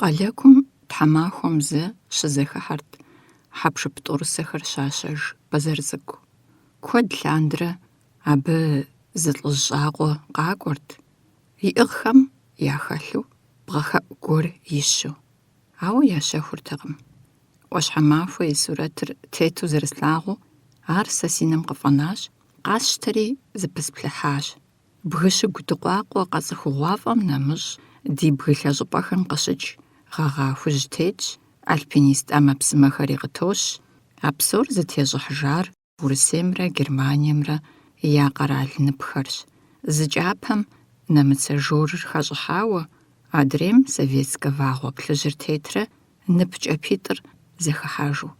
Къэлэкум тхьэмахуэм зы щызэхыхьэрт хьэпшып-тӏурысэхэр щащэж Бэзэр цӏыкӏу. Куэд лъандэрэ абы зы лӏыжь щӏакъуэ къакӏуэрт, иӏыгъхэм яхэлъу бгъэхэӏу гуэр ищу. Ауэ ящэхуртэкъым. Ӏуащхьэмахуэ и сурэтыр тету зэрыслъагъуу, ар сэ си нэм къыфӏэнащ, къасщтэри зыпысплъыхьащ. Бгы щыгу дыкъуакъуэ къэцӏыхугъуафӏэм нэмыщӏ ди бгы лъэщӏыпӏэхэм къыщыкӏ гъэгъа хужь тетщ, альпинист ӏэмэпсымэхэри къытощ. А псор зытещӏыхьыжар Урысеймрэ Германиемрэ я къэрал ныпхэрщ. Зы кӏапэм нэмыцэ жорыр хэщӏыхьауэ, адрейм советскэ вагъуэ плъыжьыр тетрэ нып кӏэпитӏыр зэхыхьэжу.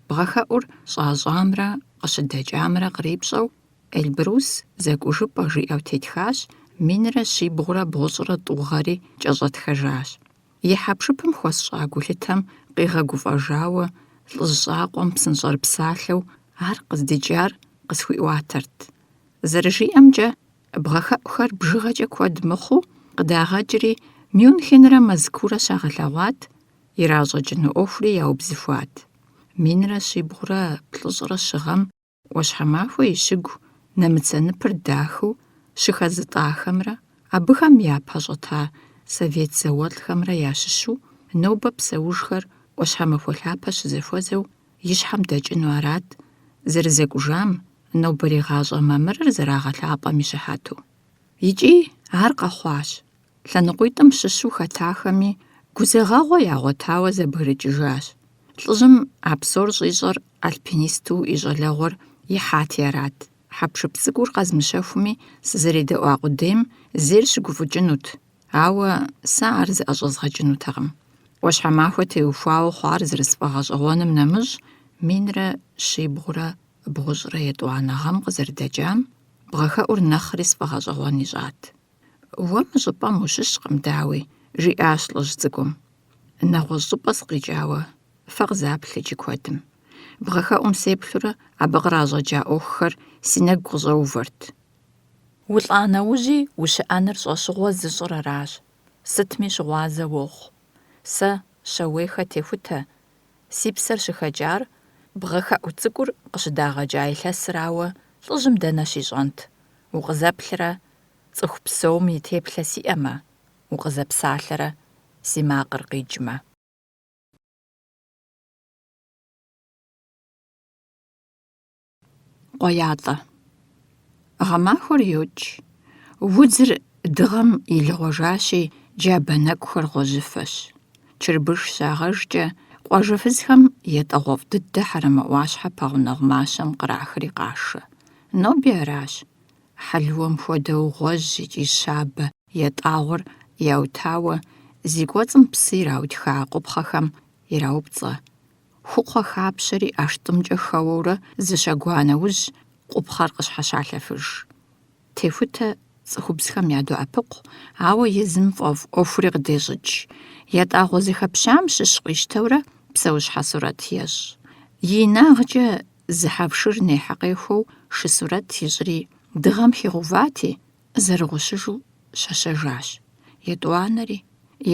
Бгъэхэӏур щӏащӏамрэ къыщыдэкӏамрэ кърипщӏэу, Эльбрус зэкӏужыпӏэ жиӏэу тетхащ, минрэ щибгъурэ бгъущӏрэ тӏугъэри кӏэщӏэтхэжащ. И хьэпшыпым хуэсщӏа гулъытэм къигъэгуфӏэжауэ, лӏыжь щӏакъуэм псынщӏэр псалъэу ар къыздикӏар къысхуиӏуатэрт. Зэрыжиӏэмкӏэ, бгъэхэӏухэр бжыгъэкӏэ куэд мыхъуу, къыдагъэкӏри Мюнхенрэ Мэзкуурэ щагъэлъэгъуат, иращӏэкӏыну ӏуэхури яубзыхуат. Минрэ щибгъурэ плӏыщӏрэ щыгъэм ӏуащхьэмахуэ и щыгу нэмыцэ ныпыр дахыу щыхэзытӏахэмрэ абыхэм япэ щӏэта совет зауэлӏхэмрэ ящыщу, нобэ псэужхэр ӏуащхьэмахуэ лъапэ щызэхуэзэу и щхьэм дэкӏыну арат, зэрызекӏужам нобэригъащӏэ мамырыр зэрагъэлъапӏэм и щыхьэту. Икӏи ар къэхъуащ. Лъэныкъуитӏым щыщу хэтахэми гузэгъэгъуэ ягъуэтауэ зэбгрыкӏыжащ. Лӏыжьым а псор щӏищӏэр альпинисту и щӏалэгъуэр ихьати арат. Хьэпшып цӏыкӏур къэзмыщэхуми, сызэредэӏуа къудейм зейр щыгуфӏыкӏынут, ауэ сэ ар зыӏэщӏэзгъэкӏынутэкъым. Ӏуащхьэмахуэ теухуауэ хъуар зэрысфӏэгъэщӏэгъуэным нэмыщӏ, минрэ щибгъурэ бгъущӏрэ етӏуанэ гъэм къызэрыдэкӏам, бгъэхэӏур нэхъри сфӏэгъэщӏэгъуэн ищӏат. «Уэ мы щӏыпӏэм ущыщкъым, дауи?» – жиӏащ лӏыжь цӏыкӏум. «Нэгъуэщӏ щӏыпӏэ сыкъикӏауэ, фэ къызаплъ иджы куэдым. Бгъэхэӏум сеплъурэ абы къращӏэкӏа ӏуэхухэр си нэгу къыщӏэувэрт. Улӏа нэужьи ущыӏэныр щӏэщыгъуэ зыщӏыр аращ. Сытми щыгъуазэ уохъу. Сэ щауейхэ техутэ. Си псэр щыхэкӏар бгъэхэӏу цӏыкӏур къыщыдагъэкӏа илъэсырауэ, лӏыжьым дэнэ щищӏэнт. Укъызэплърэ, цӏыху псом и теплъэ сиӏэмэ. Укъызэпсалъэрэ, си макъыр къикӏмэ». Къуеятӏэ. Гъэмахуэр йокӏ. Удзыр дыгъэм илыгъуэжащи, джабэ нэкӏухэр гъуэжьыфэщ. Чырбыш щагъэжкӏэ, къуажэфызхэм етӏэгъуэфӏ дыдэ хьэрэмэӏуащхьэ пэгъунэгъу мащэм кърахри къашэ. Ноби аращ. Хьэлыуэм хуэдэу гъуэжь икӏи щабэ етӏагъуэр яутауэ, зи кӏуэцӏым псы ираутха къупхъэхэм ираупцӏэ. Хукхъуэ хапщэри ӏэштӏымкӏэ хэуэурэ зыщагуа нэужь, къупхъэр къыщхьэщалъэфыж. Техутэ цӏыхубзхэм ядоӏэпыкъу, ауэ езым фӏэфӏ ӏуэхури къыдещӏыкӏ. Етӏагъуэ зэхэпщам щыщ къищтэурэ псэущхьэ сурэт ещӏ. И инагъкӏэ зы хьэвшыр нехьэ къехуэу шы сурэт ищӏри дыгъэм хигъэувати, зэрыгъущыжу щэщэжащ. Етӏуанэри,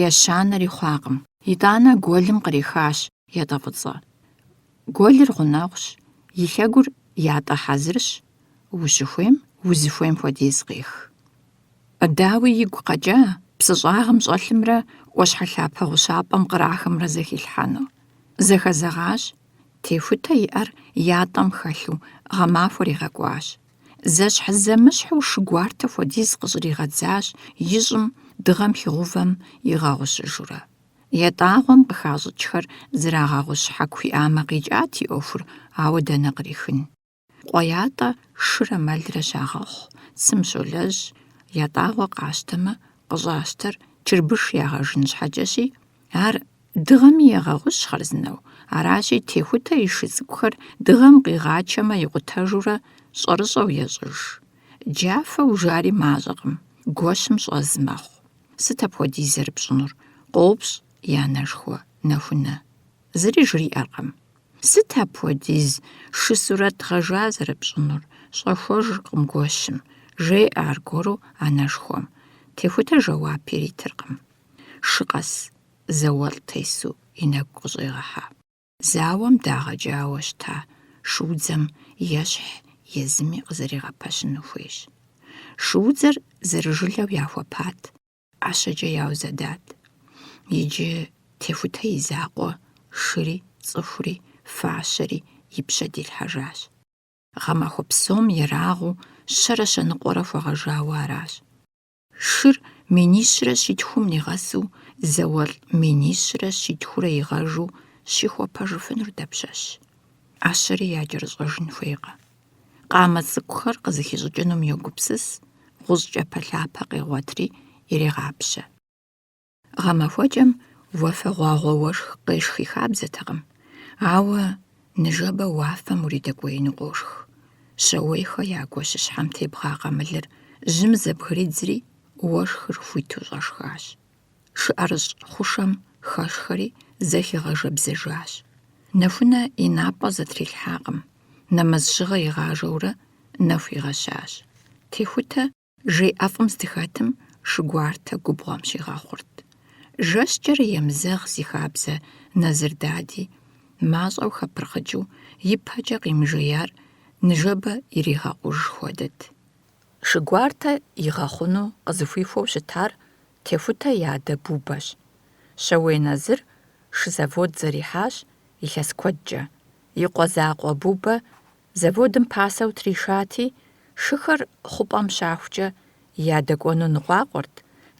ещанэри хъуакъым. ИтӀанэ гуэлым кърихащ етӏэ фӏыцӏэ. Гуэлыр гъунэгъущ, и лъэгур ятӏэ хьэзырщ, ущыхуейм узыхуейм хуэдиз къех. Дауи игу къэкӏа псы щӏагъым щӏэлъымрэ ӏуащхьэлъапэ гъущапӏэм кърахымрэ зэхилъхьэну. Зэхэзэгъащ, техутэ иӏэр ятӏэм хэлъу гъэмахуэр игъэкӏуащ. Зэщхьызэмыщхьу шы гуартэ хуэдиз къыщӏригъэдзащ ищӏым дыгъэм хигъувэм игъэгъущыжурэ. ЕтӀагъуэм къыхащӏыкӏхэр зырагъэгъущ хьэку иӏамэ къикӏати ӏуэхур, ауэ дэнэ кърихын. Къуеятӏэ шырэ мэлрэ щагъэхъу, цым щолэжь, ятӏагъуэ къащтэмэ, къыщӏащтэр чырбыш ягъэжын щхьэкӏэщи, ар дыгъэми егъэгъущ хъарзынэу, аращи техутэ и шы цӏыкӏухэр дыгъэм къигъачэмэ икъутэжурэ щӏэрыщӏэу ещӏыж. Джафэу жари мащӏэкъым, гуэщым щӏэз мэхъу. Сыт апхуэдиз зэрыпщӏынур? Къопщ и анэшхуэ нэхунэ. Зыри жриӏэркъым. Сыт апхуэдиз шы сурэт гъэжа зэрыпщӏынур? Щӏэхуэжыркъым гуэщым, жеӏэ аргуэру анэшхуэм. Техутэ жэуап иритыркъым. Шы къэс, зауэлӏ тесу и нэгу къыщӏегъэхьа. Зауэм дагъэджауэ щыта шуудзэм ещхь езыми къызэригъэпэщыну хуейщ. Шуудзэр зэрыжылэу яхуэпат, ӏэщэкӏэ яузэдат. Иджы техутэ и закъуэ шыри, цӏыхури, фащэри и пщэ дилъхьэжащ. Гъэмахуэ псом ерагъыу щэрэ щэныкъуэрэ хуэгъэжауэ аращ. Шыр минищрэ щитхум игъэсу, зауэлӏ минищрэ щитхурэ игъэжу щихуэпэжыфынур дапщэщ? Ӏэщэри якӏэрыщӏэжын хуейкъэ? Къамэ цӏыкӏухэр къызыхищӏыкӏынум йогупсыс, гъущӏкӏэ пэлъапэ къегъуэтри ирегъапщэ. Гъэмахуэкӏэм уафэгъуагъуэ уэшх къешх и хабзэтэкъым, ауэ ныжэбэ уафэм уридэкӏуеину къошх. Щауейхэ я гуэщыщхьэм тебгъа къамылыр жьым зэбгридзри уэшхыр хуиту щӏэшхащ. Шыӏэрыщӏ хъушэм хэшхэри зэхигъэжэбзэжащ. Нэхунэ и напӏэ зэтрилъхьакъым, нэмэз щыгъэ игъажэурэ нэху игъэщащ. Техутэ жей ӏэфӏым здыхэтым шыгуартэ губгъуэм щигъэхъурт. Жэщкӏэр емызэгъ зи хабзэ Нэзырдади мащӏэу хэпырхъыкӏыу ипэкӏэ къимыжеяр ныжэбэ иригъэкъуж хуэдэт. Шыгуартэ игъэхъуну къызыхуихуэу щытар Техутэ и адэ Бубэщ. Щауей Нэзыр шы завод зэрихьащ илъэс куэдкӏэ. И къуэ закъуэ Бубэ заводым пасэу тришати, шыхэр хъупӏэм щахукӏэ и адэ кӏуэну ныкъуакъуэрт.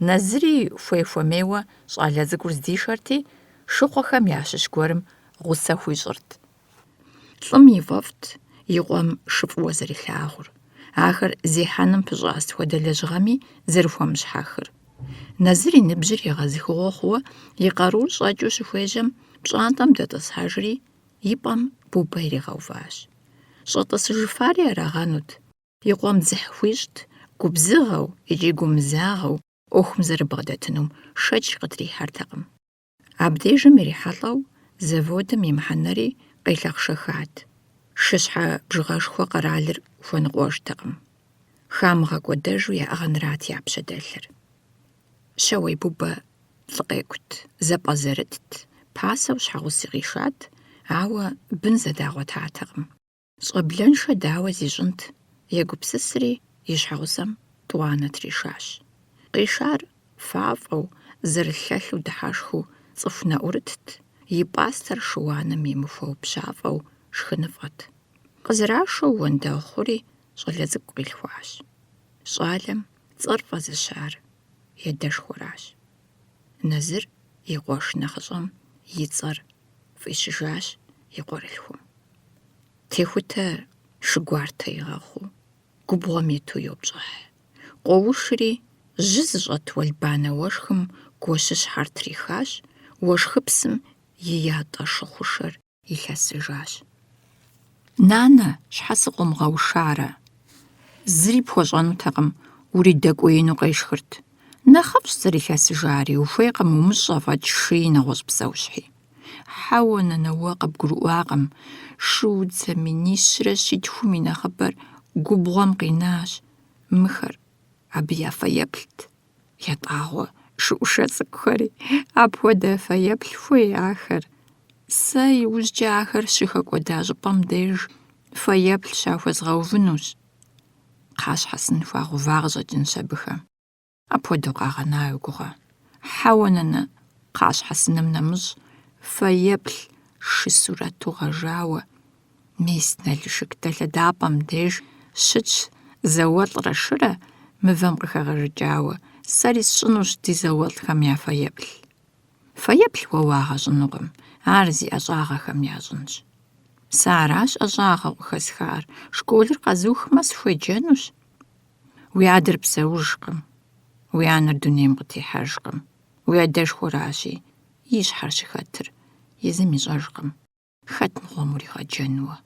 Нэзыри хуей-хуэмейуэ щӏалэ цӏыкӏур здишэрти, шыхъуэхэм ящыщ гуэрым гъусэ хуищӏырт. Лӏым ифӏэфӏт и къуэм шыфӏыуэ зэрилъагъур. Ахэр зехьэным пыщӏас хуэдэ лэжьыгъэми зэрыхуэмыщхьэхыр. Нэзыр и ныбжьыр егъэзыхыгъуэ хъууэ и къарур щӏэкӏыу щыхуежьэм пщӏантӏэм дэтӏысхьэжри и пӏэм Бубэ иригъэуващ. Щӏэтӏысыжыфари арагъэнут. И къуэм дзыхь хуищӏт, губзыгъэу икӏи гумызагъэу ӏуэхум зэрыбгъэдэтынум шэч къытрихьэртэкъым. Абдежым ирихьэлӏэу заводым и мыхьэнэри къелъэхъшэхат. Шыщхьэ бжыгъэшхуэ къэралыр хуэныкъуэжтэкъым. Хамыгъэ кӏуэдэжу яӏыгъэнрат япщэ дэлъыр. Щауей Бубэ лӏы къекӏут, зэпӏэзэрытт, пасэу щхьэгъуси къишат, ауэ бын зэдагъуэтатэкъым. Щӏэблэншэ дауэ зищӏынт, егупсысри и щхьэгъусэм тӏуанэ тришащ. Къишар фафӏэу, зэрылъэлъу дыхьэшхыу цӏыху нэӏурытт, и пӏастэр шыуаным имыхуэу пщафӏэу шхыныфӏэт. Къызэрашэу уэндэгъу хъури щӏалэ цӏыкӏу къилъхуащ. Щӏалэм цӏэр фӏэзыщар едэшхуэращ. Нэзыр и къуэш нэхъыщӏэм и цӏэр фӏищыжащ и къуэрылъхум. Техутэ шыгуартэ игъэхъуу, губгъуэм иту йопщӏыхь. Къуэушри жьы зыщӏэт уэлбанэ уэшхым гуэщыщхьэр трихащ, уэшхыпсым и ятӏэ шыхъушэр илъэсыжащ. Нанэ, щхьэ сыкъыумыгъэушарэ? Зыри пхуэщӏэнутэкъым, уридэкӏуеину къешхырт. Нэхъыфӏщ зэрилъэсыжари, ухуейкъым умыщӏэ фӏэкӏ шыи нэгъуэщӏ псэущхьи. Хьэуэ, нанэ-уэ къыбгурыӏуакъым. Шуудзэ минищрэ щитхум и нэхъыбэр губгъуэм къинащ. Мыхэр абы яфэеплът. Ятӏагъуэ шыӏушэ цӏыкӏухэри, апхуэдэ фэеплъ хуей ахэр. Сэ иужькӏэ ахэр щыхэкӏуэда щӏыпӏэм деж фэеплъ щахуезгъэувынущ. Кхъащхьэсын хуагъува къыщӏэкӏынщ абыхэм. Апхуэдэу къагъэна уи гугъэ. Хьэуэ, нанэ, кхъащхьэсыным нэмыщӏ фэеплъ шысурэту гъэжауэ мис налышык дэлъэдапӏэм деж щытщ зауэлӏрэ шырэ мывэм къыхэгъэжыкӏауэ. Сэри сщӏынущ ди зауэлӏхэм я фэеплъ. Фэеплъ уэ уагъэщӏынукъым, ар зи ӏэщӏагъэхэм ящӏынщ. Сэ аращ ӏэщӏагъэ къыхэсхар. Школыр къэзухмэ, схуеджэнущ. Уи адэр псэужкъым, уи анэр дунейм къытехьэжкъым. Уи адэшхуэращи, и щхьэр щыхэтыр езым ищӏэжкъым. Хэт мыгъуэм уригъэджэнуэ?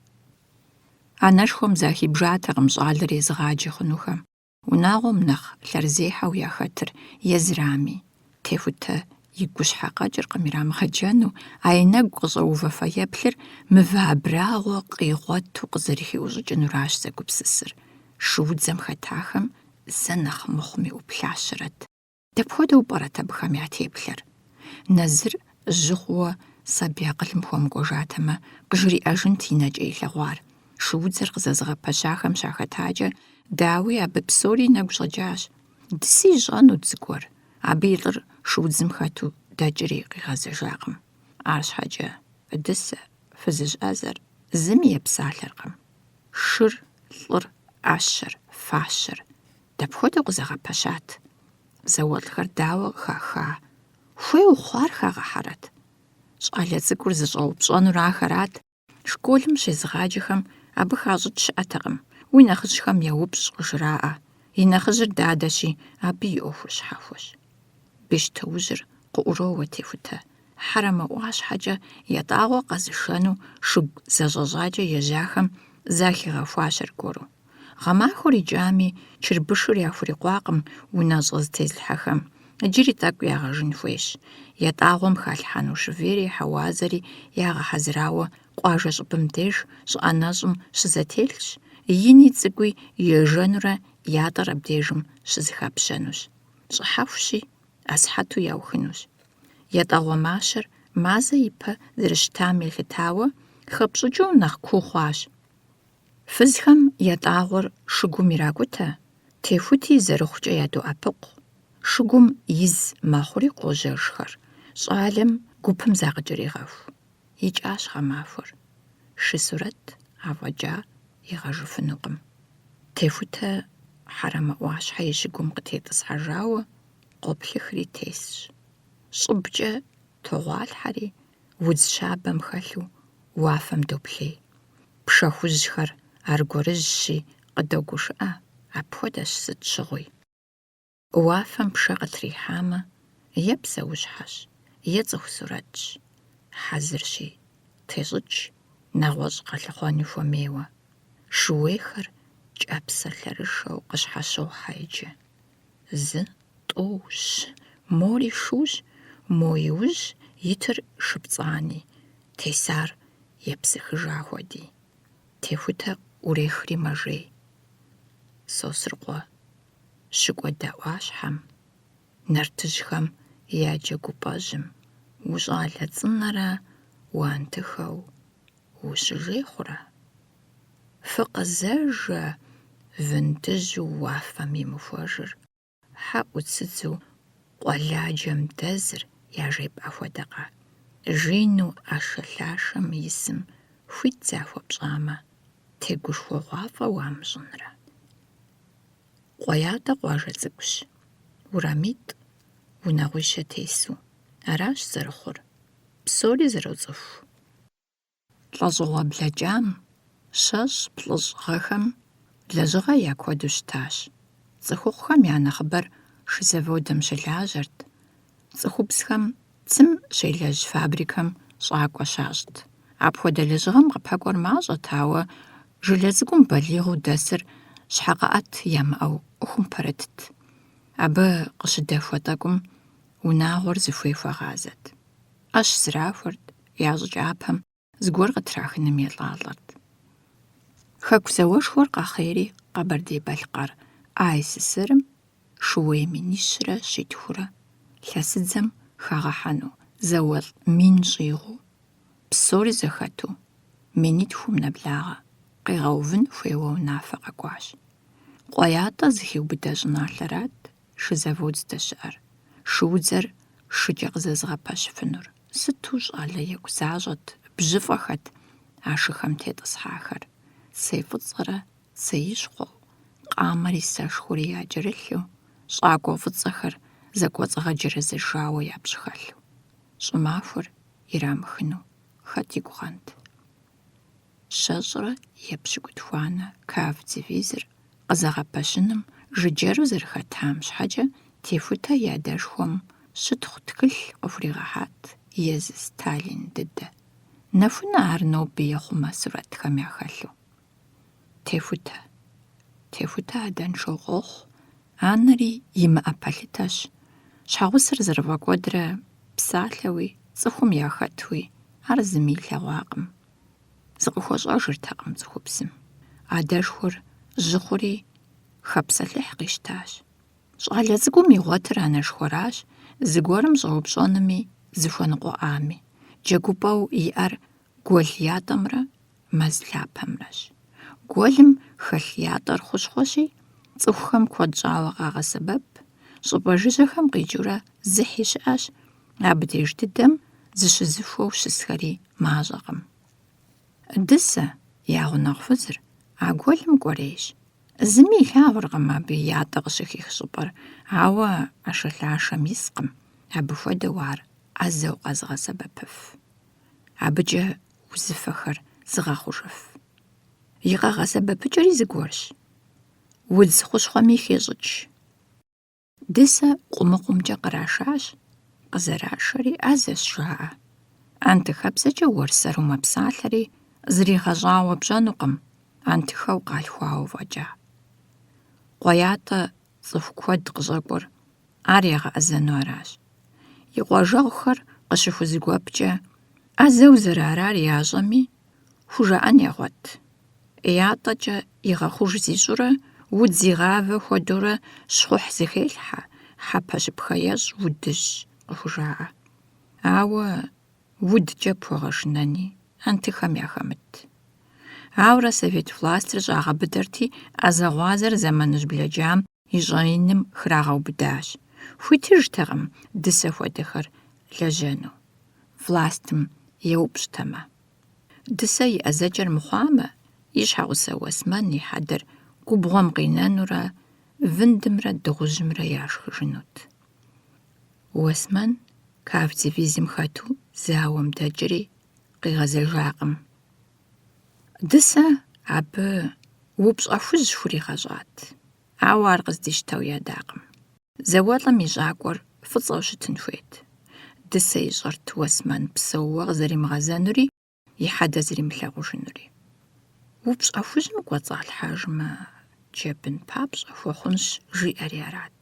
Анэшхуэм захибжатэкъым щӏалэр езыгъаджэ хъунухэм. Унагъуэм нэхъ лъэрызехьэу яхэтыр езырами. Техутэ и гущхьэ къэкӏыркъым ирамыгъэджэну, а и нэгу къыщӏэувэ фэеплъыр мывэ абрагъуэ къигъуэту къызэрыхиӏущӏыкӏынуращ зэгупсысыр. Шуудзэм хэтахэм зэ нэхъ мыхъуми ӏуплъащэрэт. Дапхуэдэу пӏэрэт абыхэм я теплъэр? Нэзыр жьы хъууэ сабий акъылым хуэмыкӀуэжатэмэ, къыжриӀэжынт и нэкӀэ илъэгъуар. Шуудзэр къызэзыгъэпэщахэм щахэтакӀэ, дауи абы псори нэгу щӀэкӀащ. Дыси ищӀэнут зыгуэр. Абы и лӀыр шуудзым хэту дэкӀри къигъэзэжакъым. АрщхьэкӀэ фыдысэ, фызыжьӀэзэр зыми епсалъэркъым. Шыр, лӀыр, Ӏэщэр, фащэр дапхуэдэу къызэгъэпэщат. ЗауэлӀхэр дауэ къыхаха? Хуей ухъуар хагъэхьэрэт? ЩӀалэ цӀыкӀур зыщӀэупщӀэнур ахэрат. Школым щезыгъаджэхэм абы хащӀыт щыӀэтэкъым. Уи нэхъыжьхэм еупщӀ къыжраӀэ. И нэхъыжьыр дадэщи, абы и Ӏуэхур щхьэхуэщ. Бещтоужьыр къыӀуроуэ техутэ. Хьэрэмэ щхьэкӀэ ятӀагъуэ къэзышэну шыгу зэщӀэщӀакӀэ ежьахэм захигъэхуащ аргуэру. Гъэмахуэр икӀами, чырбышыр яхурикъуакъым унэ щӀэзытезылъхьэхэм. Иджыри тӀэкӀу ягъэжын хуейщ. ЯтӀагъуэм халъхьэну шывейри хьэуазэри ягъэхьэзырауэ къуажэ щӀыбым деж щӀыӀэ нэщӀым щызэтелъщ. Ини цӀыкӀуи ежэнурэ ятӀэр абдежым щызэхапщэнущ. Щӏыхьэхущи, Асхьэту яухынущ. ЯтӀагъуэ мащэр мазэ ипэ зэрыщытам елъытауэ хэпщӀыкӀыу нэхъ куу хъуащ. Фызхэм ятӀагъуэр шыгум иракӀутэ, техути зэрыхъукӀэ ядоӀэпыкъу. Шыгум из мэхъури къожьэжхэр. ЩӀалэм гупым закъыкӀэригъэху. ИкӀащ гъэмахуэр. Шысурэт афӀэкӀа игъэжыфынукъым. Техутэ хьэрэмэ Ӏуащхьэ и щыгум къытетӀысхьэжауэ къоплъыхри тесщ. ЩӀыбкӀэ тогъуалъхьэри удз щабэм хэлъу уафэм доплъей. Пшахужьхэр аргуэрыжьщи къыдогушыӀэ, апхуэдэщ сыт щыгъуи. Уафэм пшэ къытрихьамэ, е псэущхьэщ, е цӀыху сурэтщ. Хьэзырщи, тещӀыкӀ, нэгъуэщӀ къэлъыхъуэну хуэмейуэ. Шууейхэр кӀэпсэ лъэрышэу къыщхьэщохьэ иджы. Зы, тӀу, щы, мори шущ, мо иужь итыр шыпцӀани, тесар епсыхыжа хуэди. Техутэ Ӏурехри мэжей. Сосрыкъуэ щыкӀуэдэ Ӏуащхьэм, нартыжьхэм я джэгупӀэжьым, ущӀалэ цӀынэрэ уантыхэу ущыжехъурэ. Фыкъызэжэ вындыжьу уафэм имыхуэжыр, хьэӀуцыдзу къуэладжэм дэзыр яжепӀэ хуэдэкъэ. Жину Ӏэшэ лъашэм исым хуит захуэпщӀамэ, тегушхуэгъуафӀэ уамыщӀынрэ. КъуеятӀэ къуажэ цӀыкӀущ. УрамитӀ, унагъуищэ тесу. Аращ зэрыхъур. Псори зэроцӀыху. ЛӀэщӀыгъуэ блэкӀам, щэщӀ плӀыщӀ гъэхэм лэжьыгъэ я куэду щытащ. ЦӀыхухъухэм я нэхъыбэр шызаводым щылажьэрт. ЦӀыхубзхэм цым щелэжь фабрикэм щӀакӀуэ щащӀт. Апхуэдэ лэжьыгъэм къыпэкӀуэр мащӀэт, ауэ жылэ цӀыкӀум балигъу дэсыр щхьэкъыӀэт ямыӀэу Ӏуэхум пэрытт. Абы къыщыдэхуэ тӀэкӀум унагъуэр зыхуей хуэгъазэт. Ӏэщ зрахуэрт, я щӀыкӀапэм зыгуэр къытрахыным елӀалӀэрт. Хэку зауэшхуэр къэхъейри Къэбэрдей-Балъкъэр АССРым шууей минищрэ щитхурэ, лъэсыдзэм хагъэхьэну зауэлӀ мин щӀигъуу, псори зэхэту, минитхум нэблагъэ къегъэувын хуейуэ унафэ къэкӀуащ. КъуеятӀэ зыхиубыдэ щӀыналъэрат шызавод здэщыӀэр. Шуудзэр шыкӀэ къызэзыгъэпэщыфынур. Сыту щӀалэ екӀу защӀэт, бжьыфӀэхэт а шыхэм тетӀысхьахэр. Цей фӀыцӀэрэ цеищхъуэу, къамэри сэшхури яджэрылъу, щӀакӀуэ фӀыцӀэхэр зэкӀуэцӀыгъэджэрэзэжауэ япщӀыхэлъу. ЩӀымахуэр ирамыхыну хэт и гугъэнт? ЩэщӀрэ епщыкӀутхуанэ КАФ дивизыр къызэгъэпэщыным жыджэру зэрыхэтам щхьэкӀэ техутэ и адэшхуэм щытхъу тхылъ къыхуригъэхьат езы Сталин дыдэ. Нэхунэ ар нобэ ехъумэ сурэтхэм яхэлъу. Техутэ адэншэу къохъу, анэри имыӀэ пэлъытэщ. Щхьэгъусэр зэрыфӀэкӀуэдрэ псалъэуи, цӀыхум яхэтуи, ар зыми илъэгъуакъым. ЗыкъыхуэщӀэжыртэкъым цӀыхубзым. Адэшхуэр жьы хъури хэпсэлъыхь къищтащ. ЩӀалэ цӀыкӀум и гъуэтыр анэшхуэращ, зыгуэрым щӀэупщӀэнуми зыхуэныкъуэӏами, джэгупӏэу иӏэр гуэл ятӏэмрэ мэз лъапэмрэщ. Гуэлым хэлъ ятӏэр хущхъуэщи, цӏыхухэм куэд щӏауэ къагъэсэбэп, щӏыпӏэ жыжьэхэм къикӏыурэ зыхьи щыӏэщ, абы деж дыдэм зыщызыхуэу щысхэри мащӏэкъым. Дысэ, я гъунэгъу фызыр, а гуэлым кӏуэрейщ. Зыми илъагъуркъым абы ятӏэ къыщыхих щӏыпӏэр, ауэ ӏэшэлъашэм искъым, абы хуэдэу ар ӏэзэу къэзыгъэсэбэпыф. Абыкӏэ узыфэхэр зыгъэхъужыф. И къагъэсэбэпыкӏэри зыгуэрщ. Удз хущхъуэми хещӏыкӏ. Дысэ къумыкъумкӏэ кърашащ, къызэрашэри ӏэзэщ жаӏэ. Ӏэнтыхэбзэкӏэ уэрсэр умэпсалъэри, зригъэщӏауэ пщӏэнукъым, ӏэнтыхэу къалъхуауэ фӏэкӏа. Къуеятӏэ цӏыху куэд къыщӏэкӏуэр ар егъэӏэзэну аращ. И къуажэгъухэр къыщыхузыгуэпкӏэ, ӏэзэу зэрарар ящӏэми, хужаӏэн егъуэт. ЯтӀэкӀэ игъэхъуж зищӀурэ, удз игъавэ хуэдэурэ щхъухь зыхелъхьэ, хьэпэщыпхэ ещӀ удыщ къыхужаӀэ. Ауэ удкӀэ пхуэгъэшынэни ӏэнтыхэм яхэмыт. Ауэрэ Совет властыр щӀагъэбыдэрти, Ӏэзэгъуазэр зэманыжь блэкӀам и щӀэиным храгъэубыдащ. Хуитыжтэкъым дысэ хуэдэхэр лэжьэну, властым еупщӀтэмэ. Дысэ и ӏэзэкӏэр мыхъуамэ, и щхьэгъусэ Уэсмэн и хьэдэр губгъуэм къинэнурэ, вындымрэ дыгъужьымрэ яшхыжынут. Уэсмэн каф дивизым хэту зауэм дэкӏри къигъэзэжакъым. Дысэ абы упщӏэ хужь хуригъэщӏат, ауэ ар къыздищтэу ядакъым. Зауэлӏым и щӏакӏуэр фӏыцӏэу щытын хуейт. Дысэ ищӏэрт Уэсмэн псэууэ къызэримыгъэзэнури, и хьэдэ зримылъэгъужынури. Упщӏэ хужьым кӏуэцӏалъхьэжмэ, джэбын папщӏэ хуэхъунщ жиӏэри арат.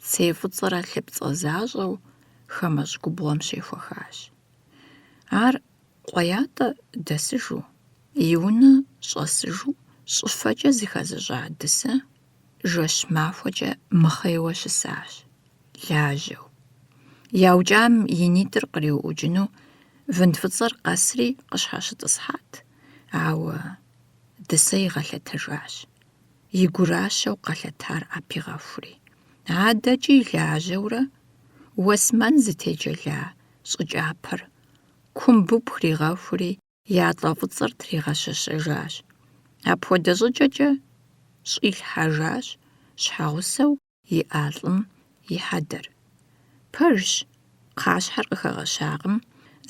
Цей фӏыцӏэрэ лъыпцӏэ защӏэу хэмэщӏ губгъуэм щехуэхащ. Ар къуеятӏэ дэсыжу, и унэ щӏэсыжу, щӏыфэкӏэ зыхэзыщӏа дысэ жэщ махуэкӏэ мыхъейуэ щысащ, лажьэу. Яукӏам и нитӏыр къриуӏукӏыну вынт фӏыцӏэр къэсри къыщхьэщытӏысхьат, ауэ дысэ игъэлъэтэжащ. И гуращэу къэлъэтар ӏэпигъэхури. Адэкӏи лажьэурэ Уэсмэн зытеджэла щӏыкӏапэр кумбу пхригъэхури, ятӏэ фӏыцӏэр тригъэщэщэжащ. Апхуэдэ щӏыкӏэкӏэ щӏилъхьэжащ щхьэгъусэу и ӏэлӏым и хьэдэр. Пэжщ, пхъащхьэр къыхэгъэщакъым,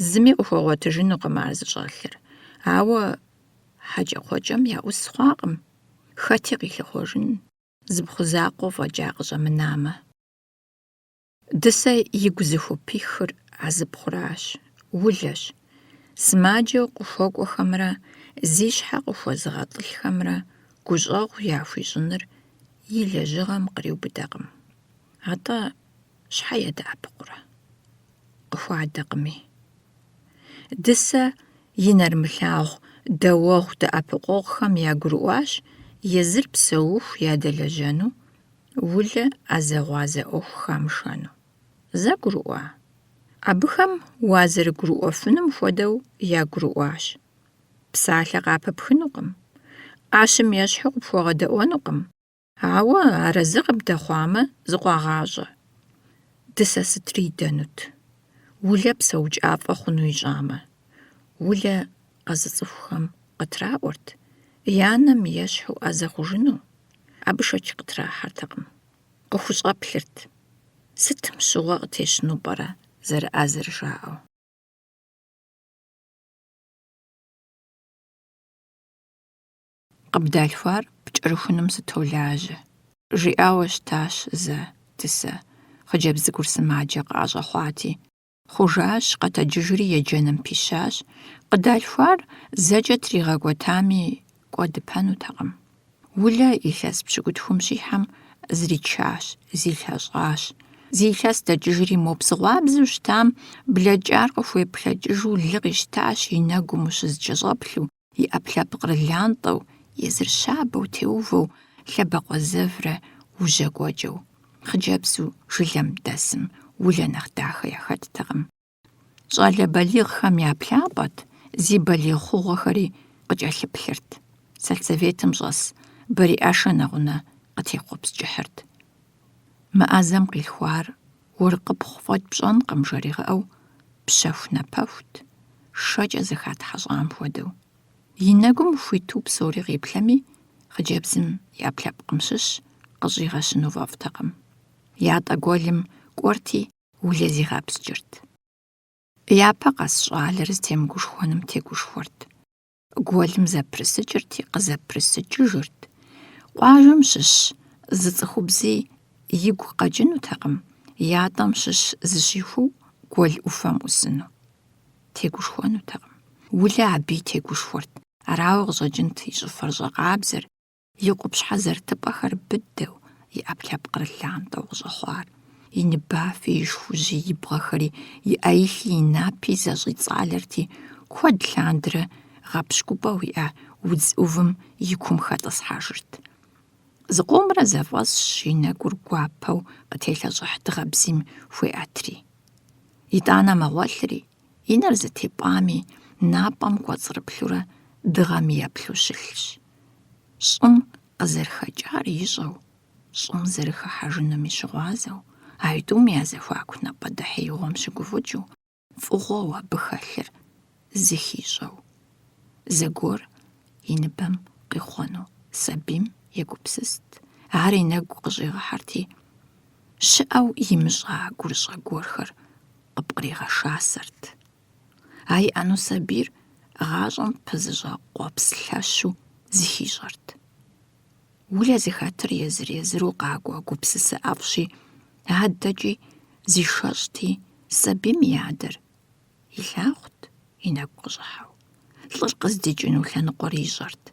зыми къыхуэгъуэтыжынукъым ар зыщӏэлъыр, ауэ хьэкӏэкхъуэкӏэм яӏус хъуакъым, хэти къилъыхъуэжын, зыпхъузакъуэу фӏэкӏа къыщӏэмынамэ. Дысэ игу зыхуопихыр а зыпхъуращ, улэщ. Сымаджэу къыхуэкӏуэхэмрэ зи щхьэ къыхуэзыгъэтӏылъхэмрэ гущӏэгъу яхуищӏыныр и лэжьыгъэм къриубыдэкъым. Атӏэ щхьэ едэӏэпыкъурэ? Къыхуадэкъыми. Дысэ и нэрымылъагъу дэуэгъу дэӏэпыкъуэгъухэм ягурыӏуащ езыр псэуху ядэлэжьэну, улэ ӏэзэгъуазэ ӏуэху хамышэну. Зэгурыӏуа? Абыхэм уазэрыгурыӏуэфыным хуэдэу ягурыӏуащ. Псалъэ къапыпхынукъым, ӏэщым ещхьу къыпхуэгъэдэӏуэнукъым, ауэ арэзы къыбдэхъуамэ, зыкъуагъащӏэ. Дысэ сытри дэнут, улэ псэукӏафӏэ хъуну ищӏамэ. Улэ къэзы цӏыхухэм къытраӏуэрт, янэм ещхьу ӏэзэ хъужыну, абы шэч къытрахьэртэкъым, къыхущӏэплъырт. Сытым щыгъуэ къытещыну пӏэрэ зэрыӏэзэр жаӏэу? Къыбдалъхуар пкӏэрыхуным сытолажьэ, жиӏауэ щытащ зэ дысэ, хъыджэбз цӏыкӏур сымаджэ къыӏэщӏэхъуати. Хъужащ, къэтэджыжри еджэным пищащ, къыдалъхуар зэкӏэ тригъэкӏуэтами, кӏуэдыпэнутэкъым. Улэ илъэс пщыкӏутхум щихьэм зричащ, зилъэщӏащ. Зи илъэс дэкӏыжри мо псыгъуабзэу щытам, блэкӏар къыхуеплъэкӏыжу лы къищтащ, и нэгум ущызкӏэщӏэплъу, и ӏэплъэпкъ лантӏэу, езыр щабэу теувэу, лъэбакъуэзэврэ ужьэкӏуэкӏэу. Хъыджэбзу жылэм дэсым улэ нэхъ дахэ яхэттэкъым. щӏалэ балигъхэм я плъапӏэт зи балигъ хъугъуэхэри къыкӏэлъыплъырт. Сельсоветым щӏэс бариӏэшэ нэгъунэ къытекъуэпскӏыхьырт. Мы ӏэзэм къилъхуар уэркъыпхъу фӏэкӏ пщӏэнкъым жэригъэӏэу пщэху напэхут, шэкӏэ зыхатхьэщӏам хуэдэу. И нэгум хуиту псори къиплъэми, хъыджэбзым и ӏэпкълъэпкъым щыщ къыщӏигъэщыну фӏэфӏтэкъым. Ятӏэ гуэлым кӏуэрти улэ зигъэпскӏырт. Япэ къэс щӏалэр зытемыгушхуэным тегушхуэрт. Гуэлым зэпрысыкӏырти къызэпрысыкӏыжырт. Къуажэм щыщ зы цӏыхубзи игу къэкӏынутэкъым, ятӏэм щыщ зыщихуэу гуэл ӏуфэм ӏусыну. Тегушхуэнутэкъым. Улэ абы тегушхуэрт. Арауэ къыщӏэкӏынт и щӏыфэр щӏакъабзэр, и къупщхьэ зэрытыпӏэхэр быдэу, и ӏэпкълъэпкъыр лантӏэу къыщӏэхъуар. И ныбафи, и шхужьи, и бгъэхэри, и ӏеилъи, и напи зэщӏицӏалэрти, куэд лъандэрэ гъэпщкӏупӏэ уиӏэ удз ӏувым и кум хэтӏысхьэжырт. Зыкъомрэ зэфӏэсщ и нэгур гуапэу къытелъэщӏыхь дыгъэбзийм хуеӏэтри. Итӏанэ мэгъуэлъри, и нэр зытепӏами, напӏэм кӏуэцӏрыплъурэ дыгъэм еплъу щылъщ. ЩӀым къызэрыхэкӏар ищӏэу, щӀым зэрыхыхьэжынум и щыгъуазэу, Айтӏум я зэхуаку напӏэдыхьеигъуэм щыгуфӏыкӏыу, фӏыгъуэу абы хэлъыр зыхищӏэу. Зэгуэр и ныбэм къихъуэну сабийм егупсыст. Ар и нэгу къыщӏигъыхьэрти, щыӏэу имыщӏа гурыщӏэ гуэрхэр къыпкъригъэшасэрт. А иӏэну сабийр гъащӏэм пызыщӏэ къуэпс лъэщу зыхищӏэрт. Улэ зыхэтыр езыр-езыру къакӏуэ гупсысэ ӏэфӏщи, адэкӏи зишэщӏти, сабийм и адэр илъагъут и нэгу къыщӏыхьэу. Лӏыр къыздикӏыну лъэныкъуэр ищӏэрт.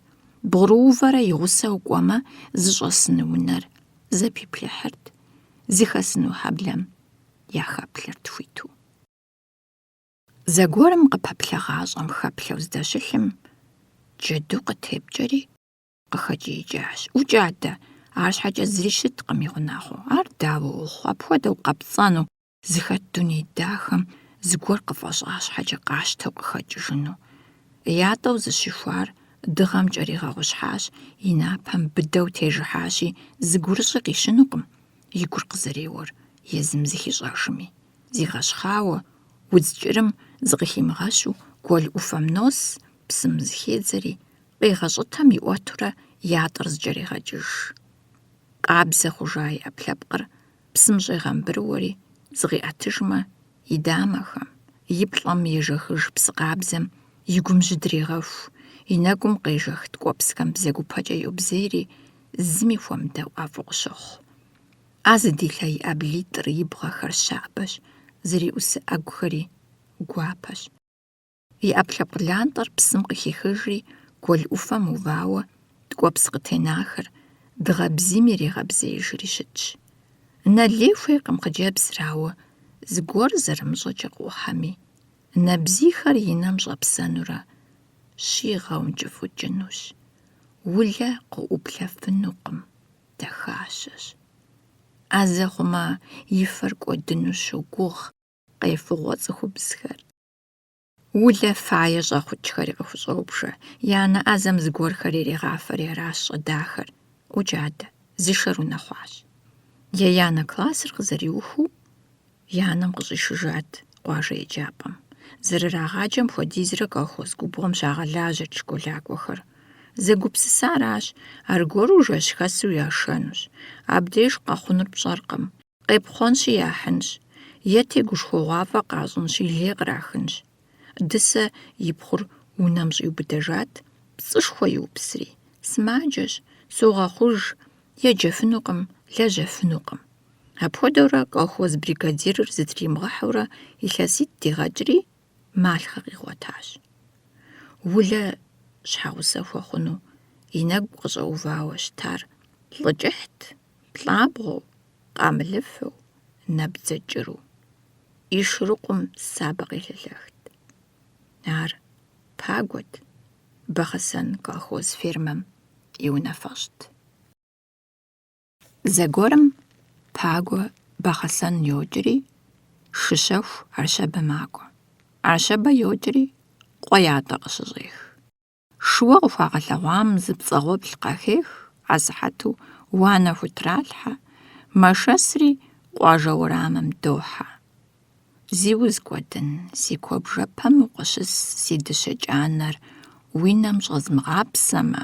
Бгъурыувэрэ и гъусэу кӏуэмэ, зыщӏэсыну унэр зэпиплъыхьырт, зыхэсыну хьэблэм яхэплъырт хуиту. Зэгуэрым къыпэплъэ хэплъэу здэщылъым, джэду къытепкӏэри къыхэкӏиикӏащ. «Укӏадэ, арщхьэкӏэ зыри щыткъым и гъунэгъуу. Ар дауэ ухъу? Апхуэдэу къэпцӏэну зыхэт дуней дахэм зыгуэр къыфӏэщӏа щхьэкӏэ къащтэу къыхэкӏыжыну?» Ятӏэу зыщихуар дыгъэм кӏэригъэгъущхьащ, и напэм быдэу тежыхьащи, зыгурыщӏи къищынукъым, и гур къызэреуэр езым зыхищӏэжми. Зигъэщхъауэ, удз кӏырым зыкъыхимыгъэщу, гуэл ӏуфэм нос, псым зыхедзэри, къигъэщӏытэм иӏуэтурэ ятӏэр зыкӏэрегъэкӏыж. Къабзэ хъужа и ӏэпкълъэпкъыр псым щӏегъэмбырыуэри, зыкъиӏэтыжмэ, и дамэхэм, и плӏэм ежэхыж псы къабзэм и гум жьы дрегъэху, и нэгум къежэх ткӏуэпсхэм бзэгупэкӏэ йобзейри, зыми хуэмыдэу ӏэфӏу къыщохъу. А зыдилъэ и ӏэблитӏыр, и бгъэхэр щабэщ, зэриӏусэ ӏэгухэри гуапэщ. И ӏэпкълъэпкъ лантӏэр псым къыхихыжри, гуэл ӏуфэм увауэ, ткӏуэпс къытенахэр дыгъэбзийм иригъэбзеижри щытщ. Налей хуейкъым хъыджэбзыр, ауэ зыгуэр зэрымыщӏэкӏэ къухьэми, набзийхэр и нэм щӏэпсэнурэ щигъэункӏыфӏыкӏынущ. Улэ къыӏуплъэфынукъым, дахащэщ. Ӏэзэ хъумэ, и фэр кӏуэдыну щогугъ къефыгъуэ цӏыхубзхэр. Улэ фае щӏэхъукӏхэри къыхущӏэупшэ. Я нэ ӏэзэм зыгуэрхэр ирегъафэри аращ щӏэдахэр. «Укӏадэ, зышэр унэхъуащ». Я нэ классыр къызэриухыу, и анэм къыщӏишыжат къуажэ еджапӏэм. Зэрырагъаджэм хуэдизрэ колхоз губгъуэм щагъэлажьэрт школакӏуэхэр. Зэгупсысаращ, аргуэру жэщхэсу яшэнущ. Абдеж къэхъунур пщӏэркъым. Къепхъуэнщи яхьынщ. Е тегушхуэгъуафӏэ къащӏынщи лей кърахынщ. Дысэ и пхъур унэм щӏиубыдэжат, пцӏышхуэ иупсри. Сымаджэщ, согъэхъуж, еджэфынукъым, лэжьэфынукъым. Апхуэдэурэ колхоз бригадирыр зытримыгъэхьэурэ илъэситӏ дигъэкӏри, малъхъэ къигъуэтащ. Улэ щхьэгъусэ хуэхъуну и нэгу къыщӏэувауэ щытар лӏыкӏыхьт, плӏабгъуэу, къамылыфэу, набдзэкӏыру. И шырыкъум сабэ къелъэлъэхт. Ар Пагуэт, Бахъэсэн колхоз фермэм и унафэщӏт. Зэгуэрым Пагуэ Бахъэсэн йокӏри, шыщэху Арщабэ макӏуэ. Арщэбэ йокӏри къуэ ятӏэ къыщыщӏех. Шыуэ къыхуагъэлъэгъуам зы пцӏэгъуэплъ къахех, асыхьэту уанэ хутралъхьэ, мэшэсри къуажэ уэрамым дохьэ. Зи уз кӏуэдын, си куэбжэпэм укъыщыс си дыщэ кӏанэр, уи нэм щӏэзмыгъапсэмэ,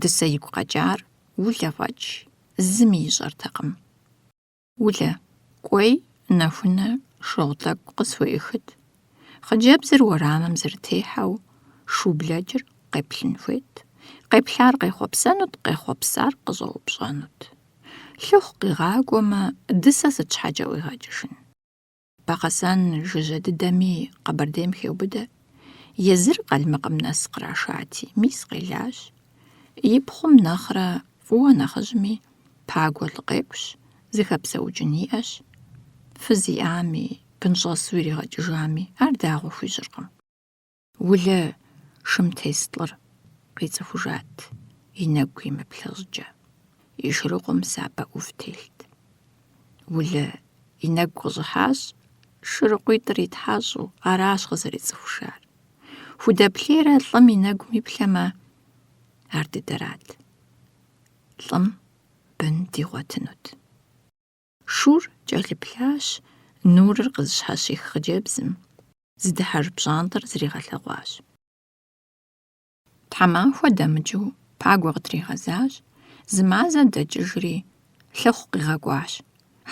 дысэ игу къэкӏар улэ фӏэкӏ, зыми ищӏэртэкъым. Улэ, кӏуей, нэхунэ, шыгъу тӏэкӏу къысхуеӏыхыт. Хъыджэбзыр уэрамым зэрытехьэу, шублэкӏыр къеплъын хуейт. Къеплъар къехъуэпсэнут, къехъуэпсар къыщӏэупщӏэнут. Лъыхъу къигъакӏуэмэ, дысэ сыт щхьэкӏэ уигъэкӏыжын? Бакъэсэн жыжьэ дыдэми къэбэрдейм хеубыдэ. Езыр къалмыкъым нэс кърашати, мис къелащ. Ипхъум нэхърэ фӏыуэ нэхъыжьми пагуэ лӏы къекӏущ, зыхэпсэукӏын иӏэщ. Фыз иӏами, бын щӏэсу иригъэкӏыжами, ар дагъуэ хуищӏыркъым. Улэ шым тес лӏыр къицӏыхужат, и нэгу имыплъыжькӏэ. И шырыкъум сабэ ӏув телът. Улэ и нэгу къыщӏыхьащ, шырыкъуитӏыр итхьэщӏу, аращ къызэрицӏыхушар. Худэплъейрэ лӏым и нэгум иплъэмэ, ар дыдэрат. Лӏым бын дигъуэтынут. Шур кӏэлъыплъащ, нурыр къызыщхьэщих хъыджэбзым. Зыдыхьэж пщӏантӏэр зригъэлъэгъуащ. Тхьэмахуэ дэмыкӏыу пагуэ къытригъэзащ, зы мазэ дэкӏыжри лъыхъу къигъэкӏуащ.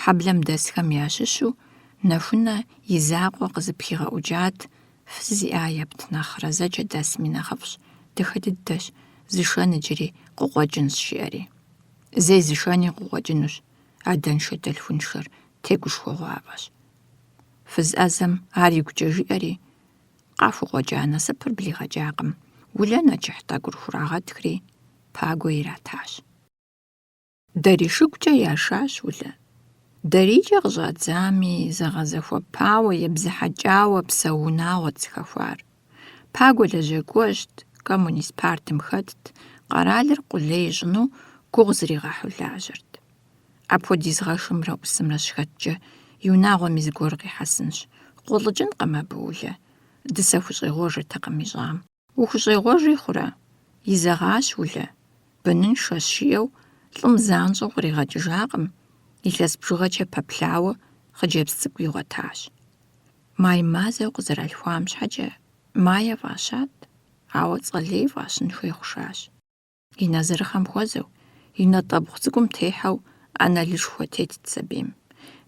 Хьэблэм дэсхэм ящыщу нэхунэ и закъуэ къызыпхигъэӏуджат, фыз иӏа епт нэхърэ, зэкӏэ дэсми нэхъыфӏщ, дыхэ дыдэщ, зышэн иджыри къыкъуэкӏынщ жиӏэри. Зэи зышэни къыкъуэкӏынущ, адэншэ дэлъхуншэр тегушхуэ гъуавэщ. Фыз ӏэзэм ар игукӏэ жиӏэри, къахукъуэкӏа насыпыр блигъэкӏакъым. Улэ нэкӏыхь тӏэкӏур хурагъэтхри, пагуэ иратащ. Дэри шыгукӏэ яшащ улэ. Дэрийкӏэ къыщӏадзами, зэгъэзэхуэпауэ, ебзыхьэкӏауэ псэу унагъуэт зыхэхуар. Пагуэ лэжьэкӏуэжьт, коммунист партым хэтт, къэралыр къулей ищӏыну гугъу зригъэхьу лажьэрт. Апхуэдиз гъэшымрэ ӏусымрэ щыхэткӏэ, и унагъуэми зыгуэр къихьэсынщ. Къыулӏыкӏынкъым абы улэ. Дысэ хущӏегъуэжыртэкъым ищӏам. Ухущӏегъуэжи хъурэ? Изэгъащ улэ. Быныншэщ жиӏэу лӏым занщӏэу къригъэкӏыжакъым. Илъэс бжыгъэкӏэ пэплъауэ хъыджэбз цӏыкӏу игъуэтащ. Май мазэу къызэралъхуам щхьэкӏэ майэ фӏащат, ауэ цӏэлей фӏащын хуей хъушащ. И нэзырыхьэм хуэзэу, и натӏэбгъу цӏыкӏум техьэу ӏэнэлышхуэ тетт сабийм.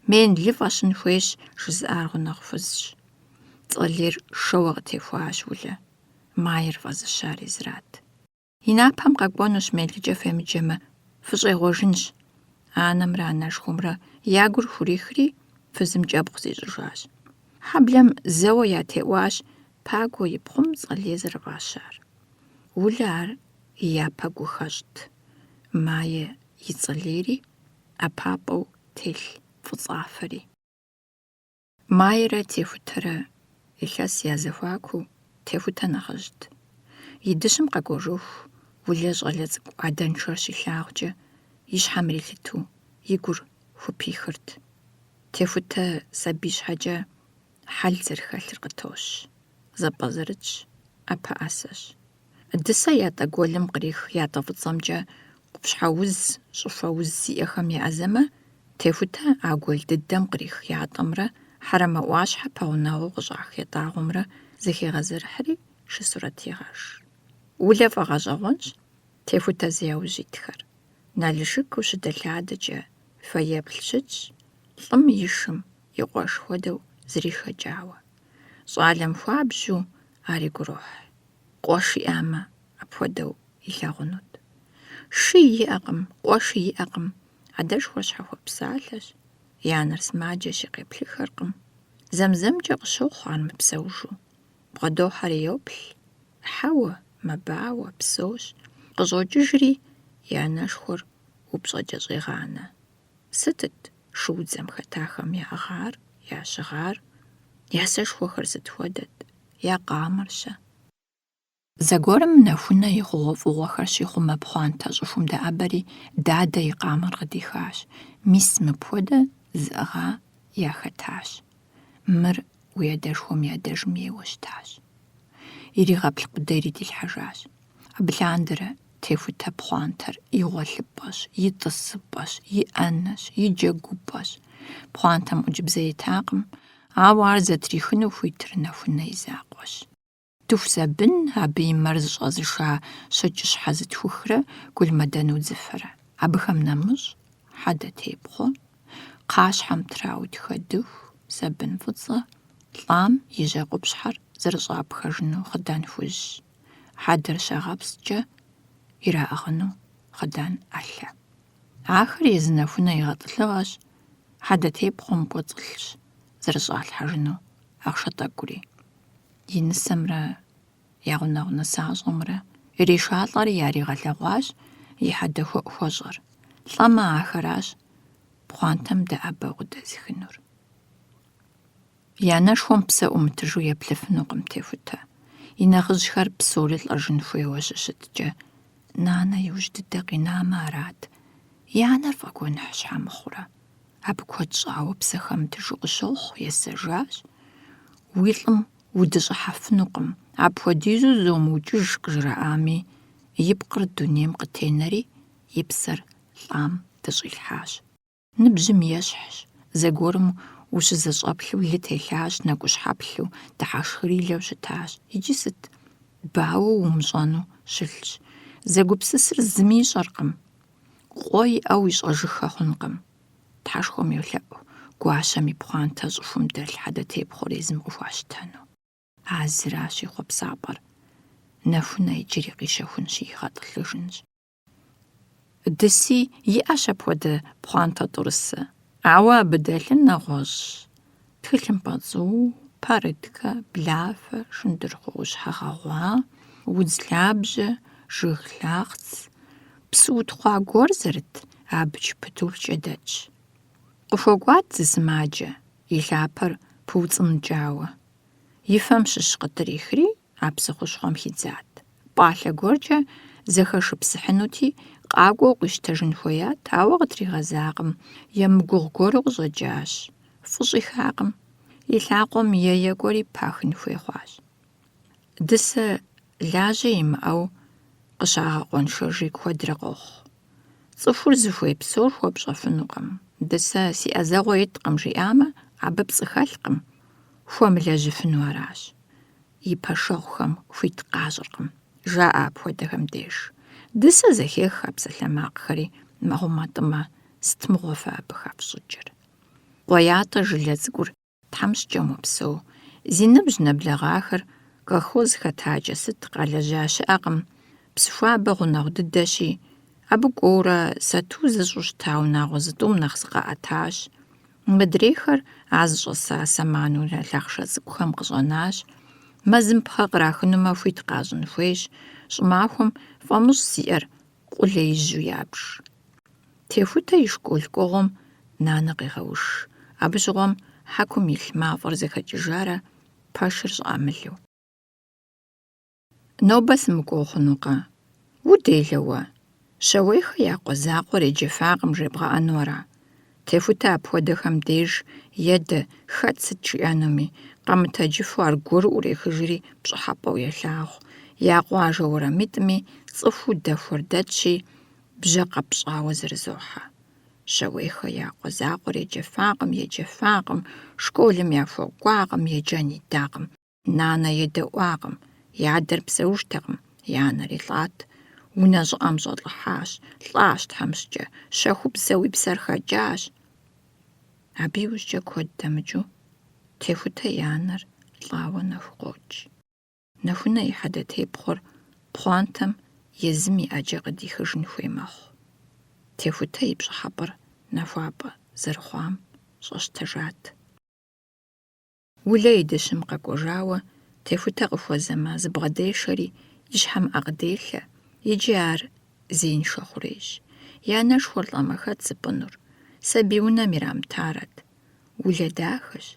Мен лы фӏэщын хуейщ жызыӏар гъунэгъу фызщ. Цӏэлейр шэуэ къытехуащ улэ. Майр фӏэзыщар езырат. И напэм къэкӏуэнущ мелыкӏэ фемыджэмэ, фыщӏегъуэжынщ. Анэмрэ анэшхуэмрэ я гур хурихри фызым кӏэбгъу зищӏыжащ. Хьэблэм зэуэ ятеӏуащ пагуэ ипхъум цӏэлей зэрыфӏащар. Улэ ар и япэ гухэщӏт. Майе и цӏэлейри ӏэпапӏэу телъ фӏыцӏафэри. Майрэ техутэрэ илъэс я зэхуаку техутэ нэхъыжьт. И дыщым къэкӏуэжыху, улэ щӏалэ цӏыкӏу адэншэр щилъагъукӏэ, и щхьэм ирилъыту, и гур хупихырт. Техутэ сабий щхьэкӏэ хьэл зэрыхэлъыр къытощ. Зэпӏэзэрытщ, ӏэпэӏэсэщ. Дысэ ятӏэ гуэлым кърих ятӏэ фӏыцӏэмкӏэ къупщхьэ уз, щӏыфэ уз зиӏэхэм еӏэзэмэ, техутэ а гуэл дыдэм кърих ятӏэмрэ хьэрэмэ ӏуащхьэ пэгъунэгъуу къыщӏах ятӏагъуэмрэ зыхегъэзэрыхьри шысурэт егъэж. Улэ фӏэгъэщӏэгъуэнщ техутэ зи яужь итхэр. Налышыку щыдэлъадэкӏэ фэеплъ щытщ, лӏым и шым и къуэш хуэдэу зрихэкӏауэ. Щӏалэм хуабжьу ар и гурохь. Къуэш иӏамэ, апхуэдэу илъагъунут. Шы иӏэкъым, къуэши иӏэкъым, адэшхуэр щхьэхуэпсалъэщ, я нэр сымаджэщи къеплъыхэркъым. Зэмзэмкӏэ къыщохъу ар мыпсэужу. Бгъэдохьэри йоплъ, хьэуэ, мэбауэ, псощ. Къыщӏокӏыжри и анэшхуэр упщӏэкӏэ щӏегъанэ. Сытыт шуудзэм хэтахэм яӏыгъар, ящыгъар, я сэшхуэхэр сыт хуэдэт, я къамэр-щэ. Зэгуэрым нэхунэ и гъугъуэфӏыгъуэхэр щихъумэ пхъуантэ щӏыхум дэӏэбэри, дадэ и къамэр къыдихащ. Мис мыпхуэдэ зыӏыгъа яхэтащ. Мыр уедэшхуэм ядэжым еуэ щытащ. Иригъэплъ къудэ иридилъхьэжащ. Абыландэрэ техутэ пхъуантэр и гъуэлъыпӏэщ, и тӏысыпӏэщ, и ӏэнэщ, и джэгупӏэщ. Пхъуантэм ӏуджыбзэ итакъым, ауэ ар зэтрихыну хуитыр нэхунэ и закъуэщ. Туф сабын абы и мэр зыщӏэзыша щэкӏыщхьэ зытхухрэ гулмэдэн удзыфэрэ. Абыхэм нэмыщӏ хьэдэ тепхъуэ, кхъащхьэм трауд хэдыху, сабын фӏыцӏэ, лӏам и жьэ къупщхьэр зэрыщӏапхъэжыну хъыдан хужьщ. Хьэдэр щагъэпскӏэ ираӏыгъыну хъыдан ӏэлъэ. Ахэр езы нэхунэ игъэтӏылъыгъэщ, хьэдэ тепхъуэм кӏуэцӏылъщ, зэрыщӏалъхьэжыну ахъшэ тӏэкӏури. И нысэмрэ я гъунэгъу нысащӏэмрэ ирешалӏэри яригъэлъэгъуащ и хьэдэхуэӏу хуэщӏэр. Лӏэмэ ахэращ пхъуантэм дэӏэбэ къыдэзыхынур. Я нэшхуэм псэ ӏумытыжу еплъыфынукъым техутэ. И нэхъыжьхэр псори лӏэжын хуейуэ щыщыткӏэ, нанэ иужь дыдэ къинамэ арат. И анэр фӏэгуэныхь щхьэ мыхъурэ? Абы куэд щӏауэ псэхэмытыжу къыщохъу, есэжащ. Уи лӏым удыщӏыхьэфынукъым, апхуэдизу зумыукӏыж къыжраӏами, и пкъыр дунейм къытенэри, и псэр лӏам дыщӏилъхьащ. Ныбжьым ещхьщ, зэгуэрым ущызэщӏэплъу лы телъащ, нэкӏущхьэплъу дыхьэшхырилэу щытащ. Иджы сыт? Бауэ умыщӏэну щылъщ. Зэгупсысыр зыми ищӏэркъым. Къуэ иӏэу ищӏэжыххэ хъункъым. Тхьэшхуэм йолъэӏу гуащэм и пхъуантэ щӏыхум дэлъ хьэдэ тепхъуэр езым къыхуащтэну. А зыращ и хъуэпсапӏэр. Нэхунэ иджыри къищэхунщи, игъэтӏылъыжынщ. Дыси иӏэщ апхуэдэ пхъуантэ тӏурысэ, ауэ абы дэлъыр нэгъуэщӏщ. Тхылъымпӏэ цӏу, пэрыткэ, блафэ, шындырхъуо, щхьэгъэгъуа, удз лъабжьэ, жыг лъагъц, псы утхъуа гуэр зэрыт, абыч пыту фкӏэдэтщ. Къыхуэкӏуат зы сымаджэ, и лъапэр пыуцӏынкӏауэ. И фэм щыщ къытърихри, а псыхъущхъуэм хидзат. Пӏалъэ гуэркӏэ зэхэшыпсыхьынути, къакӏуэу къищтэжын хуеят, ауэ къытригъэзакъым, емыгугъ гуэру къыщӏэкӏащ. Фӏыщӏи хакъым. И лъакъуэм е кӏуэри пахын хуей хъуащ. Дысэ лажьэ имыӏэу къыщагъэкъуэншэжи куэдрэ къохъу. Цӏыхур зыхуей псор хуэпщӏэфынукъым. Дысэ си ӏэзэгъуэ иткъым жиӏамэ, абы пцӏы хэлъкъым. Хуэмылэжьыфыну аращ. И пэшэгъухэм хуит къащӏыркъым, жаӏэ апхуэдэхэм деж. Дысэ зэхех а псалъэмакъхэри, мэкъумэтӏымэ, сыт мыгъуэфэ абы хапщӏыкӏыр? Къуеятӏэ жылэ цӏыкӏур тхьэмщкӏэ мопсэу. Зи ныбжь нэблагъахэр колхоз хэтакӏэ сыт къалэжьа щыӏэкъым. Псыхуабэ гъунэгъу дыдэщи, абы кӏуэурэ сату зыщӏу щыта унагъуэ зытӏум нэхъ зыкъаӏэтащ. Мыдрейхэр а зыщӏэса сэманурэ лъахъшэ цӏыкӏухэм къыщӏэнащ. Мэзым пхъэ кърахынумэ хуит къащӏын хуейщ. ЩӀымахуэм фӀамыщӀ зиӀэр къулэ ижьу ябж. Техутэ и школ кӀуэгъуэм нанэ къегъэуш. Абы щыгъуэм хьэкум илъ мафӀэр зэхэкӀыжарэ, пэшыр щӀамылу. Нобэ сымыкӀуэу хъунукъэ? Уделэ уэ? Щауейхэ я къуэ закъуэр еджэфакъым жебгъэӏэну ара? Техутэ апхуэдэхэм деж едэ хэт сыт жиӏэнуми, къэмытэджыфу аргуэру Ӏурехыжри пщӀыхьэпӀэу елъагъу. Я къуажэ уэрамитӀми цӀыхуу дэхуэр дэтщи, бжьэ къэпщӀауэ зэрызохьэ. Щауейхэ я къуэ закъуэр еджэфакъым, школым яхуэкӀуакъым, еджэн идакъым. Нанэ едэӀуакъым, и адэр псэущтэкъым, и анэр илӀат. Унэ щӀыӀэм щӀэлӀыхьащ, лӀащ тхьэмыщкӀэ, щэху бзэу и псэр хэкӀащ. Абы иужькӀэ куэд дэмыкӀыу, Техутэ и анэр лӀауэ нэху къокӀ. Нэхунэ и хьэдэ тепхъуэр пхъуантэм езым и Ӏэджэ къыдихыжын хуей мэхъу. Техутэ и пщӀыхьэпӀэр нахуапӀэ зэрыхъуам щӀэщтэжат. Улэ и дыщым къэкӀуэжауэ, Техутэ къыхуэзэмэ зыбгъэдешэри, и щхьэм Ӏэ къыделъэ, иджы ар зеиншэ хъурейщ. И анэшхуэр лӀэмэ хэт зыпӀынур? Сабий унэм ирамытарэт. Улэ дахэщ.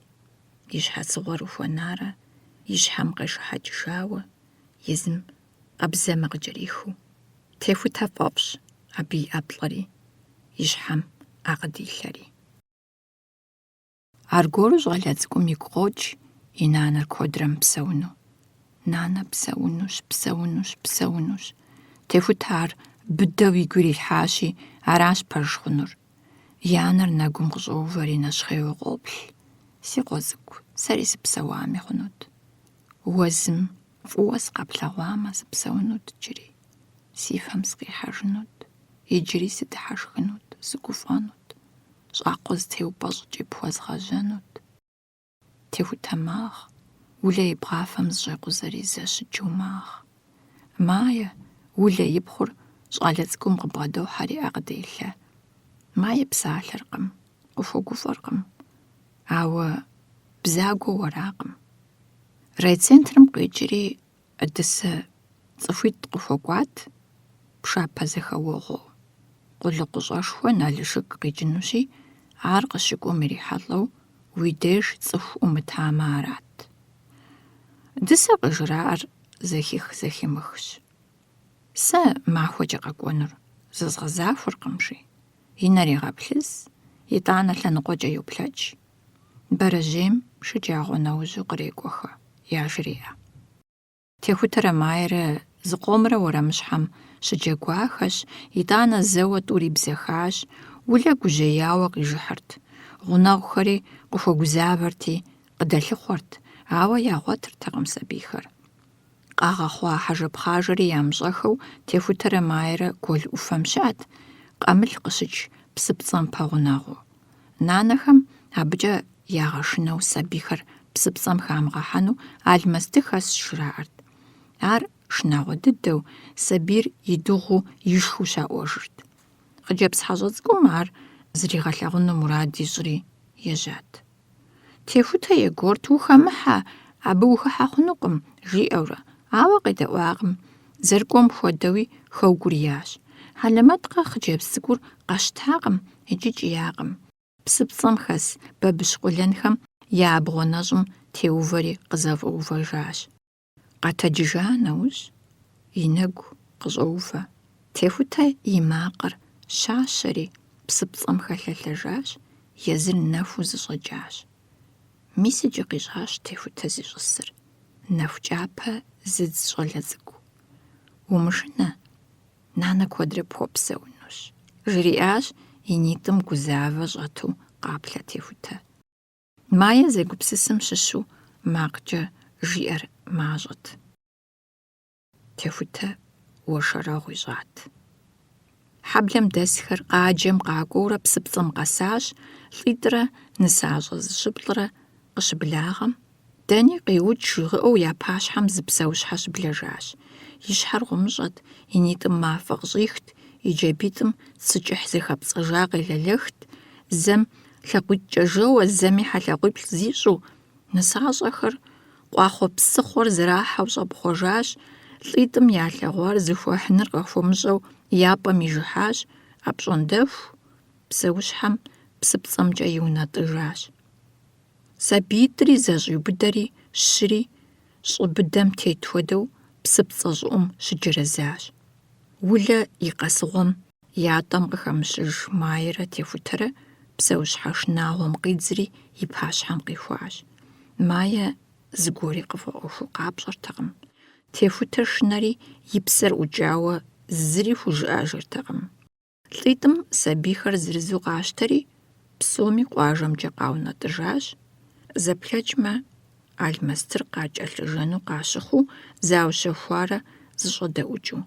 И щхьэцыгъуэр ухуэнарэ, и щхьэм къешыхьэкӀыжауэ, езым къабзэмэ къыкӀэрихыу. Техутэ фӀэфӀщ абы и ӀэплӀэри, и щхьэм Ӏэ къыдилъэри. Аргуэру щӀалэ цӀыкӀум игу къокӀ, и нанэр куэдрэ мыпсэуну. Нанэ псэунущ. Техут ар быдэу игу ирилъхьащи, аращ пэж хъунур. И анэр нэгум къыщӏоувэри нэщхъейуэ къоплъ. Си къуэ цӏыкӏу, сэри сыпсэуами хъунут. Уэзым фӏыуэ сыкъэплъэгъуамэ, сыпсэунут иджыри. Си фэм сыкъихьэжынут. Иджыри сыдыхьэшхынут, сыгуфӏэнут. Щӏакхъуэ зытеупӏэ щӏыкӏи пхуэзгъэжьэнут. Техутэ магъ, улэ и бгъафэм зыщӏекъузэри зэщыджэу магъ. Мае, улэ ипхъур щӏалэ цӏыкӏум къыбгъэдохьэри ӏэ къыделъэ. Мае псалъэркъым, къыхуэгуфӏэркъым, ауэ бзагуэу аракъым. Райцентрым къикӏри ӏыдысэ цӏыхуитӏ къыхуэкӏуат, пшапэ зэхэуэгъуэу. Къулыкъущӏэшхуэ налыжыг къикӏынущи, ар къыщыкӏуэм ирихьэлӏэу уи деж цӏыху ӏумытамэ арат. Дысэ къыжраӏэр зэхих-зэхимыхщ. Сэ махуэкӏэ къэкӏуэнур зызгъэзахуэркъымжи. И нэр егъэплъыс, итӏанэ лъэныкъуэкӏэ йоплъэкӏ. Бэрэжьейм шэджагъуэ нэужьу кърекӏуэхэ, яжреӏэ. Техутэрэ Маерэ зыкъомрэ уэрамыщхьэм щыджэгуахэщ, итӏанэ зэуэ тӏури бзэхащ, улэ гужьеяуэ къижыхьырт. Гъунэгъухэри къыхуэгузавэрти, къыдэлъыхъуэрт, ауэ ягъуэтыртэкъым сабийхэр. Къагъэхъуа хьэжэпхъажэри ямыщӏэхэу Техутэрэ Маерэ гуэл ӏуфэм щыӏэт, къамыл къыщыкӏ псыпцӏэм пэгъунэгъуу. Нанэхэм абыкӏэ ягъэшынэу сабийхэр псыпцӏэм хамыгъэхьэну алмэсты хэсщ жраӏэрт. Ар шынагъуэ дыдэу, сабийр и дыгъуу ишхыу щаӏуэжырт. Хъыджэбз хьэщӏэ цӏыкӏум ар зригъэлъэгъуну мурад ищӏри ежьат. Техутэ егуэрт ухэмыхьэ, абы ухыхьэ хъунукъым, жиӏэурэ, ауэ къедэӏуакъым. Зэрыкӏуэм хуэдэуи хэугуриящ. Хьэлэмэткъэ хъыджэбз цӏыкӏур къэщтакъым икӏи кӏиякъым. Псыпцӏэм хэс бабыщ къулэнхэм я абгъуэ нэщӏым теувэри къызэфӏэувэжащ. Къэтэджыжа нэужь и нэгу къыщӏоувэ. Техутэ и макъыр щащэри псыпцӏэм хэлъэлъэжащ, езыр нэхуу зыщӏэкӏащ. Мис иджы къищӏащ Техутэ зищӏысыр. Нэху кӏапэ зыдз щӏалэ цӏыкӏу. Умышынэ, нанэ куэдрэ пхуэпсэунущ, жриӏащ и нитӏым гузавэ щӏэту къаплъэ Техутэ. Мае зэгупсысым щыщу макъкӏэ жиӏэр мащӏэт. Техутэ уэшэрэгъу ищӏат. Хьэблэм дэсхэр къаджэм къакӏуэурэ псыпцӏэм къэсащ, лӏитӏрэ нысащӏэ зыщыплӏрэ къыщыблагъэм, дэни къеудж жыгъыӏэу я пащхьэм зы псэущхьэ щыблэжащ. И щхьэр гъумыщӏэт, и нитӏым мафӏэ къыщӏихт, и джабитӏым цыкӏыхь зэхэпцӏэжа къелэлэхт, зэм лъакъуитӏ кӏэжэуэ, зэми хьэлъакъуиплӏ зищӏу, нысащӏэхэр къуахъуэ псыхъуэр зэрахьэу щӏэпхъуэжащ, лӏитӏым я лъэгъуар зыхуэхьыныр къахуэмыщӏэу япӏэм ижыхьащ, апщӏондэху псэущхьэм псыпцӏэмкӏэ иунэтӏыжащ. Сабиитӏри зэщӏиубыдэри щыри щӏы быдэм тет хуэдэу псыпцӏэ щӏыӏум щыджэрэзащ. Улэ и къэсыгъуэм ятӏэм къыхэмыщыж Маерэ Техутэрэ псэущхьэ шынагъуэм къидзри и пащхьэм къихуащ. Мае зыгуэри къыфӏэӏуэхуу къапщӏэртэкъым. Техутэр шынэри и псэр ӏукӏауэ зыри хужыӏэжыртэкъым. Лӏитӏым сабийхэр зырызу къащтэри, псоми къуажэмкӏэ къаунэтӏыжащ. Зэплъэкӏмэ, алмэстыр къакӏэлъыжэну къащыхъуу, заущэхуарэ зыщӏэдэӏукӏыу.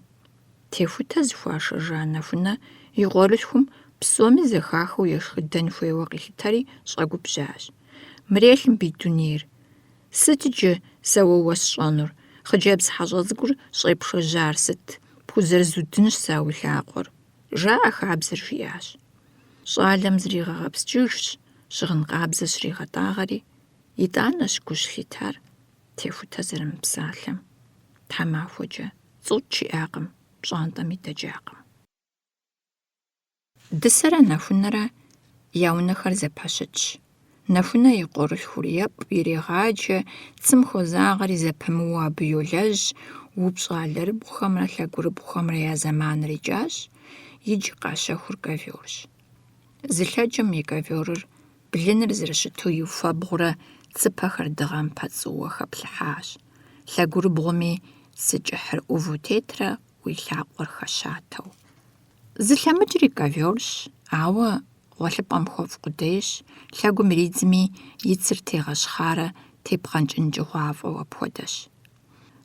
Техутэ зыхуашэжа нэхунэ и къуэрылъхум псоми зэхахыу ешхыдэн хуейуэ къилъытэри щӏэгупжьащ. Мырелъ мыбы и дунейр. Сыт иджы сэ уэ сщӏэнур? Хъыджэбз хьэщӏэ цӏыкӏур щӏепшэжьар сыт? Пхузэрызудынщ сэ уи лъакъуэр. Жаӏэ хабзэр жиӏащ. Щӏалэм зригъэгъэпскӏыжщ, щыгъын къабзэ щригъэтӏагъэри, итӏанэщ гущ лъитар Техутэ зэрымыпсалъэм. Тхьэмахуэкӏэ цӏут жиӏакъым, пщӏантӏэми дэджакъым. Дысэрэ нэхунэрэ я унэхэр зэпэщытщ. Нэхунэ и къуэрылъхур епӏ, ирегъаджэ, цым хуозагъэри зэпымыууэ абы йолэжь, упщӏэ алэрыбгъухэмрэ лъагурыбгъухэмрэ я зэманыр икӏащ, иджы къащэхур ковёрщ. Зылъэкӏым и ковёрыр блыныр зэрыщыту и хуэбгъурэ Цыпэхэр дыгъэм пэцӏууэ хэплъыхьащ. Лъэгурыбгъуми сыкӏыхьыр ӏуву тетрэ уи лъакъуэр хэщатэу. Зылъэмыкӏри ковёрщ, ауэ гъуэлъыпӏэм хуэфӏ къудейщ, лъэгум иридзми и цыр тегъэщхъарэ тепхъэнкӏынкӏыгъуафӏэу апхуэдэщ.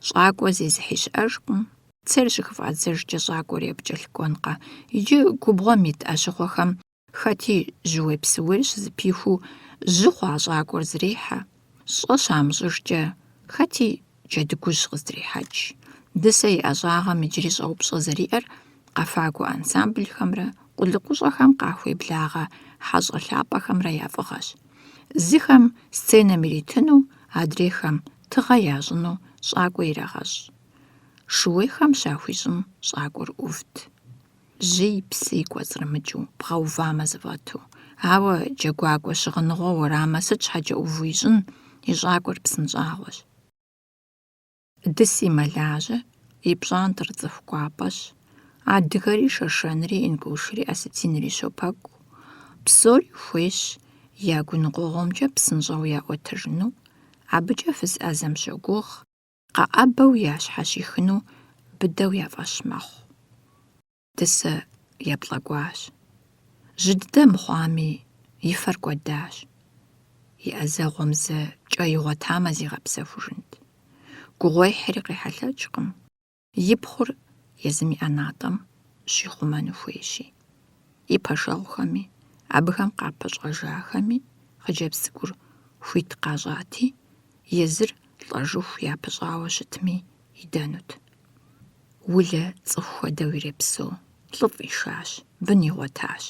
ЩӀакӀуэ зезыхьи щыӏэжкъым. Цейр щыхыфӀадзэжкӀэ щӀакӀуэр епкӀэлъыкӀуэнкъэ, иджы губгъуэм ит Ӏэщыгъуэхэм хэти жьыуей-псыуейр щызыпихыу жьы хъуа щӀакӀуэр зрехьэ. ЩӀы щамыщӀыжкӀэ хэти джэдыгужь къыздрехьэкӀ. Дысэ и ӀэщӀагъэм иджыри щӀэупщӀэ зэриӀэр къэфакӀуэ ансамбльхэмрэ къулыкъущӀэхэм къахуей благъэ хьэщӀэ лъапӀэхэмрэ я фӀыгъэщ. Зыхэм сценэм иритыну, адрейхэм тыгъэ ящӀыну щӀакӀуэ ирагъэщӀ. Шууейхэм щахуищӀым щӀакӀуэр Ӏувт. Жьыи псыи кӀуэцӀрымыкӀыу, бгъэувамэ зыфӀэту. Ауэ джэгуакӀуэ щыгъыныгъуэ уэрамэ сыт щхьэкӀэ Ӏуву ищӀын, и щӀакӀуэр псынщӀагъуэщ. Дыси мэлажьэ, и пщӀантӀэр цӀыху кӀуапӀэщ. Адыгэри шэршэнри ингушри осетинри щопэкӀу. Псори хуейщ я гуныкъуэгъуэмкӀэ псынщӀэу яӀуэтэжыну, абыкӀэ фыз Ӏэзэм щогугъ, къэӀэбэу ящхьэщихыну быдэу яфӀэщ мэхъу. Дысэ еплӀэкӀуащ. Жьы дыдэ мыхъуами, и фэр кӀуэдащ. И Ӏэзэгъуэм зэ кӀэ игъуэтамэ зигъэпсэхужынт. Гугъуехьри къехьэлъэкӀкъым. И пхъур езым и ӀэнатӀэм щихъумэну хуейщи. И пэшэгъухэми, абыхэм къапэщӀэжахэми хъыджэбз цӀыкӀур хуит къащӀати, езыр лӀэжыху япыщӀауэ щытми идэнут. Улэ цӀыху хуэдэу ирепсэу, лӀыфӀ ишащ, бын игъуэтащ.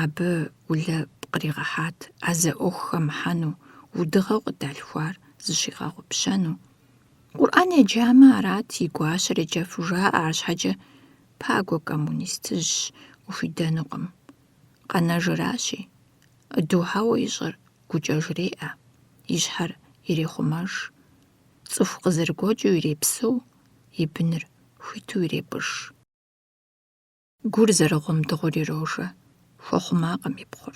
Абы улэ къригъэхьат Ӏэзэ Ӏуэху хэмыхьэну, удыгъэу къыдалъхуар зыщигъэгъупщэну. Къурӏэн еджамэ арат и гуащэр еджэфу жаӀэ, арщхьэкӀэ пагуэ коммунистыжьщ, ухуидэнукъым. Къэнэжыращи, Ӏыдыухьэуэ ищӀыр гукӀэ жреӀэ, и щхьэр ирехъумэж, цӀыху къызэрыгуэкӀыу ирепсэу, и быныр хуиту ирепӀыж. Гур зэрыгъум дыгъур ирожэ, хуэхъумакъым и пхъур.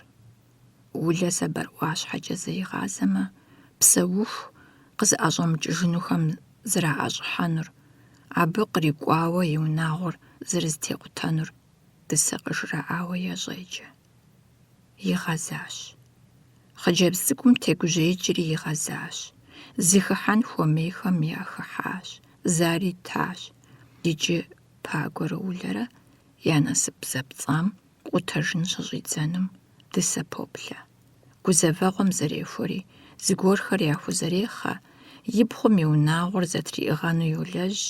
Улэ сэбэрыӀуа щхьэкӀэ зыригъазэмэ, псэуху къызыӀэщӀэмыкӀыжынухэм зраӀэщӀыхьэнур, абы кърикӀуауэ и унагъуэр зэрызэтекъутэнур дысэ къыжраӀауэ ещӀеджэ. Игъэзащ. Хъыджэбз цӀыкӀум тегужьеикӀри игъэзащ. Зихыхьэн хуэмейхэм яхыхьащ, зари итащ. Иджы пагуэрэ улэрэ я насып зэпцӀам къутэжын щыщӀидзэнум дысэ поплъэ. Гузэвэгъуэм зэрехуэри, зыгуэрхэр яхузэрехъэ, и пхъум и унагъуэр зэтриӀыгъэну йолэжь,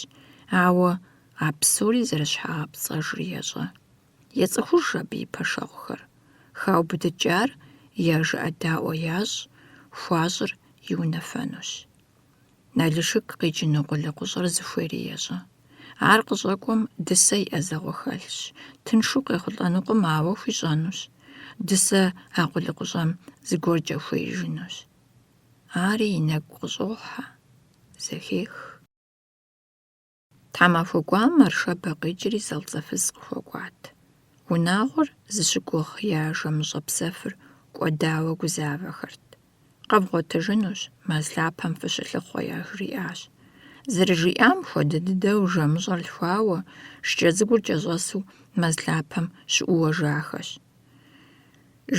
ауэ а псори зэрыщхьэгъэпцӀэжыр ещӀэ. Ецӏыхуж абы и пэшэгъухэр. Хаубыдыкӏар я жыӀэдаӀуэ ящӀ, хуащӀыр и унафэнущ. Налышык къикӀыну къулыкъущӀэр зыхуейри ещӀэ. Ар къыщӀэкӀуэм дысэ и Ӏэзэгъуэ хэлъщ. Тыншу къехъулӀэнукъым, ауэ хуищӀэнущ. Дысэ а къулыкъущӀэм зыгуэркӀэ хуеижынущ. Ари и нэгу къыщӀохьэ, зэхех. Тхьэмахуэ гуам маршэбэ къикӀри зэлӏзэфыз къыхуэкӀуат. Унагъуэр зыщыгугъ я жэмыщӀэ-псэфыр кӀуэдауэ гузавэхэрт. Къэвгъуэтыжынущ, мэз лъапэм фыщылъыхъуэ, яжриӀащ. ЗэрыжиӀам хуэдэ дыдэу жэмыщӀэр лъхуауэ, шкӀэ цӀыкӀур кӀэщӀэсу мэз лъапэм щыӀууэжахэщ.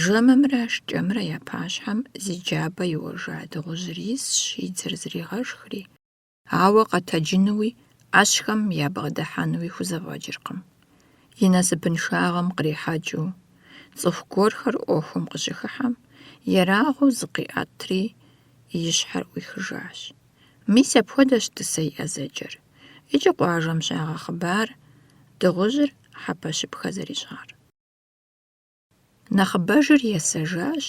Жэмымрэ шкӀэмрэ я пащхьэм зи джабэ иуэжа дыгъужьыр исщ, и дзэр зригъэшхри, ауэ къэтэджынуи Ӏэщхэм ябгъэдыхьэнуи хузэфӀэкӀыркъым. И насыпыншагъэм кърихьэкӀыу, цӀыху гуэрхэр Ӏуэхум къыщыхыхьэм, ерагъыу зыкъиӀэтри, и щхьэр Ӏуихыжащ. Мис апхуэдэщ дысэ и ӀэзэкӀэр. ИкӀи къуажэм щагъэ хъыбар дыгъужьыр хьэпэщыпхэ зэрищӀар. Нэхъыбэжыр есэжащ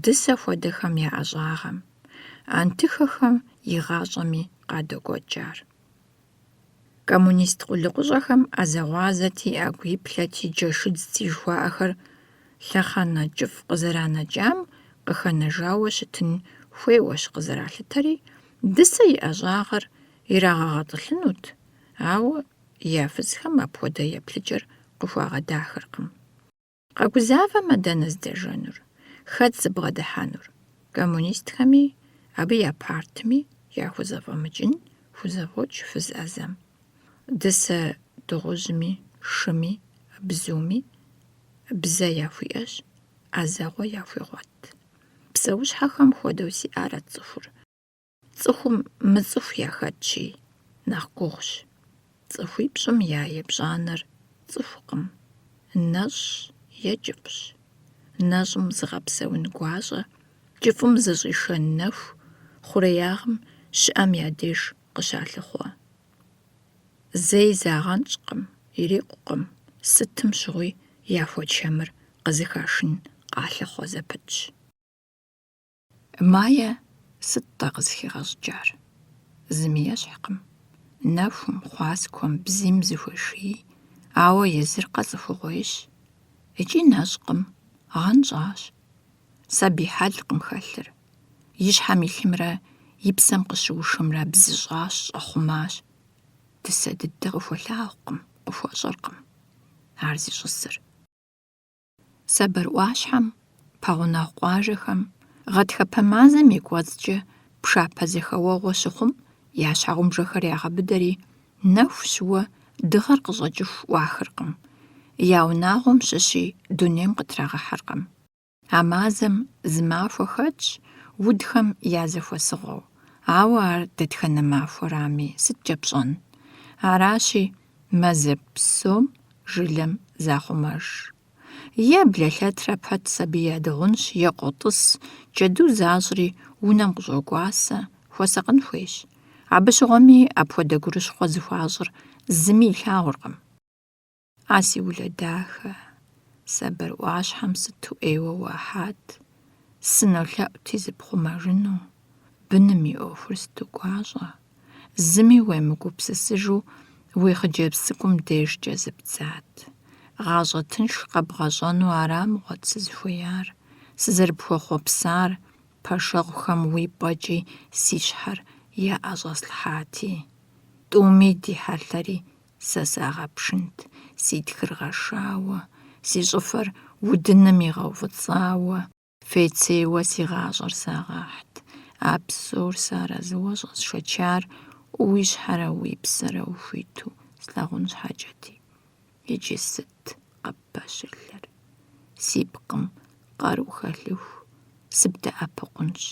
дысэ хуэдэхэм я ӀэщӀагъэм, антыхэхэм и гъащӀэми къадокӀуэкӀар. Коммунист къулыкъущӀэхэм Ӏэзэгъуазэти, Ӏэгу иплъэти, джэшыдзти жыхуаӀэхэр лъэхъэнэ кӀыфӀ къызэранэкӀам къыхэнэжауэ щытын хуейуэщ къызэралъытэри, дысэ и ӀэщӀагъэр ирагъэгъэтӀылъынут, ауэ я фызхэм апхуэдэ еплъыкӀэр къыхуагъэдахыркъым. Къэгузавэмэ, дэнэ здэжэнур? Хэт зыбгъэдыхьэнур? Коммунистхэми Абы я партми яхузэфӏэмыкӏын хузэфӏокӏ фыз ӏэзэм. Дысэ дыгъужьми, шыми, бзуми бзэ яхуиӏэщ, ӏэзэгъуэ яхуегъуэт. Псэущхьэхэм хуэдэу сиӏарат цӏыхур. Цӏыхум мыцӏыху яхэтщи, нэхъ гугъущ. ЦӀыхуипщӀым я ебжьанэр цӀыхукъым, нэщӀщ е кӀыфӀщ. НэщӀым зыгъэпсэун гуащӀэ, кӀыфӀым зыщӀишэн нэху, хъуреягъым щыӀэм я деж къыщалъыхъуэ. Зэи загъэнщӀкъым, ирикъукъым, сытым щыгъуи яхуэчэмыр къызыхашын къалъыхъуэ зэпытщ. Мае сыт-тӀэ къызыхигъэщӀыкӀар? Зыми ещхькъым. Нэхум, хъуаскуэм, бзийм зыхуеший, ауэ езыр къэцӀыхугъуейщ. ИкӀи нэщӀкъым, гъэнщӀащ. Сабий хьэлкъым хэлъыр. И щхьэм илъымрэ и псэм къыщыушымрэ бзыщӀащ, щӀэхъумащ. Дысэ дыдэ къыхуэлъагъукъым, къыхуэщӀыркъым. Ар зищӀысыр. СабэрыӀуащхьэм, пэгъунэгъу къуажэхэм, гъатхэпэ мазэм и кӀуэцӀкӀэ пшапэ зэхэуэгъуэ щыхъум, я щхьэгъубжэхэр ягъэбыдэри, нэху щыуэ дыгъэр къыщӀэкӀыху Ӏуахыркъым. Я унагъуэм щыщи дунейм къытрагъэхьэркъым. А мазэм зы махуэ хэтщ, удхэм я зэхуэсыгъуэу. Ауэ ар дэтхэнэ махуэрами, сыткӀэ пщӀэн? Аращи, мазэ псом жылэм захъумэж. Е блэлъэтрэ пэт сабий ядыгъунщ, е къотӀыс, джэду защӀри унэм къыщӀокӀуасэ, хуэсакъын хуейщ. Абы щыгъуэми апхуэдэ гурыщхъуэ зыхуащӀыр зыми илъагъуркъым. А си улэ дахэ, сабэрыӀуащхьэм сыту Ӏейуэ уахьат, сынолъэӀути зыпхъумэжыну, быным и Ӏуэхур сыту гуащӀэ, зыми уемыгупсысыжу уи хъыджэбз цӀыкӀум дежкӀэ зыбдзат. ГъащӀэ тынш къэбгъэщӀэну арамыгъуэт сызыхуеяр, сызэрыпхуэхъуэпсар, пэшэгъухэм уи пӀэкӀи си щхьэр яӀэщӀэслъхьати. ТӀуми ди хьэлъэри сэ сагъэпшынт, си тхыр гъэшауэ, си щӀыфэр удыным игъэуфӀыцӀауэ, фецейуэ си гъащӀэр сагъэхьт. А псор сэарэзыуэ щӀэсшэчар уи щхьэрэ уи псэрэ ухуиту слъагъун щхьэкӀэти. Иджы сыт къэппэщылъыр? Си пкъым къару хэлъыху, сыбдэӀэпыкъунщ,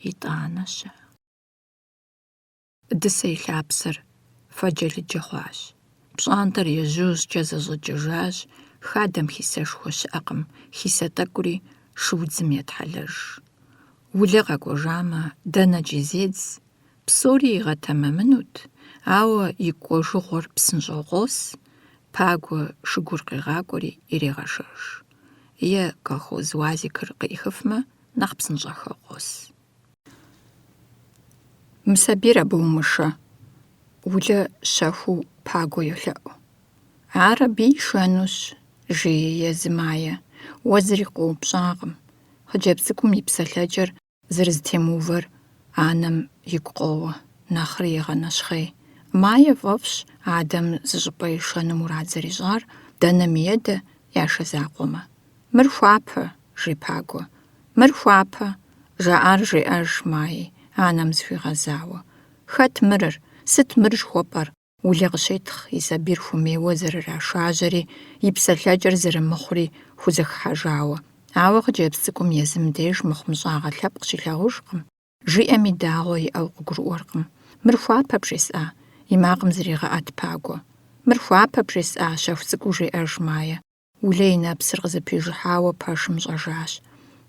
итӀанэ-щэ. Дысэ и лъапсэр фэджэлыджэ хъуащ. Пщӏантӏэр ежьужькӏэ зэщӏэкӏыжащ, хадэм хисэшхуэ щыӏэкъым, хисэ тӏэкӏури шыудзым етхьэлэж. Улэ къэкӏуэжамэ, дэнэкӏи зедз, псори игъэтэмэмынут, ауэ и кӏуэжыгъуэр псынщӏэу къос, пагуэ шыгур къигъакӏуэри ирегъэшэж. Е колхоз уазикыр къиӏыхыфмэ, нэхъ псынщӏэхэр къос. Сабийр абы умышэ, улэ щэхуу пагуэ йолъэӏу. Ар абы ишэнущ, жеие зы Мае, уэ зыри къоупщӏакъым. Хъыджэбз цӏыкӏум и псэлъэкӏэр зэрызэтемыувэр анэм игу къоуэ, нэхъри егъэнэщхъей. Мае фӏэфӏщ адэм зы щӏыпӏэ ишэну мурад зэрищӏар, дэнэми едэ, яшэ закъуэмэ. Мыр хуапэ, жей пагуэ. Мыр хуапэ, жаӏар жеӏэж Маи, анэм зыхуигъэзауэ. Хэт мырыр? Сыт мыр жыхуэпӏэр? Улэ къыщетхъ и сабийр хумейуэ зэрырашажьэри, и псэлъэкӏэр зэрымыхъури хузэхыхьэжауэ. Ауэ хъыджэбз цӏыкӏум езым деж мыхъумыщӏагъэ лъэпкъ щилъагъужкъым. Жиӏэми дагъуэ иӏэу къыгурыӏуэркъым. Мыр хуапэ бжесӏа? И макъым зригъэӏэт пагуэ. Мыр хуапэ бжесӏа? Щэху цӏыкӏуу жеӏэж Мае. Улэ и нэпсыр къызэпижыхьауэ пэшым щӏэжащ.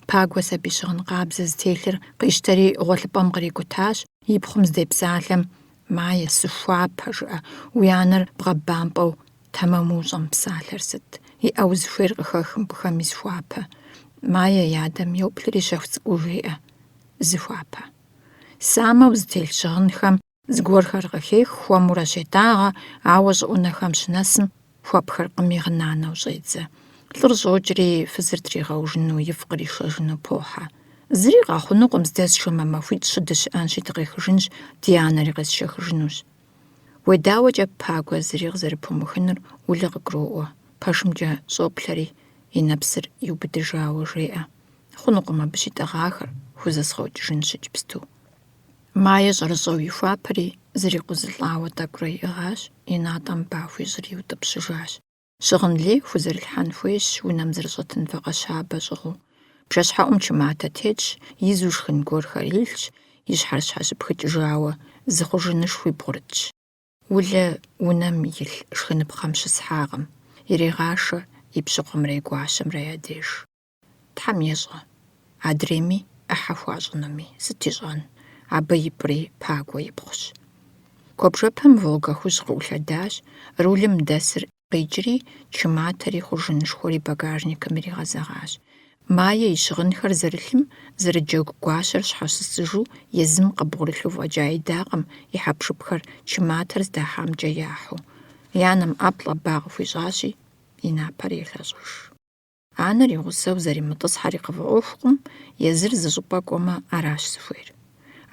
Пагуэ сабий щыгъын къабзэ зытелъыр къищтэри гъуэлъыпӏэм кърикӏутащ, и пхъум здепсалъэм: «Мае, сыхуапэ жыӏэ, уи анэр бгъэбампӏэу тэмэму ущӏэмыпсалъэр сыт? Иӏэу зыхуейр къыхэхым быхэми схуапэ». Мае и адэм йоплъри щэху цӏыкӏуу жеӏэ: «Зыхуапэ». Самэу зытелъ щыгъынхэм зыгуэрхэр къыхех, хуэмурэ щетӏагъэ, ауэ щӏыӏунэхэм щынэсым хуэпхыркъыми гъынанэу щӏедзэ. Лӏыр щӏокӏри фызыр тригъэужыну, ифӏ къришэжыну похьэ. Зыри къэхъунукъым, здэсшэмэ махуитӏ щыдэ щыӏэнщи дыкъехыжынщ, ди анэри къесшэхыжынущ. Уедауэкӏэ пагуэ зыри къызэрыпумыхынур Улэ къыгуроӏуэ, пэшымкӏэ щӏоплъэри и нэпсыр иубыдыжауэ жеӏэ: «Хъунукъым абы щитӏэгъахэр, хузэсгъэукӏыжын щыкӏ псту». Мае щӏэрыщӏэу и хуапэри зыри къузылӏауэ тӏэкӏурэ иӏыгъащ, и натӏэм баху ищӏри утӏыпщыжащ. Щыгъын лей хузэрилъхьэн хуейщ унэм зэрыщӏэтын вакъэщабэ щӏыгъуу. Бжэщхьэӏум чыматэ тетщ, изу шхын гуэрхэр илъщ, и щхьэр щхьэщыпхыкӏыжауэ зыхъужынышхуи бгъурытщ. Улэ унэм илъ шхыныпхъэм щысхьакъым, ирегъашэ и пщыкъумрэ и гуащэмрэ я деж. Тхьэм ещӏэ, адрейми ӏыхьэ хуащӏынуми, сыт ищӏэн? Абы ипӏри Пагуэ ипхъущ. Куэбжэпэм Волгэ хужь къыӏулъэдащ, рулым дэсыр къикӏри, чыматэри хъужынышхуэри багажникым иригъэзэгъащ. Мае и щыгъынхэр зэрылъым, зэрыджэгу гуащэр щхьэщысыжу езым къыбгъурылъу фӏэкӏа идакъым, и хьэпшыпхэр чыматэр здахьамкӏэ яхьу. И анэм ӏэплӏэ ба къыхуищӏащи, и напэр елъэщӏыж. Анэр и гъусэу зэримытӏысхьэри къыфӏэӏуэхукъым, езыр зы щӏыпӏэ кӏуэмэ, аращ сыхуейр.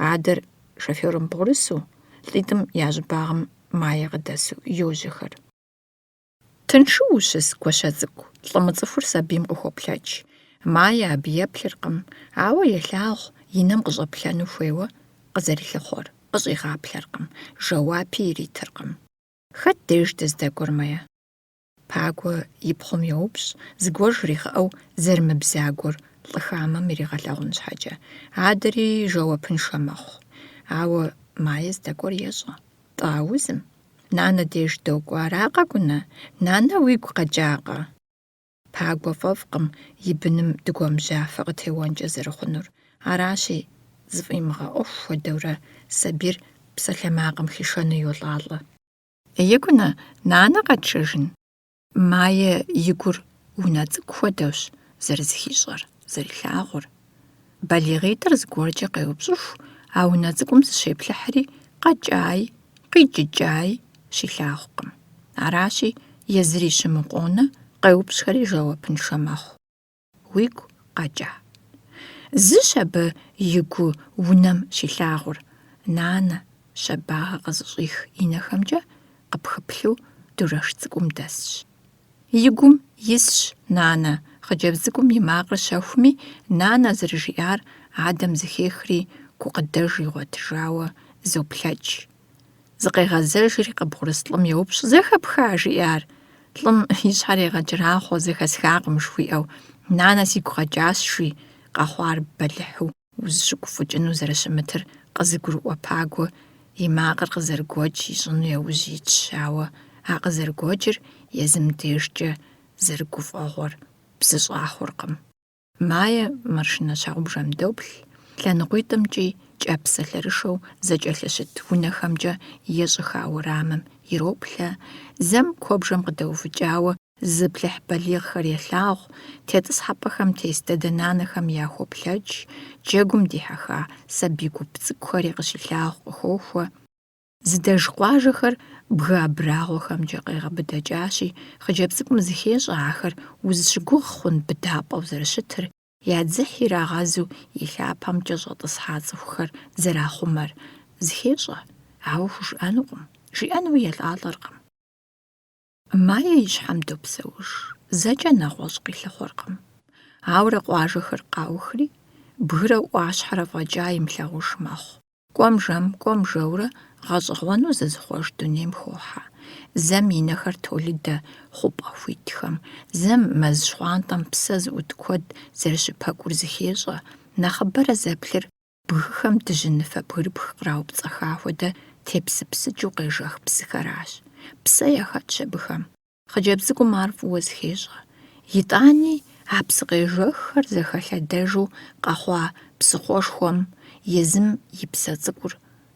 Адэр шофёрым бгъурысу, лӏитӏым я щӏыбагъым мае къыдэсу йожьэхэр. Тыншу ущыс, гуащэ цӏыкӏу, лӏымыцӏыхур сабийм къыхуоплъэкӏ. Мае абы еплъыркъым, ауэ елъагъу, и нэм къыщӏэплъэну хуейуэ къызэрилъыхъуэр, къыщӏигъаплъэркъым, жэуапи иритыркъым. Хэт деж дыздэкӏуэр мые? Пагуэ и пхъум йоупщӏ, зыгуэр жригъэӏэу зэрымыбзагуэр лӏыхамэм иригъэлъэгъун щхьэкӏэ. Адэри жэуапыншэ мэхъу. Ауэ мае здэкӏуэр ещӏэ. ТӀа узым? Нанэ деж докӏуэ, ара къэкӏунэ? Нанэ уигу къэкӏакъэ? Пагуэ фӏэфӏкъым и быным дыгуэмжьафэ къытеуэнкӏэ зэрыхъунур. Аращи, зыфӏимыгъэӏуэху хуэдэурэ сабийр псалъэмакъым хишэну йолӏалӏэ. Икӏунэ, нанэ къэтшыжын? Мае и гур унэ цӏыкӏу хуэдэущ зэрызыхищӏэр, зэрилъагъур. Балигъитӏыр зыгуэркӏэ къеупщӏыху, а унэ цӏыкӏум зыщеплъыхьри къэкӏаи, къикӏыкӏаи щилъагъукъым. Аращи, езыр ищымыкъуонэ, къеупщӏхэри жэуапыншэ мэхъу. Уигу къэкӏа. Зыщ абы и гу унэм щилъагъур. Нанэ щэбагъэ къызыщӏих и нэхэмкӏэ къыпхыплъу дурэш цӏыкӏум дэсщ. И гум исщ нанэ, хъыджэбз цӏыкӏум и макъыр щэхуми, нанэ зэрыжиӏар адэм зыхехри гукъыдэж игъуэтыжауэ зоплъэкӏ. Зыкъегъэзэжри къыбгъурыс лӏым йоупщӏ: «Зэхэпха?» жиӏар. Лӏым и щхьэр егъэкӏэрахъуэ зэхэсхакъым жыхуиӏэу. «Нанэ сигу къэкӏащ», жи, къэхъуар бэлыхьу, узыщыгуфӏыкӏыну зэрыщымытыр къызыгурыӏуэ Пагуэ и макъыр къызэрыгуэкӏ ищӏыну яужь итщ, ауэ а къызэрыгуэкӏыр езым дежкӏэ зэрыгуфӏэгъуэр бзыщӏахуэркъым. Мае маршынэ щхьэгъубжэм доплъ, лъэныкъуитӏымкӏи кӏапсэлъэрышэу зэкӏэлъыщыт унэхэмкӏэ ещӏыха уэрамым ироплъэ, зэм куэбжэм къыдэувыкӏауэ зыплъыхь балигъхэр елъагъу, тетӏысхьэпӏэхэм тес дэдэ-нанэхэм яхуоплъэкӏ, джэгум дихьэха сабий гуп цӏыкӏухэри къыщилъагъу къыхохуэ. Зыдэж къуажэхэр бгы абрагъуэхэмкӏэ къегъэбыдэкӏащи, хъыджэбз цӏыкӏум зыхещӏэ ахэр узыщыгугъ хъун быдапӏэу зэрыщытыр, я дзыхь ирагъэзу и лъапэмкӏэ щӏэтӏысхьа цӏыхухэр зэрахъумэр. Зыхещӏэ, ауэ хужыӏэнукъым, жиӏэнуи елӏалӏэркъым. Мае и щхьэм допсэуж, зэкӏэ нэгъуэщӏ къилъыхъуэркъым. Ауэрэ къуажэхэр къаухри, бгырэ ӏуащхьэрэ фӏэкӏа имылъагъуж мэхъу. Кӏуэм-жэм, кӏуэм-жэурэ гъэщӏэгъуэну зызыхъуэж дунейм хохьэ. Зэм и нэхэр толыдэ хъупӏэ хуитхэм, зэм мэз щхъуантӏэм псэ зыӏут куэд зэрыщыпэкӏур зыхещӏэ. Нэхъыбэрэ зэплъыр бгыхэм дыжьыныфэ бгырыпх къраупцӏэха хуэдэ тепсыпсыкӏыу къежэх псыхэращ. Псэ яхэтщ абыхэм. Хъыджэбз цӏыкӏум ар фӏыуэ зыхещӏэ. ИтӀани а псыкъежэххэр зэхэлъэдэжу къэхъуа псыхъуэшхуэм езым и псэ цӏыкӏур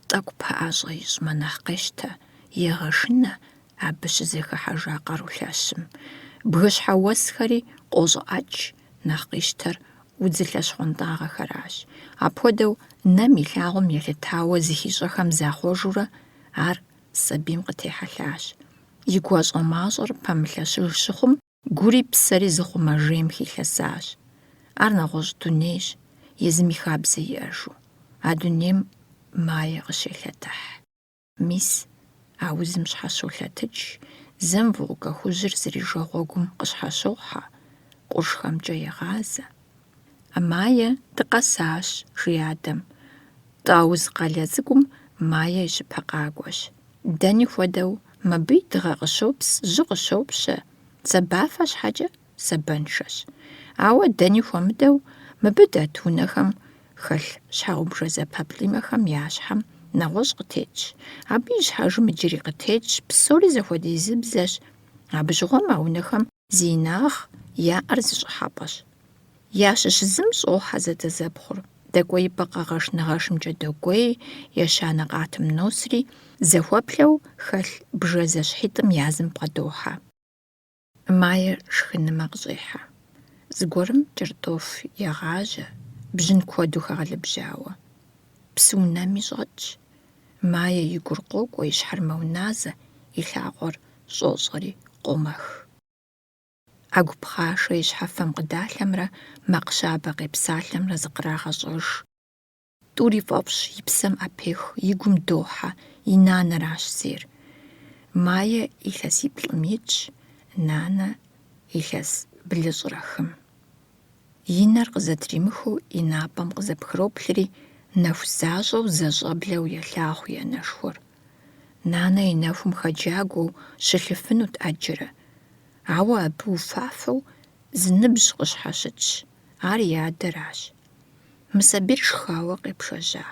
тӏэкӏу пэӏэщӏэ ищӏмэ нэхъ къещтэ, егъэшынэ абы щызехыхьэжа къарулъэщым. Бгыщхьэ уэсхэри къощӏыӏэкӏ, нэхъ къищтэр удзылъэ щхъуантӏагъэхэращ. Апхуэдэу нэм илъагъум елъытауэ зыхищӏэхэм захъуэжурэ, ар сабийм къытехьэлъащ. И гуащӏэ-мащӏэр пэмылъэщыж щыхъум, гури псэри зыхъумэжейм хилъэсащ. Ар нэгъуэщӏ дунейщ, езым и хабзэ иӏэжу. А дунейм мае къыщелъэтыхь. Мис а узым щхьэщолъэтыкӏ, зэм Волгэ хужьыр зрижэ гъуэгум къыщхьэщохьэ, къуршхэмкӏэ егъазэ. Мае дыкъэсащ, жи адэм. Тӏауз къалэ цӏыкӏум Майя и щыпэ къакӏуэщ. Дэни хуэдэу мыбы и дыгъэ къыщопс, жьы къыщопщэ. Сэбафэ щхьэкӏэ сабэншэщ. Ауэ дэни хуэмыдэу мыбы дэт унэхэм хэлъ щхьэгъубжэ зэпэплӏимэхэм я щхьэм нэгъуэщӏ къытетщ. Абы ищхьэжым иджыри къытетщ, псори зэхуэдизыбзэщ. Абы щыгъуэм а унэхэм зи инагъ яӏэр зыщӏыхьэпӏэщ. Ящыщ зым щӏохьэ зэдэзэпхъур. ДэкӀуеипӀэ къэгъэш нэгъэшымкӀэ докӀуей, ещанэ къатым носри, зэхуэплъэу хэлъ бжэ зэщхьитӀым язым бгъэдохьэ. Майя шхынымэ къыщӀехьэ. Зыгуэрым кӀэртӀоф егъажьэ, бжьын куэду хэгъэлыбжьауэ. Псыунэми щӀэтщ. Майя и гур къокӀуэ, и щхьэр мэуназэ, и лъакъуэр щӀощӀэри къомэх. Ӏэгу пхъашэ и щхьэфэм къыдалъэмрэ макъ щабэ къепсалъэмрэ зыкърагъэщӀэж. ТӀури фӀэфӀщ, и псэм Ӏэпех, и гум дохьэ, и нанэращ зейр. Майя илъэс и плӀым итщ, нанэ илъэс блыщӀрэ хым. И нэр къызэтримыхыу и напӀэм къызэпхроплъри, нэху защӀэу зэщӀэблэу елъагъу и анэшхуэр. Нанэ и нэхум хэджагуэу щылъыфынут Ӏэджэрэ. Ауэ абы уфафэу зы ныбжь къыщхьэщытщ. Ар и адэращ. Мы сабийр шхауэ къепшэжьа.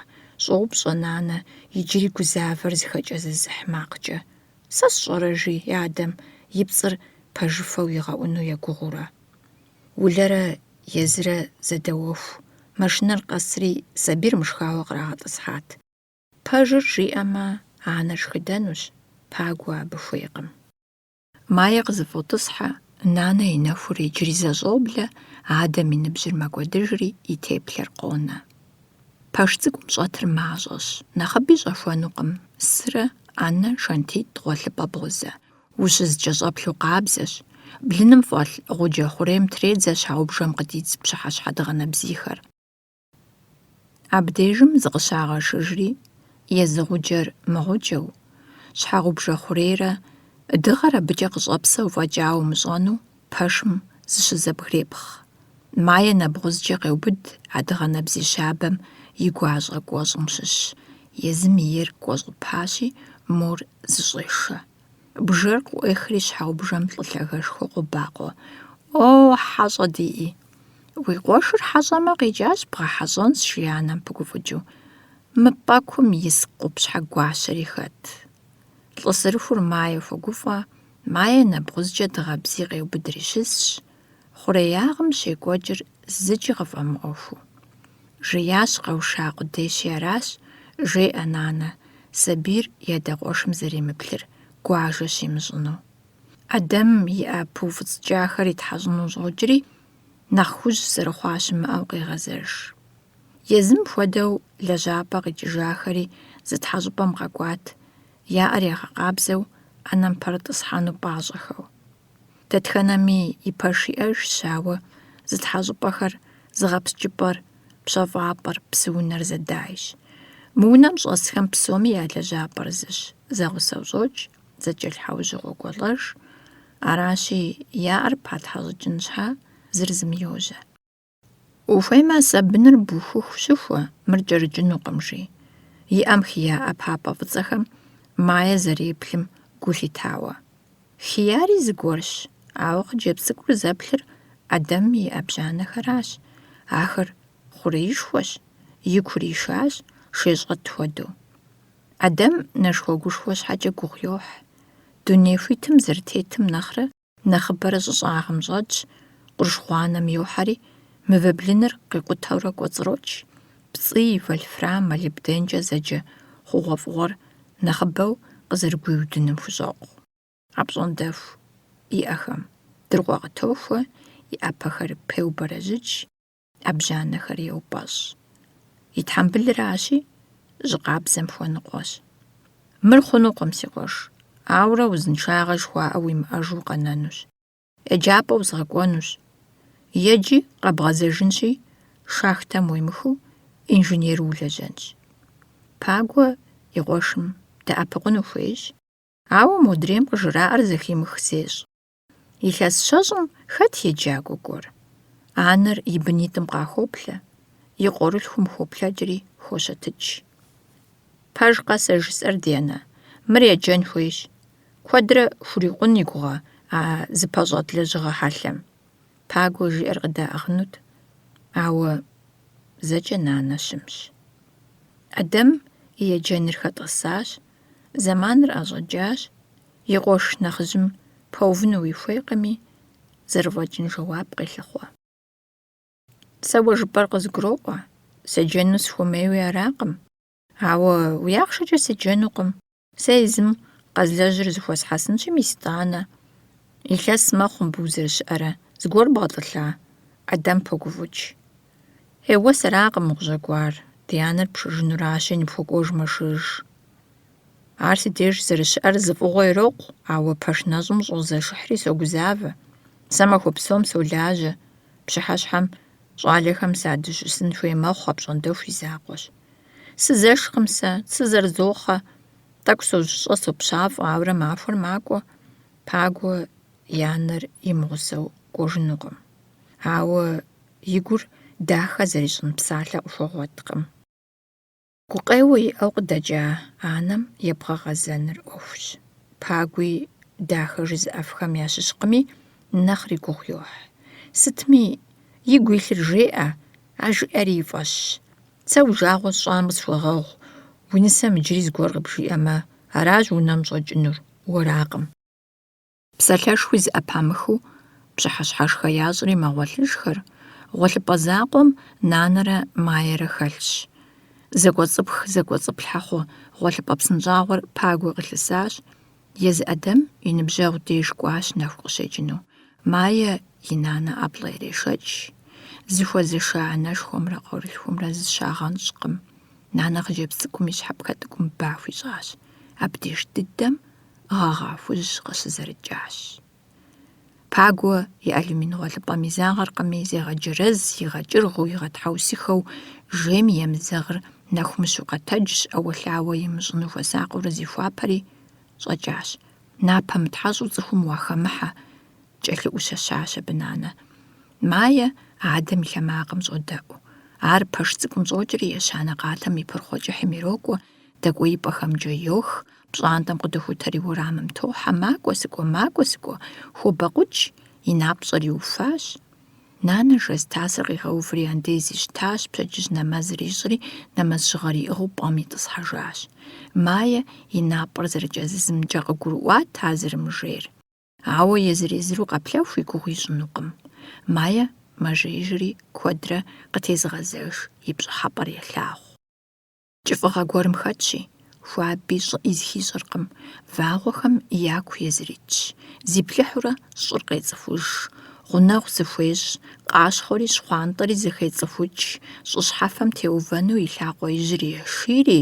ЩӀоупщӀэ нанэ иджыри гузавэр зыхэкӀэзызыхь макъкӀэ. Сэ сщӀэрэжи, и адэм и пцӀыр пэжыфэу игъэӀуну егугъыурэ. Улэрэ езырэ зэдэуэху. Машинэр къэсри сабийр мышхауэ кърагъэтӀысхьат. Пэжыр жиӀэмэ, анэр шхыдэнущ. Пагуэ абы хуейкъым. Майя къызыфӀотӀысхьэ, нанэ и нэхур иджыри зэщӀоблэ, адэм и ныбжьыр мэкӀуэдыжри, и теплъэр къонэ. Пэж цӀыкӀум щӀэтыр мащӀэщ. Нэхъыби щӀэхуэнукъым. Сырэ, Ӏэнэ, шэнтитӀ, гъуэлъыпӀэ бгъузэ. УщызкӀэ щӀэплъу къабзэщ. Блыным фӀэлъ гъуджэ хъурейм тредзэ щхьэгъубжэм къыдидз пщыхьэщхьэ дыгъэнэбзийхэр. Абдежым зыкъыщагъэшыжри, езы гъуджэр мыгъуджэу, щхьэгъубжэ хъурейрэ дыгъэр абыкӀэ къыщӀэпсэу фӀэкӀа умыщӀэну, пэшым зыщызэбгрепхъ. Майя нэбгъузкӀэ къеубыд а дыгъэнэбзий щабэм и гуащӀэ кӀуэщӀым щыщ. Езым и ейр кӀуэщӀупащи, мор зыщӀешэ. Бжэр къыӀуехри щхьэгъубжэм лӀы лъагэшхуэ къобакъуэ. «О, хьэщӀэ диӀи!» «Уи къуэшыр хьэщӀэмэ къикӀащ, бгъэхьэщӀэнщ», – жи анэм пыгуфӀыкӀыу. «Мы пӀэкум ис къупщхьэ гуащэри хэт?» ЛӀы сырыхур Майя хуэгуфӀэ. Майя нэбгъузкӀэ дыгъэбзий къеубыдри щысщ. Хъуреягъым щекӀуэкӀыр зыкӀи къыфӀэмыӀуэхуу. «Жеящ къэуша къудейщи аращ», – жеӀэ нанэ, сабийр и адакъуэшым зэремыплъыр гуажэ щимыщӀыну. Адэм и Ӏэ пыуфӀыцӀкӀахэр итхьэщӀыну щӀокӀри, нэхъ хужь зэрыхъуа щымыӀэу къегъэзэж. Езым хуэдэу лэжьапӀэ къикӀыжахэри зытхьэщӀыпӀэм къэкӀуат, яӀэр ягъэкъабзэу, Ӏэнэм пэрытӀысхьэну пӀащӀэхэу. Дэтхэнэми и пэш иӀэжщ, ауэ зытхьэщӀыпӀэхэр зыгъэпскӀыпӀэр, пщэфӀапӀэр, псыунэр зэдайщ. Мы унэм щӀэсхэм псоми я лэжьапӀэр зыщ. Зэгъусэу щӀокӀ, зэкӀэлъхьэужьыгъуэ гуэлӀэж. Аращи, яӀэр патхьэщӀыкӀын щхьа зыр зым йожьэ. Ухуеймэ, сабыныр бухыху щыхуэ, мыр кӀэрыкӀынукъым, жи. И Ӏэм хияӀэ папӀэ фӀыцӀэхэм Майя зэреплъым гу лъитауэ. Хияри зыгуэрщ, ауэ хъыджэбз цӀыкӀур зэплъыр Адэм и Ӏэбжьанэхэращ. Ахэр хъуреишхуэщ, игу иришащ, шещӀэт хуэдэу. Адэм нэшхуэгушхуэ щхьэкӀэ гугъу йохь. Дуней хуитым зэрытетым нэхърэ нэхъыбэрэ щӀыщӀагъым щӀэкӀ, къурш гъуанэм йохьэри, мывэ блыныр къикъутэурэ кӀуэцӀрокӀ. ПцӀый, вольфрам, молибденкӀэ зэджэ хъугъуэфӀыгъуэр нэхъыбэу къызэрыгуиудыным хущӀокъу. Апщӏондэху иӏэхэм дыргъуэ къытохуэ, и ӏэпэхэр пеубэрэжьыкӏ, ӏэбжьанэхэр еупӏэщӏ. И тхьэмбылыращи, жьы къабзэм хуэныкъуэщ. Мыр хъунукъым, си къуэш, ауэрэ узыншагъэ жыхуаӏэ уимыӏэжу укъэнэнущ. Еджапӏэ узгъэкӏуэнущ. Еджи къэбгъэзэжынщи, шахтэм уемыхыу, инженеру улэжьэнщ. Пагуэ и къуэшым дэӏэпыкъун ухуейщ. Ауэ модрейм къыжраӏэр зэхимых зещӏ. Илъэс щэщӏым хэт еджакӏуэ гуэр? Анэр и бынитӏым къахоплъэ, и къорылъхум хоплъэкӏри хощэтыкӏ. Пэж къэсэ жысӏэр дэнэ? Мыр еджэн хуейщ. Куэдрэ хурикъун и гугъэ а зыпэщӏэт лэжьыгъэ хьэлъэм. Пагуэ жиӏэр къыдаӏыгъынут, ауэ зэкӏэ нанэ щымщ. Адэм и еджэныр хэтӏысащ, зэманыр ӏэщӏэкӏащ, и къуэш нэхъыжьым пэувыну уи хуейкъыми, зэрыфӏэкӏын жэуап къелъыхъуэ. Сэ уэ жыпӏэр къызгуроӏуэ, седжэну схуэмейуи аракъым, ауэ уи ахъшэкӏэ седжэнукъым. Сэ езым къэзлэжьыр зыхуэсхьэсынщи, итӏанэ. Илъэс мэхъу мыбы узэрыщыӏэрэ, зыгуэр бгъэтӏылъа? Адэм погуфӏыкӏ. Уэ сэракъым укъыщӏэкӏуар, ди анэр пшыжынуращи, ныпхуэкӏуэж мэшыж. Ар си деж зэрыщыӏэр зыфӏыгъуэ ирокъу, ауэ пэш нэщӏым щӏозэшыхьри согузавэ. Сэ махуэ псом солажьэ, пщыхьэщхьэм щӏалэхэм садыщысын хуей мэхъу, апщӏондэху и закъуэщ. Сызэшкъым сэ, сызэрызохъэ, тӏэкӏу сожьыщӏэ, сопщафӏэ, ауэрэ махуэр макӏуэ, Пагуэ и анэр имыгъусэу кӏуэжынукъым. Ауэ и гур дахэ зэрищӏын псалъэ къыхуэгъуэткъым. Гукъеуэ иӏэу къыдэкӏа анэм ебгъэгъэзэныр ӏуэхущ. Пагуи дахэ жызыӏэфхэм ящыщкъыми, нэхъри гугъу йохь. Сытми игу илъыр жеӏэ, а жиӏэри и фӏэщ. Сэ уи жагъуэ сщӏам къысхуэгъэгъу, уи нысэм иджыри зыгуэр къыбжиӏэмэ, аращ унэм щӏэкӏынур, уэракъым. Псалъэшхуи зыӏэпамыхыу пщыхьэщхьэшхэ ящӏри мэгъуэлъыжхэр, гъуэлъыпӏэ закъуэм нанэрэ маерэ хэлъщ. Зэкӏуэцӏыпх зэкӏуэцӏыплъхьэ хъу гъуэлъыпӏэ псынщӏагъуэр Пагуэ къилъысащ, езы ӏэдэм и ныбжьэгъу деж кӏуащ нэху къыщекӏыну. Мае и нанэ ӏэплӏэ ирешэч. Зыхуэзэша анэшхуэмрэ къорылъхумрэ зыщагъэнщӏкъым. Нанэ хъыджэбз цӏыкӏум и щхьэпхэ тӏыкӏум ба хуищӏащ. Абдеж дыдэм гъэгъа хужь къыщызэрыкӏащ. Пагуэ и алюмин гъуэлъыпӏэм и загъэркъыми, зегъэджэрэз, игъэкӏыргъыу, игъэтхьэусыхэу, жейм емызэгъыр нэху мыщу къэтэджщ, ӏэуэлъауэ имыщӏыну хуэсакъыурэ зихуапэри щӏэкӏащ. Напэ мытхьэщӏу цӏыхум уахэмыхьэ, кӏэлъыӏущэщащ абы нанэ. Мае адэм и лъэмакъым щӏодэӏу. Ар пэш цӏыкӏум щӏокӏри, ещанэ къалэм и пырхъуэкӏыхьым ирокӏуэ, дэкӏуеипӏэхэмкӏэ йох, пщӏантӏэм къыдыхутэри уэрамым тохьэ, макӏуэ сыкӏуэ, хуобэкъукӏ, и напщӏэр иуфащ. Нанэ жэз тасэр къигъэуври андей зищтащ, пщэдджыжь нэмэзыр ищӏри, нэмэз щыгъэр иӏыгъыу пӏэм итӏысхьэжащ. Мае и напӏэр зэрыкӏэзызымкӏэ къыгурыӏуат а зэрымыжейр. Ауэ езыр-езыру къэплъэху и гугъу ищӏынукъым. Мае мэжеижри куэдрэ къытезыгъэзэж, и пщӏыхьэпӏэр елъагъу. КӀыфӀыгъэ гуэрым хэтщи, хуаби щӀыӀи зыхищӀыркъым. Вагъуэхэм яку езыритщ. Зиплъыхьурэ щӀыр къецӀыхуж. Гъунэгъу зыхуещӀ, къащхъуэри щхъуантӀэри зыхецӀыхукӀ. ЩӀы щхьэфэм теувэну и лъакъуэ ижьыр ешийри,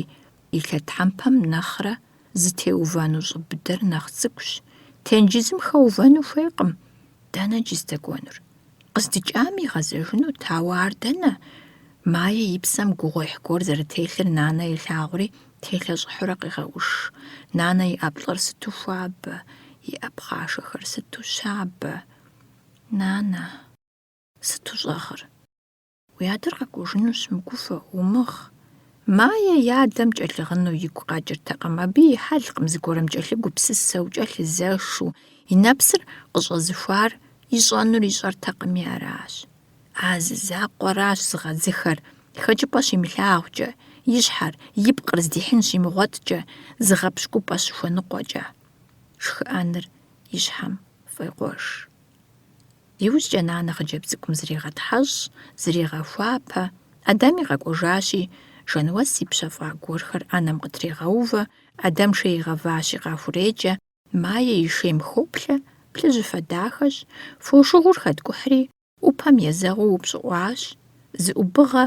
и лъэтхьэмпэм нэхърэ зытеувэну щӀы быдэр нэхъ цӀыкӀущ. Тенджызым хэувэну хуейкъым. Дэнэ джыздэкӀуэнур? КъыздыкӀами игъэзэжынут, ауэ ар дэнэ? Мае и псэм гугъуехь гуэр зэрытелъыр нанэ илъагъури, телъэщӀыхьурэ къигъэуш. Нанэ и ӏэплӏэр сыту хуабэ, и ӏэпхъашэхэр сыту щабэ. Нанэ, сыту щӀэгъыр? Уи адэр къэкӏуэжыну щымыгуфэ, умыгъ. Мае и адэм кӏэлъыгъыну игу къакӏыртэкъым. Абы и хьэлкъым зыгуэрым кӏэлъыгупсысэу, кӏэлъызэшу, и нэпсыр къыщӏэзыхуар ищӏэнур ищӏэртэкъыми аращ. А зы закъуэращ зыгъэдзыхэр, хэкӏыпӏэ щимылъагъукӏэ, и щхьэр, и пкъыр здихьын щимыгъуэткӏэ, зыгъэпщкӏупӏэ щыхуэныкъуэкӏэ. Шхыӏэныр и щхьэм фӏекъуэж. Иужькӏэ нанэ хъыджэбз цӏыкӏум зригъэтхьэщӏ, зригъэхуапэ. Адэми къэкӏуэжащи, Жануэс и пщэфӏа гуэрхэр ӏэнэм къытрегъэувэ, Адэм шейгъэващи къахурекӏэ, Мае и шейм хоплъэ, плъыжьыфэ дахэщ, фошыгъур хэткӏухьри, ӏупэм езэгъуу упщӏыӏуащ, зыӏубыгъэ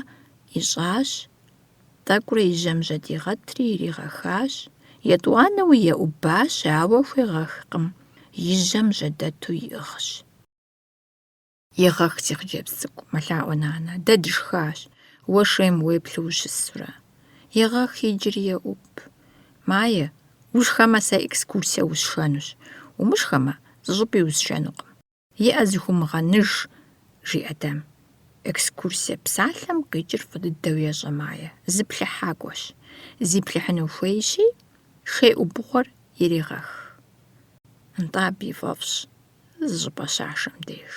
ищӏащ, тӏэкӏурэ и жьэм жьэд игъэтри иригъэхащ, етӏуанэуи еӏубащ, ауэ хуегъэхкъым, и жьэм жьэдэту иӏыгъщ. Егъэх си хъыджэбз цӏыкӏу, мэлъаӏуэ нанэ, дэ дышхащ, уэ шейм уеплъу ущысурэ. Егъэх иджыри еӏуб. Мае, ушхэмэ сэ экскурсие усшэнущ, умышхэмэ зыщӏыпӏи усшэнукъым. Иӏэ зыхумыгъэныж, жи Адэм. Экскурсие псалъэм къикӏыр фӏы дыдэу ещӏэ Майя. Зыплъыхьакӏуэщ. Зиплъыхьыну хуейщи, шей ӏубыгъуэр иригъэх. НтӀэ абы и фӏэфӏщ зы щӏыпӏэ щашэм деж.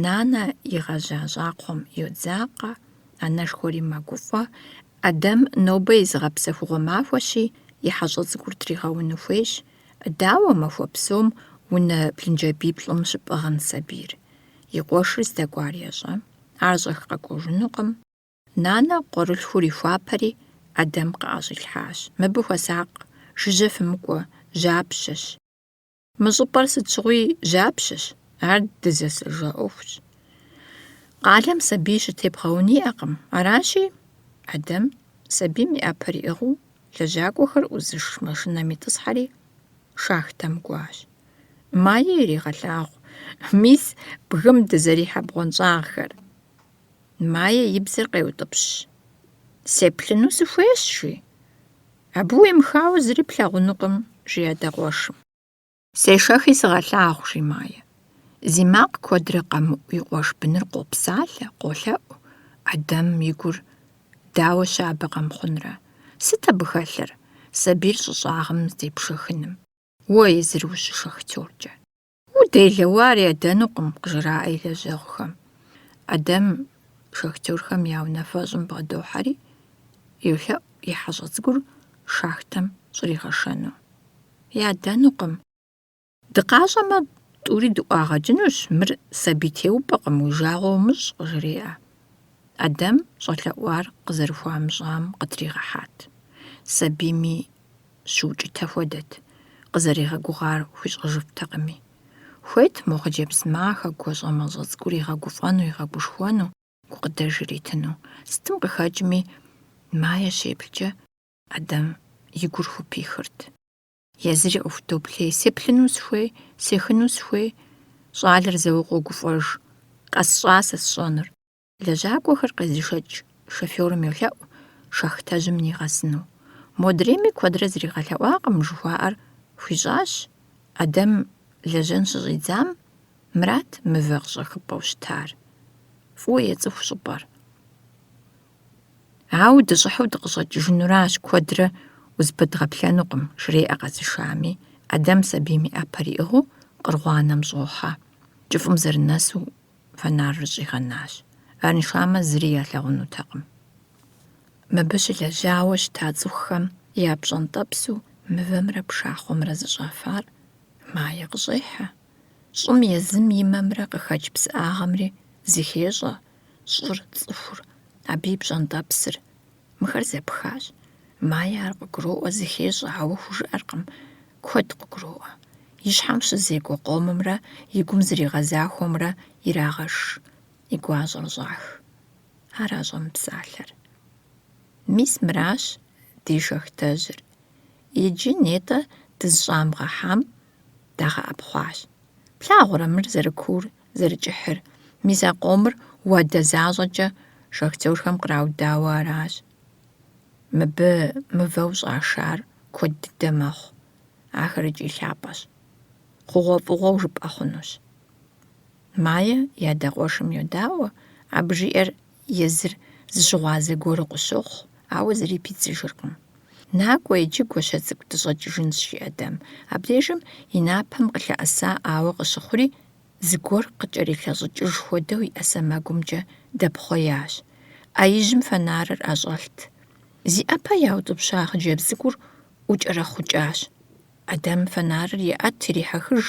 Нанэ игъэжьа щӏакхъуэм йодзакъэ, анэшхуэри мэгуфӏэ, Адэм нобэ и зыгъэпсэхугъуэ махуэщи, и хьэщӏэ цӏыкӏур тригъэуну хуейщ, дауэ махуэ псом унэ блынджэбиплӏым щыпӏыгъын сабийр. И къуэшыр здэкӏуар ещӏэ, ар щӏэх къэкӏуэжынукъым. Нанэ къуэрылъхур ихуапэри, Адэм къыӏэщӏилъхьащ. Мыбы хуэсакъ, жыжьэ фымыкӏуэ, жьапщэщ. Мы щӏыпӏэр сыт щыгъуи жьапщэщ, ар дызэсэжа ӏуэхущ. Къалэм сабий щытебгъэун иӏэкъым, аращи, Адэм сабийм и ӏэпэр иӏыгъыу лэжьакӏуэхэр ӏузыш машинэм итӏысхьэри, шахтэм кӏуащ. Майя иригъэлъагъу, мис бгым дызэрихьэ бгъуэнщӏагъхэр. Майя и бзэр къеутӏыпщ. «Сеплъыну сыхуейщ», жи. «Абы уемыхауэ зыри плъагъунукъым», жи адэ къуэшым. «Сешэхи сыгъэлъагъу», жи Майя. Зи макъ куэдрэ къэмыӏу и къуэш быныр къопсалъэ, къолъэӏу. Адэм и гур дауэ щабэ къэмыхъунрэ? Сыт абы хэлъыр? Сабийр щӏыщӏагъым здепшэхыным. Уэ езыр ущы шахтёркӏэ. Уделэуэ ари адэнукъым, къыжраӏэ и лэжьэгъухэм. Адэм шахтёрхэм я унафэщӏым бгъэдохьэри, йолъэӏу и хьэщӏэ цӏыкӏур шахтэм щӏригъэшэну. Ядэнукъым. Дыкъащӏэмэ, тӏури дыӏуагъэкӏынущ, мыр сабий теупӏэкъым, уи жагъуэ умыщӏ, къыжриӏэ. Адэм щӏэлъэӏуар къызэрыхуамыщӏам къытригъэхьат. Сабийми щыукӏытэ хуэдэт, къызэригъэгугъар хуищӏыжыфтэкъыми. Хуейт мо хъыджэбз махэ гуащӏэмэщӏэ цӏыкӏур игъэгуфӏэну, игъэгушхуэну, гукъыдэж иритыну. Сытым къыхэкӏми, Майя щеплъкӏэ, Адэм и гур хупихырт. Езыри ӏуэху доплъей. Сеплъыну сыхуей, сехыну сыхуей. Щӏалэр зэуэ къогуфӏэж. Къэсщӏа сэ сщӏэнур. Лэжьакӏуэхэр къезышэкӏ. Шофёрым йолъэӏу шахтэжьым нигъэсыну. Модрейми куэдрэ зригъэлъэӏуакъым, жыхуаӏэр хуищӏащ. Адэм лэжьэн щыщӏидзам мырат мывэ къыщӏэхыпӏэу щытар. Фӏыуэ ецӏыху щӏыпӏэр. Ауэ дыщӏыхьу дыкъыщӏэкӏыжынуращ, куэдрэ узбыдгъэплъэнукъым, жреӏэ къэзышами, Адэм сабийм и ӏэпэр иӏыгъыу къргъуанэм щӏохьэ. КӀыфӀым зэрынэсу фэнарыр щӀигъэнащ. Арыншамэ, зыри ялъагъунутэкъым. Мыбы щылэжьауэ щыта цӀыхухэм я пщӀэнтӀэпсу мывэмрэ пшахъуэмрэ зыщӀафар Майя къыщӀехьэ. ЩӀым езым имэмрэ къыхэкӀ псыӀагъэмри зыхещӀэ щӀыр, цӀыхур, абы и пщӀэнтӀэпсыр. Мыхэр зэпхащ. Майя ар къыгуроӀуэ зыхещӀэ, ауэ хужыӀэркъым, куэд къыгуроӀуэ. И щхьэм щызекӀуэ къомымрэ и гум зригъэзахуэмрэ ирагъэш, и гуащӀэр щӀах. Аращ псалъэр. Мис мыращ ди шахтэжьыр. Иджы нетӀэ дызыщӀамыгъэхьам дагъэӀэпхъуащ. Плъагъурэ мыр зэрыкур, зэрыкӀыхьыр. Мис а къомыр уадэ защӀэкӀэ шахтёрхэм къраудауэ аращ. Мыбы мывэу щӀашар куэд дыдэ мэхъу. Ахэр икӀи лъапӀэщ. ХъугъуэфӀыгъуэу жыпӀэ хъунущ. Майя и адакъуэшым йодауэ, абы жиӀэр езыр зыщыгъуазэ гуэру къыщохъу, ауэ зыри пидзыжыркъым. Накӏуэ, иджы гуащэ цӏыкӏу дыщӏэкӏыжынщ, жи Адэм. Абдежым и напэм къылъэӏэса-ӏауэ къыщыхъури, зыгуэр къыкӏэрилъэщӏыкӏыж хуэдэу и ӏэсэмэгумкӏэ дэпхъуеящ. Ӏэижьым фэнарыр ӏэщӏэлът. Зи ӏэпэ яутӏыпща хъыджэбз цӏыкӏур ӏукӏэрэхъукӏащ. Адэм фэнарыр иӏэт, ирихьэхыж,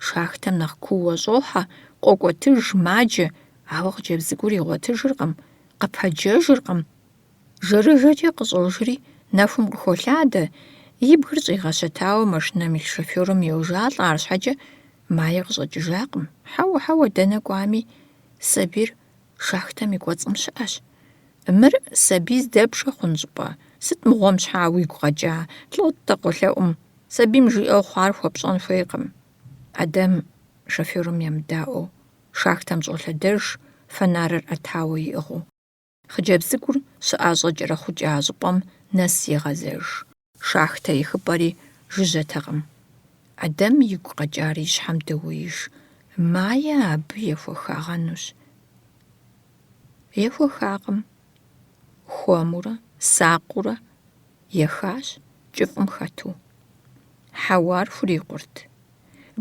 шахтэм нэхъ куууэ щӏохьэ, къокӏуэтыж, маджэ, ауэ хъыджэбз цӏыкӏур игъуэтыжыркъым, къыпэджэжыркъым. Жэрыжэкӏэ къыщӏожри, нэхум къыхолъадэ, и бгыр щӏигъэщэтауэ машинэм илъ шофёрым йожалӏэ, арщхьэкӏэ Майя къыщӏэкӏыжакъым. Хьэуэ, дэнэ кӏуами, сабийр шахтэм и кӏуэцӏым щыӏэщ. Мыр сабий здэпшэ хъун щӏыпӏэ? Сыт мыгъуэм щхьа уигу къэкӏа? ТлӀотӀэ къолъэӏум, сабийм жиӏэу хъуар хуэпщӏэн хуейкъым. Адэм шофёрым емыдаӏуэу шахтэм щӏолъэдэж, фэнарыр ӏэтауэ иӏыгъыу. Хъыджэбз цӏыкӏур щыӏащӏэ кӏэрэхъукӏа щӏыпӏэм нэс егъэзэж. Шахтэ ихыпӏэри жыжьэтэкъым. Адэм игу къэкӏар и щхьэм доуеиж. Майя абы ехуэхагъэнущ. Ехуэхакъым. Хуэмурэ, сакъыурэ ехащ кӀыфӀым хэту. Хьэуар хурикъурт.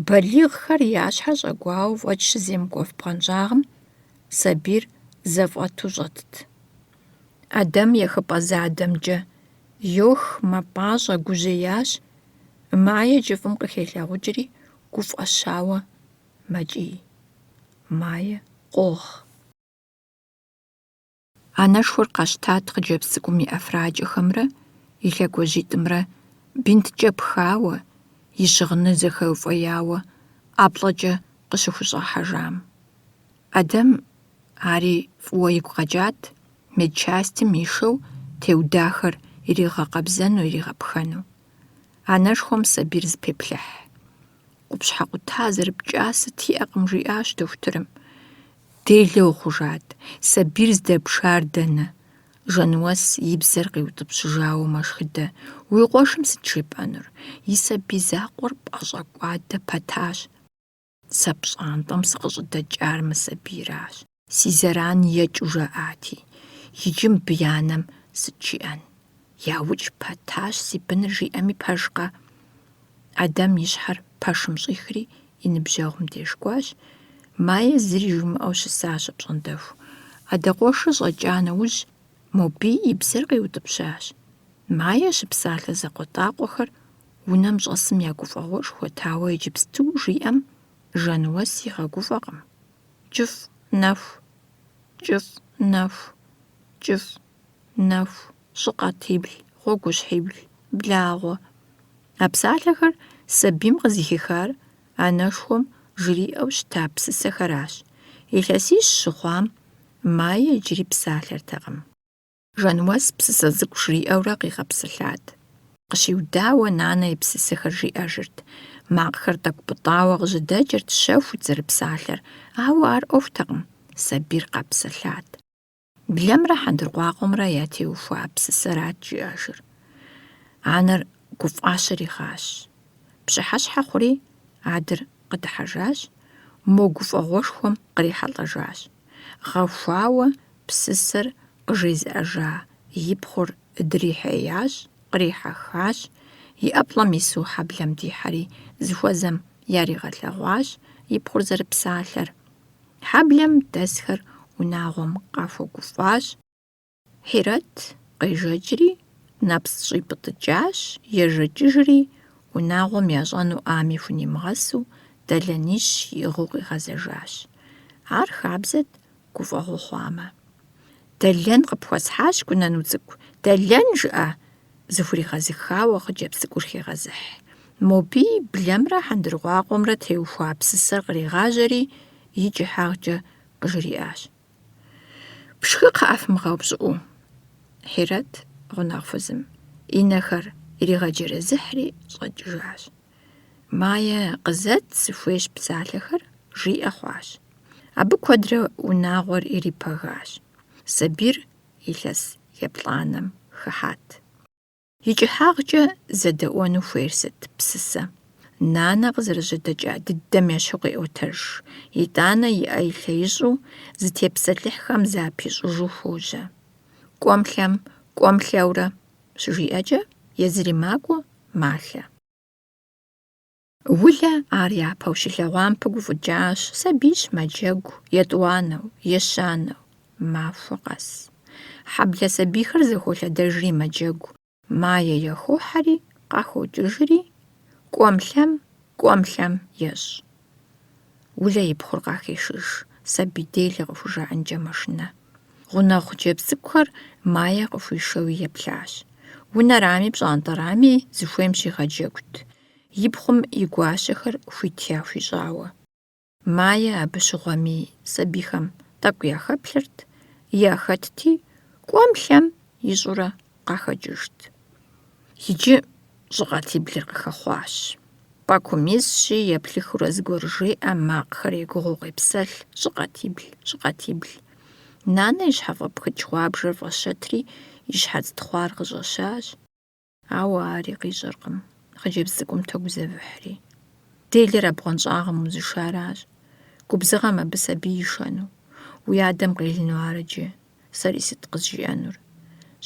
Балигъхэр я щхьэр щӀэгуауэ фӀэкӀ щыземыкӀуэф бгъэнщӀагъым сабийр зэфӀэту щӀэтт. Адэм ехыпӀэ задэмкӀэ йох мэпӀащӀэ гужьеящ, Мае кӀыфӀым къыхелъагъукӀри гуфӀэщауэ мэкӀий. Мае къогъ. Анэшхуэр къэщтат хъыджэбз цӀыкӀум и ӀэфракӀэхэмрэ и лъакӀуэжитӀымрэ бинткӀэ пхауэ, и щыгъыны зэхэуфӀеяуэ ӀэплӀэкӀэ къыщыхущӀэхьэжам. Адэм ари фӀыуэ игу къэкӀат медчастьым ишэу теудахэр иригъэкъэбзэну, иригъэпхэну. Анэшхуэм сабийр зэпеплъыхь. Къупщхьэ къута зэрыпкӀа сыт иӀэкъым жиӀащ дохутырым. Делэ ухъужат, сабийр здэпшар дэнэ? Жэнуэс и бзэр къиутӀыпщыжауэ мэшхыдэ. Уи къуэшым сыт жепӀэнур? И сабий закъуэр пӀэщӀэкӀуадэ пэтащ. Сэ пщӀантӀэм сыкъыщӀыдэкӀар мы сабийращ. Си зэран екӀу жаӀати. Иджы мыбы и анэм сыт жиӀэн? ЯукӀ пэтащ си быныр жиӀэми пэжкъэ? Адэм и щхьэр пэшым щӀихри и ныбжьэгъум дешкӀуащ. Мае зыри жымыӀэу щысащ апщӀондэху. Ӏэдакъуэшыр щӀэкӀа нэужь Мобий и бзэр къиутӀыпщащ. Мае щыпсалъэ зэкъуэтӀакъуэхэр унэм щӀэсым я гуфӀэгъуэшхуэт, ауэ иджыпсту жиӀэм Жануэс игъэгуфӀэкъым. КӀыфӀ нэху, кӀыфӀ нэху, кӀыфӀ нэху, щӀыкъэтибл, гъуэгущхьибл, благъуэ. А псалъэхэр сабийм къызихихар анэшхуэм жриӀэу щыта псысэхэращ. Илъэсищ щыхъуам Мае иджыри псалъэртэкъым. Жануэс псысэ цӀыкӀу жриӀэурэ къигъэпсэлъат. Къыщиудауэ нанэ и псысэхэр жиӀэжырт. Макъхэр тӀэкӀу пӀытӀауэ къыжьэдэкӀырт, щэхут зэрыпсалъэр, ауэ ар Ӏуэхутэкъым. Сабийр къапсэлъат. Блэмрэ хьэндыркъуакъуэмрэ ятеухуа псысэрат жиӀэжыр. Анэр гуфӀащэр игъащ. Пщыхьэщхьэ хъури адэр къыдыхьэжащ, мо гуфӀэгъуэшхуэм кърихьэлӀэжащ. Гъэхуауэ псысэр къыжезыӀэжа и пхъур дрихьеящ, кърихьэхащ, и ӀэплӀэм ису хьэблэм дихьэри зыхуэзэм яригъэлъэгъуащ и пхъур зэрыпсалъэр. Хьэблэм дэсхэр унагъуэм къахуэгуфӀащ. Хьирэт къежэкӀри, нэпс щӀипӀытӀыкӀащ, ежэкӀыжри, унагъуэм ящӀэну Ӏами хунимыгъэсу дэлэнищ игъыу къигъэзэжащ. Ар хабзэт гуфӀэгъуэ хъуамэ. Дэлэн къыпхуэсхьащ гунэну цӀыкӀу. Дэлэн жыӀэ! Зыхуригъэзыхауэ хъыджэбз цӀыкӀур хегъэзыхь. Мобий блэмрэ хьэндыркъуакъуэмрэ теухуа псысэр къригъажьэри и кӀыхьагъкӀэ къыжриӀащ. Пшхы кхъыӀэ фымыгъэупщӀыӀуу. Хьирэт гъунэгъу фызым. И нэхэр иригъэджэрэзыхьри щӀэкӀыжащ. Мае къызэт сыхуейщ псалъэхэр, жиӀэ хъуащ. Абы куэдрэ унагъуэр ирипэгащ. Сабийр илъэс еплӀанэм хыхьат. И кӀыхьагъкӀэ зэдэӀуэну хуейр сыт? Псысэ. Нанэ къызэрыжьэдэкӀа дыдэм ещхьу къеӀуэтэж. ИтӀанэ иӀэ илъеищӀу зытепсэлъыхьхэм запищӀыжу хуожьэ. КӀуэмлъэм кӀуэмлъэурэ щыжиӀэкӀэ, езыри макӀуэ малъэ. Улэ ар япэу щылъэгъуам пыгуфӀыкӀащ. Сабийщ, мэджэгу, етӀуанэу, ещанэу, махуэ къэс. Хьэблэ сабийхэр зэхуолъэдэжри мэджэгу. Мае ехуохьэри, къахокӀыжри, кӀуэмлъэм ещӀ. Улэ и пхъур къахешыж, сабий делэ къыхужаӀэнкӀэ мэшынэ. Гъунэгъу хъыджэбз цӀыкӀухэр Мае къыхуишэуи еплъащ. Унэрами пщӀантӀэрами зыхуейм щигъэджэгут. И пхъум и гуащэхэр хуитя хуищӀауэ. Мае абы щыгъуэми сабийхэм тӀэкӀу яхэплъырт, яхэтти, кӀуэмлъэм ищӀурэ къахэкӀыжт. Иджы щӀыкъэтиблыр къыхэхъуащ. ПӀэкумисщи, еплъыхыурэ зыгуэр жеӀэ, макъхэр егугъуу къепсэлъ, щӀыкъэтибл. Нанэ и щхьэфӀэпхыкӀ гъуабжэр фӀэщэтри, и щхьэц тхъуар къыщӀэщащ. Ауэ ари къищӀыркъым, хъыджэбз цӀыкӀум тогузэвыхьри. Делэр а бгъуэнщӀагъым узышаращ. Губзыгъэм абы сабий ишэну. Уи адэм къелыну ар иджы. сэри сыт къызжиӏэнур?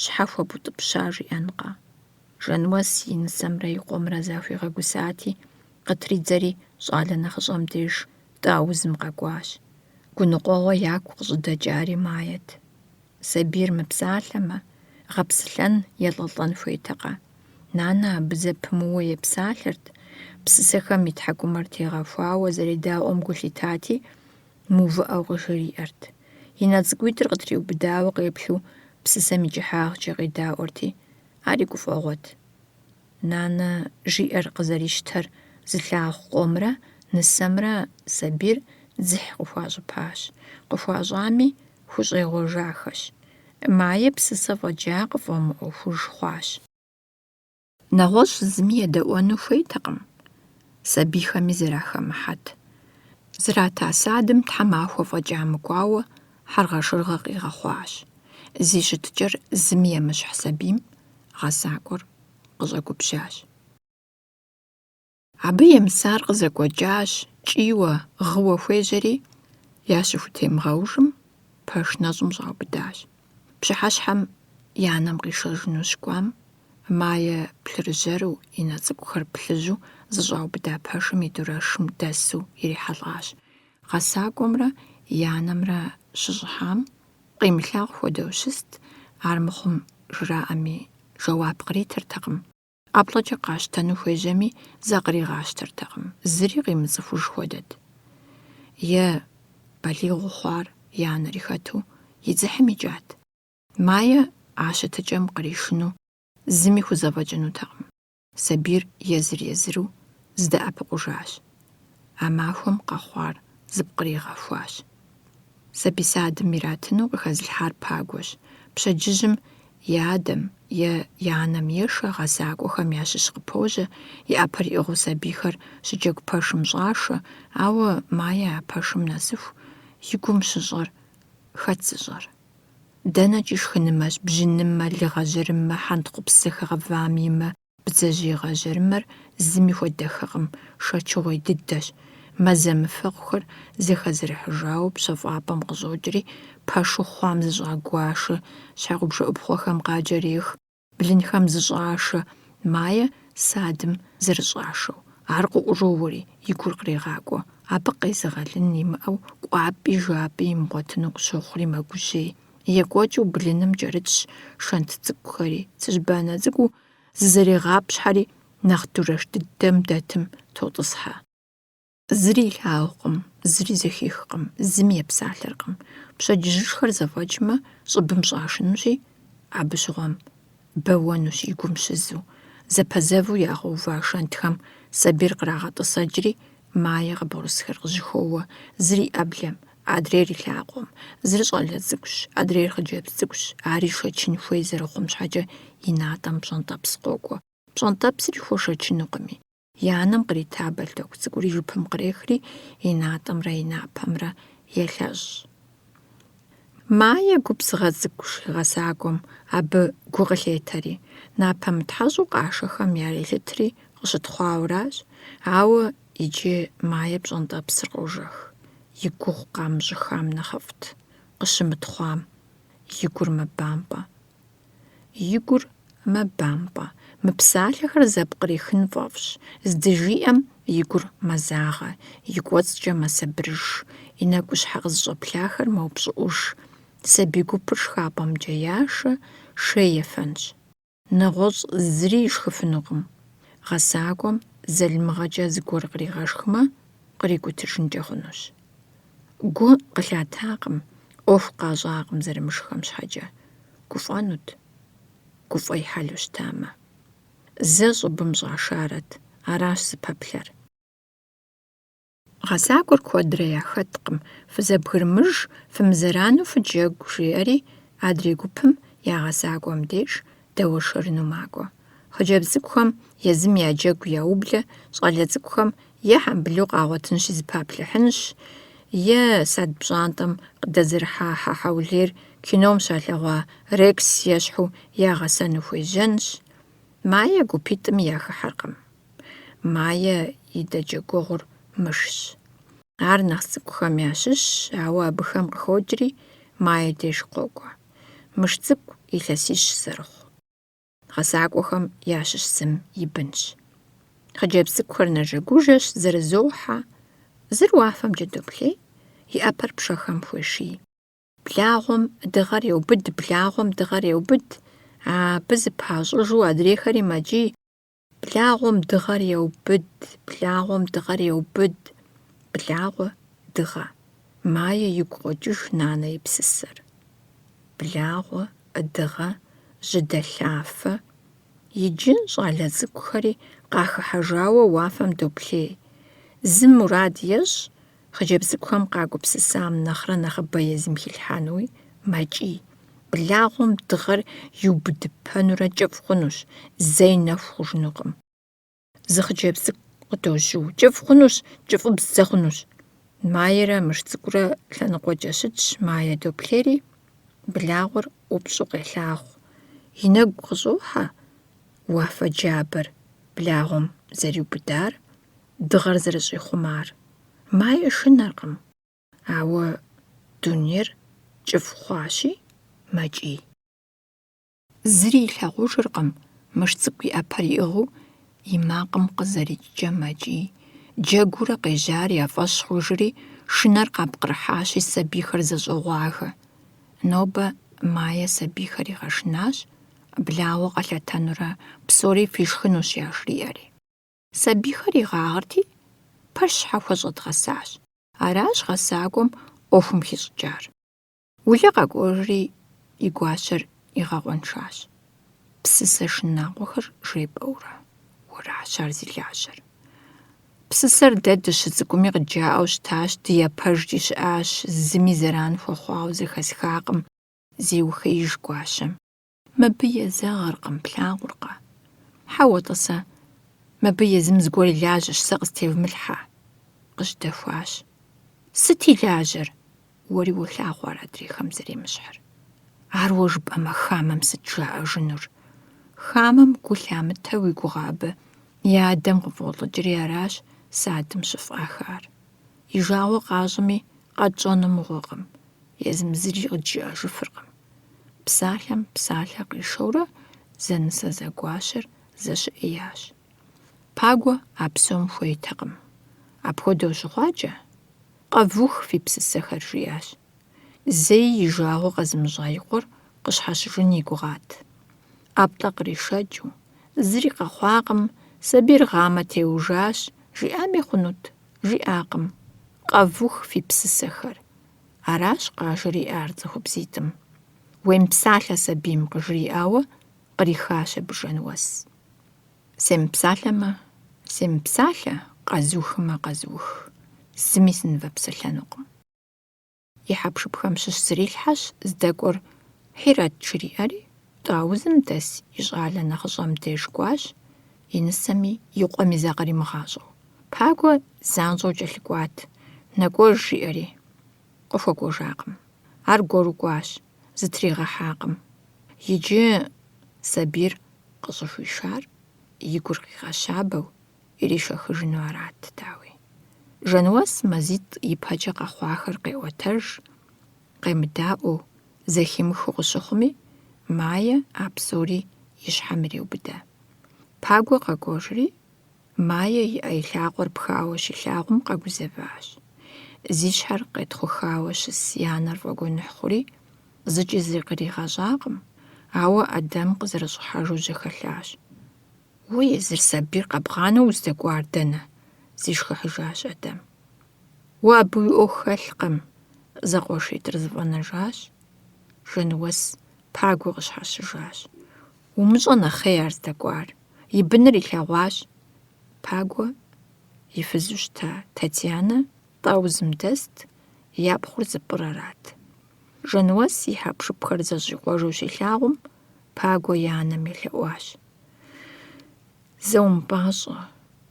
Щхьэ хуэбутӏыпща жиӏэнкъэ? Жэнуэс и нысэмрэ и къуэмрэ захуигъэгусати, къытридзэри щӏалэ нэхъыщӏэм деж тӏэузым къэкӏуащ. Гуныкъуэгъуэ яку къыщӏыдэкӏари Маят. Сабийр мыпсалъэмэ, гъэпсылъэн елӏэлӏэн хуейтэкъэ? Нанэ абы зэпымыууэ епсалъэрт, псысэхэм и тхьэкӏумэр тегъэхуауэ зэредаӏуэм гу лъитати, мыувыӏэу къыжриӏэрт. И нэ цӏыкӏуитӏыр къытриубыдауэ къеплъу псысэм и кӏыхьагъкӏэ къедаӏуэрти, ари гуфӏэгъуэт. Нанэ жиӏэр къызэрищтэр зылъагъу къомрэ нысэмрэ сабийр дзыхь къыхуащӏыпащ. Къыхуащӏами, хущӏегъуэжахэщ. Мае псысэ фӏэкӏа къыфӏэмыӏуэхуж хъуащ. Нэгъуэщӏ зыми едэӏуэну хуейтэкъым. Сабийхэми зэрахэмыхьэт. Зрата садым тхьэмахуэ фӏэкӏа мыкӏуауэ хьэргъэшыргъэ къигъэхъуащ. Зи щытыкӏэр зыми емыщхь сабийм гъэсакӏуэр къыщӏэгубжьащ. Абы емысар къызэкӏуэкӏащ, кӏийуэ, гъыуэ хуежьэри, ящыхутемыгъэужым пэш нэщӏым щӏаубыдащ. Пщыхьэщхьэм и анэм къишэжыну щыкӏуам, Мае плъырыжьэру и нэ цӏыкӏухэр плъыжьу зыщӏаубыда пэшым и дурэшым дэсу ирихьэлӏащ. Гъэсакӏуэмрэ и анэмрэ щыщӏыхьам къимылъагъу хуэдэу щыст, армыхъум жраӏэми жэуап къритыртэкъым. ӏэплӏэкӏэ къащтэну хуежьэми зыкъригъащтэртэкъым. Зыри къимыцӏыхуж хуэдэт. Е балигъу хъуар и анэр хэту и дзыхьым икӏат. Мае а щытыкӏэм къришыну зыми хузэфӏэкӏынутэкъым. Сабийр езыр-езыру здэӏэпыкъужащ. А махуэм къэхъуар зыпкъригъэхуащ. Сабий садым иратыну къыхэзылъхьар пагуэщ. Пщэдджыжьым и адэм е и анэм ешэ гъэсакӏуэхэм ящыщ къыпожьэ, и ӏэпэр иӏыгъыу сабийхэр щыджэгу пэшым щӏашэ, ауэ Мае а пэшым нэсыху и гум щыщӏэр хэт зыщӏэр? Дэнэкӏи шхынымэщ, бжьынымэ, лыгъэжьэрымэ, хьэнтхъупсэ хэгъэвам имэ, бдзэжьей гъэжьэрымэр зыми хуэдэхэкъым, шэчыгъуей дыдэщ. Мэзэмыфэгъухэр зэхэзэрыхьыжауэ пщэфӏапӏэм къыщӏокӏри, пэшу хъуам зыщӏагуашэ, щхьэгъубжэ-ӏупхъуэхэм къаджэрех, блынхэм зыщӏашэ. Мае садым зэрыщӏашэу, ар къыӏужоуэри, и гур кърегъакӏуэ. Абы къезыгъэлын имыӏэу кӏуапӏи жапӏи имыгъуэтыну къыщохъури мэгужьей. Екӏуэкӏыу блыным кӏэрытщ шэнт цӏыкӏухэри, цыжьбанэ цӏыкӏуу зызэрегъапщхьэри нэхъ дурэш дыдэм дэтым тотӏысхьэ. Зыри илъагъукъым, зыри зэхихкъым, зыми епсалъэркъым. Пщэдджыжьышхэр зэфӏэкӏмэ, щӏыбым щӏашынущи, абы щыгъуэм бэуэнущ и гум щызу. Зэпэзэву ягъэува шэнтхэм сабийр кърагъэтӏысэкӏри, Мае къыбгъурысхэр къыжьыхуоуэ. Зыри ӏэблэм, адрейр илъакъуэм, зыри щӏалэ цӏыкӏущ, адрейр хъыджэбз цӏыкӏущ, ари шэчын хуей зэрыхъум щхьэкӏэ и натӏэм пщӏэнтӏэпс къокӏуэ. Пщӏэнтӏэпсри хуошэчынукъыми. И анэм кърита бэлътӏэху цӏыкӏури жыпым кърехри, и натӏэмрэ и напэмрэ елъэщӏ. Мае губзыгъэ цӏыкӏущ гъэсакӏуэм, абы гу къылъетэри, напэ мытхьэщӏу къашэхэм ярелъытри къыщытхъуауращ, ауэ иджы Мае пщӏэнтӏэпсыр къожэх. И гугъу къамыщӏыхам нэхъыфӏт, къыщымытхъуам. И гур мэбампӏэ. И гур мэбампӏэ. Мы псалъэхэр зэпкърихын фӏэфӏщ. Здыжиӏэм и гур мэзагъэ, и кӏуэцӏкӏэ мэсабырыж, и нэкӏущхьэ къызыщӏэплъахэр мэупщӏыӏуж. Сабий гупыр шхапӏэмкӏэ яшэ, шей ефэнщ. Нэгъуэщӏ зыри ишхыфынукъым. Гъэсакӏуэм зэлымыгъэкӏэ зыгуэр къригъэшхмэ, кърикӏутыжынкӏэ хъунущ. Гу къылъатакъым, ӏуэху къащӏакъым зэрымышхэм щхьэкӏэ. Гуфӏэнут, гуфӏеихьэлу щытамэ. Зэ щӏыбым щӏашарэт, аращ зыпэплъэр. Гъэсакӏуэр куэдрэ яхэткъым. Фызэбгырымыж, фымызэрану фыджэгу, жиӏэри, адрей гупым я гъэсакӏуэм деж дэуэшэрыну макӏуэ. Хъыджэбз цӏыкӏухэм езым я джэгу яублэ, щӏалэ цӏыкӏухэм е хьэмбылу къагъуэтынщи зыпаплъыхьынщ, е сад пщӏантӏэм къыдэзырыхьа хьэ-хьэулейр кином щалъэгъуа Рекс ещхьу ягъэсэну хуежьэнщ. Мае гупитӏми яхыхьэркъым. Мае и дэджэгуэгъур мышщ. Ар нэхъ цӏыкӏухэм ящыщщ, ауэ абыхэм къыхокӏри, Мае деж къокӏуэ. Мыш цӏыкӏу илъэсищ зэрыхъу. Гъэсакӏуэхэм ящыщ зым и бынщ. Хъыджэбз цӏыкӏухэр нэжэгужэщ, зэрызохьэ. Зыр уафэмкӏэ доплъей, и ӏэпэр пшэхэм хуеший. Благъуэм дыгъэр еубыд, благъуэм дыгъэр еубыд. Абы зыпащӏыжу адрейхэри мэкӏий. Благъуэм дыгъэр еубыд, благъуэм дыгъэр еубыд. Благъуэ, дыгъэ. Мае игу къокӏыж нанэ и псысэр. Благъуэ, дыгъэ, жьыдэлъафэ. Иджы щӏалэ цӏыкӏухэри къахыхьэжауэ уафэм доплъей. Зым мурад ещӏ, хъыджэбз цӏыкӏухэм къагупсысам нэхърэ нэхъыбэ езым хилъхьэнуи мэкӏий. Благъуэм дыгъэр иубыдыпэнурэ кӏыфӏ хъунущ, зэи нэху хъужынукъым. Зы хъыджэбз цӏыкӏу къыдощу, кӏыфӏ хъунущ, кӏыфӏыбзэ хъунущ. Маерэ мыш цӏыкӏурэ лъэныкъуэкӏэ щытщ, мае доплъейри, благъуэр ӏупщӏу къелъагъу. И нэгу къыщӏохьэ уафэ джабэр, благъуэм зэриубыдар, дыгъэр зэрыщӏихъумар. Мае шынэркъым, ауэ дунейр кӏыфӏ хъуащи, мэкӏий. Зыри илъагъужыркъым, мыш цӏыкӏу и ӏэпэр иӏыгъыу и макъым къызэрикӏкӏэ мэкӏий. Джэгуурэ къежьар яфӏэщ хъужри, шынэр къапкърыхьащи, сабийхэр зэщӏогъуажэ. Нобэ мае сабийхэр игъэшынащ, благъуэ къэлъэтэнурэ псори фишхынущ яжриӏэри. Сабийхэр игъагъырти, пэш щхьэ хуэщӏэдгъэсащ. Аращ гъэсакӏуэм ӏуэхум хищӏыкӏар. Улэ къэкӏуэжри и гуащэр игъэкъуэншащ. Псысэ шынагъуэхэр жепӏэурэ. Уэращ ар зи лажьэр. Псысэр дэ дыщыцӏыкӏуми къыджаӏэу щытащ, дыяпэжкӏи щыӏащ, зыми зэран хуэхъуауэ зэхэсхакъым, зеухеиж гуащэм. Мыбы езэгъыркъым, плъагъуркъэ. Хьэуэ тӏысэ, мыбы езым зыгуэр илажьэщ, сэ къыстевмылъхьэ. Къыщыдэхуащ. Сыт илажьэр? Уэри уолъагъу ар адрейхэм зэремыщхьыр. Ар уэ жыпӏэмэ, хамэм сыт жаӏэжынур? Хамэм гу лъамытэу уи гугъэ абы. И адэм къыфӏолӏыкӏри аращ садым щыфӏахар. И жагъуэ къащӏми къэтщӏэну мыгъуэкъым. Езым зыри къыджиӏэжыфыркъым. Псалъэм псалъэ къишэурэ зэнысэ зэгуащэр зэщыӏеящ. Пагуэ а псом хуейтэкъым. Апхуэдэу щыхъуакӏэ, къэвух фи псысэхэр, жиӏащ. Зэи и жагъуэ къэзымыщӏа и къуэр къыщхьэщыжын и гугъат. ӏэплӏэ къришэкӏыу, зыри къэхъуакъым, сабийр гъамэ теужащ, жиӏами хъунут, жиӏакъым. Къэвух фи псысэхэр. Аращ къажэр иӏар цӏыхубзитӏым. Уемыпсалъэ сабийм къыжриӏауэ, кърихащ абы Жануэс. Семыпсалъэмэ, семыпсалъэ, къэзухмэ, къэзух. Зыми сынывэпсэлъэнукъым. И хьэпшыпхэм щыщ зрилъхьэщ, здэкӏуэр Хьирэт жриӏэри, тӏаузым дэс и щӏалэ нэхъыщӏэм деж кӏуащ, и нысэми и къуэми зэ къримыгъащӏэу. Пагуэ занщӏэу кӏэлъыкӏуат, нэкӏуэж жиӏэри. Къыхуэкӏуэжакъым. Ар гуэру кӏуащ, зытригъэхьакъым. Иджы сабийр къыщӏыхуишар и гур къигъэщабэу иришэхыжыну арат, дауи. Жануэс мазитӏ ипэкӏэ къэхъуахэр къеӏуэтэж, къемыдаӏуэу, зэхимыхыу къыщыхъуми, мае а псори и щхьэм иреубыдэ. Пагуэ къэкӏуэжри, мае и ӏэ илъакъуэр пхауэ щилъагъум къэгузэващ. Зи щхьэр къетхъухауэ щыс и анэр фӏэгуэныхь хъури, зыкӏи зыкъригъэщӏакъым, ауэ ӏэдэм къызэрыщӏыхьэжу жьэхэлъащ. Уэ езыр сабийр къэбгъанэу уздэкӏуар дэнэ? Зишхыхьыжащ ӏэдэм. Уэ абы уи ӏуэху хэлъкъым, зэкъуэшитӏыр зыфӏэнэжащ. Жануэс Пагуэ къыщхьэщыжащ. Умыщӏэ нэхъей ар здэкӏуар. И быныр илъэгъуащ. Пагуэ и фызу щыта Татьянэ тӏаузым дэст, япхъур зыпӏыр арат. Жануэс и хьэпшыпхэр зэщӏикъуэжу щилъагъум, Пагуэ и анэм елъэӏуащ. Зэ умыпӏащӏэ,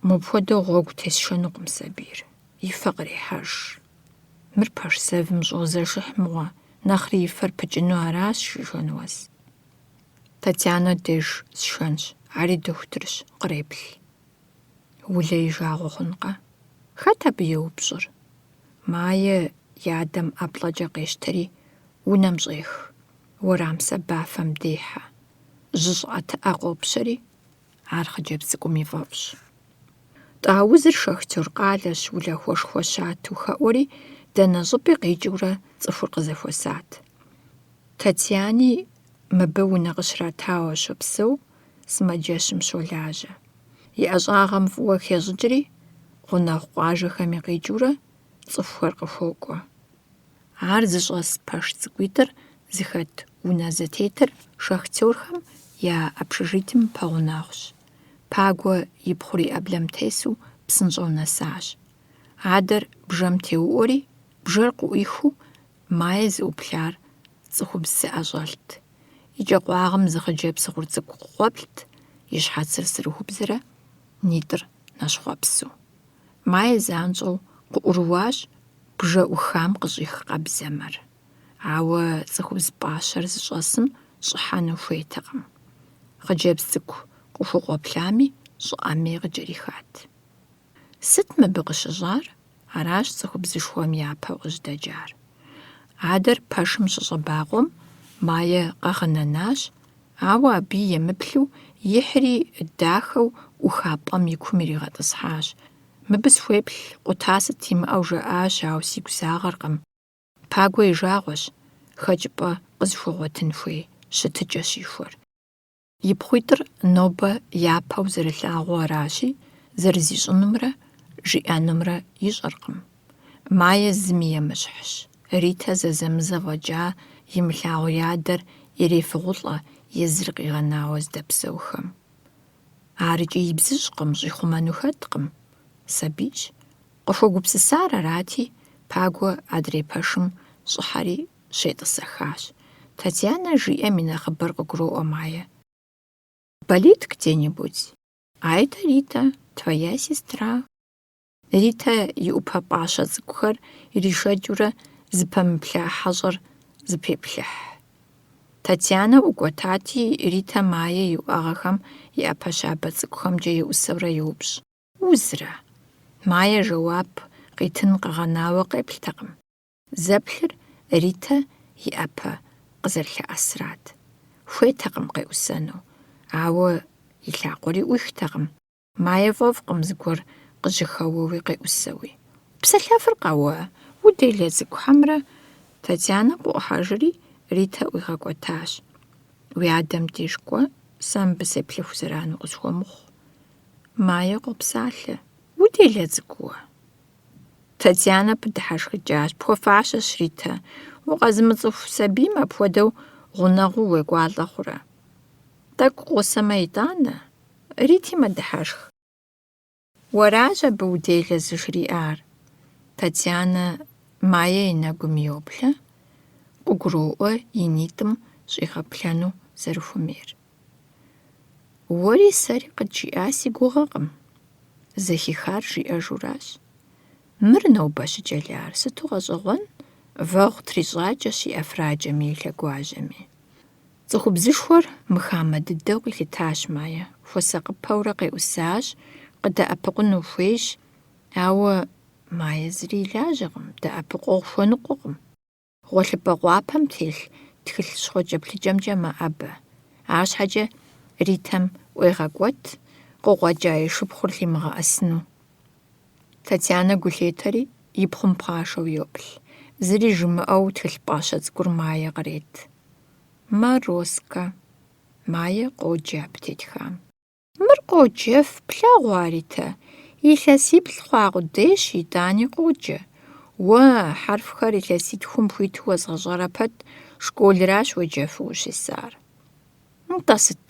мыпхуэдэу гъуэгу тесшэнукъым сабийр. И фэ кърехьэж. Мыр пэш сэвым щӏозэшыхь мыгъуэ, нэхъри и фэр пыкӏыну аращ, жи Жануэс. Татьянэ деж сшэнщ, ари дохутырщ, къреплъ. Улэ и жагъуэ хъункъэ? Хэт абы еупщӏыр? Мае и адэм ӏэплӏэкӏэ къещтэри унэм щӏех. уэрам сэбафэм дехьэ. Жьы щӀыӀэтыӀэ къопщэри, ар хъыджэбз цӀыкӀум и фӀэфӀщ. ТӀаузыр шахтер къалэщ, улахуэшхуэ щату хэӀуэри, дэнэ щӀыпӀи къикӀыурэ цӀыхур къызэхуэсат. Татьяни мыбы унэ къыщратауэ щопсэу, сымаджэщым щолажьэ. И ӀэщӀагъэм фӀыуэ хещӀыкӀри, гъунэгъу къуажэхэми къикӀыурэ цӀыхухэр къыхокӀуэ. Ар зыщӀэс пэш цӀыкӀуитӀыр зыхэт унэ зэтетыр шахтерхэм я общежитием пэгъунэгъущ. Пагуэ ипхъур и Ӏэблэм тесу псынщӀэу нэсащ. Адэр бжэм теуӀуэри, бжэр къыӀуихыу мае зыӀуплъар цӀыхубз зыӀэщӀэлът. И кӀэкъуагъым зы хъыджэбз гъурцӀыкӀу къыгъуэплът, и щхьэцыр сырыхубзэрэ, нитӀыр нэщхъуэпсу. Мае занщӀэу къыӀурыуащ бжэӀухам къыщӀих къабзэмэр. Ауэ цӀыхубз пӀащэр зыщӀэсым щӀыхьэну хуейтэкъым. Хъыджэбз цӀыкӀу къыхугъуэплъами, щӀыӀэми къыкӀэрихат. Сыт мыбы къыщыщӀар? Аращ цӀыхубзышхуэм япэу къыжьэдэджар. Адэр пэшым щыщӀэбакъуэм мае къэгъэнэнащ, ауэ абы емыплъу ихьри дахэу ӀухапӀэм и кум иригъэтӀысхьащ. Мыбы схуеплъ, къута сыт имыӀэу жаӀащ, ауэ сигу загъэркъым. Пагуэ и жагъуэщ, хэкӀыпӀэ къызыхуэгъуэтын хуей щытыкӀэ щихуэр. ИпхъуитӀыр нобэ япэу зэрылъагъуу аращи, зэрызищӀынумрэ жиӀэнумрэ ищӀэркъым. Мае зыми емыщхьщ. Ритэ зэзэмызэ фӀэкӀа, имылъагъу и адэр ирефыгъулӀэ езыр къигъэнауэ здэпсэухэм. АрыкӀи и бзыщкъым, щӀихъумэну хэткъым. Сабийщ. Къыхуэгупсысар арати, Пагуэ адрей пэшым щӀыхьэри щетӀысэхащ. Татьяна жиӀэм и нэхъыбэр къыгуроӀуэ Мае. «Болит где-нибудь?» «А это Рита, твоя сестра». Ритэ и Ӏупэ пӀащэ цӀыкӀухэр иришэкӀыурэ зыпэмыплъа хьэщӀэр зыпеплъыхь. Татьянэ ӀукӀуэтати, Ритэ Мае и уӀэгъэхэм и Ӏэпэ щабэ цӀыкӀухэмкӀэ еӀусэурэ йоупщӀ: «Узрэ?» Мае жэуап къитын къэгъэнауэ къеплътэкъым. Зэплъыр Ритэ и Ӏэпэ къызэрылъэӀэсрат. Хуейтэкъым къеӀусэну, ауэ и лъакъуэри Ӏуихтэкъым. Мае фӀэфӀкъым зыгуэр къыжьыхэуэуи къеӀусэуи. «Псэлъэфыр къэуэ, уделэ цӀыкӀухьэмрэ?» Татьянэ къыӀухьэжри, Ритэ ӀуигъэкӀуэтащ. «Уи адэм деж кӀуэ, сэ мыбы сеплъыху зэрану къысхуэмыхъу». Мае къопсалъэ: «Уделэ цӀыкӀууэ?» Татьянэ пыдыхьэшхыкӀащ. «Пхуэфащэщ, Ритэ, укъэзымыцӀыху сабийм апхуэдэу гъунэгъуу уекӀуалӀэ хъурэ?» «Тӏэкӏу къосэмэ итӏанэ?» Рити мэдыхьэшх. «Уэращ абы уделэ зыжриӏар?» Татьянэ Мае и нэгум йоплъэ, къыгуроӏуэ и нитӏым щӏигъэплъэну зэрыхуэмейр. «Уэри сэри къыджиӏа си гугъэкъым», зэхихар жиӏэжуращ. «Мыр нобэ щыкӏэлар, сыту гъэщӏэгъуэн?» Вэгъу трищӏакӏэщ и ӏэфраджэми и лъэгуажьэми. Цӏыхубзышхуэр мыхамэ дыдэу къилъытащ Мае. Хуэсакъыпэурэ къеӏусащ, къыдэӏэпыкъуну хуейщ, ауэ Мае зыри илажьэкъым, дэӏэпыкъуэгъу хуэныкъуэкъым. Гъуэлъыпӏэ къуапэм телъ тхылъ щхъуэкӏэплъыкӏэмкӏэ мэӏэбэ. Арщхьэкӏэ Ритэм ӏуегъэкӏуэт, къокъуэкӏа и шыпхъур лимыгъэӏэсыну. Татьянэ гулъетэри и пхъум пхъашэу йоплъ. Зыри жымыӏэу тхылъ пӏащэ цӏыкӏур Мае кърет. «Морозко», Мае къоджэ абы тетхам. «Мыр къоджэф, плъэгъуа, Ритэ? Илъэсиплӏ хъуа къудейщ, итӏани къоджэ. Уэ хьэрфхэр илъэситхум пхуиту уэзгъэщӏэрэ пэт, школыращ уеджэфу ущесар». «НтӀэ сыт,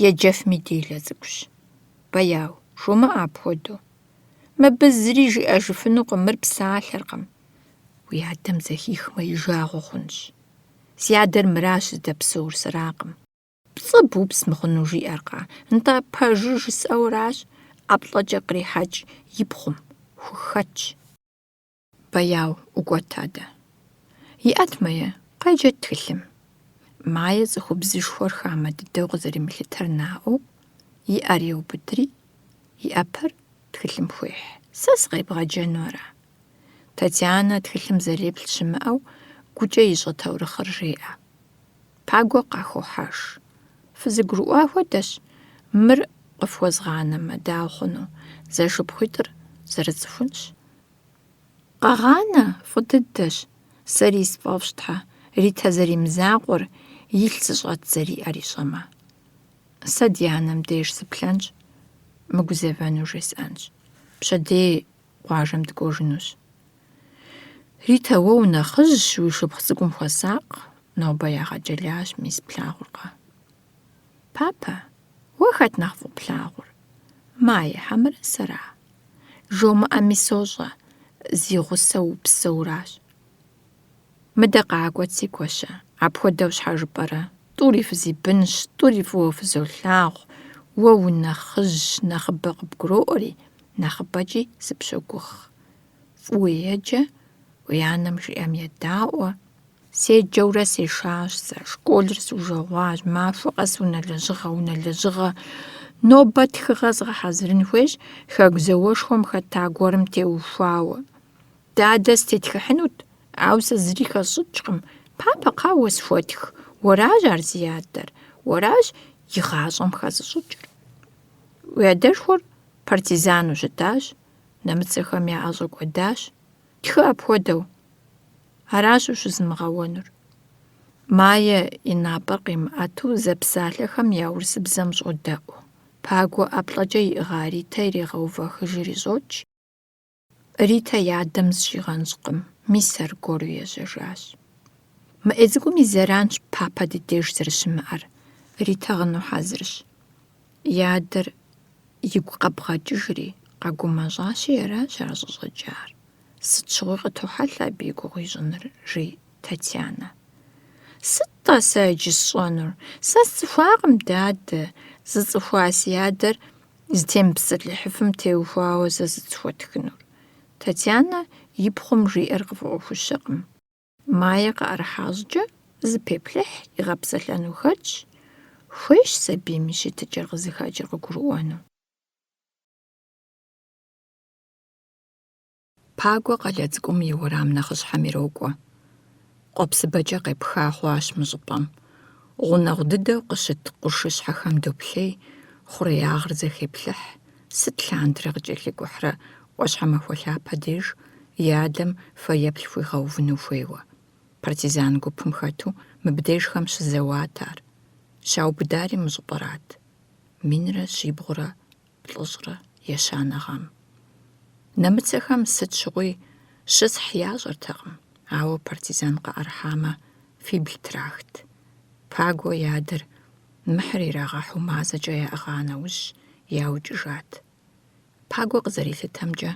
еджэфми делэ цӏыкӏущ». «Бэяу, жумыӏэ апхуэдэу». «Мыбы зыри жиӏэжыфынукъым, мыр псалъэркъым». «Уи адэм зэхихмэ, и жагъуэ хъунщ. Си адэр мыращ зыдэпсэур, сэракъым. Пцӏы бупс мыхъуну жиӏэркъэ? НтӀэ пэжу жысӏэуращ, ӏэплӏэкӏэ кърихьэкӏ и пхъум, хухэтщ». «Бэяу, укӏуэт адэ». «Иӏэт Мае, къеджэт тхылъым». Мае цӏыхубзышхуэр хамэ дыдэу къызэримылъытэр наӏуэу, и ӏэр еубыдри, и ӏэпэр тхылъым хуехь. «Сэ сыкъебгъэджэну ара?» Татьянэ тхылъым зэреплъ щымыӏэу, гукӏэ и щӏэ таурыхъыр жеӏэ. Пагуэ къахохьэж. Фызыгурыӏуа хуэдэщ. Мыр къыфхуэзгъанэмэ, дауэ хъуну? Зэшыпхъуитӏыр зэрыцӏыхунщ. Къэгъанэ, фӏы дыдэщ. Сэри сфӏэфӏщ Тхьэ, Ритэ зэримызакъуэр, илъ зыщӏэт зэриӏэр ищӏэмэ. Сэ ди анэм деж сыплъэнщ, мыгузэвэну жесӏэнщ. Пщэдей къуажэм дыкӏуэжынущ. Ритэ, уэ унэхъыжьщ, уи шыпхъу цӏыкӏум хуэсакъ. Нобэ ягъэджэлащ, мис плъагъуркъэ. Папэ, уэ хэт нэхъ фӏыуэ плъагъур? Мае, хьэмэрэ сэра? Жумыӏэми сощӏэ, зи гъусэ упсэуращ. Мыдэ къакӏуэт си куэщэ, апхуэдэу щхьэ жыпӏэрэ? ТӀури фызибынщ, тӀури фӀыуэ фызолъагъу. Уэ унэхъыжьщ, нэхъыбэ къыбгуроӏуэри, нэхъыбэкӀи сыпщогугъ. Фӏыуэ еджэ, уи анэм жиӏэм едаӏуэ. Седжэурэ сешащ сэ, школыр сыужэгъуащ, махуэ къэс унэлэжьыгъэ. Нобэ тхыгъэ згъэхьэзырын хуейщ, хэку зауэшхуэм хэта гуэрым теухуауэ. Дадэ стетхыхьынут, ауэ сэ зыри хэсщӏыкӏкъым. Папэ, къауэ схуэтх. Уэращ ар зи адэр, уэращ и гъащӏэм хэзыщӏыкӏыр. Уи адэшхуэр партизану щытащ, нэмыцэхэм я ӏэщӏэ кӏуэдащ. Тхы апхуэдэу. Аращ ущызымыгъэуэнур. Мае и напӏэр къимыӏэту зэпсалъэхэм я урысыбзэм щӏодэӏу. Пагуэ ӏэплӏэкӏэ иӏыгъа Ритэ ирегъэувэхыжыр ищӏокӏ. Ритэ и адэм зыщигъэнщӏкъым, мис аргуэру ежьэжащ. Мы ӏей цӏыкӏум и зэранщ папэ ди деж зэрыщымыӏэр. Ритэ гъыну хьэзырщ. И адэр игу къэбгъэкӏыжри, къэгумэщӏащи, аращ ар щӏыщӏэкӏар. Сыт щыгъуи къытохьэлъэ абы и гугъу ищӏыныр, жи Татьянэ. Сыт-тӏэ сэ иджы сщӏэнур? Сэ сцӏыхуакъым, дадэ. Зыцӏыхуа си адэр зытемыпсэлъыхьыфым теухуауэ сэ сыцхуэтхынур. Татьянэ и пхъум жиӏэр къыфӏэӏуэхущэкъым. Мае къыӏэрыхьа щӏыкӏэ зыпеплъыхь, игъэпсэлъэну хэтщ. Хуейщ сабийм и щитыкӏэр къызыхэкӏыр къыгурыӏуэну. Пагуэ къалэ цӏыкӏум и уэрам нэхъыщхьэм ирокӏуэ. Къуэпсыбэкӏэ къепха хъуащ мы щӏыпӏэм. Гъунэгъу дыдэу къыщыт къуршыщхьэхэм доплъей, хъуреягъыр зэхеплъыхь. Сыт лъандэрэ къыкӏэлъыкӏухьрэ ӏуащхьэмахуэ лъапэ деж и адэм фэеплъ хуигъэувыну хуейуэ. Партизан гупым хэту мыбдежхэм щызэуат ар. Щаубыдари мы щӏыпӏэрат. Минрэ щибгъурэ плӏыщӏрэ ещанэ гъэм. Нэмыцэхэм сыт щыгъуи щысхь ящӏэртэкъым, ауэ партизан къыӏэрыхьамэ, фибл трахт. Пагуэ и адэр мыхьыр ирагъэхьу мазэкӏэ яӏыгъа нэужь яукӏыжат. Пагуэ къызэрилъытэмкӏэ,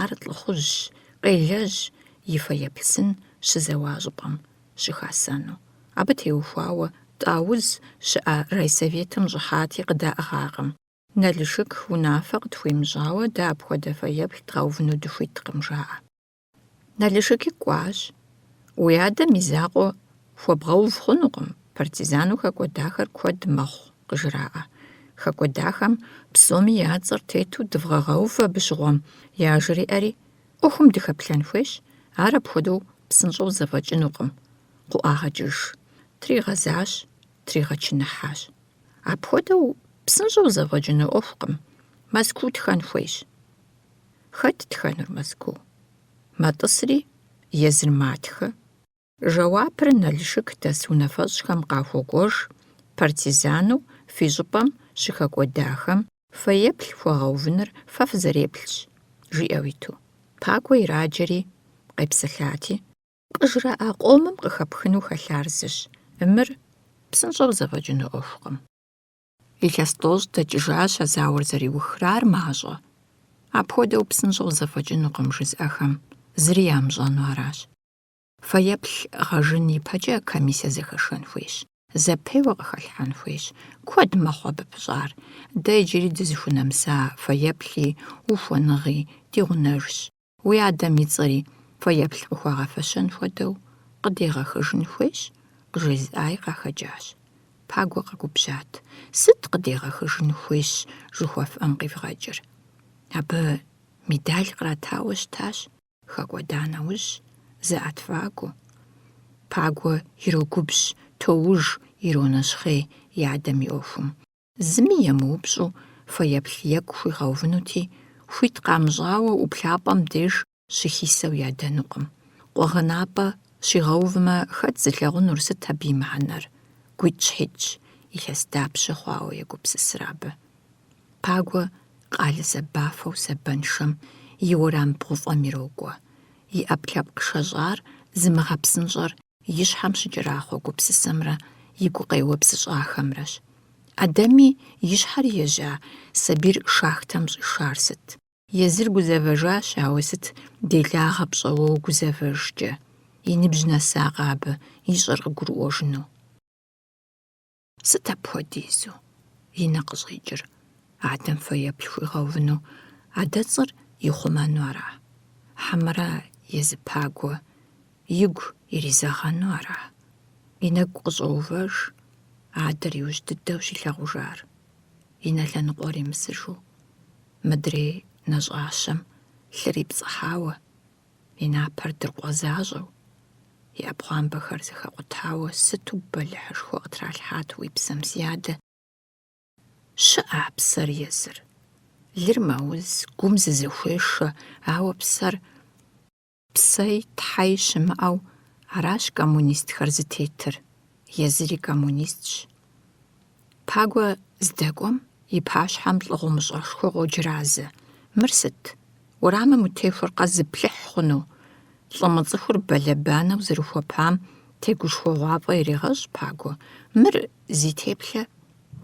ар лӏыхъужьщ, къелэжь и фэеплъ сын щызэуа щӏыпӏэм щыхасэну. Абы теухуауэ тӏауз щыӏэ райсоветым щӏыхьати къыдаӏыгъакъым. Налышык унафэ къытхуимыщӏауэ дэ апхуэдэ фэеплъ дгъэувыну дыхуиткъым жаӏэ. Налышыки кӏуащ. Уи адэм и закъуэ хуэбгъэув хъунукъым. Партизану хэкӏуэдахэр куэд мэхъу, къыжраӏэ. Хэкӏуэдахэм псоми я цӏэр тету дывгъэгъэув абы щыгъуэм, яжриӏэри, ӏуэхум дыхэплъэн хуейщ, ар апхуэдэу псынщӏэу зэфӏэкӏынукъым. Къуӏагъэкӏыж. Тригъэзащ, тригъэчыныхьащ. Апхуэдэу псынщӏэу зэфӏэкӏыну ӏуэхукъым. Мэзкуу тхэн хуейщ. Хэт тхэнур Мэзкуу? Мэтӏысри, езыр матхэ. Жэуапыр Налшык дэс унафэщӏхэм къахуокӏуэж, партизану фи щӏыпӏэм щыхэкӏуэдахэм фэеплъ хуэгъэувыныр фэ фызэреплъщ, жиӏэу иту. Пагуэ ираджэри къепсэлъати, къыжраӏа къомым къыхэпхыну хэлъар зыщ. Мыр псынщӏэу зэфӏэкӏыну ӏуэхукъым. Илъэс тӏощӏ дэкӏыжащ а зауэр зэриухрар мащӏэ. Апхуэдэу псынщӏэу зэфӏэкӏынукъым жызӏэхэм, зыри ямыщӏэну аращ. Фэеплъ гъэжын ипэкӏэ комиссие зэхэшэн хуейщ. Зэпейуэ къыхэлъхьэн хуейщ. Куэд мэхъу абы пыщӏар. Дэ иджыри дызыхунэмыса фэеплъи, ухуэныгъи ди гъунэжщ. Уи адэм и цӏэри фэеплъ къыхуагъэфэщэн хуэдэу къыдегъэхыжын хуейщ, къыжезыӏаи къахэкӏащ. Пагуэ къэгубжьат. Сыт къыдегъэхыжын хуейщ жыхуэфӏэм къивгъэкӏыр? Абы медаль къратауэ щытащ, хэкӏуэда нэужь, зэӏэтфӏакӏуэу. Пагуэ ирогубжь, тоуж иронэщхъей и адэм и ӏуэхум. Зыми емыупщӏу фэеплъ егу хуигъэувынути, хуит къамыщӏауэ ӏуплъапӏэм деж щыхисэу ядэнукъым. Къуэгъэнапӏэ щигъэувмэ, хэт зылъэгъунур, сыт абы и мыхьэнэр? ГуитӀщхьитӀщ, илъэс дапщэ хъуауэ егупсысыр абы. Пагуэ къалэ зэбафэу сэбэншэм и уэрам бгъуфӀэм ирокӀуэ. И Ӏэпкълъэпкъ шэщӀар зымыгъэпсынщӀэр и щхьэм щыкӀэрахъуэ гупсысэмрэ и гукъеуэ псыщӀахэмрэщ. Адэми и щхьэр ежьа, сабийр шахтэм щӀишар сыт? Езыр гузэвэжащ, ауэ сыт делагъэ пщӀэуэу гузэвэжкӀэ? И ныбжь нэсакъэ абы, и щӀэр къыгурыӀуэжыну. Сыт апхуэдизу? И нэ къыщӀикӀыр. Адэм фэеплъ хуигъэувыну, адэцӀэр ихъумэну ара? Хьэмэрэ езы Пагуэ игу иризэгъэну ара? И нэгу къыщӀоувэж, адэр иужь дыдэу щилъэгъужар. И нэ лъэныкъуэр имысыжу, мыдрей нэщӀащэм лъыр ипцӀыхьауэ, и напэр дыркъуэзащӀэу, и Ӏэпхъуамбэхэр зэхэкъутауэ сыту бэлыхьышхуэ къытралъхьат уи псэм си адэ. Щыӏэ псэр езыр. Лыр мэуз, гум зызыхуешэ, ауэ псэр псэи тхьэи щымыӏэу аращ коммунистхэр зытетыр. Езыри коммунистщ. Пагуэ здэкӏуэм и пащхьэм лӏыгъумыщӏэшхуэ къоджыразэ. Мыр сыт? Уэрамым утехуэр къэс зыплъыхь хъуну? ЛӀымыцӀыхур бэлэбанэу зэрыхуэпам тегушхуэгъуафӀэ ирегъэщӀ Пагуэ. Мыр зи теплъэ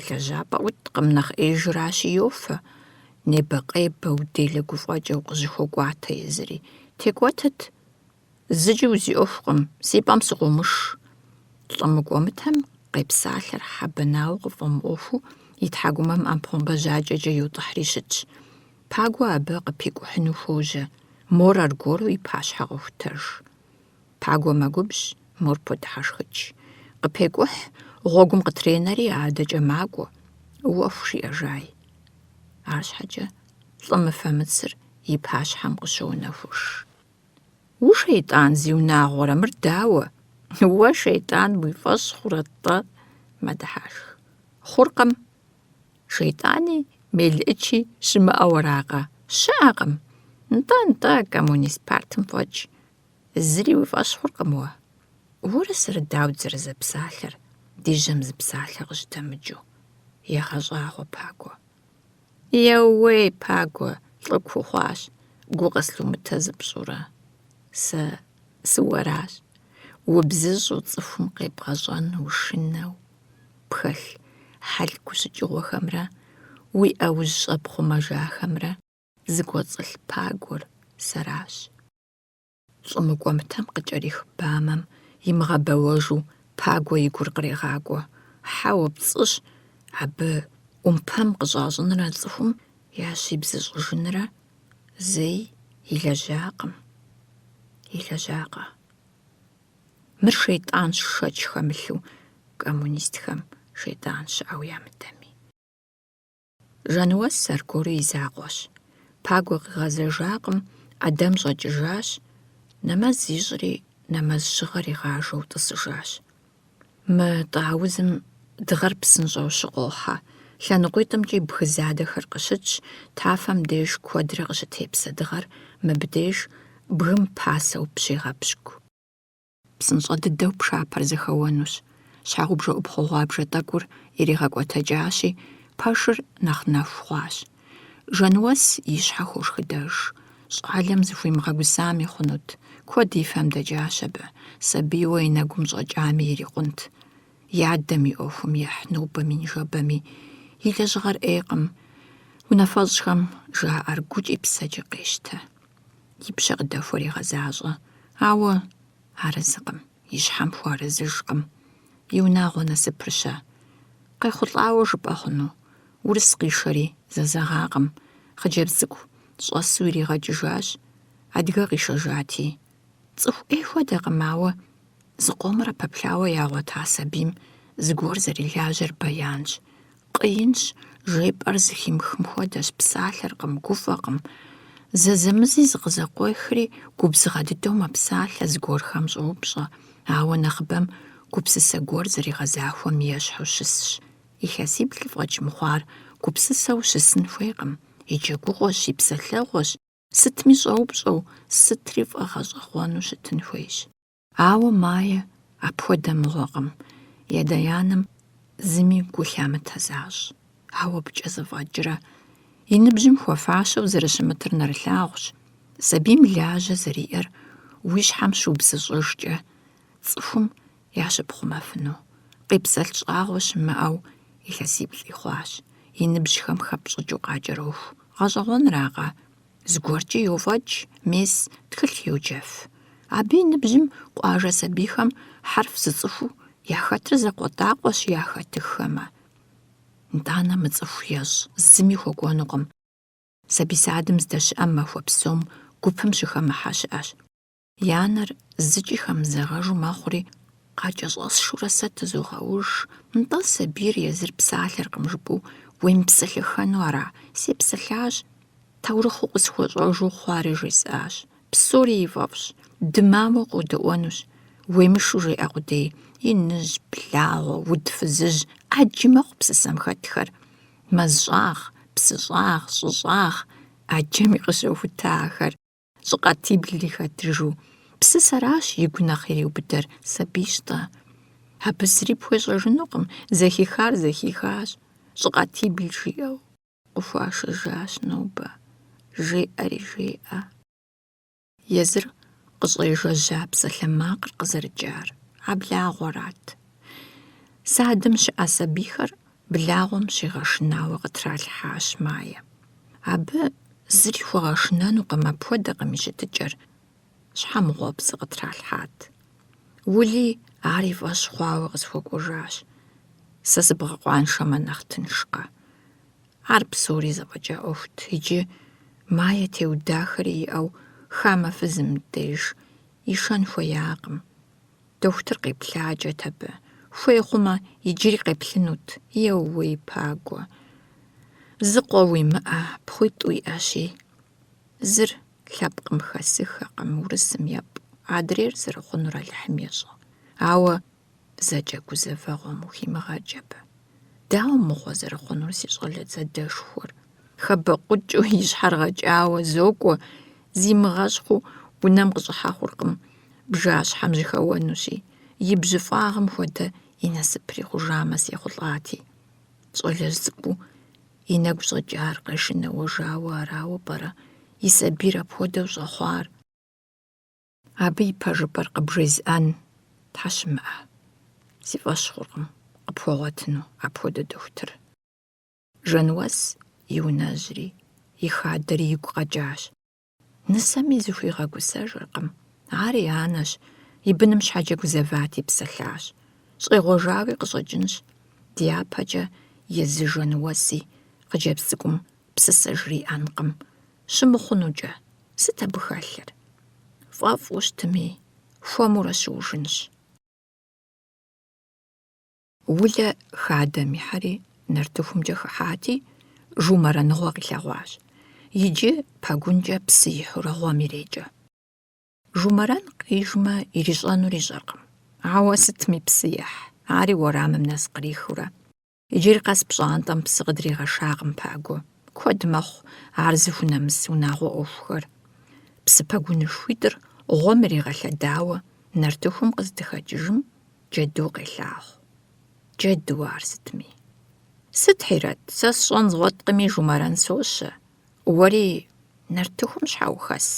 лэжьапӏэ уиткъым, нэхъ Ӏеижращи йофэ. Небэ-къебэ уделэ гуфӀэкӀэу къыжьыхуэкӀуатэ езыри. ТекӀуэтэт. ЗыкӀи узиӀуэхукъым, си пӀэм сыкъыумыш. ЛӀымыкӀуэмытэм къепсалъэр хьэбэнауэ къыфӀэмыӀуэхуу и тхьэгъумэм ӀэмпхъуамбэжьакӀэкӀэ йотӀыхьри щытщ. Пагуэ абы къыпикӀухьыну хуожьэ. Мор аргуэру и пащхьэ къохутэж. Пагуэ мэгубжь, мор подыхьэшхыкӀ. КъыпекӀухь, гъуэгум къытренэри адэкӀэ макӀуэ. Уэху жиӀэжай. АрщхьэкӀэ лӀымыфэ мыцыр и пащхьэм къыщоунэхуш. «УшейтӀан зи унагъуэрэ, мыр дауэ? Уэ шейтӀан уи фӀэщ хъурэ-тӀэ?» мэдыхьашх. Хъуркъым. ШейтӀани мелыӀычи щымыӀэу аракъэ? ЩыӀэкъым. НтӀэ, коммунист партым фӀэкӀ. Зыри уи фӀэщ хъуркъым уэ. Уэрэ сырыдауд зэрызэпсалъэр, ди жьэм зы псалъэ къыщыдэмыкӀыу? ЕгъэщӀагъуэ Пагуэ. Еууей, Пагуэ, лӀы куухъуащ. Гу къэслъумытэ зыпщӀурэ. Сэ сыуэращ. УбзыщӀу цӀыхум къебгъэщӀэну, ушынэу, пхэлъ хьэлъку щыкӀыгъуэхэмрэ, уи Ӏэужь щӀэпхъумэжахэмрэ зыкӀуэцӀылъ Пагуэр сэращ. ЛӀымыкӀуэмытэм къыкӀэрих бамэм имыгъэбэуэжу Пагуэ и гур кърегъакӀуэ. Хьэуэ, пцӀыщ, абы Ӏумпэм къыщӀащӀынрэ цӀыхум ящибзыщӀыжынрэ зэи илэжьакъым. Илэжьакъэ. Мыр шейтӀанщ шэч хэмылъу коммунистхэм шейтӀан щыӀэу ямыдэми. Жануэс аргуэру и закъуэщ. Пагуэ къигъэзэжакъым, Ӏэдэм щӀэкӀыжащ, нэмэз ищӀри нэмэз щыгъэр игъажэу тӀысыжащ. Мы тӀаузым дыгъэр псынщӀэу щыкъохьэ. ЛъэныкъуитӀымкӀи бгы задэхэр къыщытщ, тафэм деж куэдрэ къыщытепсэ дыгъэр мыбдеж бгым пасэу пщегъэпщку. ПсынщӀэ дыдэу пшапэр зэхэуэнущ. Щхьэгъубжэ Ӏупхъугъуабжэ тӀэкӀур иригъэкӀуэтэкӀащи, пэшыр нэхъ нэху хъуащ. Жануэс и щхьэ хошхыдэж. ЩӀалэм зыхуимыгъэгусами хъунут. Куэд и фэм дэкӀащ абы. Сабийуэ и нэгум щӀэкӀами ирикъунт. И адэм и Ӏуэхум ехь нобэми ныжэбэми и лэжьыгъэр Ӏейкъым. УнафэщӀхэм жаӀэр гукӀи псэкӀи къещтэ. И пщэ къыдэхуэр игъэзащӀэ. Ауэ арэзыкъым, и щхьэм хуарэзыжкъым. И унагъуэ насыпыр-щэ? КъехъулӀауэ жыпӀэ хъуну? Урыс къишэри зэзэгъакъым. Хъыджэбз цӀыкӀу щӀэсу иригъэкӀыжащ. Адыгэ къишэжати. ЦӀыху Ӏей хуэдэкъым, ауэ зыкъомрэ пэплъауэ ягъуэта сабийм зыгуэр зэрилажьэр бэянщ. Къиинщ, жепӀэр зыхимыхым хуэдэщ, псалъэркъым, гуфӀэкъым. Зэзэмызи зыкъызэкъуехри губзыгъэ дыдэу мэпсалъэ, зыгуэрхэм щӀоупщӀэ. Ауэ нэхъыбэм гупсысэ гуэр зэригъэзахуэм ещхьу щысщ. Илъэсиплӏ фӏэкӏ мыхъуар гупсысэу щысын хуейкъым. И джэгугъуэщ, и псэлъэгъуэщ. Сытми щӏэупщӏэу, сытри фӏэгъэщӏэгъуэну щытын хуейщ. Ауэ Майя апхуэдэ мыгъуэкъым. Едэянэм зыми гу лъамытэзащ. Ауэ пкӏэ зэфӏэкӏрэ и ныбжьым хуэфащэу зэрыщымытыр нэрылъагъущ. Сабийм лажьэ зэриӏэр уи щхьэм щыубзыщӏыжкӏэ цӏыхум ящыпхъумэфыну. Къипсэлъ щӏагъуэ щымыӏэу илъэсиплӏ ихъуащ. И ныбжьхэм хэпщӏыкӏыу къакӏэроху. Гъэщӏэгъуэнракъэ? Зыгуэркӏэ йофӏэкӏ, мес тхылъ йоджэф. Абы и ныбжьым къуажэ сабийхэм хьэрф зыцӏыхуу яхэтыр зэкъуэтӏакъуэщ яхэтыххэмэ. НтӀанэ мыцӀыху ещӏ, зыми хуэкӀуэнукъым. Сабий садым здэщыӏэм махуэ псом гупым щыхэмыхьэ щыӏэщ. Я нэр зыкӏи хэмызэгъэжу мэхъури, къакӏэщӏэсшурэ сэ тызогъэуж. НтӀэ сабийр езыр псалъэркъым жыпӏэу уемыпсэлъыххэну ара? Сепсэлъащ. Таурыхъыу къысхуэщӏэжу хъуари жесӏащ. Псори и фӏэфӏщ. Дымауэ къодэӏуэнущ. Уемышу жеӏэ къудей. Иныжь, благъуэ, уд фызыжь ӏэджи мэхъу псысэм хэтхэр. Мэз щӏагъ, псы щӏагъ, щӏы щӏагъ, ӏэджэми къыщохута ахэр. Щӏыкъэтиблри хэтыжу. Псысэращ игу нэхъ ириубыдэр, сабийщ-тӏэ. Абы зыри пхуещӏэжынукъым. Зэхихар зэхихащ. Щӏыкъэтибл жиӏэу къыхуашэжащ нобэ. Жеӏэри жеӏэ. Езыр къыщӏежэжьа псалъэмакъыр къызэрыкӏар. Аблагъуэрат. Садым щыӏэ сабийхэр благъуэм щигъэшынауэ къытралъхьащ Майя. Абы зыри хуэгъэшынэнукъым, апхуэдэкъым и щытыкӏэр. Щхьэмыгъуэбзэ къытралъхьат. Ули ар и фӏэщ хъуауэ къысхуэкӏуэжащ. Сэ сыбгъэкъуаншэмэ нэхъ тыншкъэ. Ар псори зэфӏэкӏа ӏуэхут. Иджы Майя теудахэри иӏэу хамэ фызым деж ишэн хуеякъым. Дохутыр къеплъаджэт абы. Хуей хъумэ, иджыри къеплъынут. Еууей пагуэ. Зы къуэ уимыӏэ, пхъуитӏ уиӏэщи. Зыр лъэпкъым хэсыхэкъым, урысым епӏ. Адрейр зэрыхъунур Алыхьым ещӏэ. Ауэ зэкӏэ гузэвэгъуэм ухимыгъэкӏ абы. Дауэ мыгъуэ зэрыхъунур си щӏалэ дзэдэшхуэр? Хэбэкъукӏыу и щхьэр гъэкӏауэ зокӏуэ, зимыгъэщхъу унэм къыщӏыхьэ хъуркъым. Бжащхьэм жыхэуэнущи. И бжьыфӏагъым хуэдэ и насыпри хъужамэ сехъулӏати. Щӏалэжь цӏыкӏуу и нэгу щӏэкӏар къешынэуэжауэ арауэ пӏэрэ и сабийр апхуэдэу щӏэхъуар. Абы и пэжыпӏэр къыбжезыӏэн Тхьэ щымыӏэ. Си фӏэщ хъуркъым къыпхуэгъуэтыну апхуэдэ дохутыр. Жэнуэс и унэжьри, и хадэри игу къэкӏащ. Нысэми зыхуигъэгусэжыркъым. Ар и анэщ. И быным щхьэкӏэ гузэвати псэлъащ. Щӏегъуэжауи къыщӏэкӏынщ. Дяпэкӏэ езы Жэнуэси хъыджэбз цӏыкӏум псысэ жриӏэнкъым. Щымыхъунукӏэ, сыт абы хэлъыр? Фӏэфӏу щтыми, хуэмурэ щыужынщ. Улэ хадэм ихьэри нартыхумкӏэ хыхьати, жумэрэныгъуэ къилъэгъуащ. Иджы пэгункӏэ псы ихьурэ гъуэм ирекӏэ. Жумэрэн къижмэ, ирищӏэнур ищӏэркъым. Ауэ сытми псы ехь. Ари уэрамым нэс кърихыурэ. Иджыри къэс пщӏантӏэм псы къыдригъэшакъым пагуэ. Куэд мэхъу ар зыхунэмыс унагъуэ ӏуэхухэр. Псы пэгунышхуитӏыр гъуэм иригъэлъэдауэ нартыхум къыздыхэкӏыжым джэду къелъагъу. Джэду ар сытми. Сыт Хьирэт, сэ сщӏэн згъуэткъыми Жумэрэн сощэ. Уэри нартыхум щхьэ ухэс?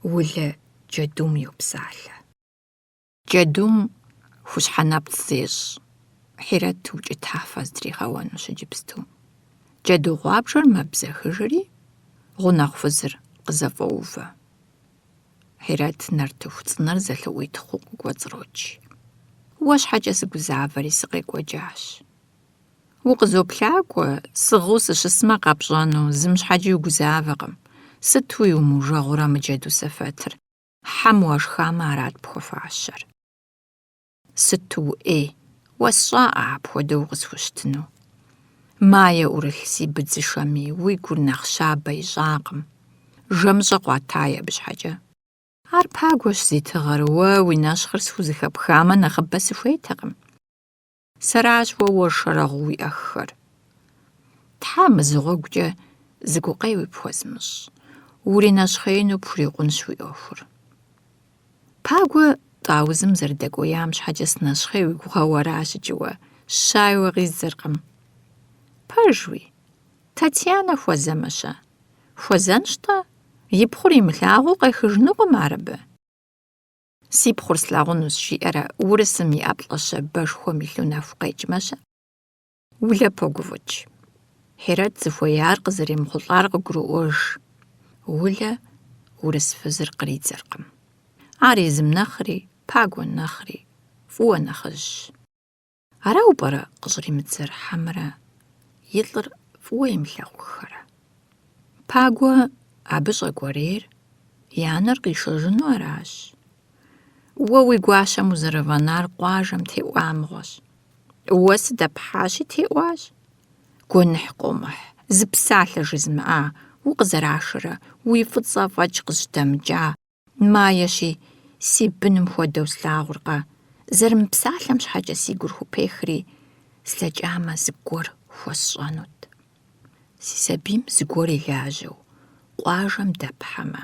Улэ джэдум йопсалъэ. Джэдум хущхьэнэпцӏ зещӏ. Хьирэт укӏытафэ зытригъэуэну щыджыпсту. Джэду гъуабжэр мэбзэхыжри, гъунэгъу фызыр къызэфӏоувэ. Хьирэт нартыху цӏынэр зэлъыӏуитхъуу къыкӏуэцӏрокӏ. Уэ щхьэкӏэ сыгузавэри сыкъекӏуэкӏащ. Укъызоплъакӏуэ, сыгъыу сыщысмэ къэпщӏэну, зым щхьэкӏи угузавэкъым. Сытуи умыужэгъурэ мы джэду сэфэтыр? Хьэм уэшхамэ арат пхуэфащэр. Сыту уӏей, уэ сщӏаӏэ апхуэдэу укъысхущтыну. Майя ӏурылъ си быдзышэми, уи гур нэхъ щабэ ищӏакъым. Жэмыщӏэ къуатай абы щхьэкӏэ. Ар пагуэщ зитыгъэр, уэ уи нэщхъыр схузыхэпхамэ нэхъыбэ сыхуейтэкъым. Сэращ уэ уэршэрэгъуу уиӏэххэр. Тхьэ мызыгъуэгукӏэ зы гукъей уипхуэзмыщӏ, уринэщхъеину пхурикъунщ уи ӏуэхур. Пагуэ тӏаузым зэрыдэкӏуеям щхьэкӏэ сынэщхъей уи гугъэуэра щыкӏыуэ, щауэ къиззэркъым. Пэжуи, Татьянэ хуэзэмэ-щэ? Хуэзэнщ-тӏэ, и пхъур имылъагъуу къехыжынукъым ар абы. Си пхъур слъагъунущ жиӏэрэ урысым и ӏэплӏэщэ бэшхуэм илъу нэху къекӏмэ-щэ? Улэ погуфӏыкӏ. Хьэрэт зыхуеяр къызэремыхъулӏар къыгурыӏуэж. Улэ урыс фызыр къридзэркъым. Ар езым нэхъри, пагуэ нэхъри, фӏыуэ нэхъыжьщ. Арау пӏэрэ къыщӏримыдзэр хьэмэрэ и лӏыр фӏыуэ имылъагъуххэрэ? Пагуэ абы щӏэгуэрейр и анэр къишэжыну аращ. Уэ уи гуащэм узэрывэнар къуажэм теӏуамыгъуэщ. Уэ сыдэпхьащи теӏуащ. Гуэныхь къомыхь, зы псалъэ жызмыӏа, укъызэрашэрэ, уи фӏыцӏэ фӏэкӏ къызжьдэмыкӏа, маещи си быным хуэдэу слъагъуркъэ, зэрымыпсалъэм щхьэкӏэ си гур хупехри, слъэкӏамэ зыгуэр хуэсщӏэнут. Си сабийм зыгуэр илажьэу, къуажэм дэпхьэмэ,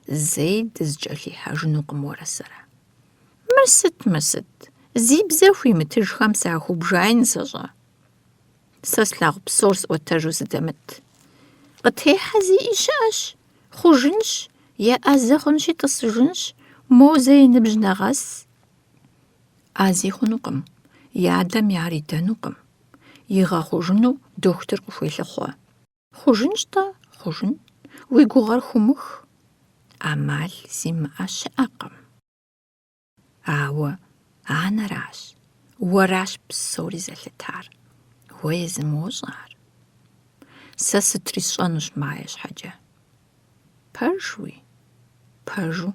зэи дызкӏэлъихьэжынукъым уэрэ сэрэ. Мыр сыт? Зи бзэ хуимытыжхэм сахуыбжаи нысэщӏэ. Сэ слъагъу псор сӏуэтэжу сыдэмыт. Къытехьэ зиӏи щыӏэщ, хъужынщ, еӏэзэ хъунщи тӏысыжынщ, моуэ зэ и ныбжь нэгъэс. Ӏази хъунукъым, и адэм яр идэнукъым. Игъэхъужыну дохутыр къыхуелъыхъуэ. Хъужынщ-тӏэ, хъужын, уи гугъэр хумых. Ӏэмал зимыӏэ щыӏэкъым. Ауэ анэращ, уэращ псори зэлъытар. Уэ езым уощӏар. Сэ сытри сщӏэнущ мае щхьэкӏэ. Пэжуи, пэжу.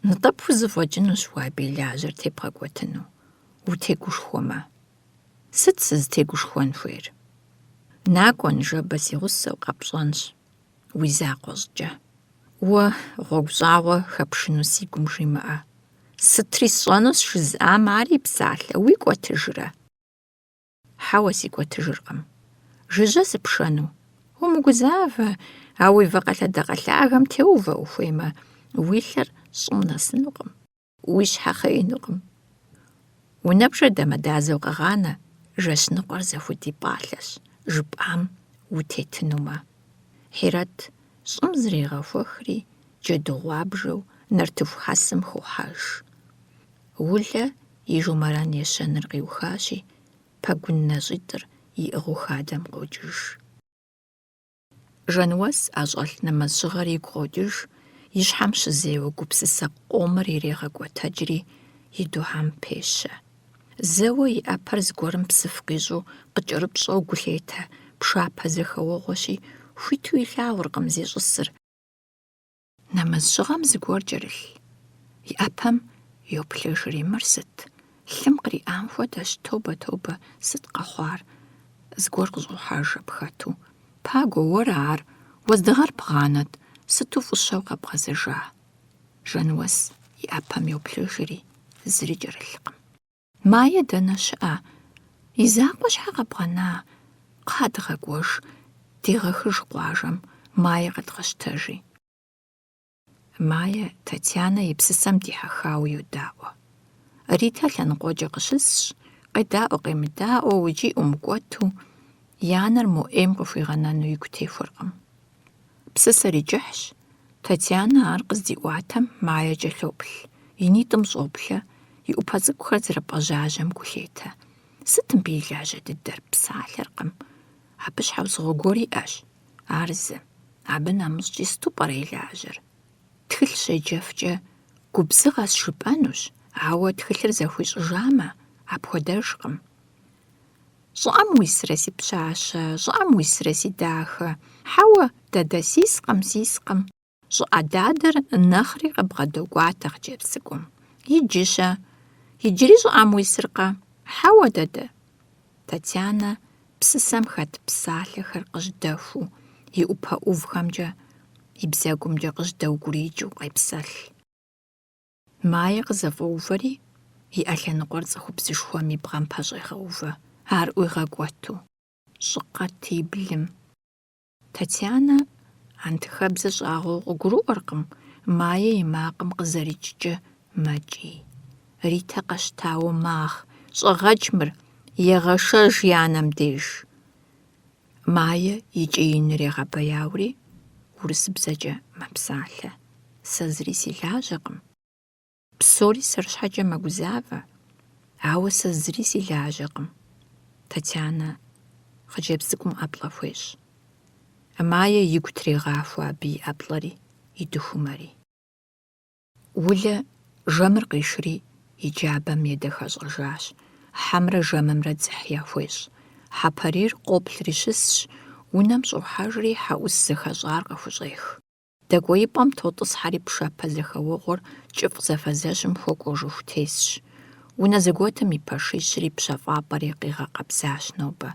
Нтӏэ пхузэфӏэкӏынущ уэ абы и лажьэр тепгъэкӏуэтыну, утегушхуэмэ. Сыт сызытегушхуэн хуейр? Накӏуэ, ныжэбэ си гъусэу къэпщӏэнщ, уи закъуэ щӏыкӏэ. Уэ гъуэгу щӏагъуэ хэпшыну си гум жимыӏэ. Сытри сщӏэнущ жызыӏам ари псалъэ, уи кӏуэтыжрэ? Хьэуэ си кӏуэтыжыркъым. Жыжьэ сыпшэну? Умыгузавэ, а уи вэ къэлъэдакъэлъагэм теувэ ухуеймэ, уи лъыр щӏым нэсынукъым, уи щхьэ хъеинукъым. Унэбжэр дэмэдазэу къэгъанэ, жэщ ныкъуэр зэхуэди пӏалъэщ, жыпӏам утетынумэ. Хьэрэт щӏым зригъэхуэхри, джэдыгъуабжэу нартыху хьэсым хохьэж. Улэ и жумэрэн ещэныр къиухащи, пэгун нэщӏитӏыр иӏыгъыу хадэм къокӏыж. Жэнуэс ӏэщӏэлъ нэмэзщӏыгъэр игу къокӏыж, и щхьэм щызеуэ гупсысэ къомыр ирегъэкӏуэтэджри, и духьэм пещэ. Зэуэ и ӏэпэр зыгуэрым псыф къищӏу, къыкӏэрыпщӏэу гу лъетэ, пшапэ зэхэуэгъуэщи, хуиту илъагъуркъым зещӏысыр. Нэмызщӏыгъэм зыгуэр кӏэрылъ. И ӏэпэм йоплъыжри, мыр сыт? Лъым къриӏам хуэдэщ, тобэ, сыт къэхъуар? Зыгуэр къыщӏохьэж апхэту. Пагуэ, уэрэ ар, уэздыгъэр бгъанэт, сыту фӏыщэу къэбгъэзэжа. Жэнуэс и ӏэпэм йоплъыжри, зыри кӏэрылъкъым. Мае дэнэ щыӏэ? И закъуэ щхьэ къэбгъэна? Кхъа дыгъэкӏуэж, дегъэхыж къуажэм, мае къэдгъэщтэжи. Мае Татьянэ и псысэм дихьэхауэ йодаӏуэ. Ритэ лъэныкъуэкӏэ къыщысщ, къедаӏуэ къемыдаӏуэу икӏи ӏумыкӏуэту, и анэр мо ӏейм къыхуигъэнэну игу техуэркъым. Псысэр икӏыхьщ, Татьянэ ар къыздиӏуатэм маекӏэ лъоплъ, и нитӏым щӏоплъэ, и ӏупэ цӏыкӏухэр зэрыпӏэжьажьэм гу лъетэ. Сыт мыбы и лажьэ дыдэр? Псалъэркъым. Абы щхьэусыгъуэ гуэр иӏэщ. Ар зы. Абы нэмыщӏкӏи сыту пӏэрэ и лажьэр? Тхылъ щеджэфкӏэ губзыгъэс жыпӏэнущ, ауэ тхылъыр зэхуищӏыжамэ, апхуэдэжкъым. Щӏыӏэм уисрэ си пщащэ, щӏыӏэм уисрэ си дахэ. Хьэуэ, дадэ сискъым. Щӏыӏэ дадэр нэхъри къыбгъэдокӏуатэ хъыджэбз цӏыкӏум. Иджы-щэ? Иджыри щӏыӏэм уисыркъэ? Хьэуэ, дадэ. Татьянэ псысэм хэт псалъэхэр къыжьдэхуу, и ӏупэ ӏувхэмкӏэ, и бзэгумкӏэ къыжьдэугурикӏыу къепсэлъ. Мае къызэфӀэувэри и Ӏэлъэныкъуэр цӀыхубзышхуэм и бгъэм пэщӀегъэувэ, ар ӀуигъэкӀуэту, щӀыкъэт и блым. Татьянэ антхабзэ щӀагъуэу къыгурыӀуэркъым Мае и макъым къызэрикӀкӀэ мэкӀий. Ритэ къэщтауэ магъ, щӀэгъэкӀ мыр, егъэшэж и анэм деж. Мае и кӀииныр егъэбэяури урысыбзэкӀэ мэпсалъэ. Сэ зыри си лажьэкъым. Псори сэр щхьэкӀэ мэгузавэ, ауэ сэ зыри си лажьэкъым. Татьянэ хъыджэбз цӀыкӀум ӀэплӀэ хуещӀ. Мае игу трегъахуэ абы и ӀэплӀэри, и дыхумэри. Улэ жэмыр къишри и джабэм едэхэщӀэжащ. Хьэмрэ жэмымрэ дзыхь яхуещӀ. Хьэпарийр къоплъри щысщ, унэм щӀохьэжри хьэӀус зэхэщӀар къыхущӀех. ДэкӀуеипӀэм тотӀысхьэри пшэпэ зэхэуэгъуэр кӀыфӀ зэфэзэщым хуокӀуэжыху тесщ. Унэ зэгуэтым и пэшищри пщэфӀапӀэри къигъэкъэбзащ нобэ.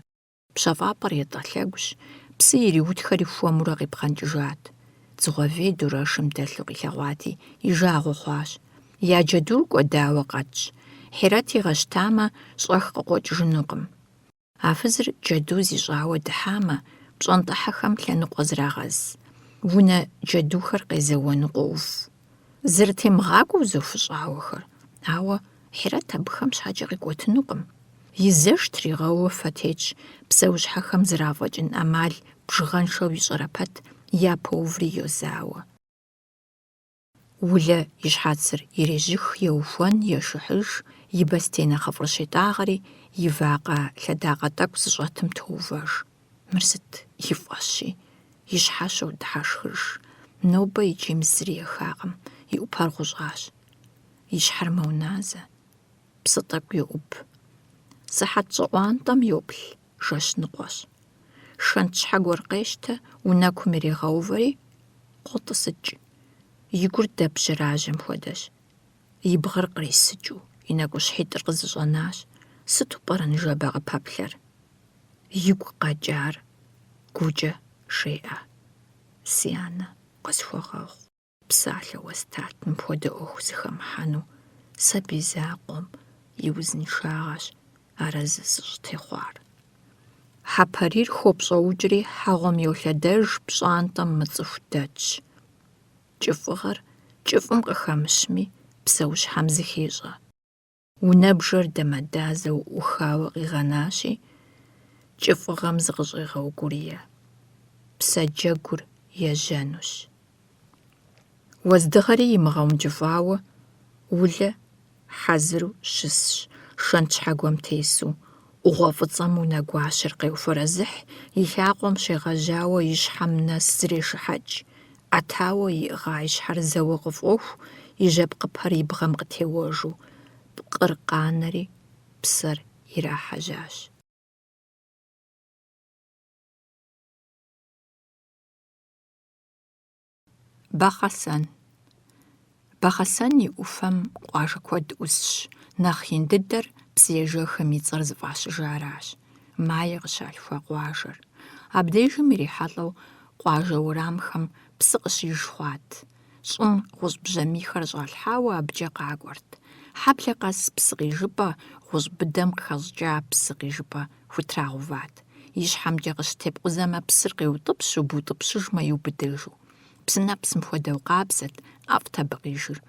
ПщэфӀапӀэр етӀэлъэгущ, псы ириутхэри хуэмурэ къибгъэнкӀыжат. Дзыгъуэвей дурэшым дэлъу къилъэгъуати, и жагъуэ хъуащ. Я джэдур кӀуэдауэ къэтщ. Хьирэт игъэщтамэ, щӀэх къыкъуэкӀыжынукъым. А фызыр джэду зищӀауэ дыхьамэ, пщӀэнтӀыхьэхэм лъэныкъуэ зрагъэз. Унэ джэдухэр къезэуэну къоув. ЗэрытемыгъакӀуэу зохущӀауэхэр, ауэ Хьирэт абыхэм щхьэкӀэ къикӀуэтынукъым. И зэш тригъэууэ фэтетщ, псэущхьэхэм зырафӀэкӀын Ӏэмал бжыгъэншэу ищӀэрэ пэт япэуври йозауэ. Улэ и щхьэцыр ирежьых, еухуэн, ешыхьыж, и бостей нэхъыфӀыр щетӀагъэри, и вакъэ лъэдакъэ тӀэкӀу зыщӀэтым тоувэж. Мыр сыт и фӀэщи, и щхьэщэу дыхьэшхыж. Нобэ иджы зыри ехакъым, и Ӏупэр гъущӀащ. И щхьэр мэуназэ, псы тӀэкӀу йоӀуб. Сыхьэт щӀыӀуантӀэм йоплъ, жэщ ныкъуэщ. Шэнт щхьэ гуэр къещтэ, унэкум ирегъэувэри къотӀысыкӀ. И гур дэбжьэражьэм хуэдэщ. И бгъыр кърисыкӀыу, и нэкӀущхьитӀыр къызыщӀэнащ. Сыту пӀэрэ ныжэбэ къыпэплъэр? Игу къэкӀар гукӀэ жеӀэ. Си анэ къысхуэгъэгъу. Псалъэ уэстат мыпхуэдэ Ӏуэху зыхэмыхьэну. Сабий закъуэм и узыншагъэщ арэзы сыщӀытехъуар. Хьэпарийр хопщӀэукӀри хьэгъуэм йолъэдэж, пщӀантӀэм мыцӀыху дэтщ. КӀыфӀыгъэр кӀыфӀым къыхэмыщми, псэущхьэм зыхещӀэ. Унэбжэр дэмэдазэу Ӏухауэ къигъэнащи, кӀыфӀыгъэм зыкъыщӀегъэугурие. Псэджэгур ежьэнущ. Уэздыгъэри имыгъэункӀыфӀауэ, Улэ хьэзыру щысщ, шэнт щхьэгуэм тесу. Ӏугъуэ фӀыцӀэм унэ гуащэр къеуфэрэзыхь, и лъакъуэм щегъэжьауэ и щхьэм нэс зрешыхьэкӀ. Ӏэтауэ иӀыгъа и щхьэр зэуэ къыфӀоху, и жьэпкъыпэр и бгъэм къытеуэжу. Пкъыр къанэри, псэр ирахьэжьащ. Бахъэсэн. Бахъэсэн и Ӏуфэм къуажэ куэд Ӏусщ. Нэхъ ин дыдэр псыежэхым и цӀэр зыфӀащыжаращ. Мае къыщалъхуа къуажэр. Абдежым ирихьэлӀэу къуажэ уэрамхэм псы къыщиж хъуат. ЩӀым гъущӀ бжьамийхэр щӀалъхьауэ абыкӀэ къакӀуэрт. Хьэблэ къэс псыкъижыпӀэ, гъущӀ быдэм къыхэщӀыкӀа псыкъижыпӀэ хутрагъэуват. И щхьэмкӀэ къыщытепкъузэмэ, псыр къеутӀыпщ, убутӀыпщыжмэ иубыдэжу. Псынэпсым хуэдэу къабзэт, ӀэфӀт абы къижыр.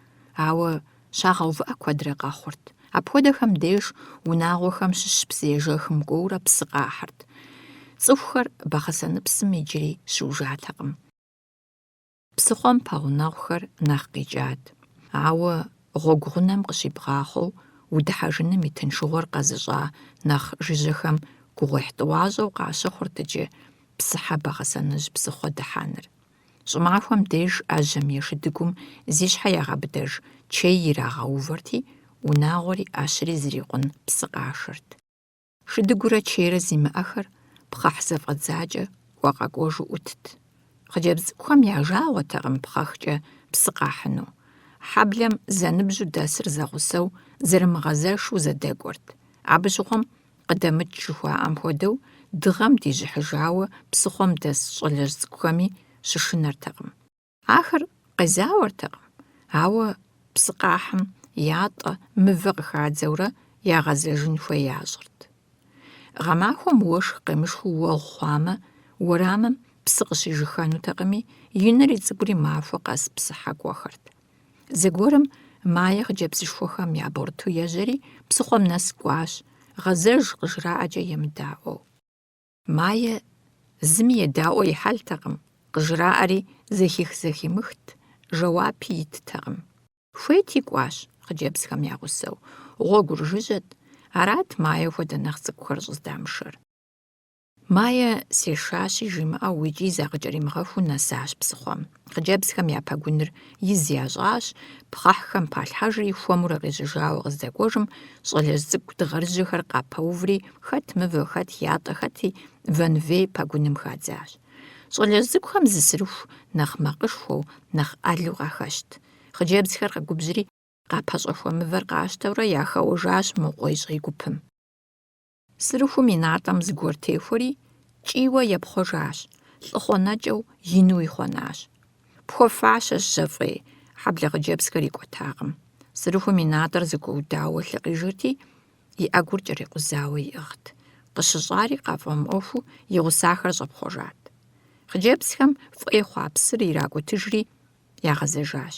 Ауэ щагъэувыӀэ куэдрэ къэхъурт. Апхуэдэхэм деж унагъуэхэм щыщ псыежэхым кӀуэурэ псы къахьырт. ЦӀыхухэр бахъэсэныпсым иджыри щыужатэкъым. Псыхъуэм пэгъунэгъухэр нэхъ къикӀат. Ауэ гъуэгу гъунэм къыщибгъахъуэу, удыхьэжыным и тыншыгъуэр къэзыщӀа нэхъ жыжьэхэм гугъуехь тӀуащӀэу къащыхъурт иджы псыхьэ бахъэсэныжь псыхъуэ дыхьэныр. ЩӀымахуэм деж Ӏэжьэм е шыдыгум зи щхьэ ягъэбыдэж чей ирагъэувэрти, унагъуэри Ӏэщри зрикъун псы къашэрт. Шыдыгурэ чейрэ зимыӀэхэр пхъэхь зэфӀэдзакӀэ хуэкъэкӀуэжу Ӏутт. Хъыджэбз цӀыкӀухэм яжагъуэтэкъым пхъэхкӀэ псы къахьыну. Хьэблэм зэныбжьу дэсыр зэгъусэу, зэрымыгъэзэшу зэдэкӀуэрт. Абы щыгъуэм къыдэмыкӀ жыхуаӀэм хуэдэу, дыгъэм дижьыхьыжауэ псыхъуэм дэс щӀалэжь цӀыкӀухэми щышынэртэкъым. Ахэр къезауэртэкъым, ауэ псы къахьым ятӏэ, мывэ къыхадзэурэ ягъэзэжын хуей ящӏырт. Гъэмахуэм уэшх къемышхыу уэгъу хъуамэ, уэрамым псы къыщижыхэнутэкъыми, и нэр ицӏыкӏури махуэ къэс псыхьэ кӏуэхэрт. Зыгуэрым Майе хъыджэбзышхуэхэм я борту ежьэри псыхъуэм нэс кӏуащ, гъэзэж къыжраӏэкӏэ емыдаӏуэу. Майе зыми едаӏуэ ихьэлтэкъым, къыжраӏэри зэхих-зэхимыхт, жэуапи иттэкъым. Хуейти кӏуащ хъыджэбзхэм я гъусэу, гъуэгур жыжьэт, арат Майе хуэдэ нэхъ цӏыкӏухэр щӏыздамышэр. Майе сешащи жимыӏэу икӏи закъыкӏэримыгъэхуу нэсащ псыхъуэм. Хъыджэбзхэм я пэгуныр из ящӏащ, пхъэхьхэм палъхьэжри хуэмурэ къежьэжауэ къыздекӏуэжым, щӏалэжь цӏыкӏу дыгъэрыжьхэр къапэуври хэт мывэ, хэт ятӏэ, хэти вэнвей пэгуным хадзащ. Щӏалэжь цӏыкӏухэм зы сырыху нэхъ макъышхуэу, нэхъ ӏэлу къахэщт. Хъыджэбзхэр къэгубжьри къапэщӏэхуэ мывэр къащтэурэ яхэуэжащ мо къуейщӏей гупым. Сырыхум и натӏэм зыгуэр техуэри кӏийуэ епхъуэжащ, лӏыхъуэнэкӏэу ину ихъуэнащ. Пхуэфащэщ жьэфӏей, хьэблэ хъыджэбзхэр икӏуэтакъым. Сырыхум и натӏэр зыгуэудауэ лъыкъижырти, и ӏэгур кӏэрикъузауэ иӏыгът. Къыщыщӏари къафӏэмыӏуэхуу и гъусахэр щӏэпхъуэжат. Хъыджэбзхэм фӏей хъуа псыр иракӏуэтыжри ягъэзэжащ.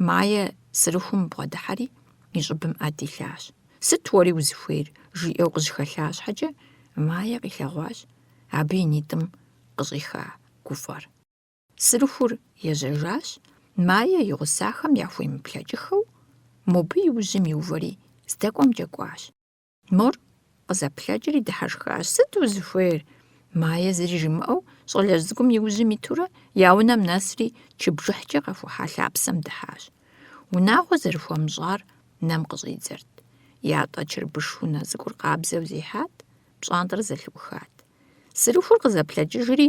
Майе сырыхум бгъэдыхьэри и щӏыбым ӏэд илъащ. «Сыт уэри узыхуейр?» жиӏэу къыжьхэла щхьэкӏэ, Майе къилъэгъуащ абы и нитӏым къыщӏиха гуфӏэр. Сырыхур ежьэжащ, Майе и гъусахэм яхуимыплъэкӏыххэу, мобы иужьым иувэри здэкӏуэмкӏэ кӏуащ. Мор къызэплъэкӏри дыхьэшхащ. «Сыт узыхуейр?» Майе зыри жимыӏэу, щӏалэжь цӏыкӏум и ужьым итурэ я унэм нэсри чыбжыхькӏэ къэхухьа лъапсэм дыхьащ. Унагъуэ зэрыхуэмыщӏар нэм къыщӏидзэрт. Ятӏэ чырбышу нэ цӏыкӏур къабзэу зехьат, пщӏантӏэр зэлъыӏухат. Сырыхур къызэплъэкӏыжри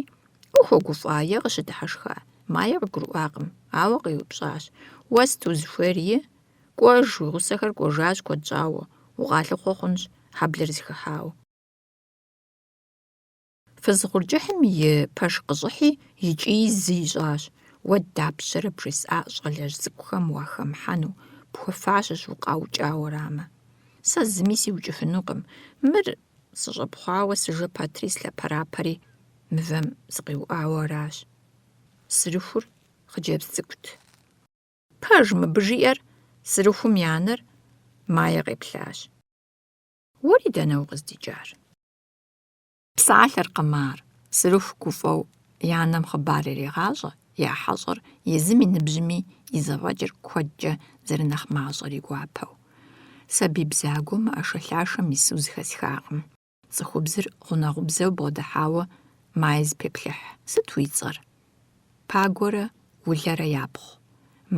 «Ухуэгуфӏа е къыщыдыхьэшха?» Майе къыгурыӏуакъым, ауэ къиупщӏащ. «Уэ сыт узыхуейр?» «Кӏуэж, уи гъусэхэр кӏуэжащ куэд щӏауэ, укъалъыхъуэ хъунщ, хьэблэр зыхыхьауэ». Фызыгъуркӏыхьым и пэш къыщӏыхьи икӏий зы ищӏащ. «Уэ дапщэрэ бжесӏа щӏалэжь цӏыкӏухэм уахэмыхьэну? Пхуэфащэщ укъаукӏауэ арамэ. Сэ зыми сиукӏыфынукъым. Мыр сыщӏэпхъуауэ сыжэп пэтри слъэпэрапэри мывэм сыкъиуӏауэ аращ». Сырыхур хъыджэбз цӏыкӏут. «Пэж мыбы жиӏэр?» Сырыхум и анэр Майе къеплъащ. «Уэри дэнэ укъыздикӏар?» Псалъэркъым ар. Сырыху гуфӏэу и анэм хъыбар ирегъащӏэ, я хьэщӏэр езым и ныбжьми и зэфӏэкӏыр куэдкӏэ зэрынэхъ мащӏэр и гуапэу. Сабий бзагуэм мыӏэшэлъашэм ису зыхэсхакъым. Цӏыхубзыр гъунэгъубзэу бгъэдыхьауэ Майе зыпеплъыхь. «Сыт уи цӏэр?» «Пагуэрэ улэрэ япхъу».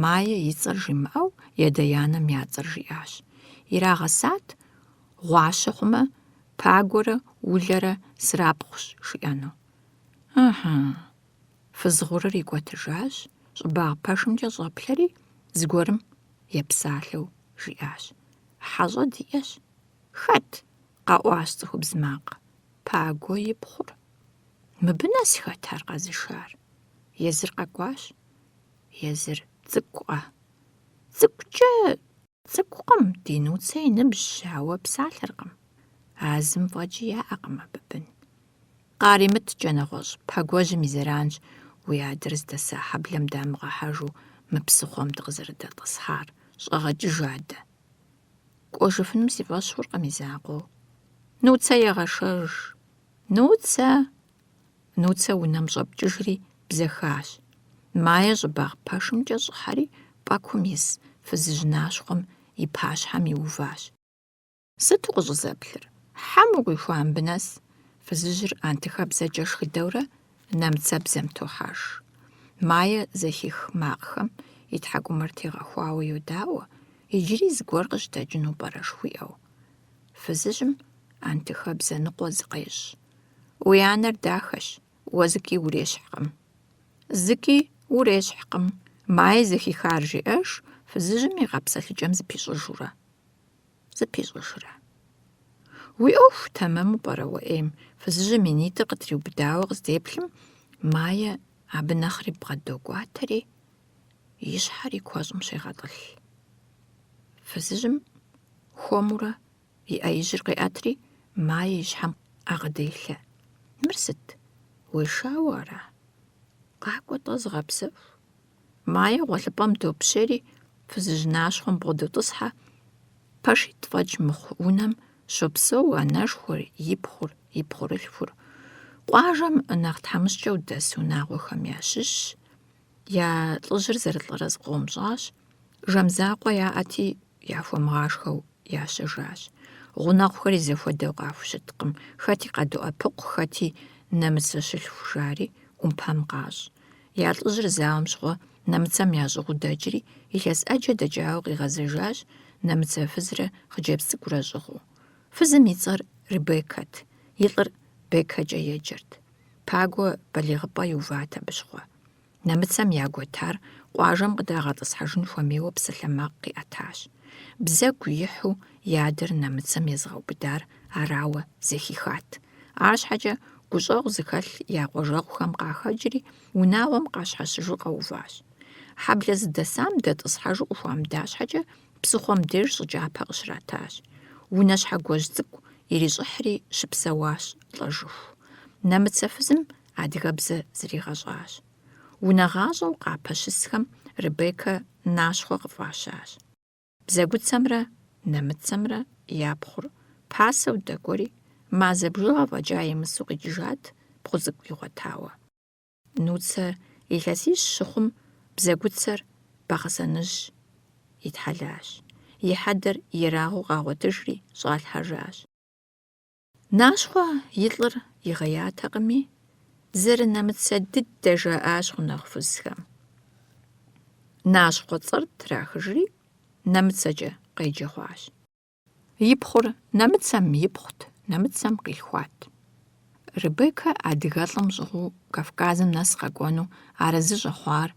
Майе и цӏэр жимыӏэу едэянэм я цӏэр жиӏащ. Ирагъэсат гъуащэ хъумэ, пагуэрэ улэрэ срапхъущ жиӏэну. Фызыгъурыр икӏуэтыжащ, щӏыбагъ пэшымкӏэ щӏэплъэри зыгуэрым епсалъэу жиӏащ. «Хьэщӏэ диӏэщ». «Хэт?» къэӏуащ цӏыхубз макъ. «Пагуэ ипхъур». «Мыбы нэс хэт ар къэзышар?» Езыр къэкӏуащ. «Езыр цӏыкӏукъэ?» «ЦӀыкӀукӀэ цӀыкӀукъым, ди нуцэ и ныбжьщ, ауэ псалъэркъым. А зым фӏэкӏи яӏэкъым абы бын». «Къаримыткӏэ, нэгъуэщӏ, пэгуэжьым и зэранщ уи адэр здэса хьэблэм дамыгъэхьэжу мы псыхъуэм дыкъызэрыдэтӏысхьар. ЩӀэгъэкӏыж адэ». «Кӏуэжыфыным си фӏэщ хъуркъым и закъуэу». «Нуцэ егъэшэж». Нуцэ унэм щӏэпкӏыжри бзэхащ. Майе щӏыбагъ пэшымкӏэ щӏыхьэри пӏэкум ис фызыжь нащхъуэм и пащхьэм иуващ. «Сыт укъыщӏызэплъыр? Хьэм укъихуа мыбы нэс?» Фызыжьыр антыхэбзэкӏэ шхыдэурэ нэмыцэбзэм тохьэж. Майе зэхих макъхэм и тхьэкӏумэр тегъэхуауэ йодаӏуэ, иджыри зыгуэр къыщыдэкӏыну пӏэрэ жыхуиӏэу. Фызыжьым антыхэбзэ ныкъуэ зыкъещӏ. «Уи анэр дахэщ, уэ зыкӏи урещхькъым». «Зыкӏи урещхькъым». Майе зэхихар жиӏэж, фызыжьым и гъэпсэлъыкӏэм зыпищӏыжурэ. Зыпищӏыжрэ. «Уи ӏуэху тэмэму пӏэрэ уэӏейм?» Фызыжьым и нитӏыр къытриубыдауэ къыздеплъым, Майе абы нэхъри бгъэдокӏуатэри, и щхьэр и куэщӏым щегъэтӏылъ. Фызыжьым хуэмурэ и ӏеижьыр къиӏэтри Мае и щхьэм къагъэделъэ. Мыр сыт? Уешауэ ара? Къакӏуэ-тӏэ зыгъэпсэху. Мае гъуэлъыпӏэм допщери, фызыжь нащхъуэм бгъэдотӏысхьэ, пэшитӏ фӏэкӏ мыхъу унэм щопсэу анэшхуэр, ипхъур, ипхъурылъхур. Къуажэм нэхъ тхьэмыщкӏэу дэс унагъуэхэм ящыщщ. Я лӏыжьыр зэрылӏэрэ зыкъыумщӏащ. Жэм закъуэ яӏэти, яхуэмыгъашхэу ящэжащ. Гъунэгъухэри зэхуэдэу къахущыткъым. Хэти къадоӏэпыкъу, хэти нэмыцэ щылъху жари ӏумпэм къащӏ. Я лӏыжьыр зауэм щыгъуэ нэмыцэм ящӏыгъуу дэкӏри, илъэс ӏэджэ дэкӏауэ къигъэзэжащ нэмыцэ фызрэ хъыджэбз цӏыкӏурэ щӏыгъуу. Фызым и цӏэр Ребеккэт, и лӏыр Беккэкӏэ еджэрт. Пагуэ балигъыпӏэ иуват абы щыгъуэ. Нэмыцэм ягуэтар къуажэм къыдагъэтӏысхьэжын хуэмейуэ псалъэмакъ къиӏэтащ. Бзэгу ихьу и адэр нэмыцэм езыгъэубыдар арауэ зэхихат. Арщхьэкӏэ гущӏэгъу зыхэлъ я къуажэгъухэм къахэкӏри, унагъуэм къащхьэщыжу къэуващ. Хьэблэ зыдэсам дэтӏысхьэжу къыхуамыда щхьэкӏэ псыхъуэм деж щӏыкӏапэ къыщратащ. Унэ щхьэгуэжь цӏыкӏу ирищӏыхьри щыпсэуащ лӏэжыху. Нэмыцэ фызым адыгэбзэ зригъэщӏащ. Унэгъащӏэу къапэ щысхэм Ребеккэ нащхъуэ къыфӏащащ. Бзэгуцэмрэ нэмыцэмрэ япхъур пасэу дэкӏуэри, мазэ бжыгъэ фӏэкӏа емысу къикӏыжат, пхъу цӏыкӏу игъуэтауэ. Нуцэ илъэсищ щыхъум, бзэгуцэр бакъсэныжь итхьэлащ. И хьэдэр ерагъыу къагъуэтыжри щӏалъхьэжащ. Нащхъуэ и лӏыр игъеятэкъыми, зэрынэмыцэ дыдэ жаӏащ гъунэгъу фызхэм. Нащхъуэ цӏэр трахыжри, нэмыцэкӏэ къеджэ хъуащ. Ипхъур нэмыцэм ипхъут, нэмыцэм къилъхуат. Ребеккэ адыгэлӏым щӏыгъуу Кавказым нэс къэкӏуэну арэзы щӏэхъуар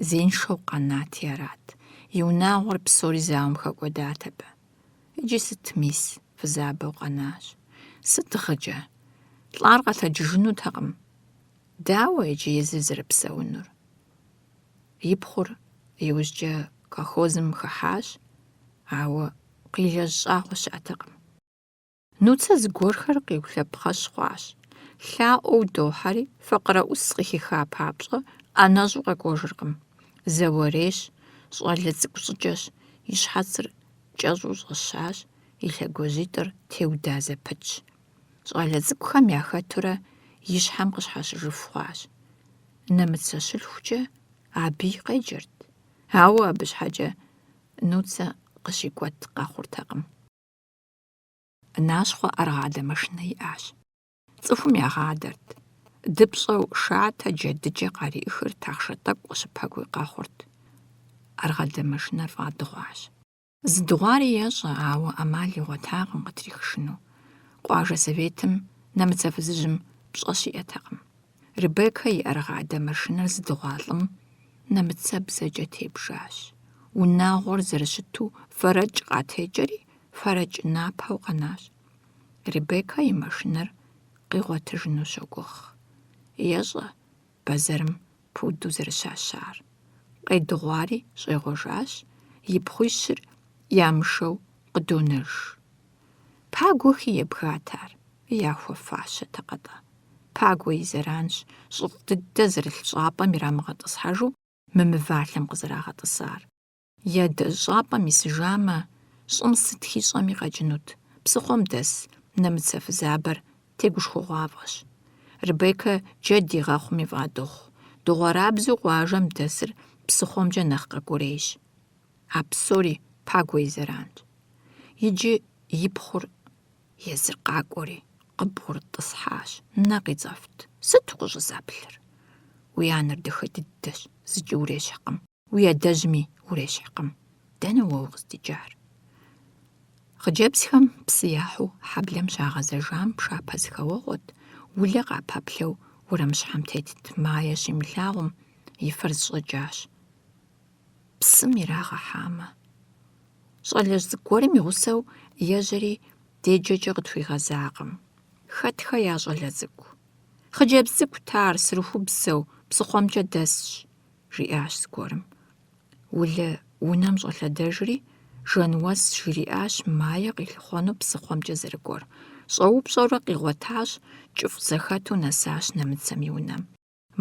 зеиншэу къэнати арат. И унагъуэр псори зауэм хэкӏуэдат абы. Иджы сыт мис фызабэу къэнащ. Сыт гъыкӏэ? Лӏар къэлъэкӏыжынутэкъым. Дауэ иджы езыр зэрыпсэунур? Ипхъур иужькӏэ колхозым хыхьащ, ауэ къилэжь щӏагъуэ щыӏэтэкъым. Нуцэ зыгуэрхэр къиулъэпхъэщ хъуащ. Лъаӏуэу дохьэри, факъырэ-ӏус къыхиха папщӏэ, ӏэнэщӏу къэкӏуэжыркъым. Зауэрейщ, щӏалэ цӏыкӏу щӏыкӏэщ, и щхьэцыр кӏэщӏу щӏэщащ, и лъэгуажьитӏыр теуда зэпытщ. Щӏалэ цӏыкӏухэм яхэтурэ и щхьэм къыщхьэщыжыф хъуащ. Нэмыцэ щылъхукӏэ абы къеджэрт, ауэ абы щхьэкӏэ нуцэ къыщикӏуэт къэхъуртэкъым. Нащхъуэ ӏэрыгъадэ машинэ иӏащ. Цӏыхум ягъадэрт. Дыпщӏэу шатэ джэдыкӏэ къариӏыхырт, ахъшэ тӏэкӏу къыщыпэгуи къэхъурт. Ӏэрыгъадэ машинэр фӏадыгъуащ. Зыдыгъуари ещӏэ, ауэ ӏэмал игъуэтакъым къытрихышыну. Къуажэ Советым нэмыцэ фызыжьым пщӏэ щиӏэтэкъым. Ребеккэ и ӏэрыгъадэ машинэр зыдыгъуалӏым нэмыцэ бзэкӏэ тебжащ. Унагъуэр зэрыщыту фэрэкӏ къатекӏэри, фэрэкӏ напэу къэнащ. Ребеккэ и машинэр къигъуэтыжыну щогугъ. Ещӏэ бэзэрым пуду зэрыщащар. Къедыгъуари щӏегъуэжащ, и пхъуищыр ямышэу къыдонэж. Пагуэхи ебгат ар, яхуэфащэтэкъэ-тӏэ. Пагуэ и зэранщ, щӏыфӏ дыдэ зэрылъ щӏапӏэм ирамыгъэтӏысхьэжу мымывалъэм къызэрагъэтӏысар. Едэӏу щӏапӏэм исыжамэ, щӏым сыт хищӏэми къэкӏынут. Псыхъуэм дэс нэмыцэ фызабэр тегушхуэгъуафӏэщ. Ребеккэ джэд игъэхъуми фӏадыгъу. Дыгъуэрабзэу къуажэм дэсыр псыхъуэмкӏэ нэхъ къэкӏурейщ. А псори пагуэ и зэранщ. Иджы ипхъур езыр къакӏуэри къыбгъурытӏысхьащ, нэ къицӏэфт. Сыту къыщӏызаплъыр? Уи анэр дахэ дыдэщ, зыкӏэ урещхькъым. Уи адэжьми урещхькъым. Дэнэ уэ укъыздикӏар? Хъыджэбзхэм псы яхьу хьэблэм щагъэзэжам пшапэ зыхэуэгъуэт, улэ къапэплъэу уэрэмыщхьэм тетт. Мае щимылъагъум и фэр зыщӏэкӏащ. Псым ирагъэхьамэ. Щӏалэжь зыгуэрым и гъусэу ежьэри деджэкӏэ къытхуигъэзакъым. Хэтхэ я щӏалэ цӏыкӏу? Хъыджэбз цӏыкӏут ар, сырыхубзэу, псыхъуэмкӏэ дэсщ, жиӏащ зыгуэрым. Улэ унэм щӏэлъэдэжри, Жануэс жриӏащ Майе къилъыхъуэну псыхъуэмкӏэ зэрыгуэр. ЩӀэупщӀэурэ къигъуэтащ, кӀыфӀ зэхэту нэсащ нэмыцэм и унэм.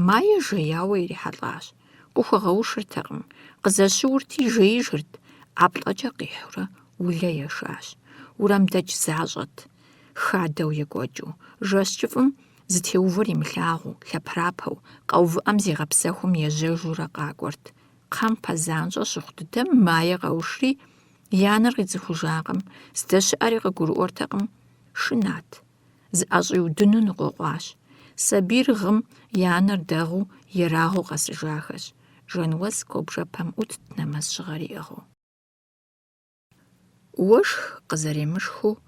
Майе жеяуэ ирихьэлӀащ. Къыхуэгъэушыртэкъым, къызэщыурти жеижырт, ӀэплӀэкӀэ къихьурэ улэ ешащ. УрамдэкӀ защӀэт, хадэу екӀуэкӀыу, жэщ кӀыфӀым зытеувэр имылъагъуу, лъэпрапэу, къэувыӀэм зигъэпсэхум ежьэжурэ къакӀуэрт. Кхъэм пэзанщӀэ щыхъу дыдэм Майе къэушри, и анэр къидзыхужакъым, здэщыӀэри къыгурыӀуэртэкъым. Шынат, зыӀэщӀиудыну ныкъуэкъуащ. Сабийр гъым и анэр дэгъуу, ерагъыу къэсыжахэщ. Жануэс куэбжэпэм Ӏутт нэмэс щыгъэр иӀыгъыу. Уэшх къызэремышхыу,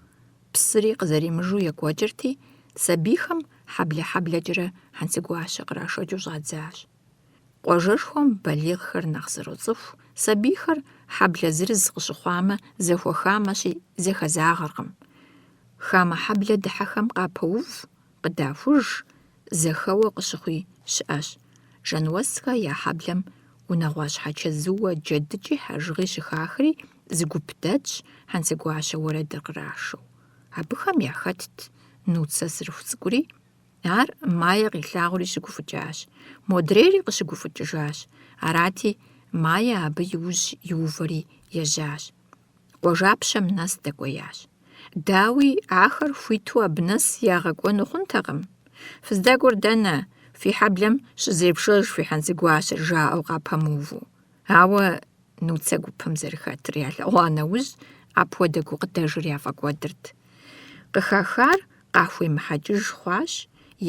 псыри къызэримыжу екӀуэкӀырти, сабийхэм хьэблэ-хьэблэкӀэрэ хьэнцэгуащэ кърашэкӀыу щӀадзащ. Къуажэшхуэм балигъхэр нэхъ зэроцӀыху, сабийхэр хьэблэ зырыз къыщыхъуамэ, зэхуэхамэщи, зэхэзагъыркъым. Хамэ хьэблэ дыхьэхэм къапэув, къыдахуж, зэхэуэ къыщыхъуи щыӀэщ. Жануэсхэ я хьэблэм унагъуэ щхьэчэзууэ джэдыкӀи хьэжыгъи щыхахри, зы гуп дэтщ, хьэнцэгуащэ уэрэдыр кърашэу. Абыхэм яхэтт Нуцэ сырыху цӀыкӀури, ар Майе къилъагъури щыгуфӀыкӀащ. Модрейри къыщыгуфӀыкӀыжащ. Арати, Майе абы иужь иувэри ежьащ. Къуажапщэм нэс дэкӀуеящ. Дауи ахэр хуиту абы нэс ягъэкӀуэну хъунтэкъым. ФыздэкӀуэр дэнэ? Фи хьэблэм щызепшэж фи хьэнцэгуащэр, жаӀэу къапэмыуву. Ауэ Нуцэ гупым зэрыхэтыр ялъэгъуа нэужь, апхуэдэ гукъыдэжыр яфӀэкӀуэдырт. Къыхахар къахуемыхьэкӀыж хъуащ,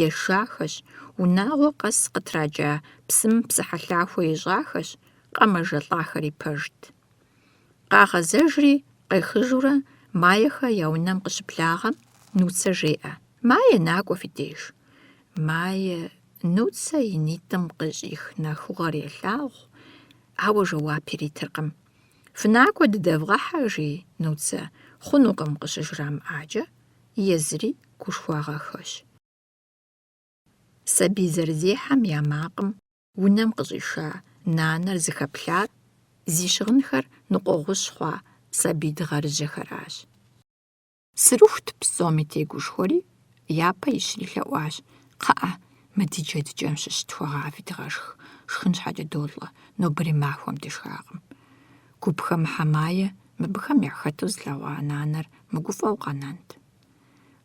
ешахэщ, унагъуэ къэс къытракӀа псым псыхьэлъахуэ ищӀахэщ, къэмэжэлӀахэри пэжт. Къагъэзэжри къехыжурэ Маехэ я унэм къыщыблагъэм, Нуцэ жеӀэ: «Майе накӀуэ фи деж». Майе Нуцэ и нитӀым къыщӀих нэхугъэр елъагъу, ауэ жэуап иритыркъым. «ФынакӀуэ дыдэвгъэхьэ», – жи Нуцэ. «Хъунукъым», – къыщыжрамыӀакӀэ, езыри гушхуагъэхэщ. Сабий зэрызехьэм я макъым унэм къыщӀиша нанэр зыхэплъар зи щыгъынхэр ныкъуэгъущ хъуа сабий дыгъэрыжьэхэращ. Сырыхут псоми тегушхуэри, япэ ищри лъэӀуащ: «КхъыӀэ, мы ди джэдыкӀэм щыщ тхуэгъави дыгъэшх, шхын щхьэкӀэ долӀэ, нобэри махуэм дышхакъым». Гуп хэмыхьэ Майе мыбыхэм яхэту зылъэгъуа нанэр мыгуфӀэу къэнэнт.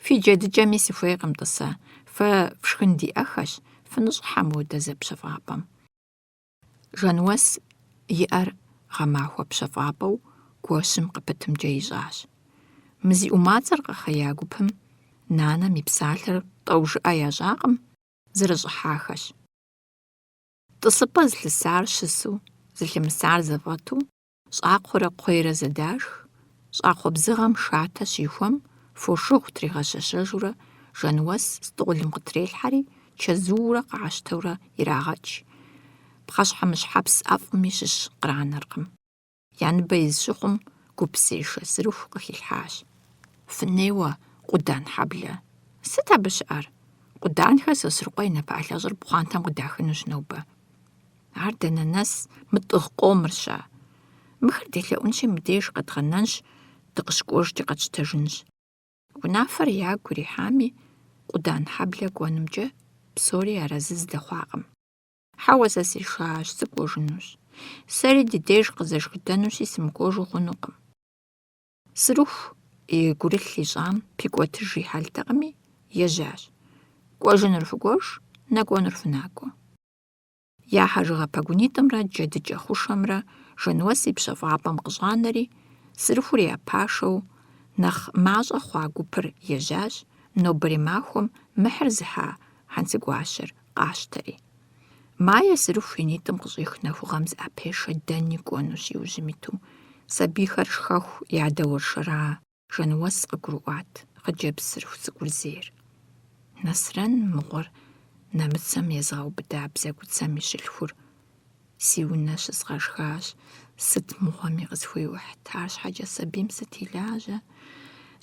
«Фи джэдыкӀэми сыхуейкъым тӀысэ, фэ фшхын диӀэхэщ, фыныщӀхьэ мыудэ зэпщэфӀапӀэм». Жануэс и Ӏэр гъэмахуэ пщэфӀапӀэу гуэщым къыпытымкӀэ ищӀащ. Мы зи ӀумацӀэр къэхъея гупым нанэм и псалъэр тӀэужыӀэ ящӀакъым, зэрыщӀыхьахэщ. ТӀысыпӀэ зылъысар щысу, зылъымысар зэфӀэту, щӀакхъуэрэ кхъуейрэ зэдашх, щӀакхъуэ бзыгъэм шатэ щихуэм, фошыгъу тригъэщэщэжурэ, Жануэс стӏолым къытрелхьэри, чэзуурэ къащтэурэ ирагъэкӀ. Пхъэщхьэмыщхьэпс ӀэфӀми щыщ кранэркъым. Я ныбэ изщыхъум, гупсешэ сырыху къыхилъхьащ. «Фынеуэ, къудан хьэблэ!» «Сыт абы щыӀэр?» «Къуданхэр Сосрыкъуэ и напэлъэщӀыр пхъуантэм къыдахынущ нобэ». «Ар дэнэ нэс? МытӀыгъ къомыр-щэ?» «Мыхэр делъэӀунщи, мыбдеж къэдгъэнэнщ, дыкъыщыкӀуэжкӀэ къэтщтэжынщ». Унафэр ягу ирихьами, къудан хьэблэ кӀуэнымкӀэ псори арэзы здэхъуакъым. «Хьэуэ, сэ сешащ, сыкӀуэжынущ. Сэри ди деж къызэшхыдэнущи, сымыкӀуэжу хъунукъым». Сырыху и гурылъ ищӀам пикӀуэтыж ихьэлтэкъыми, ежьащ: «КӀуэжынур фыкӀуэж, нэкӀуэнур фынакӀуэ». Я хьэжыгъэ пэгунитӀымрэ джэдыкӀэ хъушэмрэ Жануэс и пщэфӀапӀэм къыщӀанэри, сырыхур япашэу нэхъ мащӀэ хъуа гупыр ежьащ, нобэри махуэм мыхьыр зыхьа хьэнцэгуащэр къащтэри. Майе сырыху и нитӀым къыщӀих нэхугъэм зыӀэпешэ дэни кӀуэнущ иужьым иту. Сабийхэр шхэху ядэуэршэра. Жануэс къыгурыӀуат хъыджэбз сырыху цӀыкӀур зейр. Нэсрэн мыгъуэр нэмыцэм езгъэубыда бзэгуцэм и щылъхур си унэ щызгъэшхащ. Сыт мыгъуэми къысхуеухьт, арщхьэкӀэ сабийм сыт илажьэ.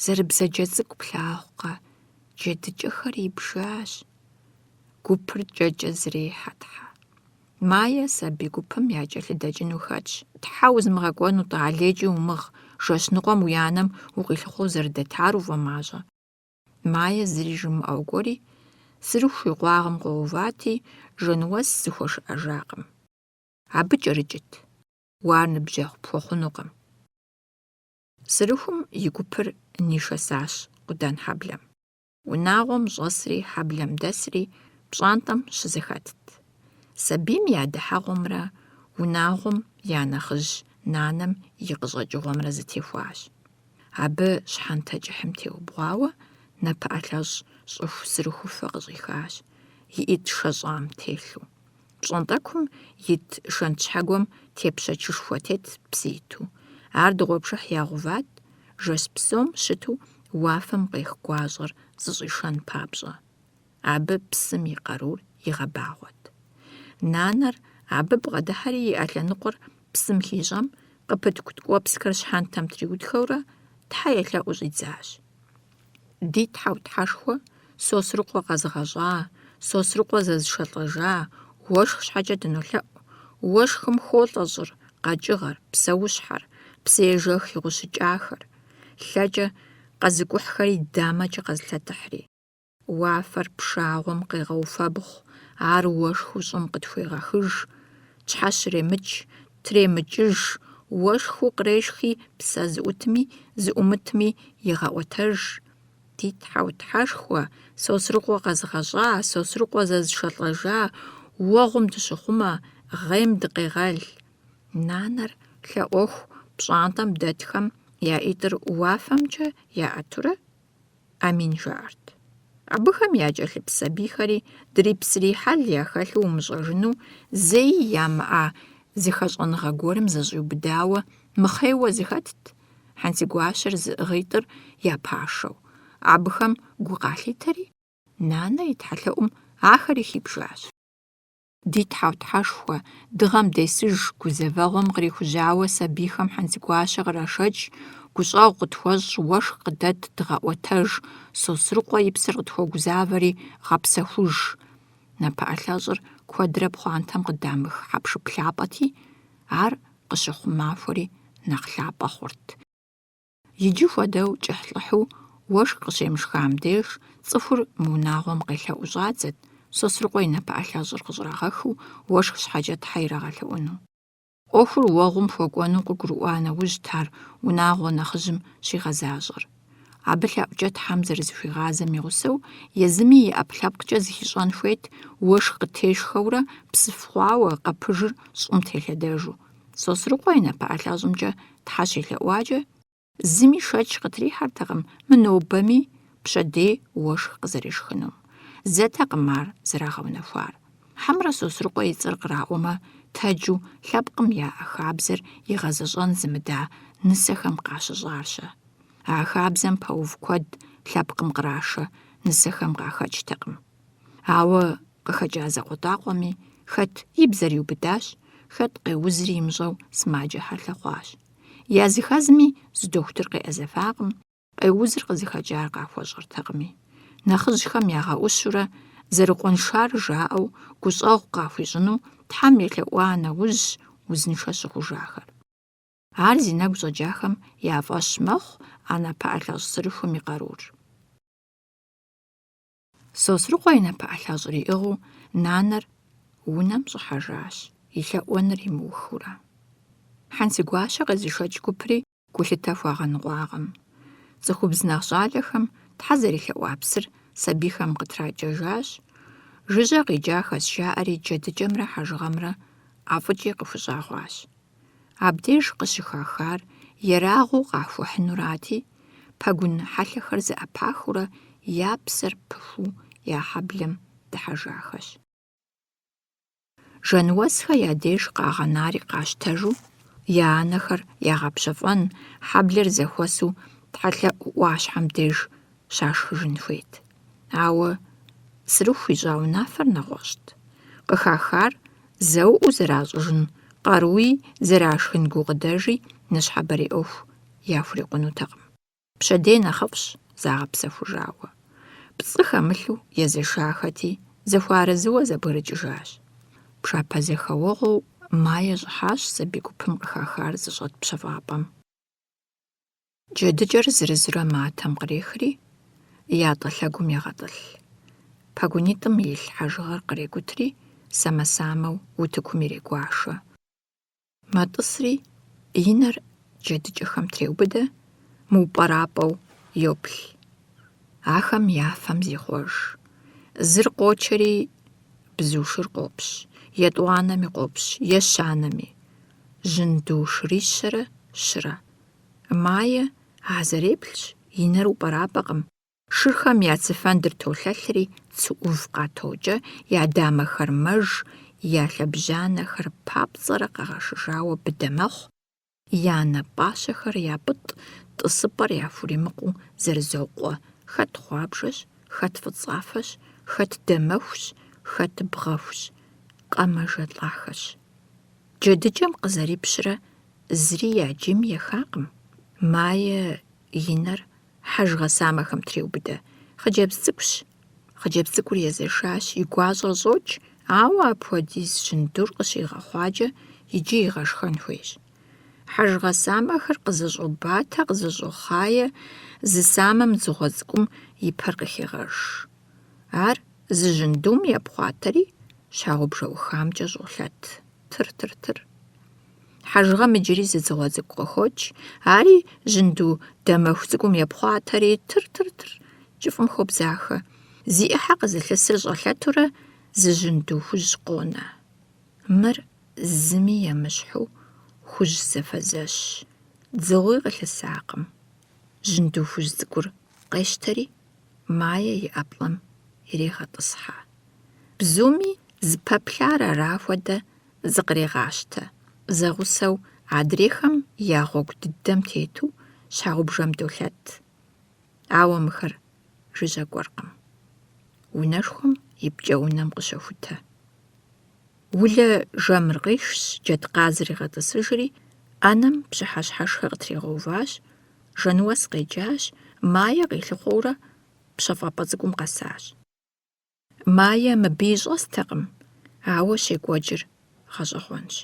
Зэрыбзэджэ цӀыкӀу плъагъукъэ, джэдыкӀэхэр ибжащ. Гупыр кӀэкӀэ зрехьэ-тхьэ. Майе сабий гупым якӀэлъыдэкӀыну хэтщ. «Тхьэ узмыгъэкӀуэнутӀэ, алейкӀи умыгъ, жэщныкъуэм уи анэм укъилъыхъуэу зэрыдэтар увэмащӏэ. Мае зыри жымыӏэу кӏуэри, сырыху и къуагъым къоувати, жэнуэс зыхуэшыӏэжакъым. Абы кӏэрыкӏыт, уар ныбжьэгъу пхуэхъунукъым. Сырыхум и гупыр нишэсащ къудан хьэблэм. Унагъуэм щӏэсри хьэблэм дэсри пщӏантӏэм щызэхэтт. Сабийм и адыхьэгъуэмрэ унагъуэм я нэхъыжь нанэм и къыщӏэкӏыгъуэмрэ зэтехуащ. Абы щхьэнтэ кӏыхьым теубгъуауэ напыӏэлъэщӏ щӏыху сырыхуфэ къыщӏихащ, и ӏит шэщӏам телъу. ПщӀэнтӀэкум ит шэнт щхьэгуэм тепщэчышхуэ тетт псы иту. Ар дыгъуэпшыхь ягъуват, жэщ псом щыту уафэм къех гуащӀэр зыщӀишэн папщӀэ. Абы псым и къарур игъэбагъуэт. Нанэр абы бгъэдыхьэри и Ӏэлъэныкъуэр псым хищӀэм, къыпыткӀу ткӀуэпсхэр щхьэнтэм триудхэурэ Тхьэ елъэӀуу щӀидзащ. Ди тхьэутхьэшхуэ Сосрыкъуэ къэзгъэщӀа, Сосрыкъуэ зэзышэлӀэжа, уэшх щхьэкӀэ дынолъэӀу. Уэшхым холӀэ щӀыр, къэкӀыгъэр, псэущхьэр, псыежэх игъущыкӀахэр. ЛъэкӀэ къэзыкӀухьхэри дамэкӀэ къэзлъэтыхьри. Уафэр пшагъуэм къегъэуфэбгъу, ар уэшхыу щӀым къытхуегъэхыж. Щхьэ щремыкӀ, тремыкӀыж, уэшхыу кърешхи псэ зыӀутми, зыӀумытми игъэӀуэтэж. Ди тхьэутхьэшхуэ Сосрыкъуэ къэзгъэщӀа, Сосрыкъуэ зэзышэлӀэжа, уэгъум дыщыхъумэ, гъейм дыкъегъэл. Нанэр лъэӀуэху пщӀантӀэм дэтхэм я ӀитӀыр уафэмкӀэ яӀэтурэ «Амин» жаӀэрт. Абыхэм я кӀэлъыпс сабийхэри дрипсри хьэл яхэлъу умыщӀэжыну, зэи ямыӀа зыхэщӀэныгъэ гуэрым зэщӀиубыдауэ мыхъейуэ зыхэтт, Хьэнцэгуащэр зыӀыгъитӀыр япашэу. Абыхэм гу къалъитэри, нанэ и тхьэлъэӀум ахэри хибжащ. Ди тхьэутхьэшхуэ дыгъэм десыж гузэвэгъуэм кърихужьауэ сабийхэм Хьэнцэгуащэ кърашэкӀ, гущӀэгъу къытхуэщӀ, уэшх къыдэт дыгъэӀуэтэж, Сосрыкъуэ и псыр къытхуэгузавэри гъэпсэхуж. Напыӏэлъэщӏыр куэдрэ пхъуантэм къыдамых хьэпшыплъапӏэти, ар къыщыхъумахуэри нэхъ лъапӏэ хъурт. Иджы хуэдэу кӀыхь-лӀыхьу уэшх къыщемышхам деж цӀыхур мы унагъуэм къелъэӀуу щӀадзэт, Сосрыкъуэ и напыӏэлъэщӏыр къыщӏрагъэхыу уэшх щхьэкӀэ Тхьэ ирагъэлъэӀуэну. Ӏуэхур уэгъум хуэкӀуэну къыгурыӀуа нэужьт ар унагъуэ нэхъыжьым щигъэзащӀэр. Абы лъэӀукӀэ Тхьэм зэрызыхуигъазэм и гъусэу, езыми и ӀэпкълъэпкъкӀэ зыхищӀэн хуейт, уэшх къытешхэурэ псыф-хъуауэ къэпыжыр щӀым телъэдэжу. Сосрыкъуэ и напыӏэлъэщӀымкӀэ Тхьэ щелъэӀуакӀэ, зыми шэч къытрихьэртэкъым мынобэми пщэдей уэшх къызэрешхынум. Зэтэкъым ар зэрагъэунэхуар. Хьэмрэ Сосрыкъуэ и цӀэр къраӀуэмэ, тэджу лъэпкъым яӀэ хабзэр игъэзэщӀэн зымыда нысэхэм къащыщӀарщэ. А хабзэм пэув куэд лъэпкъым кърашэ, нысэхэм къахэкӀтэкъым. Ауэ къыхэкӀа зэкъуэтӀакъуэми хэт и бзэр иубыдащ, хэт къеузри имыщӀэу сымаджэ хьэлъэ хъуащ. Языхэзми зы дохутыр къеӀэзэфакъым, къеузыр къызыхэкӀар къахуэщӀыртэкъыми. Нэхъыжьхэм ягъэӀущурэ, зэрыкъуэншар жаӀэу, гущӀэгъу къахуищӀыну Тхьэм елъэӀуа нэужь узыншэ щыхъужахэр. Ар зи нэгу щӀэкӀахэм я фӀэщ мэхъу а напыӏэлъэщӀ сырыхум и къарур. Сосрыкъуэ и напыӏэлъэщӀыр иӀыгъыу нанэр унэм щӀыхьэжащ, и лъэӀуэныр имыухыурэ. Хьэнцэгуащэ къезышэкӀ гупри гулъытэ хуагъэныкъуакъым. Цӏыхубз нэхъ щӏалэхэм Тхьэ зэрилъэӀуа псыр сабийхэм къытракӀэжащ, жыжьэ къикӀахэс жаӀэри джэдыкӀэмрэ хьэжыгъэмрэ ӀэфӀыкӀи къыхущӀа хъуащ. Абдеж къыщыхахар ерагъыу къахуэхьынурати, пэгун хьэлъэхэр зыӀэпахыурэ я псэр пыхуу я хьэблэм дыхьэжахэщ. Жэнуэсхэ я деж къагъэнари къащтэжу, я анэхэр ягъэпщэфӀэн, хьэблэр зэхуэсу тхьэлъэӀу Ӏуащхьэм деж щашхыжын хуейт. Ауэ сырыху ищӀа унафэр нэгъуэщӀт. Къыхахар зэуӀуу зэращӀыжын, къаруи зэрашхын гукъыдэжи ныщхьэбэрей Ӏуэху яхурикъунутэкъым. Пщэдей нэхъыфӀщ загъэпсэхужауэ. Пцӏы хэмылъу езэшахэти, зэхуарэзыуэ зэбгрыкӀыжащ. Пшапэзэхэуэгъуэу мае щӀыхьащ сабий гупым къыхахар зыщӀэт пщэфӀапӀэм. Джэдыкӏэр зырызурэ матэм кърехри, ятӏэ лъэгум егъэтӏылъ. Пэгунитӏым илъ хьэжыгъэр кърекӏутри, сэмэ-самэу утыкум ирегуашэ. Мэтӏысри и нэр джэдыкӏэхэм треубыдэ, мыупӏэрапӏэу йоплъ. Ахэм яфэм зихъуэж. Зыр къочэри бзушыр къопщ, етӏуанэми къопщ, ещанэми. Жьынду шырищэрэ щырэ. Мае а зэреплъщ, и нэр упӏэрапӏэкъым. Шырхэм я цыфэндыр толъэлъри, цы ӏув къатокӏэ, я дамэхэр мэж, я лъэбжьанэхэр папцӏэрэ къэгъэшыжауэ быдэ мэхъу, я напӏащэхэр япӏытӏ, тӏысыпӏэр яхуримыкъуу зэрызокъуэ хэт хъуабжэщ, хэт фӏыцӏафэщ, хэт дамэхущ, хэт бгъэхущ, къэмэжэлӏахэщ. Джэдыкӏэм къызэрипщрэ зыри я джийм ехакъым. Мае и нэр хьэжгъэ-самэхэм треубыдэ. Хъыджэбз цӏыкӏущ. Хъыджэбз цӏыкӏур езэшащ, и гуащӏэр щӏокӏ, ауэ апхуэдиз жьындур къыщигъэхъуакӏэ иджы игъэшхэн хуейщ. Хьэжгъэ-самэхэр къызэщӏобатэ, къызэщӏохъае, зы самэм дзыгъуэ цӏыкӏум и пэр къыхегъэж. Ар зы жьындум епхъуатэри, щагъубжэӏухамкӏэ щӏолъэт. Тыр-тыр-тыр. Хьэжыгъэм иджыри зы дзыгъуэ цӏыкӏу къыхокӏ, ари жьынду дамэху цӏыкӏум епхъуатэри, тыр-тыр-тыр, кӏыфӏым хобзахэ. Зи ӏыхьэ къызылъысыр щӏэлъэтурэ, зы жьынду хужь къонэ. Мыр зыми емыщхьу хужь зэфэзэщ. Дзыгъуи къылъысакъым. Жьынду хужь цӏыкӏур къещтэри, мае и ӏэплӏэм ирегъэтӏысхьэ. Бзуми зыпэплъар ара хуэдэ зыкърегъащтэ. Зэгъусэу адрейхэм я гъуэгу дыдэм тету щхьэгъубжэм долъэт. Ауэ мыхэр жыжьэкӏуэркъым. Унэшхуэм и пкӏэунэм къыщохутэ. Улэ жэмыр къишщ, джэдкъазыр игъэтӏысыжри, ӏэнэм пщыхьэщхьэшхэ къытрегъэуващ, жэнуэс къеджащ, мае къилъыхъуэурэ пщэфӏапӏэ цӏыкӏум къэсащ. Мае мыбы ищӏэстэкъым, ауэ щекӏуэкӏыр гъэщӏэгъуэнщ.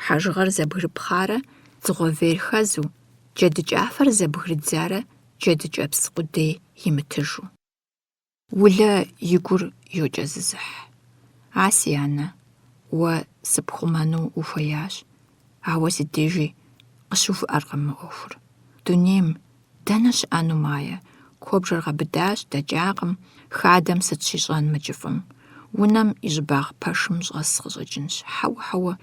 Хьэжыгъэр зэбгрыпхъарэ, дзыгъуэ вейр хэзу, джэдыкӏафэр зэбгрыдзарэ, джэдыкӏэпс къудей имытыжу. Улэ и гур йокӏэзызыхь. А си анэ, уэ сыпхъумэну ухуеящ, ауэ си дежи къыщыувыӏэркъым мы ӏуэхур. Дунейм дэнэ щыӏэну мае? Куэбжэр гъэбыдащ, дэкӏакъым, хадэм сыт щищӏэн мы кӏыфӏым? Унэм и щӏыбагъ пэшым щӏэс къыщӏэкӏынщ. Хьэуэ-хьэуэ,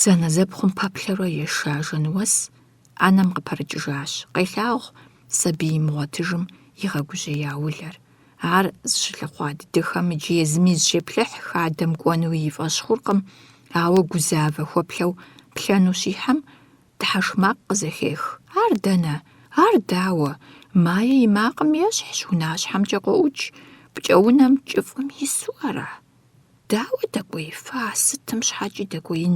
зэнэзэпхъум пэплъэрэ еша жэнуэс ӏэнэм къыпэрыкӏыжащ. Къелъагъу сабий имыгъуэтыжым игъэгужьея улэр. Ар зыщылъыхъуа дыдэхэм иджы езыми зыщеплъыхь, хадэм кӏуэну и фӏэщ хъуркъым, ауэ гузавэ хуэплъэу плъэну щихьэм, дыхьэш макъ къызэхех. Ар дэнэ? Ар дауэ? Мае и макъым ещхьщ, унащхьэмкӏэ къоӏукӏ, пкӏэунэм кӏыфӏым ису ара? Дауэ дэкӏуеифа? Сытым щхьэкӏи дэкӏуеин?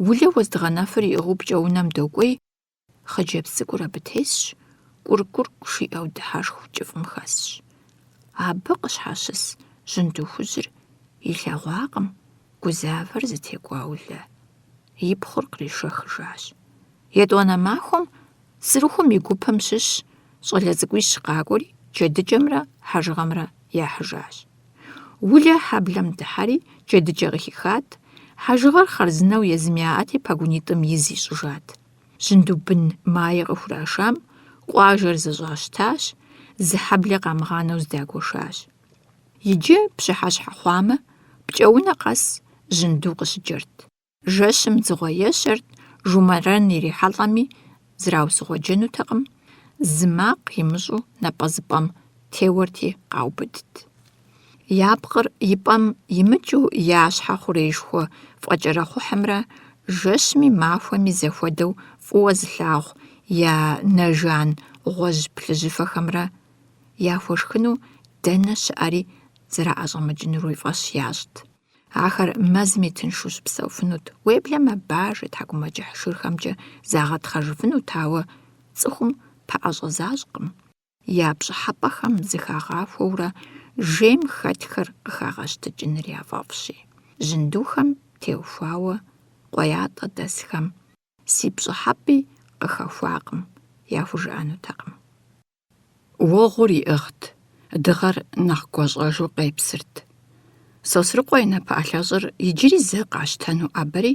Улэ уэздыгъэнэфыр иӏыгъыу пкӏэунэм докӏуей, хъыджэбз цӏыкӏур абы тесщ, кӏуркӏуркӏ жиӏэу дыхьэшху кӏыфӏым хэсщ. Абы къыщхьэщыс жьынду хужьыр илъэгъуакъым, гузавэр зытекӏуа улэ. И пхъур къришэхыжащ. Етӏуанэ махуэм сырыхум и гупым щыщ щӏалэ цӏыкӏуищ къакӏуэри, джэдыкӏэмрэ хьэжыгъэмрэ яхьыжащ. Улэ хьэблэм дыхьэри, джэдыкӏэ къыхихат, хьэжыгъэр хъарзынэу езым яӏэти, пэгунитӏым из ищӏыжат. Жьынду бын мае къыхурашам, къуажэр зыщӏащтащ, зы хьэблэ къамыгъанэу здагуэшащ. Иджы пщыхьэщхьэ хъуамэ, пкӏэунэ къэс жьынду къыщыджэрт. Жэщым дзыгъуэ ещэрт, жумэрэн ирихьэлӏэми зраусыгъуэджэнутэкъым, зы макъ имыщӏу напӏэзыпӏэм теуэрти къаубыдт. Я пкъыр и пӏэм имыкӏыу я щхьэ хъурейшхуэ фӏэкӏэрэхъухьымрэ, жэщми махуэми зэхуэдэу фӏыуэ зылъагъу я нэжан гъуэжь плъыжьыфэхэмрэ яхуэшхыну дэнэ щыӏэри зэраӏэщӏэмыкӏынур уи фӏэщ ящӏт. Ахэр мэзым и тыншу щыпсэуфынут, уеблэмэ бажэ, тхьэкӏумэкӏыхь шырхэмкӏэ загъэтхъэжыфынут, ауэ цӏыхум пэӏэщӏэзащӏкъым. Я пщӏыхьэпӏэхэм зыхагъахуэурэ жейм хэтхэр къыхагъэщтыкӏыныр яфӏэфӏщи. Жьындухэм теухуауэ къуеятӏэ дэсхэм си пщӏыхьэпӏи къыхэхуакъым, яхужыӏэнутэкъым. Уэгъур иӏыгът, дыгъэр нэхъ гуащӏэжу къепсырт. Сосрыкъуэ и напыӏэлъэщӏыр иджыри зэ къащтэну ӏэбэри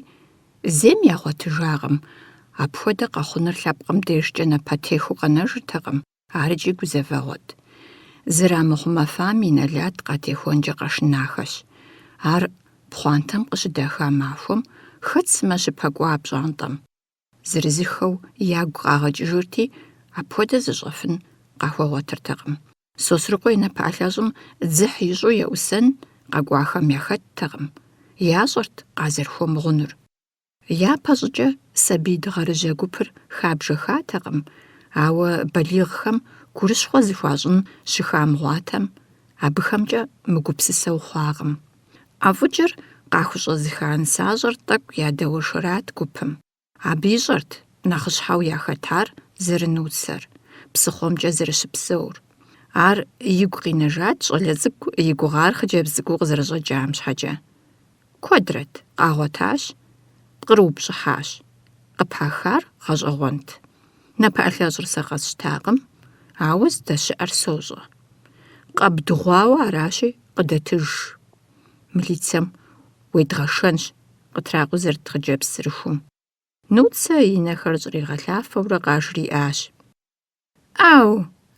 зейм ягъуэтыжакъым. Апхуэдэ къэхъуныр лъэпкъым дежкӏэ напэтехыу къэнэжыртэкъым, арыкӏи гузэвэгъуэт. Зырамыхъумэфам и нэлат къатехуэнкӏэ къэшынахэщ. Ар пхъуантэм къыщыдаха махуэм хэт сымэ щыпэкӏуа пщӏантӏэм. Зырызыххэу ягу къагъэкӏыжырти, апхуэдэ зыщӏэфын къахуэгъуэтыртэкъым. Сосрыкъуэ и напыӏэлъэщӏым дзыхь ищӏу еӏусэн къэкӏуахэм яхэттэкъым. Ящӏэрт къазэрыхуэмыгъунур. Япэ щӏыкӏэ сабий дыгъэрыжьэ гупыр хабжэ хатэкъым, ауэ балигъхэм гурыщхъуэ зыхуащӏын щыхамыгъуатэм, абыхэмкӏэ мыгупсысэу хъуакъым. ӏэфӏыкӏэр къахущӏэзыха нысащӏэр тӏэкӏу ядэуэшэрат гупым. Абы ищӏэрт нэхъыщхьэу яхэтар зэрынуцэр, псыхъуэмкӏэ зэрыщыпсэур. Ар игу къинэжат щӏалэ цӏыкӏу и гугъар хъыджэбз цӏыкӏуу къызэрыщӏэкӏам щхьэкӏэ. Куэдрэт къагъуэтащ, къыруупщӏыхьащ. Къыпахар гъэщӏэгъуэнт. Напыӏэлъэщӏыр сэ къэсщтакъым, ауэ здэщыӏэр сощӏэ. Къэбдыгъуауэ аращи къыдэтыж. Милицэм уедгъэшэнщ, къытракъузэрт хъыджэбз сырыхум. Нуцэ и нэхэр щӏригъэлъафэурэ къажриӏащ. Ӏэу,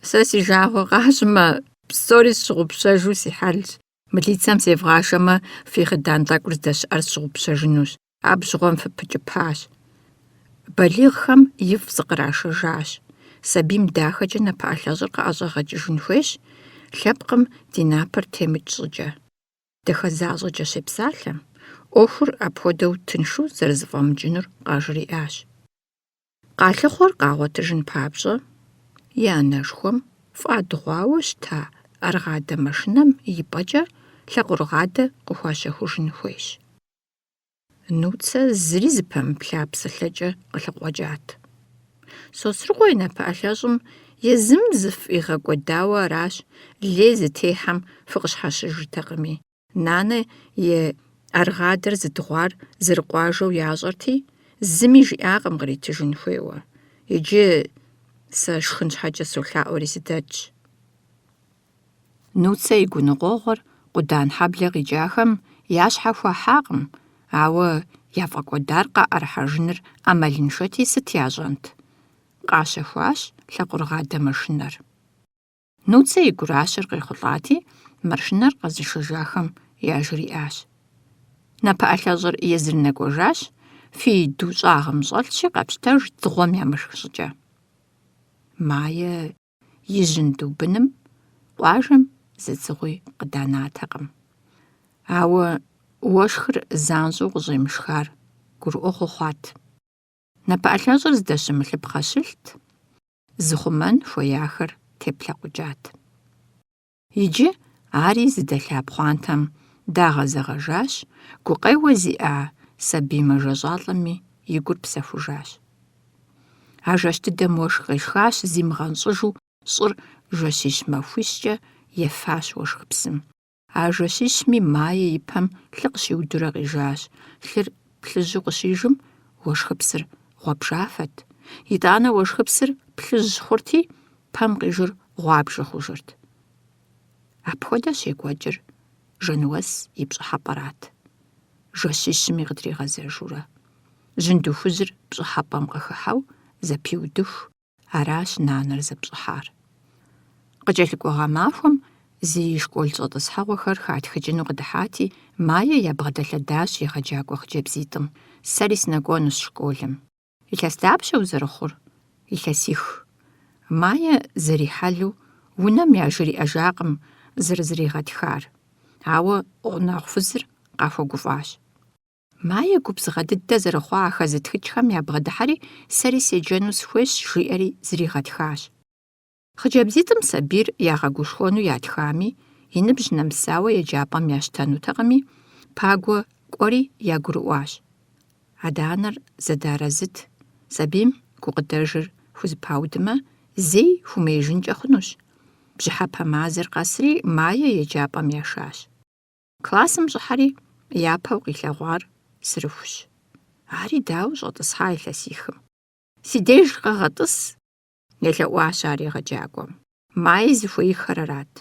сэ си жагъуэ къащӏмэ, псори сщыгъупщэжу си хьэлщ. Милицэм севгъашэмэ, фи хъыдан тӏэкӏур здэщыӏэр сщыгъупщэжынущ. Абжьыгъуэм фыпыкӏыпащ. Балигъхэм ифӏ зыкърашэжащ. Сабийм дахэкӏэ напыӏэлъэщӏыр къыӏэщӏэгъэкӏыжын хуейщ, лъэпкъым ди напэр темыкӏ щӏыкӏэ. Дахэзащӏэкӏэ щепсалъэ. ӏуэхур апхуэдэу тыншу зэрызэфӏэмыкӏынур къажриӏащ. Къалъыхъуэр къагъуэтыжын папщӏэ, и анэшхуэм фӏадыгъуауэ щыта ӏэрыгъадэ машинэм и пӏэкӏэ лъакъуэрыгъадэ къыхуащэхужын хуейщ. Нуцэ зыри зыпэмыплъа псылъэкӏэ къылъыкъуэкӏат. Сосрыкъуэ и напыӏэлъэщӏым езым зыфӏигъэкӏуэдауэ аращ лей зытехьэм фыкъыщхьэщыжыртэкъыми. Нанэ и ӏэрыгъадэр зыдыгъуар зэрыкъуажэу ящӏэрти, зыми жиӏакъым къритыжын хуейуэ. Иджы сэ шхын щхьэкӏэ солъаӏуэри сыдэтщ. Нуцэ и гуныкъуэгъуэр къудан хьэблэ къикӏахэм я щхьэ хуахьакъым, ауэ яфӏэкӏуэдар къаӏэрыхьэжыныр ӏэмалыншэти сыт ящӏэнт? Къащэхуащ лъакъуэрыгъадэ машинэр. Нуцэ и гуращэр къехъулӏати, машинэр къэзышэжахэм яжриӏащ. Напыӏэлъэщӏыр езырынэкӏуэжащ, фи ду щӏагъым щӏэлъщи къэпщтэж дзыгъуэм ямышх щӏыкӏэ. Мае ижьын ду быным къуажэм зы дзыгъуи къыданатэкъым. Ауэ уэшхыр занщӏэу къыщӏемышхар гурыӏуэгъуэ хъуат. Напыӏэлъэщӏыр здэщымылъыпхъэ щылът, зыхъумэн хуеяхэр теплъэкъукӏат. Иджы ари зыдэлъа пхъуантэм дагъэзэгъэжащ, гукъеуэ зиӏа сабий мэжэщӏалӏэми и гур псэхужащ. А жэщ дыдэм уэшх къешхащ, зимыгъэнщӏыжу щӏыр жэщищ махуищкӏэ ефащ уэшхыпсым. А жэщищми мае и пэм лъы къыщиудурэ къижащ. Лъыр плъыжьу къыщижым, уэшхыпсыр гъуэбжафэт. ИтӀанэ уэшхыпсыр плъыжь хъурти, пэм къижыр гъуабжэ хъужырт. Апхуэдэщ екӏуэкӏыр Жэнуэс и пщӏыхьэпӏэрат. Жэщищми къытригъэзэжурэ. Жьындухужьыр пщӏыхьэпӏэм къыхыхьэу зэпиудыху, аращ нанэр зэпщӏыхьар. Къыкӏэлъыкӏуэ гъэмахуэм зи школ щӏэтӏысхьэгъуэхэр хатхыкӏыну къыдыхьати, Мае ябгъэдэлъэдащ егъэджакӏуэ хъыджэбзитӏым. Сэри сынэкӏуэнущ школым. Илъэс дапщэ узэрыхъур? Илъэсих. Мае зэрихьэлу унэм яжриӏэжакъым зэрызэригъэтхар, ауэ гъунэгъу фызыр къахуэгуфӏащ. Мае губзыгъэ дыдэ зэрыхъуа а хэзытхыкӏхэм ябгъэдыхьэри, сэри седжэну сыхуейщ жиӏэри зригъэтхащ. Хъыджэбзитӏым сабийр ягъэгушхуэну ятхами, и ныбжь нэмысауэ еджапӏэм ящтэнутэкъыми, пагуэ кӏуэри ягурыӏуащ. Адэ-анэр зэдарэзыт, сабийм гукъыдэжыр хузыпаудмэ, зэи хумеижынкӏэ хъунущ. Бжьыхьэпэ мазэр къэсри, Мае еджапӏэм яшащ. Классым щӏыхьэри, япэу къилъэгъуар сырыхущ. Ари дауэ щӏэтӏысхьа илъэсихым? Си деж къэгъэтӏыс, елъэӏуащ ар егъэджакӏуэм. Мае зыхуеиххэр арат.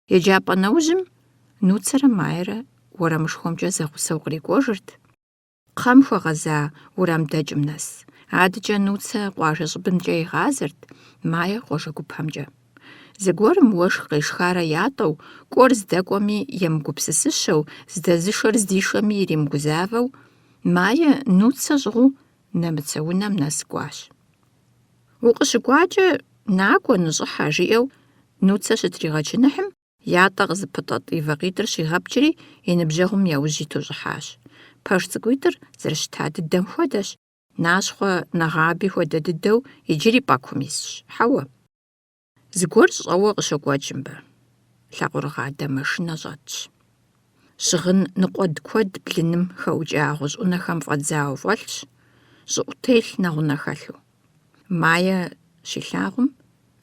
Еджапӏэ нэужьым Нуцэрэ Майрэ уэрамышхуэмкӏэ зэгъусэу кърикӏуэжырт. Кхъэм хуэгъэза уэрамдэкӏым нэс. Адэкӏэ Нуцэ къуажэ щӏыбымкӏэ игъазэрт, Майе къуажэ гупэмкӏэ. Зыгуэрым уэшх къешхарэ ятӏэу, кӏуэр здэкӏуэми емыгупсысыщэу, здэзышэр здишэми иримыгузавэу, Майе Нуцэ щӏыгъуу нэмыцэ унэм нэс кӏуащ. «Укъыщыкӏуакӏэ накӏуэ, ныщӏыхьэ», жиӏэу Нуцэ щытригъэчыныхьым, ятӏэ къызыпытӏэтӏ и вакъитӏыр щигъэпкӏри, и ныбжьэгъум яужь иту щӏыхьащ. Пэж цӏыкӏуитӏыр зэрыщыта дыдэм хуэдэщ, нащхъуэ нэгъаби хуэдэ дыдэу иджыри пӏэкум исщ. Хьэуэ, зыгуэр щӏэуэ къыщокӏуэкӏ мыбы. Лъакъуэрыгъадэ машинэ щӏэтщ. Щыгъын ныкъуэд куэд блыным хэукӏа гъущӏ ӏунэхэм фӏэдзауэ фӏэлъщ, щӏыӏутелъ нэгъунэ хэлъу. Майе щилъагъум,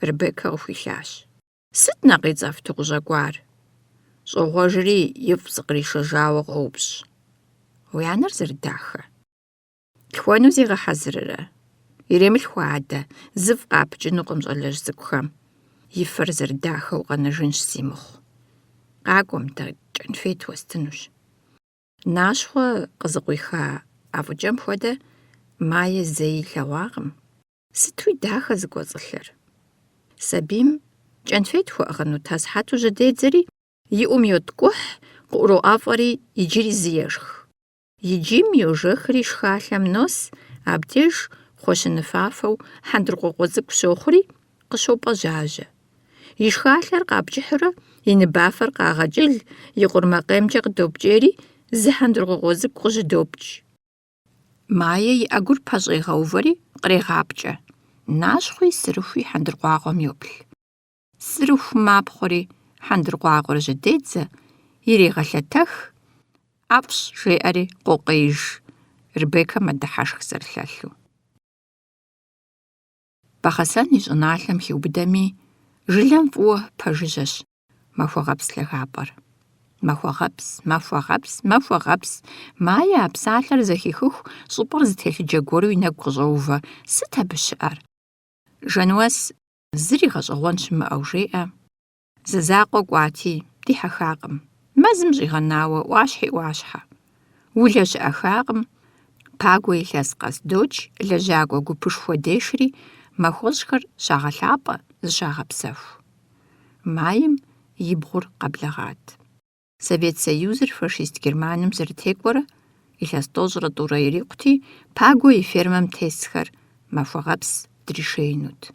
Рыбекэ къыхуилъащ. «Сыт нэхъ ицӏэфту къыщӏэкӏуар?» Щӏогъуэжри ифӏ зыкъришэжауэ къоупщӏ. «Уи анэр зэрыдахэ?» «Тхуэну зегъэхьэзырырэ?» «Иремылъхуэ адэ, зыфӏ къапыкӏынукъым щӏалэжь цӏыкӏухэм. И фэр зэрыдахэу къэнэжынщ си мыхъу. Къакӏуэм-тӏэ, кӏэнфет уэстынущ». Нащхъуэ къызыкъуиха ӏэфӏыкӏэм хуэдэ Майе зэи илъэгъуакъым. Сыт уи дахэ зыкӏуэцӏылъыр? Сабийм кӏэнфет хуэӏыгъыну тасхьэту жьэдедзэри, иӏум йоткӏухь, къыӏуроӏэфӏэри иджыри зы ешх. Иджым йожэхри шхалъэм нос, абдеж хъуэщыныфафэу хьэндыркъуэкъуэ цӏыкӏу щохъури къыщопӏэжьажьэ. И шхалъэр къапкӏыхьурэ, и ныбафэр къагъэкӏыл, и къурмакъеймкӏэ къыдопкӏери, зы хьэндыркъуэкъуэ цӏыкӏу къыжьэдопкӏ. Майе и ӏэгур пэщӏегъэувэри кърегъапкӏэ. Нащхъуи сырыхуи хьэндыркъуакъуэм йоплъ. Сырыху мапхъуэри хьэндыркъуакъуэр жьэдедзэ, ирегъэлъэтэх, ӏэфӏщ жеӏэри къокъеиж. Рыбекэ мэдыхьэшх зэрылъэлъу. Бахъэсэн и щӏыналъэм хиубыдэми, жылэм фӏыуэ пэжыжьэщ махуэгъэпс лъагапӏэр. Махуэгъэпс, махуэгъэпс, махуэгъэпс. Майе а псалъэр зэхихыху, щӏыпӏэр зытелъыджэ гуэру и нэгу къыщӏоувэ. Сыт абы щыӏэр? Жануэс зыри гъэщӏэгъуэн щымыӏэу жеӏэ. Зызакъуэ кӏуати, дихьэхакъым. Мэзым щӏигъэнауэ ӏуащхьи ӏуащхьэ. Улэ щыӏэхакъым. Пагуэ илъэс къэсдокӏ, лэжьакӏуэ гупышхуэ дешри, махуэщӏхэр щагъэлъапӏэ, зыщагъэпсэху. Маим и бгъур къэблэгъат. Совет Союзыр фашист Германием зэрытекӏуэрэ, илъэс тӏощӏрэ тӏурэ ирикъути, Пагуэ и фермэм тесхэр махуэгъэпс дришеинут.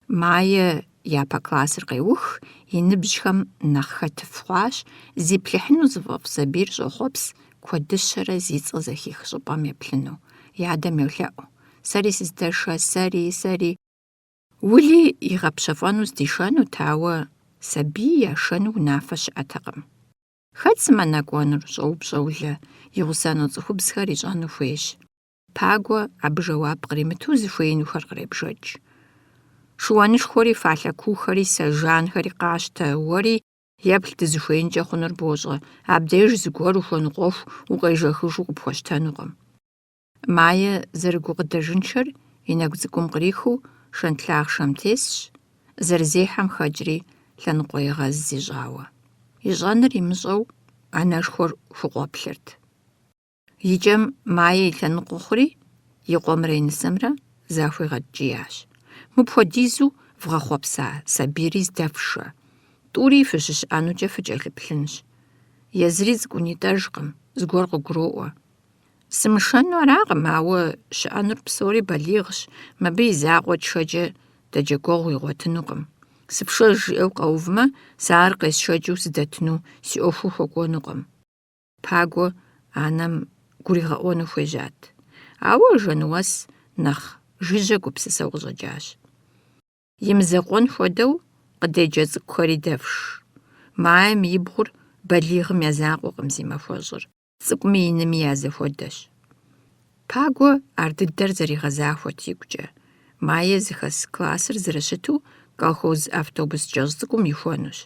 Майе япэ классыр къеух, и ныбжьхэм нэхъ хэтыф хъуащ, зиплъыхьыну зыфӏэфӏ сабийр щӏохъуэпс куэдыщэрэ зи цӏэ зэхих щӏыпӏэм еплъыну. И адэм йолъэӏу: «Сэри сыздэшэ, сэри». Ули игъэпщэфӏэну здишэнут, ауэ сабий яшэну унафэ щыӏэтэкъым. «Хэт сымэнэкӏуэнур?» щӏоупщӏэ Улэ. И гъусэну цӏыхубзхэр ищӏэну хуейщ. Пагуэ абы жэуап къримыту зыхуеинухэр къребжэкӏ. Шыуанышхуэри, фалъэ кухэри, сэжанхэри къащтэ, уэри еплъ дызыхуеинкӏэ хъунур бощӏэ. Абдеж зыгуэр ухуэныкъуэху, укъежэхыжу къыпхуэщтэнукъым. Майе зэрыгукъыдэжыншэр и нэгу цӏыкӏум кърихыу шэнтлъагъшэм тесщ, зэрызехьэм хэкӏри лъэныкъуэ егъэз зищӏауэ. Ищӏэныр имыщӏэу анэшхуэр хукъуэплъырт. Икӏэм Майе и лъэныкъуэ хъури, и къуэмрэ и нысэмрэ захуегъэкӏиящ. Мыпхуэдизу вгъэхъуэпса сабийри здэфшэ. ТӀури фыщыщыӏэнукӏэ фыкӏэлъыплъынщ. Езыри цӏыкӏун итӏэжкъым, зыгуэр къыгуроӏуэ. Сымышэну аракъым, ауэ щыӏэнур псори балигъщ, мыбы и закъуэ тшэкӏэ дэджэгуэгъу игъуэтынукъым. Сыпшэж жиӏэу къэувмэ, сэ ар къесшэкӏыу сыдэтыну си ӏуэхуу хуэкӏуэнукъым. Пагуэ анэм гуригъэӏуэну хуежьат. Ауэ Жануэс нэхъ жыжьэ гупсысэу къыщӏэкӏащ. Имызэкъуэн хуэдэу къыдеджэ цӏыкӏухэри дэфш. Маем и бгъур балигъым я закъуэкъым зи махуэщӏыр. Цӏыкӏуми инми я зэхуэдэщ. Пагуэ ар дыдэр зэригъэзахуэт игукӏэ. Майе зыхэс классыр зэрыщыту колхоз автобус кӏэщӏ цӏыкӏум ихуэнущ.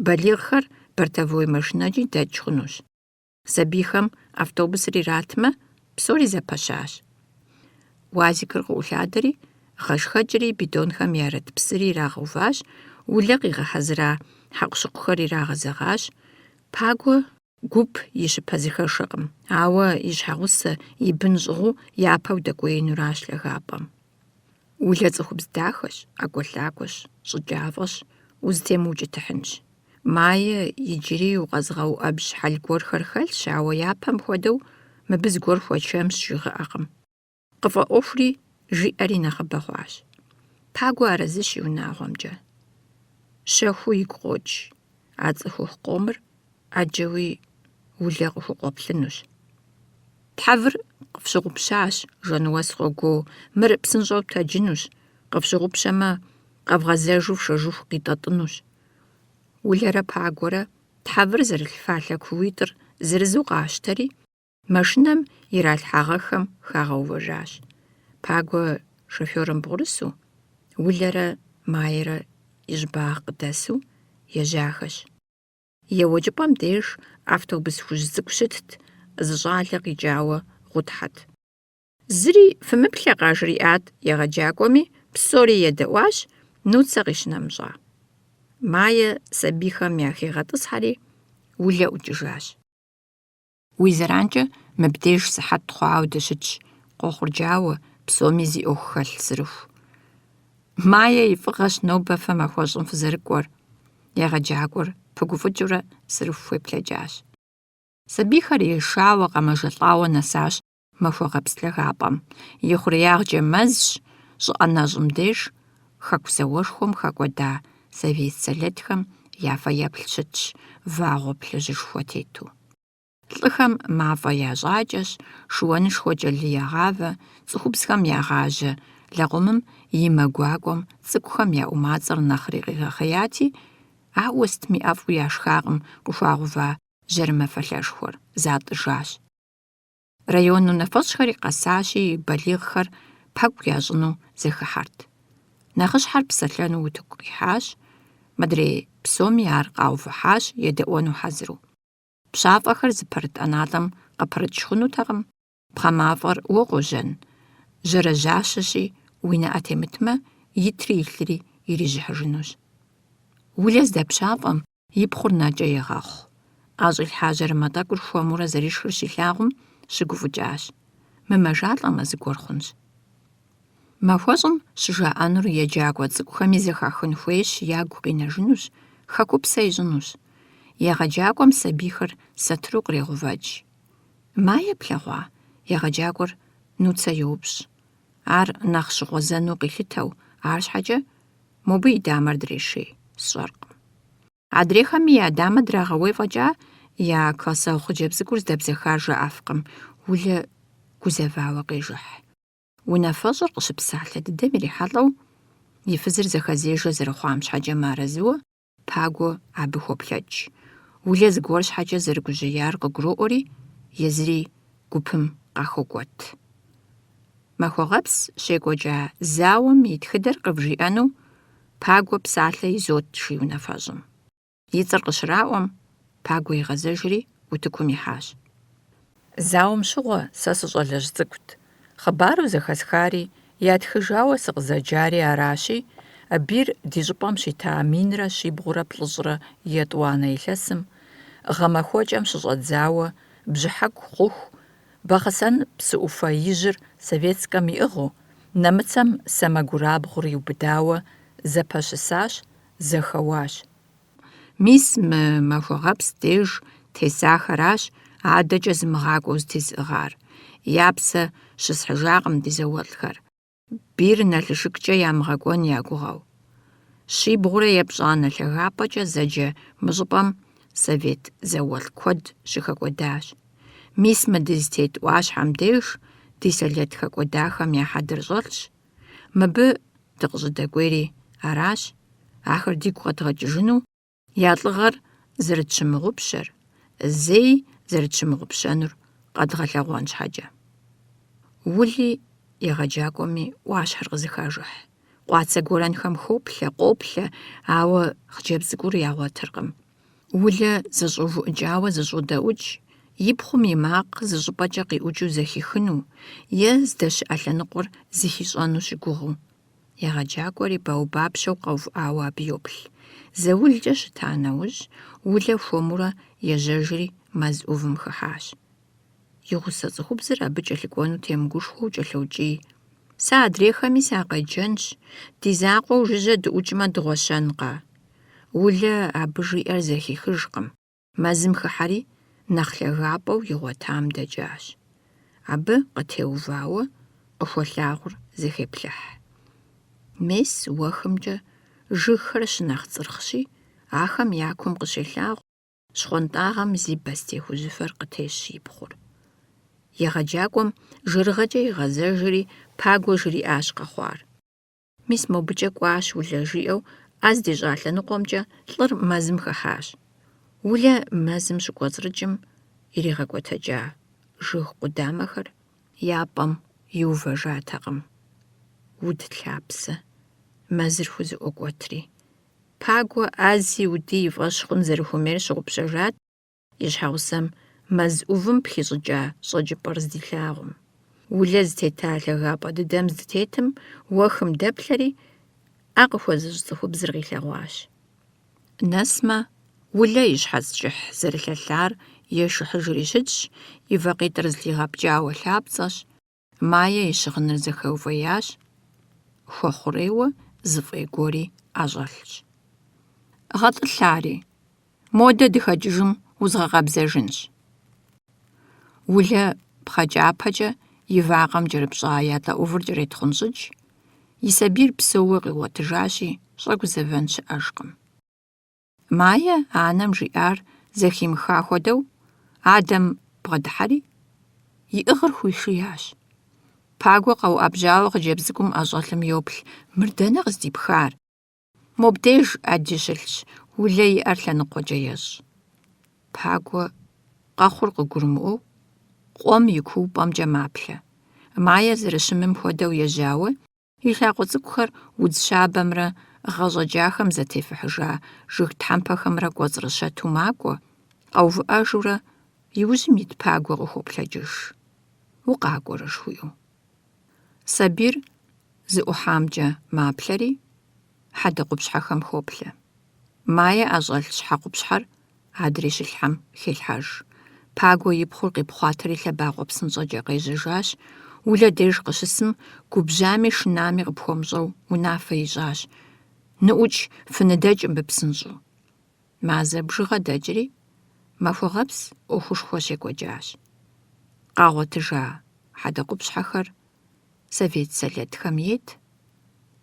Балигъхэр бортовой машинэкӏи дэкӏ хъунущ. Сабийхэм автобусыр иратмэ, псори зэпэщащ. Уазикыр къыӏулъадэри, гъэшхэкӏри бидонхэм ярэт псыри ирагъэуващ, улэ къигъэхьэзыра хьэкъущыкъухэр ирагъэзэгъащ. Пагуэ гуп и щыпэ зэхэшэкъым, ауэ и щхьэгъусэ, и бын щӏыгъуу япэу дэкӏуеинуращ лъагапӏэм. Улэ цӏыхубз дахэщ, ӏэгуэлъакӏуэщ, щӏыкӏафӏэщ, узытемыукӏытыхьынщ. Мае иджыри укъэзгъэуӏэбжь хьэл гуэрхэр хэлъщ, ауэ япэм хуэдэу мыбы зыгуэр хуэчэмщ жыгъыӏэкъым. Къыфӏэӏуэхури жиӏэри нэхъыбэ хъуащ. Пагуэ арэзыщ и унагъуэмкӏэ. Щэхуу игу къокӏ, а цӏыхуху къомыр ӏэджэуи улэ къыхукъуэплъынущ. Тхьэвыр къыфщыгъупщащ, жэнуэс къогуо, мыр псынщӏэу тэджынущ, къыфщыгъупщэмэ, къэвгъэзэжу фшэжыху къитӏэтӏынущ. Улэрэ Пагуэрэ тхьэвыр зэрылъфа лъакууитӏыр зырызу къащтэри, машинэм иралъхьагъэхэм хагъэувэжащ. Пагуэ шофёрым бгъурысу, улэрэ Маерэ и щӏыбагъ къыдэсу ежьахэщ. Еуэкӏыпӏэм деж автобус хужь цӏыкӏу щытт, зы щӏалэ къикӏауэ гъутхьэт. Зыри фымыплъэкъа жриӏат егъэджакӏуэми, псори едэӏуащ, нуцэ къищынэмыщӏа. Мае сабийхэм яхигъэтӏысхьэри, улэ ӏукӏыжащ. Уи зэранкӏэ мыбдеж сыхьэт тхъуауэ дыщытщ, къохъурджауэ, псоми зи ӏуэху хэлъ сырыху. Мае и фӏыгъэщ нобэфэ махуэщӏым фызэрыкӏуэр. Егъэджакӏуэр пыгуфӏыкӏыурэ сырыху хуеплъэкӏащ. Сабийхэр ешауэ къэмэжэлӏауэ нэсащ махуэгъэпс лъагапӏэм. И хъуреягъкӏэ мэзщ, щӏыӏэ нэщӏым деж хэку зауэшхуэм хэкӏуэда Совет Солетхэм я фэеплъ щытщ, вагъуэ плъыжьышхуэ тету. Лӏыхэм мафӏэ ящӏакӏэщ, шыуэнышхуэкӏэ лы ягъавэ, цӏыхубзхэм ягъажьэ, лэкъумым и мэ гуакӏуэм цӏыкӏухэм я ӏумацӏэр нэхъри къигъэхъеяти, ауэ стми ӏэфӏу яшхакъым къыхуагъува жьэрымэфэлъэшхуэр, затӏыжащ. Район унафэщӏхэри къэсащи, балигъхэр пэгу ящӏыну зэхыхьэрт. Нэхъыщхьэр псэлъэну утыку къихьащ, мыдрей псоми ар къаувыхьащ едэӏуэну хьэзыру. Пщафӏэхэр зыпэрыт ӏэнатӏэм къыпэрыткӏ хъунутэкъым, пхъэмафӏэр уэ къожьэн, жьэрэжьащэщи, уи нэӏэ темытмэ, итри илъыри ирижьыхьыжынущ. Улэ здэпщафӏэм и пхъур нэкӏэ егъэхъу. Къащӏилъхьа жьэрымэтӏэкӏур хуэмурэ зэришхыр щилъагъум, щыгуфӏыкӏащ. Мымэжалӏэмэ, зыгуэр хъунщ. Махуэщӏым щыжаӏэнур еджакӏуэ цӏыкӏухэми зэхахын хуейщ, ягу къинэжынущ, хэкупсэ ищӏынущ. Егъэджакӏуэм сабийхэр сэтыру кърегъэувэкӏ. Мае плъэгъуа, егъэджакӏуэр нуцэ йоупщӏ. Ар нэхъ щыгъуэзэну къилъытэу, арщхьэкӏэ мобы и дамэр дрешей, сщӏэркъым. Адрейхэми я дамэ драгъэуей фӏэкӏа, я классэгъу хъыджэбз цӏыкӏур здэбзэха жаӏэфкъым. Улэ гузэвауэ къежыхь. Унафэщӏыр къыщыпсалъэ дыдэм ирихьэлӏэу, и фызыр зэхэзежэ зэрыхъуам щхьэкӏэ мыарэзыуэ, Пагуэ абы хуоплъэкӏ. Улэ зыгуэр щхьэкӏэ зэрыгужьеяр къыгуроӏуэри, езыри гупым къахокӏуэт. Махуэгъэпс щекӏуэкӏа зауэм и тхыдэр къывжиӏэну, Пагуэ псалъэ изот ши унафэщӏым. И цӏэр къыщраӏуэм, Пагуэ игъэзэжри утыкум ихьащ. Зауэм щыгъуэ сэ сыщӏэлэжь цӏыкӏут. Хъыбару зэхэсхари, ятхыжауэ сыкъызэджари аращи, абийр ди щӏыпӏэм щита минрэ щибгъурэ плӏыщӏрэ етӏуанэ илъэсым, гъэмахуэкӏэм щыщӏэдзауэ, бжьыхьэку хъуху, бахъсэн псы ӏуфэ ижьыр советскэм иӏыгъыу, нэмыцэм сэмэгурабгъур иубыдауэ, зэпэщысащ, зэхэуащ. Мис мы махуэгъэпс деж тесахэращ адэкӏэ зымыгъакӏуэу зытезыӏыгъар. Япсэ щысхьыжакъым ди зауэлӏхэр. Бийр налыжыгкӏэ ямыгъэкӏуэн я гугъэу. Щибгъурэ епщӏанэ лъагапӏэкӏэ зэджэ мы щӏыпӏэм Совет зауэлӏ куэд щыхэкӏуэдащ. Мис мы дызытет ӏуащхьэм деж ди Солет хэкӏуэдахэм я хьэдэр щӏэлъщ. Мыбы дыкъыщыдэкӏуейри аращ, ахэр дигу къэдгъэкӏыжыну, я лӏыгъэр зэрытщымыгъупщэр, зэи зэрытщымыгъупщэнур къэдгъэлъэгъуэн щхьэкӏэ. Ули егъэджакӏуэми ӏуащхьэр къызыхажыхь. Къуацэ гуэрэнхэм хоплъэ, къоплъэ, ауэ хъыджэбз цӏыкӏур ягъуэтыркъым. Улэ зыщӏыувыӏукӏауэ зыщӏодэӏукӏ, и пхъум и макъ зы щӏыпӏэкӏэ къиӏукӏыу зэхихыну, е здэщыӏэ лъэныкъуэр зыхищӏэну щыгугъыу. егъэджакӏуэри бэубапщэу къэувыӏауэ абы йоплъ. Зэулкӏэ щыта нэужь, улэ хуэмурэ ежьэжри мэз ӏувым хыхьащ. И гъусэ цӏыхубзыр абы кӏэлъыкӏуэну темыгушхуэу кӏэлъоукӏий. Сэ адрейхэми сакъеджэнщ, ди закъуэу жыжьэ дыӏукӏмэ дыгъуэщэнкъэ. Улэ абы жиӏэр зэхихыжкъым. Мэзым хыхьэри нэхъ лъагапӏэу игъуэтам дэкӏащ. Абы къытеувауэ къыхуэлъагъур зэхеплъыхь. Мес уэхымкӏэ жыгхэр щынэхъ цӏырхъщи, ахэм я кум къыщелъагъу щхъуантӏагъэм зи бостехужьыфэр къытещ и пхъур. Егъэджакӏуэм жырыгъэкӏэ игъэзэжри пагуэ жриӏащ къэхъуар. Мис мобыкӏэ кӏуащ улэ жиӏэу, ӏэз дещӏа лъэныкъуэмкӏэ лӏыр мэзым хыхьащ. Улэ мэзым щыкӏуэцӏрыкӏым иригъэкӏуэтэкӏа жыг къудамэхэр я пӏэм иувэжатэкъым. Уд тлъапсэ, мэзыр хузэӏуэкӏуэтри. Пагуэ ӏэзи уди и фӏэщ хъун зэрыхуэмейр щыгъупщэжат и щхьэгъусэм мэз ӏувым пхищӏыкӏа щӏэкӏыпӏэр здилъагъум. Улэ зытета лъагапӏэ дыдэм здытетым уэхым дэплъэри, ӏэ къыхуэзыщӏ цӏыхубзыр къилъэгъуащ. Нэсмэ, улэ и щхьэцкӏыхь зэрылъэлъар ешыхьыжри щытщ, и вакъитӏыр злигъэпкӏауэ лъапцӏэщ, Майе и щыгъыныр зэхэувеящ, хуэхъурейуэ зыфӏей гуэри ӏэщӏэлъщ. Гъэтӏылъари, модэ дыхэкӏыжым узгъэкъэбзэжынщ. Улэ пхъэкӏапэкӏэ и вакъэм кӏэрыпщӏа ятӏэӏувыр кӏэретхъунщӏыкӏ, и сабийр псэууэ къигъуэтыжащи, щӏэгузэвэн щыӏэжкъым. Майе анэм жиӏар зэхимыха хуэдэу, адэм бгъэдыхьэри, и ӏыгъыр хуишиящ. Пагуэ къэуӏэбжьауэ хъыджэбз цӏыкӏум ӏэщӏэлъым йоплъ: «Мыр дэнэ къыздипхар?» Мобдеж ӏэди щылъщ, улэ иӏэр лъэныкъуэкӏэ ещӏ. Пагуэ къэхъур къыгурымыӏуэу, къуэм и куу пӏэмкӏэ маплъэ. Майе зэрыщымым хуэдэу ежьауэ, и лъакъуэ цӏыкӏухэр удз щабэмрэ гъэщӏэкӏахэм зэтефыхьыжа жыг тхьэмпэхэмрэ кӏуэцӏрыщэту макӏуэ, къэувыӏэжурэ иужьым ит пагуэ къыхуоплъэкӏыж. Укъакӏуэрэ жыхуиӏэу. Сабийр зыӏухьамкӏэ маплъэри, хьэдэгъупщхьэхэм хоплъэ. Майе ӏэщӏэлъ щхьэгъупщхьэр адрей щылъхьэм хелъхьэж. Пагуэ и пхъур къипхъуатэри лъэбакъуэ псынщӏэкӏэ къежьэжащ. Улэ деж къыщысым, губжьами шынами къыпхуэмыщӏэу унафэ ищӏащ: «Ныӏукӏ, фыныдэкӏ мыбы псынщӏэу». Мазэ бжыгъэ дэкӏри, махуэгъэпс ӏуэхушхуэ щекӏуэкӏащ. Къагъуэтыжа хьэдэгъупщхьэхэр Совет Солетхэм ет,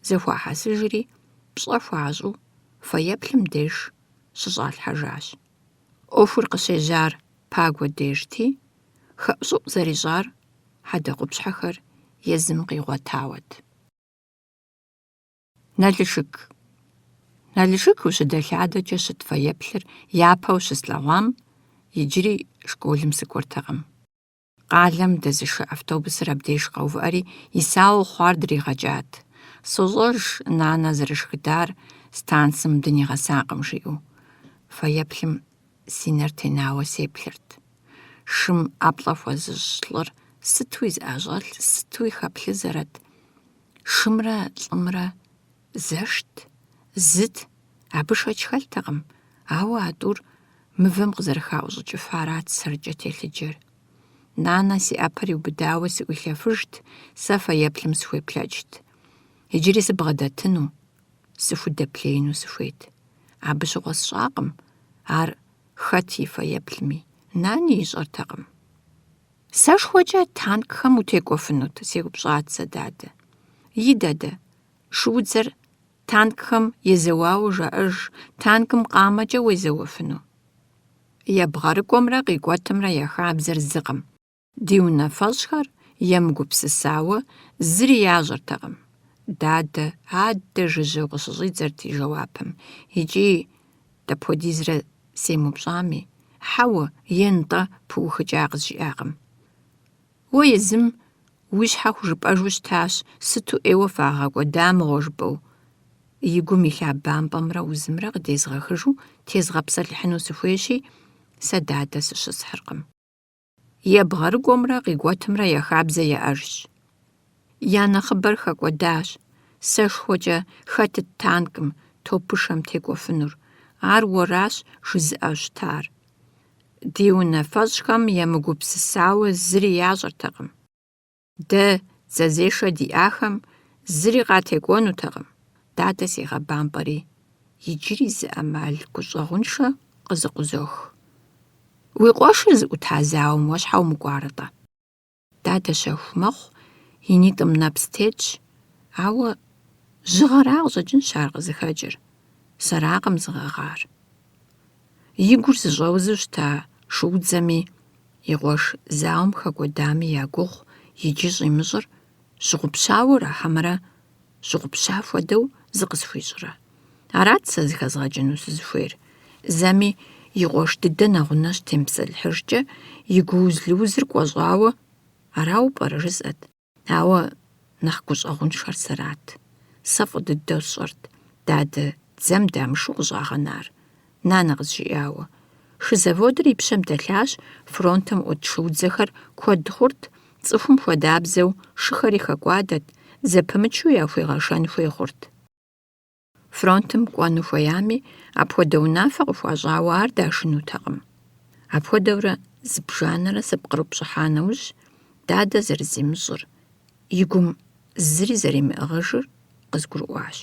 зэхуахьэсыжри, пщӏэ хуащӏу фэеплъым деж щыщӏалъхьэжащ. ӏуэхур къыщежьар пагуэ дежти, хэӏущӏыӏу зэрищӏар хьэдэгъупщхьэхэр езым къигъуэтауэт. Налышык. Налышык ущыдэлъ адэкӏэ щыт фэеплъыр япэу щыслъэгъуам, иджыри школым сыкӏуэртэкъым. Къалэм дэзышэ автобусыр абдеж къэувыӏэри, исауэ хъуар дригъэкӏат. СощӀэж нанэ зэрышхыдар станцым дынигъэсакъым жиӏэу. Фэеплъым си нэр тенауэ сеплъырт. Шым ӏэплӏэ хуэзыщӏ лӏыр сытуи зыӏэщӏэлъ, сытуи хэплъызэрэт. Шымрэ лӏымрэ зэшт, зыт, абы шэч хэлътэкъым, ауэ а тӏур мывэм къызэрыхаӏущӏыкӏыфарат сэркӏэ телъыджэр. Нанэ си ӏэпэр иубыдауэ сыӏуилъэфыжт, сэ фэеплъым сыхуеплъэкӏт. Иджыри сыбгъэдэтыну, сыхудэплъеину сыхуейт. Абы щыгъуэ сщӏакъым, ар хэт и фэеплъми, нани ищӏэртэкъым. Сэшхуэкӏэ танкхэм утекӏуэфынут, сегупщӏат сэ дадэ. И дадэ, шуудзэр танкхэм езэуауэ жаӏэж, танкым къамэкӏэ уезэуэфыну. Ебгъэрыкӏуэмрэ къикӏуэтымрэ я хабзэр зыкъым. Ди унафэщӏхэр емыгупсысауэ зыри ящӏэртэкъым. Дадэ адэ жыжьэу къыщыщӏидзэрт и жэуапым. Икӏи дапхуэдизрэ семыпщӏами, хьэуэ, ен-тӏэ пыухыкӏа къызжиӏакъым. Уэ езым уи щхьэ хужыпӏэжу щытащ, сыту ӏейуэ фагъэкӏуэда мыгъуэ жыпӏэу. И гум илъа бампӏэмрэ узымрэ къыдезгъэхыжу тезгъэпсэлъыхьыну сыхуейщи, сэ дадэ сыщысхьыркъым. Ебгъэрыкӏуэмрэ къикӏуэтымрэ я хабзэ яӏэжщ. Я нэхъыбэр хэкӏуэдащ. Сэшхуэкӏэ хэтыт танкым, топышэм текӏуэфынур. Ар уэращ жызыӏэ щытар. Ди унафэщӏхэм емыгупсысауэ зыри ящӏэртэкъым. Дэ дзэзешэ диӏахэм зыри къатекӏуэнутэкъым. Дадэ сегъэбампӏэри, иджыри зы ӏэмал гущӏэгъуншэ къызыкъузох. Уи къуэшыр зыӏута зауэм уэ щхьэ умыкӏуарэ-тӏэ? Дадэ щэху мэхъу, и нитӏым нэпс тетщ, ауэ жьыгъэра къыщӏэкӏынщ ар къызыхэкӏыр. Сэракъым зыгъэгъар. И гур зыщӏэузу щыта шуудзэми, и къуэш зауэм хэкӏуэдами я гугъу иджы щӏимыщӏыр щыгъупщауэ рахьэмэрэ, щыгъупща хуэдэу зыкъысхуищӏрэ? Арат сэ зыхэзгъэкӏыну сызыхуейр. Зэми и къуэш дыдэ нэгъунэ щытемыпсэлъыхьыжкӏэ, и гуузлыузыр кӏуэщӏауэ, арауэ пӏэрэ жысӏэт. Ауэ нэхъ гущӏэгъуншэр сэрат. Сэ фӏы дыдэу сщӏэрт, дадэ дзэм дамышу къыщӏагъэнар. Нанэ къызжиӏауэ. Шы заводыр и пщэм дэлъащ, фронтым ӏут шуудзэхэр куэд хъурт, цӏыхум хуэдабзэу шыхэри хэкӏуадэт, зэпымычу яхуигъэшэн хуей хъурт. Фронтым кӏуэну хуеями, апхуэдэ унафэ къыхуащӏауэ ар дашынутэкъым. Апхуэдэурэ зыбжанэрэ сыпкърыпщӏыхьа нэужь, дадэ зэрызимыщӏыр, и гум зыри зэримыӏыгъыжыр къызгурыӏуащ.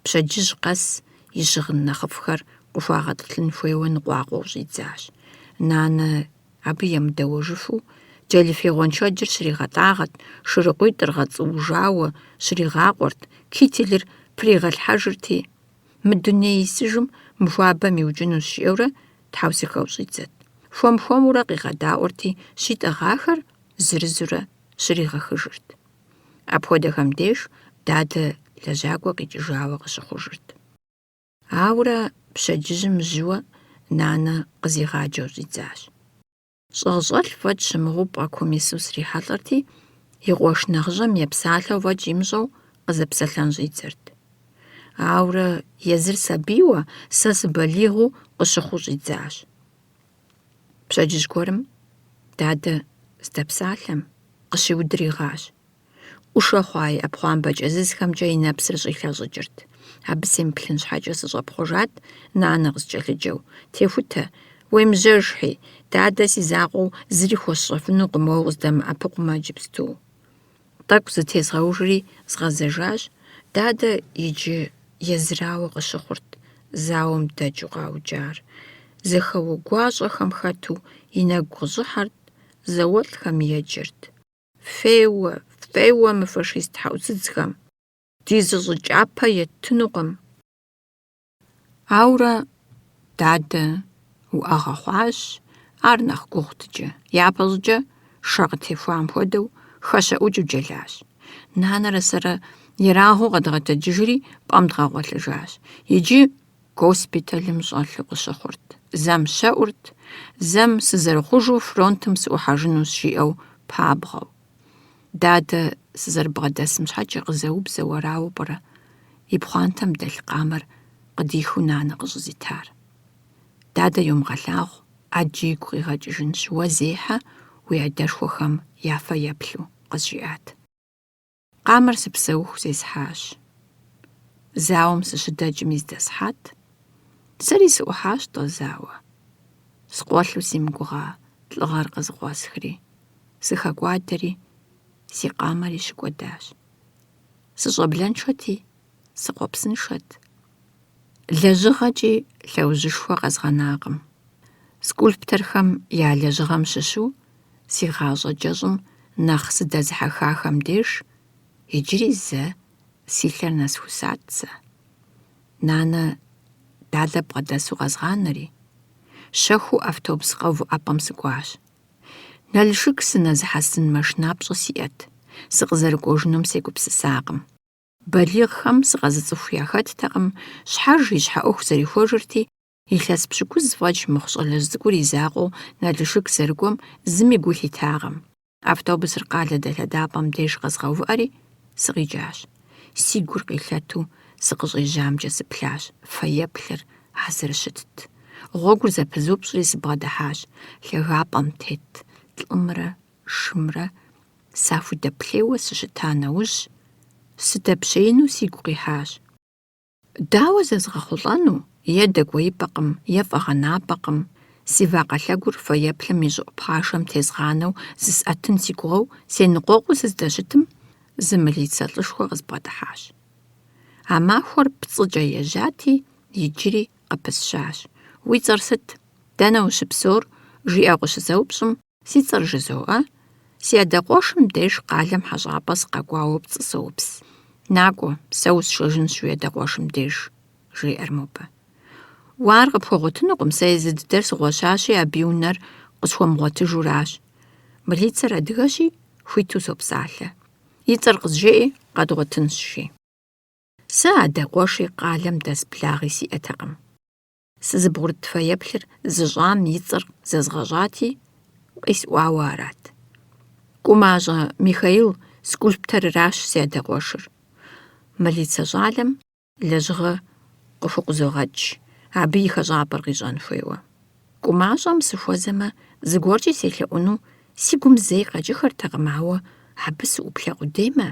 Пщэдджыжь къэс и щыгъын нэхъыфӏхэр къыхуагъэтӏылъын хуейуэ ныкъуакъуэу щӏидзащ. Нанэ абы емыдэуэжыфу джэлэфей гъуэншэджыр щригъэтӏагъэт, шырыкъуитӏыр гъэцӏуужауэ щригъакъуэрт, кителыр пригъэлъхьэжырти, мы дуней исыжым мыхуабэм иукӏынущ жиӏэурэ тхьэусыхэу щӏидзэт. Хуэм-хуэмурэ къигъэдаӏуэрти, щитӏэгъахэр зырызурэ щригъэхыжырт. Апхуэдэхэм деж дадэ лэжьакӏуэ къикӏыжауэ къыщыхъужырт. Ауэрэ пщэдджыжьым жьыуэ нанэ къызигъаджэу щӏидзащ. ЩӀэгъыщӀэлъ фӀэкӀ щымыгъупӀэ комиссыу срихьэлӀэрти, и къуэш нэгъыжьэм епсалъэу фӀэкӀ имщӀэу къызэпсэлъэн щӀидзэрт. Ауэрэ езыр сабийуэ, сэ сыбалигъу къыщыхъуу щӀидзащ. Пщэдджыжь гуэрым дадэ здэпсалъэм къыщиудригъащ. Ӏушэ хъуа и Ӏэпхъуамбэ кӀэзызхэмкӀэ и нэпсыр щӀилъэщӀыкӀырт. Абы семыплъын щхьэкӀэ сыщӀэпхъуэжат, нанэ къыскӀэлъыджэу. Техутэ, уемыжьэжхьи, дадэ си закъуэу зыри хуэсщӀэфынукъым, уэ къыздэмыӀэпыкъумэ иджыпсту. Тӏэкӏу зытезгъэужри згъэзэжащ, дадэ иджы езырауэ къыщыхъурт, зауэм дэкӏыу къаукӏар. Зэхэуэ гуащӏэхэм хэту и нэгу къыщӏыхьэрт, зауэлӏхэм еджэрт. Феуэ, феуэ мы фашист тхьэусыдзхэм! Ди зыщӏыкӏапэ етынукъым. Ауэрэ дадэ уӏэгъэ хъуащ, ар нэхъ гугъутӏыкӏэ. Япэщӏыкӏэ шэ къытехуам хуэдэу хэщэӏукӏыу джэлащ. Нанэрэ сэрэ ерагъыу къэдгъэтэджыжри пӏэм дгъэгъуэлъыжащ. Иджы госпиталым щӏэлъу къыщыхъурт. Зэм щэӏурт, зэм сызэрыхъужу фронтым сыӏухьэжыну жиӏэу пабгъэу. Дадэ сызэрыбгъэдэсым щхьэкӏэ къызэубзэу арауэ пӏэрэ и пхъуантэм дэлъ къамэр къыдихыу нанэ къыщӏызитар. Дадэ йумыгъэлъагъу, ӏэджи игу къигъэкӏыжынщ, уэ зехьэ уи адэшхуэхэм яфэ еплъу, къызжиӏат. Къамэр сыпсэуху зесхьащ. Зауэм сыщыдэкӏми здэсхьат. Сэри сыӏухьащ тӏэ зауэ. Скъуэлъу си мыгугъа лӏыгъэр къызыгъуэсхри. Сыхэкӏуадэри, си къамэри щыкӏуэдащ. Сыщӏэблэншэти, сыкъуэпсыншэт. Лэжьыгъэкӏи лъэужьышхуэ къэзгъэнакъым. Скульпторхэм я лэжьыгъэм щыщу си гъащӏэ кӏэщӏым нэхъ сыдэзыхьэхахэм деж иджыри зэ си лъэр нэсхусат сэ. Нанэ дадэ бгъэдэсу къэзгъанэри, щэхуу автобус къэувыӏэпӏэм сыкӏуащ. Налшык сынэзыхьэсын машинапщӏэ сиӏэт, сыкъызэрыкӏуэжынум сегупсысакъым. Балигъхэм сыкъэзыцӏыху яхэттэкъым, щхьэж и щхьэӏуэху зэрихуэжырти, илъэс пщыкӏуз фӏэкӏ мыхъу щӏалэжь цӏыкӏур и закъуэу Налшык зэрыкӏуэм зыми гу лъитакъым. Автобусыр къалэ дэлъэдапӏэм деж къэзгъэувыӏэри, сыкъикӏащ. Си гур къилъэту сыкъыщӏежьамкӏэ сыплъащ. Фэеплъыр а зэрыщытт. Гъуэгур зэпызупщӏри сыбгъэдыхьащ. Лъагапӏэм тет лӏымрэ шымрэ сахудэплъейуэ сыщыта нэужь, Сыдэпщеину сигу къихьащ. Дауэ зэзгъэхъулӀэну е дэкӀуеипӀэкъым, е фӀэгъэнапӀэкъым. Си вакъэ лъэгур фэеплъым и щӀыӀу пашэм тезгъанэу зысӀэтын си гугъэу сеныкъуэкъуу сыздэщытым, зы мылыцэ лӀышхуэ къызбгъэдыхьащ. А махуэр пцӀыкӀэ ежьати, иджыри къыпысщащ. «Уи цӀэр сыт? Дэнэ ущыпсэур?» жиӀэ къыщызэупщӀым, «Си цӀэр жызоӀэ. Си адакъуэшым деж къалэм хьэщӀапӀэ сыкъэкӀуауэ пцӀы соупс». «НакӀуэ, сэ усшэжынщ уи адакъуэшым деж», жиӀэр мобэ. «Уар къыпхуэгъуэтынукъым, сэ езы дыдэр сыгъуэщащи, абы и унэр къысхуэмыгъуэтыжуращ». Мылыцэр адыгэщи, хуиту сопсалъэ. «И цӀэр къызжеӀи, къэдгъуэтынщ», жи. Сэ адакъуэши къалэм дэс благъи сиӀэтэкъым. Сызыбгъурыт фэеплъыр зыщӀам и цӀэр зэзгъэщӀати, къисӀуауэ арат. КӀумащӀэ Михаил скульпторыращ си адакъуэшыр. Мылыцэ щӀалэм лэжьыгъэ къыхукъызогъэкӀ, абы и хэщӀапӀэр къищӀэн хуейуэ. КӀумащӀэм сыхуэзэмэ, зыгуэркӀи селъэӀуну си гум зэи къэкӀыхэртэкъым, ауэ абы сыӀуплъэ къудеймэ,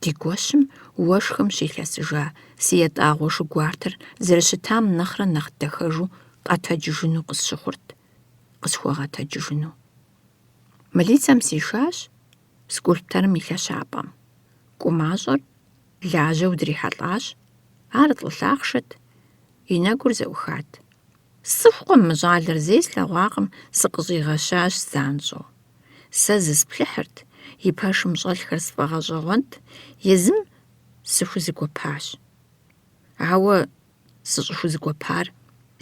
ди гуэщым уэшхым щилъэсыжа си ятӀагъуэ шыгуартэр зэрыщытам нэхърэ нэхъ дахэжу къэтэджыжыну къысщыхъурт, къысхуэгъэтэджыжыну. Мылыцэм сишащ скульпторым и лъэщапӀэм. КӀумащӀэр лажьэу дрихьэлӀащ, ар лӀы лъахъшэт, и нэгур зэӀухат. «СцӀыхукъым мы щӀалэр, зэи слъэгъуакъым, сыкъыщӀигъэщащ занщӀэу. Сэ зысплъыхьырт, и пэшым щӀэлъхэр сфӀэгъэщӀэгъуэнт, езым сыхузыгуэпащ. Ауэ сыщӀыхузыгуэпар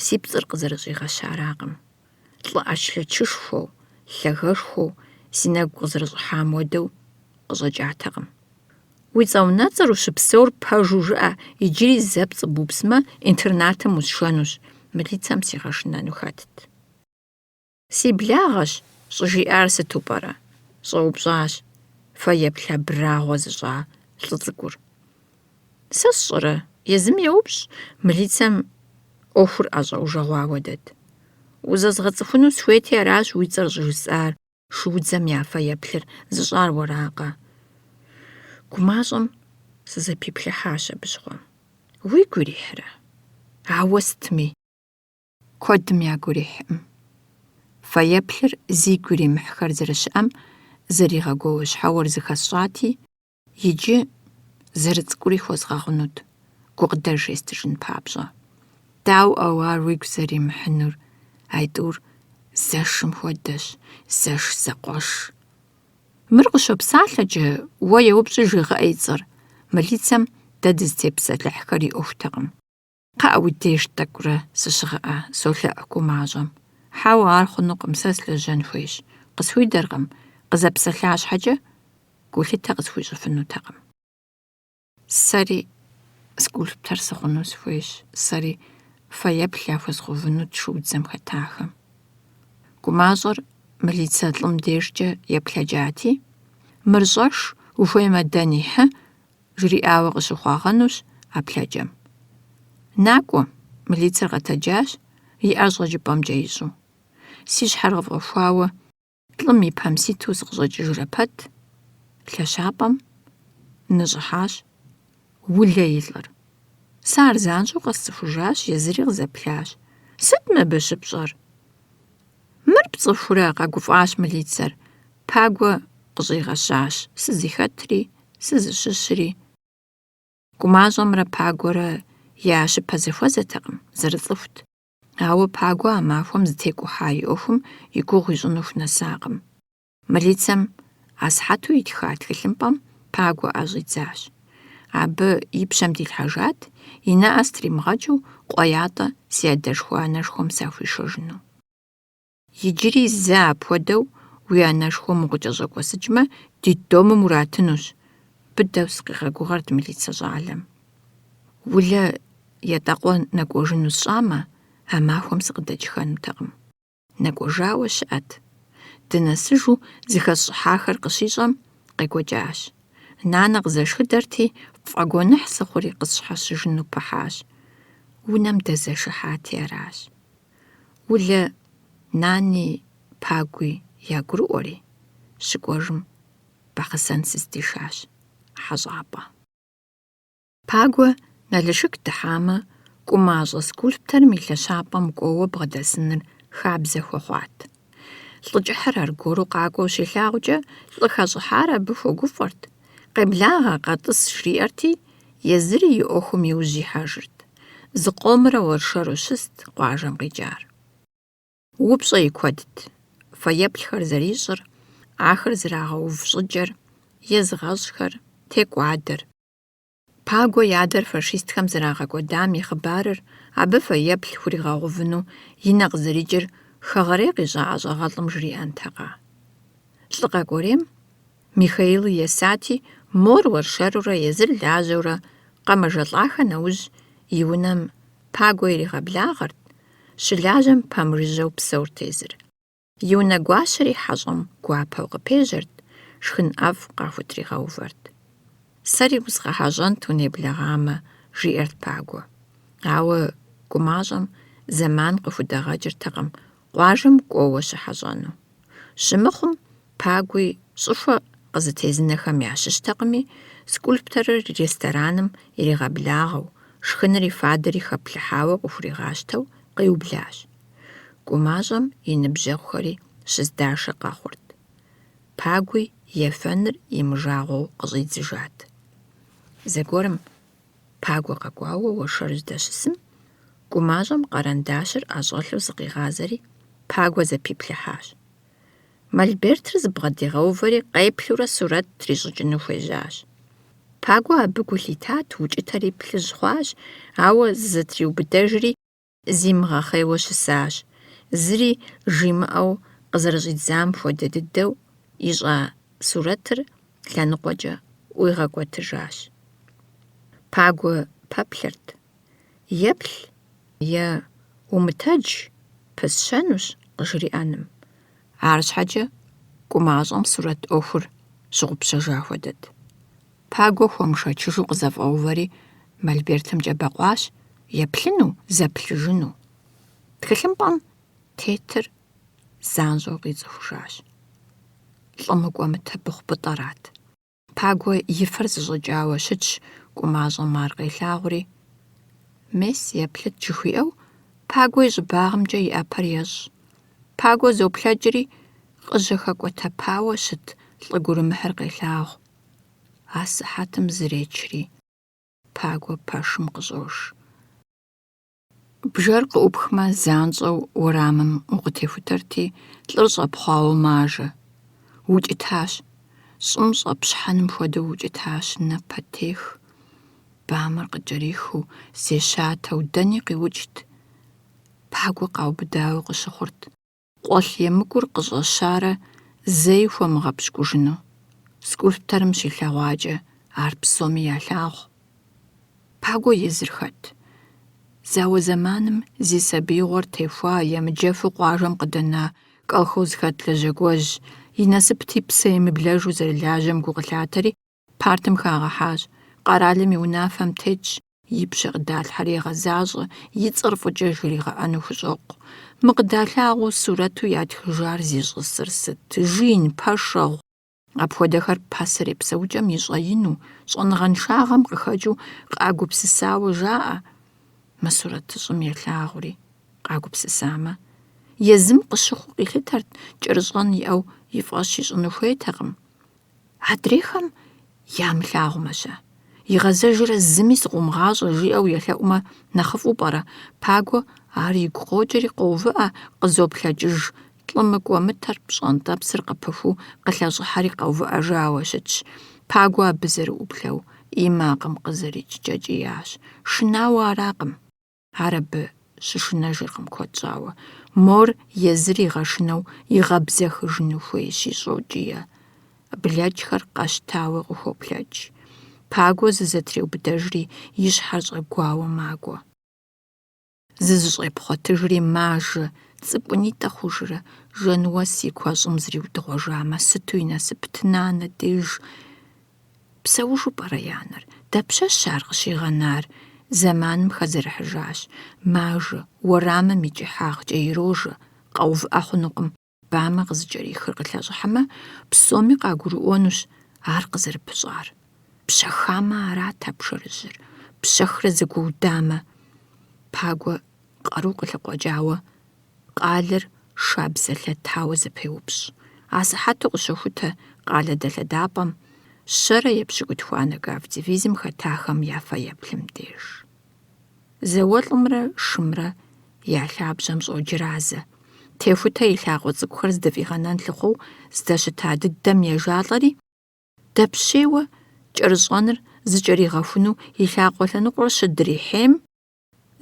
си пцӀыр къызэрыщӀигъэщаракъым. ЛӀы Ӏэчлъэчышхуэу, лъагэшхуэу си нэгу къызэрыщӀыхьам хуэдэу къыщӀэкӀатэкъым. Уи цӀэ-унэцӀэр ущыпсэур пэжу жыӀэ, иджыри зэ пцӀыбупсмэ, интернатым усшэнущ», мылыцэм сигъэшынэну хэтт. «Си благъэщ щӀыжиӀар сыту пӀэрэ?» щӀэупщӀащ фэеплъ абрагъуэ зыщӀа лӀы цӀыкӀур. «Сэ сщӀэрэ?» езым еупщӀ, мылыцэм Ӏуэхур ӀэщӀэужэгъуауэ дэт. «УзэзгъэцӀыхуну схуейти аращ уи цӀэр щӀыжысӀар, шуудзэм я фэеплъыр зыщӀар уэракъэ?» ГумащӀэм сызэпиплъыхьащ абы щыгъуэм. «Уигу ирихьрэ?» «Ауэ сытми, куэдым ягу ирихькъым. Фэеплъыр зигу иримыхьхэр зэрыщыӀэм зэригъэгуэущхьэуэр зыхэсщӀати, иджы зэрыцӀыкӀури хуэзгъэгъунут, гукъыдэж естыжын папщӀэ. Дауӏэу ар уигу зэримыхьынур? Ай тӏур зэшым хуэдэщ, зэш зэкъуэш». «Мыр къыщопсалъэкӏэ, уэ еупщӏи жыгъыӏэ и цӏэр». Мылыцэм дэ дызытепсэлъыхьхэр и ӏуэхутэкъым. «Кхъыӏэ, уи деж тӏэкӏурэ сыщыгъыӏэ», солъэӏу КӀумащӀэм. «Хьэуэ, ар хъунукъым, сэ слэжьэн хуейщ. Къысхуидэркъым, къызэпсэлъа щхьэкӏэ гулъытэ къысхуищӏыфынутэкъым. Сэри скульптор сыхъуну сыхуейщ, сэри фэеплъ яхуэзгъэувынут шуудзэм хэтахэм». КӀумащӀэр мылыцэ лӀым дежкӀэ еплъэкӀати, «Мыр щӀэш, ухуеймэ дэн ихьы», жриӏауэ къыщыхъуагъэнущ ӏэплъэкӀэм. «Накӏуэ», мылыцэр къэтэджащ, иӏэр щӏэкӏыпӏэмкӏэ ищӏу. «Си щхьэр къыфӏэхуауэ лӀым и пэм ситу сыкъыщӏэкӏыжрэ пэт, лъэщапӏэм ныщӏыхьащ улэ и лӏыр. Сэ ар занщӏэу къэсцӏыхужащ, езыри къызэплъащ. Сыт мыбы щыпщӏэр?» «Мыр пцӏыхурэ?» къэгуфӏащ мылыцэр. «Пагуэ къыщӏигъэщащ, сызихэтри, сызыщыщри». КӀумащӀэмрэ Пагуэрэ я щыпэ зэхуэзэтэкъым, зэрыцӏыхут. Ауэ Пагуэ а махуэм зытекӏухьа и ӏуэхум и гугъу ищӏыну хунэсакъым. Мылыцэм асхьэту итха тхылъымпӏэм Пагуэ ӏэщӏидзащ. Абы и пщэм дилъхьэжат, и нэӏэ стримыгъэкӏыу къуеятӏэ си адэшхуэ анэшхуэм сахуишэжыну. «Иджыри зэ апхуэдэу уи анэшхуэм укъыкӏэщӏэкӏуэсыкӏмэ, ди домым уратынущ», быдэу сыкъигъэгугъэрт мылыцэ щӏалэм. «Улэ етӏэкъуэ нэкӏуэжыну сщӏамэ, а махуэм сыкъыдэкӏхэнутэкъым». Нэкӏуэжауэ щыӏэт. Дынэсыжу зыхэсщӏыхьахэр къыщищӏэм къекӏуэкӏащ. Нанэ къызэшхыдэрти, фӏэгуэныхь сыхъури къысщхьэщыжыну пыхьащ. Унэм дэзэшыхьати аращ. Улэ нани Пагуи ягурыӏуэри, щыкӏуэжым бахъысэн сыздишащ, хьэщӏапӏэ. Пагуэ налышык дыхьамэ, кӏумащӏэ скульпторым и лъэщапӏэм кӏуэуэ бгъэдэсыныр хабзэ хуэхъуат. ЛӀыкӀыхьыр аргуэру къакӀуэу щилъагъукӀэ, лӀы хэщӀыхьар абы хуэгуфӀэрт. «Къеблагъэ, къэтӀыс» жриӀэрти, езыри и Ӏуэхум иужь ихьэжырт. Зыкъомрэ уэршэру щыст къуажэм къикӀар. УпщӀэ и куэдт фэеплъхэр зэрищӀыр, ахэр зрагъэув щӀыджэр, езгъэщӀхэр, текӀуадэр. Пагуэ и адэр фашистхэм зэрагъэкӀуэдам и хъыбарыр абы фэеплъ хуригъэгъувыну и нэ къызэрикӀыр хэгъэрей къищӀа ӀэщӀагъэлӀым жриӀэнтэкъэ. ЛӀы къэкӀуэрейм Михаил есати, мор уэршэрурэ езыр лажьэурэ къэмэжэлӀахэ нэужь и унэм Пагуэ иригъэблагъэрт, щылажьэм пэмыжыжьэу псэурт езыр. И унэ гуащэри хьэщӀэм гуапэу къыпежьэрт, шхын ӀэфӀ къахутригъэувэрт. «Сэри узгъэхьэщӀэнт унеблэгъамэ», – жиӀэрт Пагуэ. Ауэ гумащӀэм зэман къыхудэгъэкӀыртэкъым къуажэм кӀуэуэ щыхьэщӀэну. Щымыхъум, Пагуи щӀыхуэ къызытезынэхэм ящыщтэкъыми, скульпторыр рестораным иригъэблагъэу, шхыныр и фадэри хэплъыхьауэ къыхуригъащтэу къиублащ. ГумащӀэм и ныбжьэгъухэри щыздашэ къэхъурт. Пагуи ефэныр и мыжагъуэу къыщӀидзыжат. Зэгуэрым Пагуэ къэкӀуауэ уэршэр здэщысым, гумащӀэм къэрэндащыр ӀэщӀэлъу зыкъигъазэри, Пагуэ зэпиплъыхьащ. Мольбертыр зыбгъэдигъэувэри къеплъурэ сурэт трищӀыкӀыну хуежьащ. Пагуэ абы гу лъитат, укӀытэри плъыжь хъуащ, ауэ зызэтриубыдэжри зимыгъэхъейуэ щысащ. Зыри жимыӀэу къызэрыщӀидзам хуэдэ дыдэу ищӀа сурэтыр лъэныкъуэкӀэ ӀуигъэкӀуэтыжащ. Пагуэ пэплъэрт. «Еплъ е умытэдж, пысщэнущ», къыжриӀэным. АрщхьэкӀэ гумащӀэм сурэт Ӏуэхур щыгъупщэжа хуэдэт. Пагуэ хуэмышэчыжу къызэфӀэувэри Мольбертым кӀэбэкъуащ, еплъыну, зэплъыжыну. ТхылъымпӀэм тетыр занщӀэу къицӀыхужащ. ЛӀымыкӀуэмытэ быхъу-пӀытӀэрат. Пагуэ и фэр зыщӀэкӀауэ щытщ, гумащӀэм ар къелъагъури. Мес еплъыт жыхуиӀэу, Пагуэ и щӀыбагъымкӀэ и Ӏэпэр ещӀ. Пагуэ зоплъэкӀри, къыжьэхэкӀуэтэпауэ щыт лӀы гурымыхьыр къелъагъу. Асыхьэтым зыречри, Пагуэ пэшым къыщӀож. Бжэр къыӀупхмэ, занщӀэу уэрамым укъытехутэрти, лӀыр щӀэпхъуауэ мажэ. УкӀытащ, щӀым щӀэпщхьэным хуэдэу укӀытащ, напэтех. Бамэр къыкӀэрихыу, зещатэу, дэни къиукӀт. Пагуэ къаубыдауэ къыщыхъурт. Къуэлъ емыкӀур къыщӀэщарэ зэи хуэмыгъэпщкӀужыну. Скульпторым щилъэгъуакӀэ, ар псоми ялъагъу. Пагуэ езыр хэт? Зауэ зэманым зи сабиигъуэр техуа, емыджэфу къуажэм къыдэна колхоз хэт лэжьэгуэжь, и насыпти псэ емыблэжу зэрылажьэм гу къылъатэри, партым хагъэхьащ. Къэралым и унафэм тетщ, и пщэ къыдалъхьэри егъэзащӀэ, и цӀэр фӀыкӀэ жригъэӀэну хущӀокъу. Мы къыдалъагъуу сурэту ятхыжар зищӀысыр сыт? Жин, пэшэгъу. Апхуэдэхэр пасэр епсэукӀэм ищӀэину, щӀэныгъэншагъэм къыхэкӀыу къагупсысауэ жаӀэ. Мы сурэтыщӀым елъагъури, къагупсысамэ, езым къыщыхъуу къилъытэрт, кӀэрыщӀэн иӀэу и фӀэщ ищӀыну хуейтэкъым. Адрейхэм ямылъагъумэ-щэ? Игъэзэжрэ зыми сыкъыумыгъащӀэ жиӀэу елъэӀумэ нэхъыфӀу пӀэрэ? Пагуэ ар игу къокӀэри къоувыӀэ, къызоплъэкӀыж. ЛӀымыкӀуэмытэр пщӀэнтӀэпсыр къыпыхуу къылъэщӀыхьэри къэувыӀэжауэ щытщ. Пагуэ абы зэрыӀуплъэу и макъым къызэрикӀкӀэ кӀиящ. Шынауэ аракъым. Ар абы щышынэжыркъым куэд щӀауэ. Мор езыр игъэшынэу игъэбзэхыжыну хуейщ ищӀэу кӀие. БлэкӀхэр къэщтауэ къыхоплъэкӀ. Пагуэ зызэтреубыдэжри, и щхьэр щӀэгуауэ магуэ. ЗызыщӀепхъуэтыжри мажэ, цӀыкӀунитӀэ хъужрэ, жэнуэс и куэщӀым зриудыгъуэжамэ, сыту и насып тынанэ деж. Псэужу пӀэрэ янэр? Дапщэщ ар къыщигъэнар? Зэманым хэзэрыхьыжащ. Мажэ, уэрамым и кӀыхьагъкӀэ ирожэ, къэувыӀэ хъунукъым. Бамэ къызыкӀэрихыр къылъэщӀыхьэмэ, псоми къагурыӀуэнущ ар къызэрыпыщӀар. Пщэхамэ арат апшэрыжьыр. пщэхрэ зэгуудамэ, пагуэ къару къылъыкъуэкӀауэ, къалэр шабзэ лъэтауэ зэпеупщӀ. Асыхьэту къыщохутэ къалэ дэлъэдапӀэм щэрэ епщыкӀутхуанэ кавдивизм хэтахэм я фэеплъым деж. Зауэлӏымрэ шымрэ я лъабжьэм щӀоджыразэ. Техутэ и лъакъуэ цӀыкӀухэр здэфӀигъэнэн лъыхъуэу здэщыта дыдэм ежалӀэри, дэпщейуэ кӀэрыщӀэныр зыкӀэригъэхуну и лъакъуэ лъэныкъуэр щыдрихьейм,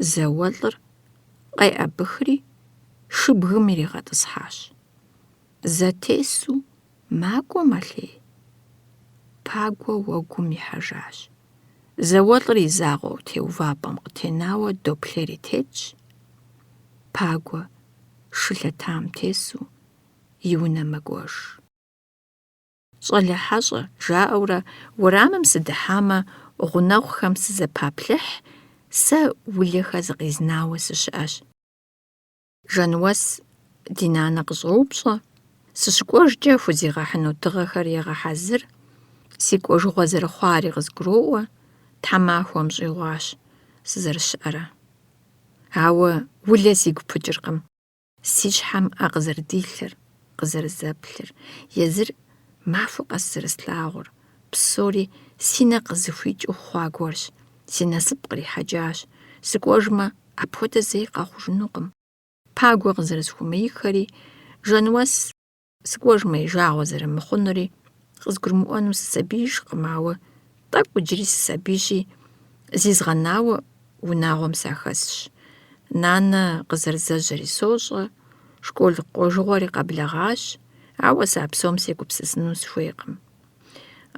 зауэлӀыр къеӀэбыхри шыбгым иригъэтӀысхьащ. Зэтесу макӀуэ мэлъей. Пагуэ уэгум ихьэжащ. ЗауэлӀыр и закъуэу теувапӀэм къытенауэ доплъейри тетщ. Пагуэ шы лъэтам тесу и унэ мэгуэж. «ЩӀалэ хьэщӀэ» жаӀэурэ уэрамым сыдыхьамэ, гъунэгъухэм сызэпаплъыхь, сэ улэхэр зыкъизнауэ сыщыӀэщ. Жэнуэс ди нанэ къыщӀоупщӀэ, сыщыкӀуэжкӀэ хузигъэхьыну дыгъэхэр егъэхьэзыр, си кӀуэжыгъуэ зэрыхъуари къызгуроӀуэ, тхьэмахуэм щӀигъуащ сызэрыщыӀэрэ. Ауэ улэ сигу пыкӀыркъым. Си щхьэм Ӏэ къызэрыдилъыр, къызэрызэплъыр, езыр махуэ къэс зэрыслъагъур, псори си нэ къызыхуикӀыу хъуа гуэрщ. Си насып кърихьэкӀащ. Сыкӏуэжмэ, апхуэдэ зэи къэхъужынукъым. Пагуэ къызэрысхуэмейхэри, Жэнуэс сыкӏуэжмэ и жагъуэ зэрымыхъунури, къызгурымыӀуэну сысабийжкъым, ауэ тӏэкӏу иджыри сысабийщи, зизгъэнауэ унагъуэм сахэсщ. Нанэ къызэрызэжьэри сощӀэ, школ къуэжыгъуэри къэблэгъащ, ауэ сэ а псом сегупсысыну сыхуейкъым.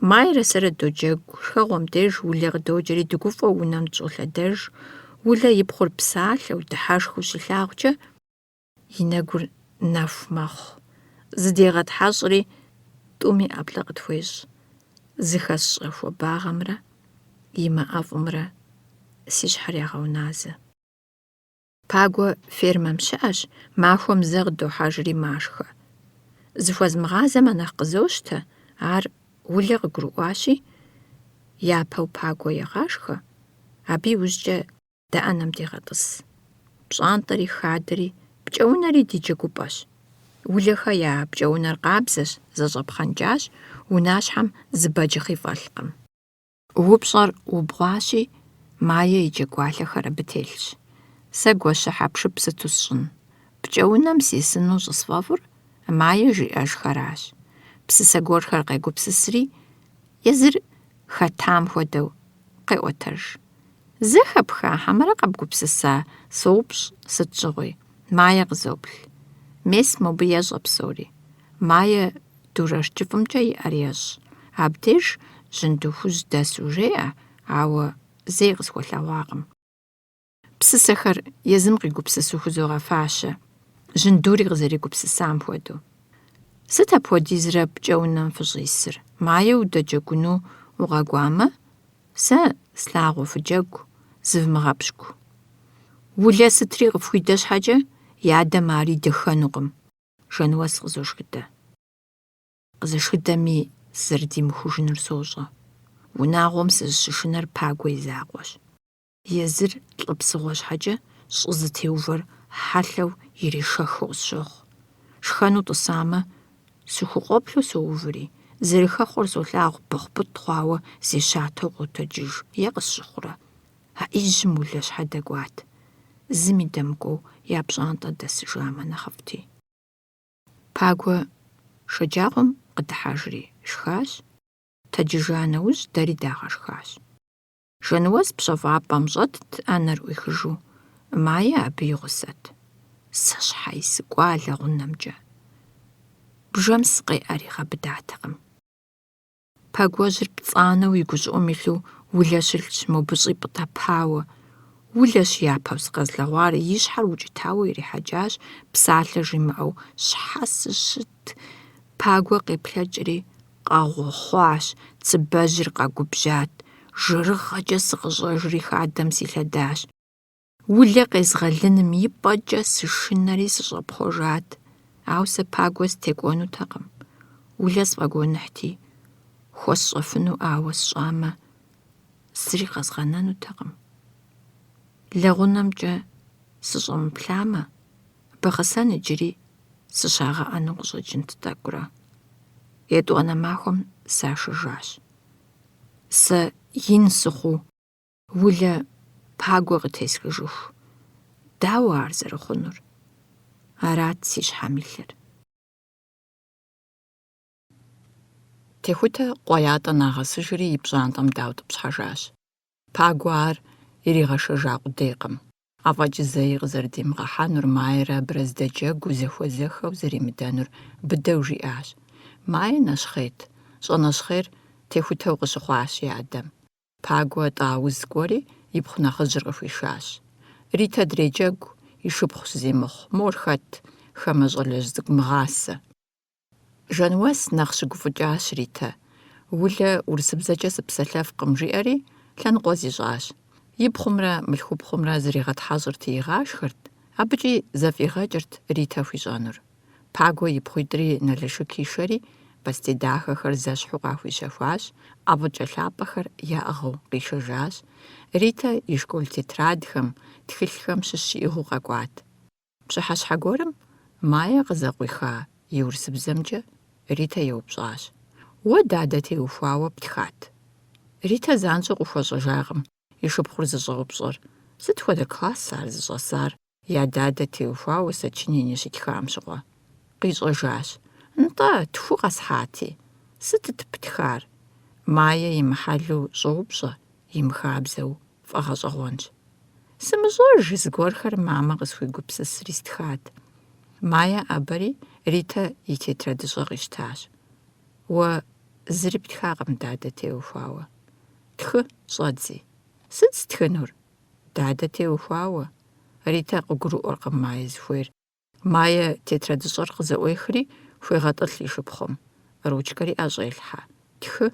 Майрэ сэрэ доджэгу, шхэгъуэм деж улэ къыдоджэри дыгуфӀэу унэм дщӀолъэдэж, улэ ипхъур псалъэу, дыхьэшхыу щилъагъукӀэ, и нэгур нэху мэхъу. ЗыдегъэтхьэщӀри, тӀуми ӀэплӀэ къытхуещӀ. ЗыхэсщӀэ хуабагъэмрэ имыӀэфӀымрэ си щхьэр ягъэуназэ. Пагуэ фермэм щыӀэщ, махуэм зэ къыдохьэжри машхэ. Зыхуэзмыгъазэмэ нэхъ къызощтэ, ар улэ къыгурыӀуащи, япэу пагуэ егъашхэ, абы иужькӀэ дэӀэнэм дегъэтӀыс. ПщӏантӀэри хадэри пкӀэунэри ди джэгупӀэщ. Улэхэ я пкӀэунэр къабзэщ, зэщӀэпхъэнкӀащ, унащхьэм зыбэджыхъи фӀэлъкъым. УпщӀэр убгъуащи, Мае и джэгуалъэхэр абы телъщ. Сэ гуащыхьэ пшып сыту сщӀын? ПкӀэунэм сисыну щӀысфӀэфӀыр Мае жиӀэжхэращ. Псысэ гуэрхэр къегупсысри, езыр хэтам хуэдэу къеӀуэтэж. Зэ хэпхахьэмрэ къэбгупсыса? СоупщӀ, сыт щыгъуи? Мае къызоплъ. Мес мобы ещӀэ псори. Мае дурэш кӀыфӀымкӀэ иӀэр ещӀ. Абдеж жьынду хужь дэсу жеӀэ, ауэ зэи къысхуэлъэгъуакъым. Псысэхэр езым къигупсысу хузогъэфащэ, жьындури къызэригупсысам хуэдэу. Сыт апхуэдизрэ пкӀэунэм фыщӀисыр? Мае удэджэгуну угъэкӀуамэ, сэ слъагъу фыджэгу, зывмыгъэпщку. Улэ сытри къыфхуидэ щхьэкӀэ, и адэм ари дэхэнукъым. Жэнуэс къызошхыдэ. Къызышхыдэми сызэрыдимыхужынур сощӀэ. Унагъуэм сызыщышынэр Пагуэ и закъуэщ. Езыр лӀы псыгъуэ щхьэкӀэ щӀы зытеувэр хьэлъэу ирешэхыу къысщохъу. Шхэну тӀысамэ, сыхукъуэплъу соуври, зэрыхэхъуэр солъагъу быхъубыт хъуауэ зещатэу къотэджыж, е къысщыхъурэ. А Ӏижьым улэ щхьэ дэкӀуат, зыми дэмыкӀуэу я пщӀантӀэ дэсыжамэ нэхъыфӀти. Пагуэ шэджагъуэм къыдыхьэжри шхащ, тэджыжа нэужь дэри дагъэшхащ. Жэнуэс пщэфӀапӀэм щӀэтт, Ӏэнэр Ӏуихыжу. Мае абы и гъусэт. Сэ щхьэи сыкӀуа лэгъунэмкӀэ. Бжэм сыкъеӀэри гъэбыдатэкъым. Пагуэжьыр пцӀанэу и гущӀыӀум илъу улэ щылъщ, мобыщӀи пӀытӀэпауэ. Улэщ япэу сыкъэзлъэгъуар, и щхьэр укӀытауэ ирихьэкӀащ, псалъэ жимыӀэу. Щхьэ сыщыт? Пагуэ къеплъэкӀри къэгъуэхъуащ, цыбэжьыр къэгубжьат. ЖэрыгъэкӀэ сыкъыщӀэжри хадэм силъэдащ. Улэ къезгъэлыным и пӀэкӀэ сышынэри сыщӀэпхъуэжат. Ауэ сэ Пагуэ зыри къэзгъэнэнутэкъым. ЛэгъунэмкӀэ сыщӀэмыплъамэ, абы гъэсэн иджыри сыщагъэӀэну къыщӀэкӀынт тӀэкӀурэ. ЕтӀуанэ махуэм сашыжащ. Сэ ин сыхъуу, улэ пагуэ къытесхыжыху. Дауэ ар зэрыхъунур? Арат си щхьэм илъыр. Техутэ къуеятӀэ нэгъэсыжри и пщӀантӀэм дауэ тӀыпщхьэжащ. Пагуэ ар иригъэшэжа къудейкъым. АфӀэкӀи зэи къызэрыдимыгъэхьэнур Майрэ Абрэздэ джэгуу зэхуэзэхэу зэримыдэнур быдэу жиӀащ. Мае нэщхъейт. ЩӀэнэщхъейр техутэу къыщыхъуащ и адэм. Пагуэ тӀа уз кӀуэри ипхъу нэхъыжьыр къыхуишащ. Ритэ дреджэгу, и шыпхъу щыземыхъу. Мор хэт? Хамэ щӀалэжь цӀыкӀу мыгъасэ. Жануэс нэхъ щыгуфӀыкӀащ Ритэ. Улэ урысыбзэкӀэ сыпсэлъэфкъым жиӀэри лъэныкъуэ зищӀащ. Ипхъумрэ мылъхупхъумрэ зригъэтхьэщӀырти игъашхэрт. АбыкӀи зэфӀигъэкӀырт Ритэ хуищӀэнур. Пагуэ ипхъуитӀри Налышык ишэри пӀастей дахэхэр зэщхьу къахуищэхуащ. ӀэфӀыкӀэ лъапӀэхэр яӀыгъыу къишэжащ. Ритэ и школ тетрадхэм, тхылъхэм щыщ иӀыгъыу къэкӀуат. Пщыхьэщхьэ гуэрым Майе къызэкъуиха и урысыбзэмкӀэ Ритэ еупщӀащ: «Уэ дадэ теухуауэ птхат?» Ритэ занщӀэу къыхуэщӀэжакъым и шыпхъур зыщӀэупщӀэр. Сыт хуэдэ класс ар зыщӀэсар, я дадэ теухуауэ Сочинение щитхам щыгъуэ? КъищӀэжащ: «НтӀэ, тху къэсхьати. Сытыт птхар?» Майе имыхьэлу щӀоупщӀэ, имыхабзэу фӀэгъэщӀэгъуэнщ. «СымыщӀэж, зыгуэрхэр мамэ къысхуигупсысри стхат». Майе Ӏэбэри Ритэ и тетрадыщӀэ къищтащ. «Уэ зыри птхакъым дадэ теухуауэ». «Тхы, щӀэдзи». «Сыт стхынур?» «Дадэ теухуауэ». Ритэ къыгурыӀуэркъым Майе зыхуейр. Майе тетрадыщӀэр къызэӀуехри хуегъэтӀылъ и шыпхъум. Ручкэри ӀэщӀелъхьэ. «Тхы,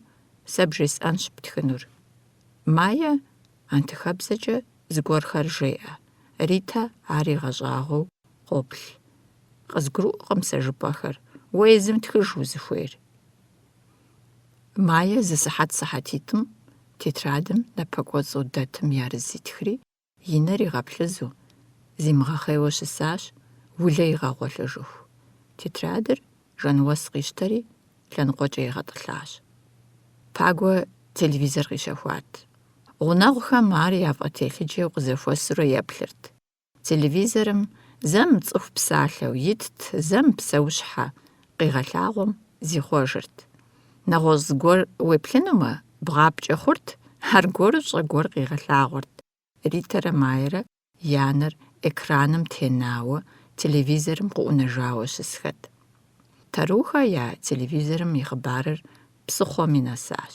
сэ бжесӀэнщ птхынур». Майе антихабзэкӀэ зыгуэрхэр жеӀэ. Ритэ ар игъэщӀагъуэу къоплъ. «КъызгурыӀуэкъым сэ жыпӀэхэр. Уэ езым тхыж узыхуейр». Майе зы сыхьэтитӀым тетрадым напэкӀуэцӀу дэтым ярызитхри, и нэр игъэплъызу, зимыгъэхъейуэ щысащ, улэ игъэгъуэлъыжыху. Тетрадыр Жануэс къищтэри лъэныкъуэкӀэ игъэтӀылъащ. Пагуэ телевизор къищэхуат. Гъунэгъухэм ар яфӀэтелъыджэу къызэхуэсурэ еплъырт. Телевизорым зэм цӀыху псалъэу итт, зэм псэущхьэ къигъэлъагъуэм зихъуэжырт. НэгъуэщӀ зыгуэр уеплъынумэ, бгъапкӀэ хъурт, аргуэру щӀэгуэр къигъэлъагъуэрт. Ритэрэ Майрэ я нэр экраным тенауэ, телевизорым къыӀунэжауэ щысхэт. Тарухэ я телевизорым и хъыбарыр псыхъуэм и нэсащ.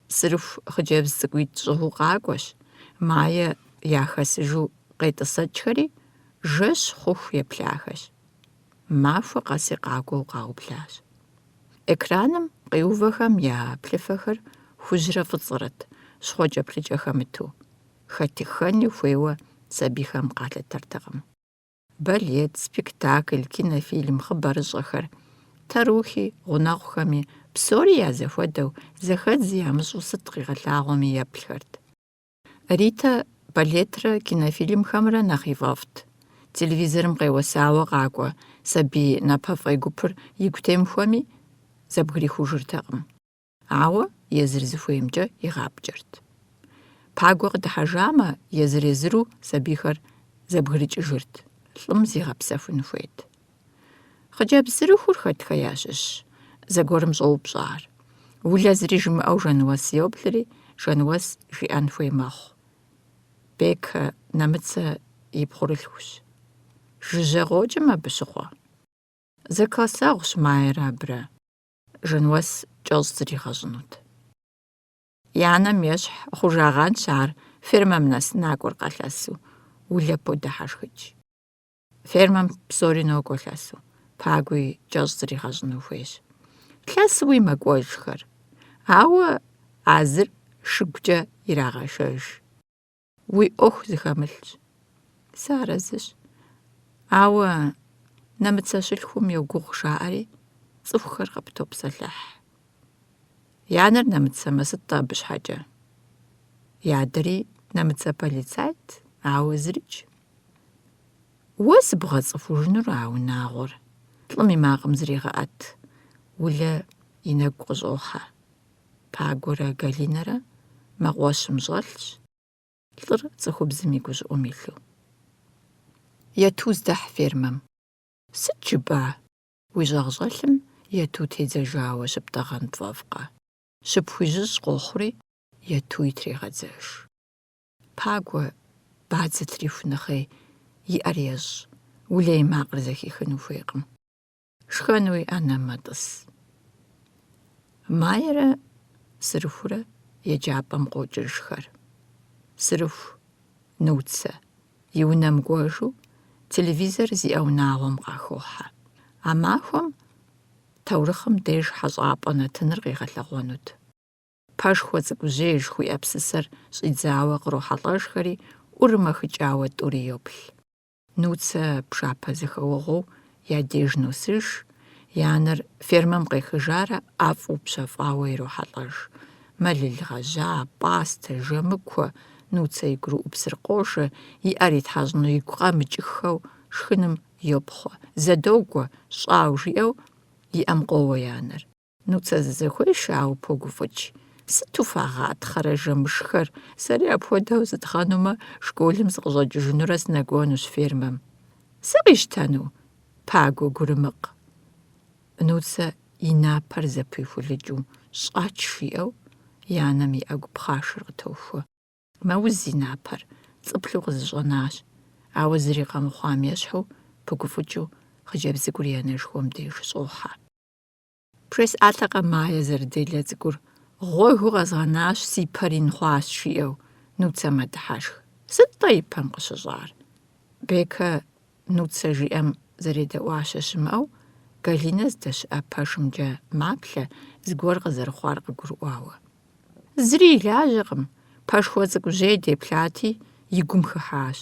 Сырыху хъыджэбз цӀыкӀуитӀ щӀыгъуу къакӀуэщ. Майе яхэсыжу къетӀысэкӀхэри жэщ хъуху еплъахэщ. Махуэ къэси къакӀуэу къаублащ. Экраным къеувэхэм я плъыфэхэр хужьрэ фӀыцӀэрэт, щхъуэкӀэплъыкӀэ хэмыту. Хэти хэни хуейуэ сабийхэм къалъытэртэкъым. Балет, спектакль, кинофильм, хъыбарыщӀэхэр, тарухи, гъунэгъухэми псори я зэхуэдэу зэхэдзи ямыщӀу сыт къигъэлъагъуэми еплъхэрт. Ритэ балетрэ кинофильмхэмрэ нэхъ ифӀэфӀт. Телевизорым къеуэсауэ къакӀуэ сабий напэфӀей гупыр игу темхуэми зэбгрихужыртэкъым. Ауэ езыр зыхуеймкӀэ игъапкӀэрт. Пагуэ къыдыхьэжамэ, езыр-езыру сабийхэр зэбгрыкӀыжырт, лӀым зигъэпсэхун хуейт. Хъыджэбз сырыхур хэтхэ ящыщ? Зэгуэрым щӀоупщӀэ ар. Улэ зыри жымыӀэу Жануэс йоплъри, Жануэс жиӀэн хуей мэхъу. Бекэ нэмыцэ и пхъурылъхущ. Жыжьэ къокӀым абы щыгъуэ. Зэклассэгъущ Майрэ абрэ. Жануэс кӀэщӀ зригъэщӀынут. И анэм ещхь хъужагъэнщ ар фермэм нэсынакӀуэр къэлъэсу. Улэ подыхьэшхыкӀ. Фермэм псори нокӀуэ лъэсу. Пагуи кӀэщӀ зригъэщӀыну хуейщ. Лъэсууи мэкӀуэжхэр. Ауэ а зыр шыгукӀэ ирагъэшэж. Уи Ӏуэху зыхэмылъщ. Сэ арэзыщ. Ауэ нэмыцэ щылъхум йогугъ жаӀэри, цӀыхухэр къыптопсэлъыхь. Я нэр нэмыцэмэ, сыт-тӀэ абы щхьэкӀэ? Ядэри нэмыцэ полицайт, ауэ зырикӀ. Уэ сыбгъэцӀыхужынур а унагъуэр. Лӏым и макъым зригъэӀэт. Улэ и нэгу къыщӀохьэ. Пагуэрэ Галинэрэ мэгъуэщым щӀэлъщ. Лӏыр цӀыхубзым и гущӀыӀум илъу. Ету здэхь фермэм. Сыт жыба? Уи щӀэгъ-щӀэлъым ету тедзэжауэ щыптӀэгъэн пфӀэфӀкъэ. Щыпхуижьыщ къохъури, ету итрегъэдзэж. Пагуэ бадзэ триху нэхъей, и Ӏэр ещӀ. Улэ и макъыр зэхихыну хуейкъым. Шхэну иӀэнэмэ тӀыс. Майрэ Сырыхурэ еджапӀэм къокӀыжхэр. Сырыху, Нуцэ, и унэм кӀуэжу телевизор зиӀэ унагъуэм къахохьэ. А махуэм таурыхъым деж хьэщӀапӀэ нэтыныр къигъэлъэгъуэнут. Пэшхуэ цӀыкӀужьей жыхуиӀэ псысэр щӀидзауэ кърохьэлӀэжхэри, Ӏур мэхыкӀауэ тӀури йоплъ. Нуцэ пшапэ зыхэуэгъуэу я деж носыж, и анэр фермэм къехыжарэ ӀэфӀу пщэфӀауэ ирохьэлӀэж. Мэлыл гъэжьа, пӀастэ, жэмыкуэ, Нуцэ и гурыӀупсыр къожэ, и Ӏэр итхьэщӀыну игу къэмыкӀыххэу шхыным йопхъуэ. Зэдогуэ, щӀау жиӀэу, и Ӏэм къоуэ и анэр. Нуцэ зызэхуейщ, ауэ погуфӀыкӀ. Сыту фагъатхъэрэ жэмышхэр, сэри апхуэдэу зытхъэнумэ, школым сыкъыщӀэкӀыжынурэ сынэкӀуэнущ фермэм. Сэ къищтэну? Пагуэ гурымыкъ. Нуцэ и напэр зэпихулыкӀыу, щӀач жиӀэу, и анэм и Ӏэгу пхъашэр къытохуэ. Мэуз и напэр, цӀыплъу къызыщӀэнащ, ауэ зыри къэмыхъуам ещхьу, пыгуфӀыкӀыу хъыджэбз цӀыкӀур и анэшхуэм деж щӀохьэ. ПжесӀалъэкъэ Майя зэрыделэ цӀыкӀур. Гъуэгу къэзгъэнащ, си пэр ин хъуащ жиӀэу. Нуцэ мэдыхьэшх. Сыт-тӀэ и пэм къыщыщӀар? Бекэ Нуцэ жиӀэм зэредэӀуащэ щымыӀэу, Галинэ здэщыӀэ пэшымкӀэ маплъэ, зыгуэр къызэрыхъуар къыгурыӀуауэ. Зыри илажьэкъым. Пэшхуэ цӀыкӀужьей деплъати, и гум хыхьащ.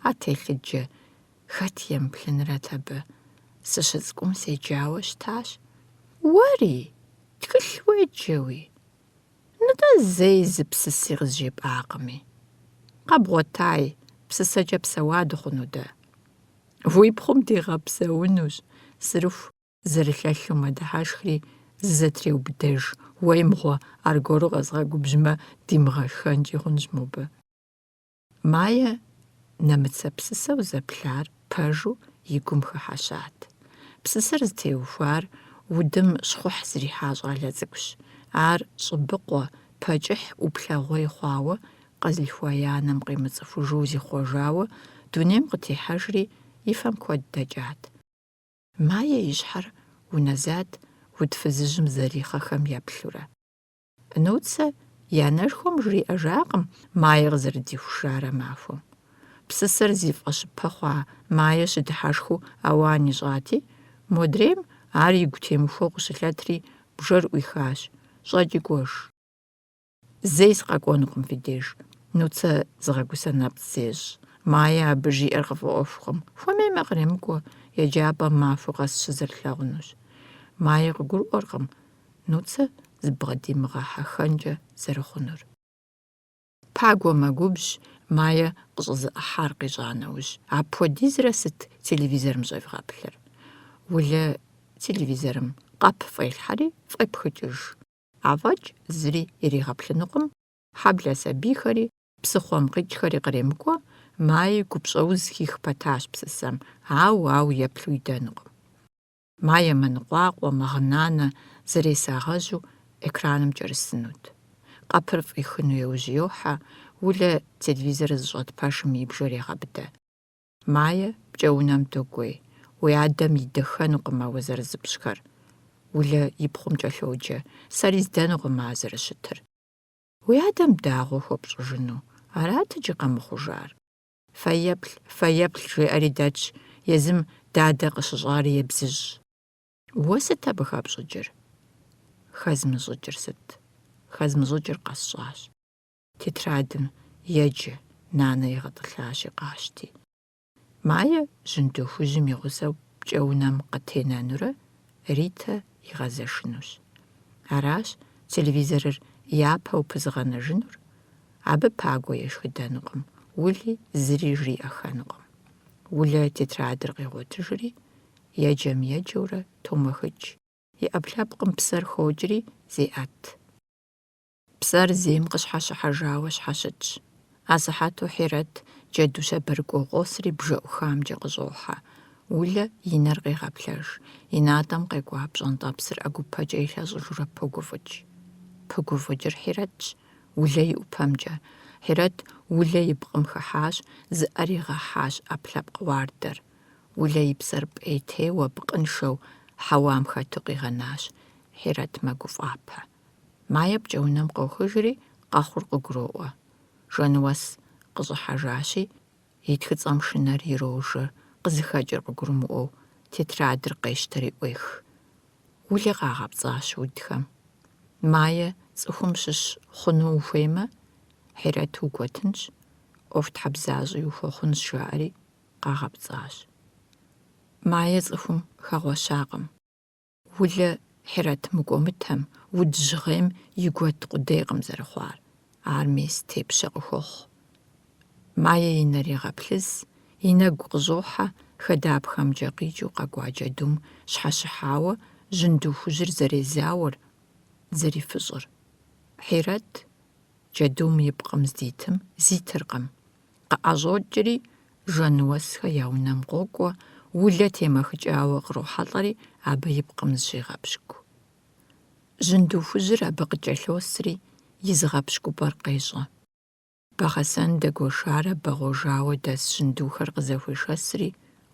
А телъыджэ, хэт емыплъынрэт абы? СыщыцӀкӀум седжауэ щытащ. Уэри, тхылъ уеджэуи. НтӀэ зэи зы псыси къызжепӀакъыми. Къэбгъуэтай, псысэкӀэ псэуа дыхъуну дэ. Уи пхъум дегъэпсэунущ. Сырыху зэрылъэлъу мэдыхьэшхри зызэтреубыдэж. Уемыгъуэ, аргуэру къэзгъэгубжьмэ, димыгъэшхэнкӀи хъунщ мобы. Майя нэмыцэ псысэу зэплъар пэжу и гум хыхьэщат. Псысэр зытеухуар удым щхъухь зрихьа щӀалэ цӀыкӀущ. Ар щӀыбыкъуэ, пэкӀыхь Ӏуплъэгъуей хъуауэ, къэзылъхуа и анэм къимыцӀыхужу зихъуэжауэ, дунейм къытехьэжри, и фэм куэд дэкӀат. Майя и щхьэр унэзат уд фызыжьым зэрихъэхэм еплъурэ. Нуцэ и анэшхуэм жриӀэжакъым Майя къызэрыдихужарэ махуэм. Псысэр зи фӀэщыпэ хъуа Майя щыдыхьэшхыу ауан ищӀати, модрейм ар игу темыхуэу къыщылъэтри, бжэр Ӏуихащ. ЩӀэкӀи кӀуэж. Зэи сыкъэкӀуэнукъым фи деж. Нуцэ зыгъэгусэ нэпцӀ зещӀ. Майя абы жиӀэр къыфӀэӀуэхукъым. Хуэмеймэ къремыкӀуэ, еджапӀэм махуэ къэс щызэрылъэгъунущ. Майя къыгурыӀуэркъым Нуцэ збгъэдимыгъэхьэхэнкӀэ зэрыхъунур. Пагуэ мэгубжь, Майя къыщӀызыӀыхьар къищӀа нэужь. Апхуэдизрэ сыт телевизорым щӀевгъэплъыр? Улэ телевизорым къэп фӀелъхьэри фӀепхыкӀыж. АфӀэкӀ зыри иригъэплъынукъым. Хьэблэ сабийхэри, псыхъуэм къикӀхэри къремыкӀуэ, Майя гупщӀэуз хих пэтащ псысэм. Ау еплъу идэнукъым. Майя мэныкъуакъуэ, мэгъынанэ зэресагъэжьу экраным кӀэрысынут. Къэпыр фӀихыну иужь йохьэ, Улэ телевизорыр зыщӀэт пэшым и бжэр егъэбыдэ. Майя пкӀэунэм докӀуей. Уи адэм идэхэнукъым ауэ зэрызыпщхэр. Улэ и пхъум кӀэлъоджэ. Сэри здэнукъым а зэрыщытыр. Уи адэм дагъуэ хуопщӀыжыну? Арат иджы къэмыхъужар. Фэеплъ жеӀэри дэтщ. Езым дадэ къыщыщӀари ебзыжь. Уэ сыт абы хэпщӀыкӀыр? ХэзмыщӀыкӀыр сыт? ХэзмыщӀыкӀыр къэсщӀащ. Тетрадым еджэ, нанэ игъэтӀылъащ, къащти. Майя жьындо хужьым и гъусэу пкӀэунэм къытенэнурэ Ритэ игъэзэшынущ. Аращ телевизорыр япэу пызыгъэнэжынур, Абы пагуэ ешхыдэнукъым, ули зыри жриӏэхэнукъым. Улэ тетрадыр къигъуэтыжри, еджэм-еджэурэ томэхыкӏ. И ӏэпкълъэпкъым псэр хокӏри зеӏэт. Псэр зейм къыщхьэщыхьэжауэ щхьэщытщ. Асыхьэту Хьерэт джэду щабэрыкӏуэ къосри бжэӏухамкӏэ къыщӏохьэ. Улэ и нэр къегъэплъэж, и натӏэм къекӏуа пщӏэнтӏэпсыр ӏэгупэкӏэ илъэщӏыжурэ погуфӏыкӏ. Пыгуфӏыкӏыр Хьерэтщ, улэ и ӏупэмкӏэ. Хьерэт улэ и пкъым хыхьащ, зыӏэр игъэхьащ ӏэпкълъэпкъ уардэр. Улэ и псэр пӏейтейуэ, пкъыншэу хьэуам хэту къигъэнащ. Хьерэт мэгуфӏапэ. Мае пкӏэунэм къохыжри, къэхъур къыгуроӏуэ. Жэнуэс къыщӏыхьэжащи, и тхыцӏэм шынэр ирожэ, къызыхэкӏыр къыгурымыӏуэу, тетрадыр къещтэри ӏуех. Улэ къагъэпцӏащ удхэм. Мае цӏыхум щыщ хъуну ухуеймэ, Хьерэт угуэтынщ, ӏуэхутхьэбзащӏи ухуэхъунщ жаӏэри къагъэпцӏащ. Мае цӏыхум хэгъуэщакъым. Улэ Хьерэт мыкӏуэмытэм, удз жьгъейм и гуэт къудейкъым зэрыхъуар. Ар мес тепщэ къыхуохъу. Мае и нэр егъэплъыз, и нэгу къыщӏохьэ хадапхэмкӏэ къикӏыу къэкӏуа джэдум щхьэщыхьауэ жьынду хужьыр зэрезауэр, зэрифыщӏыр. Хьерэт джэдум и пкъым здитым зитыркъым. Къыӏэщӏокӏри, Жэнуэсхэ я унэм къокӏуэ, улэ темэхыкӏауэ кърохьэлӏэри, абы и пкъым зыщегъэпщкӏу. Жьынду хужьыр абы къыкӏэлъосри, и зыгъэпщкӏупӏэр къещӏэ. Бэгъэсэн дэгуэшарэ бэгъуэжауэ дэс жьындухэр къызэхуешэсри,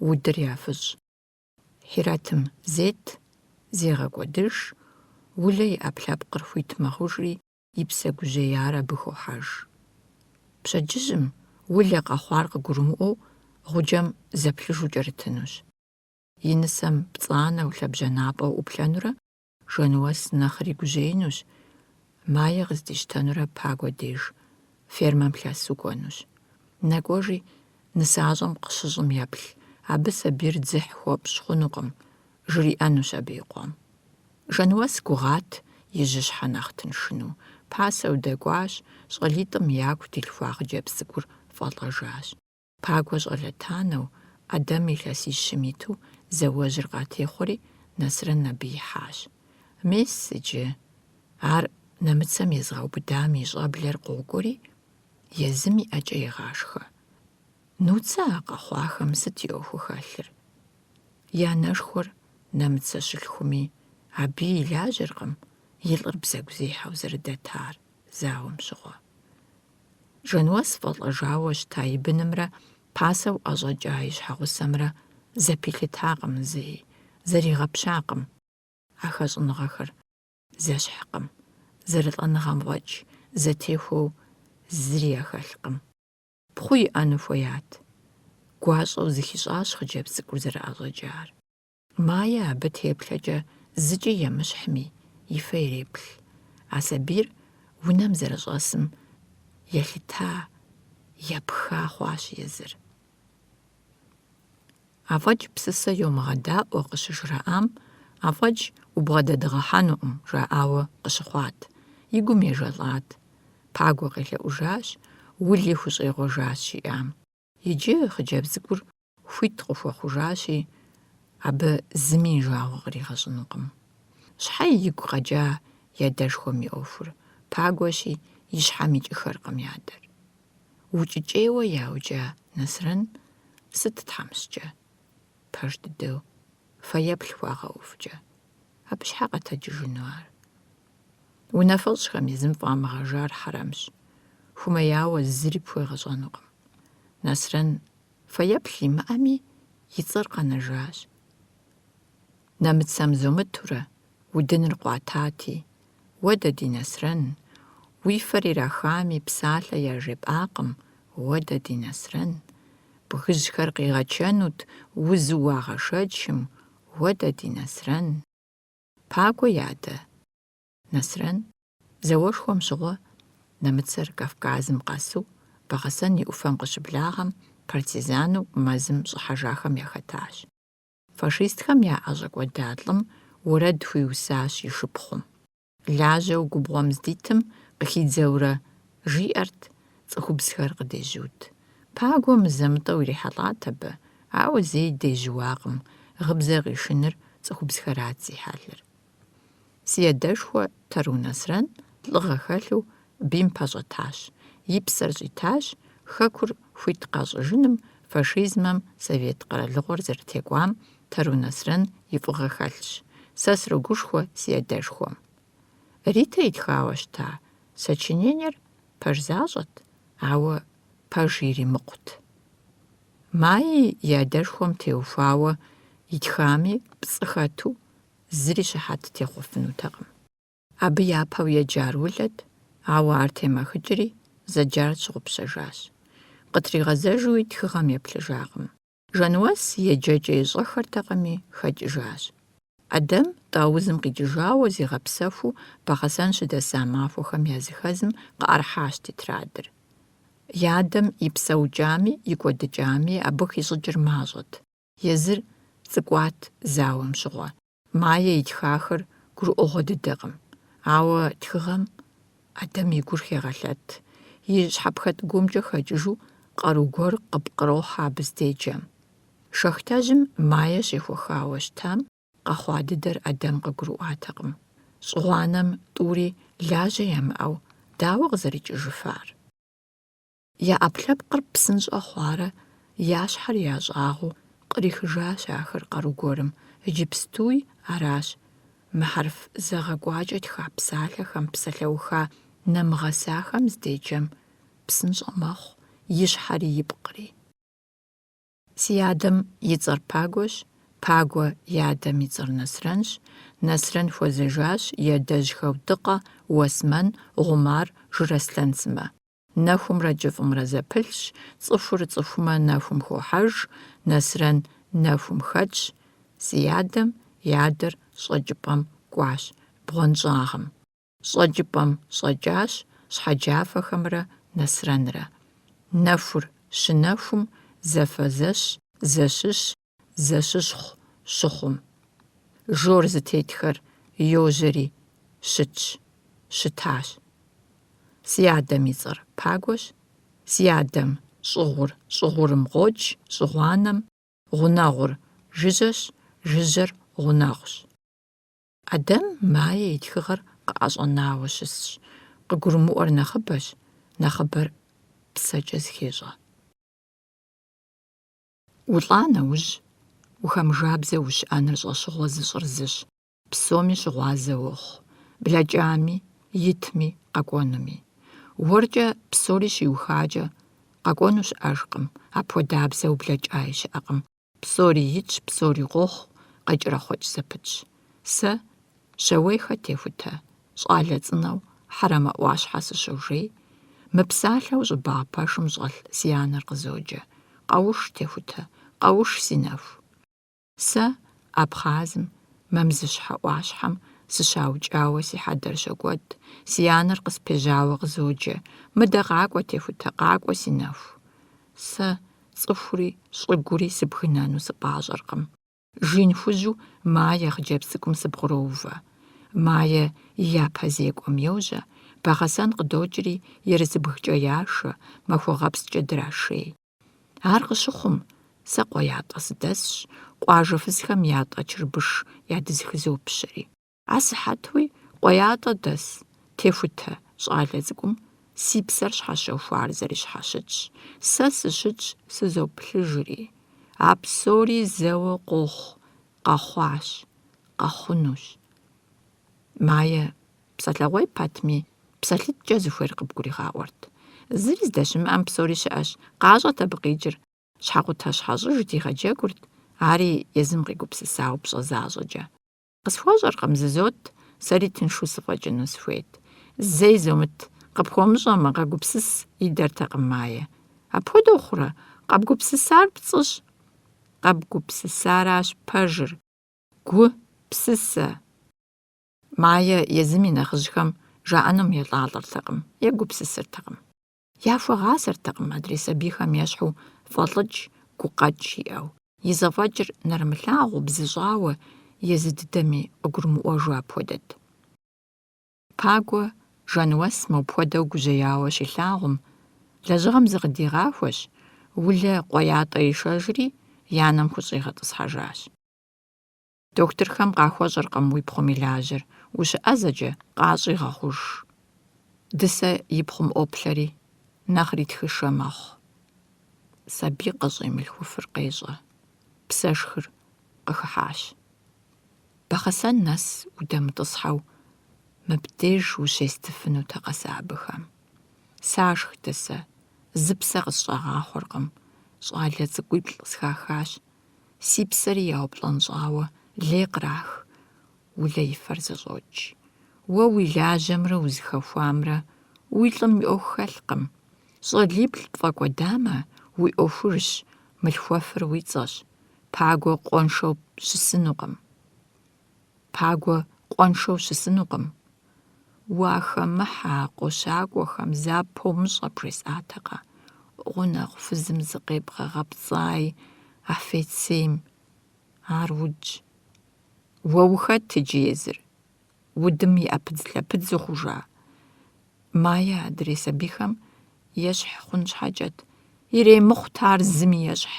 удыр яфыщӏ. Хьерэтым зет, зегъэкӏуэдыж, улэ и ӏэпкълъэпкъыр хуит мэхъужри, и псэ гужьеяр абы хохьэж. Пщэдджыжьым улэ къэхъуар къыгурымыӏуэу, гъуджэм зэплъыжу кӏэрытынущ. И нысэм пцӏанэу, лъэбжьэнапӏэу ӏуплъэнурэ, Жэнуэс нэхъри гужьеинущ. Мае къыздищтэнурэ пагуэ деж фермэм лъэсу кӏуэнущ. Нэкӏуэжи нысащӏэм къыщыщӏым еплъ, абы сабийр дзыхь хуэпщӏ хъунукъым, жриӏэнущ абы и къуэм. Жэнуэс гугъат и жьыщхьэ нэхъ тыншыну. Пасэу дэкӏуащ, щӏалитӏым яку телъхуа хъыджэбз цӏыкӏур фӏэлӏэжащ. Пагуэ щӏэлэтанэу, ӏэдэм илъэсищым иту, зауэжьыр къатехъуэри, Нэсрэн абы ихьащ. Мес иджы, ар нэмыцэм езгъэубыдам и щӏэблэр къокӏуэри, езым и ӏэкӏэ егъашхэ. Нуцэ а къэхъуахэм сыт и ӏуэхуу хэлъыр? Я нэшхуэр нэмыцэ щылъхуми, абы илажьэркъым, и лӏыр бзэгузехьэу зэрыдэтар, зауэм щыгъуэ. Жэнуэс фӏэлӏэжауэ щыта и бынымрэ, пасэу ӏэщӏэкӏа и щхьэгъусэмрэ зэпилъытакъым зыи, зэригъэпщакъым. А хэщӏыныгъэхэр зэщхькъым, зэрылӏэныгъэм фӏэкӏ, зэтехуэу зыри яхэлъкъым. Пхъу иӏэну хуеят. Гуащӏэу зыхищӏащ хъыджэбз цӏыкӏур зэрыӏэщӏэкӏар. Мае абы теплъэкӏэ зыкӏи емыщхьми, и фэ иреплъ. А сабийр унэм зэрыщӏэсым елъыта, епха хъуащ езыр. Афӏэкӏ псысэ йомыгъэдаӏуэ къыщыжраӏам, афӏэкӏ убгъэдэдгъэхьэнукъым, жаӏауэ къыщыхъуат. И гум ежэлӏат. Пагуэ къелъэӏужащ, ули хущӏегъуэжащ жиӏам. Иджы хъыджэбз цӏыкӏур хуит къыхуэхъужащи, абы зыми и жагъуэ къригъэщӏынукъым. Щхьэ игу къэкӏа ядэшхуэм и ӏуэхур? Пагуэщи, и щхьэм икӏыхэркъым ядэр. Укӏыкӏейуэ яукӏа Нэсрэн сыт тхьэмыщкӏэ? Пэж дыдэу фэеплъ хуагъэувкӏэ. Абы щхьэ къэтэджыжыну ар? Унафэщӏхэм езым фӏамыгъэжар хьэрэмщ. Хумеяуэ зыри пхуегъэщӏэнукъым. Нэсрэн фэеплъ имыӏэми, и цӏэр къэнэжащ. Нэмыцэм зумытурэ, удыныр къуатати, уэ дэ ди Нэсрэн, уи фэр ирахами, псалъэ яжепӏакъым, уэ дэ ди Нэсрэн, бгыжьхэр къигъэчэнут, узу уагъэшэчым, уэ дэ ди Нэсрэн. Пагуэ ядэ. Нэсрэн зауэшхуэм щыгъуэ нэмыцэр Кавказым къэсу, Бэгъэсэн и ӏуфэм къыщыблагъэм, партизану мэзым щӏыхьэжахэм яхэтащ. Фашистхэм я ӏэщӏэкӏуэдалӏэм уэрэд хуиусащ и шыпхъум. Лажьэу губгъуэм здитым къыхидзэурэ жиӏэрт цӀыхубзхэр къыдежьут. Пагуэм зэмытӀэу ирихьэлӀат абы, ауэ зэи дежьуакъым, гъыбзэ къишыныр цӀыхубзхэрат зихьэлыр. Си адэшхуэ Тэру Насрэн лӀыгъэ хэлъу бийм пэщӀэтащ, и псэр щӀитащ хэкур хуит къащӀыжыным фашизмэм Совет къэралыгъуэр зэрытекӀуам Тэру Насрэн и фӀыгъэ хэлъщ. Сэ срогушхуэ си адэшхуэм. Ритэ итхауэ щыта, сочинениер пэж защӀэт, ауэ пэж иримыкъут. Маи и адэшхуэм теухуауэ итхами, пцӀы хэту зыри щыхьэт техъуэфынутэкъым. Абы япэу еджар улэт, ауэ ар темэхыкӀри зэджар щыгъупщэжащ. Къытригъэзэжууи тхыгъэм еплъыжакъым. Жануэс еджэкӀэ ищӀэхэртэкъыми, хэкӀыжащ. Адэм тӀаузым къикӀыжауэ зигъэпсэхуу Бахъэсэн щыдэса махуэхэм языхэзым къыӀэрыхьащ тетрадыр. И адэм и псэукӀами, и кӀуэдыкӀами абы хищӀыкӀыр мащӀэт. Езыр цӀыкӀуат зауэм щыгъуэ. Майе итхахэр гурыӀуэгъуэ дыдэкъым. Ауэ тхыгъэм Адэм и гур хегъэлъэт. И щхьэпхэ тӀыгумкӀэ хэкӀыжу къару гуэр къыпкърохьэ абы здеджэм. Шахтэжьым майе щехуэхауэ щытам, къэхъуа дыдэр Адэм къыгурыӀуатэкъым. ЩӀыгъуанэм тӀури лажьэ ямыӀэу дауэ къызэрикӀыжыфар? Я Ӏэпкълъэпкъыр псынщӀэ хъуарэ я щхьэр ящӀагъуу кърихыжащ ахэр къару гуэрым, иджыпстуи аращ мыхьэрф зэгъэкӀуакӀэ тха псалъэхэм, псалъэуха нэмыгъэсахэм здеджэм псынщӀэ мэхъу и щхьэри и пкъри. Си адэм и цӀэр Пагуэщ, Пагуэ и адэм и цӀэр Насрэнщ, Насрэн хуэзэжащ и адэжьхэу Тӏыкъэ, Уэсмэн, Гъумар, Жыраслъэн сымэ. Нэхумрэ кӀыфӀымрэ зэпылъщ, цӀыхур цӀыхумэ нэхум хохьэж, Насрэн нэхум хэтщ. Си адэм и адэр щӀэкӀыпӀэм кӀуащ, бгъуэнщӀагъым. ЩӀэкӀыпӀэм щӀэкӀащ щхьэджафэхэмрэ Насрэнрэ. Нэхур щынэхум зэфэзэщ, зэщыщ, зэщыщхъу щыхъум. Жор зытетхэр йожьэри щытщ, щытащ. Си адэм и цӀэр Пагуэщ, си адэм щӀыгъур щӀыгъурым къокӀ, щӀыгъуанэм гъунэгъур жыжьэщ, жыжьэр гъунэгъущ. Адэм майе и тхыгъэр къыӀэщӀэнауэ щысщ. КъыгурымыӀуэр нэхъыбэщ, нэхъыбэр псэкӀэ зыхещӀэ. УлӀа нэужь, ухэмыжабзэ ущыӀэныр щӀэщыгъуэ зыщӀыр зыщ. Псоми щыгъуазэ уохъу, блэкӀами, итми, къэкӀуэнуми. УэркӀэ псори щиухакӀэ къэкӀуэну щыӀэжкъым, апхуэдабзэу блэкӀа и щыӀэкъым. Псори итщ, псори къохъу, къэкӀырэхъуэкӀ зэпытщ. Сэ щауейхэ техутэ, щӀалэ цӀынэу хьэрэмэӀуащхьэ сыщожей, мы псалъэу щӀыбагъ пэшым щӀэлъ си анэр къызоджэ. Къэуш техутэ, къэуш си нэху. Сэ Абхъазым, Мамзыщхьэ Ӏуащхьэм сыщаукӀауэ си хьэдэр щокӀуэд, си анэр къыспежьауэ къызоджэ. Мыдэ къакӀуэ техутэ, къакӀуэ си нэху. Сэ цӀыхури щӀыгури сыбгынэну сыпӀащӀэркъым. Жин хужьу Майе хъыджэбз цӀыкӀум сыбгъуроувэ. Майе и япэ зекӀуэм йожьэ, Бахъэсэн къыдокӀри ерысыбгкӀэ яшэ, махуэгъэпскӀэ драшей. Ар къыщыхъум, сэ къуеятӀэ сыдэсщ, къуажэ фызхэм ятӀэ чырбыш ядызыхызопщэри. Асыхьэтуи къуеятӀэ дэс, техутэ щӀалэ цӀыкӀум си псэр щхьэщэхуар зэрищхьэщытщ. Сэ сыщытщ, сызоплъыжри. А псори зэуэ къохъу, къэхъуащ, къэхъунущ. Майе псалъэгъуей пэтми, псэлъыткӀэ зыхуейр къыбгуригъаӀуэрт. Зыри здэщымыӀэм псори щыӀэщ, къащӀэт абы къикӀыр. Щхьэкъутэ щхьэщӀыж дигъэджэгурт, ари езым къигупсысауэ пщӀэ защӀэкӀэ. КъысхуэщӀэркъым, зызот, сэри тыншу сыфӀэкӀыну сыхуейт. Зэи зумыт, къыпхуэмыщӀэмэ, къэгупсыс, идэртэкъым Майе. Апхуэдэу хъурэ? Къэбгупсысар пцӀыщ. Къэбгупсысаращ пэжыр. Гу псысэ. Майе езым и нэхъыжьхэм жаӀэнум елӀалӀэртэкъым, егупсысыртэкъым. Яхуэгъасэртэкъым адрей сабийхэм ещхьу фӀэлӀыкӀ, гукъэкӀ иӀэу. И зэфӀэкӀыр нэрымылъагъуу, бзыщӀауэ, езы дыдэми къыгурымыӀуэжу апхуэдэт. Пагуэ Жануэс мыпхуэдэу гужьеяуэ щилъагъум, Лэжьыгъэм зыкъыдигъахуэщ, улэ къуеятӏэ ишэжри и анэм хущӏигъэтӏысхьэжащ. Дохутырхэм къахуэщӏыркъым уи пхъум и лажьэр, ущыӏэзэкӏэ къащӏи гъэхъуж. Дысэ и пхъум ӏуоплъэри нэхъри тхышэ мэхъу. Сабий къыщӏемылъхуфыр къещӏэ, псэшхыр къыхыхьащ. Бахъэсэн нэс удэмытӏысхьэу мыбдеж ущестыфынутэкъэ сэ абыхэм. Сашх дысэ, зы псэ къысщӏагъахъуэркъым, щӏалэ цӏыкӏуиплӏ схахащ. Си псэри яуплӏэнщӏауэ лей кърах, улэ и фэр зыщӏокӏ. Уэ уи лажьэмрэ узыхэхуамрэ уи лӏым и ӏуэху хэлъкъым. ЩӀалиплӏ тфӏэкӏуэдамэ, уи ӏуэхужщ, мылъхуэфыр уи цӏэщ. Пагуэ къуэншэу щысынукъым. Уахэмыхьа къущакӏуэхэм запэу мыщӏэ бжесӏатэкъэ. Гъунэгъу фызым зыкъебгъэгъэпцӏай офицейм. Ар удщ. Уэ ухэт иджы езыр? Удым и ӏэпыдз-лъэпыдз ухъужа? Мае адрей сабийхэм ещхь хъун щхьэкӏэт. Иремыхъут ар зыми ещхь.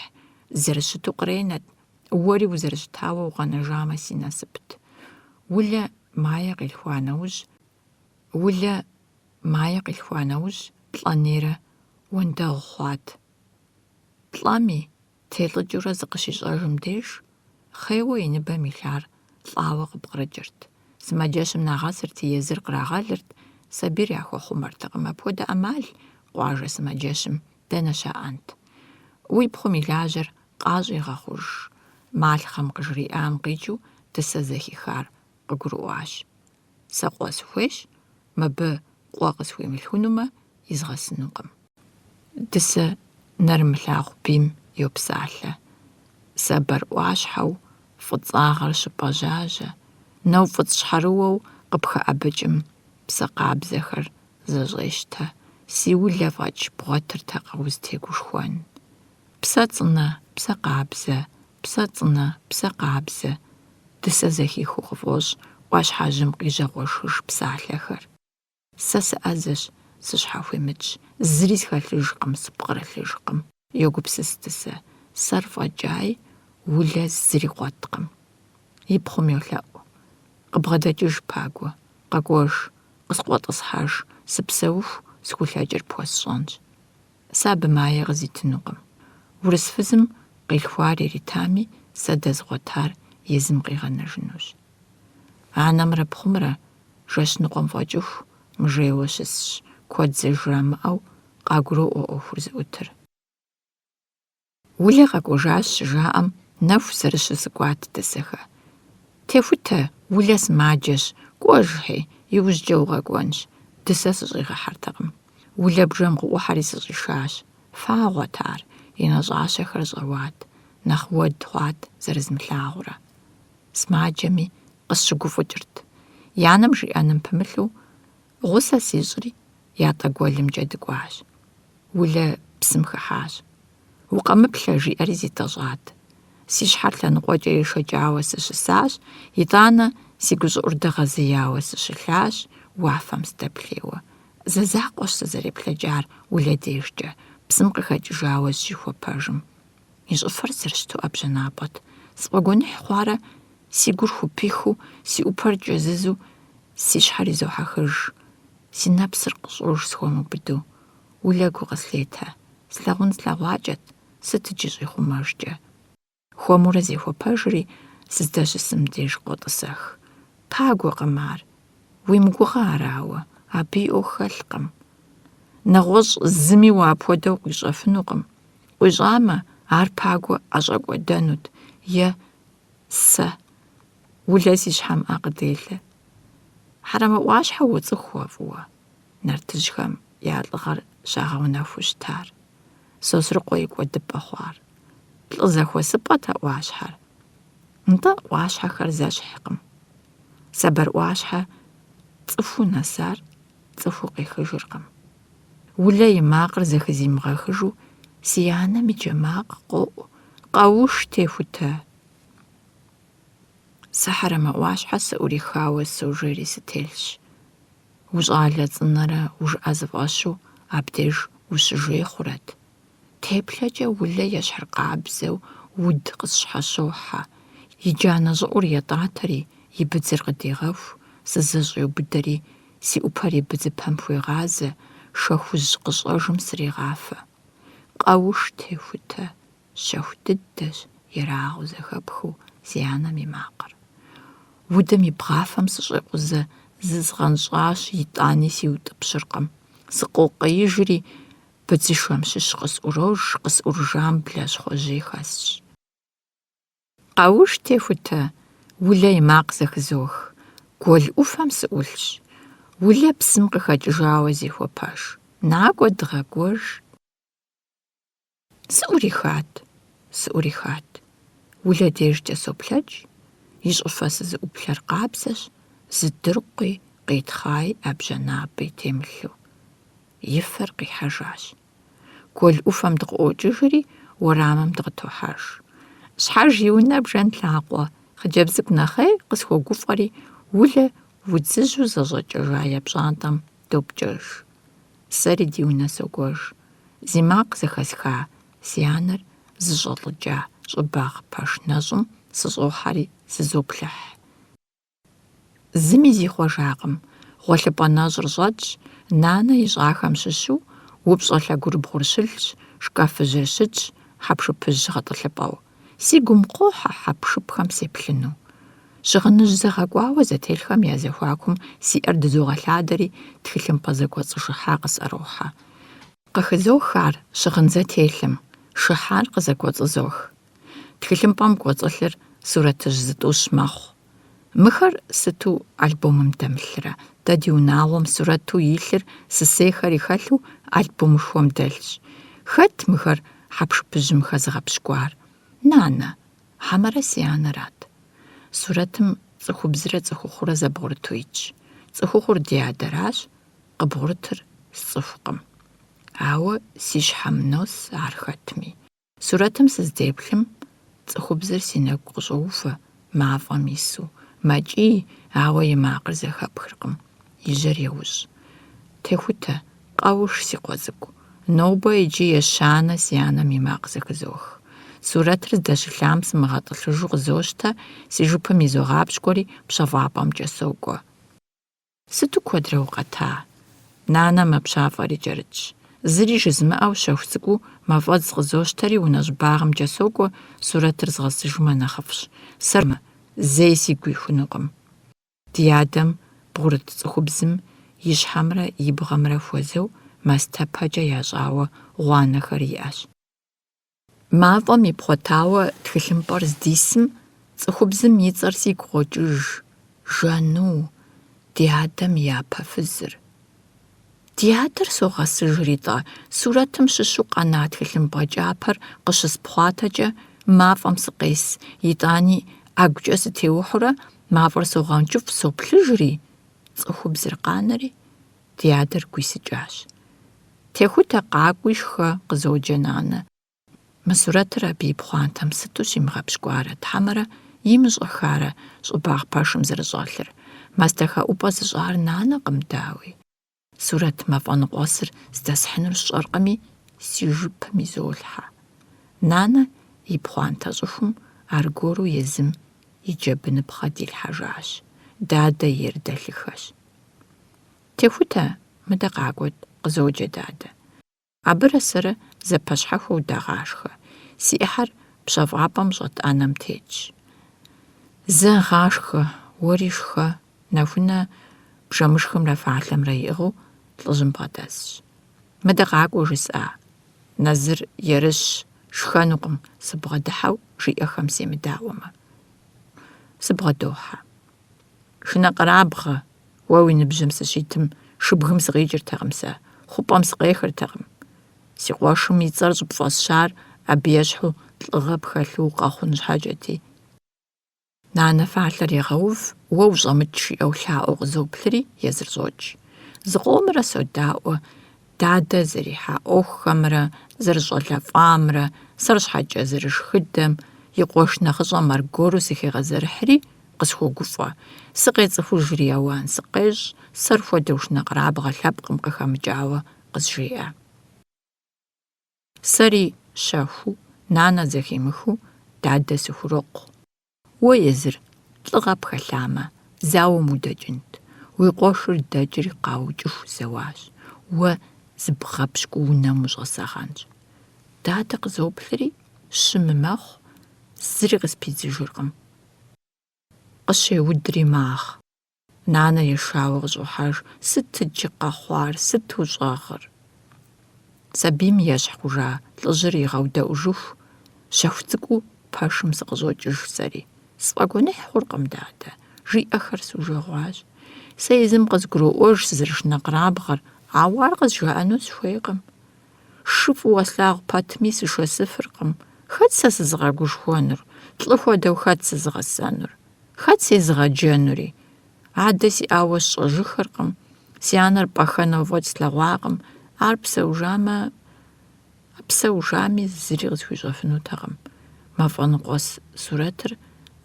Зэрыщыту къренэт. Уэри узэрыщытауэ укъэнэжамэ си насыпт. Улэ мае къилъхуа нэужь плӏэнейрэ уэндэгъу хъуат. Плӏэми телӏыкӏыурэ зыкъыщищӏэжым деж хъеуэ и ныбэм илъар лӏауэ къыпкърыкӏырт. Сымаджэщым нэгъэсырти, езыр кърагъэлырт, сабийр яхуэхъумэртэкъым. Апхуэдэ ӏэмал къуажэ сымаджэщым дэнэ щаӏэнт? Уи пхъум и лажьэр къащӏи гъэхъуж. Малъхъэм къыжриӏам къикӏыу дысэ зэхихар къыгурыӏуащ. Сэ къуэ сыхуейщ, мыбы къуэ къысхуимылъхунумэ, изгъэсынукъым. Дысэ нэрымылъагъу бийм йопсалъэ. Сабэр ӏуащхьэу фӏыцӏагъэр щыпӏэжьажьэ. Нэу фӏыцӏ щхьэрыуэу къыпхэӏэбыкӏым псэ къабзэхэр зэщӏещтэ. Си улэ фӏэкӏ бгъуэтыртэкъэ узытегушхуэн. Псэ цӏынэ, псэ къабзэ, псэ цӏынэ, псэ къабзэ. Дысэ зэхихыу къыфӏощӏ ӏуащхьэжьым къижьэгъуэшхыж псалъэхэр. Сэ сыӏэзэщ, сыщхьэхуимытщ, зыри схэлъыжкъым, сыпкърылъыжкъым. Йогупсыс дысэ. Сэр фӏэкӏаи, улэ зыри къуэткъым. И пхъум йолъэӏу. Къыбгъэдэкӏыж пагуэ, къэкӏуэж, къысхуэтӏысхьэж, сыпсэуху схулъэкӏыр пхуэсщӏэнщ. Сэ абы мае къызитынукъым. Урыс фызым къилъхуар иритами, сэ дэзгъуэтар езым къигъэнэжынущ. Анэмрэ пхъумрэ жэщ ныкъуэм фӏэкӏыху мыжейуэ щысщ, куэд зэжрамыӏэу къагуроӏуэ ӏуэхур зыӏутыр. Улэ къэкӏуэжащ щыжаӏэм, нэху зэрыщысыкӏуат дысэхэ. Техутэ, улэ сымаджэщ, кӏуэжхьи, иужькӏэ укъэкӏуэнщ. Дысэ сыщӏигъэхьэртэкъым. Улэ бжэм къыӏухьэри сыщӏишащ. Фагъуэт ар, и нэщӏащэхэр щӏэуат. Нэхъ уэд хъуат зэрызмылъагъурэ. Сымаджэми къысщыгуфӏыкӏырт. И анэм жиӏэным пымылъу, гъусэ сищӏри, ятӏэ гуэлымкӏэ дыкӏуащ. Улэ псым хыхьащ. Укъэмыплъэ жиӏэри зитӏэщӏат. Си щхьэр лъэныкъуэкӏэ ишэкӏауэ сыщысащ, итӏанэ си гущӏыӏур дыгъэзеяуэ сыщылъащ, уафэм сдэплъейуэ. Зэзакъуэщ сызэреплъэкӏар улэ дежкӏэ, псым къыхэкӏыжауэ зыщихуэпэжым. И щӏыфэр зэрыщту ӏэбжьэнапӏэт. Сфӏэгуэныхь хъуарэ, си гур хупихыу, си ӏупэр кӏэзызу, си щхьэр изохьэхыж. Си нэпсыр къыщӏож схуэмыубыду. Улэ гу къыслъетэ. Слъагъун слъагъуакӏэт, сыт иджы щӏихъумэжкӏэ. Хуэмурэ зехуэпэжри, сыздэщысым деж къотӏысэх. Пагуэ къэмар. Уимыгугъэ арауэ, абы и ӏуэху хэлъкъым. Нэгъуэщӏ зыми уэ апхуэдэу къуищӏэфынукъым. Къуищӏамэ, ар пагуэ ӏэщӏэкӏуэдэнут, е сэ. Улэ си щхьэм ӏэ къыделэ. Хьэрэмыӏуащхьэ уоцӏыхуэ фӏыуэ. Нартыжьхэм я лӏыгъэр щагъэунэхуу щытар. Сосрыкъуэ и кӏуэдыпӏэ хъуар. Лӏы зэхуэсыпӏэт а ӏуащхьэр. Нтӏэ ӏуащхьэхэр зэщхькъым. Сабэрӏуащхьэ цӏыхуу нэсар цӏыхуу къехыжыркъым. Улэ и макъыр зэхызимыгъэхыжу, си анэм и джэмакъ къоӏу. Къэуш техутэ. Сэ хьэрэмыӏуащхьэ сыӏурихауэ сожери сытелъщ. Ущӏалэ цӏынэрэ ужыӏэ зыфӏэщу, абдеж ущыжей хъурэт. Теплъэкӏэ улэ ещхьыркъабзэу уд къысщхьэщохьэ. Иджанэ щӏыӏур етӏатэри, и быдзыр къыдегъэху, сызэщӏеубыдэри, си ӏупэр и быдзыпэм хуегъазэ, шэхужь къыщӏэжым срегъафэ. Къэуш техутэ, щэху дыдэщ, ерагъыу зэхэпхыу си анэм и макъыр. Удым и бгъафэм сыщӏекъузэ, зызгъэнщӏащ, итӏани сиутӏыпщыркъым. Сыкъокъеижри, быдзышхуэм щыщ къысӏурож, къысӏурыжам блэщхъуэжьей хэсщ. Къэуш техутэ, улэ и макъ зэхызох, гуэл ӏуфэм сыӏулъщ. Улэ псым къыхэкӏыжауэ зехуэпэж. Накӏуэ дыгъэкӏуэж. Сыӏурихат. Улэ дежкӏэ соплъэкӏ, и щӏыфэ сызыӏуплъэр къабзэщ, зыдыркъуи къитхъаи ӏэбжьэнабэи темылъу. И фэр къихьэжащ. Гуэл ӏуфэм дыкъыӏуокӏыжри, уэрамым дыкъытохьэж. Щхьэж и унэ бжэнлъакъуэ, хъыджэбз цӏыкӏу нэхъей къысхуэгуфӏэри, улэ удзыжьу зэщӏэкӏыжа епщӏантӏэм допкӏэж. Сэри ди унэ сокӏуэж. Зи макъ зэхэсха си анэр зыщӏэлӏыкӏа щӏыбагъ пэш нэщӏым сыщӏохьэри сызоплъыхь. Зыми зихъуэжакъым. Гъуэлъыпӏэ нэщӏыр щӏэтщ, нанэ и щӏахэм щыщу упщӏэ лъагурыбгъур щылъщ, шкафыжьыр щытщ, хьэпшыпыжь гъэтӏылъыпӏэу. Си гум къохьэ хьэпшыпхэм сеплъыну. Щыгъыныжь зэгъэкӏуауэ зэтелъхэм я зэхуакум си ӏэр дызогъэлъадэри, тхылъымпӏэ зэгуэцӏыжыхьа къысӏэрохьэ. Къыхызох ар щыгъын зэтелъым, шыхьар къызэгуэцӏызох. Тхылъымпӏэм кӏуэцӏылъыр сурэтыжь зытӏущ мэхъу. Мыхэр сыту альбомым дэмылъырэ, дэ ди унагъуэм сурэту илъыр сысейхэри хэлъу альбомышхуэм дэлъщ. Хэт мыхэр хьэпшыпыжьым хэзыгъэпщкӏуар? Нанэ, хьэмэрэ си анэрат. Сурэтым цӏыхубзрэ цӏыхухъурэ зэбгъурыту итщ. Цӏыхухъур ди адэращ, къыбгъурытыр сцӏыхукъым. Ауэ си щхьэм нос ар хэтми. Сурэтым сыздеплъым, цӏыхубзыр си нэгу къыщӏоувэ, мафӏэм ису. Мэкӏий, ауэ и макъыр зэхэпхыркъым. И жьэр еужь. Техутэ, къэуш си къуэ цӏыкӏу. Нобэ иджы ещанэ си анэм и макъ зэхызох. Сурэтыр здэщылъам сымыгъэтӏылъыжу къызощтэ, си жыпым изогъапщкӏуэри пщэфӏапӏэмкӏэ сокӏуэ. Сыту куэдрэ укъэта? Нанэ мэпщафӏэри кӏэрытщ. Зыри жызмыӏэу щэху цӏыкӏуу мафӏэдз къызощтэри унэ щӏыбагъымкӏэ сокӏуэ, сурэтыр згъэсыжмэ нэхъыфӏщ. Сэрмэ, зэи сигу ихунукъым. Ди адэм бгъурыт цӏыхубзым и щхьэмрэ и бгъэмрэ хуэзэу мастэпэкӏэ ящӏауэ гъуанэхэр иӏэщ. Мафӏэм ипхъуэтауэ тхылъымпӏэр здисым, цӏыхубзым и цӏэр сигу къокӏыж. Жэну, ди адэм япэ фызыр. Ди адэр согъэсыжритӏэ, сурэтым щыщу къэна тхылъымпӏэ кӏапэр къыщыспхъуатэкӏэ мафӏэм сыкъес, итӏани ӏэгукӏэ сытеухьурэ мафӏэр согъэнкӏыфӏ соплъыжри, цӏыхубзыр къанэри, ди адэр гуисыкӏащ. Техутэ къакӏуи шхэ къызоджэ нанэ. Мы сурэтыр абы и пхъуантэм сыту щимыгъэпщкӏуарэ, тхьэмэрэ имыщӏэхарэ щӏыбагъ пэшым зэрыщӏэлъыр. Мастэхэӏупӏэ зыщӏар нанэкъым, дауи. Сурэт мафӏэныкъуэсыр здэсхьынур сщӏэркъыми, си жыпым изолъхьэ. Нанэ и пхъуантэ щӏыхум аргуэру езым и джэбыныпхъэ дилъхьэжащ. Дадэ ейр дэлъыхэщ. Техутэ, мыдэ къакӏуэт, къызоджэ дадэ. Абырэ сэрэ зэпэщхьэхуэу дагъашхэ. Си ӏыхьэр пщэфӏапӏэм щӏэт ӏэнэм тетщ. Зэ гъашхэ, уэри шхэ, нэхунэ бжэмышхымрэ фалъэмрэ иӏыгъыу лӏыжьым бгъэдэсщ. Мыдэ къакӏуэ жысӏа? Нэзыр ерыщ, шхэнукъым, сыбгъэдыхьэу жиӏэхэм семыдауэмэ. Сыбгъэдохьэ. Шынэ къэрабгъэ, уэ уи ныбжьым сыщитым шыбгым сыкъикӏыртэкъым сэ, хъупӏэм сыкъехыртэкъым. Си къуэшым и цӏэр щӏыпфӏэсщар абы ещхьу лӏыгъэ пхэлъу къэхъун щхьэкӏэти. Нанэ фалъэр егъэув, уэ ущӏэмыкӏ жиӏэу лъаӏуэу къызоплъри, езыр щӏокӏ. Зыкъомрэ содаӏуэ, дадэ зэрихьа ӏуэхухэмрэ зэрыщӏэлъэфӏамрэ, сэр щхьэкӏэ зэрышхыдэм, и къуэш нэхъыщӏэм аргуэру сыхегъэзэрыхьри, къысхуэгуфӏэ. Сыкъецӏыхужри ауан сыкъещӏ, сэр хуэдэу шынэ къэрабгъэ лъэпкъым къыхэмыкӏауэ къызжеӏэ. Сэри щэху, нанэ зэхимыху, дадэ сыхурокъу. Уэ езыр лӀыгъэ пхэлъамэ, зауэм удэкӀынт. Уи къуэшыр дэкӀри къаукӀыху зэуащ. Уэ зыбгъэпщкӀу унэм ущӀэсэгъэнщ. Дадэ къызоплъри, щымы мэхъу, зыри къыспидзыжыркъым. Къыщеудри магъ. Нанэ ешауэ къыщӀухьэж: сыт иджы къэхъуар, сыт ущӀэгъыр? Сабийм ещхь хъужа лӀыжьыр игъэудэӀужыху, щэху цӀыкӀуу пэшым сыкъыщӀокӀыж сэри. СфӀэгуэныхь хъуркъым, дадэ, жиӀэхэр сужэгъуащ. Сэ езым къызгуроӀуэж сызэрышынэ къэрабгъэр, ауэ ар къызжаӀэну сыхуейкъым. Шы фӀыуэ слъагъу пэтми сышэсыфыркъым. Хэт сэ сызыгъэгушхуэнур? ЛӀы хуэдэу хэт сызыгъэсэнур? Хэт сезыгъэджэнури? Адэ сиӀауэ сщӀэжыххэркъым. Си анэр пӀэхэнэу фӀэкӀ слъэгъуакъым. Ар псэужами зыри къысхуищӀэфынутэкъым. МафӀэныкъуэс сурэтыр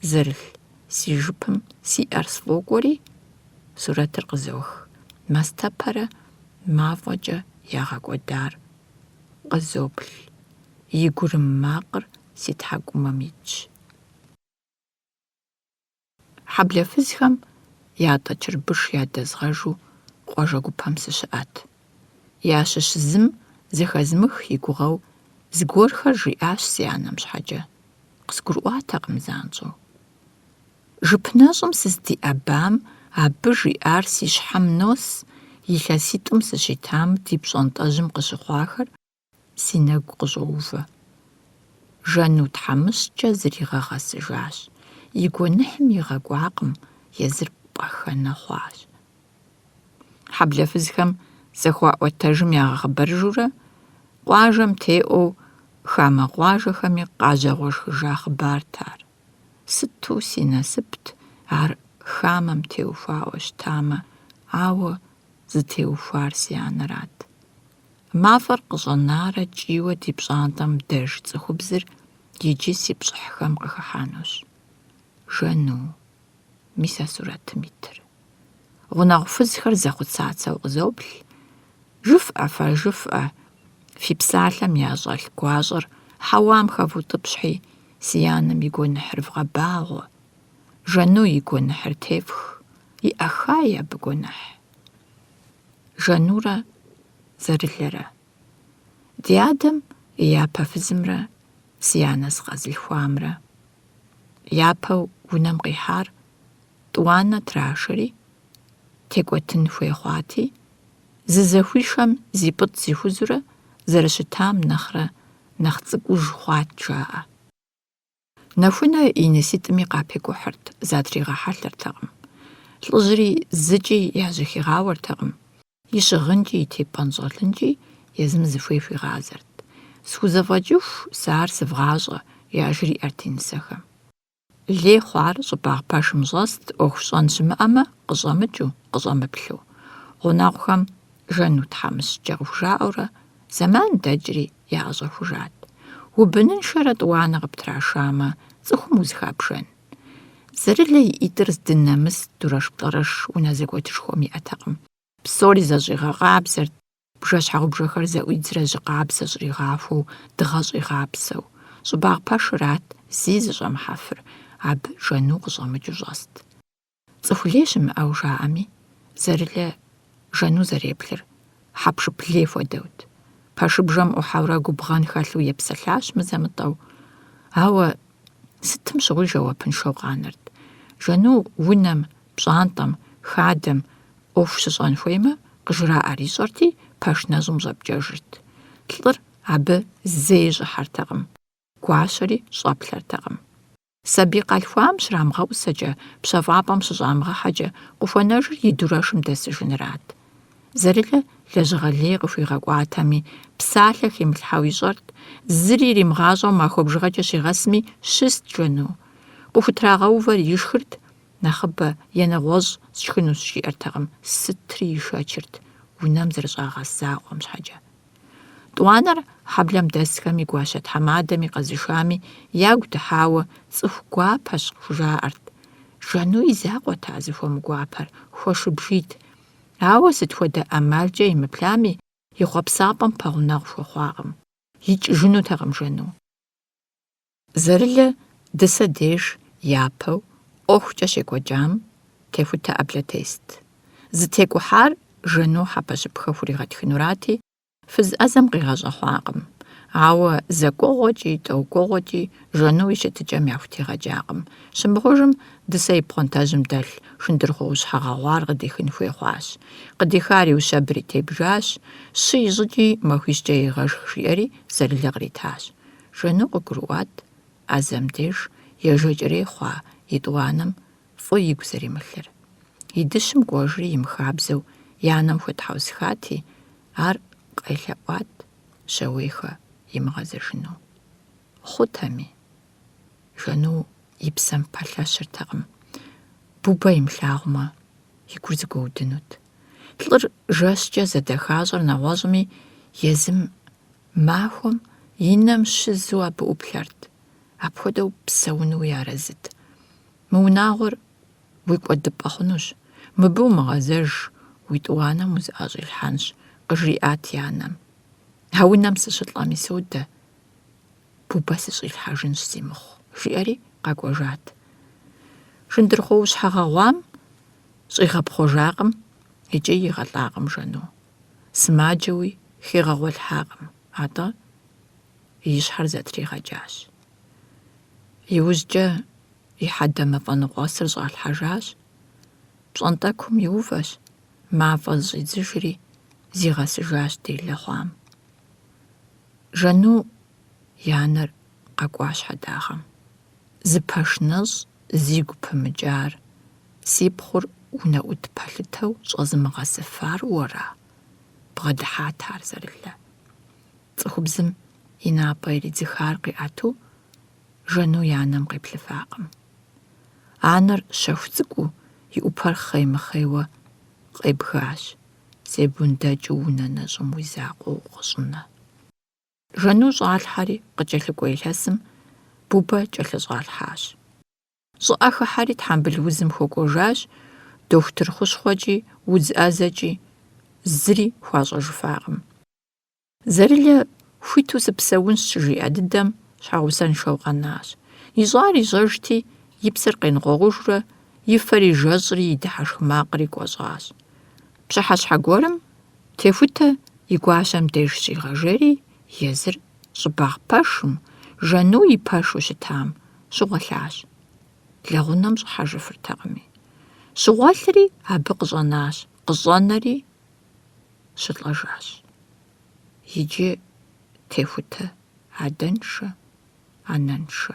зэрылъ си жыпым сиӀэр сфӀокӀуэри, сурэтыр къызох. Мастэпэрэ мафӀэкӀэ ягъэкӀуэдар къызоплъ. И гурым макъыр си тхьэкӀумэм итщ. Хьэблэфызхэм ятӀэ чырбыш ядэзгъэжу къуажэ гупэм сыщыӀэт. Ящыщ зым зэхэзмых и гугъэу зыгуэрхэр жиӀащ си анэм щхьэкӀэ. КъызгурыӀуатэкъым занщӀэу. ЖыпнэщӀым сыздиӀэбам абы жиӀар си щхьэм нос, илъэситӀым сыщитам ди пщӀэнтӀэжьым къыщыхъуахэр си нэгу къыщӀоувэ. Жэну тхьэмыщкӀэ зригъэгъэсыжащ. И гуэныхьым игъэкӀуакъым, езыр пӀэхэнэ хъуащ. Хьэблэфызхэм зэхуаӀуэтэжым ягъэхъыбэрыжурэ, къуажэм теӀуэу хамэ къуажэхэми къажьэгъуэшхыжа хъыбарт ар. Сыту си насыпт ар хамэм теухуауэ щытамэ, ауэ зытеухуар си анэрат. МафӀэр къыщӀэнарэ кӀийуэ ди пщӀантӀэм дэж цӀыхубзыр иджы си пщӀыхьхэм къыхыхьэнущ. Жэну, мис а сурэтым итыр. Гъунэгъу фызхэр зэхъуцацэу къызоплъ. ЖыфӀэ фэ, жыфӀэ, фи псалъэм ящӀэлъ гуащӀэр хьэуам хэвутӀыпщхьи, си анэм и гуэныхьыр вгъэбагъуэ. Жэну и гуэныхьыр тефх, иӀэхай абы гуэныхь. Жэнурэ зэрылэрэ. Ди адэм и япэ фызымрэ си анэ зыкъэзылъхуамрэ. Япэу унэм къихьар тӀуанэ трашэри, текӀуэтын хуей хъуати, зы зэхуишэм зи пӀытӀ зихузурэ зэрыщытам нэхърэ нэхъ цӀыкӀуж хъуат жаӀэ. Нэхунэ и ныситӀми къапекӀухьырт, затригъэхьэлъэртэкъым. ЛӀыжьри зыкӀи яжьэхигъауэртэкъым. И щыгъынкӀи и тепӀэн щӀэлъынкӀи езым зыхуей хуигъазэрт. СхузэфӀэкӀыху, сэ ар сывгъащӀэ, яжриӀэрт и нысэхэм. Лей хъуар щӀыбагъ пэшым щӀэст, Ӏуэху щӀэн щымыӀэмэ, къыщӀэмыкӀыу, къыщӀэмыплъу. Гъунэгъухэм жэну тхьэмыщкӀэ къыхужаӀэурэ, зэман дэкӀри яӀэщӀэхужат. Убыныншэрэ тӀуанэ къыптрашамэ, цӀыхум узыхабжэн. Зэрылэ и ӀитӀыр здынэмыс дурэш-пӀэрэш унэ зэгуэтышхуэм иӀэтэкъым. Псори зэщӀигъэкъабзэрт, бжэщхьэгъубжэхэр зэӀуидзрэ жьы къабзэ щӀригъахуэу, дыгъэ щӀигъапсэу. Щӏыбагъ пэшырат, зи зыщӀэмыхьэфыр, абы жэну къыщӀэмыкӀыу щӀэст. Цӏыху лей щымыӀэу жаӀэми, зэрылэ жэну зэреплъыр хьэпшып лей хуэдэут. Пэшыбжэм Ӏухьэурэ губгъэн хэлъу епсэлъащ мызэмытӀэу. Ауэ сытым щыгъуи жэуапыншэу къанэрт. Жэну унэм, пщӀантӀэм, хадэм Ӏуэху щыщӀэн хуеймэ, къыжраӀэр ищӀэрти, пэш нэщӀым щӀэпкӀэжырт. ЛӀыр абы зэи щӀыхьэртэкъым, гуащэри щӀэплъэртэкъым. Сабий къалъхуам щрамыгъэӀусэкӀэ, пщэфӀапӀэм щыщӀамыгъэхьэкӀэ, къыхуэнэжыр и дурэшым дэсыжынырат. Зэрылэ лэжьыгъэ лей къыхуигъэкӀуатэми, псалъэ химылъхьэу ищӀэрт, зыри иримыгъащӀэу махуэ бжыгъэкӀэ щигъэсми, щыст жэну. Къыхутрагъэувэр ишхырт, нэхъыбэ е нэгъуэщӀ сшхынущ жиӀэртэкъым, сытри ишэчырт, унэм зэрыщӀагъэс закъуэм щхьэкӀэ. ТӀуанэр хьэблэм дэсхэми, гуащэ тхьэмадэми къэзышами, ягу дыхьауэ цӀыху гуапэщ хужаӀэрт. Жэну и закъуэт а зыхуэмыгуапэр, хуэшыбжийт. Ауэ сыт хуэдэ ӀэмалкӀэ имыплъами, и хъуэпсапӀэм пэгъунэгъу хуэхъуакъым. икӏыжынутэкъым жэну. Зэрылэ дысэ деж япэу ӏуэхукӏэ щекӏуэкӏам техутэ ӏэблэ тест. Зытекӏухьар жэну хьэпэщыпхэ хуригъэтхынурати, фыз ӏэзэм къигъэщӏэхъуакъым. Ауэ зэкӏуэгъуэкӏи, тӏэукӏуэгъуэкӏи жэну и щытыкӏэм яхутегъэджакъым. Щымыгъужым дысэ и пхъуантэжьым дэлъ шындырхъуо ущхьэгъэгъуар къыдихын хуей хъуащ. Къыдихар иущэбри тебжащ, щы ищӏыкӏи махуищкӏэ игъэшх жиӏэри зэрылэ къритащ. Жэну къыгурыӏуат ӏэзэм деж ежэкӏэрей хъуа и тӏуанэм фӏы игу зэримылъыр. И дыщым кӏуэжри имыхабзэу и анэм хуетхьэусхати, ар къелъэӏуат щэуейхэ имыгъэзэжыну. Хъутэми. Жэну и псэм пэлъэщыртэкъым. Бубэ имылъагъумэ, и гур зэгуэудынут. Лӏыр жэщкӏэ зэдэхащӏэр нэгъуэщӏми, езым махуэм и нэм щызу абы ӏуплъэрт. Апхуэдэу псэуну ярэзыт. Мы унагъуэр уи кӏуэдыпӏэ хъунущ. Мыбы умыгъэзэж, уи тӏуанэм узыӏэщӏилъхьэнщ, къыжриӏат и анэм. А унэм сыщылӏэми содэ. Бубэ сыщӏилъхьэжынщ зимыхъу, жиӏэри къэкӏуэжат. Шындырхъуо ущхьэгъэгъуам щӏигъэпхъуэжакъым икӏи игъэлӏакъым жэну. Сымаджэуи хигъэгъуэлъхьакъым, атӏэ и щхьэр зэтригъэкӏащ. Иужькӏэ и хьэдэ мафӏэныгъуэсыр щӏалъхьэжащ. Пщӏэнтӏэкум и увэщ, мафӏэ зыщӏидзыжри зигъэсыжащ делэ хъуам. Жэну и анэр къэкӏуащ хьэдагъэм. Зы пэш нэщӏ зигу пымыкӏар, си пхъур унэӏут пэлъытэу щӏэзымыгъэсыфар уэра? Бгъэдыхьат ар зэрылэ. Цӏыхубзым и напӏэ иридзыхар къиӏэту, жэну и анэм къеплъыфакъым. Анэр щэху цӏыкӏуу и ӏупэр хъей-мыхъейуэ къебгащ. Зебундэкӏыу унэ нэщӏым уи закъуэу укъыщӏынэ. Жэну щӏалъхьэри къыкӏэлъыкӏуэ илъэсым Бубэ кӏэлъыщӏалъхьащ. Щӏыӏэ хыхьэри тхьэмбыл узым хуокӏуэжащ, дохутыр хущхъуэкӏи, удз ӏэзэкӏи зыри хуащӏэжыфакъым. Зэрылэ хуиту сыпсэунщ щыжиӏэ дыдэм щхьэгъусэншэу къэнащ. Ищӏар ищӏэжти, и псыр къенгъуэгъужурэ, и фэр ижэщӏри, и дыхьэшх макъри кӏуэщӏащ. Пщыхьэщхьэ гуэрым Техутэ и гуащэм деж щӏигъэжери, езыр щӏыбагъ пэшым, жэну и пэшу щытам щыгъуэлъащ. Лэгъунэм щӏыхьэжыфыртэкъыми. Щыгъуэлъри абы къыщӏэнащ, къыщӏэнэри щылӏэжащ. Иджы Техутэ адэншэ, анэншэ.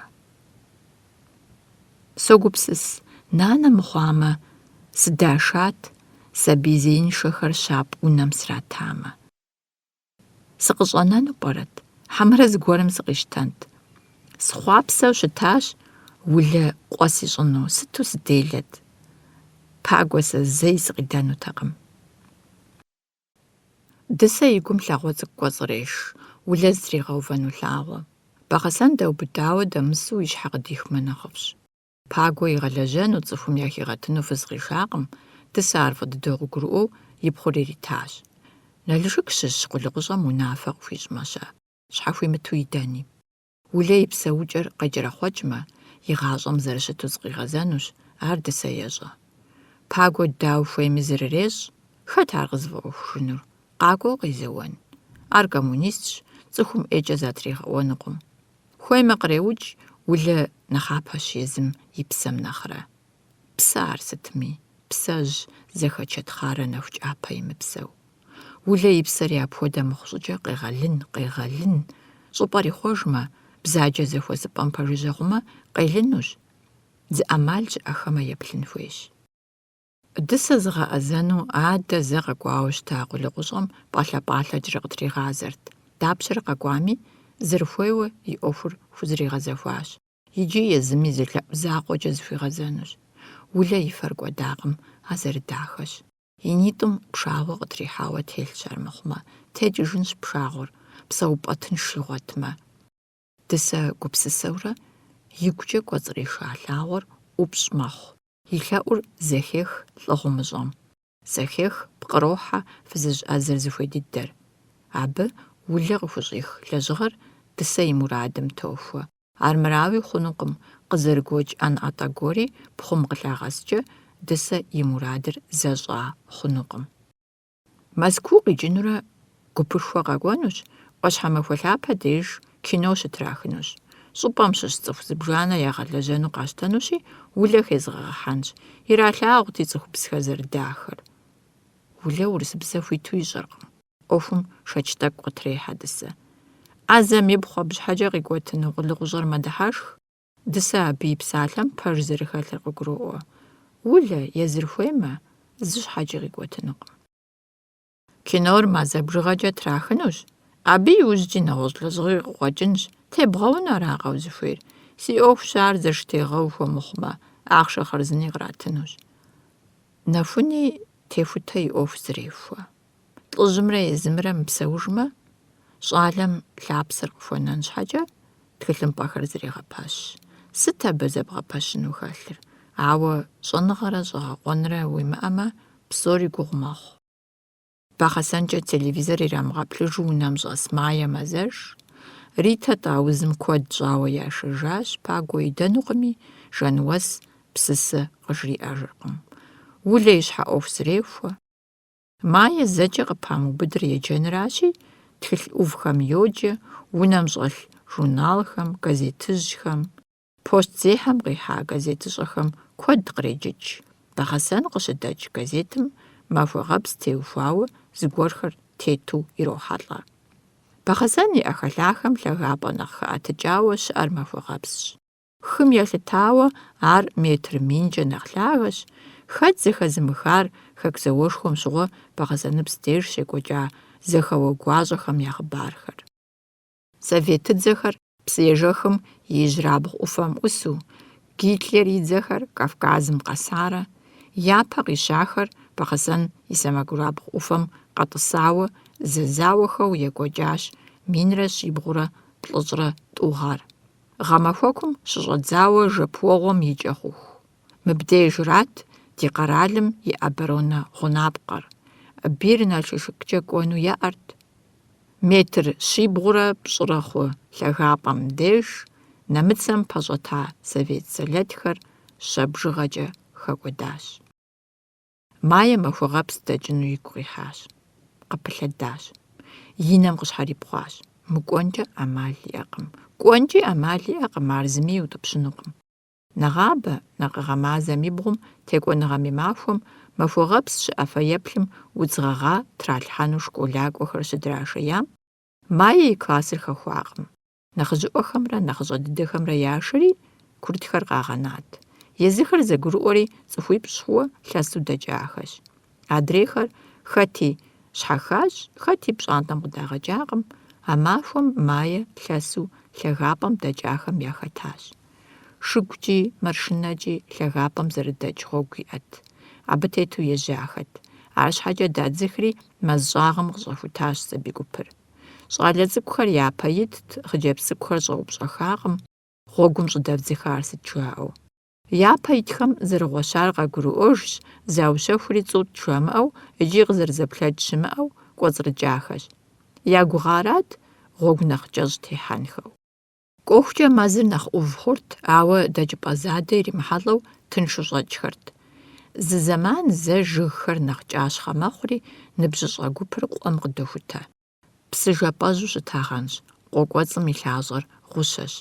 Согупсыс, нанэ мыхъуамэ, сыдашат, сабий зеиншэхэр щапӏ унэм сратамэ. Сыкъыщӏэнэну пӏэрэт, хьэмэрэ зыгуэрым сыкъищтэнт. Схъуапсэу щытащ улэ къуэ сищӏыну, сыту сыделэт. Пагуэ сэ зэи сыкъидэнутэкъым. Дысэ и гум лъагъуэ цӏыкӏу кӏуэцӏреш, улэ зытригъэувэну лъагъуэ. Бакъэсэн дэубыдауэ дэмысу и щхьэ къыдихмэ нэхъыфӏщ. Пагуэ игъэлэжьэну, цӏыхум яхигъэтыну фыз къишакъым. Дысэ ар фӏы дыдэу къыгурыӏуэу и пхъур иритащ. Налжык щыщ къулыкъыщӏэм унафэ къыхуищӏмэ-щэ, щхьэхуимыту идэни. Улэ и псэукӏэр къеджэрэхъуэкӏмэ, и гъащӏэм зэрыщыту зыкъигъэзэнущ, ар дысэ ещӏэ. Пагуэ дау хуейми зэрырещӏ, хэт ар къызэфӏэӏуэхужынур? Къакӏуэу къезэуэн. Ар коммунистщ, цӏыхум ӏейкӏэ затригъэӏуэнукъым. Хуеймэ къреукӏ, улэ нэхъапэщ езым и псэм нэхърэ. Псэ ар сытми, псэжь, зэхэчэтхъарэ нэху кӏапэ имыпсэу. Улэ и псэри апхуэдэ мыхъу щӏыкӏэ къегъэлын. ЩӀыпӀэр ихъуэжмэ, бзаджэ зэхуэсыпӀэм пэжыжьэ хъумэ, къелынущ. Зы Ӏэмал щыӀэхэмэ еплъын хуейщ. Дысэ зыгъэӏэзэну адэ зэ къэкӏуауэ щыта къулыкъущӏэм пӏалъэ-пӏалъэкӏрэ къытригъазэрт. Дапщэрэ къэкӏуами, зэрыхуейуэ и ӏуэхур хузэригъэзэхуащ. Иджы езыми зылъэӏу закъуэкӏэ зыхуигъэзэнущ. Улэ и фэр кӏуэдакъым, а зэрыдахэщ. И нитӏым пшагъуэ къытрихьауэ телъщ армыхъумэ, текӏыжынщ пшагъуэр, псэупӏэ тынш игъуэтмэ. Дысэ гупсысэурэ, игукӏэ кӏуэцӏреша лъагъуэр ӏупщӏ мэхъу. И лъэӏур зэхех лӏыгъумыщӏэм. Зэхех пкърохьэ фызыжь ӏэзэр зыхуей дыдэр. Абы улэ къыхущӏих лэжьыгъэр дысэ и мурадым тохуэ. Армырауи хъунукъым, къызэрыгуокӏ ӏэнӏэтӏэ гуэри пхъум къылъагъэскӏэ дысэ и мурадыр зэщӏа хъунукъым. Мэзкуу къикӏынурэ гупышхуэ къэкӏуэнущ, ӏуащхьэмахуэ лъапэ деж кино щытрахынущ. ЩӀыпӀэм щыщ цӀыху зыбжанэ ягъэлэжьэну къащтэнущи, улэ хезгъэгъэхьэнщ. Иралъагъути цӀыхубзхэр зэрыдахэр. Улэ урысыбзэ хуиту ищӀэркъым. Ӏуэхум шэч тӀэкӀу къытрехьэ дысэ. Ӏэзэм ибгъу абы щхьэкӀэ къикӀуэтыну къулыкъущӀэр мэдыхьэшх, дысэ абы и псалъэм пэж зэрыхэлъыр къыгуроӀуэ. Улэ, езыр хуеймэ, зы щхьэкӀи къикӀуэтынукъым. Кинор мазэ бжыгъэкӀэ трахынущ. Абы иужькӀи нэгъуэщӀ лэжьыгъи къыкъуэкӀынщ. Тебгъэуну аракъэ узыхуейр? Си Ӏуэхущ ар зэштегъэу хуэмыхъумэ, ахъшэ хъарзыни къратынущ. Нэхуни техутэ и Ӏуэху зрехуэ. ЛӀыжьымрэ езымрэ мыпсэужмэ, щӀалэм лъапсэр къыхуэнэн щхьэкӀэ тхылъымпӀэхэр зрегъэпэщ. Сыт абы зэбгъэпэщыну хэлъыр? Ауэ щӀэныгъэрэ щӀэгъэкъуэнрэ уимыӀэмэ, псори гугъу мэхъу. Бахъэсэнкӏэ телевизор ирамыгъэплъыжу унэм щӀэс Майя Мэзэж Ритэ тӀаузым куэд щӀауэ яшэжащ, пагуэ идэнукъыми, жэнуэс псысэ къыжриӀэжыркъым. Улэ и щхьэ Ӏуэху зрехуэ. Майя зэкӀэ къыпамыубыдыр еджэныращи, тхылъ Ӏувхэм йоджэ, унэм щӀэлъ журналхэм, газетыжьхэм, постзехьэм къихьа газетыщӀэхэм куэд къреджыкӀ. Бахъэсэн къыщыдэкӀ газетым махуэгъэпс теухуауэ зыгуэрхэр тету ирохьэлӀэ. Бахъэсэн и Ӏэхэлъахэм лъагапӀэ нэхъ хэӀэтыкӀауэ щыӀэр махуэгъэпсщ. Хым елъытауэ ар метр минкӀэ нэхъ лъагэщ. Хэт зэхэзымыхар хэку зауэшхуэм щыгъуэ бахъэсэныпс деж щекӀуэкӀа зэхэуэ гуащӀэхэм я хъыбархэр. Советыдзэхэр псыежэхым и ижьырабгъу Ӏуфэм Ӏусу, Гитлер и дзэхэр Кавказым къэсарэ, япэ къищахэр бахъэсэн и сэмэгурабгъу Ӏуфэм къэтӀысауэ зэзауэхэу екӀуэкӀащ минрэ щибгъурэ плӏыщӏрэ тӏугъэр. Гъэмахуэкум щыщӏэдзауэ жэпуэгъуэм и кӏэ хъуху. Мыбдежрат ди къэралым и оборонэ гъунапкъэр. Бир Налшык-кӏэ кӏуэну яӏэрт. Метр щибгъурэ пщӏырэ хъу лъагапӏэм деж нэмыцэм пэщӏэта совет солэтхэр щэбжыгъэкӏэ хэкӏуэдащ. Майя махуэгъэпс дэкӏыну игу къихьащ. Къыпылъэдащ. И нэм къыщхьэрипхъуащ. Мыкӏуэнкӏэ ӏэмал иӏэкъым. КӀуэнкӀи ӏэмал иӏэкъым, ар зыми утӏыпщынукъым. Нэгъабэ, накъыгъэмазэм и бгъум, текӏуэныгъэм и махуэм махуэгъэпс щыӏэ фэеплъым удз гъэгъа тралъхьэну школакӏуэхэр щыдрашеям, Майя и классыр хэхуакъым. Нэхъыжьыӏуэхэмрэ нэхъыщӏэ дыдэхэмрэ яшэри, курдхэр къагъэнат. Езыхэр зэгурыӏуэри цӏыхуипщӏ хъууэ лъэсу дэкӏахэщ. Адрейхэр хэти щхьэхащ, хэти пщӏантӏэм къыдагъэкӏакъым, а махуэм Майя лъэсу лъагапӏэм дэкӏахэм яхэтащ. Шыгукӏи маршынэкӏи лъагапӏэм зэрыдэкӏ гъуэгу иӏэт. Абы тету ежьахэт. Арщхьэкӏэ дадзэхэри мэз щӏагъым къыщӏэхутащ сабий гупыр. ЩӀалэ цӀыкӀухэр япэ итт, хъыджэбз цӀыкӀухэр щӀэупщӀэхакъым, гъуэгум щӀыдэвдзыхар сыт жаӀэу. Япэ итхэм зэрыгъуэщар къагурыӀуэжщ, заущэхури цӀут жамыӀэу икӀи къызэрызэплъэкӀ щымыӀэу кӀуэцӀрыкӀахэщ. Я гугъарат гъуэгу нэхъ кӀэщӀ техьэнхэу. КӀуэхукӀэ мэзыр нэхъ Ӏув хъурт, ауэ дэкӀыпӀэ задэ иримыхьэлӀэу тыншу щӀэкӀхэрт. Зы зэман зэ жыгхэр нэхъ кӀащхъэ мэхъури, ныбжьыщӀэ гупыр къуэм къыдохутэ. Псы жапӏэжьу щытагъэнщ, къуэкӀуэцӀым и лъащӀэр гъущэщ.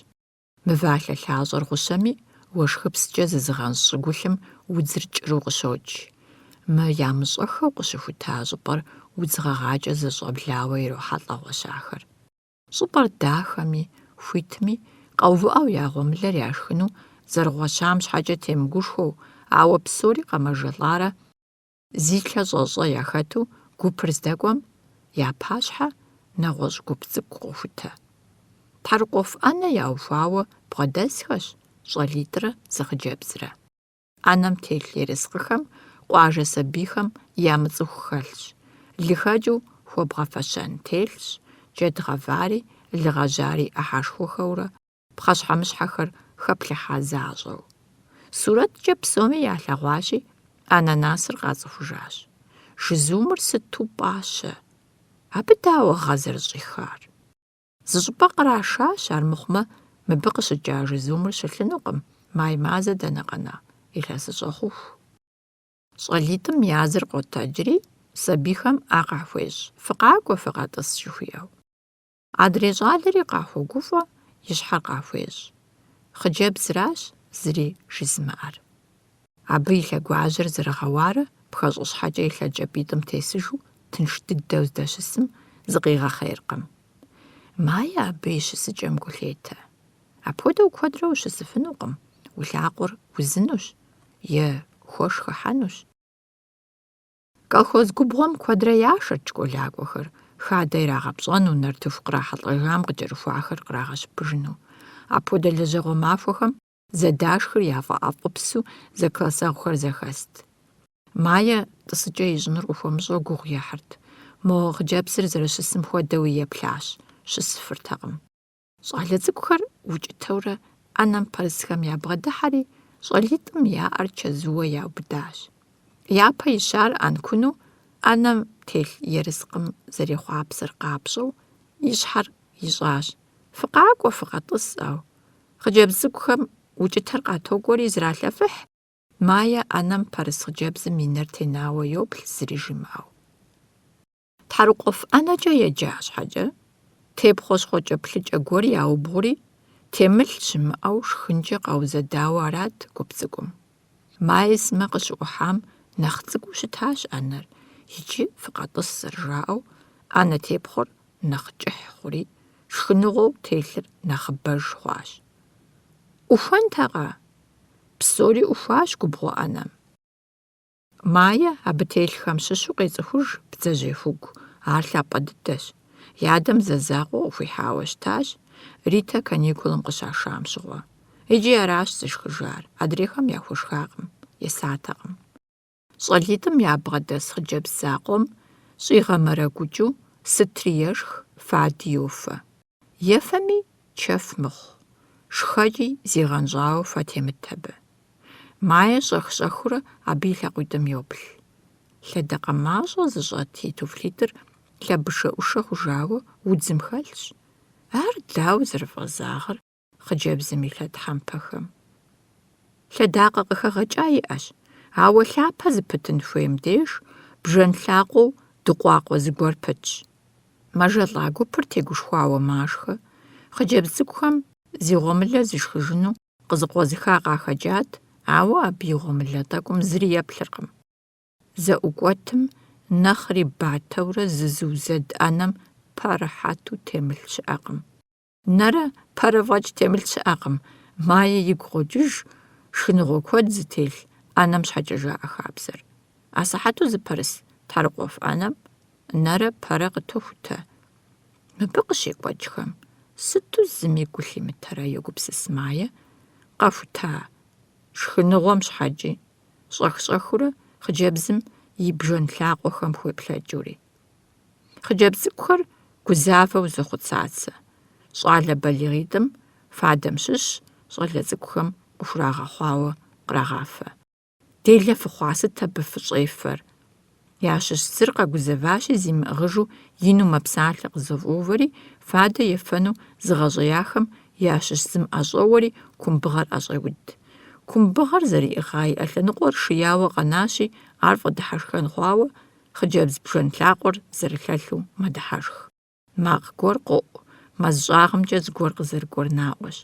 Мывалъэ лъащӀэр гъущэми, уэшхыпскӀэ зызыгъэнщ щӀыгулъым удзыр кӀыру къыщокӀ. Мы ямыщӀэхэу къыщыхута щӀыпӀэр удз гъэгъакӀэ зэщӀэблауэ ирохьэлӀэ гъуэщахэр. ЩӀыпӀэр дахэми, хуитми, къэувыӀэу я гъуэмылэр яшхыну зэрыгъуэщам щхьэкӀэ темыгушхуэу, ауэ псори къэмэжэлӀарэ, зилъэ щӀэщӀэ яхэту гупыр здэкӀуэм, я пащхьэ нэгъуэщӀ гуп цӀыкӀу къохутэ. Тхьэрыкъуэф Ӏэнэ яухуауэ бгъэдэсхэщ щӀалитӀрэ зы хъыджэбзрэ. Ӏэнэм телъ ерыскъыхэм къуажэ сабийхэм ямыцӀыху хэлъщ. Лыхэкӏыу хуабгъэфэщэн телъщ, джэд гъэвари, лы гъэжьари Ӏыхьэшхуэхэурэ, пхъэщхьэмыщхьэхэр хэплъыхьа защӏэу. Сурэткӏэ псоми ялъэгъуащи, анэнасыр къацӏыхужащ. Жызумыр сыту пӏащэ. Абы дауэ гъэзэр щӀихар? Зы щӀыпӀэ кърашащ, армыхъумэ, мыбы къыщыкӀа жызумыр щылъынукъым. Май мазэ дэнэ къэна? ИлъэсыщӀэ хъуху. ЩӀалитӀым языр къотэджри, сабийхэм Ӏэ къахуещӀ, фыкъакӀуэ, фыкъэтӀыс жыхуиӀэу. Адрей щӀалэри къахуэгуфӀэ, и щхьэр къахуещӀ. Хъыджэбзращ зыри жызымыӀэр. Абы и лъэгуажьэр зэрыгъэуарэ пхэщӀу щхьэкӀэ и лъэкӀэпӀитӀым тесыжу тынш дыдэу здэщысым зыкъигъэхъейркъым. Майе абы и щысыкӀэм гу лъетэ. Апхуэдэу куэдрэ ущысыфынукъым. Уи лъакъуэр узынущ е хуэш хыхьэнущ. Колхоз губгъуэм куэдрэ яшэрт школакӀуэхэр, хадэ ирагъэпщӀэну, нартыху кърахьэлӀэжам къыкӀэрыхуахэр кърагъэщыпыжыну. Апхуэдэ лэжьэгъуэ махуэхэм зэдашхыр яфӀэӀэфӀыпсу зэклассэгъухэр зэхэст. Майе тӀысыкӀэ ищӀынур къыхуэмыщӀэу гугъу ехьырт. Мо хъыджэбзыр зэрыщысым хуэдэуи еплъащ, щысыфыртэкъым. ЩӀалэ цӀыкӀухэр укӀытэурэ Ӏэнэм пэрысхэм ябгъэдыхьэри, щӀалитӀым яӀэр чэзууэ яубыдащ. Япэ ищар Ӏэнкуну, Ӏэнэм телъ ерыскъым зэрехъуапсэр къапщӀэу, и щхьэр ищӀащ. ФыкъакӀуэ, фыкъэтӀыс,ӏэу. Хъыджэбз цӀыкӀухэм укӀытэр къатокӀуэри зралъэфыхь, Майе Ӏэнэм пэрыс хъыджэбзым и нэр тенауэ йоплъ, зыри жимыӀэу. Тхьэрыкъуэф ӀэнэкӀэ еджа щхьэкӀэ, тепхъуэщхъуэкӀэплъыкӀэ гуэр яубгъури, темылъ щымыӀэу шхынкӀэ къэузэдауэ арат гуп цӀыкӀум. Маизмэ къыщыӀухьам нэхъ цӀыкӀуу щытащ Ӏэнэр, иджы фыкъэтӀыс зэрыжаӀэу, Ӏэнэ тепхъуэр нэхъ кӀыхь хъури, шхыныгъуэу телъыр нэхъыбэж хъуащ. Ӏухуэнтэкъэ? Псори Ӏухуащ губгъуэ Ӏэнэм. Майе абы телъхэм щыщу къецӀыхуж бдзэжьей хугу, ар лъапӀэ дыдэщ. И адэм зэзакъуэ къыхуихьауэ щытащ, Ритэ каникулым къыщашам щыгъуэ. Иджы аращ зышхыжар, адрейхэм яхуэшхакъым, есатэкъым. ЩӀалитӀым ябгъэдэс хъыджэбз закъуэм щӀигъэмэрэгукӀыу сытри ешх, фади йофэ. Ефэми чэф мыхъу, шхэкӀи зигъэнщӀауэ фэ темыт абы. Майе щӀэх-щӀэхыурэ абы и лъакъуитӀым йоплъ. Лъэдакъэ мащӀэ зыщӀэт и туфлитӀыр лъэбышэӀушэ хъужауэ удзым хэлъщ. Ар дауэ зэрыфӀэзагъыр хъыджэбзым илъэт хьэмпэхэм. Лъэдакъэ къыхэгъэкӀа иӀэщ, ауэ лъапэ зыпытын хуейм деж бжэн лъакъуэу дыкъуакъуэ зыгуэр пытщ. МэжэлӀа гупыр тегушхуауэ машхэ, хъыджэбз цӀыкӀухэм зи гъуэмылэ зишхыжыну къызыкъуэзыха къахэкӀат, ауэ абы и гъуэмылэ тӀэкӀум зыри еплъыркъым. ЗэӀукӀуэтым нэхъри батэурэ зызыузэд Ӏэнэм пэрыхьэту темылъ щыӀэкъым. Нэрэ пэры фӀэкӀ темылъ щыӀэкъым. Майе игу къокӀыж шхыныгъуэ куэд зытелъ Ӏэнэм щхьэкӀэ жаӀэ хабзэр. Асыхьэту зыпэрыс Тхьэрыкъуэф Ӏэнэм нэрэ пэрэ къытохутэ. Мыбы къыщекӀуэкӀхэм сыту зыми гу лъимытэрэ йогупсыс Майе, къэхута шхыныгъуэм щхьэкӀи, щӀэх-щӀэхыурэ хъыджэбзым и бжэн лъакъуэхэм хуеплъэкӀыури. Хъыджэбз цӀыкӀухэр гузавэу зэхъуцацэ. ЩӀалэ балигъитӀым фадэм щыщ щӀалэ цӀыкӀухэм Ӏухурагъэхъуауэ кърагъафэ. Делэ фыхъуа сыт абы фыщӀефэр? Ящыщ зыр къэгузэващи, зимыӀыгъыжу ину мэпсалъэ къызэфӀэувэри, фадэ ефэну зыгъэщӀеяхэм ящыщ зым ӀэщӀэуэри кумбыгъэр ӀэщӀеуд. Кумбыгъэр зэриӀыгъа и Ӏэлъыныкъуэр шияуэ къэнащи, ар фӀыдыхьэшхэн хъуауэ, хъыджэбз бжэн лъакъуэр зэрылъэлъу мэдыхьэшх. Макъ гуэр къоӀу, мэз щӀагъымкӀэ зыгуэр къызэрыгуэр наӀуэщ.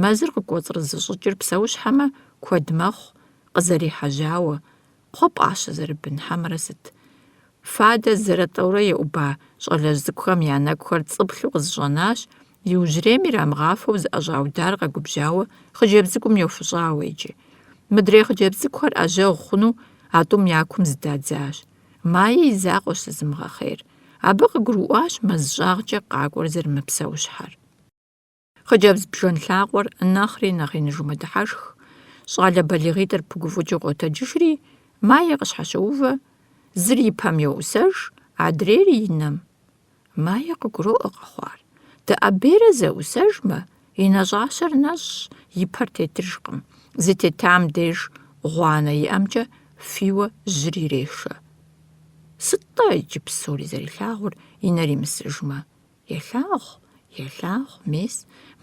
Мэзыр къыкӀуэцӀрызыщӀыкӀыр псэущхьэмэ, куэд мэхъу, къызэрихьэжьауэ, кхъуэ пӀащэ зэрыбынхьэмрэ сыт. Фадэ зэрытӀэурэ еӀуба щӀалэжь цӀыкӀухэм я нэгухэр цӀыплъу къызыщӀэнащ, иужьрейм ирамыгъафэу зыӀэщӀа удар къэгубжьауэ хъыджэбз цӀыкӀум йофыщӀауэ иджы. Мыдрей хъыджэбз цӀыкӀухэр Ӏэжьэгъу хъуну а тӀум я кум зыдадзащ. Майе и закъуэщ зызымыгъэхъейр. Абы къыгурыӀуащ мэз щӀагъкӀэ къакӀуэр зэрымыпсэущхьэр. Хъыджэбз бжэн лъакъуэр нэхъри нэхъ иныжу мэдыхьэшх, щӀалэ балигъитӀыр пыгуфӀыкӀыу къотэджыжри, Майе къыщхьэщоувэ, зыр и пэм йоӀусэж, адрейр и нэм. Майе къыгуроӀуэ къэхъуар. ДыӀэбейрэ зэӀусэжмэ, и нэщӀащэр нэщӀщ, и пэр тетыжкъым. Зытетам деж гъуанэ иӀэмкӀэ фийуэ жьыр ирешэ. Сыт-тӀэ иджы псори зэрилъагъур и нэр имысыжмэ? Елъагъу, мес,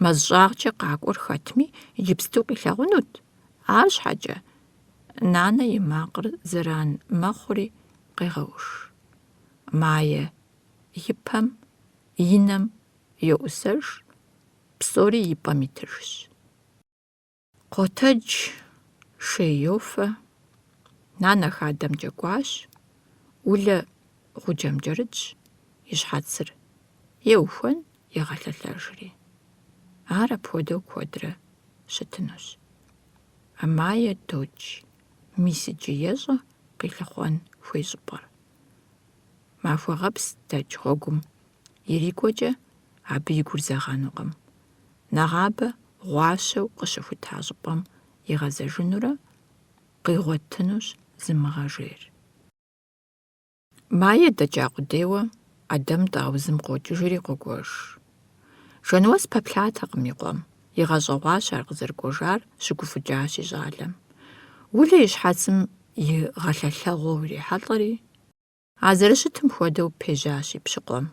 мэз щӀагъкӀэ къакӀуэр хэтми, иджыпсту къилъагъунут. АрщхьэкӀэ нанэ и макъыр зэран мэхъури къегъэуш. Мае ипэм, и нэм йоӀусэж, псори и пӀэм итыжщ. Къотэдж, шей йофэ. Нанэ хадэм кӀэкӀуащ. Улэ гъуджэм кӀэрытщ, и щхьэцыр еухуэн егъэлъэлъэжри. Ар апхуэдэу куэдрэ щытынущ. Мае додж, мис иджы ещӀэ къилъыхъуэн хуей щӀыпӀэр. Махуэгъэпс дэкӀ гъуэгум ирикӀуэкӀэ, абы и гур зэгъэнукъым. Нэгъабэ гъуащэу къыщыхута щӀыпӀэм игъэзэжынурэ къигъуэтынущ зымыгъэжейр. Мае дэкӀа къудейуэ Адэм дгъэузым къокӀыжри къокӀуэж. Жэнуэс пэплъатэкъым и къуэм. ИгъэщӀэгъуащ ар къызэрыкӀуэжар, щыгуфӀыкӀащ и щӀалэм. Улэ и щхьэцым и гъэлъэлъэгъуэу ирихьэлӀэри, а зэрыщытым хуэдэу пежьащ и пщыкъуэм.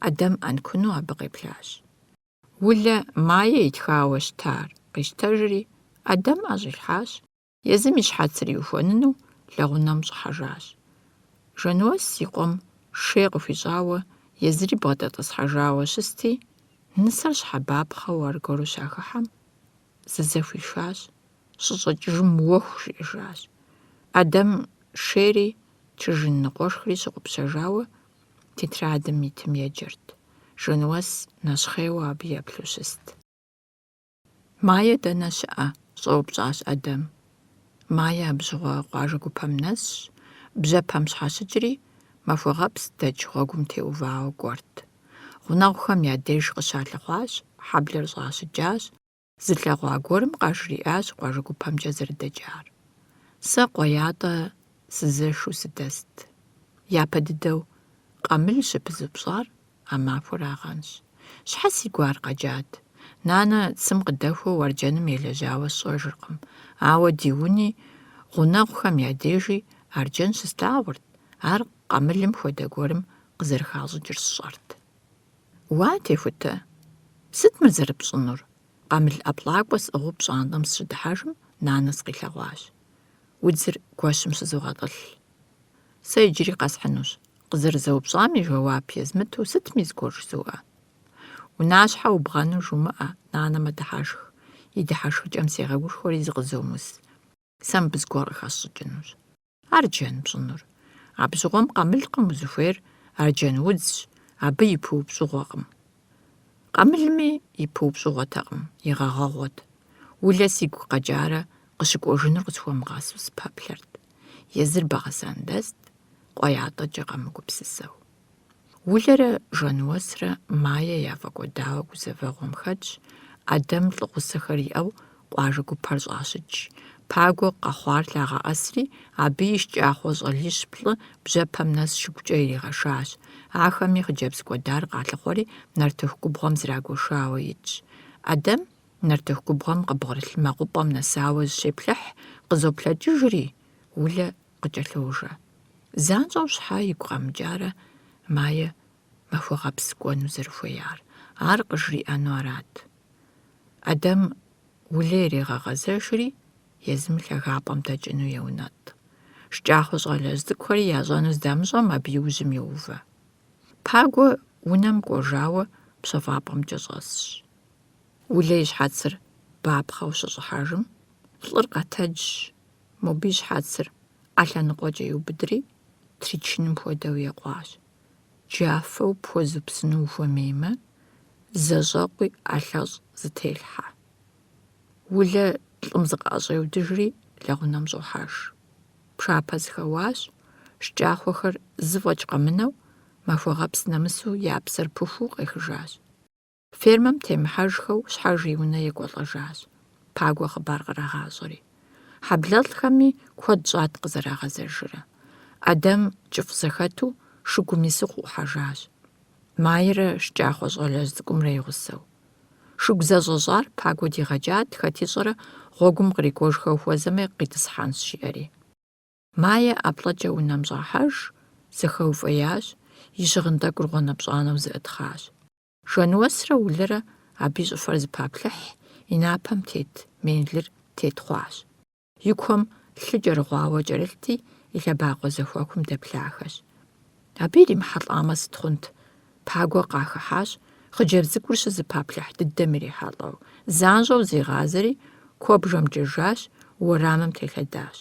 Адэм Ӏэнкуну абы къеплъащ. Улэ Мае итхауэ щтар къищтэжри, Адэм ӀэщӀилъхьащ, езым и щхьэцыр иухуэныну лэгъунэм щӀыхьэжащ. Жэнуэс и къуэм шей къыхуищӀауэ, езыри бгъэдэтӀысхьэжауэ щысти, нысэр щхьэбапхъэу аргуэру щахыхьэм, зызэхуишащ, щыщӀэкӀыжым уэху жиӀэжащ. Адэм шейри чыжын ныкъуэшхри щыгъупщэжауэ, тетрадым итым еджэрт. Жэнуэс нэщхъейуэ абы еплъу щыст. Мае дэнэ щыӀэ? щӀэупщӀащ Адэм. Мае абжьыгъуэ къуажэ гупэм нэсщ, бжьэпэм щхьэщыкӀри, махуэгъэпс дэкӀ гъуэгум теувауэ кӀуэрт. Гъунэгъухэм я деж къыщалъыхъуащ, хьэблэр щӀащыджащ, зылъэгъуа гуэрым къажриӀащ къуажэ гупэмкӀэ зэрыдэкӀар. Сэ къуеятӀэ сызэшу сыдэст. Япэ дыдэу къамыл щыпызупщӀар а махуэрагъэнщ. Щхьэ си гуар къэкӀат? Нанэ цым къыдэхуэу арджэным елэжьауэ сщӀэжыркъым. Ауэ ди уни гъунэгъухэм я дежи арджэн щыслъагъурт, ар къамылым хуэдэ гуэрым къызэрыхащӀыкӀыр сщӀэрт. Уа техутэ, сыт мыр зэрыпщӀынур? Къамыл ӀэплӀакӀуэ сӀыгъыу пщӀантӀэм сыщыдыхьэжым, нанэ скъилъэгъуащ. Удзыр гуэщым щызогъэтӀылъ. Сэ иджыри къэсхьынущ. КъызэрызэупщӀам и жэуап езмыту сытми зыгуэр жызоӀэ. Унащхьэ убгъэну жумыӀэ, нанэ мэдыхьэшх. И дыхьэшхыкӀэм сегъэгушхуэри зыкъызумыс. Сэ мыбы зыгуэр къыхэсщӀыкӀынущ. Арджэн пщӀынур. А бжьыгъуэм къамылкъым узыхуейр, арджэн удзщ, абы и пыупщӀыгъуэкъым. Къамылми и пыупщӀыгъуэтэкъым, и гъэгъэгъуэт. Улэ сигу къэкӀарэ къыщыкӀуэжынур къысхуэмыгъэсу сыпэплъэрт. Езыр бэгъэсандэст, къуеятӀэкӀэ къэмыгупсысэу. Улэрэ Жэнуэсрэ Мае яфӀэкӀуэдауэ гузэвэгъуэм хэтщ. Адэм лӀы гъусэхэр иӀэу къуажэ гупэр щӀащыкӀ. Пагуэ къэхъуар лагъэӀэсри, абы и шкӀахъуэ щӀалищ плӀы бжьэпэм нэс шыгукӀэ иригъэшащ. Ахэми хъыджэбз кӀуэдар къалъыхъуэри нартыху губгъуэм зрагуэшауэ итщ. Адэм нартыху губгъуэм къыбгъырылъ мэкъупӀэм нэсауэ зыщеплъыхь, къызоплъэкӀыжри, Улэ къыкӀэлъожэ. ЗанщӀэу щхьэ игу къэмыкӀарэ Мае махуэгъэпс кӀуэну зэрыхуеяр? Ар къыжриӀэну арат. Адэм Улэ иригъэгъэзэжри, езым лъагапӀэм дэкӀыну еунэт. ШкӀахъуэ щӀалэжь цӀыкӀухэри ящӀэну здамыщӀэм абы иужьым йоувэ. Пагуэ унэм кӀуэжауэ пщэфӀапӀэмкӀэ щӀэсщ. Улэ и щхьэцыр бапхъэу щыщӀыхьэжым, лӀыр къэтэджщ. Мобы и щхьэцыр ӀэлъэныкъуэкӀэ иубыдри, тричыным хуэдэу екъуащ. Джафэу пхуэзупсыну ухуэмеймэ, зэщӀэкъуи ӀэлъэщӀ зытелъхьэ. Улэ лӀым зыкъащӀеудыжри, лэгъунэм щӀохьэж. Пшапэ зыхэуащ, шкӀахъуэхэр зыфӀэкӀ къэмынэу, махуэгъэпс нэмысу я псэр пыхуу къехыжащ. Фермэм темыхьэжхэу щхьэж и унэ екӀуэлӀэжащ, Пагуэ хъыбар кърагъащӀэри. ХьэблэлӀхэми куэд щӀат къызэрагъэзэжрэ. Адэм кӀыфӀ зэхэту шыгум исыхъуу Ӏухьэжащ. Маерэ шкӀахъуэ щӀалэжь цӀыкӀумрэ и гъусэу. Шыгу зэщӀэщӀар Пагуэ дигъэкӀат, хэт ищӀэрэ гъуэгум кърикӀуэж хуэзэмэ къитӀысхьэнщ жиӀэри. Мае ӀэплӀэкӀэ унэм щӀахьэж, зэхэуфӏеящ, и щыгъын тӏэкӏур гъуэнэпщӏанэу зэӏытхъащ. Жэнуэсрэ Улэрэ абы и щӏыфэр зыпаплъыхь, и напэм тет мелыр тетхъуащ. И куэм лъы кӏэрыгъуауэ кӏэрылъти, и лъэбакъуэ зэхуэкум дэплъахэщ. Абы иримыхьэлӏамэ сыт хъунт? Пагуэ къахыхьащ, хъыджэбз цӏыкӏур щызыпаплъыхь дыдэм ирихьэлӏэу, занщӏэу зегъазэри, куэбжэм кӏыжащ, уэрамым телъэдащ.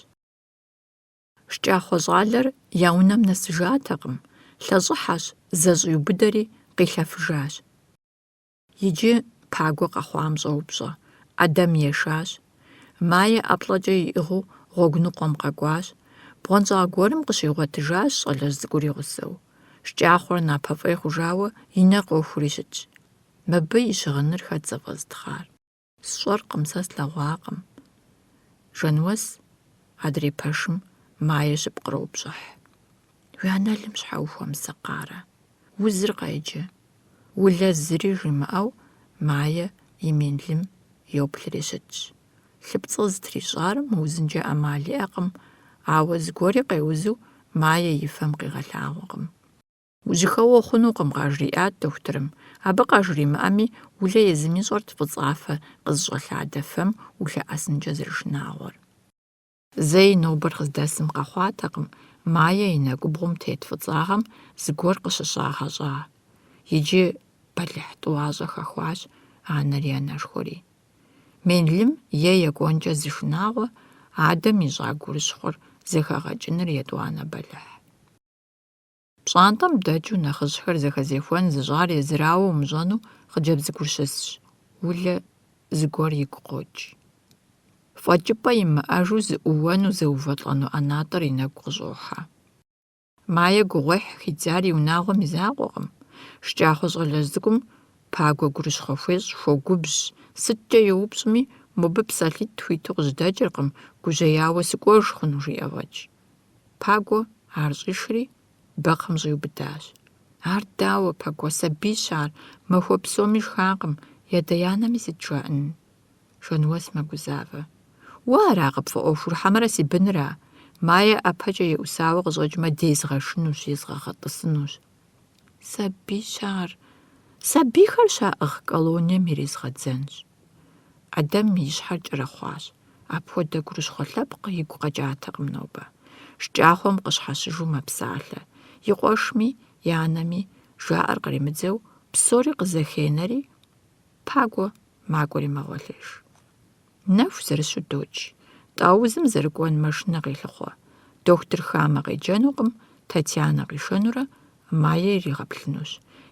ШкӀахъуэ щӀалэр я унэм нэсыжатэкъым, лъэщӀыхьэщ, зэщӀиубыдэри къилъэфыжащ. Иджы Пагуэ къэхъуам щӀэупщӀэ, Ӏэдэм ешащ. Мае ӀэплӀэкӀэ иӀыгъыу гъуэгу ныкъуэм къэкӀуащ. БгъуэнщӀагъ гуэрым къыщигъуэтыжащ щӀалэжь цӀыкӀур и гъусэу. ШкӀахъуэр напэфӀей хъужауэ и нэр къохури щытщ. Мыбы и щыгъыныр хэт зэфӀэзытхъар? СщӀэркъым, сэ слъэгъуакъым. Жэнуэс адрей пэшым Мае щыпӀ къроупщӀыхь. Уи анэлым щхьэ ухуэмысакъарэ? Узыр къеджэ. Улэ зыри жимыӀэу, Мае и мелым йоплъри щытщ. ЛъыпцӀэ зытрищӀар мы узынкӀэ Ӏэмал иӀэкъым, ауэ зыгуэри къеузу Мае и фэм къигъэлъагъуэкъым. Ужьыхэуэ хъунукъым, къажриӀат дохутырым. Абы къажримыӀэми, Улэ езыми щӀэрт фӀыцӀафэ къызыщӀэлъадэ фэм улъэӀэсынкӀэ зэрышынагъуэр. Зэи нобэр къыздэсым къэхъуатэкъым, Мае и нэгубгъум тет фӀыцӀагъэм зыгуэр къыщыщӀагъэщӀа. Иджы бэлыхь тӀуащӀэ хэхуащ анэри анэшхуэри. Мелым е екӀуэнкӀэ зышынагъуэ, адэм ищӀа гурыщхъуэр зэхэгъэкӀыныр етӀуанэ бэлыхь. Пщӏантӏэм дэкӏыу нэхъыжьхэр зэхэзехуэн зыщӏар езырауэ умыщӏэну хъыджэбз цӏыкӏур щысщ. Улэ зыгуэр игу къокӏ. ФӀэкӀыпӀэ имыӀэжу зыӀууэну зэувэлӀэну ӀэнатӀэр и нэгу къыщӀохьэ. Мае гугъуехь хидзар и унагъуэм и закъуэкъым. ШкӀахъуэ щӀалэжь цӀыкӀум Пагуэ гурыщхъуэ хуещӀ, хуогубжь. СыткӀэ йоупщӀми, мобы псэлъитӀ хуиту къыжьэдэкӀыркъым, гужьеяуэ сыкӀуэж хъуну, жиӀэгъуэкӀ. Пагуэ ар щӀишри бэкхъым щӀиубыдащ. Ар дауэ, Пагуэ, сабийщ ар, махуэ псоми шхакъым, едэянэми сыт жаӀэн? Жэнуэс мэгузавэ. Уэ ара къыпфӀыӀуэхур, хьэмэрэ си бынра? Мае ӀэпэкӀэ еӀусауэ къыщӀэкӀмэ, дезгъэшынущ, езгъэгъэтӀысынущ. Сабийщ ар. Сабийхэр щаӀыгъ колонием ирезгъэдзэнщ. Адэм и щхьэр кӀэрыхъуащ. Апхуэдэ гурыщхъуэ лъэпкъ игу къэкӀатэкъым нобэ. ШкӀахъуэм къыщхьэщыжу мэпсалъэ. И къуэшми, и анэми жаӀэр къримыдзэу, псори къызэхенэри, Пагуэ макӀуэри мэгъуэлъеж. Нэху зэрыщу додж. Тӏаузым зэрыкӀуэн машинэ къелъыхъуэ. Дохутыр хамэ къеджэнукъым, Татьянэ къишэнурэ, Мае иригъэплъынущ.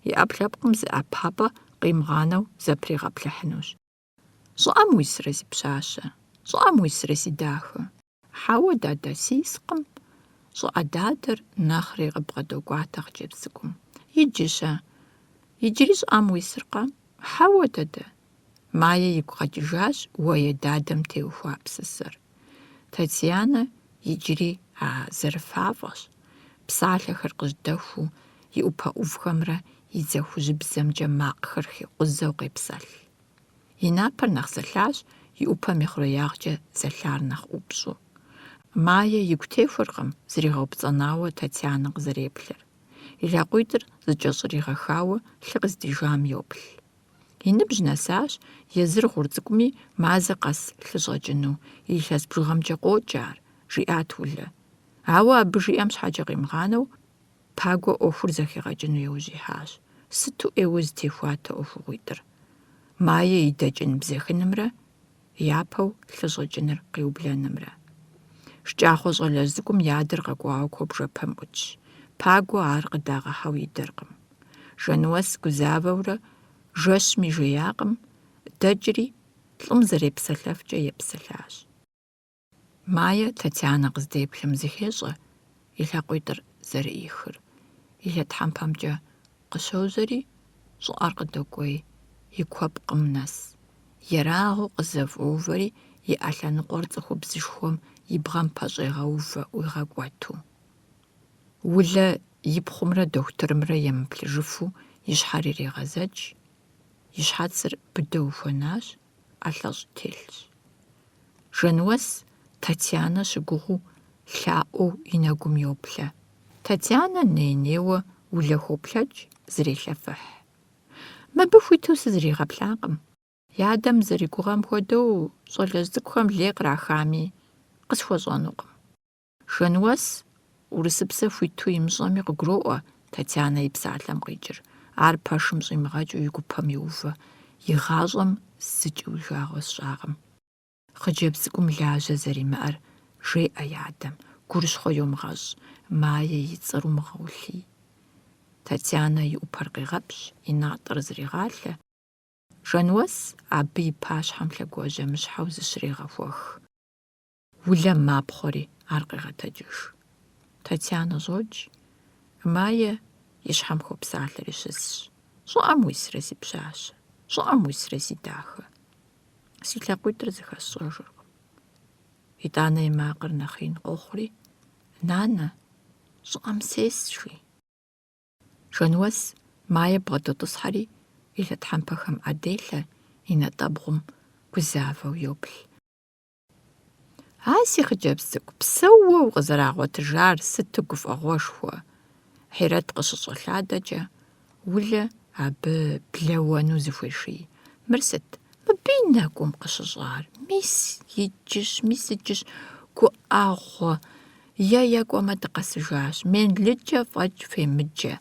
И Ӏэпкълъэпкъым зы ӀэпапӀэ къимыгъанэу зэпригъэплъыхьынущ. ЩӀыӀэм уисрэ, си пщащэ? ЩӀыӀэм уисрэ, си дахэ? Хьэуэ, дадэ, сискъым. ЩӀыӀэ дадэр нэхъри къыбгъэдокӀуатэ хъыджэбз цӀыкӀум. Иджы-щэ? Иджыри щӀыӀэм уисыркъэ? Хьэуэ, дадэ. Мае игу къэкӀыжащ уэ едадэм теухуа псысэр. Татьянэ иджыри зэрыфафӀэщ. Псалъэхэр къыжьдэхуу, и Ӏупэ Ӏувхэмрэ и дзэхужьыбзэмкӀэ макъхэр хикъузэу къепсэлъ. И напэр нэхъ зэлъащ, и Ӏупэм и хъуреягъкӀэ зэлъар нэхъ ӀупщӀу. Мае игу техуэркъым, зригъэупцӀэнауэ Татьянэ къызэреплъыр. И лъакъуитӀыр зыкӀэщӀригъэхауэ лъы къыздижам йоплъ. И ныбжь нэсащ, езыр гъур цӀыкӀуми мазэ къэс лъы щӀэкӀыну, и илъэс бжыгъэмкӀэ къокӀ ар, жиӀат Улэ. Ауэ абы жиӀэм щхьэкӀэ къимыгъанэу, Пагуэ Ӏуэхур зэхигъэкӀыну еужьихьащ. Сыту Ӏейуэ зытехуатэ ӀуэхугъуитӀыр. Мае и дэкӀын бзэхынымрэ, япэу лъы щӀэкӀыныр къиублэнымрэ. ШкӀахъуэ щӀалэжь цӀыкӀум и адэр къэкӀуауэ куэбжэпэм Ӏутщ. Пагуэ ар къыдагъэхьэу идэркъым. Жэнуэс гузавэурэ, жэщми жеякъым, дэкӀри лӀым зэрепсэлъэфкӀэ епсэлъащ. Мае Татьянэ къыздеплъым зыхещӀэ, и лъакъуитӀыр зэрыӀихыр. И лъэтхьэмпэмкӀэ къыщожьэри, щӀыӀэр къыдокӀуей, и куэпкъым нэс. Ерагъыу къызэфӀэувэри, и Ӏэлъэныкъуэр цӀыхубзышхуэм и бгъэм пэщӀегъэувэ ӀуигъэкӀуэту. Улэ и пхъумрэ дохутырымрэ емыплъыжыфу и щхьэр ирегъэзэкӀ, и щхьэцыр быдэу хуэнащ, ӀэлъэщӀ телъщ. Жэнуэс Татьянэ щыгугъыу лъаӀуэу и нэгум йоплъэ. Татьянэ ней-нейуэ улэхуоплъэкӏ, зрелъэфыхь. Мыбы хуиту сызригъэплъакъым. И адэм зэригугъэм хуэдэу щӏалэжь цӏыкӏухэм лей кърахами, къысхуэщӏэнукъым. Шэнуэс урысыпсэ хуиту имыщӏэми къыгуроӏуэ Татьянэ и псалъэм къикӏыр. Ар пэшым щӏимыгъэкӏыу и гупэм йоувэ, и гъащӏэм зыкӏыу жагъуэ сщӏакъым. Хъыджэбз цӏыкӏум лажьэ зэримыӏэр жеӏэ и адэм, гурыщхъуэ йомыгъэщӏ, Майе и цӏэр умыгъэулъий. Татьянэ и ӏупэр къегъэпщ, и натӏэр зригъалъэ. Шэнуэс абы и пащхьэм лъэгуажьэ мыщхьэу зыщрегъэхуэх. Улэм мапхъуэри ар къегъэтэкӏыж. Татьянэ щӏокӏ, Майе и щхьэм хуопсалъэри щысщ. «ЩӀыӀэм уисрэ си пщащэ, щӀыӀэм уисрэ си дахэ». Си лъакъуитӏыр зыхэсщӏэжыркъым. ИтӀанэ и макъыр нэхъ ин къохъури: «Нанэ, щӀыӀэм сесщи». Шэнуэс Майе бгъэдотӀысхьэри илъэтхьэмпэхэм Ӏэделъэ, и натӀэбгъум гузавэу йоплъ. «А си хъыджэбз цӀыкӀу, псэууэ укъызэрагъуэтыжар сыту гуфӀэгъуэшхуэ!» Хьирэт къыщыщӀэлъадэкӀэ, Улэ абы блэуэну зыхуеший. «Мыр сыт? Мыбы и нэкӀум къыщыщӀар? Мис иджыщ, гуӀэгъуэ! ЕкӀуэмэ дыкъэсыжащ. МенлыкӀэ фӀэкӀ фемыджэ,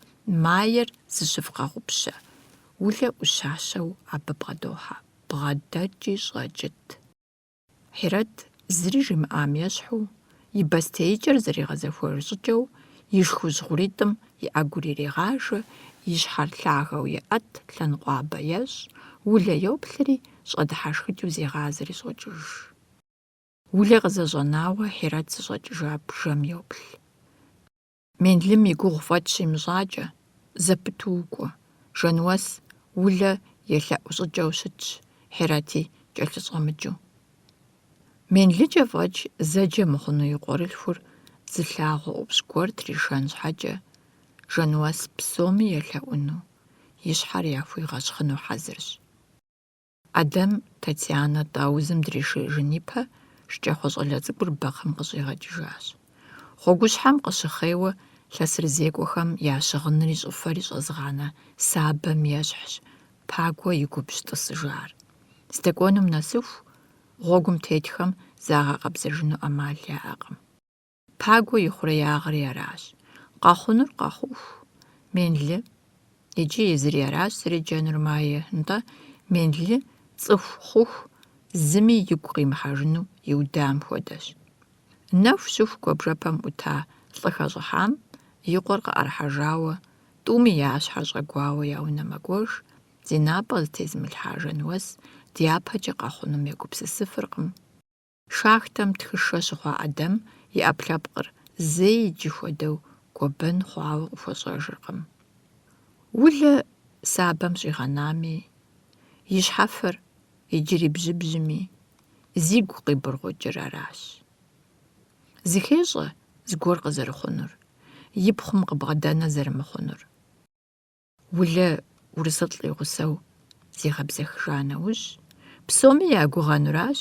Майер зыщывгъэгъупщэ». Улэ Ӏущащэу абы бгъэдохьэ: «БгъэдэкӀи щӀэкӀыт». Хьирэт зыри жимыӀам ещхьу, и бостеикӀэр зэригъэзэхуэж щӀыкӀэу, и шхужь-гъуритӀым и Ӏэгур ирегъажэ, и щхьэр лъагэу еӀэт, лъэныкъуабэ ещӀ. Улэ йоплъри, щӀэдыхьэшхыкӀыу зегъазэри щӀокӀыж. Улэ къызэщӀэнауэ, Хьирэт зыщӀэкӀыжа бжэм йоплъ. Менлым и гугъу фӀэкӀ щимыщӀакӀэ, зэпыту укӀуэ. Шэнуэс Улэ елъэӀу щӀыкӀэу щытщ, Хьирэти кӀэлъыщӀэмыкӀыу. МенлыкӀэ фӀэкӀ зэджэ мыхъуну и къуэрылъхур зылъагъуэ ӀупщӀ гуэр тришэн щхьэкӀэ, Шэнуэс псоми елъэӀуну, и щхьэр яхуигъэщхъыну хьэзырщ. Адэм Татьянэ тӀаузым дрешежын ипэ, шкӀэхъуэ щӀалэ цӀыкӀур бэкхъым къыщӀигъэкӀыжащ. Гъуэгущхьэм къыщыхъейуэ лъэсырызекӀуэхэм я щыгъынри щӀыфэри щӀэзгъанэ сабэм ещхьщ Пагуэ и губжь тӀысыжар. Здэкӏуэнум нэсыху, гъуэгум тетхэм загъэкъэбзэжыну Ӏэмал яӀэкъым. Пагуэ и хъуреягъри аращ: къэхъунур къэхъуху, менлы, иджы езыри аращ зэреджэнур Майе, нтӀэ менлы цӀыху хъуху, зыми игу къимыхьэжыну иудам хуэдэщ. Нэху щыху куэбжэпэм Ӏута лӀы хэщӀыхьам и къуэр къыӀэрыхьэжауэ, тӀуми я щхьэр щӀэгуауэ яунэмэ гуэж, зи напӀэ зытезмылъхьа Жэнуэс дяпэкӀэ къэхъунум егупсысыфыркъым. Шахтэм тхышэ щыхъуа Ӏэдэм и Ӏэпкълъэпкъыр зэи иджы хуэдэу гуэбэн хъуауэ къыхуэщӀэжыркъым. Улэ сабэм щӀигъэнами, и щхьэфэр иджыри бжьыбжьми, зигу къибыргъукӀыр аращ. ЗыхещӀэ зыгуэр къызэрыхъунур, ипхъум къыбгъэдэнэ зэрымыхъунур. Улэ урысылӀ и гъусэу зигъэбзэхыжа нэужь, псоми я гугъэнуращ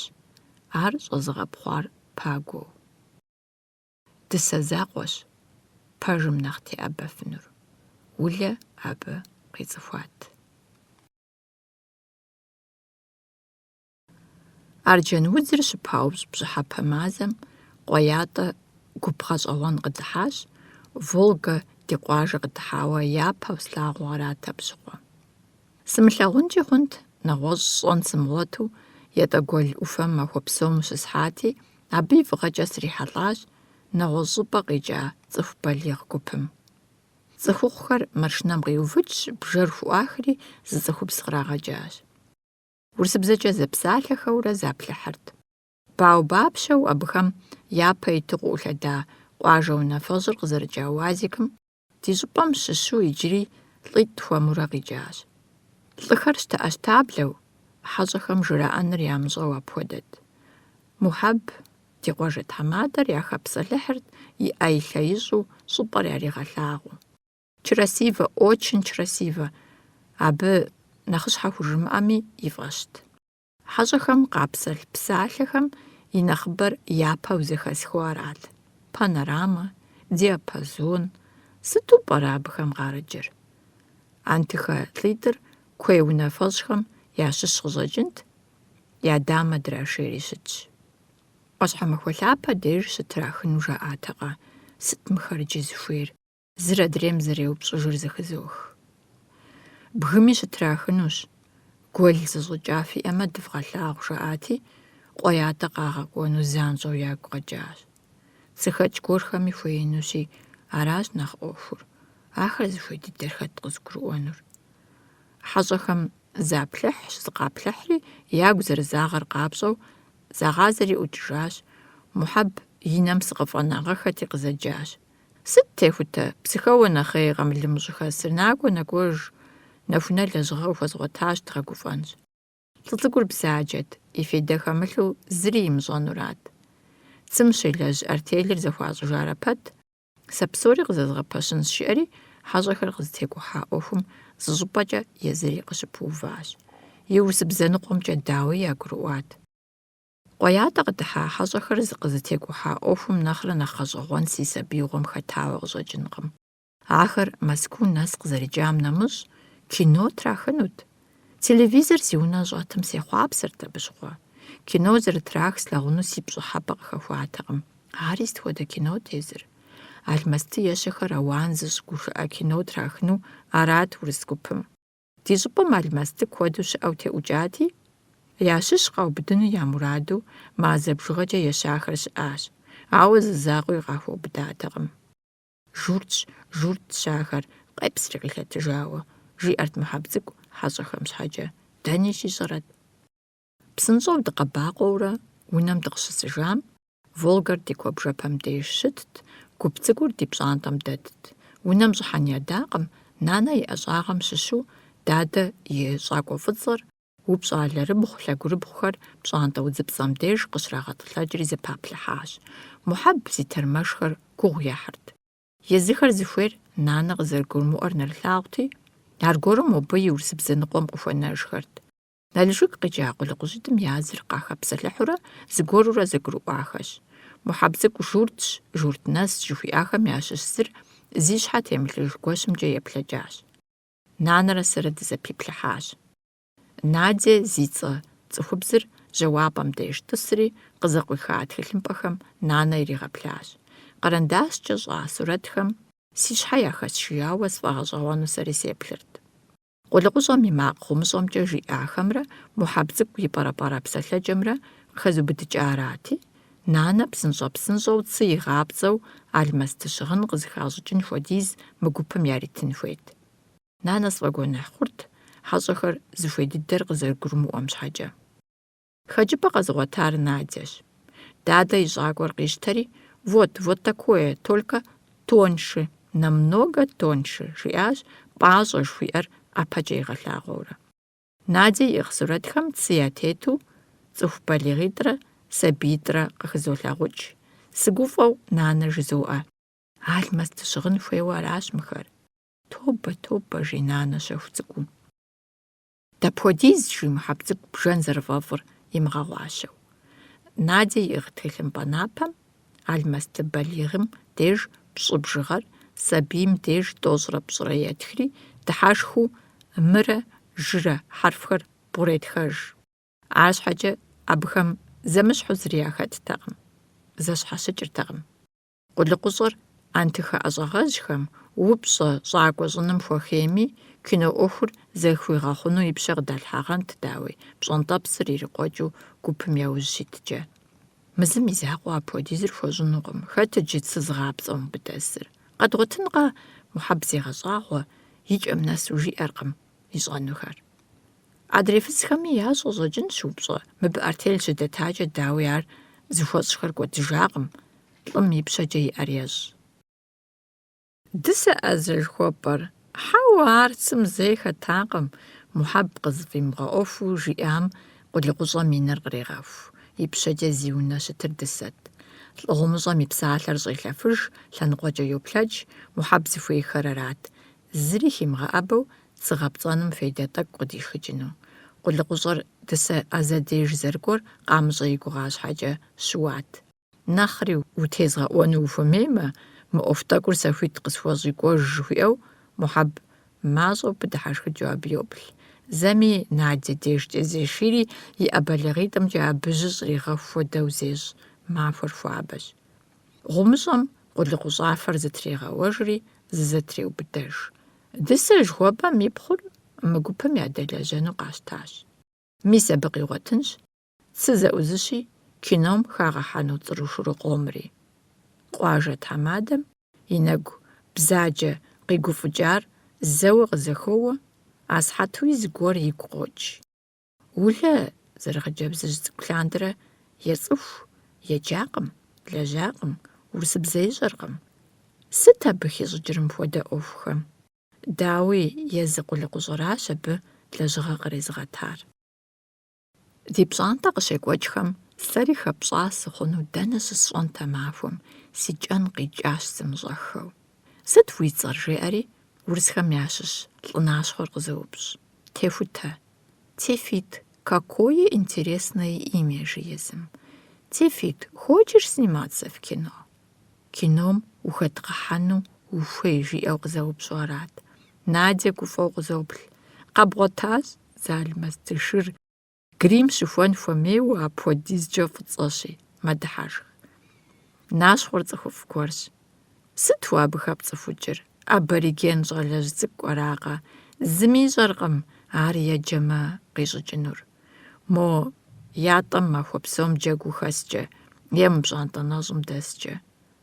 ар щӀэзыгъэпхъуар Пагуэу. Дысэ закъуэщ пэжым нэхъ теӀэбэфынур. Улэ абы къицӀыхуат. Арджэнудзыр щыпаупщӀ бжьыхьэпэ мазэм къуеятӀэ губгъэщӀэгъуэн къыдыхьащ, Волгэ ди къуажэ къыдыхьауэ япэу слъагъуу арат абы щыгъуэ. СымылъагъункӀи хъунт, нэгъуэщӀ щӀэн сымыгъуэту, етӀэгуэл Ӏуфэм махуэ псом щысхьати, абы и фӀыгъэкӀэ срихьэлӀащ нэгъуэщӀ щӀыпӀэ къикӀа цӀыху балигъ гупым. Цӏыхухъухэр маршынэм къиувыкӀщ, бжэр хуӀахри зы цӀыхубз кърагъэкӀащ. Урысыбзэкӏэ зэпсалъэхэурэ заплъыхьырт. Баобабщэу абыхэм япэ иту къыӀулъэда къуажэ унафэщӀыр къызэрыкӀа уазикым ди щӀыпӀэм щыщу иджыри лӀитӀ хуэмурэ къикӀащ. ЛӀыхэр щтэӀэщтаблэу, хьэщӀэхэм жраӀэныр ямыщӀэу апхуэдэт. Мухьэб ди къуажэ тхьэмадэр яхэпсэлъыхьырт, и Ӏей лъэищӀу щӀыпӀэр яригъэлъагъуу. Чрасивэ, очень чрасивэ, абы нэхъыщхьэ хужымыӀэми и фӀэщт. ХьэщӀэхэм къапсэлъ псалъэхэм и нэхъыбэр япэу зэхэсхыу арат: панорамэ, диапазон, Сыту пӏэрэ абыхэм къарэджэр? Антихэ-лӏитӏыр куей унафэщӏхэм ящыщ къыщӏэкӏынт, я дамэ драшейри щытщ. Къуэщхьэмахуэ лъапэ деж щытрахыну жаӏатэкъэ, сыт мыхэр иджы зыхуейр? Зыр адрейм зэреупщӏыжыр зэхызох. Бгыми щытрахынущ. Гуэл зыщӏыкӏа фиӏэмэ дывгъэлъагъу жаӏати, къуеятӏэ къагъэкӏуэну занщӏэу ягу къэкӏащ. Цыхэкӏ гуэрхэми хуеинущи, аращ нэхъ ӏуэхур. Ахэр зыхуей дыдэр хэт къызгурыӏуэнур? Хьэщӏэхэм заплъыхьщ, зыкъаплъыхьри, ягу зэрызагъэр къапщӏэу, загъазэри ӏукӏыжащ. Мухьэб и нэм сыкъыфӏэнагъэхэти къызэджащ. Сыт техутэ псыхэуэ нэхъей къэмылым ущыхэсыр? Накӏуэ, нэкӏуэж, нэхунэ лэжьыгъэ ухуэзгъуэтащ, дгъэгуфӏэнщ. Лӏы цӏыкӏур бзаджэт, и фейдэ хэмылъу зыри имыщӏэнурат. Цым щелэжь артелыр зэхуащӏыжарэ пэт, сэ псори къызэзгъэпэщын сщыӏэри, хьэщӏэхэр къызытекӏухьа ӏуэхум зы щӏыпӏэкӏэ езыри къыщыпыуващ. И урысыбзэныкъуэмкӏэ дауи ягурыӏуат. Къуеятӏэ къыдыхьа хьэщӏэхэр къызытекӏухьа ӏуэхум нэхърэ нэхъ гъэщӏэгъуэн си сабиигъуэм хэтауэ къыщӏэкӏынкъым. Ахэр Москву нэс къызэрикӏам нэмыщӏ кино трахынут. Телевизор си унэ щӏэтым сехъуапсэрт абы щыгъуэ. Кино зэрытрах слъагъуну си пщӏыхьэпӏэ къыхэхуатэкъым. Ари сыт хуэдэ кино тезыр? Алмэсты ещэхэр ауан зыщӏгушыӏэ кино трахыну арат урыс гупым. Ди щӏыпӏэм алмэсты куэду щыӏэу теӏукӏати, ящыщ къаубыдыну я мураду мазэ бжыгъэкӏэ ещахэр щыӏащ. Ауэ зы закъуи къахуэубыдатэкъым. Журтщ ахэр, къепсри къилъэтыжауэ, жиӏэрт Мухьэб цӏыкӏу хьэщӏэхэм щхьэкӏэ. Дэни щищӏэрэт? Псынщӏэу дыкъэбакъуэурэ унэм дыкъыщысыжам, Волгэр ди куэбжэпэм деж щытт, гуп цӏыкӏур ди пщӏантӏэм дэтт. Унэм щӏыхьэн ядакъым, нанэ и ӏэщӏагъэм щыщу дадэ и щӏакӏуэ фӏыцӏэр, упщӏэ алэрыбгъу, лъагурыбгъухэр пщӏантӏэ удзыпцӏэм деж къыщрагъэтӏылъэкӏри зэпаплъыхьащ. Мухьэб зи тэрмэшхэр гугъу ехьырт. Езыхэр зыхуейр нанэ къызэрыгурымыӏуэр нэрылъагъути, аргуэру мобы и урысыбзэныкъуэм къыхуэнэжхэрт. Налжык къикӏа къулыкъужьитӏым языр къахэпсэлъыхьурэ зыгуэрурэ зэгурыӏуахэщ. Мухьэб цӏыкӏу журтщ, журт нэсщ жыхуиӏахэм ящыщ зыр зи щхьэ темылъыж гуэщымкӏэ еплъэкӏащ. Нанэрэ сэрэ дызэпиплъыхьащ. Надзэ зи цӏэ цӏыхубзыр жэуапӏэм деж тӏысри, къызэкъуиха тхылъымпӏэхэм нанэ иригъэплъащ. Къэрэндащкӏэ щӏа сурэтхэм си щхьэ яхэсшияуэ сфӏэгъэщӏэгъуэну сэри сеплъырт. Къулыкъущӏэм и макъ хъумыщӏэмкӏэ жиӏахэмрэ Мухьэб цӏыкӏу и пӏэрэ-пӏэрэ псэлъэкӏэмрэ къыхэзубыдыкӏарати, нанэ псынщӏэ-псынщӏэу цы игъапцӏэу алмэсты щыгъын къызыхащӏыкӏын хуэдиз мы гупым яритын хуейт. Нанэ сфӏэгуэныхь хъурт, хьэщӏэхэр зыхуей дыдэр къызэрыгурымыӏуэм щхьэкӏэ. Хэкӏыпӏэ къэзыгъуэтар Надзэщ. Дадэ и щӏакӏуэр къищтэри, вот такое, только тоньше, намного тоньше, жиӏащ, пӏащӏэ жыхуиӏэр ӏэпэкӏэ игъэлъагъуэурэ. Надзэ и сурэтхэм цы ятету цӏыху балигъитӏрэ сабитӏрэ къыхызолъагъукӏ. Сыгуфӏэу нанэ жызоӏэ: алмэсты щыгъын хуейуэ аращ мыхэр. Тобэ, жи нанэ щэху цӏыкӏуу. Дапхуэдиз, жи Мухьэб цӏыкӏу бжэн зэрыфӏэфӏыр имыгъэгъуащэу. Надзэ иӏыгъ тхылъымпӏэ напэм алмэсты балигъым деж пщӏы бжыгъэр, сабийм деж тӏощӏрэ-пщӏрэ етхри, дыхьэшхыу мырэ, жырэ хьэрфхэр бгъуретхэж. Арщхьэкӏэ абыхэм зэмыщхьу зыри яхэттэкъым, зэщхьэщыкӏыртэкъым. Къулыкъущӏэр антихэ ӏэщӏагъэжьхэм, упщӏэ, щӏакӏуэ щӏыным хуэхъейми, кино ӏуэхур зэхуигъэхъуну и пщэ къыдалъхьэгъэнт, дауи, пщӏэнтӏэпсыр ирикъуэкӏыу гупым яужь щиткӏэ. Мызым и закъуэ апхуэдизыр хуэщӏынукъым. Хэт иджы цы зыгъапцӏэу мыбы дэсыр? Къэдгъуэтынкъэ Мухьэб зегъэщӏагъуэ, и кӏэм нэсу жиӏэркъым ищӏэнухэр. Адрей фызхэми ящӏэ щӏэкӏынщ упщӏэ, мыбы артель щыдэтакӏэ, дауи ар зыхуэщӏхэр кӏуэдыжакъым, лӏым и пщэкӏэ иӏэр ещӏ. Дысэӏэзэ жыхуэпӏэр? Хьэуэ, ар цым зэи хэтакъым. Мухьэб къызэфӏимыгъэӏуэхуу жиӏам къулыкъущӏэм и нэр кърегъэху. И пщэкӏэ зи унэ щытыр дысэт. ЛӀыгъумыщӀэм и псалъэр щӀелъэфыж, лъэныкъуэкӀэ йоплъэкӀ, Мухьэб зыхуейхэр арат: зыри химыгъэӀэбэу зыгъэпцӀэным фейдэ тӀэкӀу къыдишхыкӀыну. КъулыкъущӀэр дысэ Ӏэзэ деж зэрыкӀуэр къамыщӀэ и гугъа щхьэкӀэ щыуат. Нэхъри утезгъэӀуэну ухуэмеймэ, Мыӏуэху тӏэкӏур сэхуит къысхуэщӏикӏуэж жыхуиӏэу, Мухьэб мащӏэу быдыхьэшхыкӏыу абы йоплъ. Зэми Надзэ дежкӏэ зешийри и ӏэбэлэгъитӏымкӏэ абы жьы щӏригъэху хуэдэу зещӏ, махуэр хуабэщ. Гъумыщӏэм къулыкъу щӏафэр зытрегъэуэжри зызэтреубыдэж. Дысэ жыхуэпӏэм ипхъур мы гупым ядэлэжьэну къащтащ. Мис абы къигъуэтынщ цы зэӏузыщи кином хагъэхьэну цӏыру Шурыкъуомри. Къуажэ тхьэмадэм и нэгу бзаджэ къигуфӏыкӏар зэуэ къызэхоуэ, асхьэтуи зыгуэр игу къокӏ. Улэ зэрыгъэджэбзыжь цӏыкӏу лъандэрэ ецӏыху, еджакъым, лэжьакъым, урысыбзэ ищӏэркъым. Сыт абы хищӏыкӏыр мыпхуэдэ ӏуэхухэм? Дауи езы къулыкъущӏэращ абы лэжьыгъэ кърезыгъэтар. Ди пщӏантӏэ къыщекӏуэкӏхэм сэри хэпщӏа сыхъуну дэнэ щысщӏэнтэ махуэм, си кӏэн къикӏащ зымыщӏэххэу. Сыт уи цӏэр жеӏэри, урысхэм ящыщ лӏынащхъуэр къызоупщӏ. Техутэ. Тефит, какое интересное имя же езым. Тефит, хочешь сниматься в кино? Кином ухэдгъэхьэну ухуей жиӏэу къызэупщӏу арат. Надзэ гуфӏэу къызоплъ. Къэбгъуэтащ Залмэстышыр. Грим щыхуэн хуэмейуэ апхуэдизкӏэ фӏыцӏэщи, мэдыхьэшх. Нащхъуэр цӏыхуфӏ гуэрщ. Сыт уэ абы хэпцӏыхукӏыр? Абориген щӏалэжь цӏыкӏу аракъэ. Зыми ищӏэркъым ар еджэмэ къищӏыкӏынур. Мо ятӏэм махуэ псом джэгуу хэскӏэ, е мы пщӏантӏэ нэщӏым дэскӏэ.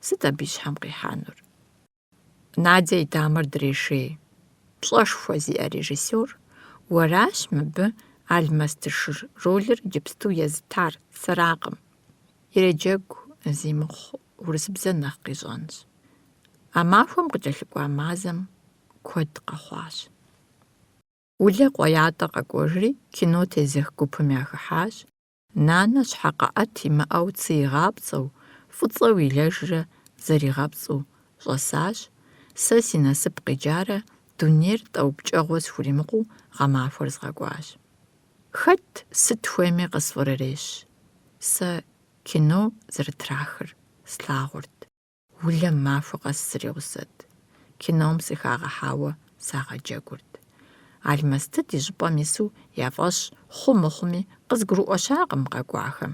Сыт абы и щхьэм къихьэнур? Надзэ и дамэр дрешей. Пщӏэшхуэ зиӏэ режиссер уэращ мыбы Алмэстышыр ролыр иджыпсту езытар, сэракъым. Иреджэгу зимыхъу урысыбзэ нэхъ къищӏэнщ. А махуэм къыкӏэлъыкӏуа мазэм куэд къэхъуащ. Улэ къуеятӏэ къэкӏуэжри кино тезых гупым яхыхьащ. Нанэ щхьэкъэӏэт имыӏэу цы игъапцӏэу, фӏыцӏэу илэжрэ зэригъэпцӏу щӏэсащ. Сэ си насып къеджарэ дунейр тӏэупкӏэгъуэ схуримыкъуу гъэмахуэр згъэкӏуащ. Хэт сыт хуейми къысфӏрырещ. Сэ кино зэрытрахыр слъагъурт. Улэм махуэ къэс сригъусэт. Кином сыхагъэхьауэ сагъэджэгурт. Алмэстыт и щӏыпӏэм ису я фӏэщ хъу мыхъуми къызгурыӏуэщакъым къэкӏуахэм.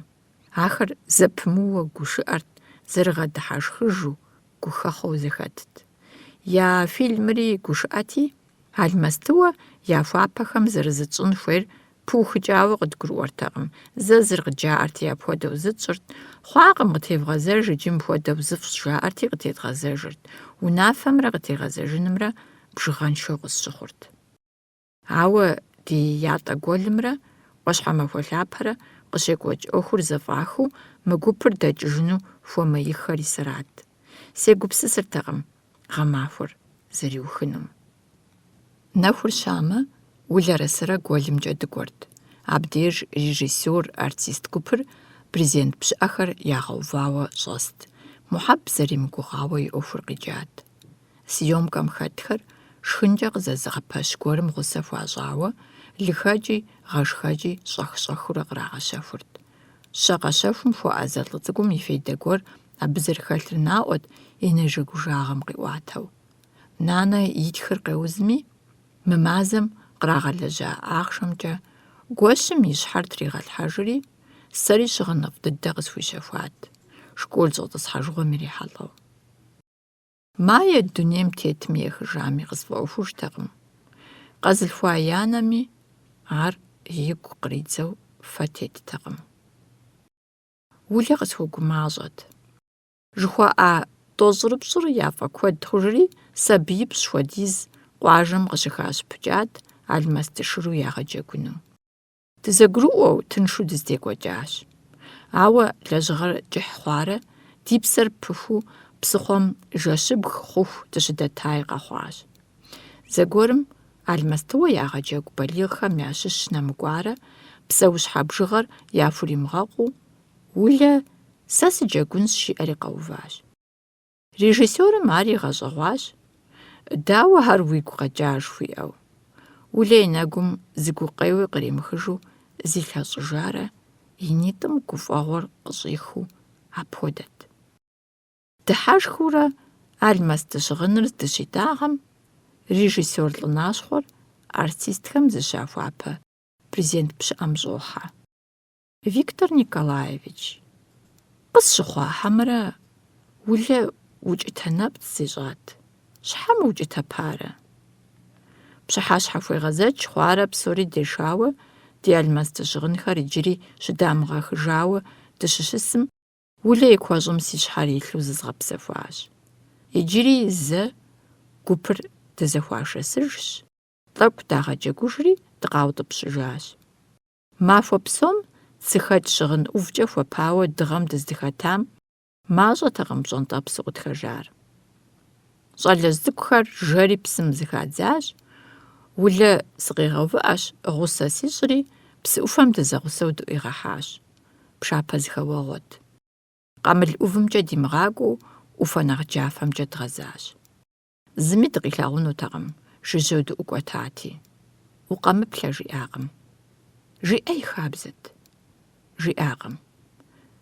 Ахэр зэпымыууэ гушыӏэрт, зэрыгъэдыхьэшхыжу, гухэхъуэу зэхэтт. Я фильмри гушыӏэти, алмэстыуэ я хуапэхэм зэрызытщӏын хуейр пыухыкӏауэ къыдгурыӏуэртэкъым. Зэ зэрыджаӏэрти апхуэдэу зытщӏырт, хъуакъым къытевгъэзэж икӏи мыпхуэдэу зыфӏщ жаӏэрти къытедгъэзэжырт. Унафэмрэ къытегъэзэжынымрэ бжыгъэншэу къысщыхъурт. Ауэ ди ятӏэ гуэлымрэ ӏуащхьэмахуэ лъапэрэ къыщекӏуэкӏ ӏуэхур зэфӏахыу мы гупыр дэкӏыжыну хуэмыиххэри сэрат. Сегупсысыртэкъым гъэмахуэр зэриухынум. Нэхур щамэ, улэрэ-сэрэ гуэлымкӏэ дыкӏуэрт. Абдеж режиссер, артист гупыр презент пщыӏэхэр ягъэувауэ щӏэст. Мухьэб зэримыгугъауэ и ӏуэхур къикӏат. Съемкэм хэтхэр шхынкӏэ къызэзыгъэпэщ гуэрым гъусэ хуащӏауэ, лыхэкӏи гъэшхэкӏи щӏэх-щӏэхыурэ кърагъэщэхурт. Щэ къэщэхум хуэӏэзэ лӏы цӏыкӏум и фейдэ гуэр абы зэрыхэлъыр наӏуэт и нэжэгужагъэм къиӏуатэу. Нанэ и тхыр къеузми, мы мазэм кърагъэлэжьа ахъшэмкӏэ гуэщым и щхьэр тригъэлъхьэжри, сэри щыгъыныфӏ дыдэ къысхуищэхуат, школ щӏэтӏысхьэжыгъуэм ирихьэлӏэу. Майэ дунейм тетми ехыжами къысфӏэӏуэхужтэкъым. Къэзылъхуа и анэми ар игу къридзэу фэ теттэкъым. Улэ къысхуэгумащӏэт. Жыхуаӏа тӏощӏрыпщӏыр яфӏэ куэд хъужри, сабиипщӏ хуэдиз къуажэм къыщыхащыпкӏат Алмэстышыру ягъэджэгуну. Дызэгурыӏуэу тыншу дыздекӏуэкӏащ. Ауэ лэжьыгъэр кӏыхь хъуарэ ди псэр пыхуу псыхъуэм жэщыбг хъуху дыщыдэтаи къэхъуащ. Зэгуэрым алмэстыуэ ягъэджэгу балигъхэм ящыщ нэмыкӏуарэ псэущхьэ бжыгъэр яхуримыгъэкъуу, Улэ сэ сыджэгунщ жиӏэри къэуващ. Режиссерым ар игъэщӏэгъуащ. Дауэ ар уигу къэкӏа жыхуиӏэу? Улэ и нэгум зыгукъеуи къримыхыжу зилъэщӏыжарэ, и нитӏым гуфӏэгъуэр къыщӏихыу апхуэдэт. Дыхьэшхыурэ Алмаз дыщыгъыныр здыщитӏагъэм режиссер лӏынащхъуэр артистхэм зыщахуапэ презент пщыӏэм щӏохьэ. Виктор Николаевич, къысщыхъуахьэмрэ улэ укӏытэ нэпцӏ зищӏат. Щхьэ мыукӏытэ парэ? Пщыхьэщхьэ хуегъэзэкӏ хъуарэ псори дешауэ ди алмаз дыщыгъынхэр иджыри щыдамыгъэхыжауэ дыщыщысым улэ и куэщӏым си щхьэр илъу зызгъэпсэхуащ. Иджыри зэ гупыр дызэхуашэсыжщ, тӏэкӏу дагъэджэгужри дыкъаутӏыпщыжащ. Махуэ псом цыхэкӏ щыгъын ӏувкӏэ хуэпауэ дыгъэм дыздыхэтам мащӏэтэкъым пщӏэнтӏэпсу къытхэжар. Щӏалэжь цӏыкӏухэр жэри псым зыхадзащ. Улэ сыкъигъэувыӏэщ, гъусэ сищӏри псы ӏуфэм дызэгъусэу дыӏуигъэхьащ. Пшапэ зыхэуэгъуэт. Къамыл ӏувымкӏэ димыгъакӏуэу ӏуфэ нэхъ джафэмкӏэ дгъэзащ. Зыми дыкъилъагъунутэкъым, жыжьэу дыӏукӏуэтати. Укъэмыплъэ жиӏакъым. Жиӏэ и хабзэт. Жиӏакъым.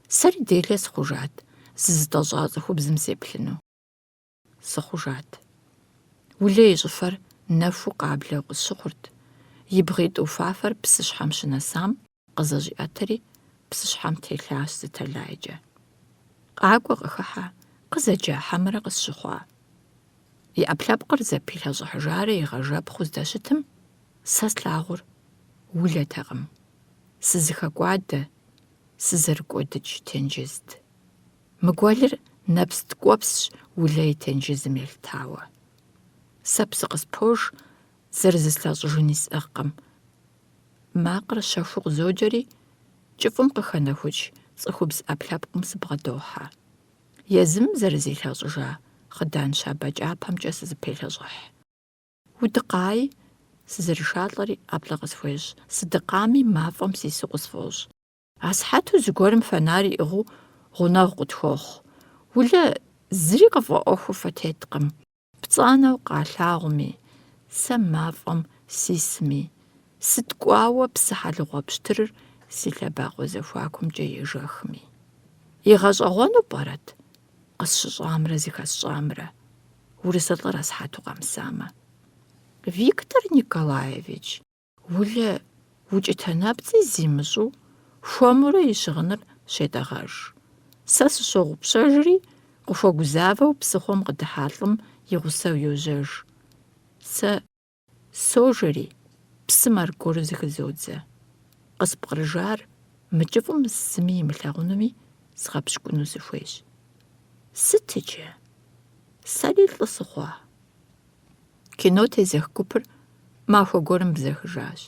Сэри делэ сыхъужат, зызытӏэщӏа цӏыхубзым сеплъыну. Сыхъужат. Улэ и щӏыфэр нэхуу къаблэу къысщыхъурт. И бгъитӏу фафэр псыщхьэм щынэсам къызэщӏиӏэтэри псыщхьэм телъащ зы тэлайкӏэ. Къакӏуэ къыхыхьэ, къызэджахьэмрэ къысщыхъуа. И ӏэпкълъэпкъыр зэпилъэщӏыхьыжарэ игъэжэпхъуу здэщытым, сэ слъагъур улэтэкъым. Сызыхэкӏуадэ, сызэрыкӏуэдыкӏ тенджызт. Мы гуэлыр нэпс ткӏуэпсщ улэ и тенджызым елъытауэ. Сэ псы къыспож, зэрызыслъэщӏыжыни сӏыгъкъым. Макъыр щэхуу къызоджэри, кӏыфӏым къыхэнэхукӏ цӏыхубз ӏэпкълъэпкъым сыбгъэдохьэ. Езым зэрызелъэщӏыжа хъыдан щабэ-кӏапэмкӏэ сызыпелъэщӏыхь. Удыкъай, сызэрышалӏэри ӏэплӏэ къысхуещӏ. Сыдыкъами мафӏэм сису къысфӏощӏ. Асыхьэту зыгуэрым фэнар иӏыгъыу гъунэгъу къытхуохъу. Улэ зыри къыфӏэӏуэхуу фэтеткъым. Пцӏанэу къалъагъуми, сэ мафӏэм сисми, сыткӏуауэ псы хьэлыгъуэ пщтырыр си лъэбакъуэ зэхуакумкӏэ ежэхми. Игъэщӏэгъуэну пӏэрэт? Къысщыщӏамрэ зыхэсщӏамрэ, урысылӏыр асыхьэту къэмысамэ. Виктор Николаевич, улэ укӏытэ нэпцӏи зимыщӏу хуэмурэ и щыгъыныр щетӏэгъэж. Сэ сыщогъупщэжри, къыхуэгузавэу псыхъуэм къыдыхьа лӏым и гъусэу йожьэж. Сэ сожэри, псым аргуэру зыхызодзэ. Къыспкърыжар мы кӏыфӏым зыми имылъэгъунуми згъэпщкӏуну сыхуейщ. Сыт иджы? Сэри лӏы сыхъуа? Кино тезэх гупыр махуэ гуэрым бзэхыжащ.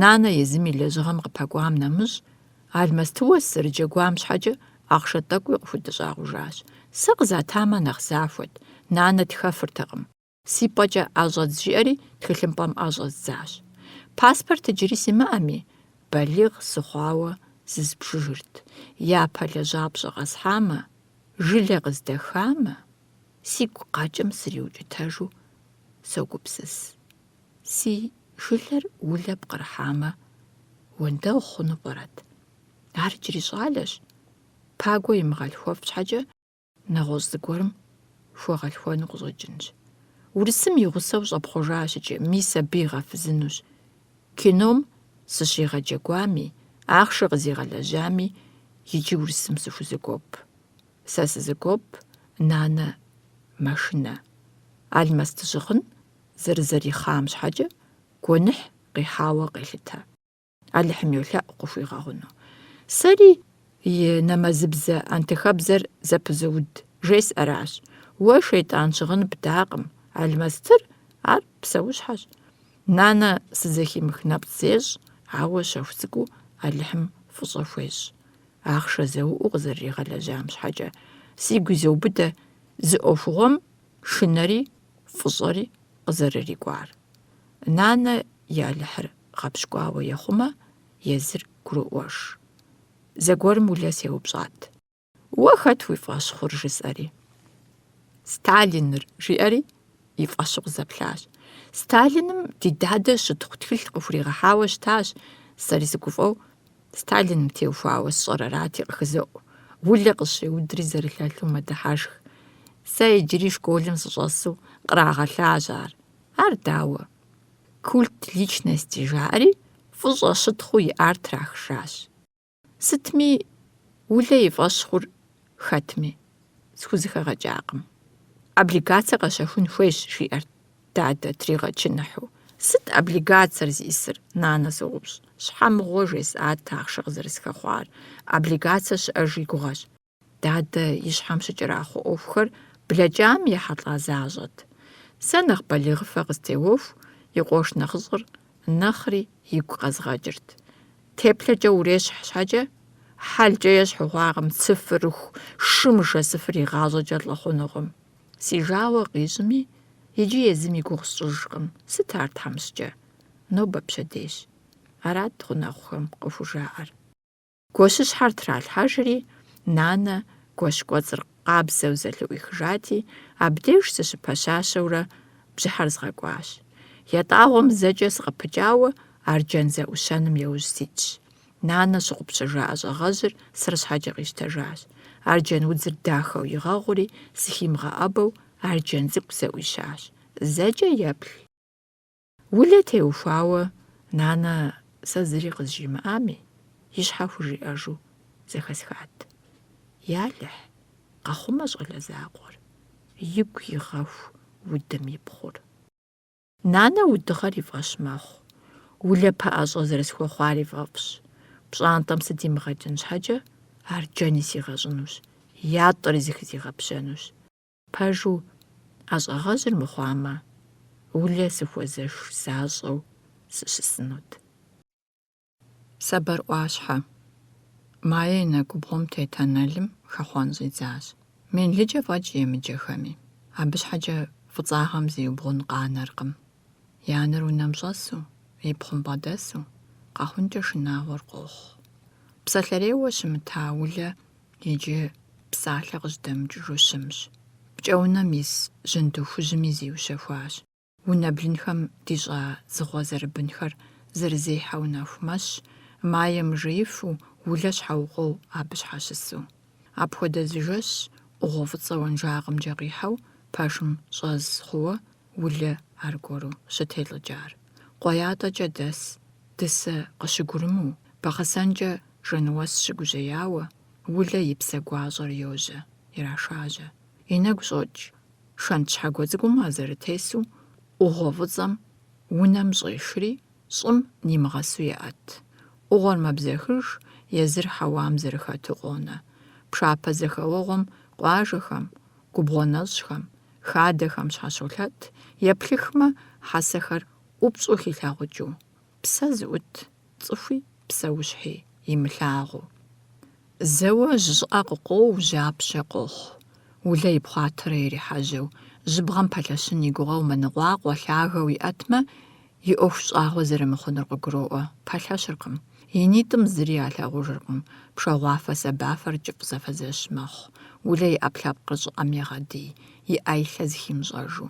Нанэ езым и лэжьыгъэм къыпэкӏуам нэмыщӏ, алмэстыуэ сызэрыджэгуам щхьэкӏэ ахъшэ тӏэкӏуи къыхудыщӏагъужащ. Сэ къызатамэ нэхъ захуэт, нанэ тхэфыртэкъым. Си пӏэкӏэ ӏэщӏэдз жиӏэри тхылъымпӏэм ӏэщӏэздзащ. Паспорт иджыри симыӏэми, балигъ сыхъуауэ зызыпшыжырт. Япэ лэжьапщӏэ къэсхьамэ, жылэ къыздэхамэ, сигу къэкӏым сриукӏытэжу согупсыс. Си жылэр улэ пкърыхьамэ, уэндэгъу хъуну пӏэрэт? Ар иджыри щӏалэщ. Пагуэ имыгъэлъхуэфӏ щхьэкӏэ нэгъуэщӏ зыгуэрым хуэгъэлъхуэну къыщӏэкӏынщ. Урысым и гъусэу щӏэпхъуэжащ иджы, мис абы игъэфызынущ. Кином сыщигъэджэгуами, ахъшэ къызигъэлэжьами, иджы урысым сыхузэгуэп. Сэ сызэгуэп, нанэ машинэ. Алмаз дыщыгъын зэрызэрихъам щхьэкӏэ гуэныхь къихьауэ къелъытэ. Алыхьым йолъэӏу къыхуигъэгъуну. Сэри и нэмэзыбзэ ӏэнтыхэбзэр зэпызыуд жесӏэращ. Уэ шейтӏан щыгъын бдакъым. Алмэстыр ар псэущхьэщ. Нанэ сызэхимых нэпцӏ зещӏ, ауэ щэху цӏыкӏуу алыхьым фӏыщӏэ хуещӏ. Ахъшэ зэуӏуу къызэригъэлэжьам щхьэкӏэ сигу изеубыдэ зы ӏуэхугъуэм шынэри фӏыщӏэри къызэрырикӏуар. Нанэ и алыхьыр гъэпщкӏуауэ ехъумэ, езыр гурыӏуэш. Зэгуэрым улэ сеупщӏат: «Уэ хэт уи фӏэщ хъур?» жысӏэри. «Сталиныр», жиӏэри и фӏэщу къызэплъащ. Сталиным ди дадэ щытхъу тхылъ къыхуригъэхьауэ щытащ. Сэри сыгуфӏэу Сталиным теухуауэ сщӏэр арати къыхызэӏу. Улэ къыщеудри зэрылъэлъу мэдыхьэжх. Сэ иджыри школым сыщӏэсу кърагъэлъащ ар. Ар дауэ? Культ личности жаӏэри фӏыщӏэ щытхъуу и ар трахыжащ. Сытми улэ и фӏэщ хъур хэтми схузэхэгъэкӏакъым. Облигацие къэщэхун хуейщ, жиӏэрт дадэ тригъэчыныхьу. Сыт облигациер зиӏысыр? Нанэ согъупщӏ. Щхьэмыгъуэ жесӏат ахъшэ къызэрысхэхъуар. Облигацие щыӏэжи гугъэщ. Дадэ и щхьэм щыкӏэрахъуэ ӏуэхухэр блэкӏам ехьэлӏа защӏэт. Сэ нэхъ балигъыфэ къыстеуэху, и къуош нэхъыщӏыр нэхъри игу къэзгъэкӏырт. Теплъэкӏэ урещхь щхьэкӏэ хьэлкӏэ ещхьыгъуакъым, цыфырыху, шым жэсыфыр игъащӏэкӏэ лӏы хъунукъым. Си жауэ къищӏми, иджы езым и гугъу сщӏыжкъым. Сыт ар тхьэмыщкӏэ? Нобэ пщэдейщ. Арат гъунэгъухэм къыхужаӏэр. Гуэщыщхьэр тралъхьэжри, нанэ гуэщ кӏуэцӏыр къабзэу зэлъыӏуихыжати, абдеж сыщыпэщащэурэ бжьыхьэр згъэкӏуащ. Ятӏагъуэм зэкӏэ сыкъыпыкӏауэ арджэн зэӏущэным яужь ситщ. Нанэ щыгъупщэжа ӏэщӏагъэжьыр сэр щхьэкӏэ къищтэжащ. Арджэн удзыр дахэу игъэгъури, зыхимыгъэӏэбэу арджэн цӏыкӏу зэӏуищащ. Зэкӏэ еплъ. Улэ теухуауэ, нанэ сэ зыри къызжимыӏами, и щхьэ хужиӏэжу зэхэсхат. Ялыхь, къэхъумэ щӏалэ закъуэр, игу игъэху удым ипхъур. Нанэ удыгъэр и фӏэщ мэхъу. Улэ пэӏэщӏэ зэрысхуэхъуари фӏэфӏщ. Пщӏантӏэм сыдимыгъэкӏын щхьэкӏэ, арджэни сигъэщӏынущ, ятӏэри зыхызигъэпщэнущ. Пэжу ӏэщӏагъэжьыр мыхъуамэ, улэ сыхуэзэш защӏэу сыщысынут. Сабэрӏуащхьэ. Мае и нэгубгъум тет анэлым хэхъуэн щӏидзащ. Менлыджэ фӏэкӏ емыджэхэми. Абы щхьэкӏэ фӏыцӏагъэм зиубгъун къанэркъым. И анэр унэм щӏэсу, и пхъум бгъэдэсу, къэхъункӏэ шынагъуэр къохъу. Псалъэрейуэ щымыта улэ иджы псалъэ къыжьдэмыкӏыжу щымщ. ПкӀэунэм ис жьынду хужьми зиущэхуащ. Унэ блынхэм дищӀа дзыгъуэ зэрыбынхэр зэрызехьэу нэху мэщ, маем жеифу, улэ щхьэукъуэу абы щхьэщысу. Апхуэдэ зы жэщ Ӏугъуэ фӀыцӀэ уэнжагъымкӀэ къихьэу, пэшым щӀэз хъууэ улэ аргуэру щытелӀыкӀар. КъуеятӀэкӀэ дэс, дысэ къыщыгурыму, бахъысэнкӀэ жэнуэс щыгужьеяуэ, улэ и псэ гуащӀэр йожьэ, ирашажьэ. И нэгу щӀокӀ, шэнт щхьэгуэ цӀыкӀум къазэрытесу, Ӏугъуэ фӀыцӀэм унэм щӀешри, щӀым нимыгъэсу еӀэт. Ӏугъуэр мэбзэхыж, езыр хьэуам зэрыхэту къонэ. Пшапэ зэхэуэгъуэм къуажэхэм, губгъуэнэщӀхэм, хадэхэм щхьэщолъэт, еплъыхмэ, хьэсэхэр ӀупщӀу хилъагъукӀыу. Псэ зыӀут, цӀыхуи псэущхьи имылъагъуу. Зэуэ жьы щӀыӀэ къыкъоу, жьапщэ къохъу. Улэ и пхъуантэрэ ирихьэжьэу, жьыбгъэм пэлъэщын и гугъэу мэныкъуакъуэ лъагэу иӀэтмэ, и Ӏуэху щӀагъуэ зэрымыхъунур къыгуроӀуэ, пэлъэщыркъым. И нитӀым зыри ялъагъужыркъым. Пшэгъуафэ сэбафэр кӀыфӀ зэфэзэщ мэхъу. Улэ и Ӏэпкълъэпкъыр щӀыӀэм егъэдий, и Ӏейлъэ зыхимыщӀэжу.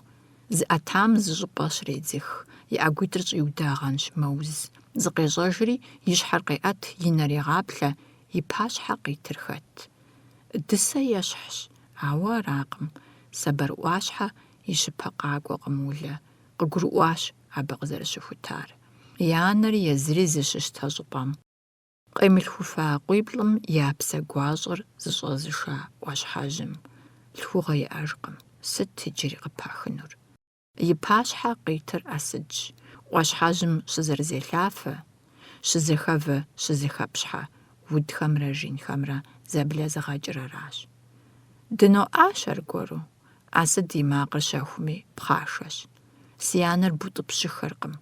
ЗыӀэтам зы щӀыпӀэ щредзых, и ӀэгуитӀыр щӀиудагъэнщ мэуз. ЗыкъещӀэжри, и щхьэр къеӀэт, и нэр егъаплъэ, и пащхьэ къитыр хэт. Дысэ ещхьщ, ауэ аракъым. Сабэрыӏуащхьэ и щыпэ къакӏуэкъым улэ. Къыгурыӏуащ абы къызэрыщыхутар. И анэри езыри зыщыщтэ щӏыпӏэм. Къемылъхуфа къуиплӏым я псэ гуащӏэр зыщӏэзыша ӏуащхьэжьым. Лъхугъэ иӏэжкъым. Сыт иджыри къыпахынур? И пащхьэ къитыр ӏэсыдщ. Ӏуащхьэжьым щызэрызелъафэ, щызэхэвэ, щызэхэпщхьэ удхэмрэ жинхэмрэ зэблэзыгъэкӏыр аращ. Дыноӏащ аргуэру. Асыд и макъыр щэхуми пхъашэщ. Си анэр бутӏыпщыхэркъым.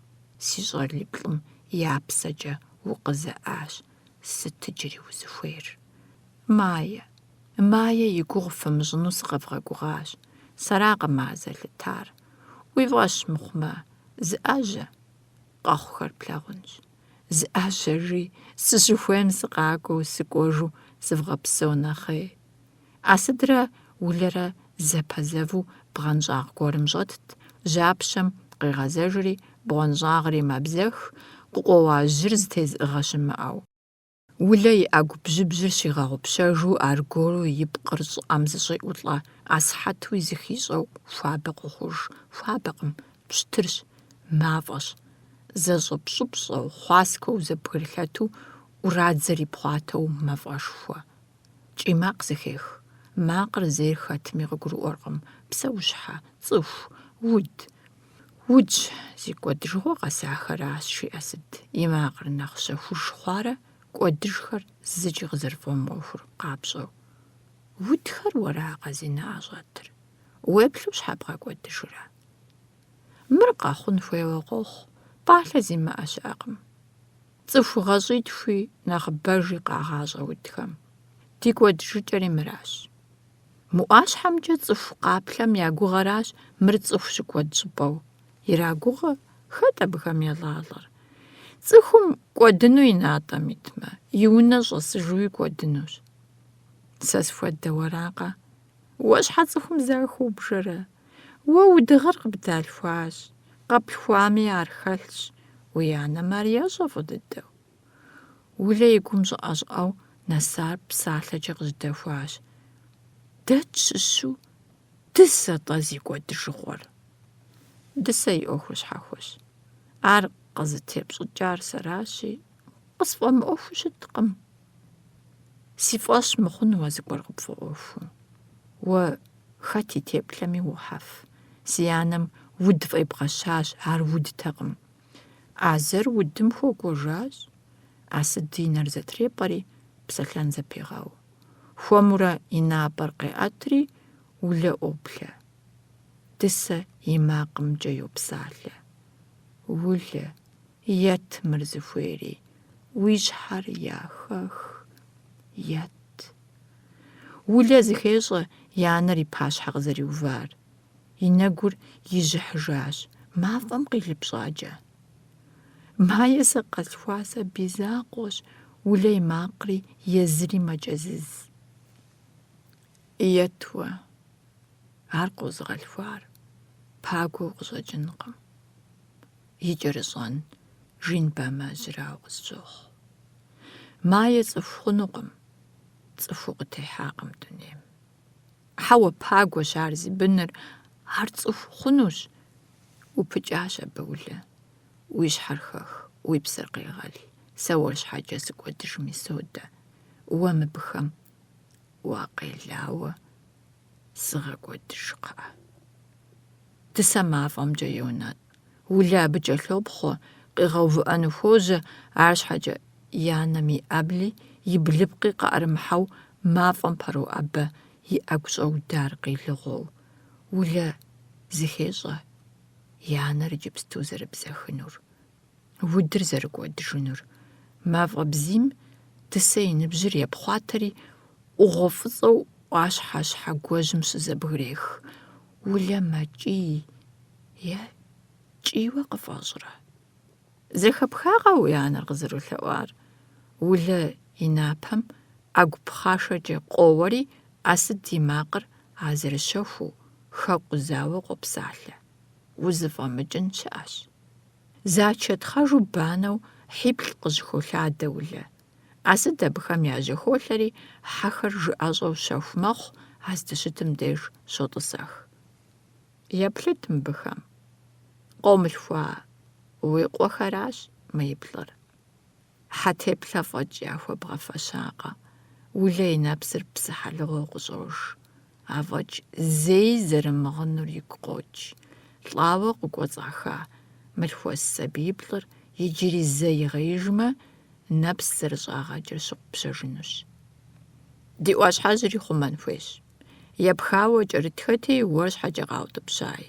Си щӏалиплӏым я псэкӏэ укъызэӏащ. Сыт иджыри узыхуейр? Мае и гугъу фымыщӏыну сыкъэвгъэгугъащ. Сэракъым ар зэлъытар. Уи фӏэщ мыхъумэ, зыӏэжьэ. Къэхъухэр плъагъунщ. Зыӏэжьэжи, сыщыхуейм сыкъакӏуэу, сыкӏуэжу сывгъэпсэу нэхъей. Асыдрэ улэрэ зэпэзэву бгъэнщӏагъ гуэрым щӏэтт, жьапщэм къегъэзэжри, бгъуэнщӏагъри мэбзэх, къыкъуэуа жьыр зытезыӏыгъэ щымыӏэу. Улэ и ӏэгубжьыбжьыр щигъэгъупщэжу аргуэру и пкъыр щӏыӏэм зыщӏеӏулӏэ, асыхьэтуи зыхищӏэу хуабэ къыхъуж. Хуабэкъым, пщтырщ, мафӏэщ. Зэщӏыпщӏыпщӏэу, хъуаскэу зэбгрылъэту, ӏурадзэр ипхъуатэу мафӏэшхуэ. КӀий макъ зыхех. Макъыр зейр хэтми къыгурыӏуэркъым. Псэущхьэ, цӏыху, уд. Удщ, зи кӏуэдыжыгъуэ къэсахэращ, жи Асыд. И макъыр нэхъ щэхуж хъуарэ кӏуэдыжхэр зыкӏи къызэрыфӏомыӏуэхур къапщӏэу. Удхэр уэракъэ зи нащӏэтыр. Уеплъу щхьэ бгъэкӏуэдыжрэ? Мыр къэхъун хуейуэ къохъу, пӏалъэ зимыӏэ щыӏэкъым. Цӏыху гъэщӏитхуи нэхъыбэжи къагъащӏэ удхэм. Ди кӏуэдыжыкӏэри мыращ. Му ӏуащхьэмкӏэ цӏыху къаплъэм я гугъэращ мыр цӏыху щыкӏуэд щӏыпӏэу. Ирагугъэ, хэт абыхэм елӏалӏэр? Цӏыхум кӏуэдыну и натӏэм итмэ, и унэ щӏэсыжууи кӏуэдынущ. Сэ схуэдэ уэракъэ? Уэ щхьэ цӏыхум захуэубжэрэ? Уэ удыгъэр къыбдалъхуащ, къэплъхуами ар хэлъщ, уи анэм ар ещӏэ фӏы дыдэу. Улэ и гум щӏыӏэ-щӏыӏэу Нэсар псалъэкӏэ къыжьэдэхуащ. Дэ тщыщу дысэ-тӏэ зи кӏуэдыжыгъуэр? Дысэ и ӏуэхур щхьэхуэщ. Ар къызытепщӏыкӏар сэращи, къысфӏэмыӏуэхуу щыткъым. Си фӏэщ мыхъун уэ зыгуэр къыпфӏыӏуэхуу. Уэ хэт и теплъэми уухьэф. Си анэм уд фӏебгъэщащ, ар удтэкъым. Ӏазэр удым хуокӏуэжащ. Асыд и нэр зэтрепӏэри, псэлъэн зэпегъэу. Хуэмурэ и напӏэр къеӏэтри, Улэ ӏуоплъэ. Дысэ и макъымкӏэ йопсалъэ. Улэ, ет мыр зыхуейри, уи щхьэр яхэх, ет. Улэ зыхещӏэ и анэр и пащхьэ къызэриувар. И нэгур ижьыхьыжащ, мафӏэм къилыпщӏаджэ. Маесэ къэсхуа сабий закъуэщ, Улэ и макъри езыри мэкӏэзыз. Ет уэ, ар къозыгъэлъхуар, пагуэу къыщӏэкӏынкъым. Икӏэрыщӏэн жин бамэжьрауэ къысщохъу. Мае цӏыху хъунукъым, цӏыхуу къытехьакъым дунейм. Хьэуэ, пагуэщ ар зи быныр, ар цӏыху хъунущ. Упыкӏащ абы Улэ. Уи щхьэр хэх, уи псэр къегъэл. Сэ уэр щхьэкӏэ сыкӏуэдыжми содэ. Уэ мыбыхэм уакъелауэ сыгъэкӏуэдыж кхъыӏэ. Дысэ мафӏэмкӏэ йонэт. Улэ абы кӏэлъопхъуэ, къигъэувыӏэну хуожьэ, арщхьэкӏэ и анэм и ӏэбли, и блыпкъи къыӏэрымыхьэу мафӏэм пэроӏэбэ, и ӏэгу щӏэудар къилыгъуэу. Улэ зыхещӏэ и анэр иджыпсту зэрыбзэхынур, удыр зэрыкӏуэдыжынур. Мафӏэ бзийм дысэ и ныбжьыр епхъуатэри, ӏугъуэ фӏыцӏэу ӏуащхьэ щхьэгуэжьым щызэбгрех. Улэ мэкӏий, е кӏийуэ къыфӏэщӏрэ? Зэхэпхакъэ уи анэр къызэролъэӏуар? Улэ и напэм ӏэгу пхъашэкӏэ къоуэри, Асыд и макъыр а зэрыщэхуу, хэкъузауэ къопсалъэ. Узыфӏэмыкӏын щыӏэщ. Зачэтхъэжу банэу хьиплӏ къыжьыхолъадэ Улэ. Асыд абыхэм яжьэхолъэри, хьэхэр жыӏэщӏэу щэху мэхъу, а здыщытым деж щотӏысэх. Еплъыт мыбыхэм. Къомылъхуа уи къуэхэращ мыиплӏыр. Хьэтеплъэ фӏэкӏ яхуэбгъэфэщакъэ. Улэ и нэпсыр псы хьэлыгъуэу къыщӏож. Афӏэкӏ зэи зэрымыгъынур игу къокӏ. Лӏауэ къыкӏуэцӏаха мылъхуэс сабииплӏыр иджыри зэ игъеижмэ, нэпс зэрыщӏагъэкӏыр щыгъупщэжынущ. Ди ӏуащхьэжьри хъумэн хуейщ. Епхауэ кӏэрытхэти, уэр щхьэкӏэ къаутӏыпщай.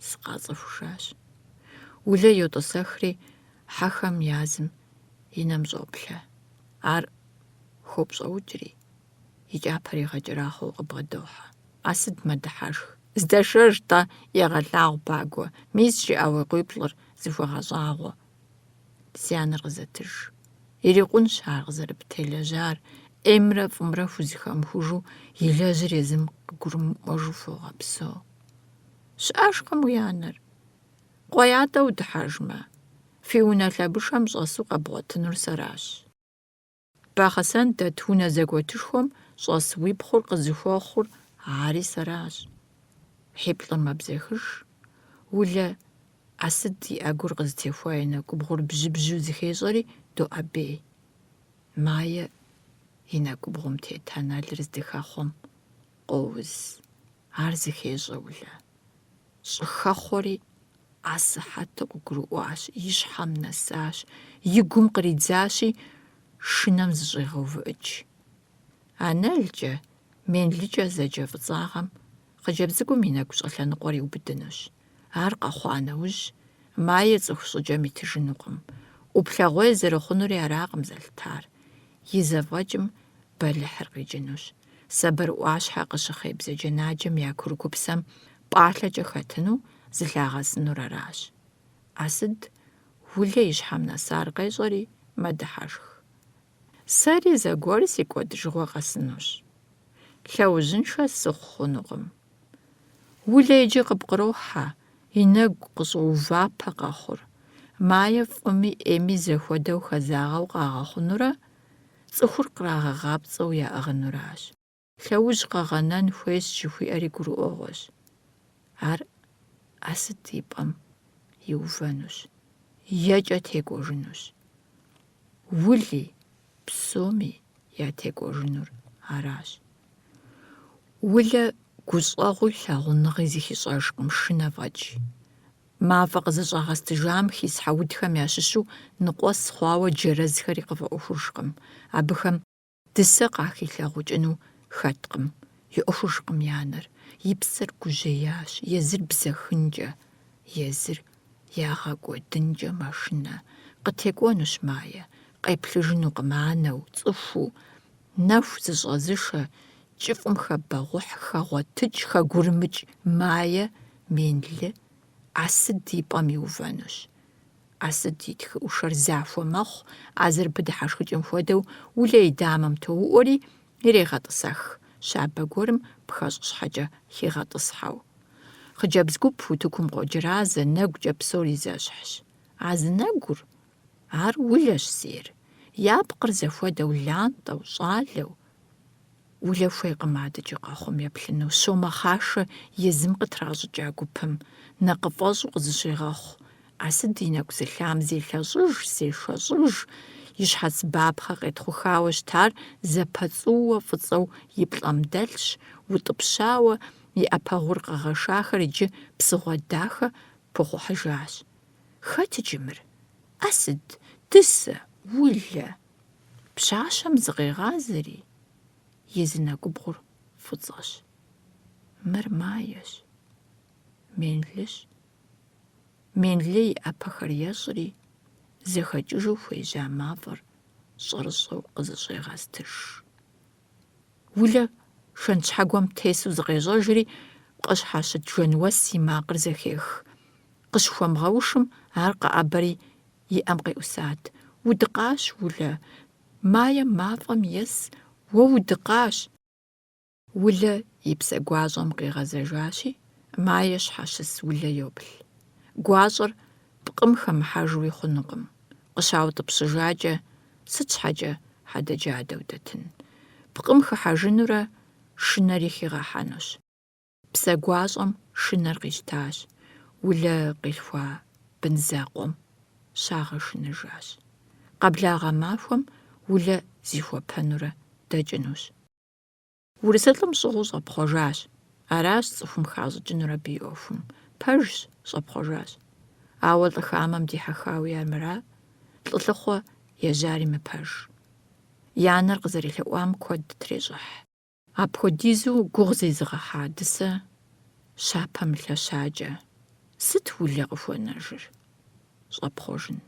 Скъацӏыхужащ. Улэ йотӏысэхри, хьэхэм язым и нэм щӏоплъэ. Ар хопщӏэукӏри, и кӏапэр игъэкӏэрахъуэу къыбгъэдохьэ. Асыд мэдыхьэшх. Здэшэж-тӏэ, егъэлъагъу пагуэ. Мис жиӏэуэ къуиплӏыр зыхуэгъэщӏагъуэ. Си анэр къызэтыж. Ирикъунщ ар къызэрыптелэжьар. Ӏеймрэ фӏымрэ хузыхэмыхужу, илэжьыр езым къыгурымыӏуэжу фогъэпсэу. Щыӏэжкъым уи анэр. КъуеятӀэ удыхьэжмэ, фи унэ лъэбышэм щӀэсу къэбгъуэтынур сэращ. Бахъэсэн дэт унэ зэгуэтышхуэм щӏэс уи пхъур къызыхуэхъур ари сэращ. Хьиплӏыр мэбзэхыж, улэ Ӏэсыд и Ӏэгур къызытехуа и нэкӀубгъур бжьы-бжьу зыхещӀэри доӀэбей. Мае и нэкӀубгъум тета налыр здэхэхъуэм къоуз. Ар зыхещӀэ улэ. ЩӀыхэхъуэри асыхьэту къыгурыӀуащ, и щхьэм нэсащ, и гум къридзащи, шынэм зыщӀегъэувыӀыкӀ. АнэлкӀэ, менлыкӀэ зэджэ фӀыцӀагъэм хъыджэбз цӀыкӀум и нэкӀу щӀэлъэныкъуэр иубыдынущ. Ар къэхъуа нэужь, мае цӀыху щӀыкӀэм итыжынукъым. Ӏуплъэгъуей зэрыхъунури аракъым зэлътар. И зэфӀэкӀым бэлыхьыр къикӀынущ. Сэбэр Ӏуащхьэ къыщыхъей бзаджэнаджэм я кургупсэм пӀалъэкӀэ хэтыну зылъагъэсынур аращ. Ӏэсыд улэ и щхьэм нэсар къещӀэри мэдыхьэшх. Сэри зэгуэр си кӀуэдыжыгъуэ къэсынущ. Лъэужьыншэ сыхъу хъунукъым. Улэ иджы къыпкърохьэ, и нэгу къыщӀоувапэ къэхъур. Мае фӀыми Ӏейми зэхуэдэу хэзагъэу къагъэхъунурэ, цӀыхур кърагъэгъапцӀэу яӀыгъынуращ. Лъэужь къэгъэнэн хуейщ жыхуиӀэри гурыӀуэгъуэщ. Ар Ӏэсыд и пӀэм иувэнущ, екӀэ текӀуэжынущ. Ули, псоми ятекӀуэжынур аращ. Улэ гущӀэгъуи лъагъуныгъи зыхищӀэжкъым, шынэ фӀэкӀ. МафӀэ къызыщӀагъэстыжам хис хьэудхэм ящыщу ныкъуэс хъуауэ джэрэзхэри къыфӀэӀуэхужкъым. Абыхэм дысэ къахилъагъукӀыну хэткъым. ИӀуэхужкъым и нэр. И псэр гужьеящ, езыр бзэхынкӀэ, езыр ягъэкӀуэдынкӀэ мэшынэ. КъытекӀуэнущ мае, къеплъыжынукъым анэу, цӀыхуу. Нэху зыщӀэзышэ, кӀыфӀым хэбэгъухь, хэгъуэтыкӀ, хэгурымыкӀ мае, менлы, Ӏэсыд и пӀэм иувэнущ. Ӏэсыд и тхыӀушэр захуэ мэхъу, АзэрбыдыхьэшхыкӀым хуэдэу улэ и дамэм тоуӀуэри ирегъэтӀысэх, щабэ гуэрым пхэщӀ щхьэкӀэ хигъэтӀысхьэу. Хъыджэбз гуп утыкум къоджыразэ, нэгукӀэ псор и зэщхьщ. А зы нэгур, ар улэщ зейр. Япкъыр зэхуэдэу лантӀэу, щӀалэу. Улэ хуейкъым адэкӀи къэхъум еплъыну, щомэхъашэ езым къытращӀыкӀа гупым, нэкъыфӀэщӀу къызыщегъэхъу. Ӏэсыд и нэгу зылъам зелъэщӀыж, зешэщӀыж, и щхьэц бапхъэ къетхъухауэ щытар зэпэцӀууэ фӀыцӀэу и плӀэм дэлъщ, утӀыпщауэ и Ӏэпэгъур къэгъэшахэр иджы псыгъуэ дахэ пыхъухьыжащ. Хэт иджы мыр? Ӏэсыд, дысэ, улэ. Пщащэм зыкъегъазэри, езы нэкӀубгъур фӀыцӀэщ. Мыр маещ, менлыщ. Менлы и Ӏэпэхэр ещӀри, зэхэкӀыжу хуежьа мафӀэр щӀэрыщӀэу къызыщӀегъэстыж. Улэ шэнт щхьэгуэм тесу зыкъещӀэжри, пкъыщхьэщыт жэн уэс и макъыр зэхех. Къыщыхуэмыгъэушым, ар къэӀэбэри и Ӏэм къеӀусат. Удыкъащ, улэ, мае мафӀэм ес, уэ удыкъащ. Улэ и псэ гуащӀэм къигъэзэжащи, мае щхьэщыс улэ йоплъ. ГуащӀэр пкъым хэмыхьэжуи хъунукъым. КъыщаутӀыпщыжакӀэ, сыт щхьэкӀэ хьэдэджадэу дэтын? Пкъым хыхьэжынурэ шынэри хигъэхьэнущ. Псэ гуащӀэм шынэр къищтащ. Улэ къилъхуа бын закъуэм щагъэшыныжащ. Къэблагъэ махуэм улэ зихуэпэнурэ дэкӀынущ. УрысэлӀым щӀыгъуу щӀэпхъуэжащ. Аращ цӀыхум хащӀыкӀынур абы и Ӏуэхум. Пэжщ, щӀэпхъуэжащ. Ауэ лӀы хамэм дихьэхауи армыра, лӀылъыхъуэ ежьари мыпэж. Я нэр къызэрилъэӀуам куэд трещӀыхь. Апхуэдизу гугъу зезыгъэхьа дысэ щапэм илъэщакӀэ. Сыт улэ къыхуэнэжыр? Щӏэпхъуэжын.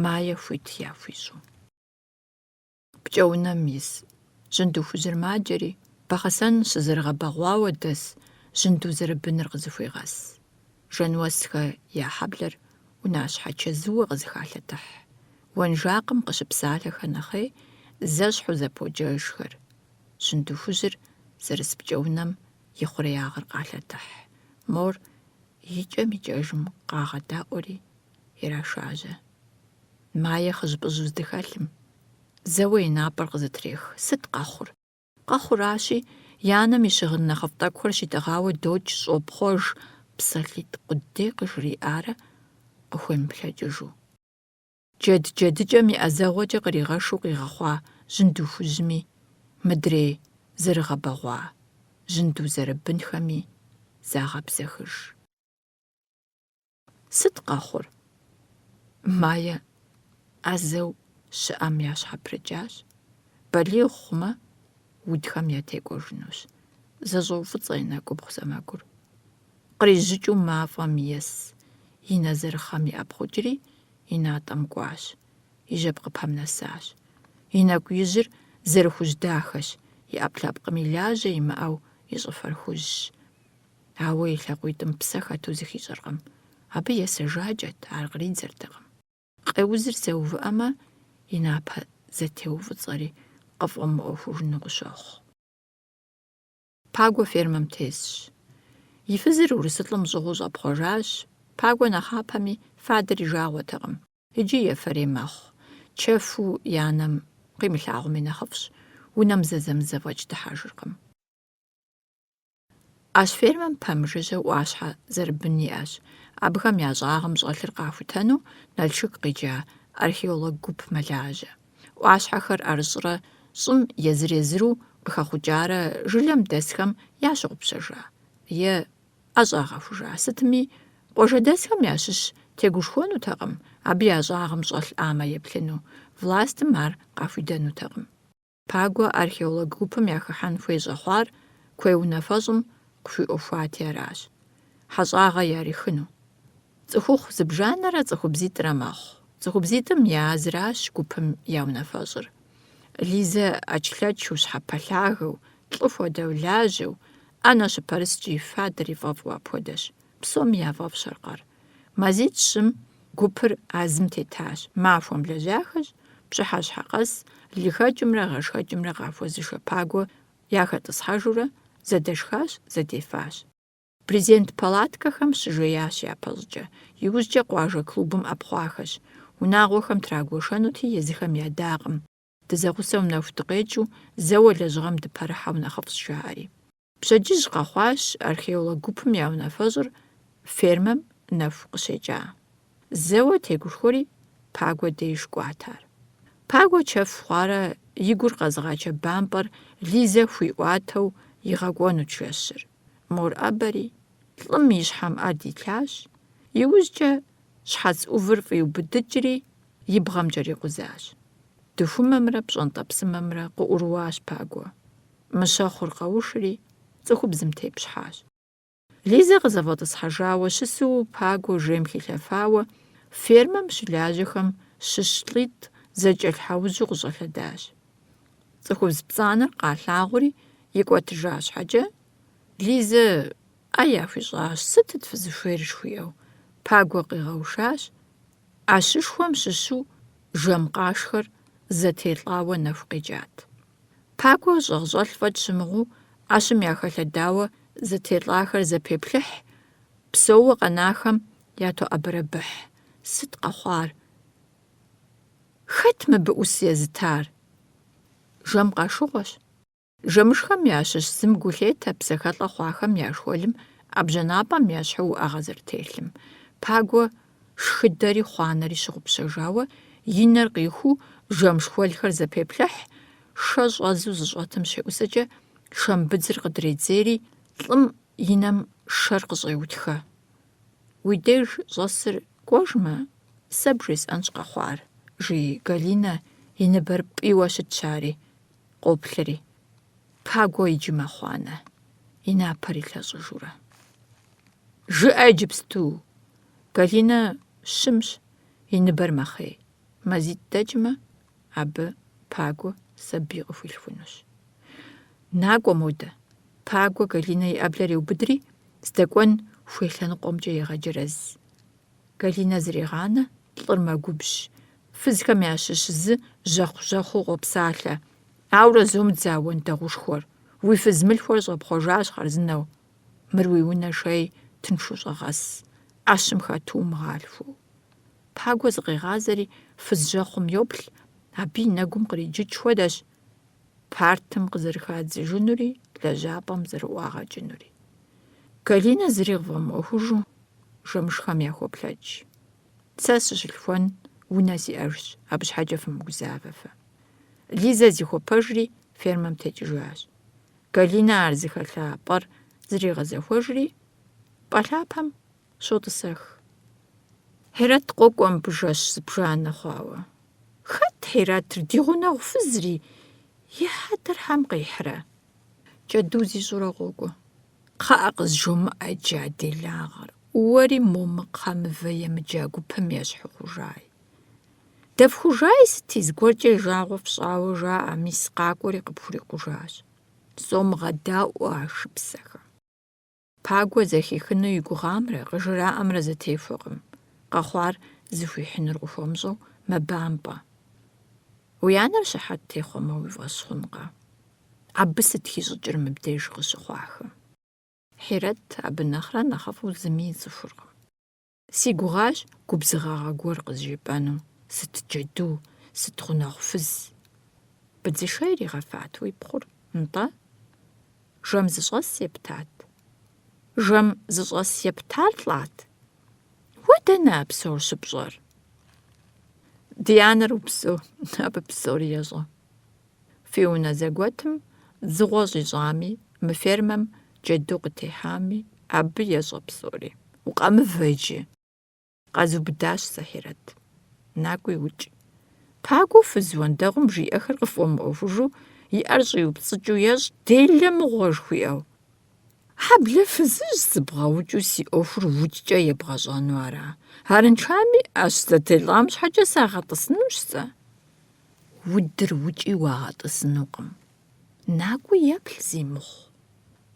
Мае хуит яхуищӏу. ПкӀэунэм ис жьынду хужьыр маджэри, бахъэсэн щызэрыгъэбэгъуауэ дэс жьынду зэрыбыныр къызыхуегъэс. Жэнуэсхэ я хьэблэр унащхьэ чэзууэ къызыхалъэтыхь. Уэнжакъым къыщыпсалъэхэр нэхъей зэщхьу зэподжэжхэр. Жьынду хужьыр зэрыс пкӀэунэм и хъуреягъыр къалъэтыхь. Мор икӀэм-икӀэжым къагъэдаӀуэри ирашажьэ. Мае хыжьпӀыжьу здыхэлъым, Зэуэ и напӏэр къызытрех. Сыт къэхъур? Къэхъуращи, и анэм и щыгъын нэхъыфӏ тӏэкӏухэр щитӏэгъауэ докӏ, щӏопхъуэж, псалъитӏ къудей къыжриӏарэ къыхуемыплъэкӏыжу. Джэд джэдыкӏэм и ӏэзэгъуэкӏэ къригъэшу къигъэхъуа жьынду хужьми мыдрей зэрыгъэбэгъуа жьынду зэрыбынхэми загъэбзэхыж. Сыт къэхъур? Мае ӏэзэу щыӏэм ящхьэпрыкӏащ. Балигъ хъумэ, удхэм ятекӏуэжынущ. Зэщӏэуфӏыцӏэ и нэгубгъу сэмэгур. Кърижьыкӏыу мафӏэм ес. И нэ зэрыхъэм иӏэпхъукӏри, и натӏэм кӏуащ. И жьэпкъыпэм нэсащ. И нэкӏу ижьыр зэрыхужь дахэщ. И ӏэпкълъэпкъым и лажьэ имыӏэу и щӏыфэр хужьщ. Ауэ и лъакъуитӏым псэ хэту зыхищӏэркъым. Абы есэжаджэт, ар къридзэртэкъым. Къеузыр зэувыӏэмэ, и напэ зэтеувыцӏэри къыфӏэмыӏуэхужыну къыщохъу. Пагуэ фермэм тесщ. И фызыр урысылӏым щӏыгъуу щӏэпхъуэжащ. Пагуэ нэхъапэми фадэр и жагъуэтэкъым. Иджы ефэрей мэхъу. Чэфу и анэм къимылъагъуми нэхъыфӏщ. Унэм зэзэмызэфӏэкӏ дыхьэжыркъым. Ӏэщ фермэм пэмыжыжьэу ӏуащхьэ зэрыбын иӏэщ. Абыхэм я щӏагъым щӏэлъыр къахутэну Налшык къиджа археолог гуп мэлажьэ. Ӏуащхьэхэр ӏэрыщӏрэ щӏым езыр-езыру къыхэхъукӏарэ жылэм дэсхэм ящогъупщэжа е ӏэщӏагъэхужа. Сытми къуажэдэсхэм ящыщ тегушхуэнутэкъым, абы я щӏагъым щӏэлъ ӏамэ еплъыну, властым ар къахуидэнутэкъым. Пагуэ археолог гупым яхыхьэн хуей щӏэхъуар куей унафэщӏым къыхуиӏуэхуати аращ. Хьэщӏагъэ ярихыну. Цӏыхухъу зыбжанэрэ цӏыхубзитӏрэ мэхъу. Цӏыхубзитӏым и азыращ гупым я унафэщӏыр. Лизэ ӏэчлъэчу, щхьэпэлъагэу, лӏы хуэдэу лажьэу, ӏэнэ щыпэрыскӏи фадэр и фӏэфӏу апхуэдэщ. Псоми яфӏэфӏщ аркъэр. Мазитӏ щым гупыр азым тетащ. Махуэм лэжьахэщ, пщыхьэщхьэ къэс, лыхэкӏымрэ гъэшхэкӏымрэ къахуэзышэ пагуэ яхэтӏысхьэжурэ зэдэшхащ, зэдефащ. Президент палаткэхэм щыжеящ япэщӏыкӏэ. Иужькӏэ къуажэ клубым ӏэпхъуахэщ. Унагъуэхэм трагуэшэнути, езыхэм ядакъым. Дызэгъусэу нэху дыкъекӏыу, зэуэ лэжьыгъэм дыпэрыхьэу нэхъыфӏщ жаӏэри. Пщэдджыжь къэхъуащ археолог гупым я унафэщӏыр фермэм нэху къыщекӏа. Зэуэ тегушхуэри Пагуэ деж кӏуат ар. Пагуэ чэф хъуарэ и гур къэзыгъачэ бампӏэр Лизэ хуиӏуатэу игъэкӏуэнут жэщыр. Мор ӏэбэри, лӏым и щхьэм ӏэ дилъащ. Иужькӏэ щхьэц ӏувыр фӏиубыдыкӏри, и бгъэм кӏэрикъузащ. Дыхумэмрэ пщӏэнтӏэпсымэмрэ къыӏурыуащ Пагуэ. Мыщэхъур къэушри, цӏыхубзым тепщхьащ. Лизэ къызэфӏэтӏысхьэжауэ щысу Пагуэ жейм хилъэфауэ, фермэм щылажьэхэм щыщ лӏитӏ зэкӏэлъхьэужьу къыщӏэлъэдащ. Цӏыхубз пцӏанэр къалъагъури икӏуэтыжа щхьэкӏэ, Лизэ ӏэ яхуищӏащ, сытыт фызыхуейр жыхуиӏэу. Пагуэ къигъэушащ. Ӏэщышхуэм щыщу жэм къашхэр зэтелӏауэ нэху къекӏат. Пагуэ щӏэгъущӏэлъ фӏэкӏ щымыгъуу, ӏэщым яхэлъэдауэ зэтелӏахэр зэпеплъыхь, псэууэ къэнахэм ятоӏэбэрэбыхь. Сыт къэхъуар? Хэт мыбы ӏус езытар? Жэм къашыгъуэщ. Жэмышхэм ящыщ зым гу лъетэ псэхэлӏэ хъуахэм я шхуэлым ӏэбжьэнапӏэм ещхьу уӏэгъэ зэрытелъым. Пагуэ шхыдэри хъуанэри щыгъупщэжауэ, и нэр къихуу жэм шхуэлхэр зэпеплъыхь, шэ щӏэзу зыщӏэтым щеӏусэкӏэ, шэмбыдзыр къыдредзери, лӏым и нэм шэр къыщӏеутхэ. Уи деж щӏэсыр кӏуэжмэ, сэ бжесӏэнщ къэхъуар, жи Галинэ и ныбэр пӏийуэ щытщари, къоплъыри. Пагуэ иджы мэхъуанэ, и напэр илъэщӏыжурэ. Жыӏэ иджыпсту! Галинэ щымщ, и ныбэр мэхъей. Мазитӏ дэкӏмэ, абы Пагуэ сабий къыхуилъхунущ. Накӏуэ модэ. Пагуэ Галинэ и ӏэблэр еубыдри, здэкӏуэн хуей лъэныкъуэмкӏэ егъэджэрэз. Галинэ зрегъанэ, лӏыр мэгубжь. Фызхэм ящыщ зы жьэхъу-жьэхъуу къопсалъэ. Ауэрэ зомыдзэ а уэндэгъушхуэр. Уи фыз мылъхуэр щӏэпхъуэжащ хъарзынэу. Мыр уи унэ шей тыншу щӏэгъэс, ӏэщым хэту умыгъалъхуу. Пагуэ зыкъегъазэри фыз жьэхъум йоплъ, Абы и нэгум къриджыкӀ хуэдэщ партым къызэрыхадзыжынури лэжьапӀэм зэрыӀуагъэкӀынури. Галинэ зыри къыфӀэмыӀуэхужу жэмышхэм яхуоплъэкӀ. Сэ сыщылъхуэн унэ сиӀэжщ, абы щхьэкӀэ фымыгузавэ фэ. Лизэ зихуэпэжри фермэм текӀыжащ. Галинэ ар зыхэлъа пӀэр зригъэзэхуэжри пӀалъапэм щотӀысэх. Хьэрэт къокӀуэ мыбы жэщ зыбжанэ хъуауэ. Хэт Хьэрэтрэ ди гъунэгъу фызри и хьэдэр хьэм къихьрэ? Джэду зищӀурэ къокӀуэ. КхъыӀэ, къызжумыӀэ иджы аделагъэр. Уэри момыкъхьэ мывэ емыджа гупым ещхьыхъужай. Дэфхужаи сыти, зыгуэркӀэ и жагъуэ фщӀауэ жаӀэ, мис къакӀуэри къыпхурикъужащ. Псом гъэдаӀуэ а шыпсэхэм. Пагуэ зэхихыну и гугъамрэ къыжыраӀэмрэ зэтехуэкъым. Къэхъуар зыхуихьынур къыхуэмыщӀэу мэбампӀэ. Уи анэр щыхьэт техъуэмэ, уи фӀэщ хъункъэ. Абы сыт хищӀыкӀыр мыбдеж къыщыхъуахэм? Хьэрэт абы нэхърэ нэхъыфӀу зыми ицӀыхуркъым. Си гугъащ губзыгъагъэ гуэр къызжепӀэну. Сыт джэду, сыт гъунэгъу фыз. Быдзышэ иригъэфат уи пхъур, нтӀэ? Жэм зыщӀэс ептат. Жэм зыщӀэс ептар лӀат. Уэ дэнэ а псор щыпщӀэр? Ди анэр упсэу, абы псори ещӀэ. Фи унэ зэгуэтым дзыгъуэ щӀищӀами, мы фермэм джэду къытехьами, абы ещӀэ псори. Укъэмывэ иджы. Къэзубыдащ сэ Хьэрэт. НакӀуи укӀ. Пагуэ фыз уэндэгъум жиӀэхэр къыфӀэмыӀуэхужу, и Ӏэр щӀиупцӀыкӀыу ещӀ, делэ мыгъуэ жыхуиӀэу. Хьэблэ фызыжь сыбгъэукӀыу си Ӏуэхур укӀкӀэ ебгъэщӀэну ара. Арыншами, Ӏэщ зэтелӀам щхьэкӀэ сагъэтӀысынущ сэ. Удыр укӀи уагъэтӀысынукъым. НакӀуи еплъ зимыхъу.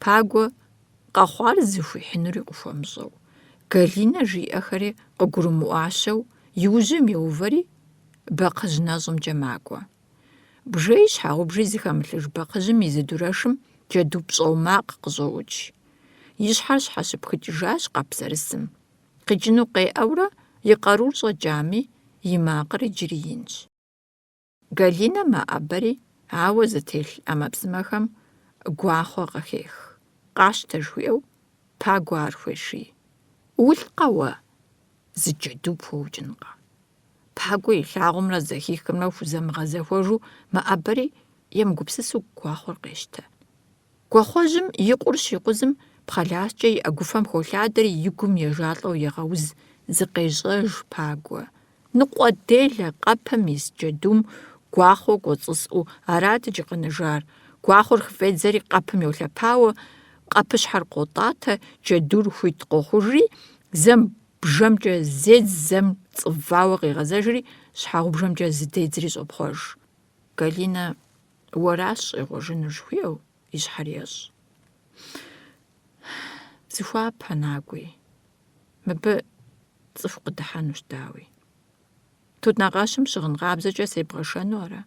Пагуэ къэхъуар зыхуихьынури къыхуэмыщӀэу. Галинэ жиӀэхэри къыгурымыӀуащэу, иужьым еувэри бакъыжь нэщӀымкӀэ макӀуэ. Бжей щхьэгъубжи зыхэмылъыж бакъыжьым и зыдурэшым джэду пщӀэу макъ къыщӀоӀукӀ. И щхьэр щхьэщыпхыкӀыжащ къапсэрысым. КъикӀыну къеӀэурэ, и къарур щӀэкӀами, и макъыр иджыри инщ. Галинэ маӀэбэри, ауэ зэтелъ Ӏэмэпсымэхэм гуахъуэ къыхех. Къащтэ жыхуиӀэу, Пагуэ ар хуеший. УлӀкъэ уэ, зы джэду пхуэукӀынкъэ. Пагуэ илъагъумрэ зэхихымрэ хузэмыгъэзэхуэжу, мыӀэбэри емыгупсысу гуахъуэр къещтэ. Гуахъуэжьым и къур щикъузым пхъэласкӀэ и Ӏэгуфэм холъадэри и гум ежалӀэу егъэуз зыкъещӀэж Пагуэ. Ныкъуэ делэ къэпым ис джэдум гуахъуэу кӀуэцӀысӀу арат иджы къэныжар. Гуахъуэр хыфӀедзэри къэпым йолъэпауэ, къэпыщхьэр къотӀатэ, джэдур хуит къохъужри, зэм бжэмкӀэ зедз, зэм цӀывауэ къигъэзэжри, щхьэгъубжэмкӀэ зыдедзри щӀопхъуэж. Галинэ уэращ щӀегъуэжынур жыхуиӀэу, и щхьэр ещӀ. Зыхуапэ накӀуи. Мыбы цӀыху къыдыхьэнущ, дауи. Тутнакъэщым щыгъын къабзэкӀэ себгъэшэну ара?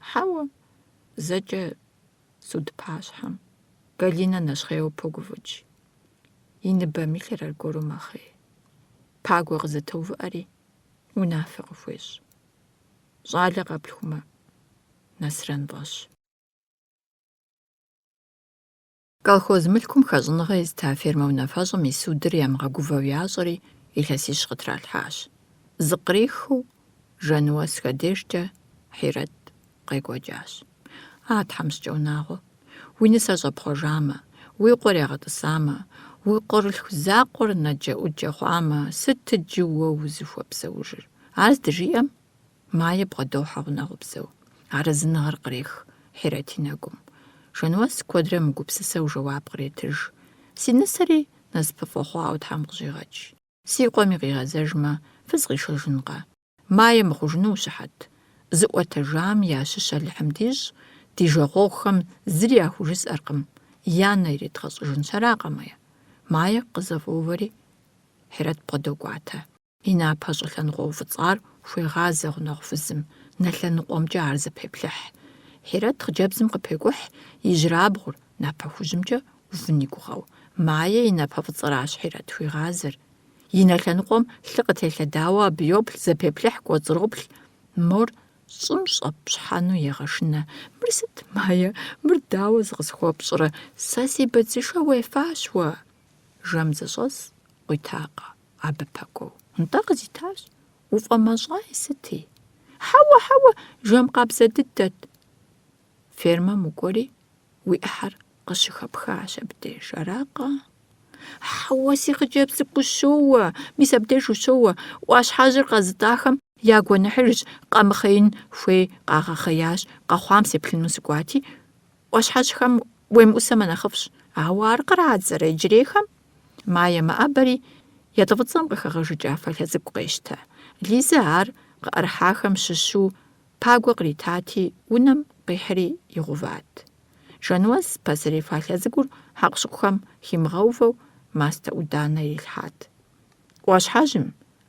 Хьэуэ, зэкӀэ судыпащхьэм. Галинэ нэщхъейуэ погуфӀыкӀ. И ныбэми лъэр аргуэру мэхъей. Пагуэ къызэтыувыӀэри, унафэ къыхуещӀ. Щӏалэ къэплъхумэ, Нэсрэн фӀэщ. Колхоз мылъкум хэщӀыныгъэ изыта фермэ унафэщӀым и судыр ямыгъэгувэу ящӀри, илъэсищ къытралъхьащ. Зыкърихыу жэнуэс хадежкӀэ Хьэрэт къекӀуэкӀащ. А тхьэмыщкӀэ унагъуэ, уи нысэ щӀэпхъуэжамэ, уи къуэр ягъэтӀысамэ, уи къурылъху закъуэр нэджэӀуджэ хъуамэ, сыт иджы уэ узыхуэпсэужыр? Ар здыжиӀэм, Мае бгъэдохьэ гъунэгъупсэу. Арэзыныгъэр кърех Хьэрэт и нэгум. Жэнуэс куэдрэ мыгупсысэу жэуап къретыж. Си нысэри нэзыпыфӀэхъуауэ Тхьэм къыщӀигъэкӀ. Си къуэми къигъэзэжмэ, фызкъишэжынкъэ. Мае мыхъужыну ущыхьэт. ЗыӀуэтэжам ящыщ Алыхьымдищ, ди жагъуэгъухэм зыри яхужысӀэркъым. Я нэ иритгъэщӀыжынщ аракъымэ. Мае къызэфӀэувэри Хьэрэт бгъэдокӀуатэ. И напэ щӀылъэныкъуэ уфӀыцӀар хуегъазэ гъунэгъу фызым. Нэ лъэныкъуэмкӀэ ар зэпеплъыхь. Хьэрэт хъыджэбзым къыпекӀухь, ижьырабгъур напэ хужьымкӀэ увын и гугъэу. Мае и напэ фӀыцӀэращ Хьэрэт хуигъазэр. И нэ лъэныкъуэм лъы къытелъэдауэ абы йоплъ, зэпеплъыхь, кӀуэцӀроплъ. Мор щӀым щӀэпщхьэну егъэшынэ. Мыр сыт, Мае, мыр дауэ зыкъысхуопщӀрэ? Сэ си быдзышэ уефащ уэ. Жэм зыщӀэс къуитакъэ абы пэгуэу. НтӀэ къызитащ. УфӀэмэщӀаи сыти? Хьэуэ, жэм къабзэ дыдэт. Фермэм укӀуэри уи Ӏыхьэр къыщыхэпхащ абдеж, аракъэ? Хьэуэ, си хъыджэбз цӀыкӀу ущоуэ, мис абдеж ущоуэ. Ӏуащхьэжьыр къэзытӀахэм ягуэныхьыжщ, къэмыхъеин хуей къагъэхъеящ, къэхъуам сеплъыну сыкӀуати, Ӏуащхьэжьхэм уемыӀусэмэ нэхъыфӀщ. Ауэ ар кърадзэрэ иджырейхэм? Мае мыӀэбэри ятӀыфӀыцӀэм къыхэгъэжыкӀа фалъэ цӀыкӀу къещтэ. Лизэ ар къыӀэрыхьахэм щыщу пагуэ къритати, унэм къихьри игъуват. Жануэс пасэрей фалъэ цӀыкӀур хьэкъущыкъухэм химыгъэувэу мастэ Ӏуданэ ирилъхьат. Ӏуащхьэжьым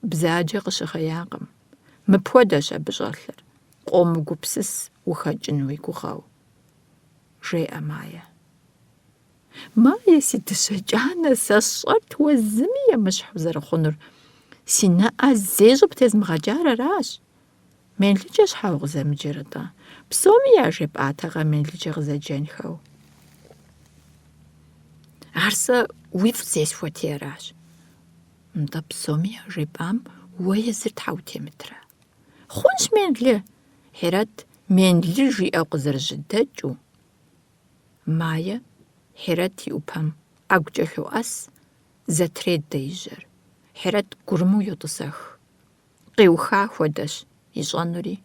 бзаджэ къыщыхъеякъым. Мыпхуэдэщ абы щӀэлъыр. Къомыгупсыс ухэкӀын уи гугъэу, жеӀэ Мае. Мае, си дыщэ кӀанэ, сэ сщӀэрт уэ зыми емыщхь узэрыхъунур. Си нэӀэ зещӀу птезмыгъэкӀар аращ. Мелыджэ щхьэ укъызэмыджэр-тӀэ? Псоми яжепӀатэкъэ мелыджэ къызэджэнхэу? Ар сэ уи фӀ зесхуэти аращ. НтӀэ псоми яжепӀам уэ езыр тхьэ утемытрэ? Хъунщ Меллы. Хьерэт Меллы жиӀэу къызэрыжьыдэкӀыу. Мае Хьерэт и Ӏупэм ӀэгукӀэ лъоӀэс, зэтрет дэ ижьэр. Хьерэт гурыму йотӀысэх. Къеуха хуэдэщ ищӀэнури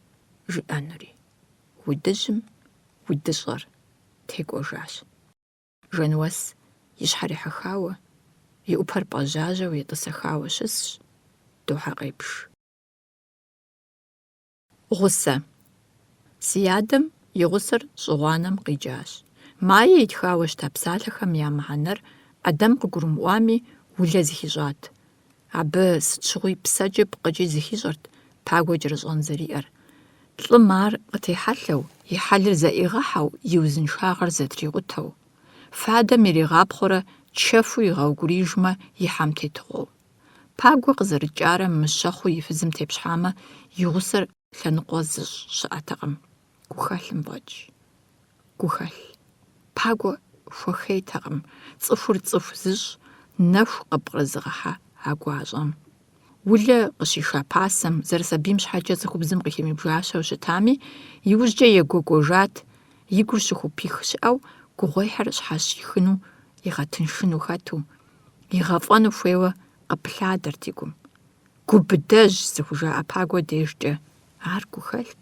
жиӀэнури. Удыжьым уи дыщӀэр текӀуэжащ. Жануэс и щхьэр ехьыхауэ, и Ӏупэр пӀэжьажьэу етӀысэхауэ щысщ, дохьэ къепш. Гъусэ. Си адэм и гъусэр щӀыгъуанэм къикӀащ. Мае итхауэ щыта псалъэхэм я мыхьэнэр Ӏэдэм къыгурымыӀуами, улэ зыхищӀат. Абы сыт щыгъуи псэкӀи пкъыкӀи зыхищӀэрт пагуэ кӀэрыщӀэн зэриӀэр. ЛӀым ар къытехьэлъэу, и хьэлыр зэӀигъэхьэу, и узыншагъэр зэтрикъутэу. Фадэм иригъапхъуэрэ чэфу игъэукӀурижмэ, и хьэм тетыгъуэу. Пагуэ къызэрыкӀарэ мыщэхъуу и фызым тепщхьамэ, и гъусэр лъэныкъуэ зыщ щыӀэтэкъым. Гухэлъым фӀэкӀ. Гухэлъ. Пагуэ хуэхейтэкъым. Цӏыхур цӏыху зыщ, нэху къыпкърызыгъэхьэ а гуащӏэм. Улэ къыщиша пасэм, зэрысабийм щхьэкӏэ цӏыхубзым къыхимыбжащэу щытами, иужькӏэ егуэгуэжат, и гур щыхупих щыӏэу, гугъуехьыр щхьэщихыну, игъэтыншыну хэту, игъэфӏэну хуейуэ къыплъадэрт и гум. Губыдэжь зыхужаӏэ пагуэ дежкӏэ. Ар гухэлът.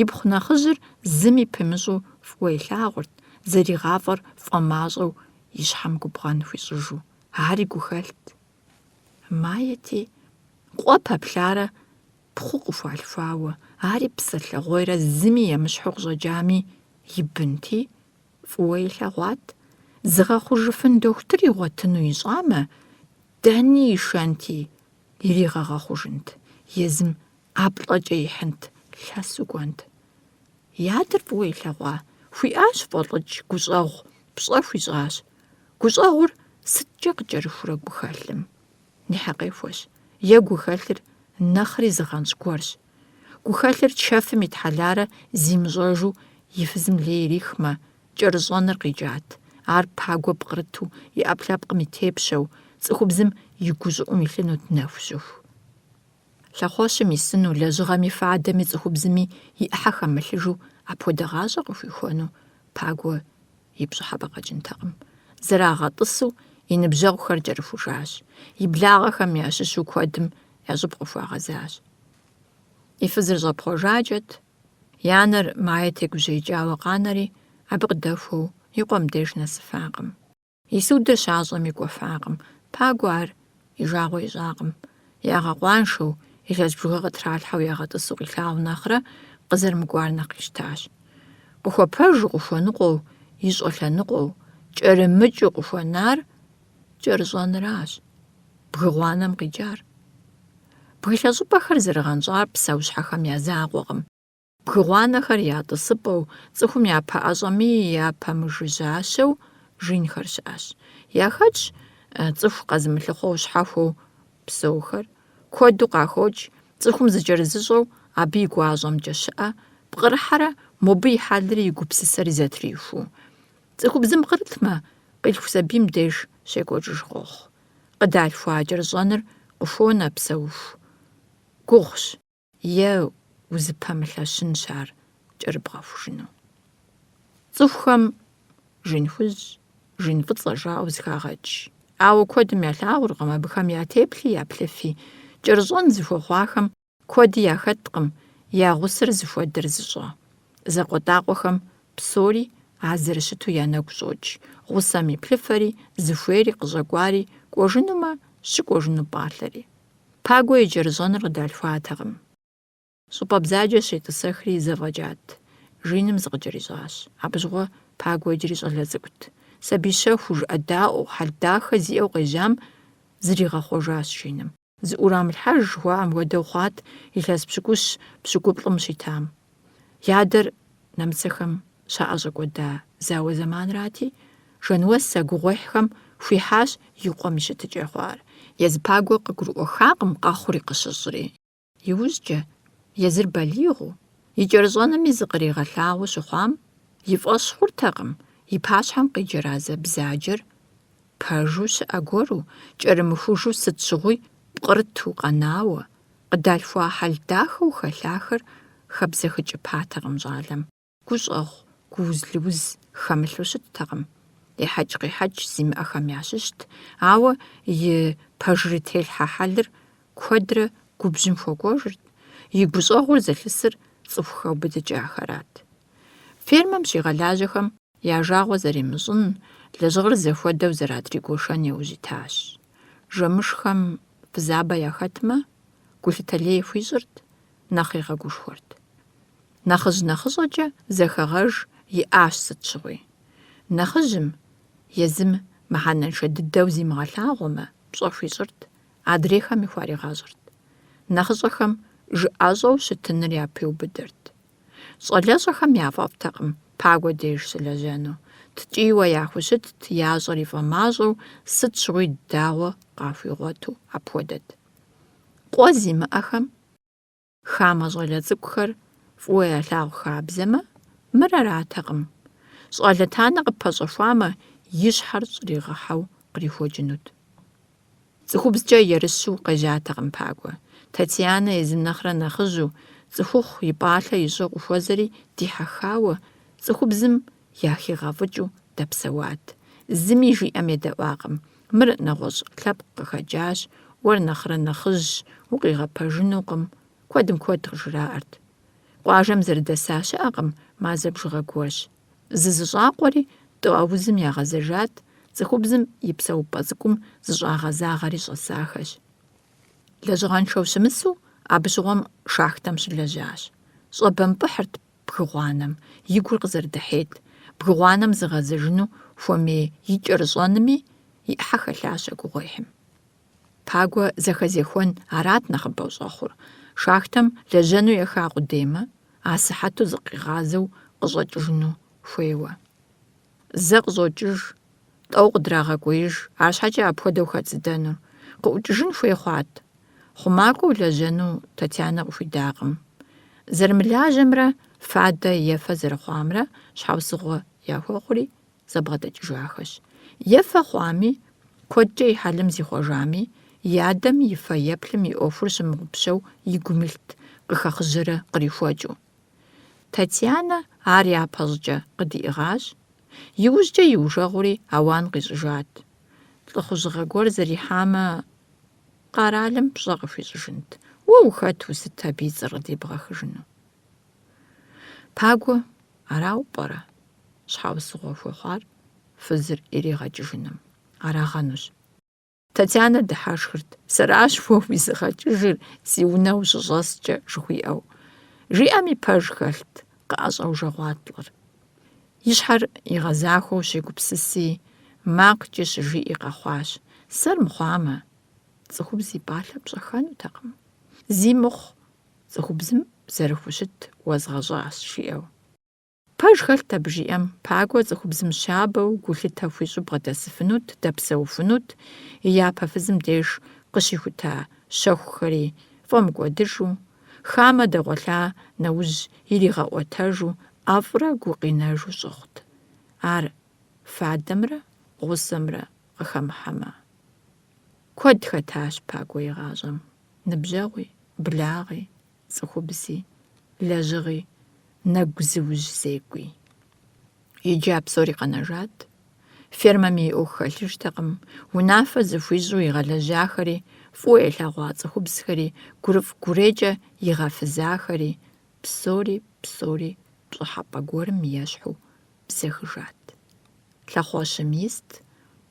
Ипхъу нэхъыжьыр зым и пымыщӏу фӏыуэ илъагъурт, зэригъафӏэр фӏэмащӏэу и щхьэм губгъэн хуищӏыжу. Ари гухэлът. Маети, къуэ пэплъарэ пхъу къыхуалъхуауэ, ари псэлъэгъуейрэ зыми емыщхьу къыщӏэкӏами, и бынти фӏыуэ илъэгъуат. Зыгъэхъужыфын дохутыр игъуэтыну ищӏамэ, дэни ишэнти иригъэгъэхъужынт, езым ӏэплӏэкӏэ ихьынт, лъэсу кӏуэнт. И адэр фӏыуэ илъэгъуа, хуиӏащ фӏэлӏыкӏ, гущӏэгъу, пщӏэ хуищӏащ. Гущӏэгъур сыткӏэ къыкӏэрыхурэ гухэлъым? Нихьэ-къехуэщ. Е гухэлъыр нэхъри зыгъэнщӏ гуэрщ. Гухэлъыр чэфым итхьэларэ зимыщӏэжу и фызым лей ирихмэ, кӏэрыщӏэныр къикӏат. Ар пагуэ пкърыту, и ӏэплӏэпкъым и тепщэу, цӏыхубзым и гущӏыӏум илъынут нэху щыху. Лъэхъуэщым исыну, лэжьыгъэми фадэми цӏыхубзыми и ӏыхьэ хэмылъыжу, апхуэдэ гъащӏэ къыхуихуэну пагуэ и пщӏыхьэпӏэ къэкӏынтэкъым. Зэрагъэтӏысу и ныбжьэгъухэр кӏэрыхужащ. И благъэхэм ящыщу куэдым я щӏыб къыхуагъэзащ. И фызыр щӏэпхъуэжакӏэт. И анэр Мае тегужьеикӏауэ къанэри, абы къыдэхуэу и къуэм деж нэсыфакъым. И судэ щащӏэми кӏуэфакъым. Пагуэ ар и жагъуэ ищӏакъым. Ягъэкъуаншэу, илъэс бжыгъэ къытралъхьэу ягъэтӏысу къилъагъу нэхърэ, къызэрымыкӏуар нэхъ къищтащ. Къыхуэпэжу, къыхуэныкъуэу, ищӏэ лъэныкъуэу, кӏэрымыкӏыу къыхуэнар кӏэрыщӏэныращ, бгыгъуанэм къикӏар. Бгылъэ щӏыпӏэхэр зэрыгъэнщӏар псэущхьэхэм я закъуэкъым. Бгыгъуанэхэр ятӏысыпӏэу, цӏыхум япэӏэщӏэми япэмыжыжьащэу жинхэр щыӏэщ. Яхэтщ цӏыху къэзымылъыхъуэу щхьэхуэу псэухэр. Куэду къахокӏ, цӏыхум зыкӏэрызыщӏэу абы и гуащӀэмкӀэ щыӀэ бгъырыхьэрэ мобы и хьэлри и гупсысэри зэтриху. Цӏыхубзым бгъырытмэ, къилъху сабийм деж щекӀуэкӀыж къохъу. Къыдалъхуа кӀэрыщӀэныр къыхуонэ псэуху. Гугъущ е узыпэмылъэщынщ ар кӀэрыбгъэхужыну. Цӏыхухэм жин хужь, жин фӀыцӀэ жаӀэу зыхагъэкӀ. Ауэ куэдым ялъагъуркъым абыхэм я теплъи я плъыфи. КӀэрыщӀэн зыхуэхъуахэм куэди яхэткъым я гъусэр зыхуэдэр зыщӀэ. Зэкъуэтӏакъуэхэм псори а зэрыщыту я нэгу щӀокӀ. Гъусэм и плъыфэри, зыхуейри къыщӀэкӀуари кӀуэжынумэ, щыкӀуэжыну пӀалъэри. Пагуэ и кӀэрыщӀэныр къыдалъхуатэкъым. ЩӀыпӀэ бзаджэ щетӀысэхри зэфӀэкӀат. Жиным зыкъыкӀэрищӀащ. Абы щыгъуэ Пагуэ иджыри щӀалэ цӀыкӀут. Сабий щэхуу, жыӀэдаӀуэу, хьэлдахэ зиӀэу къежьам зригъэхъуэжащ жиным. ЗыӀурамылъхьэж жыхуаӀэм хуэдэу хъуат илъэс пщыкӀущ пщыкӀуплӀым щитам. Я дэр нэмыцэхэм щаӀэ щӀэкӀуэда зауэ зэманрати, Жэнуэсэ гугъуехьхэм хуихьащ и къуэм и щытыкӀэ хъуар. Езы Пагуэ къыгурыӀуэхакъым къэхъури къыщыщӀри. ИужькӀэ, езыр балигъу, и кӀэрыщӀэнми зыкъригъэлъагъуу щыхъуам, и фӀэщ хъуртэкъым и пащхьэм къиджэразэ бзаджэр пэжу щыӀэ гуэру, кӀэрымыхужу сыт щыгъуи пкърыту къэнауэ, къыдалъхуа хьэлдахэу хэлъахэр хэбзэхыкӀыпатэкъым щӀалэм. ГущӀэгъу, гуузлыуз хэмылъу щыттэкъым. ЕхьэкӀ-къихьэкӀ зимыӀэхэм ящыщт, ауэ и пэжри телъхьэ хьэлыр куэдрэ губжьым хуокӀуэжырт. И гущӀэгъур зэлъысыр цӀыху хэубыдыкӀахэрат. Фермэм щигъэлажьэхэм я жагъуэ зэримыщӀын, лэжьыгъэр зэхуэдэу зэратригуэшэн иужь итащ. Жэмышхэм фызабэ яхэтмэ, гулъытэлей хуищӀырт, нэхъ игъэгушхуэрт. Нэхъыжь-нэхъыщӀэкӀэ зэхэгъэж иӀащ сыт щыгъуи. Нэхъыжьым езым мыхьэнэншэ дыдэу зимыгъэлъагъуэмэ, пщӀэ хуищӀырт, адрейхэми хуаригъащӀырт. НэхъыщӀэхэм жыӀэщӀэу щытыныр япеубыдырт. ЩӀалэщӀэхэм яфӀэфӀтэкъым Пагуэ деж щылэжьэну. ткӀийуэ яхущытт, ящӀэр ифӀэмащӀэу, сыт щыгъуи дауэ къахуигъуэту апхуэдэт. Къуэ зимыӀэхэм хамэ щӀалэ цӀыкӀухэр фӀыуэ ялъагъу хабзэмэ, мыр аратэкъым. ЩӀалэ танэ къыпэщӀэхуамэ, и щхьэр щӀригъэхьэу кърихуэкӀынут. ЦӀыхубзкӀэ ерыщу къежьатэкъым Пагуэ. Татьянэ езым нэхърэ нэхъыжьу, цӀыхухъу и пӀалъэ ищӀу къыхуэзэри дихьэхауэ, цӀыхубзым яхигъэфӀыкӀыу дэпсэуат. Зыми жиӀэм едэӀуакъым. Мыр нэгъуэщӀ лъэпкъ къыхэкӀащ, уэр нэхърэ нэхъыжь укъигъэпэжынукъым. Куэдым куэд къыжраӀэрт. Къуажэм зэрыдэса щыӀэкъым, мазэ бжыгъэ гуэрщ. ЗызыщӀакъуэри тӀыӀэ узым ягъэзэжат, цӀыхубзым и псэупӀэ цӀыкӀум зыщӀагъэзагъэри щӀэсахэщ. Лэжьыгъэншэу щымысу, абы щыгъуэм шахтэм щылэжьащ. ЩӀэбэмпӀыхьырт бгыгъуанэм, и гур къызэрыдыхьейт. Бгыгъуанэм зыгъэзэжыну хуэмей и кӀэрыщӀэнми и Ӏыхьэ хэлъащ а гугъуехьым. Пагуэ зэхэзехуэн арат нэхъыбэу щӀэхъур. Шахтэм лэжьэну еха къудеймэ, асыхьэту зыкъигъазэу къыщӀэкӀыжыну хуейуэ. Зэ къыщӀокӀыж, тӀэу къыдрагъэкӀуеиж, арщхьэкӀэ апхуэдэу хэцӀыдэнур. КъыӀукӀыжын хуей хъуат. ХъумакӀуэу лэжьэну Татьянэ къыхуидакъым. Зэрымылажьэмрэ фадэ ефэ зэрыхъуамрэ щхьэусыгъуэ яхуэхъури зэбгъэдэкӀыжахэщ. Ефэ хъуами, куэдкӀэ и хьэлым зихъуэжами, и адэм и фэ еплъым и Ӏуэхур щымыгъупщэу игум илът къыхэхъыжьэрэ кърихуэкӀыу. Татьянэ ар япэ щӀыкӀэ къыдиӀыгъащ. ИужькӀэ иужэгъури ауан къищӀыжат. ЛӀыхъужьыгъэ гуэр зэрихьамэ, къэралым пщӀэ къыхуищӀыжынт. Уэ ухэт усыт абы и цӀэр къыдебгъэхыжыну? Пагуэ арауэ пӀэрэ щхьэусыгъуэ хуэхъуар фызыр иригъэкӀыжыным? Арагъэнущ. Татьянэ дыхьэшхырт. Сэращ уэ уизыгъэкӀыжыр си унэ ущыщӀэскӀэ жыхуиӀэу. Жиӏэми пэж хэлът къыӀэщӀэу жэгъуатлӀыр. И щхьэр игъэзахуэу щегупсыси, макъкӀэ щыжиӀи къэхъуащ. Сэр мыхъуамэ, цӀыхубз и пӀалъэр пщӀэхэнутэкъым. Зи мыхъу, цӀыхубзым зэрыхущыт уэзгъэщӀащ жиӀэу. Пэж хэлът абы жиӀэм. Пагуэ цӀыхубзым щабэу, гулъытэ хуищӀу бгъэдэсыфынут, дэпсэуфынут, и япэ фызым деж къыщихута щэхухэри фӀэмыкӀуэдыжу, Хамэ дэгъуэлъа нэужь иригъэӏуэтэжу ӏэфӏрэ гукъинэжу щыхъут. Ар фадэмрэ гъусэмрэ къыхэмыхьэмэ. Куэд хэтащ Пагуэ и гъащӏэм: ныбжьэгъуи, благъи, цӏыхубзи, лэжьыгъи, нэгу зыужь зекӏуи. Иджы а псори къэнэжат. Фермэми и ӏуэху хэлъыжтэкъым, унафэ зыхуищӏу игъэлэжьахэри, фӏыуэ елъэгъуа цӏыхубзхэри, гурыфӏ-гурейкӏэ игъэфызахэри, псори пщӏыхьэпӏэ гуэрым ещхьу бзэхыжат. Лъэхъуэщым ист,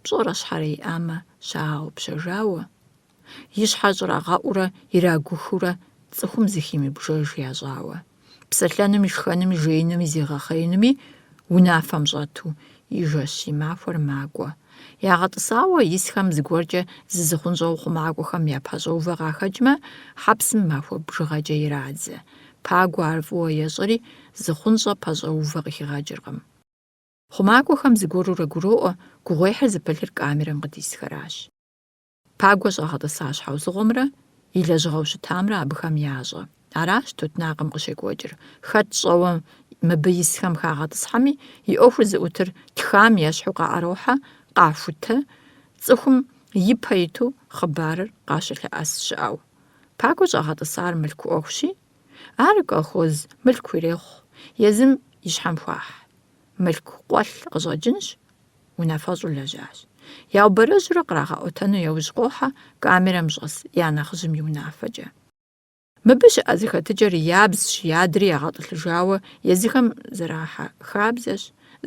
пщӏэрэ щхьэрэ иӏамэ щагъэупщэжауэ, и щхьэр щӏрагъэӏурэ ирагухыурэ цӏыхум зыхимыбжэж ящӏауэ, псэлъэнуми, шхэными, жеинуми, зигъэхъеинуми унафэм щӏэту и жэщ и махуэр макӏуэ. Ягъэтӏысауэ исхэм зыгуэркӏэ зызыхъунщӏэу хъумакӏуэхэм япэщӏэувэ къахэкӏмэ, хьэпсым махуэ бжыгъэкӏэ ирадзэ. Пагуэ ар фӏыуэ ещӏэри зыхъунщӏэ пэщӏэувэ къыхигъэкӏыркъым. Хъумакӏуэхэм зыгуэру рэгуроӏуэ гугъуехьыр зыпылъыр камерэм къыдисхэращ. Пагуэ щӏагъэтӏыса щхьэусыгъуэмрэ и лэжьыгъэу щытамрэ абыхэм ящӏэ. Аращ тутнакъым къыщекӏуэкӏыр. Хэт щӏэуэ мыбы исхэм хагъэтӏысхьэми, и ӏуэхур зыӏутыр тхам ещхьу къаӏэрохьэ, къахутэ, цӏыхум ипэ иту хъыбарыр къащылъыӏэс щыӏэу. Пагуэ щӏагъэтӏысар мылъку ӏуэхущи, ар колхоз мылъку ирехъу, езым и щхьэм хуахь. Мылъку къуэлъ къыщӏэкӏынщ, унафэщӏу лэжьащ. Яубэрэжьурэ кърагъэӏуэтэну яужь къохьэ камерэм щӏэс я нэхъыжьым и унафэкӏэ. Мыбы щыӏэ зыхэтыкӏэр ябзщ, ядри ягъэтӏылъыжауэ езыхэм зэрахьэ хабзэщ,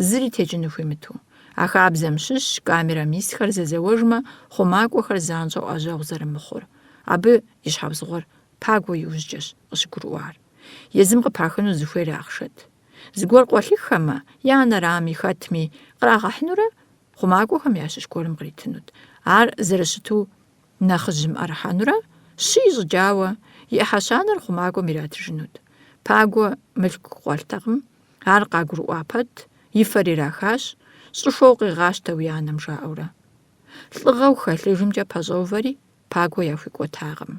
зыри текӏыну хуимыту. А хабзэм щыщщ камерэм исхэр зэзэуэжмэ, хъумакӏуэхэр занщӏэу ӏэжьэгъу зэрымыхъур. Абы и щхьэусыгъуэр Пагуэ иужькӏэщ къыщыгурыӏуар. Езым къыпахыну зыхуейр ахъшэт. Зыгуэр къуэлъыххэмэ, я нэрами, хэтми кърагъэхьынурэ хъумакӏуэхэм ящыщ гуэрым къритынут. Ар зэрыщыту нэхъыжьым ӏэрыхьэнурэ щы ищӏыкӏауэ и ӏыхьэщанэр хъумакӏуэм иратыжынут. Пагуэ мылъку къуэлътэкъым, ар къагурыӏуа пэт и фэр ирахащ, щӏыхуэу къигъащтэу и анэм жаӏэурэ. Лӏыгъэу хэлъыжымкӏэ пэщӏэувэри Пагуэ яхуикӏуэтакъым.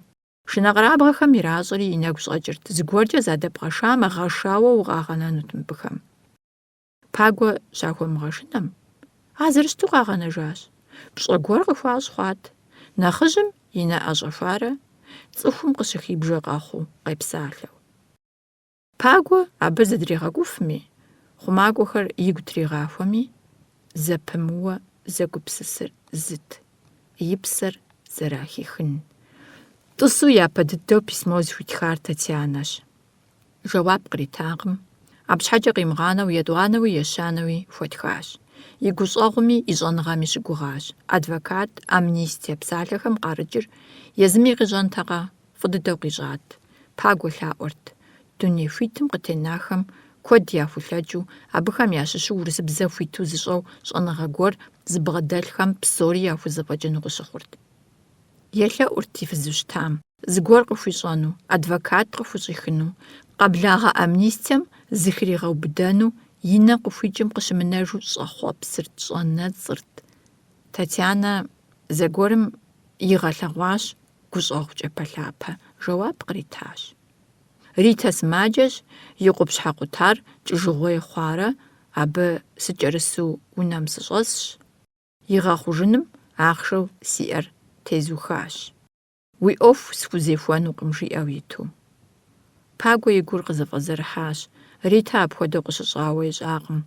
Шынэ къэрабгъэхэм иращӏэри и нэгу щӏэкӏырт, зыгуэркӏэ задэпкъэшамэ, гъэшауэ укъагъэнэнут мыбыхэм. Пагуэ щахуэмыгъэшынэм, а зэрыщту къагъэнэжащ. Пщӏэ гуэр къыхуащӏ хъуат. Нэхъыжьым и нэ ӏэщӏэхуарэ цӏыхум къыщыхибжэ къэхъуу къепсалъэу. Пагуэ абы зыдригъэгуфми, хъумакӏуэхэр игу тригъахуэми, зэпымыууэ зэгупсысыр зыт, и псэр зэрахихын. Тӏысу япэ дыдэу письмо зыхуитхар Татьянэщ. Жэуап къритакъым. Абы щхьэкӏэ къимыгъанэу етӏуанэуи ещанэуи хуэтхащ. И гущӏэгъуми и щӏэныгъэми щыгугъащ. Адвокат, амнистие псалъэхэм къарыкӏыр езыми къищӏэнтэкъэ, фӏы дыдэу къищӏат. Пагуэ лъаӏуэрт. Дуней хуитым къытенахэм куэд яхулъэкӏыу, абыхэм ящыщу урысыбзэ хуиту зыщӏэу щӏэныгъэ гуэр зыбгъэдэлъхэм псори яхузэфӏэкӏыну къыщыхъурт. Елъэӏурт и фызыжьтам, зыгуэр къыхуищӏэну, адвокат къыхущӏихыну, къэблагъэ амнистием зыхригъэубыдэну, и нэ къыхуикӏым къыщымынэжу щӏэхъуэпсырт, щӏэнэцӏырт. Татьянэ зэгуэрым игъэлъэгъуащ гущӏэгъукӏэ пэлъапэ, жэуап къритащ. Ритэ сымаджэщ, и къупщхьэ къутар кӏыжыгъуей хъуарэ, абы сыкӏэрысу унэм сыщӏэсщ. Игъэхъужыным ахъшэу си ӏэр тезухащ. Уи ӏуэху схузехуэнукъым жиӏэу иту. Пагуэ и гур къызэфӏэзэрыхьащ. Ритэ апхуэдэу къыщыщӏауэ ищӏакъым.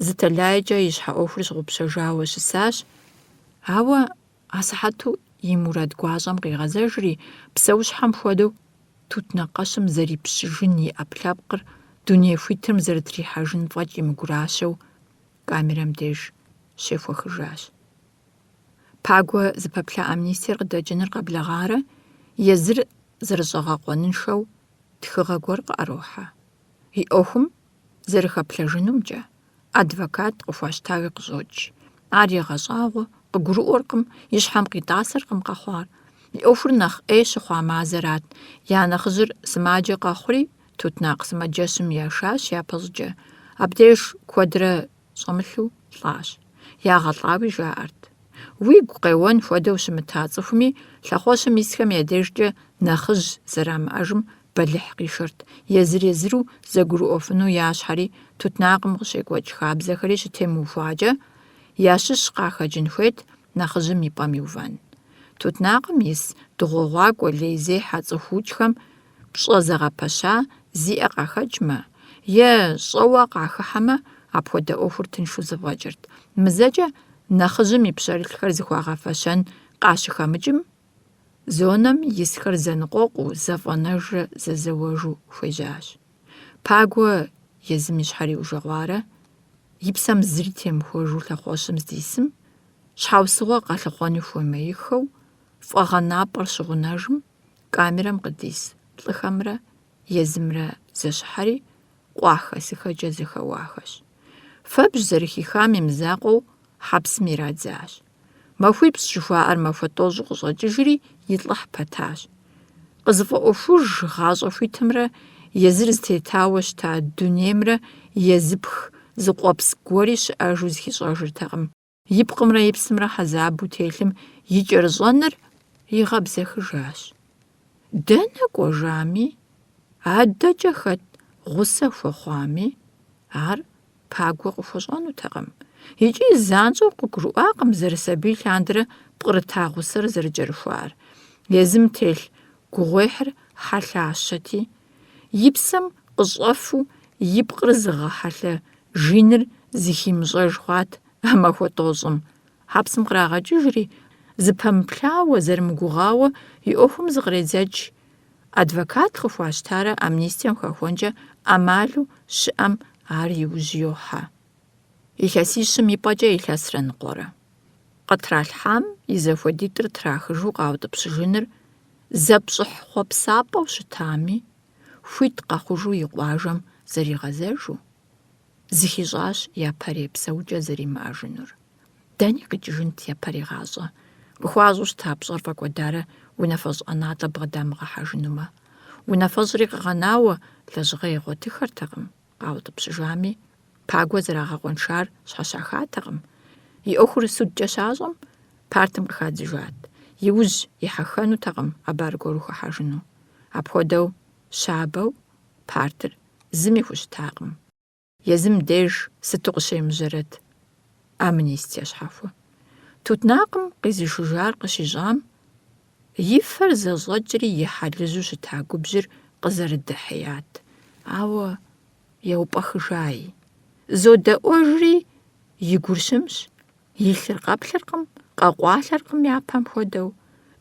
Зытэлайкӏэ и щхьэ ӏуэхур щыгъупщэжауэ щысащ. Ауэ асыхьэту и мурад гуащӏэм къигъэзэжри, псэущхьэм хуэдэу тутнакъэщым зэрипщыжын и ӏэпкълъэпкъыр дуней хуитым зэрытрихьэжын фӏэкӏ имыгуращэу камерэм деж щехуэхыжащ. Пагуэ зыпэплъа амнистиер къыдэкӏыныр къэблэгъарэ, езыр зэрыщӏэгъэкъуэныншэу тхыгъэ гуэр къыӏэрохьэ. И ӏуэхум зэрыхэплъэжынумкӏэ адвокат къыхуащтауи къыщӏокӏ. Ар егъэщӏагъуэ къыгурыӏуэркъым, и щхьэм къитӏасэркъым къэхъуар. И ӏуэхур нэхъ ӏей щыхъуа мазэрат. Я нэхъыжьыр сымаджэ къэхъури, тутнакъ сымаджэщым яшащ япэщӏыкӏэ. Абдеж куэдрэ щӏэмылъу лӏащ. Ягъэлӏауи жаӏэрт. Уигу къеуэн хуэдэу щымыта цӏыхуми, лъэхъуэщым исхэм я дежкӏэ нэхъыжь зэрамыӏэжым бэлыхь къишырт. Езыр-езыру зэгурыӏуэфыну ящхьэри тутнакъым къыщекӏуэкӏ хабзэхэри щытемыухуакӏэ, ящыщ къахэкӏын хуейт нэхъыжьым и пӏэм иувэн. Тутнакъым ис дыгъуэгъуакӏуэ лейзехьэ цӏыхуукӏхэм пщӏэ зэгъэпэща зиӏэ къахэкӏмэ, е щӏэуэ къахыхьэмэ, апхуэдэ ӏуэхур тыншу зэфӏэкӏырт. Мызэкӏэ нэхъыжьым и пщэрылъхэр зыхуагъэфэщэн къащыхэмыкӏым, зонэм исхэр зэныкъуэкъуу, зэфӏэнэжрэ зэзэуэжу хуежьащ. Пагуэ езым ищхьэр иужэгъуарэ, и псэм зыри темыхуэжу лъэхъуэщым здисым, щхьэусыгъуэ къэлъыхъуэну хуемыиххэу, фӏэгъэнапӏэр щыгъунэжым, камерэм къыдис лӏыхэмрэ езымрэ зэщхьэри къуахэсыхэкӏэ зэхэуахэщ. Фэбжь зэрыхихам и мызакъуэу хьэпсым ирадзащ. Махуипс жыхуаӏэр махуэ тӏощӏу къыщӏэкӏыжри и лӏыхь пэтащ. Къызыфӏэӏуэхуж гъащӏэ хуитымрэ езыр зытетауэ щыта дунеймрэ езыпх зыкъуэпс гуэри щыӏэжу зыхищӏэжыртэкъым. И пкъымрэ и псымрэ хьэзабу телъым и кӏэрыщӏэныр игъэбзэхыжащ. Дэнэ кӏуэжами, адэкӏэ хэт гъусэ хуэхъуами, ар пагуэ къыхуэщӏэнутэкъым. ИкӀи занщӀэу къыгурыӀуакъым зэрысабий лъандэрэ пкърыта гъусэр зэрыкӀэрыхуар. Езым телъ гугъуехьыр хьэлъащэти, и псэм къыщӀэфу и пкъыр зыгъэхьэлъэ жиныр зыхимыщӀэж хъуат а махуэ тӀощӀым. Хьэпсым кърагъэкӀыжри, зыпэмыплъауэ, зэрымыгугъауэ и Ӏуэхум зыкъредзэкӀ. Адвокат къыхуащтарэ амнистием хэхуэнкӀэ Ӏэмалу щыӀэм ар иужь йохьэ. Илъэсищым и пӀэкӀэ илъэсрэ ныкъуэрэ. Къытралъхьам и зэхуэдитӀыр трахыжу къаутӀыпщыжыныр зэпщӀыхь хъуэпсапӀэу щытами, хуит къэхъужу и къуажэм зэригъэзэжу, зыхищӀащ япэрей псэукӀэ зэримыӀэжынур. Дэни къикӀыжынт япэригъащӀэ. КъыхуащӀу щыта пщӀэр фӀэкӀуэдарэ унафэщӀ ӀэнатӀэ бгъэдамыгъэхьэжынумэ. УнафэщӀри къэгъэнауэ лэжьыгъэ егъуэтыхэртэкъым. КъаутӀыпщыжами, пагуэ зэрагъэкъуэншар щхьэщахатэкъым. И Ӏуэхур судкӀэ щащӀэм, партэм къыхадзыжат. Иужь ихьэхэнутэкъым абар гуэру хыхьэжыну. Апхуэдэу щабэу партэр зыми хущытакъым. Езым деж сыту къыщемыжьэрэт амнистие щхьэхуэ. Тутнакъым къизишыжар къыщищӀам, и фэр зэщӀэкӀри и хьэлыжьу щыта губжьыр къызэрыдыхьеят. Ауэ еупӀэхыжаи. Зодэӏуэжри и гур щымщ. И лъыр къэплъыркъым, къэкъуалъэркъым япэм хуэдэу.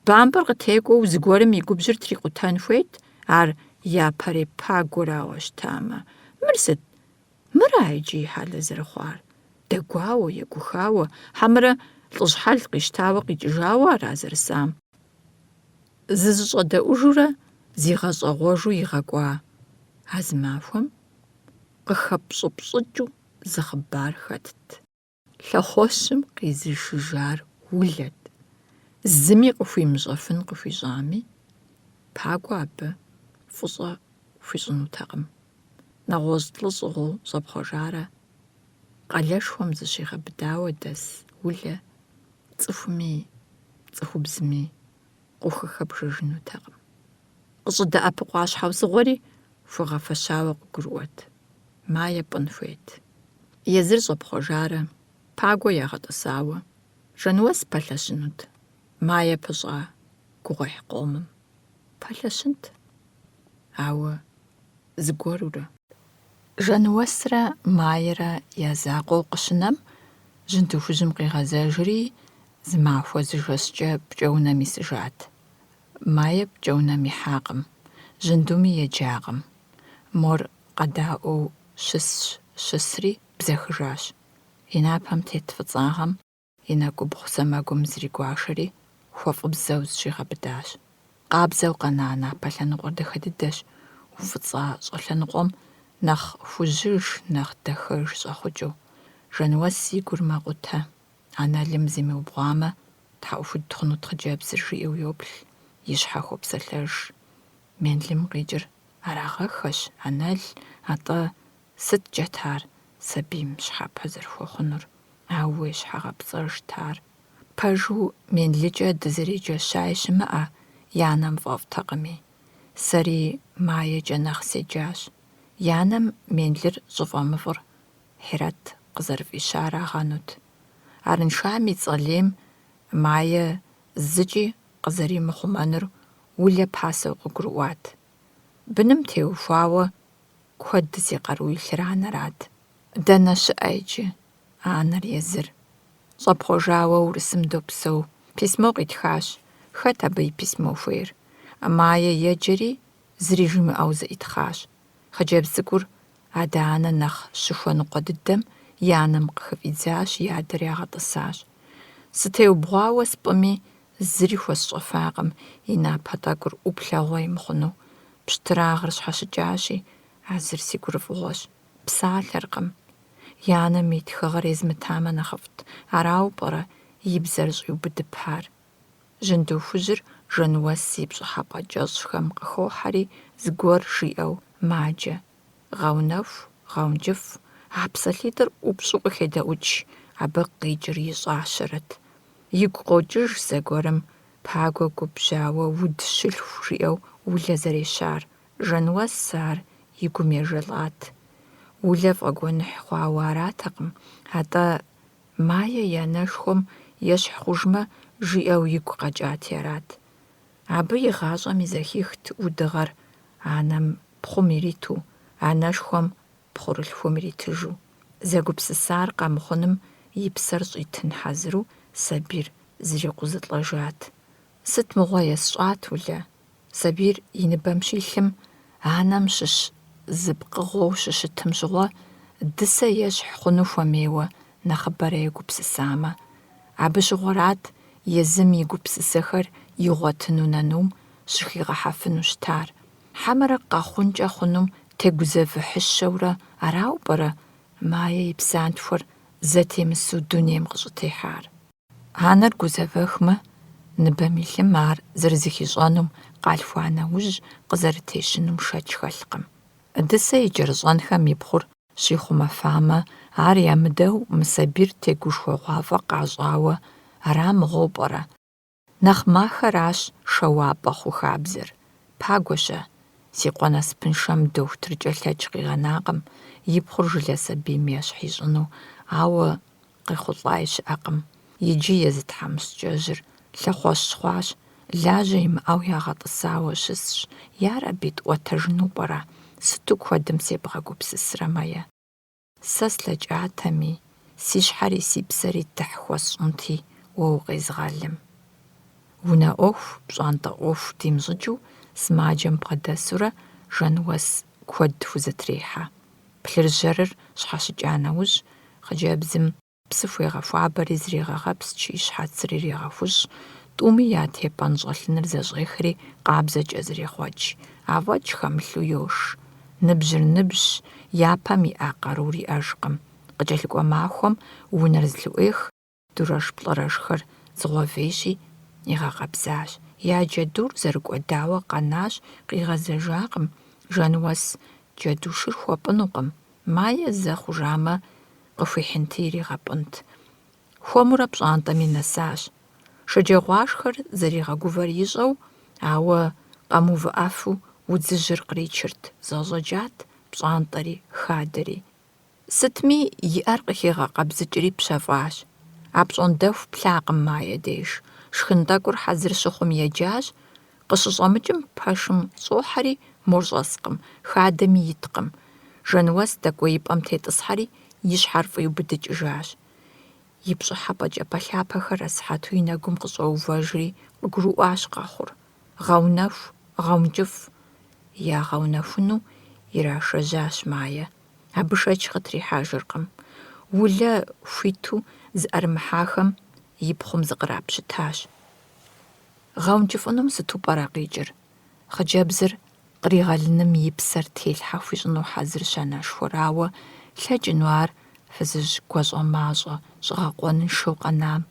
Бампӏэр къытекӏуэу зыгуэрым и губжьыр трикъутэн хуейт, ар япэрей пагуэрауэ щытамэ. Мыр сыт? Мыра иджы и хьэлэ зэрыхъуар? Дэгуауэ, егухауэ, хьэмэрэ лӏыжь хьэл къищтауэ къикӏыжауэ ара зэрысам? Зызыщӏэдэӏужурэ зигъэщӏэгъуэжу игъэкӏуа а зы махуэм къыхэпщӏыпщӏыкӏыу зы хъыбар хэтт. Лъэхъуэщым къизышыжар улэт. Зыми къыхуимыщӏэфын къыхуищӏами, пагуэ абы фӏыщӏэ хуищӏынутэкъым. Нэгъуэщӏ лӏыщӏыгъуу щӏэпхъуэжарэ, къэлэшхуэм зыщигъэбыдауэ дэс улэ цӏыхуми цӏыхубзми къыхухэбжыжынутэкъым. Къыщӏыдэӏэпыкъуа щхьэусыгъуэри хуэгъэфэщауэ къыгурыӏуэт. Мае пӏын хуейт. Езыр щӏэпхъуэжарэ, пагуэ ягъэтӏысауэ, Жануэс пэлъэщынут. Мае пыщӏа гугъуехь къомым. Пэлъэщынт. Ауэ зыгуэрурэ. Жануэсрэ Маерэ я закъуэу къыщынэм, жьындухужьым къигъэзэжри, зы махуэ зыжэскӏэ пкӏэунэм исыжат. Мае пкӏэунэм ихьакъым, жьындуми еджакъым. Мор къэдаӏуэу щысри бзэхыжащ. И напэм тет фӏыцӏагъэм и нэгубгъу сэмэгум зригуашэри хуэфӏыбзэу зыщигъэбыдащ. Къабзэу къэна напэ лъэныкъуэр дахэ дыдэщ. Уфӏыцӏа щӏэлъэныкъуэм нэхъ хужьыж, нэхъ дахэж щӏэхъукӏыу. Жануэс и гур мэкъутэ. Анэлым зимыубгъуамэ, тхьэӏухуд хъунут хъыджэбзыр жиӏэу йоплъ, и щхьэ хуопсэлъэж. Менлым къикӏыр арагъэхэщ, Анэл, атӏэ сыткӏэт ар сабийм щхьэпэ зэрыхуэхъунур, ауэ и щхьэгъэпцӏэжт ар. Пэжу менлыкӏэ дызэреджэщаи щымыӏэ, и анэм фӏэфӏтэкъыми. Сэри маекӏэ нэхъ седжащ. Янэм менлыр щӏыфӏэмыфӏыр Хьирэт къызэрыфӏищарагъэнут. Арыншам и цӏэлейм мае зыкӏи къызэримыхъумэнур улэ пасэу къыгурыӏуат. Быным теухуауэ куэд зекъэруилъыр анэрат. Дэнэ щыӏэ иджы? Анэр езыр. Щӏэпхъуэжауэ Урысым допсэу. Письмо къитхащ. Хэт абы и письмо хуейр? Мае еджэри зыри жимыӏэу зэӏитхъащ. Хъыджэбз цӏыкӏур адэ-анэ нэхъ щыхуэныкъуэ дыдэм и анэм къыхыфӏидзащ, и адэр ягъэтӏысащ. Сытеубгъуауэ спӏыми, зыри хуэсщӏэфакъым и напэ тӏэкӏур ӏуплъэгъуэ имыхъуну. Пщтырагъыр щхьэщыкӏащи, а зыр си гурыфӏыгъуэщ. Псалъэркъым. И анэм и тхыгъэр езмытамэ нэхъыфӏт. Арауэ пӏэрэ и бзэр щӏиубыдыпар. Жьынду хужьыр Жэнуэс и пщӏыхьэпӏэ кӏэщӏхэм къыхохьэри зыгуэр жиӏэу маджэ. Гъэунэху, гъэункӏыф, а псалъитӏыр ӏупщӏу къыхедэӏукӏ, абы къикӏыр ищӏащэрэт. Игу къокӏыж зэгуэрым пагуэ губжьауэ уд щылъху жиӏэу улэ зэрещар. Жэнуэс ар и гум ежэлӏат. Улэ фӏэгуэныхь хъуауэ аратэкъым, атӏэ мае и анэшхуэм ещхь хъужмэ жиӏэу игу къэкӏати арат. Абы и гъащӏэм и зэхихт удыгъэр анэм пхъум ириту, анэшхуэм пхъурылъхум иритыжу. Зэгупсысар къэмыхъуным и псэр щӏитын хьэзыру сабийр зырикъузылӏэжат. Сыт мыгъуэ есщӏат улэ? Сабийр и ныбэм щилъым анэм щыщ зыпкъыгъуэу щыщытым щыгъуэ дысэ ещхь хъуну хуэмейуэ нэхъыбэрэ егупсысамэ. Абы щыгъуэрат езым и гупсысэхэр игъуэтыну нэнум щыхигъэхьэфыну щытар. Хьэмэрэ къэхъункӏэ хъунум тегузэвыхьыщэурэ арауэ пӏэрэ мае и псантхуэр зэтемысу дунейм къыщӏытехьар. Анэр гузэвэхмэ, ныбэм илъым ар зэрызэхищӏэнум къалъхуа нэужь къызэрытещынум шэч хэлъкъым. Дысэ и кӏэрыщӏэнхэм и пхъур щихъумэфамэ, ар ямыдэу мы сабийр тегушхуэгъуафӏэ къащӏауэ арамыгъэу пӏэрэ? Нэхъ махэращ шэуапӏэ хъу хабзэр. Пагуэщэ, си къуэ насыпыншэм дохутыркӏэ лъэкӏ къигъэнакъым, и пхъур жылэ сабийм ещхь ищӏыну, ауэ къехъулӏа и щыӏэкъым. Иджы езы тхьэмыщкӏэжьыр лъэхъуэщ хъуащ, лажьэ имыӏэу ягъэтӏысауэ щысщ. Ярэби тӏуэтэжыну пӏэрэ? Сыту куэдым себгъэгупсысрэ мые. Сэ слъэкӏатэми, си щхьэри си псэри дыхь хуэсщӏынти, уэ укъезгъэлым. Унэ ӏуэху, пщӏантӏэ ӏуэху димыщӏыкӏыу, сымаджэм бгъэдэсурэ Жэнуэс куэд хузэтрехьэ. Плъыржьэрыр щхьэщыкӏа нэужь, хъыджэбзым псы хуегъэхуабэри зригъэгъэпскӏи, щхьэцыр иригъэхущӏ, тӏуми я тепӏэн щӏэлъыныр зэщӏехри къабзэкӏэ зрехъуэкӏ. Афӏэкӏ хэмылъу йош. Ныбжьыр ныбжьщ, япэм иӏэ къарур иӏэжкъым. Къыкӏэлъыкӏуэ махуэм унэр зылъыӏуех, дурэш-плӏырэшхэр дзыгъуэвейщи, игъэкъэбзащ. Я джэдур зэрыкӏуэдауэ къэнащ, къигъэзэжакъым. Жэнуэс джэду шыр хуэпӏынукъым. Мае зэ хъужамэ, къыхуихьынти иригъэпӏынт. Хуэмурэ пщӏантӏэми нэсащ. Шэджагъуашхэр зэригъэгувэр ищӏэу, ауэ къэмыувыӏэфу удзыжьыр къричырт. Зэщӏэкӏат пщӏантӏэри хадэри. Сытми иӏэр къыхигъэкъэбзыкӏри пщэфӏащ. Апщӏондэху плъакъым мае деж. Шхын тӏэкӏур хьэзыр щыхъум еджащ. Къыщыщӏэмыкӏым пэшым щӏохьэри мор щӏэскъым, хадэми иткъым. Жэнуэс дэкӏуеипӏэм тетӏысхьэри и щхьэр фӏиубыдыкӏыжащ. И пщӏыхьэпӏэ кӏэпэлъапэхэр асыхьэту и нэгум къыщӏэувэжри къыгурыӏуащ къэхъур. Гъэунэху, гъэункӏыф. Ягъэунэхуну ирашэжьащ мае. Абы шэч къытрихьэжыркъым. Улэ хуиту зыӏэрымыхьахэм и пхъум зыкърапщытащ. Гъэункӏыфӏынум сыту пӏэрэ къикӏыр? Хъыджэбзыр къригъэлыным и псэр телъхьэ хуищӏыну хьэзыр щанэшхуэр, ауэ лъэкӏыну ар фызыжь гуащӏэ-мащӏэ щӏыгъэкъуэныншэу къэнам.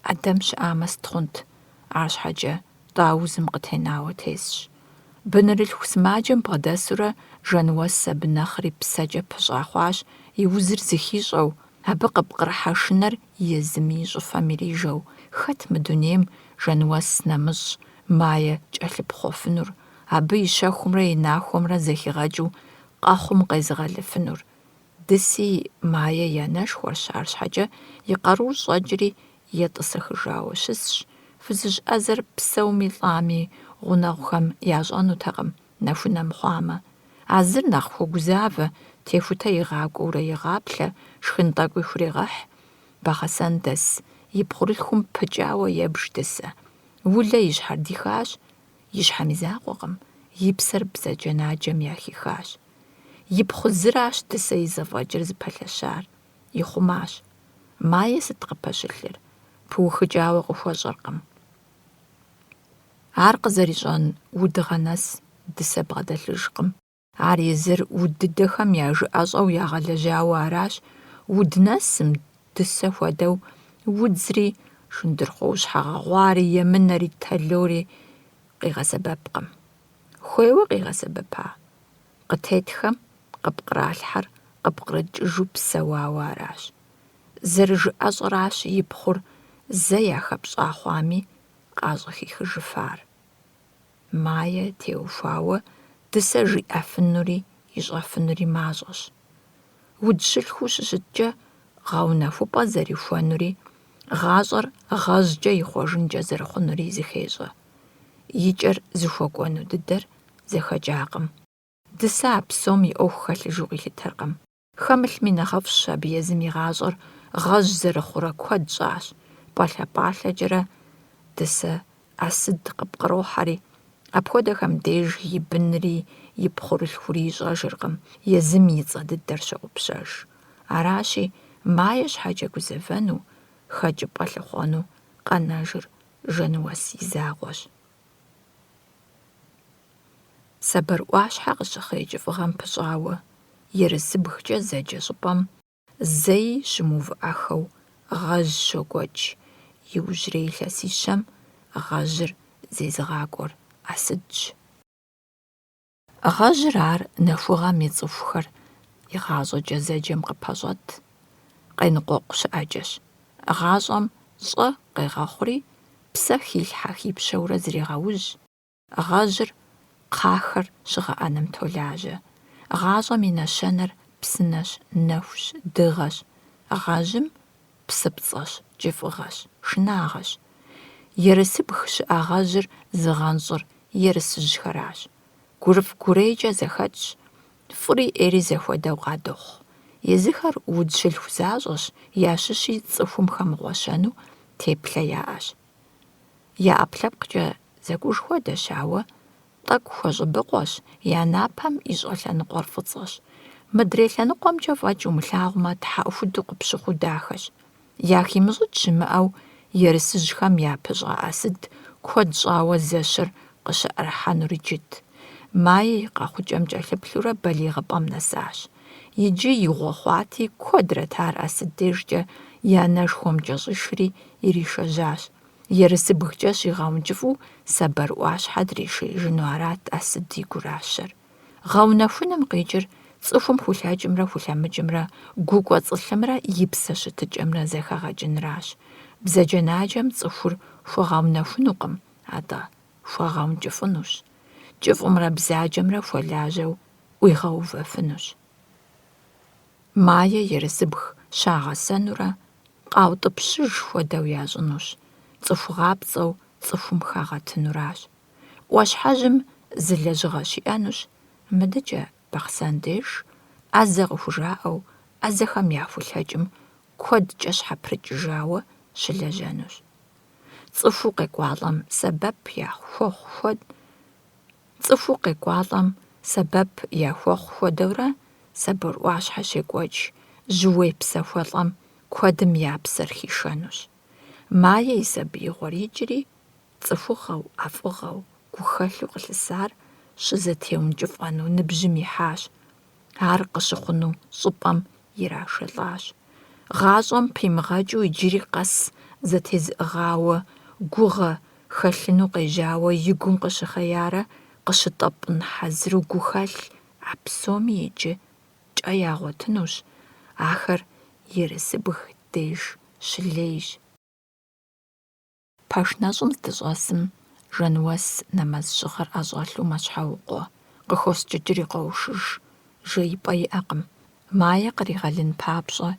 Ӏэдэм щыӏамэ стхъунт, арщхьэкӏэ тӏаузым къытенауэ тесщ. Бынырылъху сымаджэм бгъэдэсурэ Жэнуэс абы нэхъри псэкӏэ пыщӏа хъуащ, и узыр зыхищӏэу, абы къыпкърыхьа шынэр езыми щӏыфэм ирижэу. Хэт мы дунейм Жэнуэс нэмыщӏ, мае кӏэлъыпхъуэфынур? абы и щэхумрэ и нахуэмрэ зэхигъэкӀыу къэхъум къезыгъэлыфынур. Дыси Мае янэшхуэрщ, арщхьэкӀэ и къарур щӀэкӀри етӀысэхыжауэ щысщ. Фызыжь Ӏэзэр псэуми лӀами гъунэгъухэм ящӀэнутэкъым, нэхунэ мыхъуамэ. А зыр нэхъ хуогузавэ, техутэ игъакӀуэурэ игъаплъэ, шхын тӀэкӀуи хурегъэхь. Бахъэсэн дэс, и пхъурылъхум пыкӀауэ ебж дысэ. Улэ и щхьэр дихащ, и щхьэм и закъуэкъым, и псэр бзаджэнаджэм яхихащ. И пхъу зыращ дысэ и зэфӀэкӀыр зыпэлъэщар. Ихъумащ. Мае сыт къыпэщылъыр? ПыухыкӀауэ къыхуэщӀэркъым. Ар къызэрищӀэн удыгъэ нэс дысэ бгъэдэлъыжкъым. Ар езыр уд дыдэхэм я жыӀэщӀэу ягъэлэжьауэ аращ. Уд нэсым, дысэ хуэдэу, удзри, шындырхъуо щхьэгъэгъуари, емынэри, талори къигъэсэбэпкъым. Хуейуэ къигъэсэбэпа? Къытетхэм къыпкъралъхьэр къыпкърыкӀыжу псэуауэ аращ. ЗэрыжыӀэщӀэращ и пхъур зэ яхэпщӀа хъуами къащӀыхихыжыфар. Мае теухуауэ дысэ жиӀэфынури ищӀэфынури мащӀэщ. Уд щылъхуу щыщыткӀэ гъэунэхупӀэ зэрихуэнури, гъащӀэр гъэжькӀэ ихъуэжынкӀэ зэрыхъунури зыхещӀэ. И кӀэр зыхуэкӀуэну дыдэр зэхэкӀакъым. Дысэ а псом и Ӏуэху хэлъыжу къилъытэркъым. Хэмылъми нэхъыфӀщ абы езым и гъащӀэр гъэжь зэрыхъурэ куэд щӀащ. ПӀалъэ-пӀалъэкӀэрэ дысэ Ӏэсыд къыпкърохьэри, апхуэдэхэм деж и бынри и пхъурылъхури ищӀэжыркъым, езым и цӀэ дыдэр щыгъупщэж. Аращи, Мае щхьэкӀэ гузэвэну, хэкӀыпӀэ лъыхъуэну къэнэжыр Жэнуэс и закъуэщ. Сабэрыӏуащхьэ къыщыхъеикӀ пыщӀауэ, ерысыбгкӀэ зэджэ щӀыпӀэм зэи щымыувыӀэхэу гъэжь щокӀуэкӀ. Иужьрей илъэсищэм гъэжьыр зезыгъакӀуэр Ӏэсыдщ. Гъэжьыр ар нэхугъэм и цӀыхухэр игъащӀэкӀэ зэджэм къыпэщӀэт. Къеныкъуэкъу щыӀэкӀэщ. ГъащӀэм щӀэ къегъэхъури, псэ хилъхьэ-хипщэурэ зрегъэужь. Гъэжьыр кхъахэр щыгъэӀэным толажьэ. ГъащӀэм и нэщэнэр псынэщ, нэхущ, дыгъэщ. Гъэжьым псыпцӀэщ, кӀыфӀыгъэщ, шынагъэщ. Ерысыбг щыӀэ гъэжьыр зыгъэнщӀыр ерысыжьхэращ. ГурыфӀ гурейкӀэ зэхэтщ, фӀыри Ӏейри зэхуэдэу къадохъу. Езыхэр уд щылъху защӀэщ, ящыщи цӀыхум хэмыгъуэщэну теплъэ яӀэщ. Я ӀэпкълъэпкъкӀэ зэкӀуж хуэдэщ, ауэ тӀэкӀу хуэщӀыбыкъуэщ, я напэм ищӀэ лъэныкъуэр фӀыцӀэщ. Мыдрей лъэныкъуэмкӀэ фӀэкӀ умылъагъумэ, тхьэӀухуду къыпщыхъуу дахэщ. ЯхимыщӀыкӀ щымыӀэу, ерысыжьхэм япыщӀа Ӏэсыд куэд щӀауэ зэщыр къыщыӀэрыхьэнур джыт. Мае и къэхъукӀэм кӀэлъыплъурэ балигъыпӀэм нэсащ. Иджы и гъуэ хъуати, куэдрэт ар Ӏэсыд дежкӀэ я нэшхуэм кӀэщӀишри иришэжьащ. ЕрысыбгкӀэ щигъэункӀыфӀу сабэрыӀуащхьэ дришеижыну арат Ӏэсыд и гуращэр. Гъэунэхуным къикӀыр цӀыхум хулъэкӀымрэ хулъэмыкӀымрэ, гу кӀуэцӀылъымрэ и псэ щытыкӀэмрэ зэхэгъэкӀынращ. Бзаджэнаджэм цӀыхур хуэгъэунэхунукъым, атӀэ хуэгъэункӀыфӀынущ. КӀыфӀымрэ бзаджэмрэ хуэлажьэу Ӏуигъэувэфынущ. Мае ерысыбг щагъэсэнурэ къаутӀыпщыж хуэдэу ящӀынущ. ЦӀыхугъапцӀэу цӀыхум хагъэтынуращ. Ӏуащхьэжьым зы лэжьыгъэ щиӀэнущ. МыдыкӀэ Бахъсэн деж Ӏэзэ къыхужаӀэу, Ӏэзэхэм яхулъэкӀым куэдкӀэ щхьэпрыкӀыжауэ щылэжьэнущ. ЦӀыхуу къекӀуалӀэм сэбэп яхуэхъу хуэдэурэ сабэрыӀуащхьэ щекӀуэкӀ, жьыуей псэхуэлӀэм куэдым я псэр хишэнущ. Мае и сабиигъуэр икӀри, цӀыхугъэу, ӀэфӀыгъэу, гухэлъу къылъысар щызэтеункӀыфӀэну ныбжьым ихьащ. Ар къыщыхъуну щӀыпӀэм ирашэлӀащ. ГъащӀэм пимыгъэкӀыу иджыри къэс зэтезыӀыгъауэ, гугъэ хэлъыну къежьауэ и гум къыщыхъеярэ къыщытӀэпӀын хьэзыру гухэлъ, а псоми иджы кӀэ ягъуэтынущ. Ахэр ерысыбг деж щылейщ. Пэш нэщӀым здыщӀэсым Жэнуэс нэмэз щыгъэр ӏэщӏэлъу мэщхьэукъуэ, къыхуоскӏыкӏыри къоушыж, жеипӏэ иӏэкъым. Мае къригъэлын папщӏэ,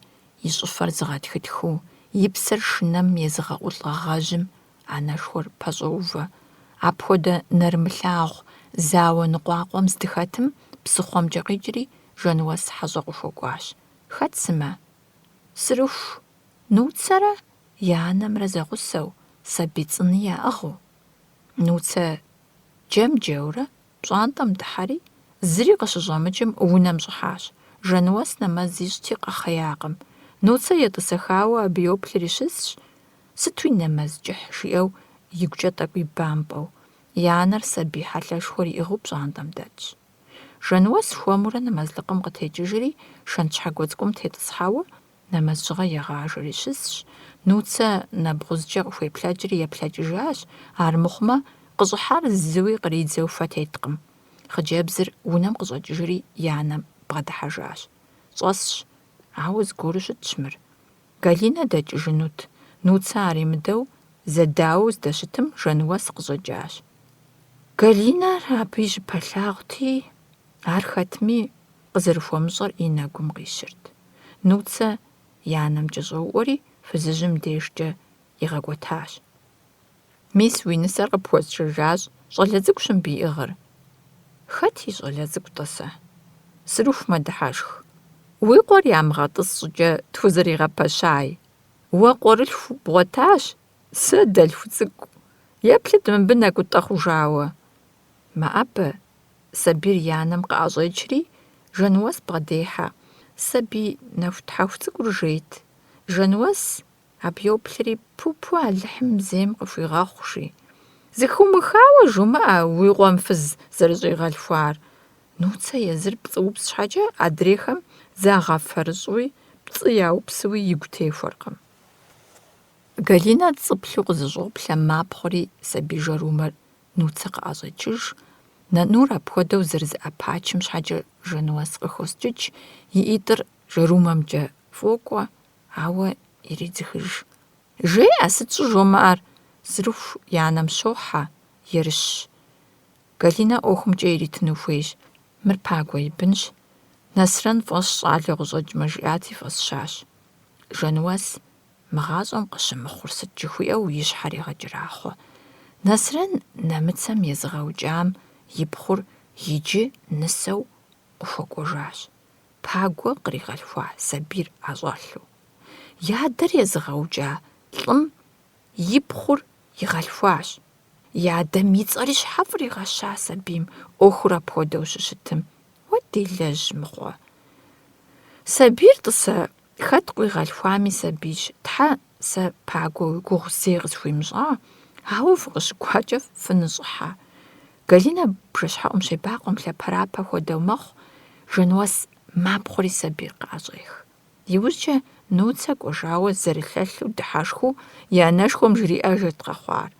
и щӏыфэр зыгъэтхытхыу, и псэр шынэм езыгъэӏулӏэгъэжьым анэшхуэр пэщӏоувэ. Апхуэдэ нэрымылъагъу, зауэ ныкъуакъуэм здыхэтым псыхъуэмкӏэ къикӏри Жэнуэс хьэщӏэ къыхуэкӏуащ. Хэт сымэ? Сырыху, Нуцэрэ? И анэмрэ зэгъусэу, сабий цӏыни яӏыгъыу. Нуцэ джэм-джэурэ пщӏантӏэм дыхьэри, зыри къыщыщӏэмыкӏым унэм щӏыхьащ. Жэнуэс нэмэз ищӏти къэхъеякъым. Нуцэ етӏысэхауэ абы йоплъри щысщ. Сыту и нэмэз кӏыхь, жиӏэу игукӏэ тӏэкӏуи бампӏэу. И анэр сабий хьэлъэшхуэр иӏыгъыу пщӏантӏэм дэтщ. Жэнуэс хуэмурэ нэмэзлъыкъым къытекӏыжри, шэнт щхьэгуэ цӏыкӏум тетӏысхьауэ, нэмэз щыгъэ егъажэри щысщ. Нуцэ нэбгъузкӏэ къыхуеплъэкӏри еплъэкӏыжащ. Армыхъумэ, къыщӏыхьар зыуи къридзэу фэ теткъым. Хъыджэбзыр унэм къыщӏэкӏыжри и анэм бгъэдыхьэжащ. Щӏэсщ, ауэ зыгуэру щытщ мыр. Галинэ дэкӏыжынут. Нуцэ аримыдэу, зэдауэу здэщытым Жэнуэс къыщӏэкӏащ. Галинэр абы ижьыпэлъагъути, ар хэтми, къызэрыхуэмыщӏэр и нэгум къищырт. Нуцэ и анэмкӏэ щӏоуӏуэри, фызыжьым дежкӏэ игъэкӏуэтащ. Мис уи нысэр къыпхуэсшэжащ, щӏалэ цӏыкӏущ мыбы иӏыгъыр. Хэт и щӏалэ цӏыкӏу-тӏэ сэ? Сырыху мэдыхьэшх. Уи къуэр ямыгъэтӏыс щӏыкӏэ тхузэригъэпэщай. Уэ къуэрылъху бгъуэтащ, сэ дэлъху цӏыкӏу. Еплъыт мыбы нэкӏутӏэ хъужауэ. Мэӏэбэ, сабийр и анэм къыӏэщӏечри, Жэнуэс бгъэдехьэ. Сабий нэхутхьэху цӏыкӏур жейт. Жэнуэс абы йоплъри пу-пу алыхьым зейм къыхуигъэхъущи. Зыхыумыхауэ жумыӏэ уи къуэм фыз зэрыщӏигъэлъхуар. Нуцэ езыр пцӏыупс щхьэкӏэ, адрейхэм загъэфэрыщӏуи, пцӏы яупсууи игу техуэркъым. Галинэ цӏыплъу къызыщӏоплъэ мапхъуэри сабий жэрумэр Нуцэ къыӏэщӏэкӏыж. Нанур апхуэдэу зэрызэӏэпачым щхьэкӏэ Жэнуэс къыхоскӏыкӏ, и ӏитӏыр жэрумэмкӏэ фокӏуэ, ауэ иридзыхыж. Жеӏэ, сыт щӏу жумыӏэр? Сырыху и анэм щохьэ, ерыщ. Галинэ ӏуэхумкӏэ иритыну хуейщ. Мыр пагуэ и бынщ. Нэсрэн фӏэщ щӏалэу къыщӏэкӏмэ, жиӏати фӏэсщащ. Жэнуэс мы гъащӏэм къыщымыхъур сыт жыхуиӏэу и щхьэр егъэкӏэрахъуэ. Нэсрэн нэмыцэм езыгъэукӏам и пхъур иджы нысэу къыхуэкӏуэжащ. Пагуэ къригъэлъхуа сабийр ӏэщӏэлъу. И адэр езыгъэукӏа лӏым и пхъур игъэлъхуащ. И адэм и цӏэри щхьэфӏыр игъэща сабийм, ӏуэхур апхуэдэу щыщытым. Уэ делэжь мыхъуэ. Сабийр тӏысэ хэт къуигъэлъхуами сабийщ. Тхьэ, сэ пагуэ уи гугъу зэи къысхуимыщӏа, ауэ фыкъыщыкӏуакӏэ фыныщӏыхьэ. Галинэ бжэщхьэӏум щебакъуэм лъапэрапэ хуэдэу мэхъу. Жэнуэс мапхъуэри сабийр къыӏэщӏех. Иужькӏэ Нуцэ кӏуэжауэ зэрылъэлъу дыхьэшхыу и анэшхуэм жриӏэжырт къэхъуар.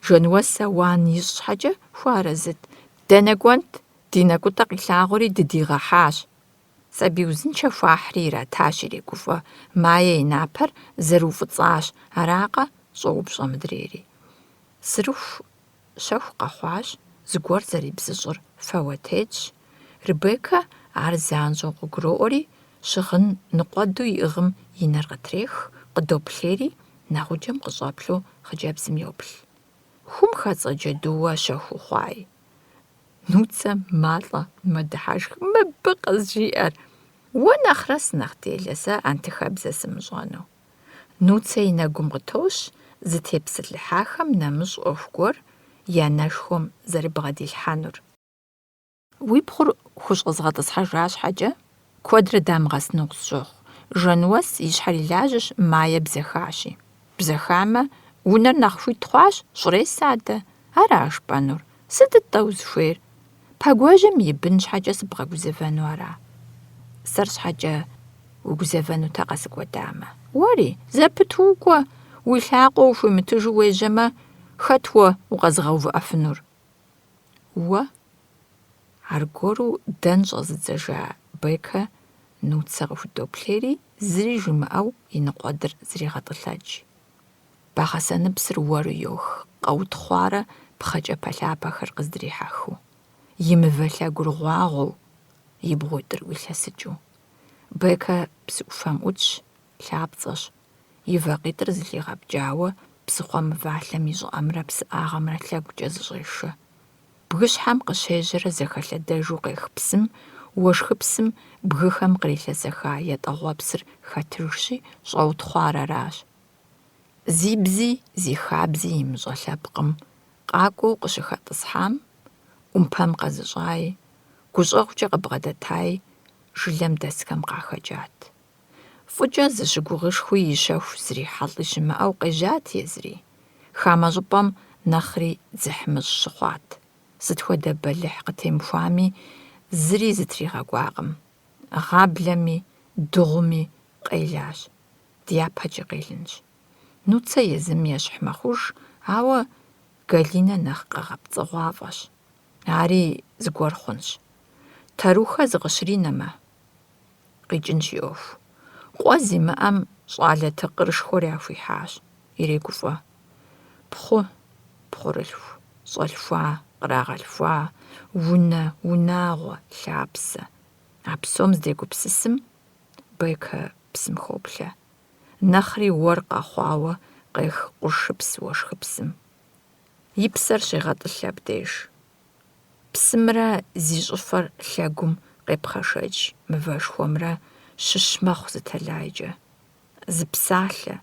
Жэнуэс ауан ищӏ щхьэкӏэ хуарэзыт. Дэнэ кӏуэнт, ди нэкӏутӏэ къилъагъури дыдигъэхьащ. Сабий узыншэ хуахьри иратащ иригуфӏэ. Мае и напэр зэрыуфӏыцӏащ, аракъэ щӏэупщӏэ мыдрейри. Сырыху щэху къэхъуащ, зыгуэр зэрибзыщӏыр фэуэ тетщ. Рыбекэ ар занщӏэу къыгуроӏуэри, щыгъын ныкъуэду иӏыгъым и нэр къытрех, къыдоплъейри, нэгъуджэм къыщӏэплъу хъыджэбзым йоплъ. Хум хэцӏэ джэдууэ щэхуу хъуай? Нуцэ малӏэ мэдыхьэшх. Мыбы къызжиӏэр. Уэ нэхърэ сынэхъ делэ сэ антихабзэ сымыщӏэну. Нуцэ и нэгум къытощ зытепсэлъыхьахэм нэмыщӏ ӏуэху гуэр и анэшхуэм зэрыбгъэдилъхьэнур. Уи пхъур хущӏэзгъэтӏысхьэжа щхьэкӏэ, куэдрэ дамыгъэсыну къысщохъу. Жэнуэс и щхьэр и лажьэщ, мае бзэхащи. Бзэхамэ, унэр нэхъ хуит хъуащ, щӏрес адэ. Ара жыпӏэнур? Сытыт-тӏэ узыхуейр? Пэгуэжьым и бын щхьэкӏэ сыбгъэгузэвэну ара? Сэр щхьэкӏэ угузэвэнутэкъэ сыкӏуэдамэ? Уэри, зэпыту укӏуэ. Уи лъакъуэ ухуимытыжу уежьэмэ, хэт уэ укъэзыгъэувыӏэфынур? Уэ? Аргуэру дэн щӏэзыдзэжа Бекэ Нуцэ къыхудоплъейри, зыри жымыӏэу и ныкъуэдыр зригъэтӏылъэкӏ. Багъэсэныпсыр уэру йох, къэут хъуарэ пхъэкӏэ пэлъапэхэр къыздрихьэхыу, и мывэ лъагурыгъуагъуэу, и бгъуитӏыр илъэсыкӏыу. Бэкэ псы ӏуфэм ӏутщ, лъапцӏэщ, и вакъитӏыр зылъигъэпкӏауэ псыхъуэ мывалъэм и щӏыӏэмрэ псыӏагъэмрэ лъэгукӏэ зыщӏешэ. Бгыщхьэм къыщежьэрэ зэхэлъэдэжу къех псым, уэшхыпсым бгыхэм кърилъэсэха етӏэгъуэпсыр хэтыжщи, щӏэутхъуар аращ. Зи бзи, зи хабзи имыщӏэ лъэпкъым къакӏуэу къыщыхэтӏысхьам, ӏумпэм къэзыщӏаи, гущӏэгъукӏэ къыбгъэдэтай, жылэм дэсхэм къахэкӏат. Фӏыкӏэ зыщыгугъышхуи и щэху зрихьэлӏи щымыӏэу къежьат езыри. Хамэ щӏыпӏэм нэхъри дзыхьмыщӏ щыхъуат. Сыт хуэдэ бэлыхь къытемыхуами, зыри зытригъэкӏуакъым. Гъаблэми, дыгъуми къелащ. Дяпэкӏэ къелынщ. Нуцэ езым ещхь мэхъуж, ауэ Галинэ нэхъ къэгъэпцӏыгъуафӏэщ. Ари зыгуэр хъунщ. Тэрухэ зыкъыщринэмэ, къикӏынщ и ӏуэху. Къуэ зимыӏэм щӏалэ тыкъырышхуэр яхуихьащ, ирегуфӏэ. Пхъу, пхъурылъху, щӏэлъхуа, кърагъэлъхуа, унэ, унагъуэ, лъапсэ. А псом здегупсысым, Бэкэ псым хоплъэ. Нэхъри уэр къэхъуауэ къех къуршыпс уэшхыпсым. И псэр щегъэтӏылъ абдеж. Псымрэ зи щӏыфэр лъэгум къепхъэшэч, мывэшхуэмрэ щыщ мэхъу зытэлайкӏэ. Зы псалъэ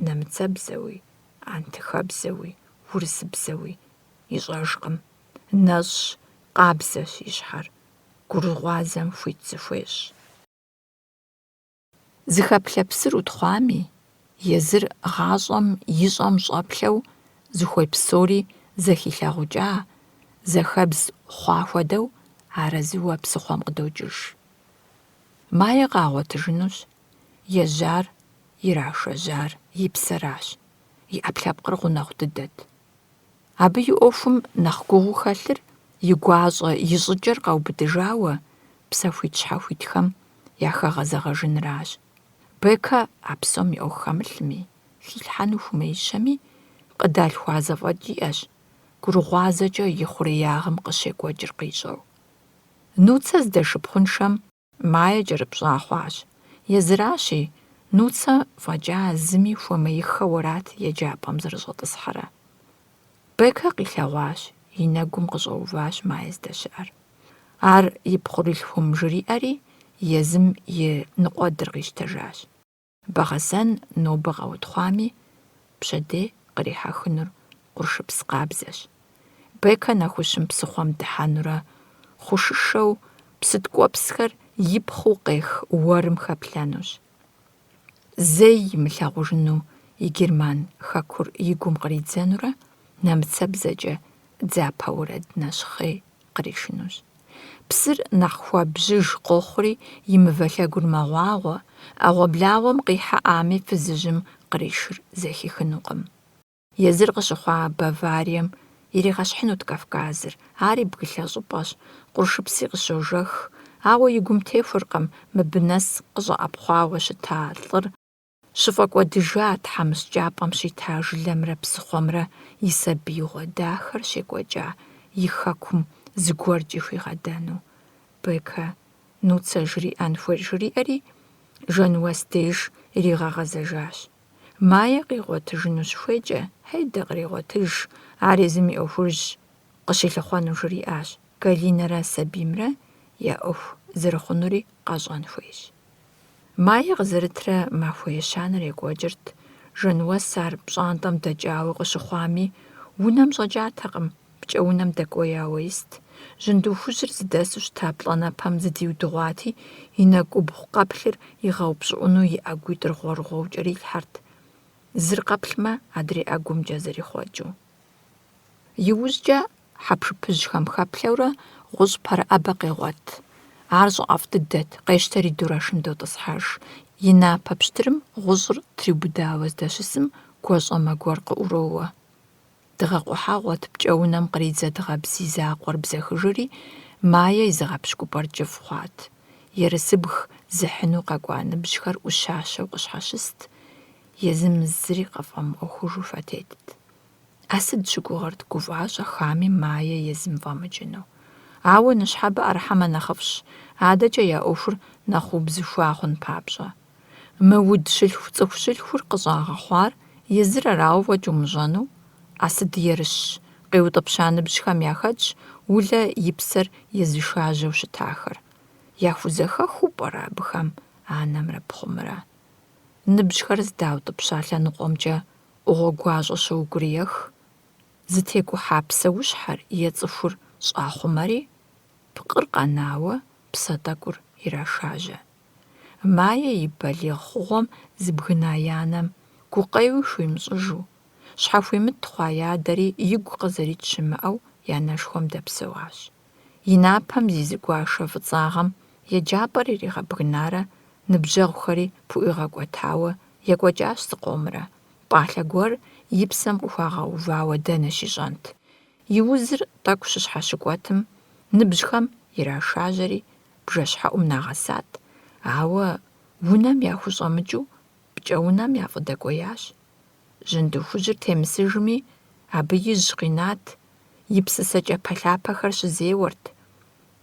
нэмыцэбзэуи, антыхэбзэуи, урысыбзэуи ищӏэжкъым. Нэщӏщ, къабзэщ и щхьэр. Гурыгъуазэм хуит зыхуещӏ. Зыхэплъэ псыр утхъуами, езыр гъащӏэм ищӏэм щӏэплъэу, зыхуей псори зэхилъагъукӏа, зэхэбз хъуа хуэдэу, арэзыуэ псыхъуэм къыдокӏыж. Майе къагъуэтыжынущ, ежьар, ирашэжьар и псэращ, и ӏэпкълъэпкъыр гъунэгъу дыдэт. Абы и ӏуэхум нэхъ гугъу хэлъыр и гуащӏэ ищӏыкӏэр къэубыдыжауэ, псэ хуит-щхьэхуитхэм яхэгъэзэгъэжыныращ. Бэкэ а псом и ӏуэху хэмылъми, хилъхьэну хумеищэми, къыдалъхуа зэфӏэкӏ иӏэщ, гурыгъуазэкӏэ и хъуреягъым къыщекӏуэкӏыр къищӏэу. Нуцэ здэшыпхъуншэм Майе кӏэрыпщӏа хъуащ. Езыращи, нуцэ фӏэкӏа зыми хуэмеиххэу уэрат еджапӏэм зэрыщӏэтӏысхьэрэ. Бэкэ къилъэгъуащ, и нэгум къыщӏэуващ Майе здэщыӏэр. Ар и пхъурылъхум жриӏэри, езым и ныкъуэдыр къищтэжащ. Бэгъэсэн нобэ къэутхъуами, пщэдей кърихьэхынур къуршыпс къабзэщ. Бэкэ нэхущым псыхъуэм дыхьэнурэ, хъушышэу псы ткӏуэпсхэр ипхъуу къех уэрым хэплъэнущ. Зэи имылъагъужыну и герман хэкур и гум къридзэнурэ, нэмыцэбзэкӏэ дзапэ уэрэд нэщхъей къришынущ. Псыр нэхъ хуабжьыж къохъури, и мывэ лъэгур мэгъуагъуэ, ӏэгъуэблауэм къихьэӏами фызыжьым къришыр зэхихынукъым. Езыр къыщыхъуа Баварием иригъэщхьынут Кавказыр, ари бгылъэ щӏыпӏэщ, къуршыпси къыщожэх, ауэ и гум техуэркъым мыбы нэс къыщӏэӏэпхъуауэ щыта лӏыр щыфӏэкӏуэдыжа тхьэмыщ кӏапӏэм щита жылэмрэ псыхъуэмрэ и сабиигъуэ дахэр щекӏуэкӏа, и хэкум зыгуэркӏи хуигъэдэну. Бэкэ нуцэ жриӏэн хуейр жриӏэри, Жэнуэс деж иригъэгъэзэжащ. Майе къигъуэтыжыну щыхуейкӏэ, хейдэ къригъуэтыж, ар езым и ӏуэхужщ, къыщилъыхъуэну жриӏащ. Галинэрэ сабиймрэ я ӏуэху зэрыхъунури къэщӏэн хуейщ. Майе къызэрытрэ махуэ ещанэр екӏуэкӏырт. Жэнуэс ар пщӏантӏэм дэкӏауэ къыщыхъуами, унэм щӏэкӏатэкъым, пкӏэ унэм дэкӏуеяуэ ист. Жьынду хужьыр зыдэсу щыта плӏэнэпэм зыдиудыгъуати, и нэкӏубгъу къэплъыр игъэупщӏыӏуну и ӏэгуитӏыр гъуэр-гъуэу кӏэрилъхьэрт, зыр къэплъмэ, адрей ӏэгумкӏэ зэрихъуэкӏыу. Иужькӏэ хьэпшыпыжьхэм хэплъэурэ гъущӏ пэрыӏэбэ къегъуэт. Ар щӏыӏэфӏ дыдэт, къещтэри дурэшым дотӏысхьэж. И напэ пщтырым гъущӏыр триубыдауэ здэщысым, гуащӏэмэ гуэр къыӏуроуэ. Дыгъэ къухьэгъуэт, пкӏэ-унэм къридзэ дыгъэбз и закъуэр бзэхыжри, Майе и зыгъэпщкӏупӏэр кӏыфӏ хъуат. Ерысыбг зыхьыну къэкӏуа ныбжьхэр ӏущащэу къыщхьэщыст, езым зыри къэфӏэмыӏуэхужу фэтетт. Асыд щыгугъэрт гуфӀащӀэ хами Майе езым фӀэмыкӀыну. Ауэ ныщхьэбэ Ӏэрыхьэмэ нэхъыфӀщ, адэкӀэ я Ӏуэхур нэхъ убзыхуа хъун папщӀэ. Мы уд щылъху цӀыху щылъхур къыщӀагъэхъуар езыр арауэ фӀэкӀ умыщӀэну, Асыд ерыщщ, къеутӀыпща ныбжьхэм яхэтщ Улэ и псэр езышажьэу щытахэр. Яхузэхэхыу пӀэрэ абыхэм анэмрэ пхъумрэ? Ныбжьхэр здаутӀыпща лъэныкъуэмкӀэ Ӏугъуэ гуащӀэ щыугурыех? ЗытекӀухьа псэущхьэр е цӀыхур щӀахъумэри, пкъыр къэнауэ псэ тӀэкӀур ирашажьэ. Майе и балигъ хъугъуэм зыбгына и анэм гукъеуи хуимщӀыжу, щхьэхуимыт хъуа и адэри игу къызэрит щымыӀэу я нэшхуэм дэпсэуащ. И напэм зизыгуашэ фӀыцӀагъэм еджапӀэр иригъэбгынарэ ныбжьэгъухэри пыӀуигъэкӀуэтауэ екӀуэкӀащ зыкъомрэ. Пӏалъэ гуэр и псэм къыхуагъэувауэ дэнэ щищӀэнт. И узыр тӀэкӀу щыщхьэщыкӀуэтым, ныбжьхэм ирашажьэри бжэщхьэӀум нагъэсат, ауэ унэм яхущӀэмыкӀыу пкӀэунэм яфӀыдэкӀуеящ. Жьынду хужьыр темысыжми, абы ижь къинат, и псысэкӀэ пэлъапэхэр щызеуэрт.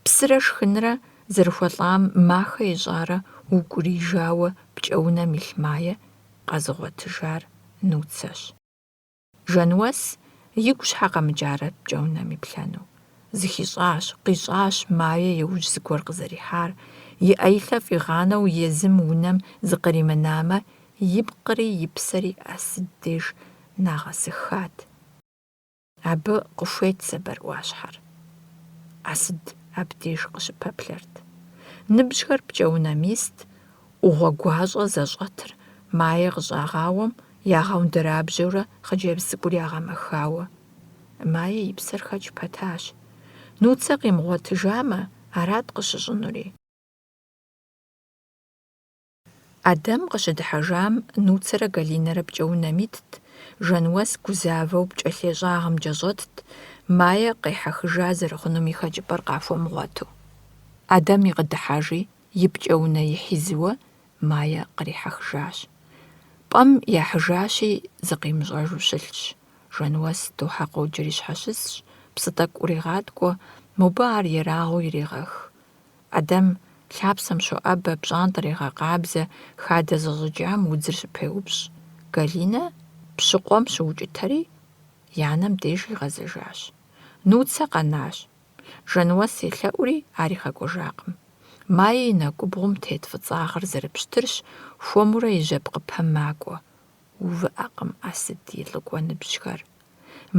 Псырэ шхынрэ зэрыхуэлӀам махэ ищӀарэ укӀурижауэ пкӀэунэм илъ Майе къэзыгъуэтыжар Нуцэщ. Жануэс игу щхьэ къэмыкӀарэ пкӀэунэм иплъэну? ЗыхищӀащ, къищӀащ Майе иужь зыгуэр къызэрихьар, и Ӏеилъэ фӀигъанэу езым унэм зыкъримынамэ, и пкъыри и псэри Асыд деж нагъэсыхат. Абы къыхуейт зэбэрыӀуащхьэр. Асыд абдеж къыщыпэплъэрт. Ныбжьхэр пкӀэунэм ист, Ӏугъуэ гуащӀэ зэщӀэтыр Майе къыщӀагъауэм ягъэундэрабжьэурэ хъыджэбз цӀыкӀур ягъэмэхауэ. Майе и псэр хэкӀ пэтащ. Нуцэ къимыгъуэтыжамэ, арат къыщыщӀынури. Адэм къыщыдыхьэжам Нуцэрэ Галинэрэ пкӀэунэм итт, Жануэс гузавэу пкӀэлъещӀагъымкӀэ щӀэтт, Майе къехьэхыжа зэрыхъунум и хэкӀыпӀэр къахуэмыгъуэту. Адэм икъыдыхьэжи, и пкӀэунэ ихьизыуэ Майе кърихьэхыжащ. Пӏэм яхьыжащи, зыкъимыщӀэжу щылъщ. Жануэс дохьэ къоджэри щхьэщысщ, псы тӀэкӀу ӀурегъаткӀуэ, мобы ар ерагъыу ирегъэх. Адэм лъапсэм щоӀэбэ, пщӀантӀэр егъэкъабзэ, хадэ зыщӀыкӀам удзыр щыпеупщӀ. Галинэ пщыкъуэм щыукӀытэри, и анэм деж игъэзэжащ. Нуцэ къэнащ. Жануэс елъэӀури, ар игъэкӀуэжакъым. Майе и нэгубгъум тет фӀыцӀагъыр зэрыпщтырщ, хуэмурэ и жьэпкъыпэм макӀуэ. УвыӀэкъым Асыд и лӀыкӀуэ ныбжьхэр.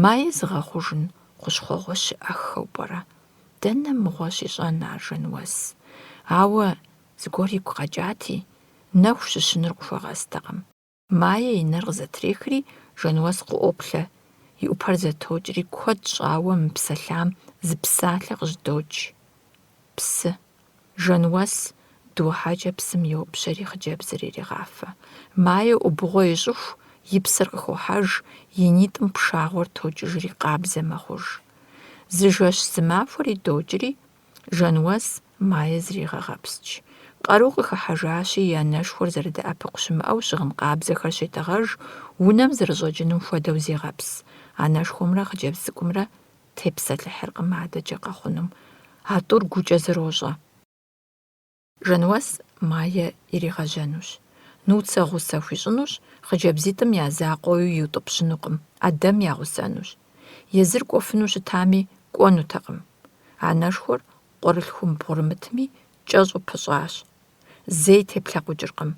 Майе зыгъэхъужын хущхъуэгъуэ щыӀэххэу пӀэрэ? Дэнэ мыгъуэ щищӀэн ар Жануэс? Ауэ зыгуэр игу къэкӀати, нэху щыщынур къыхуэгъэстэкъым. Майе и нэр къызэтрехри, Жануэс къыӀуоплъэ, и Ӏупэр зэтокӀри куэд щӀауэ мыпсэлъам зы псалъэ къыжьдокӀ. Псы. Жануэс дыухьэкӀэ псым йопщэри хъыджэбзыр иригъафэ. Майе Ӏубгъуэ ищӀыху, и псэр къыхохьэж, и нитӀым пшагъуэр токӀыжри къабзэ мэхъуж. Зы жэщ зы махуэр идокӀри, Жануэс Майе зригъэгъэпскӀ. Къару къыхыхьэжащи, и анэшхуэр зэрыдэӀэпыкъу щымыӀэу щыгъын къабзэхэр щетӀэгъэж, унэм зэрыщӀэкӀыным хуэдэу зегъэпс. Анэшхуэмрэ хъыджэбз цӀыкӀумрэ тепсэлъыхьыркъым адэкӀэ къэхъунум. А тӀур гукӀэ зэрощӀэ. Жануэс Майе иригъэжьэнущ. Нуцэ гъусэ хуищӀынущ, хъыджэбзитӀым я закъуэуи иутӀыпщынукъым, Адэм ягъусэнущ. Езыр кӀуэфыну щытами, кӀуэнутэкъым. Анэшхуэр къуэрылъхум бгъурымытми, кӀэщӀу пыщӀащ. Зэи теплъэкъукӀыркъым.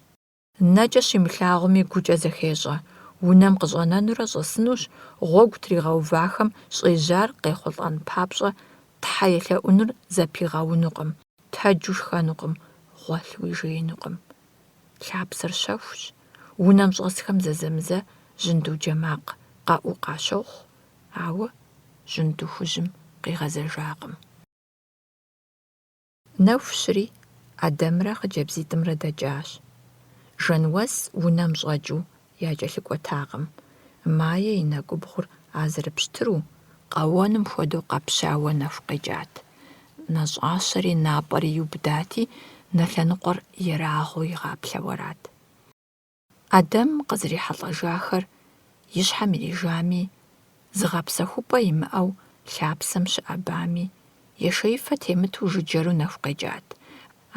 НэкӀэ щимылъагъуми гукӀэ зэхещӀэ. Унэм къыщӀэнэнурэ щӀэсынущ, гъуэгу тригъэувахэм щӀежьар къехъулӀэн папщӀэ Тхьэ елъэӀунур зэпигъэунукъым, тэджу шхэнукъым, гъуэлъу ижеинукъым. Лъапсэр щэхущ. Унэм щӀэсхэм зэзэмызэ жьындуджэ макъ къэӀуу къащохъу, ауэ жьынду хужьым къигъэзэжакъым. Нэху щыри, Адэмрэ хъыджэбзитӀымрэ дэкӀащ. Жануэс унэм щӀэкӀыу якӀэлъыкӀуэтакъым. Майе и нэгубгъур а зэрыпщтыру, къэуэным хуэдэу къэпщауэ нэху къекӀат. НэщӀащэри напӀэри иубыдати, нэ лъэныкъуэр ерагъыу игъаплъэу арат. Адэм къызэрихьэлӀэжахэр и щхьэм ирижами, зыгъэпсэхупӏэ имыӏэу лъапсэм щыӏэбами, ешэифэ темыту жыджэру нэху къеджат.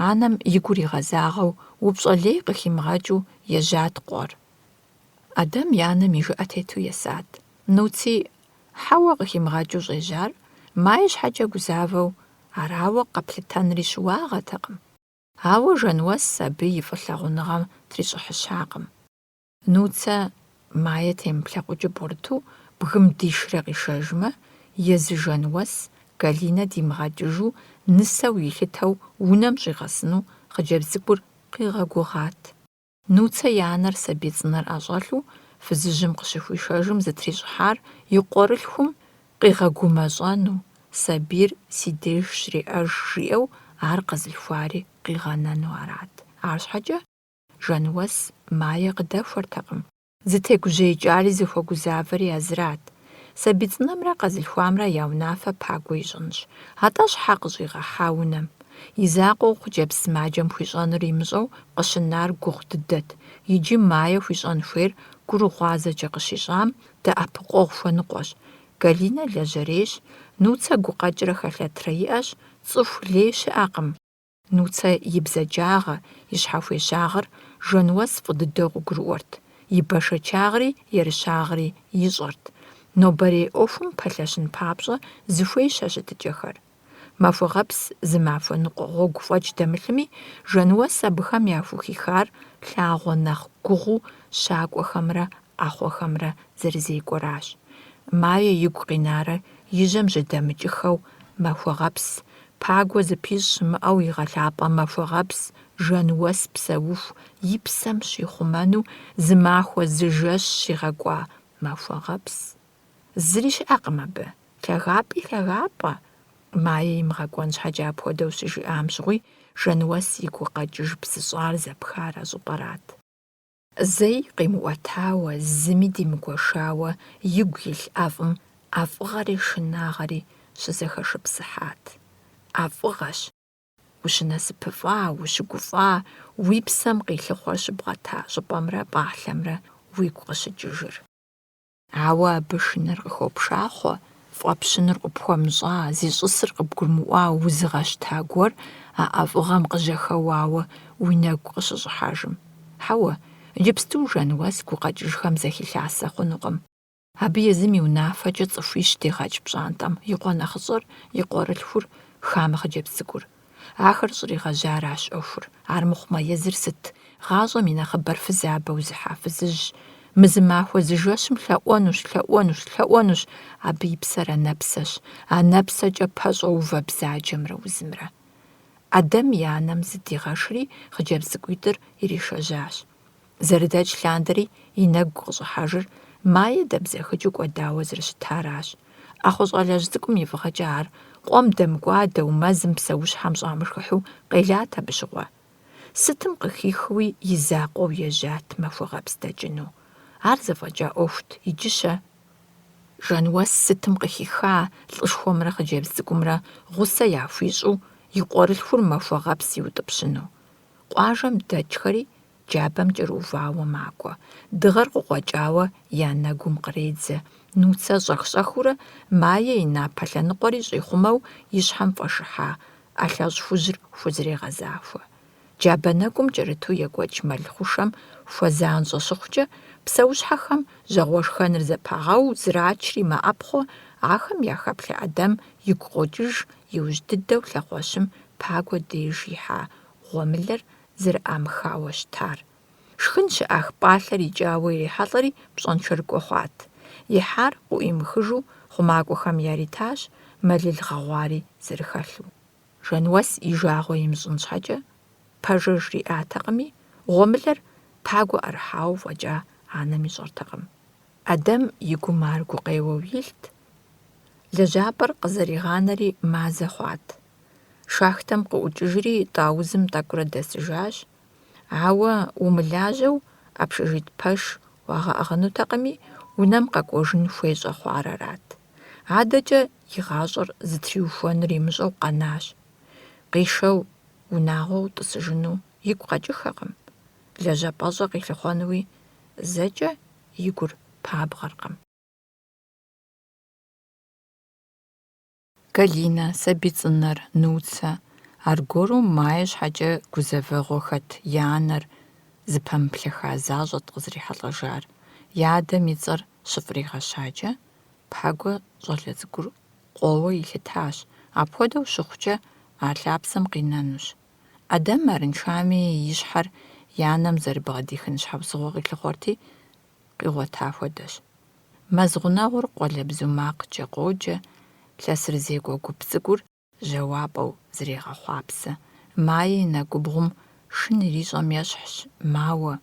Анэм и гур игъэзагъэу упщӏэ лей къыхимыгъэкӏыу ежьат къуэр. Адэм и анэм и жыӏэ тету есат. Нуци хьэуэ къыхимыгъэкӏыу щӏежьар май щхьэкӏэ гузавэу, арауэ къэплъытэнри щыуагъэтэкъым. Ауэ Жануэс абы и фӏылъагъуныгъэм трищӏыхьыщакъым. Нуцэ майэ темыплъэкъукӏэ бгъурыту бгым дишрэ къишэжмэ, езы Жануэс Галинэ димыгъэкӏыжу нысэу илъытэу унэм щӏигъэсыну хъыджэбз цӏыкӏур къигъэгугъат. Нуцэ и анэр сабий цӏынэр ӏэщӏэлъу фызыжьым къыщыхуишэжым зытрищӏыхьар и къуэрылъхум къигъэгумэщӏэну, сабийр си деж щриӏэж жиӏэу ар къэзылъхуари къигъэнэну арат. Арщхьэкӏэ Жануэс майэ къыдэхуэртэкъым. Зытегужьеикӏари зыхуэгузавэри азырат. Сабий цӏынэмрэ къэзылъхуамрэ я унафэ пагуэ ищӏынщ. Атӏэ щхьэ къыщӏигъэхьа унэм? И закъуэу хъыджэбз сымаджэм хуищӏэнур имыщӏэу къыщынар гугъу дыдэт, иджы майэ хуищӏэн хуейр гурыгъуазэкӏэ къыщищӏам дэӏэпыкъуэгъу хуэныкъуэщ. Галинэ лэжьэрейщ, Нуцэ гукъэкӏрэ хэлъэтрэ иӏэщ, цӏыху лей щыӏэкъым. Нуцэ и бзаджагъэ, и щхьэхуещагъыр Жануэс фӏы дыдэу къыгурыӏуэрт, и бэшэчагъри ерыщагъри ищӏэрт. Нобэрей ӏуэхум пэлъэщын папщӏэ зыхуейщ а щытыкӏэхэр. Махуэгъэпс зы махуэ ныкъуэ гъуэгу фӏэкӏ дэмылъыми, Жануэс абыхэм яхухихар лъагъуэ нэхъ гугъу щакӏуэхэмрэ ӏэхъуэхэмрэ зэрызекӏуэращ. Майе игу къинарэ и жьэм жьэдэмыкӏыхэу Махуэгъэпс, пагуэ зыпищӏ щымыӏэу игъэлъапӏэ Махуэгъэпс Жануэс псэуху и псэм щихъумэну зы махуэ зы жэщ щигъэкӏуа Махуэгъэпс. Зыри щыӏэкъым абы. Лъагапӏи лъагапӏэ. Майе имыгъэкӏуэн щхьэкӏэ апхуэдэу щыжиӏам щыгъуи Жануэс и гукъэкӏыж псыщӏар зэпхар а щӏыпӏэрат. Зэи къимыӏуэтауэ, зыми димыгуэшауэ игу илъ ӏэфӏым ӏэфӏыгъэри шынагъэри щызэхэшыпсыхьат. ӏэфӏыгъэщ. Ущынасыпыфӏа, ущыгуфӏа, уи псэм къилъыхъуэр щыбгъэта щӏыпӏэмрэ пӏалъэмрэ уигу къыщыкӏыжыр. Ауэ абы шынэр къыхуопшахъуэ, фӏэпщыныр къыпхуэмыщӏа, зищӏысыр къыбгурымыӏуа узыгъэщта гуэр а ӏэфӏыгъэм къыжьэхэуауэ уи нэгу къыщыщӏыхьэжым. Хьэуэ, иджыпсту Жануэс гукъэкӏыжхэм зэхилъасэ хъунукъым. Абы езым и унафэкӏэ цӏыхуищ дегъэкӏ пщӏантӏэм и къуэ нэхъыщӏэр, и къуэрылъхур хамэ хъыджэбз цӏыкӏур. Ахэр щӏригъэжьаращ ӏуэхур. Армыхъумэ, езыр сыт? Гъащӏэм и нэхъыбэр фызабэ узыхьа фызыжь. Мы зы махуэ зы жэщым лъэӏуэнущ. Абы и псэр анэпсэщ. Анэпсэкӏэ пэщӏэувэ бзаджэмрэ узымрэ. Адэм и анэм зыдигъэшри хъыджэбз цӏыкӏуитӏыр иришэжьащ. Зэрыдэкӏ лъандэри и нэгу къыщӏыхьэжыр майе дэбзэхыкӏыу кӏуэдауэ зэрыщытаращ. ӏэхъуэ щӏалэжь цӏыкӏум и фӏыгъэкӏэ ар къуэм дэмыкӏуадэу, мэзым псэущхьэм щӏамышхыхьу къелат абы щыгъуэ. Сытым къыхихуи и закъуэу ежьат Махуэгъэпс дэкӏыну. Ар зэфӏэкӏа ӏуэхут, иджыщэ. Жануэс сытым къыхиха лӏышхуэмрэ хъыджэбз цӏыкӏумрэ гъусэ яхуищӏу и къуэрылъхур Махуэгъэпс иутӏыпщыну. Къуажэм дэкӏхэри джабэм кӏэрыувауэ макӏуэ. Дыгъэр къыгъуэкӏауэ я нэгум къредзэ. Нуцэ щӏэх-щӏэхыурэ майе и напэ лъэныкъуэри щӏихъумэу и щхьэм фӏэшыхьа, ӏэлъэщӏ хужьыр хузэрегъэзахуэ. Джабэ нэгум кӏэрыту екӏуэкӏ мэлыхъушэм хуэзанщӏэ щыхъукӏэ, псэущхьэхэм жьэгъуэшхэныр зэпагъэу, зрачри мэӏэпхъуэ, ахэм яхэплъэ ӏэдэм игу къокӏыж иужь дыдэу лъакъуэщым пагуэ деж ихьа гъуэмылэр зэрыӏамыхауэ щытар. Шхын щыӏэх пӏалъэр икӏауэ ирихьэлӏэри пщӏэншэрыкӏуэ хъуат. Ихьар къыӏуимыхыжу хъумакӏуэхэм яритащ, мэлыл гъэгъуари зэрыхэлъу. Жануэс и жагъуэ имыщӏын щхьэкӏэ пэжыр жриӏатэкъыми, гъуэмылэр пагуэ ӏэрыхьауэ фӏэкӏа анэм ищӏэртэкъым. Адэм и гум ар гукъеуэу илът. Лэжьапӏэр къызэригъанэри мазэ хъуат. Шахтэм къыӏукӏыжри тӏаузым тӏэкӏурэ дэсыжащ. Ауэ умылажьэу общежит пэш уагъэӏыгъынутэкъыми, унэм къэкӏуэжын хуещӏэ хъуар арат. Адэкӏэ и гъащӏэр зытриухуэнур имыщӏэу къэнащ. Къишэу унагъуэу тӏысыжыну игу къэкӏыхэкъым. Лэжьапӏэщӏэ къилъыхъуэнуи зэкӏэ и гур пабгъэркъым. Галинэ, сабий цӏынэр, Нуцэ аргуэру Мае щхьэкӏэ гузэвэгъуэхэт янэр зыпэмыплъыха защӏэт къызэрихьэлӏэжар. И адэм и цӏэр щыфӏригъэщаджэ, пхъэгуэ щӏалэ цӏыкӏур къоуэ илъытащ. Апхуэдэу щыхъукӏэ, а лъапсэм къинэнущ. Адэм арыншами и щхьэр и анэм зэрыбгъэдихын щхьэусыгъуэ къилъыхъуэрти, къигъуэта хуэдэщ. Мэз гъунэгъур къуалэбзу макъкӏэ къоджэ, лъэсырызекӏуэ гуп цӏыкӏур жьауапӏэу зрегъэхъуапсэ. Мае и нэгубгъум шын ирищӏэм ещхьщ, мауэ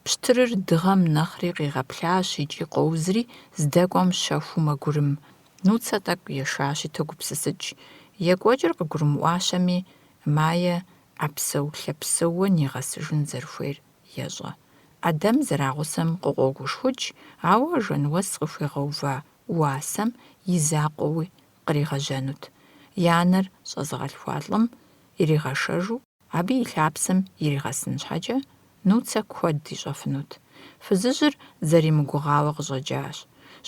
пщтырыр дыгъэм нэхъри къигъэплъащ икӏи къоузри здэкӏуэм щэхуу мэгурым. Нуцэ тӏэкӏу ешащи, тогупсысыкӏ. Екӏуэкӏыр къыгурымыӏуащэми, Мае ӏэпсэу-лъэпсэууэ нигъэсыжын зэрыхуейр ещӏэ. Адэм зэрагъусэм къыгъуэгушхуэкӏ, ауэ жэнуэс къыхуегъэува уасэм и закъуэуи къригъэжьэнут. И анэр щӏэзыгъэлъхуа лӏым иригъэшэжу, абы и лъапсэм иригъэсын щхьэкӏэ, Нуцэ куэд ищӏэфынут. Фызыжьыр зэримыгугъауэ къыщӏэкӏащ.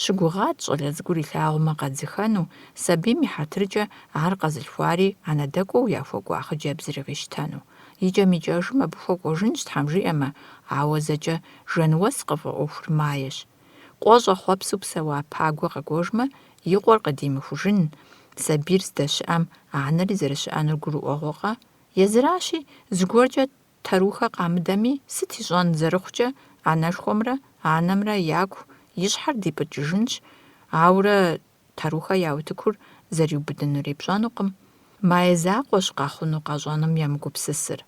Щыгугъат щӏалэ цӏыкӏур илъагъумэ къэдзыхэну, сабийм и хьэтыркӏэ ар къэзылъхуари анэдэкӏуэу яхуэкӏуа хъыджэбзыр игъищтэну. Икӏэм-икӏэжым абы хуэкӏуэжынщ Тхьэм жиӏэмэ, ауэ зэкӏэ жэнуэс къыфӏэӏуэхур Маещ. Къуэщӏэ хъуэпсу псэуа пагуэ къэкӏуэжмэ, и къуэр къыдимыхужын, сабийр здэщыӏэм анэри зэрыщыӏэнур гурыӏуэгъуэкъэ? Езыращи, зыгуэркӏэ тэрухэ къамыдэми, сыт ищӏэн зэрыхъукӏэ анэшхуэмрэ анэмрэ яку и щхьэр дипӏыкӏыжынщ, ауэрэ тэрухэ яутыкур зэриубыдынур епщӏэнукъым. Мае закъуэщ къэхъуну къэщӏэным емыгупсысыр.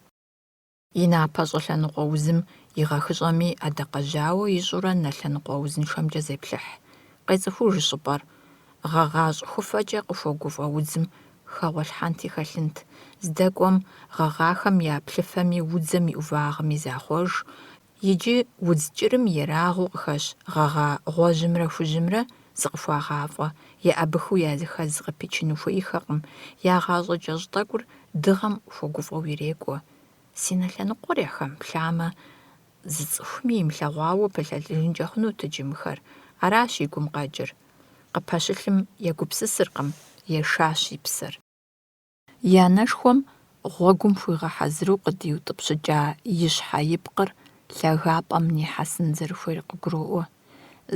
И напэ щӏэ лъэныкъуэ узым игъэхыщӏэми, ӏэдакъэжьауэ ищӏурэ нэ лъэныкъуэ узыншэмкӏэ зеплъыхь. Къецӏыхуж щӏыпӏэр. Гъэгъа щӏыхуфэкӏэ къыхуэгуфӏэ удзым хэгъуэлъхьэнти хэлъынт. Здэкӏуэм гъэгъахэм я плъыфэми удзэм и ӏувагъми захъуэж, иджы удз кӏырым ерагъыу къыхэщ гъэгъа гъуэжьымрэ хужьымрэ зыкъыхуагъафӏэ, еӏэбыхыу языхэз зыкъыпичыну хуейхэкъым. Ягъащӏэ кӏэщӏ тӏэкӏур дыгъэм хуэгуфӏэу ирекӏуэ. Си нэ лъэныкъуэр яхэмыплъамэ, зы цӏыхуми имылъэгъуауэ пэлъэлӏыжынкӏэ хъунут ыджымыхэр. Аращ и гум къэкӏыр. Къыпэщылъым егупсысыркъым, ешащ и псэр. И анэшхуэм гъуэгум хуигъэхьэзыру къыдиутӏыпщыкӏа и щхьэ ипкъыр лъагапӏэм нихьэсын зэрыхуейр къыгуроӏуэ.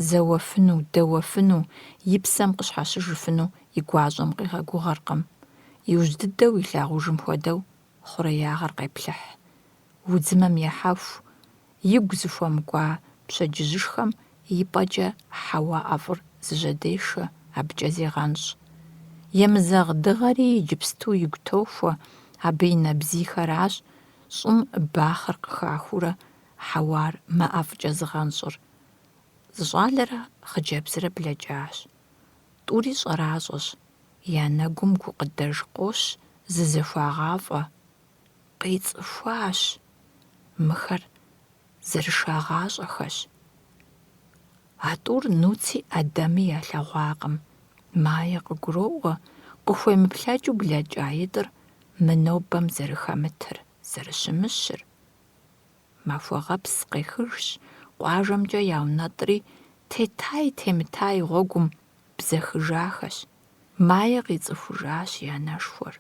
Зэуэфыну, дэуэфыну, и псэм къыщхьэщыжыфыну и гуащӏэм къигъэгугъэркъым. Иужь дыдэу илъагъужым хуэдэу хъуреягъыр къеплъыхь. Удзымэм ехьэху, игу зыхуэмыкӏуа пщэдджыжьышхэм и пӏэкӏэ хьэуа ӏэфӏыр зыжьэдешэ, абыкӏэ зегъэнщӏ. Емызэгъ дыгъэри иджыпсту игу тохуэ, абы и нэбзийхэращ щӏым бахъэр къыхахыурэ хьэуар мэӏэфӏкӏэ зыгъэнщӏыр. ЗыщӀалэрэ хъыджэбзрэ блэкӏащ. ТӀури щӀэращӀэщ. Я нэгум гукъыдэж къощ, зызэхуагъафӀэ. КъицӀыхуащ. Мыхэр зэрышагъащӀэхэщ. А тӀур Нуци Адэми ялъэгъуакъым. Мае къыгуроӀуэ, къыхуемыплъэкӀыу блэкӀа итӀыр мы-нобэм зэрыхэмытыр, зэрыщымыщыр. Махуэгъэпс къехыжщ, къуажэмкӀэ яунэтӀри, тетай темытай гъуэгум бзэхыжахэщ. Мае къицӀыхужащ и анэшхуэр.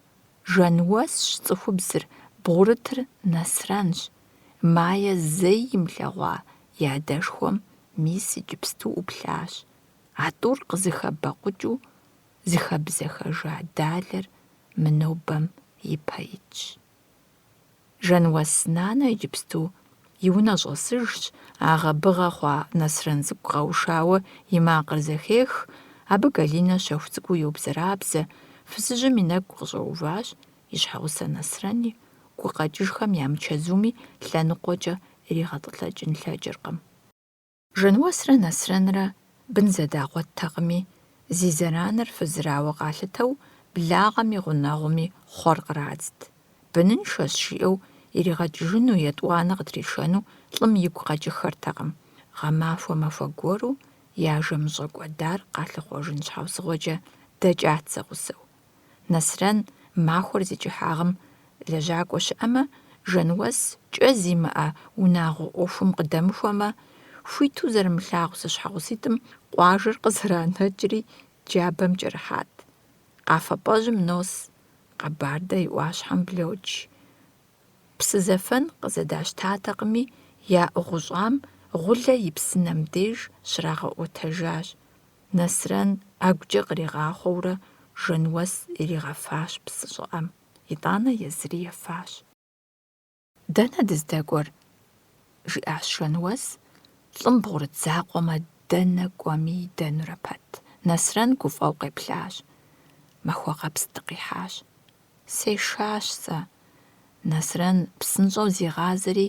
Жэнуэсщ цӀыхубзыр, бгъурытыр Нэсрэнщ. Мае зэи имылъэгъуа и адэшхуэм мис иджыпсту Ӏуплъащ. А тӀур къызыхэбэкъукӀыу зыхэбзэхэжа далэр мы нобэм ипэ итщ. Жэнуэс нанэ иджыпсту и унэ щӀэсыжщ, агъэ-быгъэ хъуа Нэсрэн цӀыкӀу къэушауэ и макъыр зэхех, абы Галинэ щэху цӀыкӀуу йобзэрабзэ. Фызыжьым и нэгу къыщӀэуващ и щхьэгъусэ Нэсрэни, гукъэкӀыжхэм ямычэзууми лъэныкъуэкӀэ иригъэтӀылъэкӀын лъэкӀыркъым. Жэнуэсрэ Нэсрэнрэ бын зэдагъуэттэкъыми, зи зэраныр фызырауэ къалъытэу, благъэми гъунэгъуми хъуэр кърадзт. Быныншэщ жиӀэу иригъэкӀыжыну, етӀуанэ къытришэну лӀым игу къэкӀыххэртэкъым. Гъэмахуэ махуэ гуэру яжэ мыщӀэ кӀуэдар къалъыхъуэжын щхьэусыгъуэкӀэ дэкӀат зэгъусэу. Нэсрэн махуэр зикӀыхьагъым лэжьакӀуэ щыӀэмэ, Жэнуэс кӀэ зимыӀэ унагъуэ Ӏуэхум къыдэмыхуэмэ, хуиту зэрымылъагъу зы щхьэгъуситӀым къуажэр къызэранэкӀри джабэм кӀэрыхьат. Къафэ пӀэжьым нос, къэбардэ и Ӏуащхьэм блоч. Псы зэфэн къызэдащтатэкъыми, яӀыгъущӀам гъулэ и псынэм деж щрагъэӀуэтэжащ. Нэсрэн ӀэгукӀэ къригъахъуэурэ Жэнуэс иригъэфащ псы щӀыӀэм. ИтӀанэ езыри ефащ. «Дэнэ дыздэкӀуэр?» – жиӀащ Жэнуэс. ЛӀым бгъурыт закъуэмэ дэнэ кӀуэми дэнурэ пэт. Нэсрэн гуфӀэу къеплъащ. «Махуэ къэпс дыкъихьащ». «Сешащ сэ». Нэсрэн псынщӀэу зигъазэри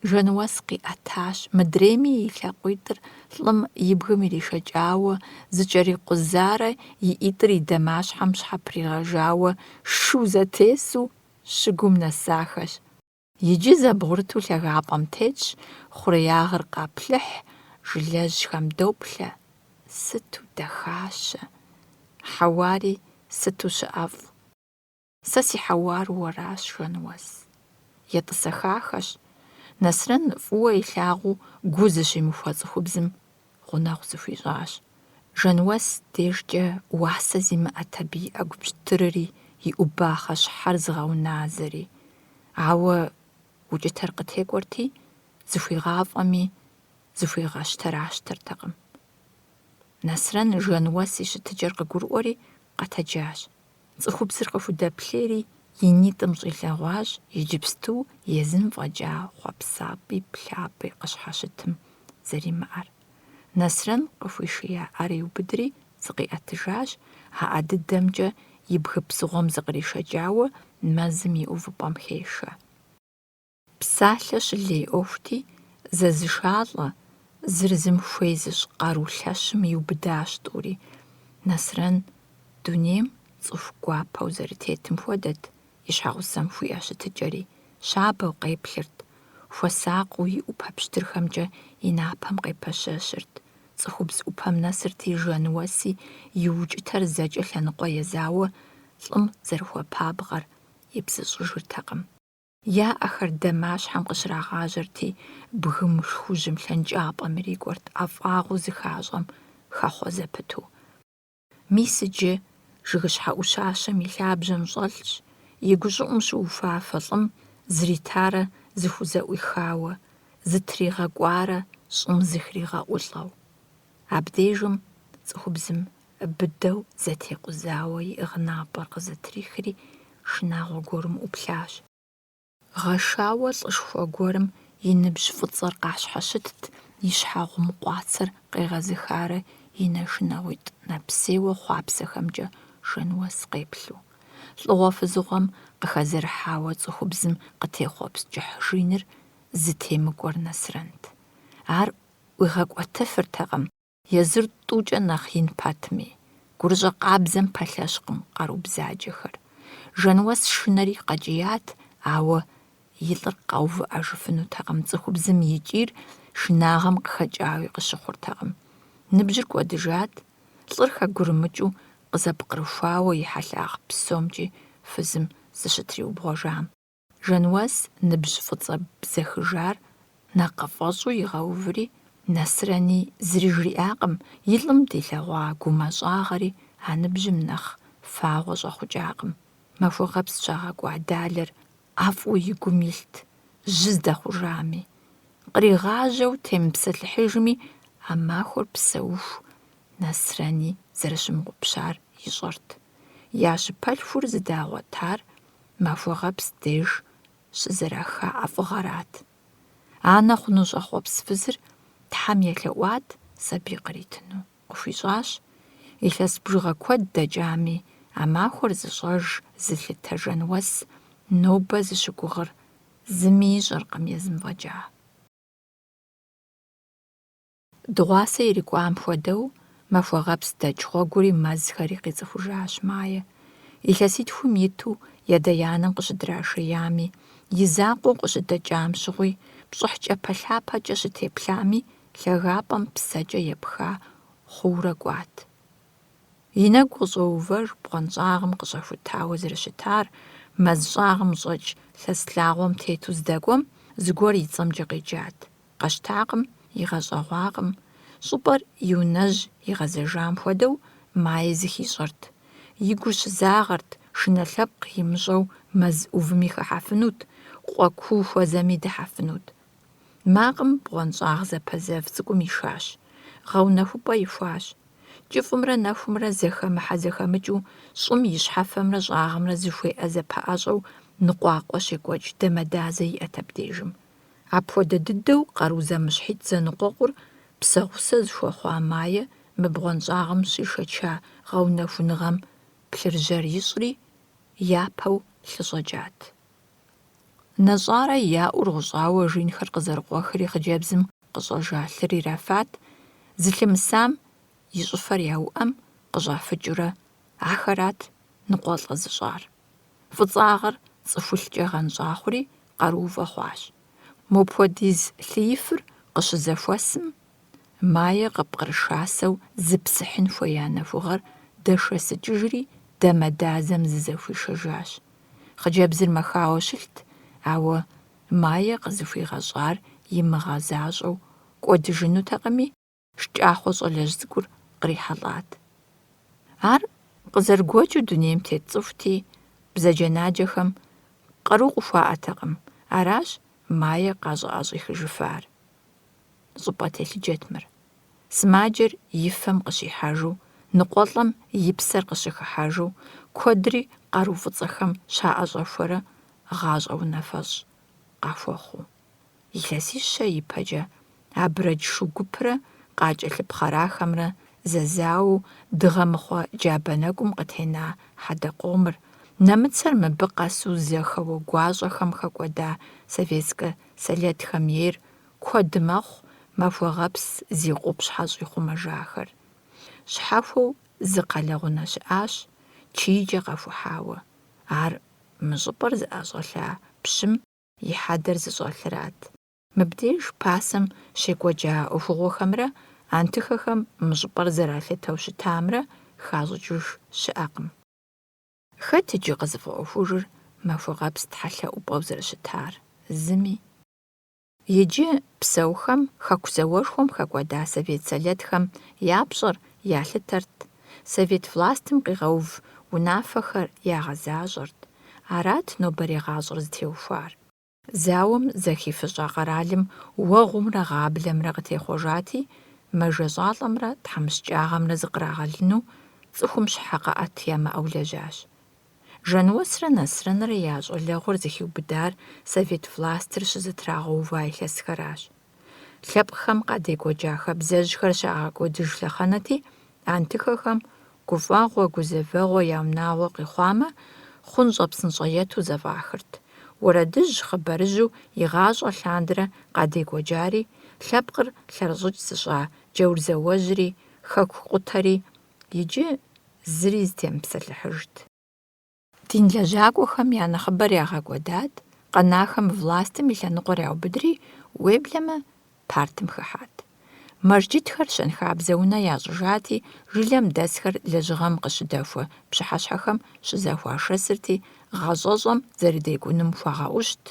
Жэнуэс къиӀэтащ. Мыдрейми и лъакъуитӀыр лӀым и бгым иришэкӀауэ, зыкӀэрикъузарэ и ӀитӀыр и дамащхьэм щхьэпригъэжауэ шу зэтесу щыгум нэсахэщ. Иджы зэбгъурыту лъагапӀэм тетщ, хъуреягъыр къаплъыхь, жылэжьхэм доплъэ. Сыту дахащэ. Хьэуари сыту щыӀэфӀ. Сэ си хьэуар уэращ, Жэнуэс. ЕтӀысэхахэщ. Нэсрэн фӀыуэ илъагъуу гу зыщимыхуэ цӀыхубзым гъунэгъу зыхуищӀащ. Жэнуэс дежкӀэ уасэ зимыӀэт абы и Ӏэгу пщтырри, и Ӏубахъэ щхьэр зыгъэуназэри. Ауэ укӀытэр къытекӀуэрти, зыхуигъафӀэми зыхуигъэщтэращтэртэкъым. Нэсрэн Жэнуэс и щытыкӀэр къыгурыӀуэри къэтэджащ. Цӏыхубзыр къыхудэплъейри и нитӀым щӀилъэгъуащ, иджыпсту езым фӀэкӀа хъуэпсапӀи плъапӀи къыщхьэщытым зэримыӀэр. Нэсрэн къыхуишия Ӏэр иубыдри зыкъиӀэтыжащ, а Ӏэ дыдэмкӀэ и бгы псыгъуэм зыкъришэкӀауэ мэзым и ӀувыпӀэм хешэ. Псалъэ щылей Ӏуэхути, зэзышалӀэ, зыр зым хуей зыщӀ къару лъэщым иубыдащ тӀури. Нэсрэн дунейм цӀыху гуапэу зэрытетым хуэдэт, и щхьэгъусэм хуиӀэ щытыкӀэри. Щабэу къеплъырт, хуэсакъыу и Ӏупэ пщтырхэмкӀэ и напэм къепэщэщырт. Цӏыхубз Ӏупэм нэсырти, Жэнуэси и укӀытэр зэкӀэ лъэныкъуэ езауэ лӀым зэрыхуэпабгъэр ебзыщӀыжыртэкъым. Яӏэхэр дамащхьэм къыщрагъажьэрти, бгым шхужьым лъэнкӀапӀэм ирикӀуэрт, ӀэфӀагъыу зыхащӀэм хэхъуэ зэпыту. Мис иджы жыгыщхьэ Ӏущащэм и лъабжьэм щӀэлъщ, и гущӀыӀум щыуфафэ лӀым зритарэ зыхузэӀуихауэ, зытригъэкӀуарэ щӀым зыхригъэӀулӀэу. Абдежым цӀыхубзым быдэу зэтекъузауэ иӀыгъ напӀэр къызэтрихри шынагъуэ гуэрым Ӏуплъащ. Гъэшауэ лӀышхуэ гуэрым и ныбжь фӀыцӀэр къащхьэщытт, и щхьэгъум къуацэр къегъэзыхарэ и нэшынэуитӀ нэпсейуэ хъуапсэхэмкӀэ Жэнуэс къеплъу. ЛӀыгъуэ фызыгъуэм къыхэзэрыхьауэ цӀыхубзым къытехъуэ пскӀыхь зытемыкӀуэр Нэсрэнт. Ар ӀуигъэкӀуэтыфыртэкъым, езыр тӀукӀэ нэхъ ин пэтми. Гурыщӏэ къабзэм пэлъэщкъым къару бзаджэхэр. Жэнуэс шынэри къэкӀият, ауэ и лӀыр къаувыӀэжыфынутэкъым, цӀыхубзым и кӀийр шынагъэм къыхэкӀауи къыщыхъуртэкъым. Ныбжьыр кӀуэдыжат, лӀыр хэгурымыкӀыу къызэпкърыхуауэ и хьэлъагъ псомкӀи фызым зыщытриубгъуэжам. Жэнуэс ныбжь фӀыцӀэ бзэхыжар накъыфӀэщӀу игъэуври, Нэсрэни зыри жриӀакъым, и лӀым делэгъуа гумэщӀагъэри а ныбжьым нэхъ фагъуэ щӀэхъукӀакъым. Махуэ къэпс щагъэкӀуа далэр ӀэфӀу и гум илът, жьы здэхъужами. Къригъажьэу темыпсэлъыхьыжми, а махуэр псэуху Нэсрэни зэрыщымыгъупщар ищӀэрт. Я щыпэлъхур зыдагъуэтар махуэ къэпс деж щызэраха ӀэфӀыгъэрат. Анэ хъуну щӀэхъуэпс фызыр Тхьэм елъэӀуат сабий къритыну. КъыхуищӀащ, илъэс бжыгъэ куэд дэкӀами, а махуэр зыщӀэж зылъытэ Жэнуэс нобэ зыщыгугъыр зыми ищӀэркъым езым фӀэкӀа. Дыгъуасэ ирикӀуам хуэдэу, махуэ къэпс дэкӀ гъуэгури мэзхэри къицӀыхужащ Мае. Илъэситхум иту едэянэм къыщыдрашеями, и закъуэу къыщыдэкӀам щыгъуи, пщӀыхькӀэ пэлъапэкӀэ щытеплъами, лъагапӀэм псэкӀэ епха хъуурэ кӀуат. И нэгу къыщӀоувэж бгъуэнщӀагъым къыщӀэхутауэ зэрыщытар, мэз щӀагъым щӀэкӀ лъэслъагъуэм тету здэкӀуэм, зыгуэр и цӀэмкӀэ къеджат. Къэщтакъым, игъэщӀэгъуакъым. ЩӀыпӀэр и унэжь игъэзэжам хуэдэу, Мае зыхищӀэрт. и гур щызагъэрт шынэ лъэпкъ имыщӀэу мэз Ӏувми хыхьэфынут, къуэ куу хуэзэми дыхьэфынут. Макъым бгъуэнщӀагъ зэпэзэв цӀыкӀум ишащ, гъэунэхупӀэ ихуащ. КӀыфӀымрэ нэхумрэ зэхэмыхьэ-зэхэмыкӀыу щӀым и щхьэфэмрэ щӀагъымрэ зыхуеӀэ зэпэӀэщӀэу ныкъуакъуэ щекӀуэкӀ дамэдазэ иӀэт абдежым. Апхуэдэ дыдэу къару зэмыщхьитӀ зэныкъуэкъур псэгъусэ зыхуэхъуа Майе мы бгъуэнщӀагъым щишэча гъэунэхуныгъэм плъыржьэр ищӀри япэу лъыщӀэкӀат. НэщӀарэ яӀур гъущӀауэ жинхэр къызэрыкъуэхри хъыджэбзым къыщӀэжа лъыр ирафат, зылъымысам и щӀыфэр яуӀэм къыщӀафыкӀыурэ ахэрат ныкъуэлӀэ зыщӀар. ФӀыцӀагъыр цӀыхулъкӀэ гъэнщӀа хъури къарууфӀэ хъуащ. Мо пхуэдиз лъыифыр къыщызэхуэсым, Майе къыпкърышасэу зыпсыхьын хуея нэхугъэр дэшэсыкӀыжри дамэдазэм зызэхуишэжащ. Хъыджэбзыр мэхауэ щылът, ауэ Майе къызыхуигъэщӀар имыгъэзащӀэу кӀуэдыжынутэкъыми, шкӀахъуэ щӀалэжь цӀыкӀур кърихьэлӀат. Ар къызэрыгуэкӀыу дунейм тет цӀыхути, бзаджэнаджэхэм къару къыхуаӀэтэкъым. Аращ Майе къащӀыӀэщӀихыжыфар. ЩӀыпӀэ телъыджэт мыр. Сымаджэр и фэм къыщихьэжу, ныкъуэлӀэм и псэр къыщыхыхьэжу, куэдри къару фӀыцӀэхэм щаӀэщӀэхуэрэ гъащӀэ унафэщӀ къахуэхъуу. Илъэсищэ ипэкӀэ абрэдж шу гупрэ къакӀэ лъыпхъэрахэмрэ зэзауэу дыгъэ мыхъуэ джабэ нэкӀум къытена хьэдэкъомыр, нэмыцэр мыбы къэсу зэхэуэ гуащӀэхэм хэкӀуэда советскэ солетхэм ейр куэд мэхъу махуэгъэпс зи къупщхьэ щӀихъумэжахэр. Щхьэхуэу зы къэлэгъунэ щыӀащ, чийкӀэ къэхухьауэ. Ар мы щӀыпӀэр зыӀэщӀэлъа пщым и хьэдэр зыщӀэлъырат. Мыбдеж пасэм щекӀуэкӀа Ӏуэхугъуэхэмрэ антыхэхэм мы щӀыпӀэр зэралъытэу щытамрэ хащӀыкӀыж щыӀэкъым. Хэт иджы къызыфӀэӀуэхужыр махуэгъэпс тхьэлъэӀупӀэу зэрыщытар? Зыми. Иджы псэухэм, хэку зауэшхуэм хэкӀуэда совет солетхэм я пщӀэр ялъытэрт, совет властым къигъэув унафэхэр ягъэзащӀэрт. Арат нобэрей-гъащӀэр зытеухуар. Зауэм зэхифыщӀа къэралым уэгъумрэ гъаблэмрэ къытехъуэжати, мэжэщӀалӀэмрэ тхьэмыщкӀагъэмрэ зыкърагъэлыну цӀыхум щхьэ къэӀэт ямыӀэулэжьащ. Жануэсрэ Насрэнрэ я щӀалэгъуэр зыхиубыдар совет властыр щызэтрагъэува илъэсхэращ. Лъэпкъхэм къадекӀуэкӀа хабзэжьхэр щагъэкӀуэдыж лъэхъэнэти, антыхэхэм гуфӀэгъуэ, гузэвэгъуэ я унагъуэ къихъуамэ, хъунщӀэ-псынщӀэ ету зэфӀахырт. Уэрэдыжь хъыбарыжьу и гъащӀэ лъандэрэ къадекӀуэкӀари, лъэпкъыр лъэрыщӀыкӀ зыщӀа джэурзэуэжьри, хэку къутэри иджы зыри зытемыпсэлъыхьыжт. Дин лэжьакӀуэхэм я нэхъыбэр ягъэкӀуэдат, къэнахэм властым и лъэныкъуэр яубыдри, уеблэмэ партым хыхьат. Мэжджытхэр щэнхабзэ унэ ящӀыжати, жылэм дэсхэр лэжьыгъэм къыщыдэхуэ пщыхьэщхьэхэм щызэхуашэсырти, гъащӀэщӀэм зэрыдекӀунум хуагъэӀущт,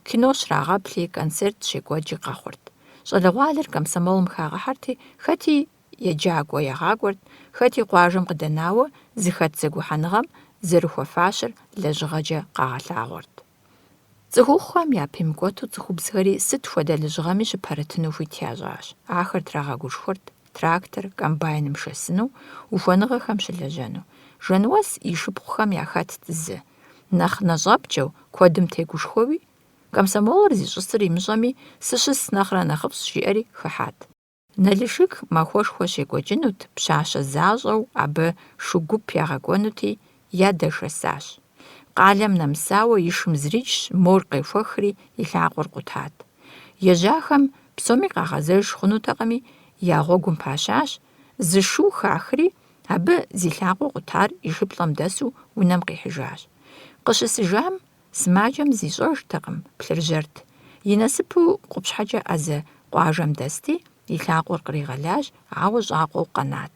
кино щрагъэплъи, концерт щекӀуэкӀи къэхъурт. ЩӀалэгъуалэр комсомолым хагъэхьэрти, хэти еджакӀуэ ягъакӀуэрт, хэти къуажэм къыдэнауэ зыхэт зэгухьэныгъэм зэрыхуэфащэр лэжьыгъэкӀэ къагъэлъагъуэрт. ЦӀыхухъуэм япимыкӀуэту цӀыхубзхэри сыт хуэдэ лэжьыгъэми щыпэрытыну хуит ящӀащ. Ахэр трагъэгушхурт трактор, комбайным шэсыну, ухуэныгъэхэм щылэжьэну. Жануэс и шыпхъухэм яхэтт зы. Нэхъ нэщӀэпкӀэу, куэдым тегушхуэуи, комсомолыр зищӀысыр имыщӀэми, сыщыс нэхърэ нэхъыфӀщ жиӀэри хыхьат. Налышык махуэшхуэ щекӀуэкӀынут, пщащэ защӀэу абы шу гуп ягъэкӀуэнути, ядэшэсащ. Къалэм нэмысауэ и шым зрикӀщ, мор къехуэхри и лъакъуэр къутат. Ежьахэм псоми къагъэзэж хъунутэкъыми, я гъуэгум пащащ, зы шу хахри, абы зи лъакъуэ къутар и жыплӀэм дэсу унэм къихьыжащ. Къыщысыжам сымаджэм зищӀэжтэкъым, плъыржьэрт. И насыпу къупщхьэкӀэ Ӏэзэ къуажэм дэсти, и лъакъуэр къригъэлащ, ауэ щӀакъуэу къэнат.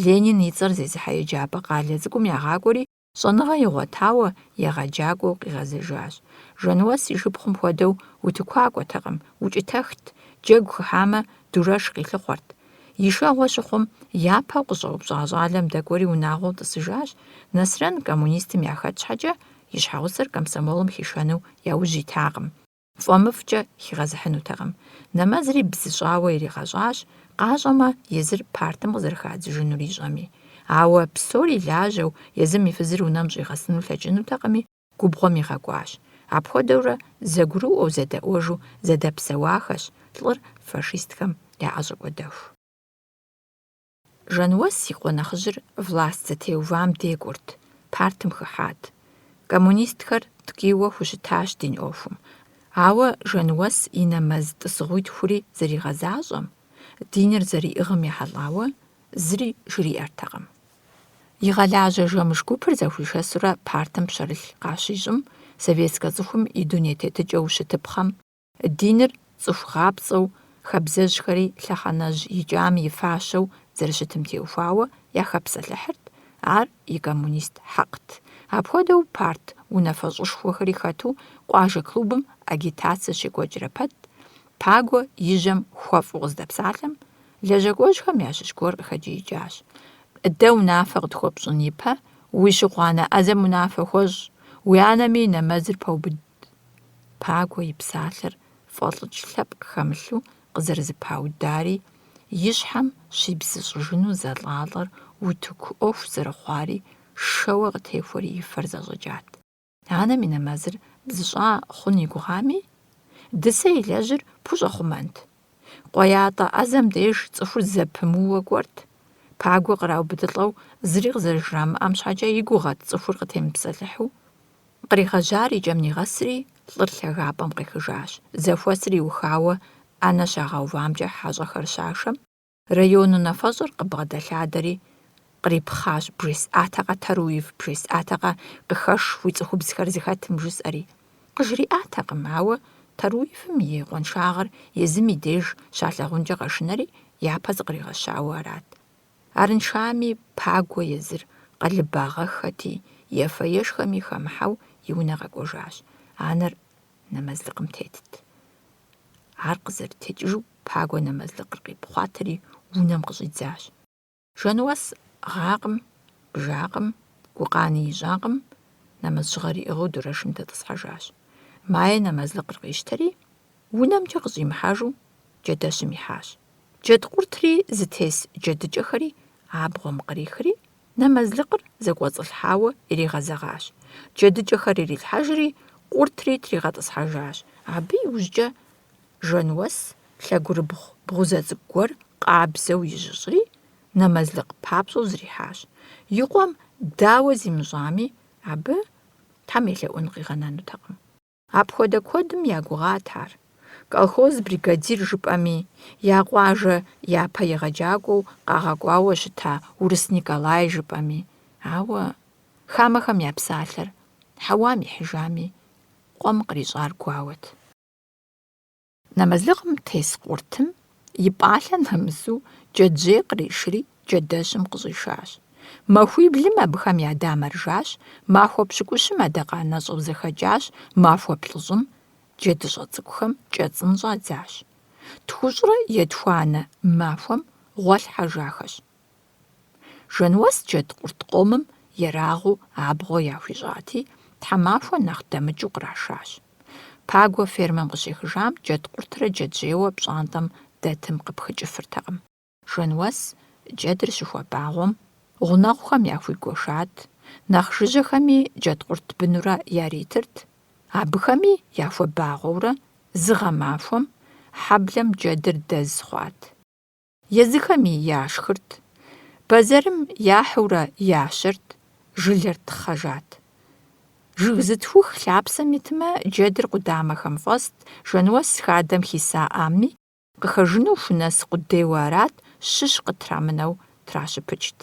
Ленин и цӀэр зезыхьэ еджапӀэ къалэ цӀыкӀум ягъакӀуэри, щӀэныгъэ игъуэтауэ, егъэджакӀуэу къигъэзэжащ. Жануэс и шыпхъум хуэдэу утыкуакӀуэтэкъым, укӀытэхт, джэгу хыхьамэ дурэш къилъыхъуэрт. Ишэгъуэ щыхъум япэу къыщӏэупщӏа щӏалэм дэкӏуэри унагъуэу тӏысыжащ, Насрэн коммунистым яхэт щхьэкӏэ и щхьэгъусэр комсомолым хишэну яужь итакъым, фӏэмыфӏкӏэ хигъэзыхьынутэкъым. Нэмэзри бзыщӏауэ иригъэщӏащ, къащӏэмэ езыр партым къызэрыхадзыжынур ищӏэми. Ауэ псори лажьэу езым и фызыр унэм щӏигъэсыну лъэкӏынутэкъыми, губгъуэм игъэкӏуащ. Апхуэдэурэ зэгурыӏуэу зэдэӏуэжу зэдэпсэуахэщ лӏыр фашистхэм яӏэщӏэкӏуэдэху. Жануэс и къуэ нэхъыжьыр власт зэтеувам декӏурт, партым хыхьат. Коммунистхэр ткӏийуэ хущытащ дин ӏуэхум. Ауэ Жануэс и нэмэз тӏысыгъуитхури зэригъэзащӏэм, диныр зэриӏыгъым ехьэлӏауэ, зыри жриӏэртэкъым. Игъэлажьэ жэмыж гупыр зэхуишэсурэ партым пщэрылъ къащищӏым, советскэ цӏыхум и дуней тетыкӏэ ущытыпхъэм, диныр цӏыху гъапцӏэу, хабзэжьхэри лъэхъэнэжь икӏам и фащэу зэрыщытым теухуауэ яхэпсэлъыхьырт, ар и коммунист хьэкът. Апхуэдэу парт унафэщӏышхуэхэри хэту къуажэ клубым агитацие щекӏуэкӏрэ пэт, Пагуэ и жьэм хуэфӏу къыздэпсалъэм, лэжьакӏуэжьхэм ящыщ гуэр къыхэкӏиикӏащ. Дэ унафэ къытхуэпщӏын ипэ, уи щыкъуанэ ӏэзэм унафэ хуэщӏ, уи анэми нэмэзыр пэубыд. Пагуэ и псалъэр фӏэлӏыкӏ лъэпкъ хэмылъу къызэрызыпаудари, и щхьэм щибзыщӏыжыну зэлӏалӏэр утыку ӏуэху зэрыхъуари шэуэ къытехуэри и фэр зэщӏэкӏат. Анэм и нэмэзыр бзыщӏа хъун и гугъами, дысэ илэжьыр пхущӏэхъумэнт. Къуеятӏэ ӏэзэм деж цӏыхур зэпымыууэ кӏуэрт. Пагуэ къраубыдылӏэу зыри къызэрыжрамыӏэм щхьэкӏэ и гугъэт цӏыхур къытемыпсэлъыхьу. Къригъэжьар и кӏэм игъэсри, лӏыр лъагапӏэм къехыжащ. Зэхуэсыр иухауэ ӏэнэ щагъэувамкӏэ хьэщӏэхэр щашэм, район унафэщӏыр къыбгъэдэлъадэри кърипхъащ бжесӏатэкъэ Таруев, бжесӏатэкъэ къыхэш уи цӏыхубзхэр зыхэтым жысӏэри. Къыжриӏатэкъым, ауэ Таруевым и къуаншагъэр езым и деж щалъагъункӏэ къэшынэри япэ зыкъригъэщауэ арат. Арыншами Пагуэ езыр къэлыбагъэхэти, ефэ-ешхэми хэмыхьэу и унэ къэкӏуэжащ. Анэр нэмэзлыкъым тетт. Ар къызэрытекӏыжу Пагуэ нэмэзлыкъыр къипхъуатэри унэм къыщӏидзащ. Жануэс гъакъым, бжакъым, гукъани ищӏакъым, нэмэз щыгъэр иӏыгъыу дурэшым дэтӏысхьэжащ. Майе нэмэзлыкъыр къищтэри, унэмкӏэ къыщӏимыхьэжу джэдэщым ихьащ. Джэдкъуртри зытес джэдыкӏэхэри абгъуэм кърихри, нэмэзлыкъыр зэкӏуэцӏылъхьауэ иригъэзэгъащ. Джэдыкӏэхэр ирилъхьэжри, къуртри тригъэтӏысхьэжащ. Абы иужькӏэ Жануэс лъэгурыбгъу бгъузэ цӏыкӏу гуэр къабзэу ижьыщӏри, нэмэзлыкъ папщӏэу зрихьащ. И къуэм дауэ зимыщӏами, абы Тхьэм елъэӏун къигъэнэнутэкъым. Апхуэдэ куэдым я гугъат ар. Колхоз бригадир жыпӏэми, я къуажэ япэ егъэджакӏуэу къагъэкӏуауэ щыта Урыс Николай жыпӏэми. Ауэ хамэхэм я псалъэр хьэуам ихьыжами, къуэм кърищӏар гуауэт. Нэмэзлыкъым тес къуртым и пӏалъэ нэмысу джэджьей къришри джэдэщым къыщӏишащ. Махуиблым абыхэм ядамэржащ, махуэ пщыкӏущым адакъанэ щӏэу зэхэкӏащ, махуэ плӏыщӏым джэдыщӏэ цӏыкӏухэм кӏэцӏын щӏадзащ. Тхущӏрэ етхуанэ махуэм гъуэлъхьэ жахэщ. Жануэс джэдкъурт къомым ерагъыу абгъуэ яхуищӏати, тхьэмахуэ нэхъ дэмыкӏыу кърашащ. Пагуэ фермэм къыщехыжам джэдкъуртрэ джэджьейуэ пщӏантӏэм дэтым къыпхыкӏыфыртэкъым. Жануэс джэдыр щыхуэбагъуэм гъунэгъухэм яхуигуэшат, нэхъ жыжьэхэми джэдкъурт бынурэ яритырт, абыхэми яхуэбагъуэурэ зы гъэмахуэм хьэблэм джэдыр дэз хъуат. Езыхэми яшхырт, бэзэрым яхьыурэ ящэрт, жылэр тхъэжат. Жыг зытхух лъапсэм итмэ, джэдыр къудамэхэм фӏэст, Жануэс хадэм хиса ӏамми, къыхэжыну хунэс къудейуэ арат, щыщ къытрамынэу тращыпыкӏт.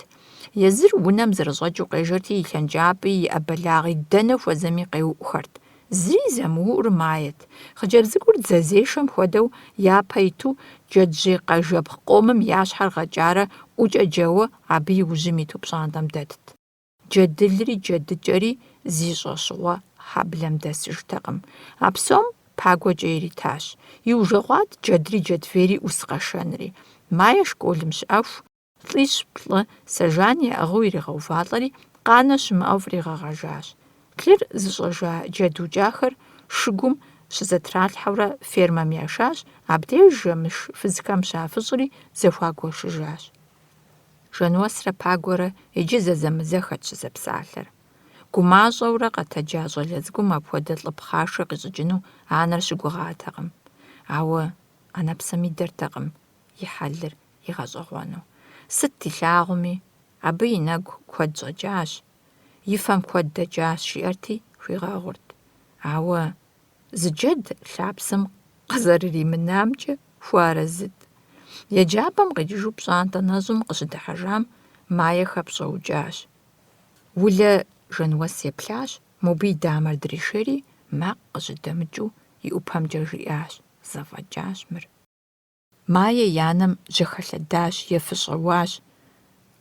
Езыр унэм зэрыщӏэкӏыу къежэрти, и лъэнджапӏи, и ӏэбэлагъи дэнэ хуэзэми къеуӏухэрт. Зыри зэмыуӏур мает. Хъыджэбз цӏыкӏур дзэзешэм хуэдэу япэ иту джэджьей къэжэбгъу къомым я щхьэр гъэкӏарэ ӏукӏэ джэуэ абы и ужьым иту пщӏантӏэм дэтт. Джэдылри джэдыкӏэри зищӏэ щыгъуэ хьэблэм дэсыжтэкъым. А псом пагуэкӏэ иритащ. Иужэгъуат джэдри джэдвейри ӏус къэшэнри. Мае школым щыӏэху, плӏищ-плӏы сэжан яӏыгъыу иригъэувалӏэри, къанэ щымыӏэу фӏригъэгъэжащ. Плъыр зыщӏэжа джэдукӏахэр шыгум щызэтралъхьэурэ фермэм яшащ, абдеж жэмыш фызхэм щафыщӏри зэхуагуэшыжащ. Жэнуэсрэ Пагуэрэ иджы зэзэмызэхэт щызэпсалъэр. Гумащӏэурэ къэтэджа щӏалэ цӏыкӏум апхуэдэ лӏы пхъашэ къищӏыкӏыну анэр щыгугъатэкъым. Ауэ ӏэнэпсэм идэртэкъым и хьэлыр игъэщӏэгъуэну. Сыт илъагъуми, абы и нэгу куэд щӏэкӏащ, и фэм куэд дэкӏащ жиӏэрти хуигъэгъурт. Ауэ зы джэд лъапсэм къызэрыримынамкӏэ хуарэзыт. Еджапӏэм къикӏыжу пщӏантӏэ нэщӏым къыщыдыхьэжам Мае хэпщӏэукӏащ. Улэ Жэнуэс еплъащ, мобы и дамэр дришери, макъ къыщыдэмыкӏыу и ӏупэмкӏэ жиӏащ: зэфӏэкӏащ мыр. Мае и анэм жьэхэлъэдащ, ефыщӏэуащ.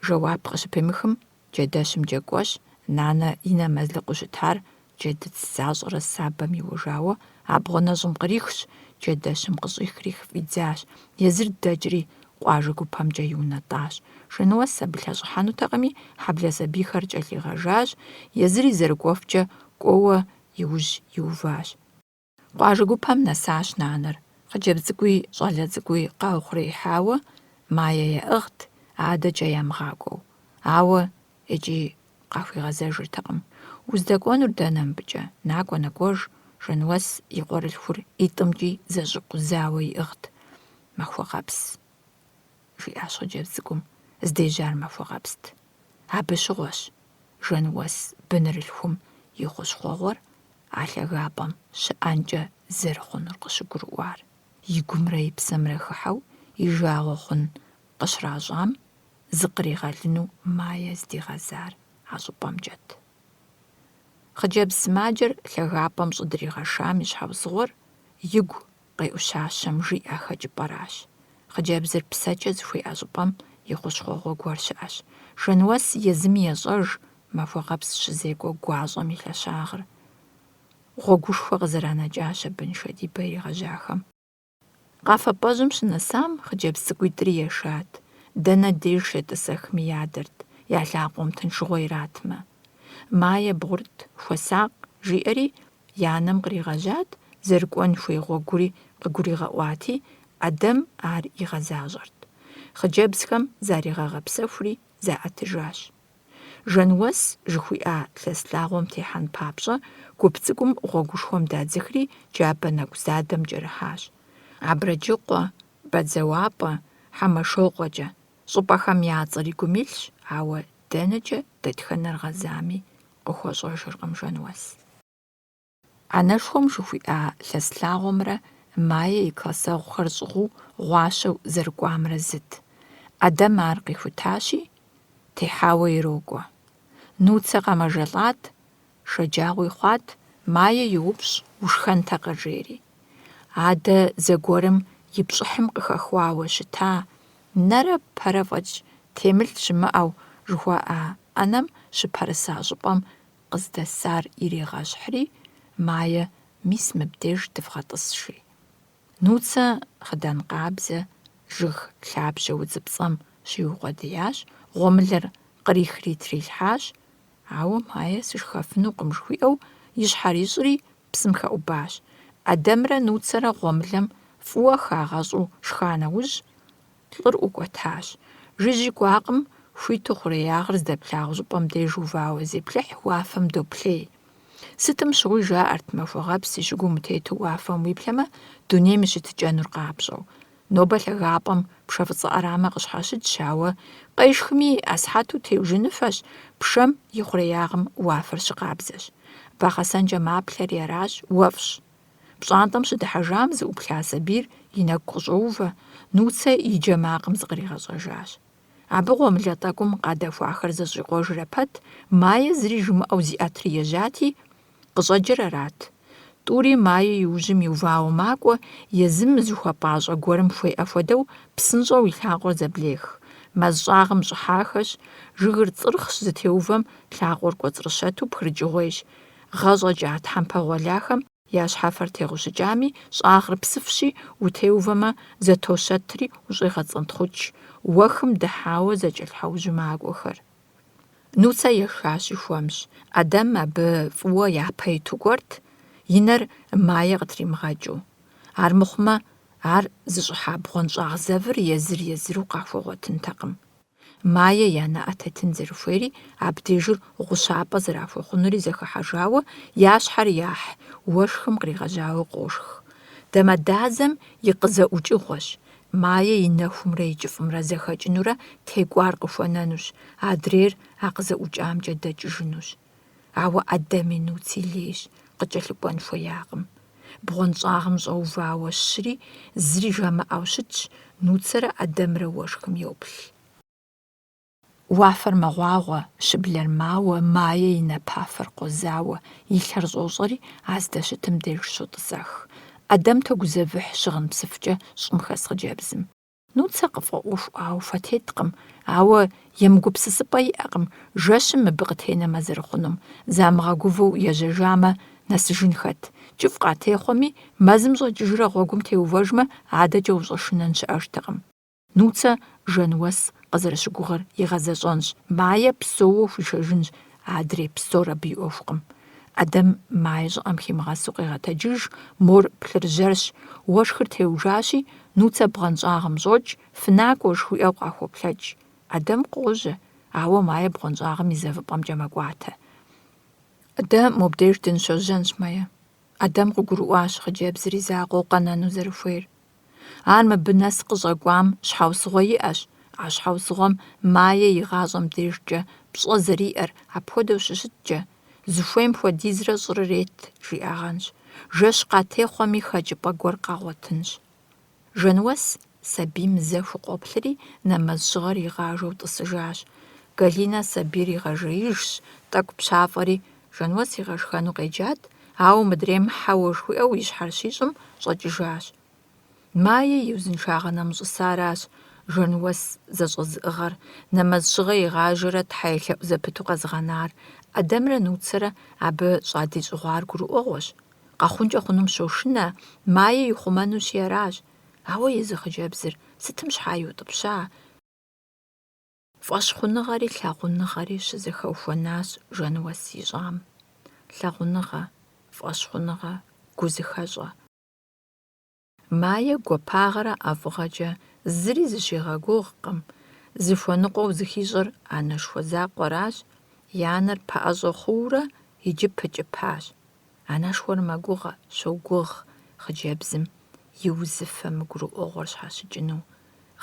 Жэуап къыщыпимыхым, джэдэщым джэгуэщ, нанэ и нэ мэзлъыкъыу щытар джэдыц защӏэрэ сабэм иужауэ, абгъуэ нэщӏым кърихщ, джэдэщым къыщӏих фӏидзащ. Езыр дэкӏри къуажэ гупэмкӏэ иунэтӏащ. Жэнуэс абы лъэщӏыхьэнутэкъыми, хьэблэ сабийхэр кӏэлъигъэжащ, езыри зэрыкӏуэфкӏэ кӏуэуэ иужь иуващ. Къуажэ гупэм нэсащ нанэр. Хъыджэбз цӏыкӏуи щӏалэ цӏыкӏуи къаухъуреихьауэ, Мае яӏыгът, адэкӏэ ямыгъакӏуэу. Ауэ икӏи къахуигъэзэжыртэкъым. Уздэкӏуэнур дэнэ мыбыкӏэ? Накӏуэ нэкӏуэж. Жэнуэс и къуэрылъхур итӏымкӏи зэщӏыкъузауэ иӏыгът. «Махуэгъэпс», жиӏащ хъыджэбз цӏыкӏум. Здежьар махуэгъэпст. Абы щыгъуэщ Жэнуэс бынырылъхум и хущхъуэгъуэр а лъагапӏэм щыӏэнкӏэ зэрыхъунур къыщыгурыӏуар. И гумрэ и псэмрэ хыхьэу и жагъуэ хъун къыщращӏам, зыкъригъэлыну Мае здигъэзар а щӏыпӏэмкӏэт. Хъыджэбз сымаджэр лъагапӏэм щӏыдригъэшам и щхьэусыгъуэр игу къеӏущащэм жиӏэ хэкӏыпӏэращ. Хъыджэбзыр псэкӏэ зыхуиӏэ щӏыпӏэм и хущхъуэгъуэ гуэр щыӏэщ. Жэнуэс езыми ещӏэж махуэгъэпс щызекӏуэ гуащӏэм и лъэщагъыр. Гъуэгушхуэ къызэранэкӏащ абы Нышэдибэ иригъэжьахэм. Къафэ пӏэщӏым щынэсам, хъыджэбз цӏыкӏуитӏри ешат. Дэнэ деж шетӏысэхми ядэрт, я лъакъуэм тыншыгъуэ иратмэ. Мае бгъурт, хуэсакъ, жиӏэри и анэм къригъэжьат, зэрыкӏуэн хуей гъуэгури къыгуригъэӏуати, ӏэдэм ар игъэзащӏэрт. Хъыджэбзхэм заригъэгъэпсэхури заӏэтыжащ. Жэнуэс жыхуиӏа лъэслъагъуэм техьэн папщӏэ, гуп цӏыкӏум гъуэгушхуэм дадзыхри джабэ нэгу задэм кӏэрыхьащ. Абрэджыкъуэ, бадзэуапӏэ, хьэмэшокъуэкӏэ щӏыпӏэхэм я цӏэр и гум илъщ, ауэ дэнэкӏэ дэтхэнэр гъэзами къыхуэщӏэжыркъым Жэнуэс. Анэшхуэм жыхуиӏа лъэслъагъуэмрэ Мае и классэгъухэр щӏыгъуу гъуащэу зэрыкӏуамрэ зыт. Ӏэдэм ар къихутащи, техьауэ ирокӏуэ. Нуцэ къэмэжэлӏат, шэджагъуи хъуат, Мае иупщӏ ушхэнтэкъэ жери. Адэ зэгуэрым и пщӏыхьым къыхэхуауэ щыта, нэрэ пэрэ фӏэкӏ темылъ щымыӏэу жыхуаӏа ӏэнэм щыпэрыса щӏыпӏэм къыздэсар иригъэщхьри, Мае мис мыбдеж дывгъэтӏысщи. Нуцэ хъыдан къабзэ, жыг лъабжьэ удзыпцӏэм щиукъуэдиящ, гъуэмылэр кърихри трилъхьащ, ауэ Мае сышхэфынукъым жыхуиӏэу и щхьэр ищӏри псым хэӏубащ. Ӏэдэмрэ нуцэрэ гъуэмылэм фӏыуэ хагъэщӏу шха нэужь, лӏыр ӏукӏуэтащ. Жыжьи кӏуакъым, хуиту хъуреягъыр здэплъагъу щӏыпӏэм деж увауэ зеплъыхь, уафэм доплъей. Сытым щыгъуи жаӏэрт махуэгъэпс и щыгум утету уафэм уиплъэмэ, дунейм ущытыкӏэнур къапщӏэу. Нобэ лъагапӏэм пшэ фӏыцӏэ ӏэрамэ къыщхьэщытщ, ауэ къешхми асхьэту теужыныфэщ, пшэм и хъуреягъым уафэр щыкъабзэщ. Вагъэсэнкӏэ маплъэри аращ, уэфӏщ. Пщӏантӏэм щыдыхьэжам зыӏуплъа сабийр и нэгу къыщӏоувэ, нуцэ и джэ макъым зыкъригъэщӏэжащ. Абы гъуэмылэ тӏэкӏум къадэхуахэр зэщӏикъуэжрэ пэт, Мае зыри жымыӏэу зиӏэтри ежьати, къыщӏэджэр арат. ТӀури Мае иужьым иувауэ макӏуэ, езым зыхуэпӏащӏэ гуэрым хуеӏэ хуэдэу псынщӏэу и лъакъуэр зэблех. Мэз щӏагъым щӏыхьахэщ, жыгыр цӏырхъщ, зытеувэм лъакъуэр кӏуэцӏрыщэту пхрыкӏыгъуейщ. Гъэщӏэкӏа тхьэмпэ гъуэляхэм Я щхьэфэр тегъущыкӀами, щӀагъыр псыфщи, утеувэмэ, зэтощэтри ущӀегъэцӀэнтхъукӀ, уэхым дыхьауэ зэкӀэлъхьэужь макӀуэхэр. Нуцэ ешащ и хуэмщ. Адэм абы фӀыуэ япэ иту кӀуэрт, и нэр мае къытримыгъэкӀыу. Армыхъумэ, ар зыщӀыхьа бгъуэнщӀагъ зэвыр езыр-езыру къахуэгъуэтынтэкъым. Мае я нэӀэ тетын зэрыхуейри, абдежыр гъущапӀэ зэрахуэхъунури зэхыхьэжауэ, я щхьэр яхь, уэшхым къригъэжьауэ къошх. Дамэдазэм и къызэӀукӀыгъуэщ. Мае и нэхумрэ и кӀыфӀымрэ зэхэкӀынурэ текӀуар къыхуэнэнущ, адрейр а къызэӀукӀамкӀэ дэкӀыжынущ. Ауэ Ӏэдэми Нуци лейщ, къыкӀэлъыкӀуэн хуеякъым. БгъуэнщӀагъым щӀэувауэ щыри, зыри жамыӀэу щытщ, Нуцэрэ Ӏэдэмрэ уэшхым йоплъ. Уафэр мэгъуагъуэ, щыблэр мауэ, Мае и нэпафэр къозауэ, и лъэр щӀощӀэри а здэщытым деж щотӀысэх. Ӏэдэм тогузэвыхь щыгъын псыфкӀэ щӀым хэс хъыджэбзым. Нуцэ къыфӀэӀуэхуауэ фэтеткъым, ауэ емыгупсысыпӀэ иӀэкъым, жэщым мыбы къытенэмэ зэрыхъунум, замыгъэгувэу ежьэжамэ, нэсыжын хэт. КӀыфӀ къатехъуэми, мэзым щӀэкӀыжрэ гъуэгум теувэжмэ, адэкӀэ ущӀэшынэн щыӀэжтэкъым. Нуцэ жэн уэс къызэрыщыгугъыр игъэзэщӀэнщ, Мае псоуэ хуишэжынщ, адрей псор абы и Ӏуэхукъым. Ӏэдэм Мае щӀыӀэм химыгъэсу къегъэтэджыж, мор плъыржьэрщ, уэшхыр теужащи, Нуцэ бгъуэнщӀагъым щӀокӀ, фынакӀуэ жыхуиӀэу къахуоплъэкӀ. Ӏэдэм къожьэ, ауэ Мае бгъуэнщӀагъым и зэвыпӀэмкӀэ мэкӀуатэ. Дэ мобдеж дынщожьэнщ Мае. Ӏэдэм къыгурыӀуащ хъыджэбзыр и закъуэу къэнэну зэрыхуейр. Ар мыбы нэс къыщӀэкӀуам щхьэусыгъуэ иӀэщ, а щхьэусыгъуэм Мае и гъащӀэм дежкӀэ пщӀэ зэриӀэр апхуэдэу щыщыткӀэ, зыхуейм хуэдизрэ щӀырыр ет, жиӀэгъэнщ. Жэщ къатехъуэми хэкӀыпӀэ гуэр къагъуэтынщ. Жэнуэс сабийм зэхуу къоплъри, нэмэз щыгъэр игъажэу тӀысыжащ. Галинэ сабийр игъэжеижщ, тӀэкӀу пщафӀэри, Жэнуэс игъэшхэну къеджат, ауэ мыдрейм хьэуэ жыхуиӀэу и щхьэр щищӀым щӀэкӀыжащ. Мае и узыншагъэ нэмыщӀысаращ Жэнуэс зэщӀэзыӀыгъэр, нэмэз щыгъэ игъажэрэ Тхьэ елъэӀу зэпыту къэзгъэнар. Ӏэдэмрэ Нуцэрэ абы щӀадищӀыгъуар гурыӀуэгъуэщ. КъэхъункӀэ хъунум щошынэ, Мае ихъумэнущи аращ. Ауэ езы хъыджэбзыр сытым щхьа йотӀыпща? ФӀэщхъуныгъэри лъагъуныгъэри щызэхэухуэнащ Жэнуэс ищӀам. Лъагъуныгъэ, фӀэщхъуныгъэ, гузыхэщӀэ. Мае гуапагъэрэ ӀэфӀыгъэкӀэ зыри зыщигъэгугъкъым. Зыхуэныкъуэу зыхищӀыр анэшхуэ закъуэращ, и анэр пэӀэщӀэ хъуурэ иджы пыкӀыпащ. Анэшхуэр мэгугъэ, щогугъ хъыджэбзым и узыфэ мыгурыӀуэгъуэр щхьэщыкӀыну,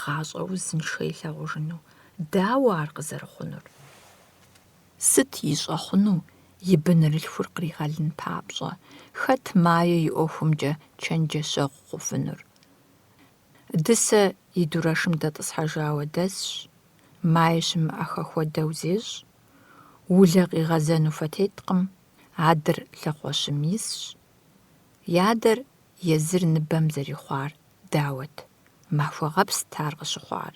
гъащӀэ узыншэ илъагъужыну. Дауэ ар къызэрыхъунур? Сыт ищӀэ хъуну и бынырылъхур къригъэлын папщӀэ? Хэт Мае и ӀуэхумкӀэ чэнджэщэгъу хъуфынур? Дысэ и дурэшым дэтӀысхьэжауэ дэсщ, Мае щымыӀэхэ хуэдэу зещӀ, улэ къигъэзэну фэтеткъым, адэр лъакъуэщым исщ. И адэр езыр ныбэм зэрихъуар дауэт? Махуэ гъэпст ар къыщыхъуар.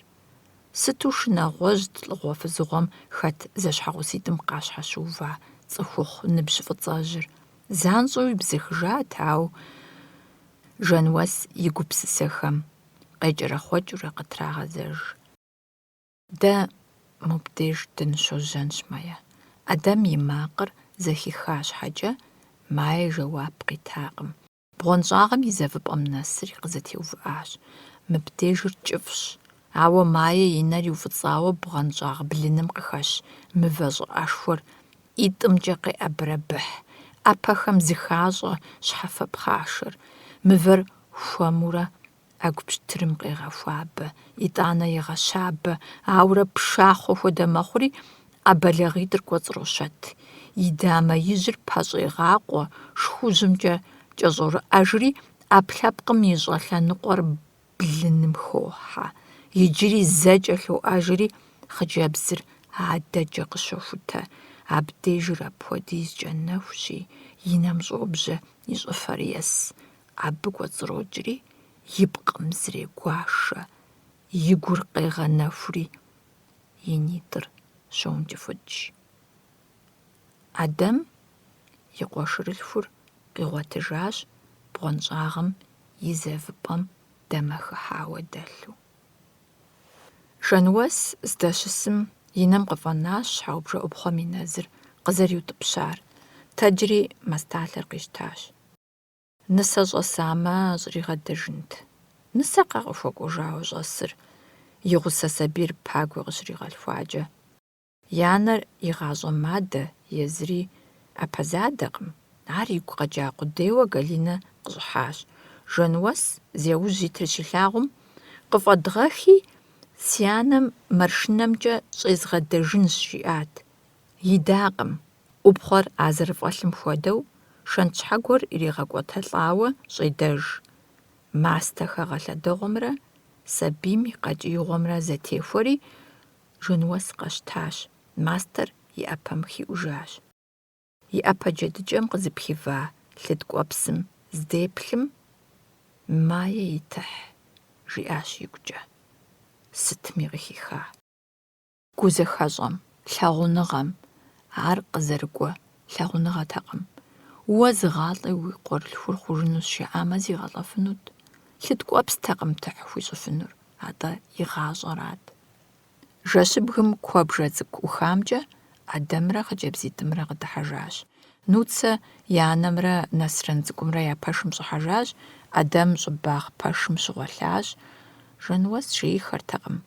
Сыту шынагъуэжьт лӀыгъуэ фызыгъуэм хэт зэщхьэгъуситӀым къащхьэщыува цӀыхухъу ныбжь фӀыцӀэжьыр. ЗанщӀэуи бзыхыжат, ауэ Жэнуэс и гупсысэхэм къекӀэрэхъуэкӀыурэ къытрагъэзэж. Дэ мобдеж дынщожьэнщ Мае. Ӏэдэм и макъыр зэхиха щхьэкӀэ, Мае жэуап къитакъым. БгъуэнщӀагъым и зэвыпӀэм нэсри къызэтеувыӀащ. Мыбдежыр кӀыфӀщ, ауэ Мае и нэр иуфӀыцӀауэ бгъуэнщӀагъ блыным къыхэщ мывэ щӀыӀэшхуэр ӀитӀымкӀэ къеӀэбырыбыхь, Ӏэпэхэм зыхащӀэ щхьэфэ пхъашэр. Мывэр хуэмурэ Ӏэгу пщтырым къегъэхуабэ, итӀанэ егъэщабэ, ауэрэ пшахъуэ хуэдэ мэхъури, ӀэбэлэгъитӀыр кӀуэцӀрощэт. И дамэ ижьыр пэщӀегъакъуэ, шхужьымкӀэ кӀэщӀорыӀэжри, Ӏэплъэпкъым и щӀэ лъэныкъуэр блыным хохьэ. Иджыри зэкӀэ лъоӀэжри, хъыджэбзыр адэкӀэ къыщохутэ. Абдежыр апхуэдизкӀэ нэхущи, и нэм щӀобжьэ, и щӀыфэр ес. Абы кӀуэцӀрокӀри, и пкъым зрегуашэ, и гур къегъэнэхури, и нитӀыр щоункӀыфӀыкӀ. Адэм и къуэшырылъхур къигъуэтыжащ бгъуэнщӀагъым и зэвыпӀэм дэмэхыхьауэ дэлъу. Жэнуэс здэщысым и нэм къыфӀэнащ щхьэубжэ Ӏупхъуэм и нэзыр къызэриутӀыпщар. Тэджри масталъэр къищтащ. Нысэ щӀэсамэ, щӀригъэдэжынт. Нысэкъэ къыхуэкӀуэжауэ щӀэсыр, и гъусэ сабийр пагуэ къыщригъэлъхуакӀэ. И нэр игъащӀэ мадэ, езыри Ӏэпэзадэкъым. Ар игу къэкӀа къудейуэ Галинэ къыщӀыхьащ. Жэнуэс зеужь итыр щилъагъум, къыфӀэдгъэхи, си анэм маршынэмкӀэ щӀезгъэдэжынщ жиӀат. Идакъым. Ӏупхъуэр а зэрыфӀэлъым хуэдэу, шэнт щхьэгуэр иригъэкӀуэтэлӀауэ щӀедэж. Мастэхэ гъэлъэдэгъуэмрэ сабийм и къэкӀиигъуэмрэ зэтехуэри, Жэнуэс къэщтащ. Мастэр и Ӏэпэм хиӀужащ. И Ӏэпэ джэдыкӀэм къызыпхива лъыткӀуэпсым здеплъым: «Мае итыхь», – жиӀащ игукӀэ. Сытми къыхиха. ГузэхэщӀэм, лъагъуныгъэм, ар къызэрыкӀуэ лъагъуныгъэтэкъым. Уэ зыгъалӀи уи къуэрлъхур хъужынущ жиӀамэ, зигъэлӀэфынут. ЛъыткӀуэпстэкъым тыхь хуищӀыфынур, атӀэ игъащӀэрат. Жэщыбгым куэбжэ цӀыкӀу ӀухамкӀэ Ӏэдэмрэ хъыджэбзитӀымрэ къыдыхьэжащ. Нуцэ и анэмрэ Нэсрэн цӀыкӀумрэ я пэшым щӀыхьэжащ. Ӏэдэм щӀыбагъ пэшым щыгъуэлъащ. Жэнуэс жеихэртэкъым.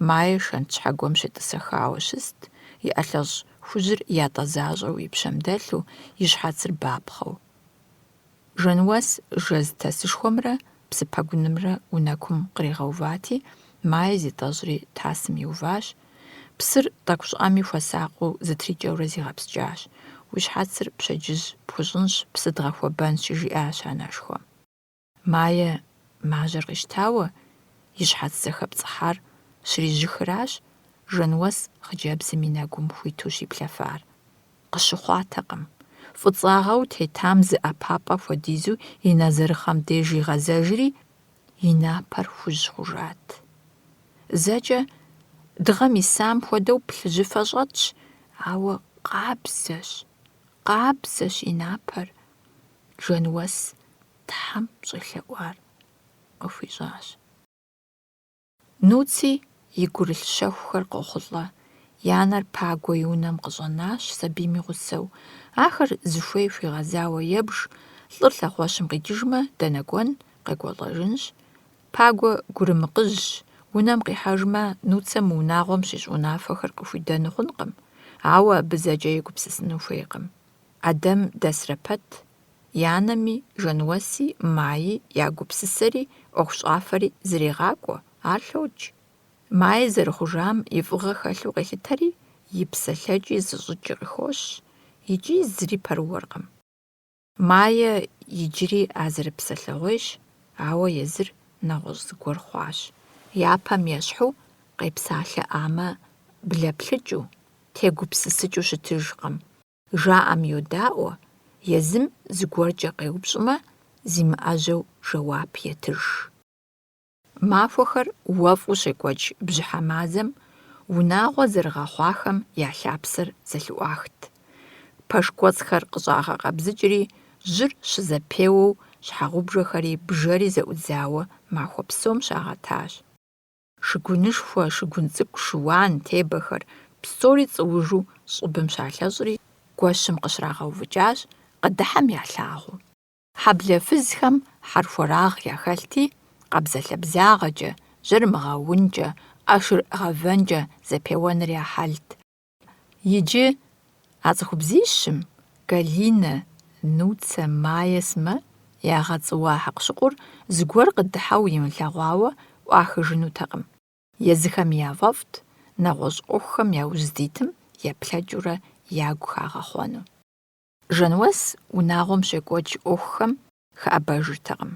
Мае шэнт щхьэгуэм щетӀысэхауэ щыст, и ӀэлъэщӀ хужьыр ятӀэ-защӀэу и пщэм дэлъу, и щхьэцыр бапхъэу. Жэнуэс жэздэсышхуэмрэ псыпэгунымрэ унэкум къригъэувати, Мае зитӀэщӀри тасым иуващ. Псыр тӀэкӀу щӀыӀэми хуэсакъыу зытрикӀэурэ зигъэпскӀащ. Уи щхьэцыр пщэдджыжь пхущӀынщ, псы дгъэхуэбэнщи, жиӀащ анэшхуэм. Мае мажэр къищтауэ, и щхьэц зэхэпцӀыхьар щрижьыхыращ. Жэнуэс хъыджэбзым и нэгум хуиту щиплъэфар. Къыщыхъуатэкъым. ФӀыцӀагъэу тетам зы ӀэпапӀэ хуэдизу и нэзэрыхъэм деж игъэзэжри, и напэр хужь хъужат. ЗэкӀэ дыгъэм исам хуэдэу плъыжьыфэ щӀэтщ, ауэ къабзэщ и напэр. Жэнуэс Тхьэм щӀелъэӀуар къыхуищӀащ. Нуци и гурылъ щэхухэр къохъулӀэ. И анэр пагуэ и унэм къыщӀэнащ, сабийм и гъусэу. Ахэр зыхуей хуигъэзауэ ебж, лӀыр лъакъуэщым къикӀыжмэ, дэнэ-кӀуэн къекӀуэлӀэжынщ. Пагуэ гурымыкъыжьщ. Унэм къихьэжмэ, нуцэм унагъуэм щищӀ унафэхэр къыхуидэну хъункъым. Ауэ абы зэкӀэ егупсысыну хуейкъым. Ӏэдэм дэсрэ пэт, и анэми Жэнуэси Маи я гупсысэри Ӏуэхущӏафэри зрегъакӀуэ, ар лъодж. Маи зэрыхъужам и фӀыгъэ хэлъу къелъытэри, и псэлъэкӀи зыщӀыкӀи къыхощ, икӀи зыри пэрыуэркъым. Маи иджыри а зэрыпсэлъэгъуейщ, ауэ езыр нэгъуэщӀ зыгуэр хъуащ. Япэм ещхьу къепсалъэӀамэ, блэплъыкӀыу, тегупсысыкӀыу щытыжкъым. ЖаӀэм йодаӀуэ, езым зыгуэркӀэ къеупщӀмэ, зимыӀэжьэу жэуап етыж. Махуэхэр уэфӀу щекӀуэкӀ бжьыхьэ мазэм унагъуэ зэрыгъэхъуахэм я лъапсэр зэлъыӀуахт. Пэш кӀуэцӀхэр къыщӀагъэкъэбзыкӀри, жьыр щызэпеуэу, щхьэгъубжэхэри бжэри зэӀудзауэ махуэ псом щагъэтащ. Шыгунышхуэ, шыгун цӀыкӀу, шыуан, тебэхэр псори цӀыужу щӀыбым щалъэщӀри, гуэщым къыщрагъэувыкӀащ, къыдыхьэм ялъагъуу. Хьэблэ фызхэм хьэрхуэрагъ яхэлъти, къабзэ-лъэбзагъэкӀэ, жьэрымыгъэункӀэ, Ӏэшыр гъэвэнкӀэ зэпеуэныр яхьэлт. Иджы а цӀыхубзищым Галинэ, Нуцэ, Маи сымэ ягъэцӀыуа хьэкъущыкъур зыгуэр къыдыхьэу имылъэгъуауэ Ӏуахыжынутэкъым. Езыхэм яфӀэфӀт, нэгъуэщӀ Ӏуэхухэм яужь здитым еплъэкӀыурэ ягу хагъэхъуэну. Жэнуэс унагъуэм щекӀуэкӀ Ӏуэхухэм хыӀэбэжыртэкъым.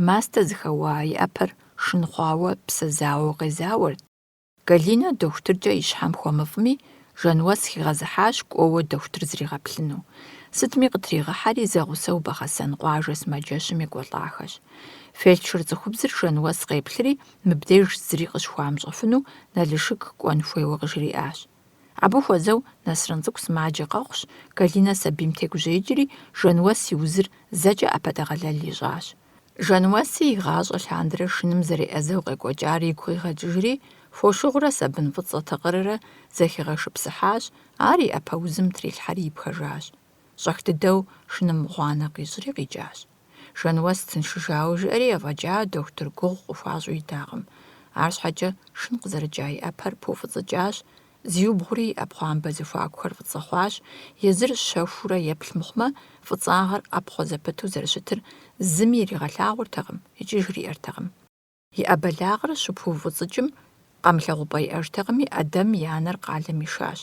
Мастэ зыхэуа и Ӏэпэр шын хъуауэ псэзауэу къезауэрт. Галинэ дохутыркӀэ и щхьэм хуэмыфӀми, Жэнуэс хигъэзыхьащ кӀуэуэ дохутыр зригъэплъыну. Сытми къытригъыхьэри, зэгъусэу Бахъэсэн къуажэ сымаджэщым екӀуэлӀахэщ. Фельдшер цӀыхубзыр Жэнуэс къеплъри, мыбдеж зыри къысхуамщӀэфыну Налышык кӀуэн хуейуэ къыжриӀащ. Абы хуэзэу Нэсрын цӀыкӀу сымаджэ къэхъущ, Галинэ сабийм тегу жеиджри Жануэс и узыр зэкӀэ Ӏэпэдэгъэлэл ищӀащ. Жануэси и гъащӀэ лъандэрэ шыным зэреӀэзэу къекӀуэкӀар игу къигъэкӀыжри, фошыгъурэ сабын фӀыцӀэ тыкъырырэ зэхигъэшыпсыхьащ, ар и Ӏэпэ узым трилъхьэри ипхъэжащ. ЩӀэх дыдэу шыным гъуанэ къищӀри къикӀащ. Жануэс тыншыжауэ жыӀэри афӀэкӀа дохутыр гугъу къыхуащӀу идакъым. АрщхьэкӀэ шын къызэрыкӀа и Ӏэпэр поуфӀыцӀыкӀащ, зиубгъури и Ӏэпхъуамбэ зыхуакухэр фӀыцӀэ хъуащ, езыр щэхуурэ еплъ мыхъумэ, фӀыцӀагъэр Ӏэпхъуэ зэпыту зэрыщытыр зыми иригъэлъагъуртэкъым икӀи жриӀэртэкъым. И Ӏэ бэлагъыр щыпыуфӀыцӀыкӀым къэмылъэгъупӀэ иӀэжтэкъыми, Ӏэдэм и анэр къалэм ишащ.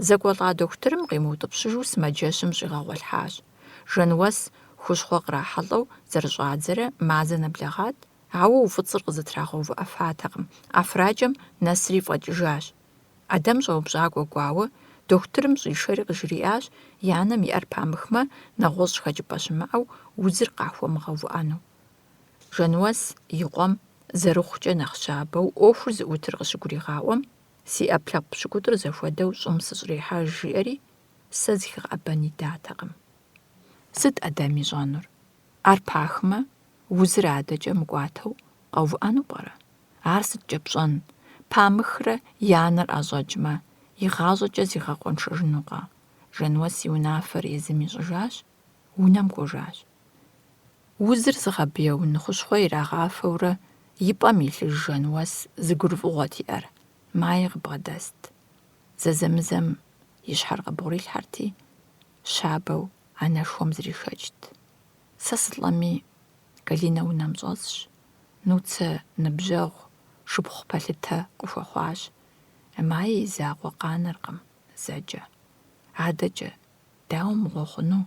ЗэкӀуэлӀа дохутырым къимыутӀыпщыжу сымаджэщым щӀигъэгъуэлъхьащ. Жануэс хущхъуэ кърахьэлӀэу зэрыщӀадзэрэ мазэ нэблэгъат, ауэ уфӀыцӀыр къызытрагъэувыӀэфатэкъым. ӀэфракӀэм Нэсри фӀэкӀыжащ. Ӏэдэм щӀэупщӀакӀуэ кӀуауэ, дохутырым щӀишэри къыжриӀащ и анэм и Ӏэр памыхмэ, нэгъуэщӀ хэкӀыпӀэ щымыӀэу узыр къахуэмыгъэувыӀэну. Жануэс и къуэм зэрыхъукӀэ нэхъ щабэу Ӏуэхур зыӀутыр къыщыгуригъаӀуэм, си Ӏэплъэкъу пщыкӀутӀыр зэхуэдэу щӀым сыщӀрехьэж жиӀэри, сэ зыхигъэӀэбэн идатэкъым. Сыт Ӏэдэм ищӀэнур? Ӏэр пахмэ, узыр адэкӀэ мыкӀуатэу къэувыӀэну пӀэрэ? Ар сыткӀэ пщӀэн? Памыхрэ и анэр ӀэщӀэкӀмэ, игъащӀэкӀэ зигъэкъуэншэжынукъэ? Жануэс и унафэр езым ищӀыжащ, унэм кӀуэжащ. Узыр зыгъэбия уныхъущхъуэ ирагъафэурэ и пӀэм илъыж Жануэс зыгурыфӀыгъуэт иӀэр. Маи къыбгъэдэст. Зэзэмызэм и щхьэр къыбгъурилъхьэрти, щабэу анэшхуэм зришэкӀт. Сэ сылӀэми Галинэ унэм щӀэсщ. Нуцэ ныбжьэгъу, шыпхъу пэлъытэ къыхуэхъуащ. Маи и закъуэ къанэркъым зэкӀэ. АдэкӀэ дауэ мыгъуэ хъуну?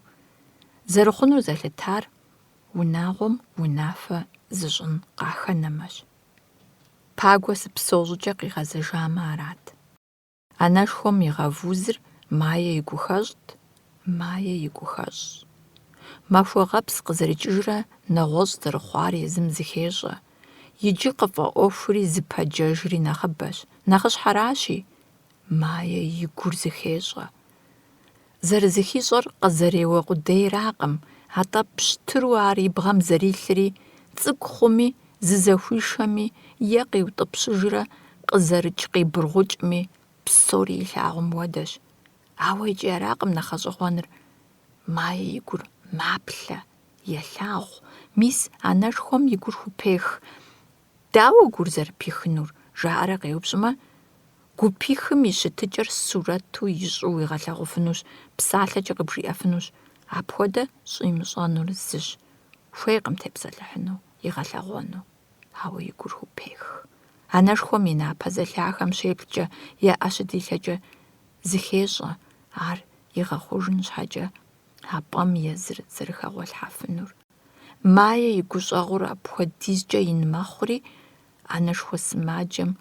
Зэрыхъунур зэлъытар унагъуэм унафэ зыщӀын къахэнэмэщ. Пагуэ сыпсэу щӀыкӀэ къигъэзэжамэ арат. Анэшхуэм игъэв узыр Мае и гухэщӀт, Мае и гухэщӀ. Махуэгъэпс къызэрикӀыжрэ нэгъуэщӀ зэрыхъуар езым зыхещӀэ. Иджы къыфӀэӀуэхури зыпэджэжри нэхъыбэщ, нэхъыщхьэращи, Маe и гур зыхещӀэ. ЗэрызыхищӀэр къызэреуэ къудейракъым, атӀэ пщтыру ар и бгъэм зэрилъри, цӀыкӀу хъуми, зызэхуишэми, е къиутӀыпщыжрэ къызэрыкӀ къибыргъукӀми, псори илъагъум хуэдэщ. Ауэ икӀи аракъым нэхъ гъэщӀэгъуэныр. Маe и гур маплъэ, елъагъу, мис анэшхуэм и гур хупех. Дауэ гур зэрыпихынур? ЖаӀэрэ къеупщӀмэ, гупихым и щытыкӀэр сурэту ищӀу уигъэлъагъуфынущ, псалъэкӀэ къыбжиӀэфынущ. Апхуэдэ щӀимыщӀэнур зыщ. Хуейкъым тепсэлъыхьыну, игъэлъэгъуэну. Ауэ и гур хупех. Анэшхуэм и напэ зэлъахэм щеплъкӀэ е Ӏэ щыдилъэкӀэ зыхещӀэ, ар игъэхъужын щхьэкӀэ а пӀэм езыр зэрыхэгъуэлъхьэфынур. Маe и гущӀэгъур апхуэдизкӀэ ин мэхъури, анэшхуэ сымаджэм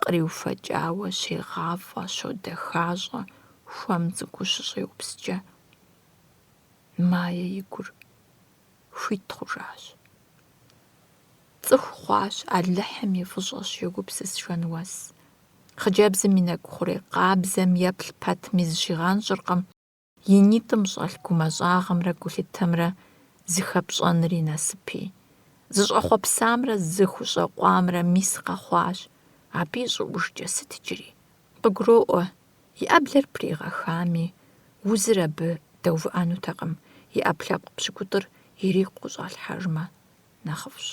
къриуфэкӀауэ щегъафӀэ, щодэхащӀэ, хуэм цӀыкӀуу щыщӀеупскӀэ. Маe и гур хуит хъужащ. Цӏыху хъуащ, Алыхьым и фӏыщӏэщ, йогупсыс Жануэс. Хъыджэбзым и нэгу хъурей къабзэм еплъ пэтми зыщигъэнщӏыркъым, и нитӏым щӏэлъ гумэщӏагъымрэ гулъытэмрэ зыхэпщӏэнри насыпи. Зыщӏэхъуэпсамрэ зыхущӏэкъуамрэ мис къэхъуащ. Абы ищӏыӏужкӏэ сыт иджыри? Къыгуроӏуэ, и ӏэблэр пригъэхами, узыр абы дэувыӏэнутэкъым, и ӏэплъэпкъ пщыкӏутӏыр ирикъуу щӏалъхьэжмэ нэхъыфӏщ.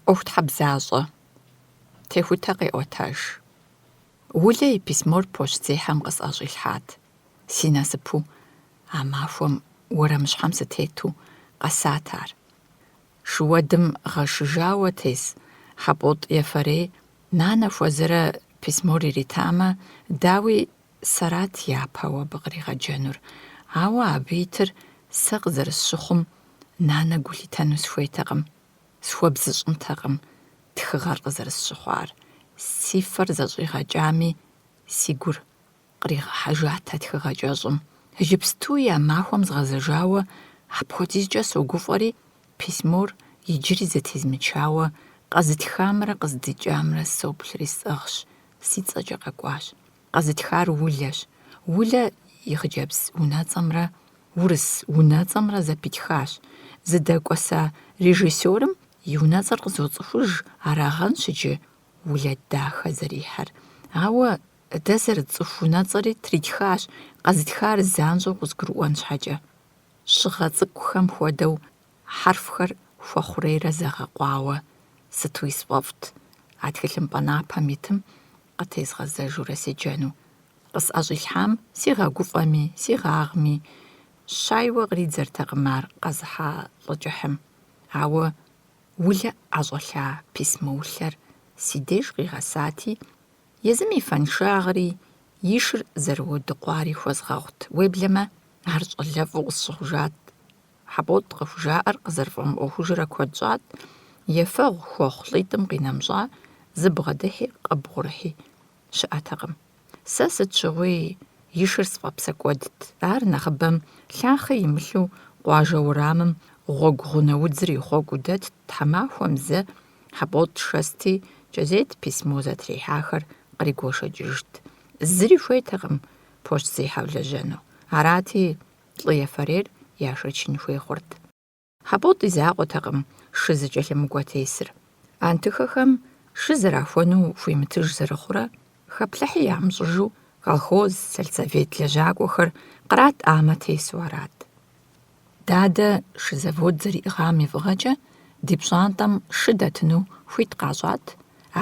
ӏуэхутхьэбзащӏэ. Техутэ къеӏуэтэж. Улэ и письмор почтзехьэм къысӏэщӏилъхьат. Си насыпу а махуэм уэрамыщхьэм сытету къэсат ар. Шууэдым гъэшыжауэ тес хьэпӏотӏ ефэрей нанэ хуэзэрэ письмор иритамэ, дауи сэрат япэу абы къригъэджэнур. Ауэ абы итыр сэ къызэрысщыхъум нанэ гу лъитэну схуейтэкъым, схуэбзыщӏынтэкъым тхыгъэр къызэрысщыхъуар. Си фэр зэщӏигъэкӏами, си гур къригъэхьэжат а тхыгъэ кӏэщӏым. Иджыпсту я махуэм згъэзэжауэ апхуэдизкӏэ согуфӏэри, письмор иджыри зэтезмычауэ къэзытхамрэ къыздикӏамрэ соплъри сӏыгъщ, си цӏэкӏэ къэкӏуащ. къэзытхар улэщ. Улэ и хъыджэбз унэцӀэмрэ урыс унэцӀэмрэ зэпитхащ. ЗыдэкӀуэса режиссерым и унэцӀэр къызоцӀыхуж арагъэнщ иджы улэ дахэ зэрихьэр. Ауэ дэ зэрыцӀыху унэцӀэри тритхащ, къэзытхар занщӀэу къызгурыӀуэн щхьэкӀэ. Щыгъэ цӀыкӀухэм хуэдэу хьэрфхэр хуэхъурейрэ зэгъэкъуауэ сытуи сфӀэфӀт а тхылъымпӀэ напэм итым къытезгъэзэжурэ седжэну. КъысӀэщӀилъхьам си гъэгуфӀэми, си гъагъми щайуэ къридзэртэкъым ар къэзыхьа лӀыкӀыхьым. Ауэ улэ ӀэщӀэлъа письмоулъэр си деж къигъэсати, езым и фэншагъри и шыр зэрыуэдыкъуари хуэзгъэгъут. Уеблэмэ, ар щӀэлэфӀу къысщыхъужат. Хьэбот къыхужаӀэр къызэрыфӀэмыӀуэхужрэ куэд щӀат. Ефэгъу хуэхъу лӀитӀым къинэмщӀа зыбгъэдыхьи къыбгъурыхьи щыӀэтэкъым. Сэ сыт щыгъуи и шыр сфӀэпсэкӀуэдт. Ар нэхъыбэм лъахъэ имылъу къуажэ уэрамым гъуэгу гъунэудзыр и гъуэгу дэтт. Тхьэмахуэм зэ хьэбот шэсти, кӀэзет письмо зэтрихьахэр къригуэшэкӀыжт. Зыри хуейтэкъым почт зехьэулэжьэну. Арати, лӀы ефэрейр яшэчын хуей хъурт. Хьэбот и закъуэтэкъым шы зыкӀэлъымыкӀуэтесыр. Антыхэхэм шы зэрахуэну хуимытыж зэрыхъурэ, хэплъыхьи ямыщӀыжу колхоз, сельсовет лэжьакӀуэхэр кърат Ӏамэ тесу арат. Дадэ шы завод зэриӀыгъам и фӀыгъэкӀэ ди пщӀантӀэм шы дэтыну хуит къащӀат,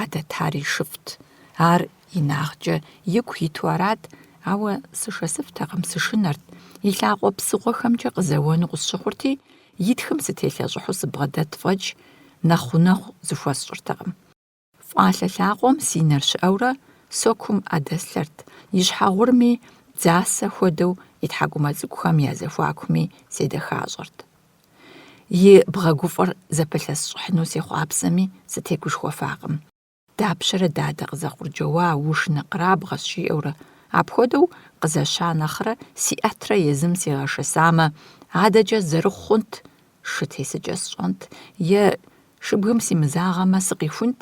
адэтари шыфт. Ар и нагъкӀэ игу иту арат, ауэ сышэсыфтэкъым, сышынэрт. И лъакъуэ псыгъуэхэмкӀэ къызэуэну къысщыхъурти, итхым сытелъэщӀыхьу сыбгъэдэт фӀэкӀ, нэхъу зыхуэсщӀыртэкъым. ФӀалъэ лъакъуэм си нэр щыӀэурэ сокум Ӏэдэслъэрт. И щхьэгъурми дзасэ хуэдэу и тхьэкӀумэ цӀыкӀухэм я зэхуакуми седэхащӀэрт. И бгъэгуфӀэр зэпылъэсщӀыхьыну сехъуапсэми, сытегушхуэфакъым. Дапщэрэ дадэ къызэкъурджэуа ушынэ кърабгъэщ жиӀэурэ. Апхуэдэу къызэща нэхърэ си Ӏэтрэ езым сигъэшэсамэ, адэкӀэ зэрыхъунт, шы тесыкӀэ сщӀэнт, е шыбгым симызагъэмэ сыкъихунт,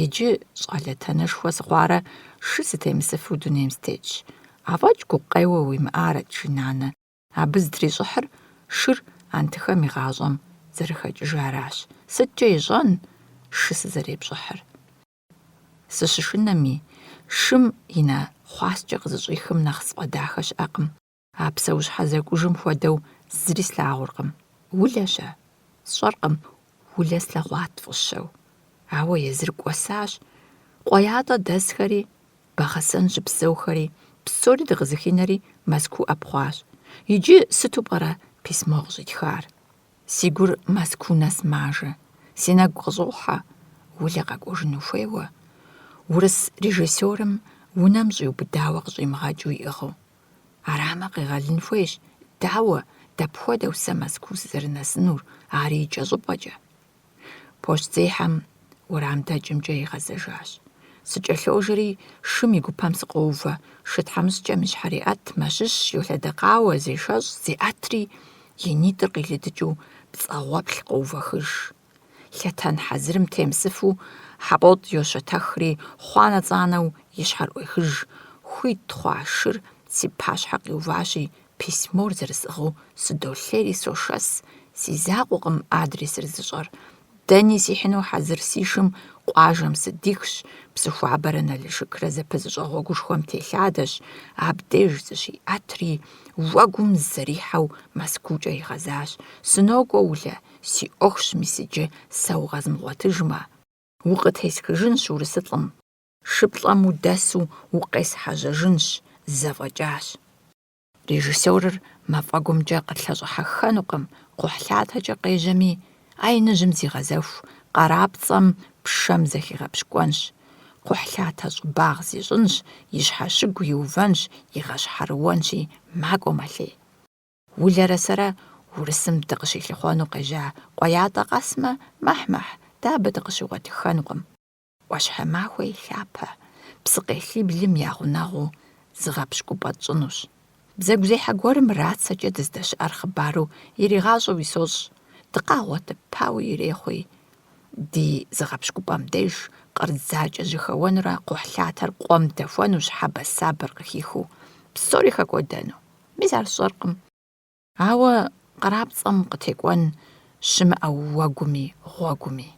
иджы щӀалэ танэшхуэ сыхъуарэ шы сытемысыфу дунейм стетщ. АфӀэкӀ гукъеуэ уимыӀарэт, жи нанэ. Абы зытрищӀыхьыр шыр антыхэм и гъащӀэм зэрыхэкӀыжу аращ. СыткӀэ ищӀэн шы сызэрепщӀыхьыр? Сыщышынэми, шым и нэ хъуаскӀэ къызыщӀихым нэхъ сфӀэдахэ щыӀэкъым. А псэущхьэ зэкӀужым хуэдэу зыри слъагъуркъым. Улэщэ? СщӀэркъым, улэ слъэгъуат фӀыщэу. Ауэ езыр кӀуэсащ. КъуеятӀэ дэсхэри, бэгъэсэн щыпсэухэри, псори дыкъызыхинэри Мэзкуу Ӏэпхъуащ. Иджы сыту пӀэрэ письмо къыщӀитхар? Си гур Мэзкуу нэс мажэ. Си нэгу къыщӀохьэ, улэ къэкӀуэжыну хуейуэ. Урыс режиссерым унэм щӀиубыдауэ къыщӀимыгъэкӀыу иӀыгъыу. Арамэ къигъэлын хуейщ. Дауэ, дапхуэдэу сэ Мэзкуу сызэрынэсынур, ари и кӀэ щӀыпӀэкӀэ. Почтзехьэм уэрам дэкӀымкӀэ игъэзэжащ. СыкӀэлъожри, шым и гупэм сыкъоувэ. Шы тхьэмыщкӀэм и щхьэриӀэт мэщыщ, йолъэдэкъауэ, зешэщӀ, зеӀэтри, и нитӀыр къилыдыкӀыу пцӀэгъуэплъ къоувэхыж. Лъэтэн хьэзырым темсыфу хьэбот йощэтэхри, хъуанэ-цӀанэу и щхьэр Ӏуехыж. Хуит хъуа шыр си пащхьэ къиуващи, письмор зэрысӀыгъыу сыдолъейри сошэс. Си закъуэкъым адресыр зыщӀэр. Дэни сихьыну хьэзыр си шым къуажэм сыдихщ. Псыхуабэрэ налышыкрэ зэпызыщӀэгъуэгушхуэм телъадэщ. Абдеж зыщиӀэтри, уэгум зэрихьэу МэзкуукӀэ игъэзащ. СынокӀуэ улэ, си Ӏуэхущ мис иджы сэ угъэзмыгъуэтыжмэ. Укъытесхыжынщ урысылӀым. ШыплӀэм удэсу укъесхьэжьэжынщ, зэфӀэкӀащ. Режиссерыр мафӀэгумкӀэ къытлъэщӀыхьэхэнукъым. КхъухьлъатэкӀэ къежьэми, а иныжьым зигъэзэху, къэрапцӀэм пшэм зэхигъэпщкӀуэнщ. Кхъухьлъатэ щӀыбагъ зищӀынщ, и щхьэ щыгу иувэнщ, игъэщхьэрыуэнщи, макӀуэ мэлъей. Улэрэ сэрэ урысым дыкъыщилъыхъуэну къежьа. КъуеятӀэ къэсмэ, мэхь-мэхь, дэ абы дыкъыщыгъуэтыхэнукъым. Ӏуащхьэ махуэ илъапэ, псыкъелъиблым я гъунэгъуу зыгъэпщкӀупӀэ тщӀынущ. Бзэгузехьэ гуэрым рацэкӀэ дыздэщыӀэр хъыбару иригъащӀэу исощӀ. Дыкъагъуэтыпауи ирехъуи, ди зыгъэпщкӀупӀэм деж къырдзакӏэ жьыхэуэнурэ кхъухьлъатэр къуэм дэхуэну щхьэбэ сабэр къыхихыу псори хэкӏуэдэну. Мис ар сщӏэркъым. Ауэ къэрапцӏэм къытекӏуэн щымыӏэ уэгуми гъуэгуми.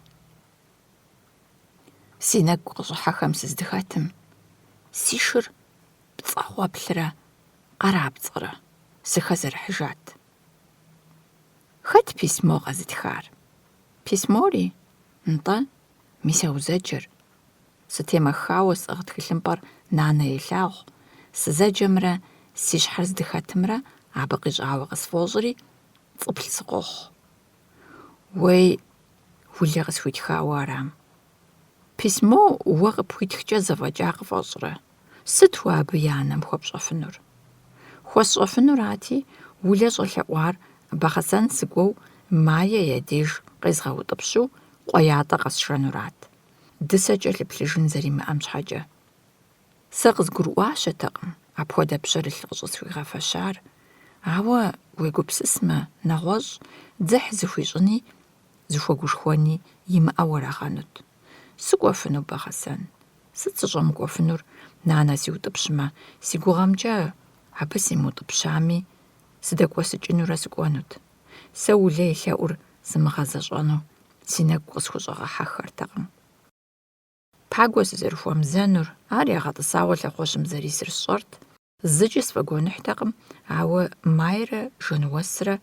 Си нэгу къыщӏыхьэхэм сыздыхэтым. Си шыр пцӏэгъуэплърэ къэрапцӏэрэ сыхэзэрыхьыжат. Хэт письмо къэзытхар? Письмори? НтӀэ, мис яузэджэр. Сытемэхауэ сӀыгъ тхылъымпӀэр нанэ елъагъу. Сызэджэмрэ си щхьэр здыхэтымрэ абы къищӀауэ къысфӀощӀри цӀыплъ сыкъохъу. Уей, улэ къысхуитхауэ арам. Письмо уэ къыпхуитхкӀэ зэфӀэкӀа къыфӀэщӀрэ? Сыт уэ абы и анэм хуэпщӀэфынур? ХуэсщӀэфынурати, улэ щӀэлъэӀуар Бахъэсэн сыкӀуэу Майя я деж къезгъэутӀыпщу къуеятӀэ къэсшэнурат, дысэкӀэ лыплъыжын зэримыӀэм щхьэкӀэ. Сэ къызгурыӀуащэтэкъым апхуэдэ пщэрылъ къыщӀысхуигъэфэщар, ауэ уегупсысмэ, нэгъуэщӀ, дзыхь зыхуищӀыни, зыхуэгушхуэни имыӀэу уэрагъэнут. СыкӀуэфыну, Бахъэсэн? Сыт сыщӀэмыкӀуэфынур? Нанэ сиутӀыпщмэ, си гугъэмкӀэ абы симыутӀыпщами, сыдэкӀуэсыкӀынурэ сыкӀуэнут. Сэ улэ илъэӀур зымыгъэзэщӀэну си нэгу къысхущӀэгъэхьэхэртэкъым. Пагуэ сызэрыхуэмызэнур, ар ягъэтӀысауэ лъэхъуэщым зэрисыр сщӀэрт, зыкӀи сфӀэгуэныхьтэкъым, ауэ Майрэ Жэнуэсрэ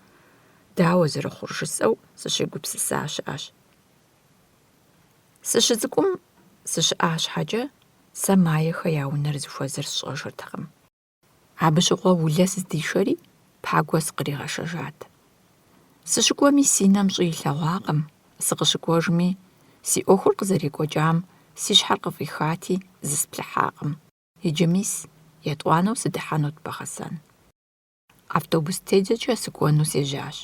дауэ зэрыхъур жысӀэу сыщегупсыса щыӀэщ. СыщыцӀыкӀум сыщыӀа щхьэкӀэ, сэ Майехэ я унэр зыхуэзэр сщӀэжыртэкъым. Абы щыгъуэ улэ сыздишэри, Пагуэ сыкъригъэшэжат. СыщыкӀуэми си нэм щӀы илъэгъуакъым, сыкъыщыкӀуэжми, си Ӏуэхур къызэрекӀуэкӀам си щхьэр къыфӀихати, зысплъыхьакъым. Иджы мис етӀуанэу сыдыхьэнут, Бахъэсэн. Автобус тедзэкӀэ сыкӀуэну сежьащ.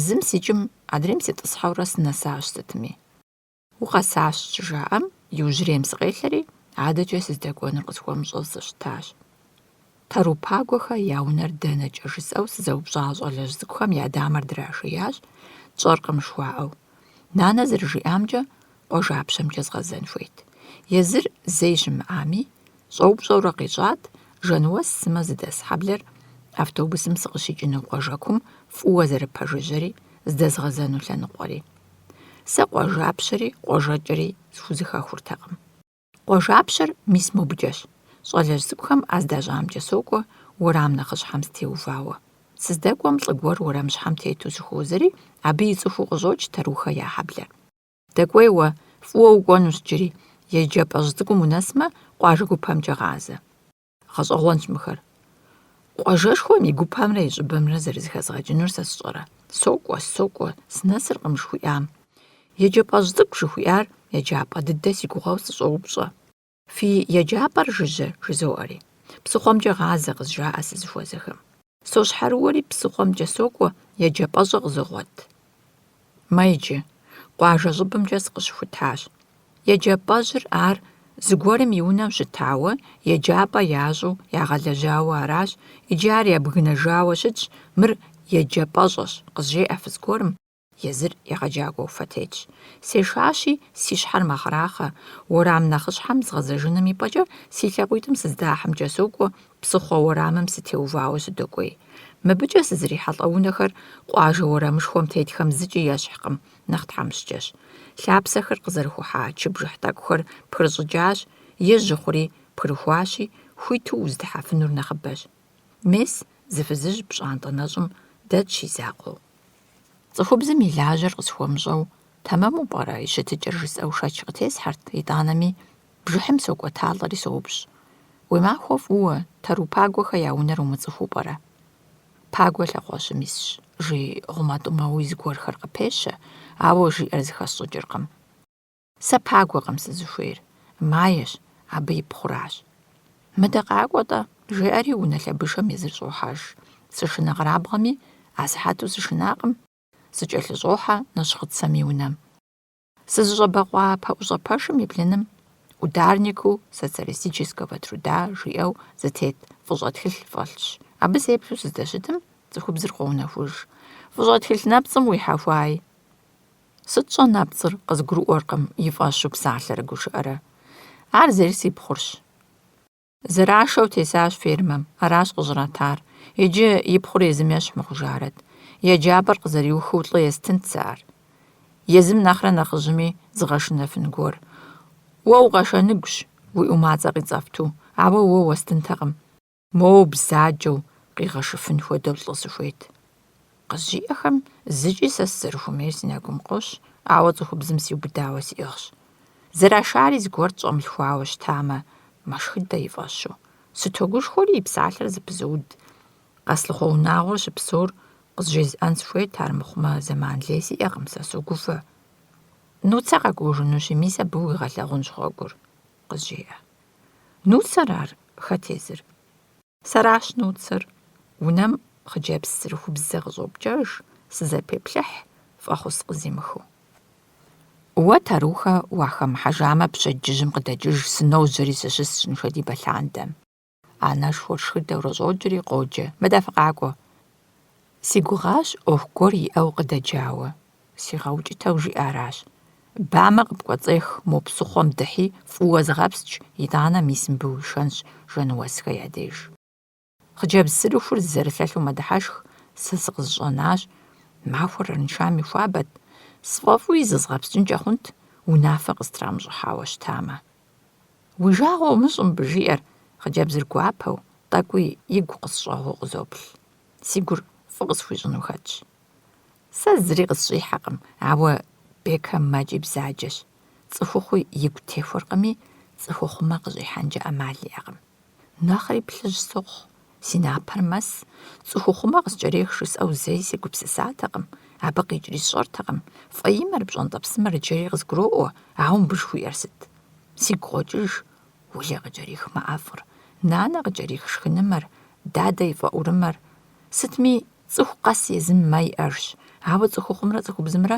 Зым си кӀым адрейм сетӀысхьэурэ сынэсащ сытми. Укъэсащ щӀыжаӀэм, иужьрейм сыкъелъэри, адэкӀэ сыздэкӀуэнур къысхуэмыщӀэу сыщтащ. Тэру Пагуэхэ я унэр дэнэкӀэ жысӀэу сызэупщӀа щӀалэжь цӀыкӀухэм я дамэр драшеящ, тщӀэркъым жыхуаӀэу. Нанэ зэрыжиӀамкӀэ, къуажапщэмкӀэ згъэзэн хуейт. Езыр зэи щымыӀами, щӀэупщӀэурэ къищӀат, Жэнуэс сымэ зыдэс хьэблэр автобусым сыкъыщикӀыну къуажэкум фӀыуэ зэрыпэжыжьэри, здэзгъэзэну лъэныкъуэри. Сэ къуажапщэри къуажэкӀэри схузэхэхуртэкъым. Къуажапщэр мис мобыкӀэщ. Щӏалэжь цӏыкӏухэм ӏэ здащӏамкӏэ сокӏуэ, уэрам нэхъыщхьэм сытеувауэ. Сыздэкӏуэм лӏы гуэр уэрамщхьэм тету зыхуозэри, абы и цӏыхуу къыщӏокӏ тэрухэ я хьэблэр. Дэкӏуейуэ, фӏыуэ укӏуэнущ иджыри, еджапӏэщӏ цӏыкӏум унэсмэ, къуажэ гупэмкӏэ къазэ. Гъэщӏэгъуэнщ мыхэр. Къуажэшхуэм и гупэмрэ и щӏыбымрэ зэрызэхэзгъэкӏынур сэ сщӏэрэ. Сокӏуэ, сынэсыркъым жыхуиӏам. Еджапӏэщӏ цӏыкӏу жыхуиӏар еджапӏэ дыдэ си гугъэу сыщӏоупщӏэ. Фи еджапӏэр жыжьэ, жызоӏэри. Псыхъуэмкӏэ гъазэ къызжаӏэ сызыхуэзэхэм. Сощхьэрыуэри псыхъуэмкӏэ сокӏуэ, еджапӏэщӏэ къызогъуэт. Мэ иджы, къуажэ щӏыбымкӏэ сыкъыщыхутащ. Еджапӏэщӏыр ар зыгуэрым и унэм щытауэ, еджапӏэ ящӏу, ягъэлэжьауэ аращ, иджы ар ябгынэжауэ щытщ, мыр еджапӏэщӏэщ, къызжеӏэ фыз гуэрым. Езыр егъэджакӏуэу фэтетщ. Сешащи, си щхьэр мэгърахъэ, уэрам нэхъыщхьэм згъэзэжыным ипӏэкӏэ си лъакъуитӏым сыздахьымкӏэ сокӏуэ, псыхъуэ уэрамым сытеувауэ сыдокӏуей. Мыбыкӏэ сызэрихьэлӏэ унэхэр къуажэ уэрамышхуэм тетхэм зыкӏи ещхькъым, нэхъ тхьэмыщкӏэщ. Лъапсэхэр къызэрыхухьа чыбжыхь тӏэкӏухэр пхырыщӏыкӏащ, е жьы хъури пхырыхуащи, хуиту уздыхьэфынур нэхъыбэщ. Мес зы фызыжь пщӏантӏэ нэщӏым дэтщ и закъуэу. Цӏыхубзым и лажьэр къысхуэмыщӏэу, тэмэму пӏэрэ и щытыкӏэр жысӏэу шэч къытесхьэрт, итӏанэми бжыхьым сокӏуэталӏэри соупщӏ. Уи махуэ фӏыуэ, тэру Пагуэхэ я унэр умыцӏыхуу пӏэрэ? Пагуэ лъэхъуэщым исщ, жи гъумэтӏумэуи зыгуэрхэр къыпещэ, ауэ жиӏэр зыхэсщӏыкӏыркъым. Сэ Пагуэкъым сызыхуейр, Майещ, абы ипхъуращ. Мыдэ къакӏуэ-тӏэ, жеӏэри унэ лъэбыжэм езыр щӏохьэж. Сышынэ къэрабгъэми, асыхьэту сышынакъым, сыкӏэлъыщӏохьэ нэщхъыцэм и унэм. Сызыщӏэбэкъуа пэӏущӏэ пэшым и блыным «Ударнику социалистического труда» жиӏэу зытет фӏыщӏэ тхылъ фӏэлъщ. Абы зеплъу сыздэщытым, цӏыхубзыр къоунэхуж. Фӏыщӏэ тхылъ нэпцӏым уихьэхуаи. Сыт щӏэна пцӏыр къызгурыӏуэркъым и фӏэщу псалъэрэ гушыӏэрэ? Ар зэри си пхъурщ. Зэрашэу тесащ фермэм, аращ къыщӏратар. Иджы и пхъур езым ещхь мыхъужарэт. Еджапӏэр къызэриухыу лӏы естынт сэ ар. Езым нэхърэ нэхъыжьыми зыгъэшынэфын гуэр. Уэ укъэшэныгущ, уи ӏумацӏэ къицӏэфту, ауэ уэ уэстынтэкъым. Моуэ бзаджэу къигъэшыфын хуэдэу лӏы сыхуейт. Къызжиӏэхэм зыкӏи сэ сызэрыхуэмейр си нэгум къощ, ауэ цӏыхубзым сиубыдауэ сиӏыгъщ. Зэрашари зыгуэр тщӏэмылъхуауэ щытамэ, мэшхыдэ и фӏэщу. Сытогушхуэри и псалъэр зыпызууд. Къэслъыхъуэ унагъуэр щыпсэур къызжезыӏэн сыхуейт, армыхъумэ зэман лей сиӏэкъым, сэ согуфэ. Нуцэ къэкӏуэжынущи, мис абы уигъэлъагъунщ гъуэгур, къызжеӏэ. Нуцэр ар хэт езыр? Сэращ нуцэр. Унэм хъыджэбз цӏырыхубзэ къыщӏопкӏэж, сызэпеплъыхь, фӏэхъус къызимыхыу. Уэ тэрухэ уахэмыхьэжамэ, пщэдджыжьым къыдэкӏыж, сыножьэри сыщысщ Ныжэдибэ лъандэм. Анэшхуэр шхыдэу щӏоджэри къоджэ. Мыдэ фыкъакӏуэ. Си гугъащ ӏуэху гуэр иӏэу къыдэджауэ. Сигъэукӏытэу жиӏаращ. Бамэ къыпкӏуэцӏех, мо псыхъуэм дыхьи фӏыуэ зыгъэпскӏ, итӏанэ мис мыбы уишэнщ жэнуэсхэ я деж. Хъыджэбз цӏырыхур зызэрылъэлъу мэдыхьэшх, сэ сыкъызщӏэнащ. Махуэр арыншам и хуабэт. Сфӏэфӏуи зызгъэпскӏынкӏэ хъунт, унафэ къыстрамыщӏыхьауэ щытамэ. Уи жагъуэ умыщӏ мыбы жиӏэр, хъыджэбзыр гуапэу, тӏэкӏуи игу къысщӏэгъуу къызоплъ. Си гур фӏы къысхуищӏыну хэтщ. Сэ зыри къысщӏихьэкъым, ауэ бекхэм мэкӏи бзаджэщ. Цӏыхухъуи игу техуэркъыми, цӏыхухъумэ къыщӏихьэнкӏэ ӏэмал иӏэкъым. Нэхъри плъыжь сохъу. Си напэр мэс. Цӏыхухъумэ къыскӏэрех жысӏэу зэи сегупсысатэкъым. Абы къикӏри сщӏэртэкъым. Фӏеимэр, пщӏэнтӏэпсымэр иджыри къызгуроӏуэ, ауэ мыбы жыхуиӏэр сыт? Сигу къокӏыж. Улэ къыкӏэрих мыӏэфӏыр, нанэ къыкӏэрих шхынымэр, дадэ и фӏэӏурымэр. Сытми цӏыху къэс езым мэ иӏэжщ. Ауэ цӏыхухъумрэ цӏыхубзымрэ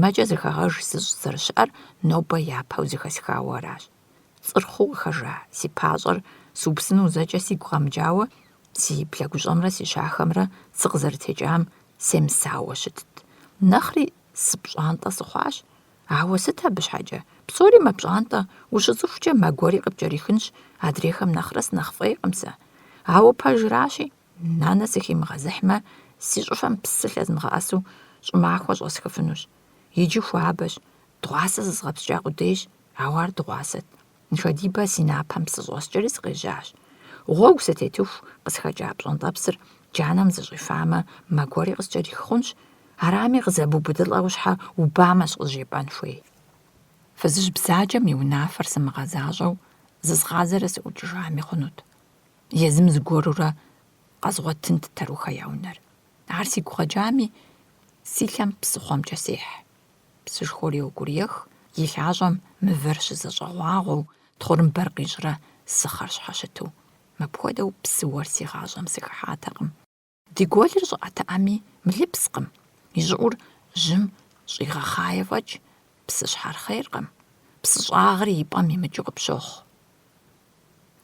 мэкӏэ зыхэгъэж зэрыщыӏэр нобэ япэу зыхэсхауэ аращ. Цӏырхъуу къыхэжа си пащӏэр сыупсыну зэкӏэ сигу къэмыкӏауэ, си блэгущӏэмрэ си щахэмрэ цы къызэрытекӏам семысауэ щытт. Нэхъри сыпщӏантӏэ сыхъуащ. Ауэ сыт абы щхьэкӏэ? Псори мэпщӏантӏэ, ущыцӏыхукӏэ мэ гуэри къыпкӏэрихынщ, адрейхэм нэхърэ сынэхъ фӏейкъым сэ. Ауэ пэжращи, нанэ сыхимыгъэзыхьмэ, си щӏыфэм псы лъэзмыгъэӏэсу щӏымахуэ щӏэсхыфынущ. Иджы хуабэщ, дыгъуасэ зызгъэпскӏа къудейщ, ауэ ар дыгъуасэт. Ныжэдибэ си напэм псы щӏэскӏэри сыкъежьащ. Гъуэгу сытетыху къысхэкӏа пщӏэнтӏэпсыр джанэм зыщӏифамэ, мэ гуэри къыскӏэрих хъунщ. Арами къызэбубыдылӏэу щхьэ убамэщ къызжепӏэн хуей. Фызыжь бзаджэм и унафэр сымыгъэзащӏэу, зызгъазэрэ сыӏукӏыжами хъунут. Езым зыгуэрурэ къэзгъуэтынт тэрухэ я унэр. Ар сигу къэкӏами, си лъэм псыхъуэмкӏэ сехь. Псыжхуэр йогурех, и лъащӏэм мывэр щызэщӏэгъуагъуэу, тхъурымбэр къищӏрэ сыхъэр щхьэ щыту. Мыпхуэдэу псыуэр си гъащӏэм сыхыхьатэкъым. Ди гуэлыр щӏыӏэтыӏэми мылыпскъым. И щӏыӏур жьым щӏигъэхъа ефӏэкӏ, псыщхьэр хъейркъым. Псыщӏагъри и пӏэм имыкӏыу къыпщохъу.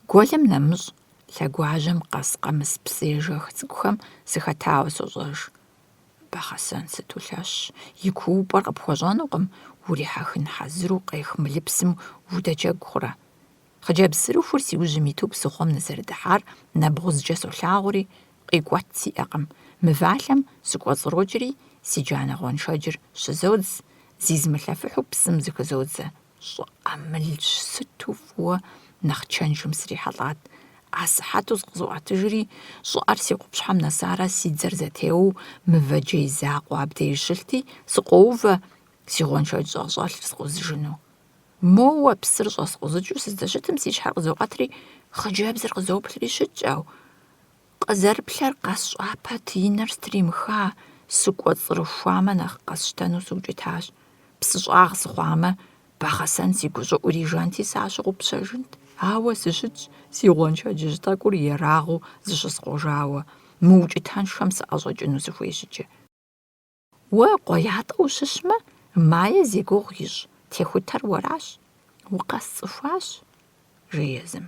Гуэлым нэмыщӏ лъэгуажьэм къэс къэмыс псыежэх цӏыкӏухэм сыхэтауэ сощӏэж. Бахъэсэн сыту лъэщ. И куупӏэр къыпхуэщӏэнукъым, урихьэхын хьэзыру къех мылыпсым удэджэгу хъурэ. Хъыджэбз цӏырыхур си ужьым иту псыхъуэм нызэрыдыхьар нэбгъузкӏэ солъагъури, къикӏуэт сиӏэкъым. Мывалъэм сыкӏуэцӏрокӏри, си джанэгъуэншэджыр щызодз, зизмылъэфыхьу псым зыхызодзэ. ЩӀыӀэмылщ, сыту фӀыуэ нэхъ чэнжым срихьэлӀат. Асыхьэту къызоӀэтыжри, щӀыӀэр си къупщхьэм нэсарэ си дзэр зэтеуэу мывэджей закъуэ абдеж щылъти, сыкъоувэ си гъуэншэдж щӀэлъ сыкъузыжыну. Моуэ псыр щӀэскъузыкӀыу сыздэщытым, си щхьэр къызокъэтри, хъыджэбзыр къызоплъри щыкӀэу. Къызэрыплъэр къэс щӀапэт, и нэр стримыха, сыкӀуэцӀрыхуамэ, нэхъ къэсщтэну сыукӀытащ. Псыщӏагъ сыхъуамэ, бахъэсэн си гущӀыӀури жанти сащыгъупщэжынт. Ауэ сыщытщ, си гъуэншэджыжь тӀэкӀур ерагъыу зыщыскъуэжауэ, мыукӀытэншэм сыӀэщӀэкӀыну сыхуежьыкӀэ. Уэ къуеятӀэ ущыщмэ, мае зегугъу ищӀ, техутэр уэращ. УкъэсцӀыхуащ, жеезым.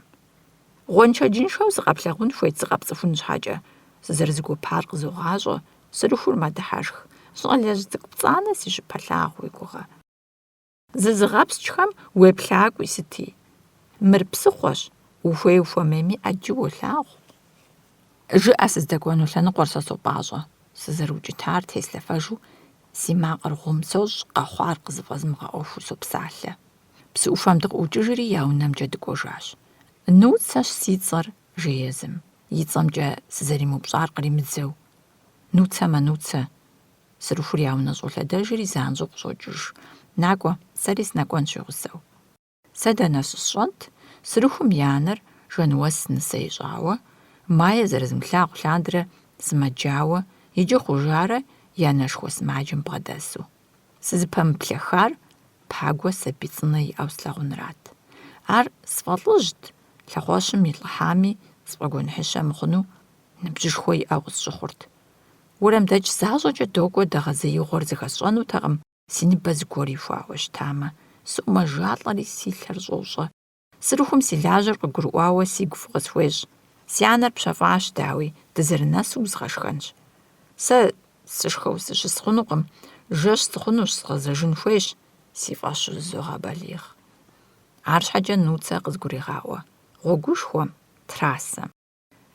Гъуэншэджыншэу сыкъэплъагъун хуейт сыкъэпцӀыхун щхьэкӀэ. Сызэрызэгуэпар къызогъащӀэ, сырыхур мэдыхьэшх. щӏалэжь цӏыкӏу пцӏанэ си щыпэлъагъу уи гугъэ. Зызыгъэпскӏхэм уеплъакӏуи сыти. Мыр псыхъуэщ, ухуей ухуэмейми ӏэджи уолъагъу. ЖыӀэ сыздэкӏуэну лъэныкъуэр сэ сопӏащӏэ. Сызэрыукӏытар теслъэфэжу си макъыр гъум сощӏ, къэхъуар къызыфӏэзмыгъэӏуэхуу сопсалъэ. Псы Ӏуфэм дыкъыукӏыжри я унэмкӏэ дыкӏуэжащ. Нуцэщ си цӏэр, жей езым. И цӏэмкӏэ сызэримыупщӏар къримыдзэу. Нуцэ-мэнуцэ. Сырыхур я унэ щӏолъэдэжри занщӏэу къыщокӏыж. Накӏуэ, сэри сынэкӏуэнщ уи гъусэу. Сэ дэнэ сыщӏэнт, Сырыхум и анэр Жэнуэс нысэ ищӏауэ, Майе зэрызмылъагъу лъандэрэ сымэджауэ, иджы хъужарэ я нэшхуэ сымаджэм бгъэдэсу. Сызыпэмыплъэхар Пагуэ сабий цӏынэ иӏэу слъагъунырат. Ар сфӏэлӏыжьт, лъэхъуэщым илӏыхьами, сфӏэгуэныхьыщэ мыхъуну ныбжьышхуэ иӏэу къысщыхъурт. Уэрамдэкӏ защӏэкӏэ докӏуэ дэгъэзеигъуэр зыхэсщӏэнутэкъым, си ныбэ зыгуэри хуауэ щытамэ. Сыӏумэжалӏэри си лъэр щӏощӏэ. Сырыхум си лажьэр къыгурыӏуауэ сигу фӏыкъысхуещӏ. Си анэр пщэфӏащ, дауи, дызэрынэсу узгъэшхэнщ. Сэ сышхыу сыщысхъунукъым, жэщ сыхъунущ, сгъэзэжын хуейщ, си фӏэщу зызогъэбэлигъ. Арщхьэкӏэ нуцэ къызгурегъаӏуэ. Гъуэгушхуэм, трасэм.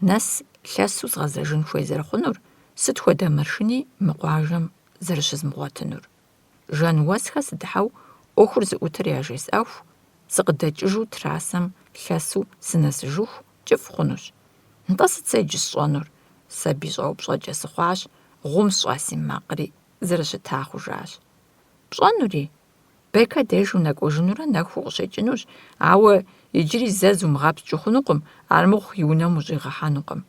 Нэс лъэсу згъэзэжын хуей зэрыхъунур, сыт хуэдэ мэршыни мы къуажэм зэрыщызмыгъуэтынур. Жэнуэсхэ сыдыхьэу ӏуэхур зыӏутыр яжесӏэху, сыкъыдэкӏыжу трасэм лъэсу сынэсыжыху кӏыфӏ хъунущ. НтӀэ сыт сэ иджы сщӏэнур? Сабий щӏэупщӏэкӏэ сыхъуащ, гъум сщӏа си макъри зэрыщыта хъужащ. Пщӏэнури, Бэкэ деж унэкӏуэжынурэ нэху укъыщекӏынущ, ауэ иджыри зэ зумыгъэпскӏыу хъунукъым, армыхъу и унэм ущӏигъэхьэнукъым.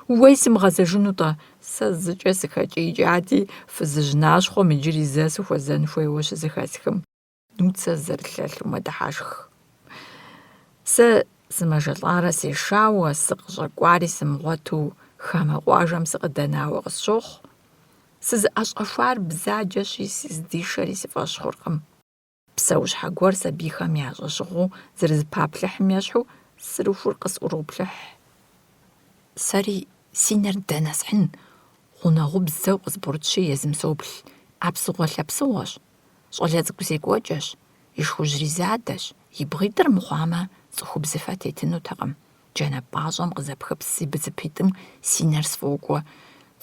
Уей сымыгъэзэжыну-тӏэ? Сэ зыкӏэ сыхэкӏиикӏати, фызыжь нащхъуэм иджыри зэ сыхуэзэн хуейуэ щызэхэсхым. Нуцэ зэрылъэлъу мэдыхьэшх. Сэ сымэжэлӏарэ сешауэ, сыкъыщӏэкӏуари сымыгъуэту хамэ къуажэм сыкъыдэнауэ къысщохъу. Сызыӏэщӏэхуар бзаджэщи, сыздишэри си фӏэщ хъуркъым. Псэущхьэ гуэр сабийхэм ящӏэщыгъуу зэрызыпаплъыхьым ещхьу, Сырыхур къысӏурыуплъыхь. Сэри си нэр дэнэ схьын, гъунэгъубзэу къызбурытщи, езым соплъ. А псыгъуэ лъэпсыгъуэщ. ЩӀалэ цӀыкӀу зекӀуэкӀэщ, ишхужьри задэщ. И бгъитӀыр мыхъуамэ, цӀыхубзыфэ тетынутэкъым. Джанэ пӀащӀэм къызэпхыпс си быдзыпитӀым си нэр сфокӀуэ.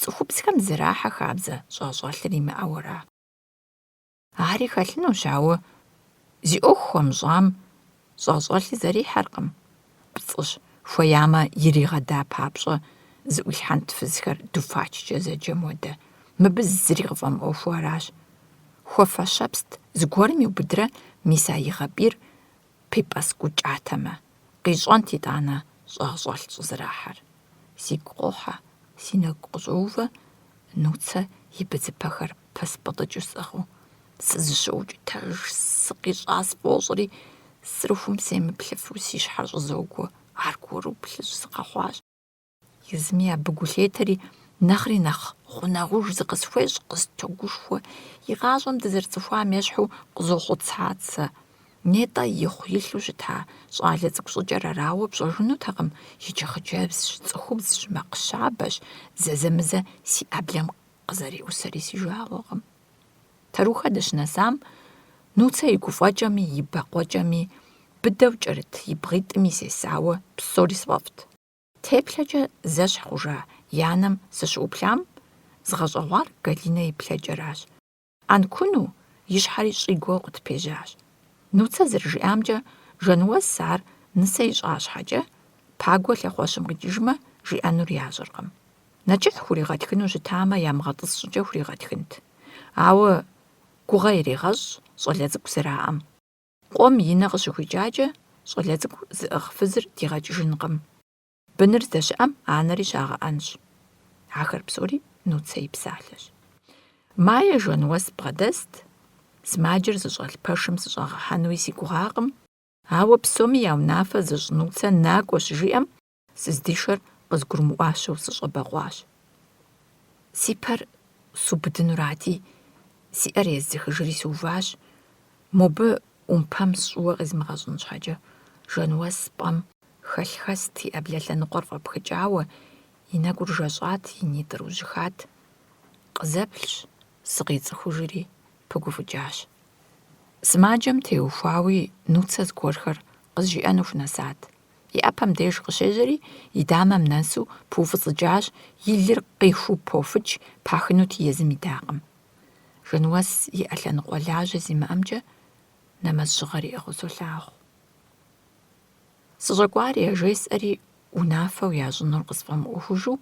Цӏыхубзхэм зэрахьэ хабзэ, щӀащӀэлъыр имыӀэуэра. Ари хэлъынущ, ауэ зи Ӏуэху хуэмыщӀам щӀащӀэлъи зэрихьэркъым. ПцӀыщ, хуеямэ иригъэда папщӀэ, зыӀуилъхьэнт фызхэр дуфачкӀэ зэджэм хуэдэ. Мыбы зыри къыфӀэмыӀуэхуу аращ. Хуэфэщэпст, зыгуэрым иубыдрэ, мис а игъэпӀийр пипӀэскӀукӀатэмэ. КъищӀэнт итӀанэ щӀащӀэлъ щӀызэрахьэр. Сигу къохьэ, си нэгу къыщӀоувэ, нуцэ и быдзыпэхэр пэспӀытӀыкӀыу сӀыгъыу. СызыщоукӀытэж, сыкъищӀа сфӀощӀри, Сырыхум семыплъыфу си щхьэр щӀызокӀуэ. Аргуэру плъыжь сыкъэхъуащ. Езыми абы гу лъетэри, нэхъри нэхъ гъунэгъуж зыкъысхуещӀ, къыстогушхуэ. ИгъащӀэм дызэрыцӀыхуам ещхьу къызохъуцат сэ. НетӀэ ихъу илъу щыта щӀалэ цӀыкӀу щӀыкӀэр арауэ пщӀэжынутэкъым. Иджы хъыджэбзщ, цӀыхубзщ, макъ щабэщ, зэзэмызэ си Ӏэблэм къызэреӀусэри си жагъуэкъым. Тэрухэ дыщынэсам, нуцэ и гуфӀэкӀэми, и бэкъуэкӀэми быдэу кӀэрыт, и бгъитӀми сесауэ псори сфӀэфӀт. ТеплъэкӀэ зэщхь хъужа и анэм сыщыӀуплъам, згъэщӀэгъуар Галинэ и плъэкӀэращ. Ӏэнкуну и щхьэри щӀигуэу къытпежьащ. Нуцэ зэрыжиӀамкӀэ, Жэнуэс ар нысэ ищӀа щхьэкӀэ, Пагуэ лъэхъуэщым къикӀыжмэ, жиӀэнур ящӀыркъым. НэкӀыхь хуригъэтхыну щытамэ, ямыгъэтӀыс щӀыкӀэ хуригъэтхынт. Ауэ гугъэ ирегъэщӀ щӀалэ цӀыкӀу зэраӀэм. Къуэм и нэ къыщыхуикӀакӀэ, щӀалэ цӀыкӀу зыӀыгъ фызыр дигъэкӀыжынкъым. Быныр здэщыӀэм анэри щагъэӀэнщ. Ахэр псори нуцэ и псалъэщ. Майе Жэнуэс бгъэдэст, сымаджэр зыщӀэлъ пэшым сыщӀагъэхьэнуи си гугъакъым, ауэ псоми я унафэ зыщӀ нуцэ накӀуэ щыжиӀэм, сыздишэр къызгурымыӀуащэу сыщӀэбэгъуащ. Си пэр субыдынурати, си Ӏэр езыхыжри сыуващ. Мобы Ӏумпэм сщӀыуэ къезмыгъэщӀын щхьэкӀэ, Жэнуэс пӀэм хэлъ-хэст и Ӏэблэ лъэныкъуэр фӀэпхыкӀауэ, и нэкӀур жэщӀат, и нитӀыр ужьыхат. Къызэплъщ, сыкъицӏыхужри пыгуфӏыкӏащ. Сымаджэм теухуауи Нуцэ зыгуэрхэр къызжиӏэну хунэсат. И ӏэпэм деж къыщежьэри, и дамэм нэсу пыуфӏыцӏыкӏащ, и лыр къихыу пофыкӏ, пахынути езым идакъым. Жэнуэс и ӏэ лъэныкъуэ лажьэ зимыӏэмкӏэ нэмэз щыгъэр иӏыгъыу солъагъу. Сыщӏэкӏуари ажесӏэри унафэу ящӏынур къысфӏэмыӏуэхужу,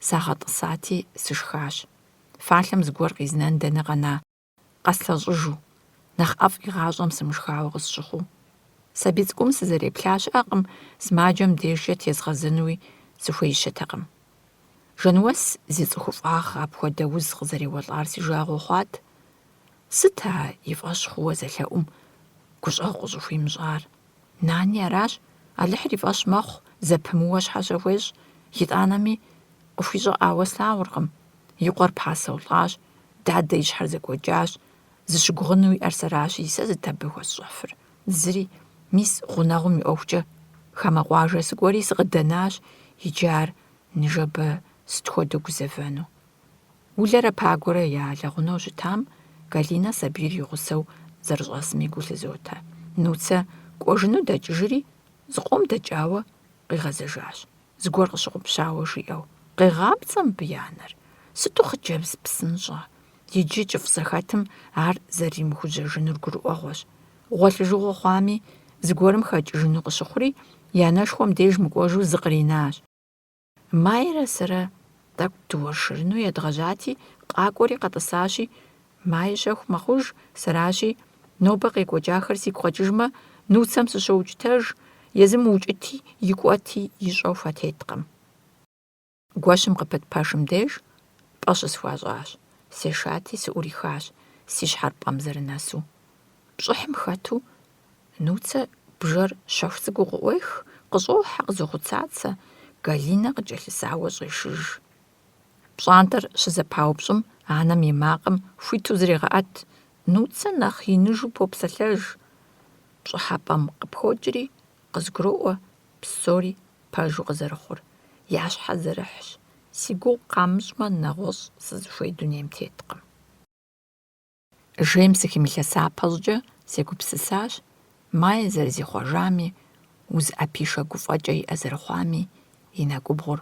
сагъэтӏысати сышхащ. Фалъэм зыгуэр къизынэн дэнэ къэна, къэслъэщӏыжу, нэхъ ӏэфӏ игъащӏэм сымышхауэ къысщыхъуу. Сабий цӏыкӏум сызэреплъа щыӏэкъым, сымаджэм дежкӏэ тезгъэзынуи сыхуеищэтэкъым. Жэнуэс зи цӏыхуфӏагъ апхуэдэ уз къызэреуэлӏар си жагъуэ хъуат. Сыт а и фӏэщ хъууэ зэлъэӏум гущӏэгъу къыщӏыхуимыщӏар? Нани аращ, Алыхьыр и фӏэщ мэхъу, зэпымыууэ щхьэ щыгъуещ, итӏанэми къыхуищӏэӏауэ слъагъуркъым. И къуэр пасэулӏащ, дадэ и щхьэр зэкӏуэкӏащ, зыщыгугъыну иӏэр сэращи, сэ зыт абы хуэсщӏэфыр? Зыри, мис гъунэгъум и ӏуэхукӏэ хамэ къуажэ сыкӏуэри сыкъыдэнащ, иджы ар ныжэбэ сыт хуэдэу гузэвэну. Улэрэ пагуэрэ я лэгъунэу щытам, Галинэ сабийр и гъусэу зэрыщӏэсым и гу лъызотэ. Нуцэ кӏуэжыну дэкӏыжри, зыкъом дэкӏауэ къигъэзэжащ, зыгуэр къыщыгъупщауэ жиӏэу. Къегъапцӏэ мыбы и анэр, сыту хъыджэбз псынщӏэ. Иджы кӏыфӏ зэхэтым ар зэримыхужьэжынур гурыӏуэгъуэщ. Гъуэлъыжыгъуэ хъуами, зыгуэрым хэкӏыжыну къыщыхъури, и анэшхуэм деж мыкӏуэжу зыкъринащ. Майрэ сэрэ тӏэкӏу дыуэршырыну едгъэжьати, къакӏуэри къэтӏысащи, Май щэху мэхъуж, сэращи, нобэ къекӏуэкӏахэр сигу къэкӏыжмэ, Нуцэм сыщоукӏытэж, езым укӏыти, и кӏуэти ищӏэу хуатеткъым. Гуэщым къыпытпэжым деж пӏэ щысхуащӏащ. Сешати сыӏурихащ, си щхьэр пӏэм зэрынэсу. Пщӏыхьым хэту, Нуцэ бжэр щэху цӏыкӏуу къыӏуех, къыщӏохьэ, къызохъуцацэ, Галинэ къыкӏэлъысауэ щӏешыж. Пщӏантӏэр щызэпаупщӏым, анэм и макъым хуиту зрегъэӏэт, Нуцэ нэхъ иныжу попсэлъэж. Пщӏыхьэпӏэм къыпхокӏри, къызгуроӏуэ псори пэжу къызэрыхъур. Я щхьэ зэрыхьщ, си гугъу къамыщӏмэ, нэгъуэщӏ сызыхуей дунейм теткъым. Жейм сыхимылъэсапэ щӏыкӏэ сегупсысащ, Май зэрызихъуэжами, уз ӏэпишэ гуфӏэкӏэ иӏэ зэрыхъуами, и нэгубгъур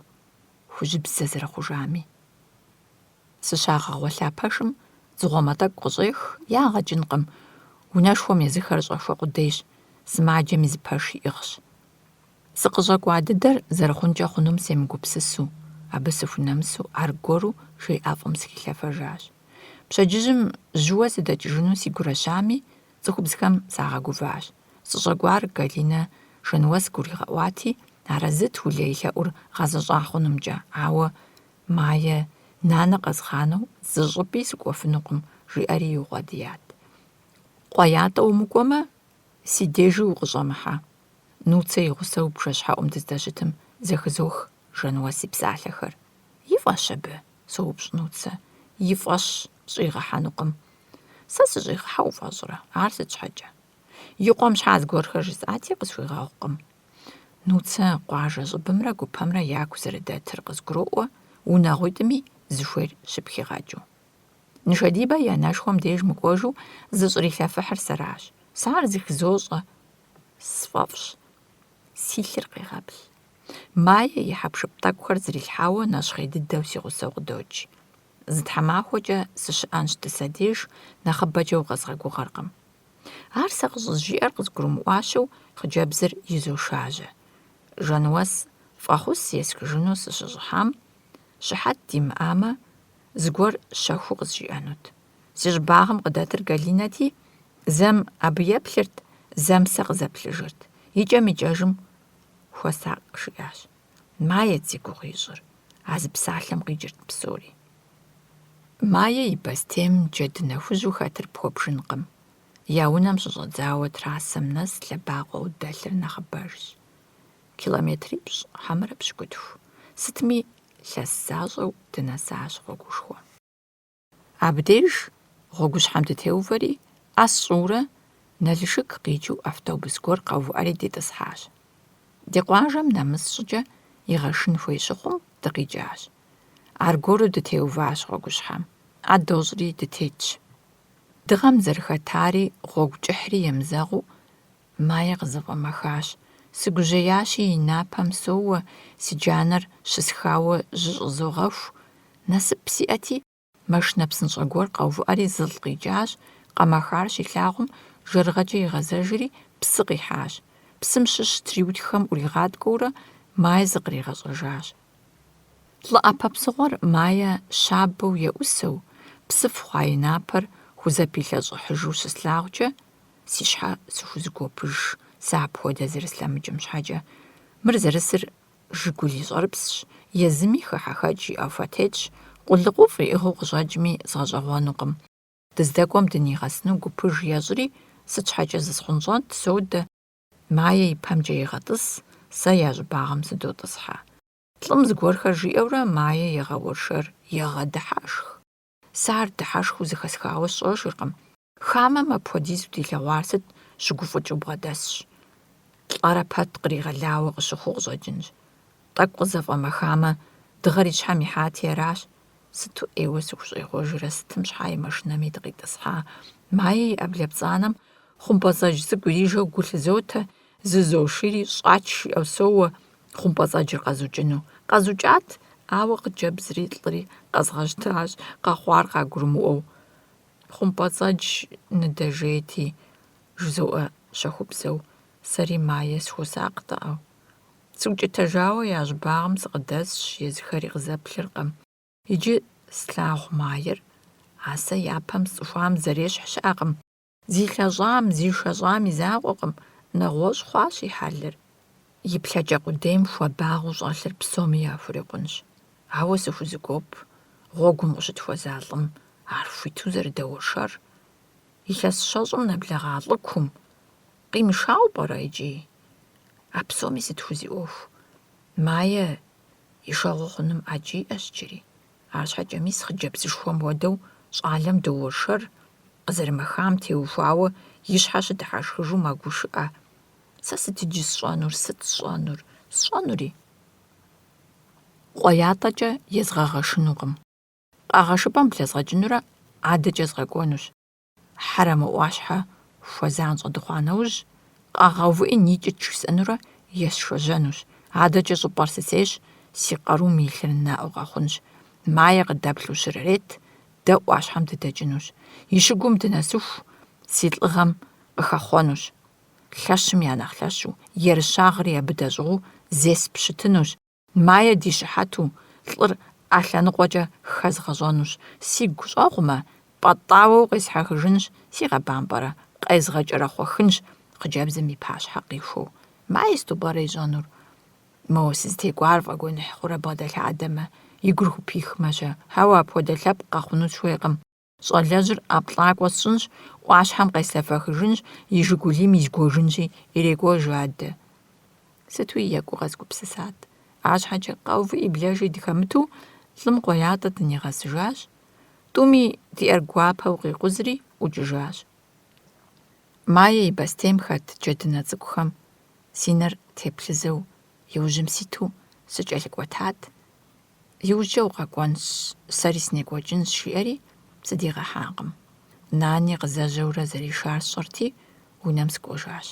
хужьыбзэ зэрыхъужами. Сыщагъэгъуэлъа пэшым дзыгъуэмэ тӏэкӏу къыщӏех, ягъэкӏынкъым, унэшхуэм езыхэр щӏэхуэ къудейщ, сымаджэми зы пэш иӏыгъщ. Сыкъыщӏэкӏуа дыдэр зэрыхъункӏэ хъунум семыгупсысу, абы сыхунэмысу, аргуэру жей ӏэфӏым сыхилъэфэжащ. Пщэдджыжьым жьыуэ сыдэкӏыжыну си гурэщами, цӏыхубзхэм сагъэгуващ. Сыщӏэкӏуар Галинэ Жэнуэс гуригъэӏуати, арэзыт улей лъэӏур гъэзэщӏа хъунумкӏэ, ауэ Майе нанэ къэзгъанэу зы щӏыпӏи сыкӏуэфынукъым, жиӏэри иугъуэдият. Къуеятӏэ умыкӏуэмэ, си дежи укъыщӏэмыхьэ. Нуцэ и гъусэу бжэщхьэӏум дыздэщытым, зэхызох Жэнуэс и псалъэхэр. И фӏэщ абы, соупщӏ Нуцэ. И фӏэщ, щӏигъэхьэнукъым. Сэ сыщӏигъэхьэ уфӏэщӏрэ, ар сыт щхьэкӏэ? И къуэм щхьа зыгуэрхэр жысӏати, къысхуигъэгъукъым. Нуцэ къуажэ щӏыбымрэ гупэмрэ яку зэрыдэтыр къызгуроӏуэ, унагъуитӏми зыхуейр щыпхигъэкӏыу. Ныжэдибэ и анэшхуэм деж мыкӏуэжу зыщӏрилъэфыхьыр сэращ. Сэ ар зыхызощӏэ, сфӏэфӏщ, си лъыр къегъэплъ. Майе и хьэпшып тӏэкӏухэр зрилъхьауэ нэщхъей дыдэу си гъусэу къыдокӏ. Зы тхьэмахуэкӏэ сыщыӏэн щытысэ деж нэхъыбэкӏэ укъэзгъэгугъэркъым. Ар сэ къыщӏызжиӏэр къызгурымыӏуащэу, хъыджэбзыр изошажьэ. Жэнуэс фӏэхъус есхыжыну сыщыщӏыхьам, щыхьэт димыӏамэ, зыгуэр щэхуу къызжиӏэнут. Си щӏыбагъым къыдэтыр Галинэти, зэм абы еплъырт, зэм сэ къызэплъыжырт. Икӏэм-икӏэжым хуэсакъ жиӏащ. Майет зи гугъу ищӏыр, а зы псалъэм къикӏырт псори. Майе и бостейм джэды нэхужьу хэтыр пхуэбжынкъым. Я унэм щыщӏэдзауэ трасэм нэс лъэбакъуэу дэлъыр нэхъыбэжщ. Километрипщӏ, хьэмэрэ пщыкӏутху. Сытми лъэс защӏэу дынэсащ гъуэгушхуэ. Абдеж гъуэгущхьэм дытеувэри, ӏэс щӏыурэ, Налышык къикӏыу автобус гуэр къэувыӏэри дитӏысхьащ. Ди къуажэм нэмыс щӏыкӏэ игъэшын хуей щыхъум, дыкъикӏащ. Аргуэру дытеуващ гъуэгущхьэм. Адожри дытетщ. Дыгъэм зэрыхэтари гъуэгу кӀыхьри емызэгъуу Майе къызэфӀэмэхащ. Сыгужьеящи и напэм соуэ, си джанэр щысхауэ жьы щӀызогъэху. Насып сиӀэти, машинэ псынщӀэ гуэр къэувыӀэри зыл къикӀащ, къэмэхар щилъагъум жэрыгъэкӀэ игъэзэжри псы къихьащ. Псым щыщ триудхэм ӀуригъаткӀуэурэ Майе зыкъригъэщӀэжащ. ЛӀы Ӏэпэ псыгъуэр Майе щабэу еӀусэу, псыф хъуа и напэр хузэпилъэщӀыхьыжу щыслъагъукӀэ, си щхьэ сыхузэгуопыж, сэ апхуэдэ зэрыслъэмыкӀым щхьэкӀэ. Мыр зэрысыр жыгур ищӀэрыпсщ, езыми хыхьэхэкӀ иӀэу фэтетщ, къулыкъуу фӀиӀыгъыу къыщӀэкӀми згъэщӀэгъуэнукъым. ДыздэкӀуэм дыниигъэсыну гупыж ещӀри, сыт щхьэкӀэ зысхъунщӀэнт, содэ. Майе и пэмкӀэ игъэтӀыс, сэ я щӀыбагъым сыдотӀысхьэ. ЛӀым зыгуэрхэр жиӀэурэ Майе егъэуэршэр егъэдыхьэшх. Сэ ар дыхьэшхыу зэхэсхауэ сщӀэжыркъым. Хамэм апхуэдизу дилъэгъуар сыт щыгуфӀыкӀыу бгъэдэсщ. ЛӀэрэ пэт къригъэлауэ къыщыхъуу къыщӀэкӀынщ. ТӀэкӀу къызэфӀэмэхамэ, дыгъэр и щхьэм ихьати аращ. Сыту Ӏейуэ сыхущӀегъуэжрэ, сытым щхьа и машинэми дыкъитӀысхьа. Майе и Ӏэблэ-пцӀанэм хъумпӀэцӀэдж цӀыкӀу ирижэу гу лъызотэ, зызошири щӀач жиӀэу соуэ хъумпӀэцӀэджыр къэзукӀыну. КъэзукӀат, ауэ къыджэбзри лӀыри къэзгъэжьтащ, къэхъуар къагурымыӀуэу. ХъумпӀэцӀэдж ныдэжети, жызоӀэ щэхупсэу, сэри Майе схуосакъытэӀэу. СыукӀытэжауэ я щӀыбагъым сыкъыдэсщ, езыхэри къызэплъыркъым. Иджы слъагъу Майер, а сэ япэм сцӀыхуам зэрещхь щыӀэкъым. ЗилъэщӀам, зишэщӀам и закъуэкъым, нэгъуэщӀ хъуащ и хьэлыр. И плъэкӀэ къудейм хуабагъыу щӀэлъыр псоми яхурикъунщ. Ауэ сыхузэгуоп, гъуэгум къыщытхуэза лӀым ар хуиту зэрыдэуэршэр. Илъэс щэщӀым нэблэгъа лӀы кум къимышауэ пӀэрэ иджы? А псоми сытхузиӀуэху. Майе и шэгъу хъуным Ӏэджи иӀэщ иджыри. АрщхьэкӀэ мис хъыджэбзышхуэм хуэдэу щӀалэм доуэршэр къызэрымэхам теухуауэ и щхьэ щыдыхьэшхыжу мэгушыӀэ. Сэ сыт иджы сщӀэнур, сыт сщӀэнур? СщӀэнури. КъуэятӀэкӀэ езгъэгъэшынукъым. КъагъэшыпӀэм блэзгъэкӀынурэ адэкӀэ згъэкӀуэнущ. Хьэрэмэ Ӏуащхьэ хуэзанщӀэ дыхъуа нэужь, къагъэувыӀи никӀыч жысӀэнурэ есшэжьэнущ. АдэкӀэ щӀыпӀэр сысейщ, си къарум илъыр нэӀу къэхъунщ. Майе къыдэплъу щырарет, дэ Ӏуащхьэм дыдэкӀынущ. И щыгум дынэсыху, си лӀыгъэм къыхэхъуэнущ. Лъэщым я нэхъ лъэщу, ерыщагъри абы дэщӀыгъуу зес пщытынущ. Майе ди щыхьэту, лӀыр Ӏэ лъэныкъуэкӀэ хэзгъэщӀэнущ. Сигу щӀэгъумэ, пӀэтӀауэу къесхьэхыжынщ, си гъэбампӀэрэ къезгъэкӀэрэхъуэхынщ, хъыджэбзым и пащхьэ къихуэу. Майе ступӀэрэ ищӀэнур? Моуэ сызытекӀуар фӀэгуэныхь хъурэ бгъэдэлъадэмэ, и гур хупихмэ-щэ. Хьэуэ, апхуэдэ лъэпкъ къэхъуну схуейкъым. ЩӀалэжьыр ӀэплӀакӀуэ сщӀынщ, Ӏуащхьэм къеслъэфэхыжынщ, и жыгулийм изгуэжынщи, ирекӀуэж адэ. Сыту и екӀуу къэзгупсысат. АрщхьэкӀэ къэувыӀи блэжи дыхэмыту, лӀым къуеятӀэ дынигъэсыжащ. ТӀуми ди Ӏэр гуапэу къикъузри ӀукӀыжащ. Майе и бостейм хэт джэдынэ цӀыкӀухэм си нэр теплъызэу, иужьым ситу сыкӀэлъыкӀуэтат. ИужькӀэ укъэкӀуэнщ, сэри сынекӀуэкӀынщ жиӀэри сыдигъэхьакъым. Нани къызэжьэурэ зэришар сщӀэрти, унэм сыкӀуэжащ.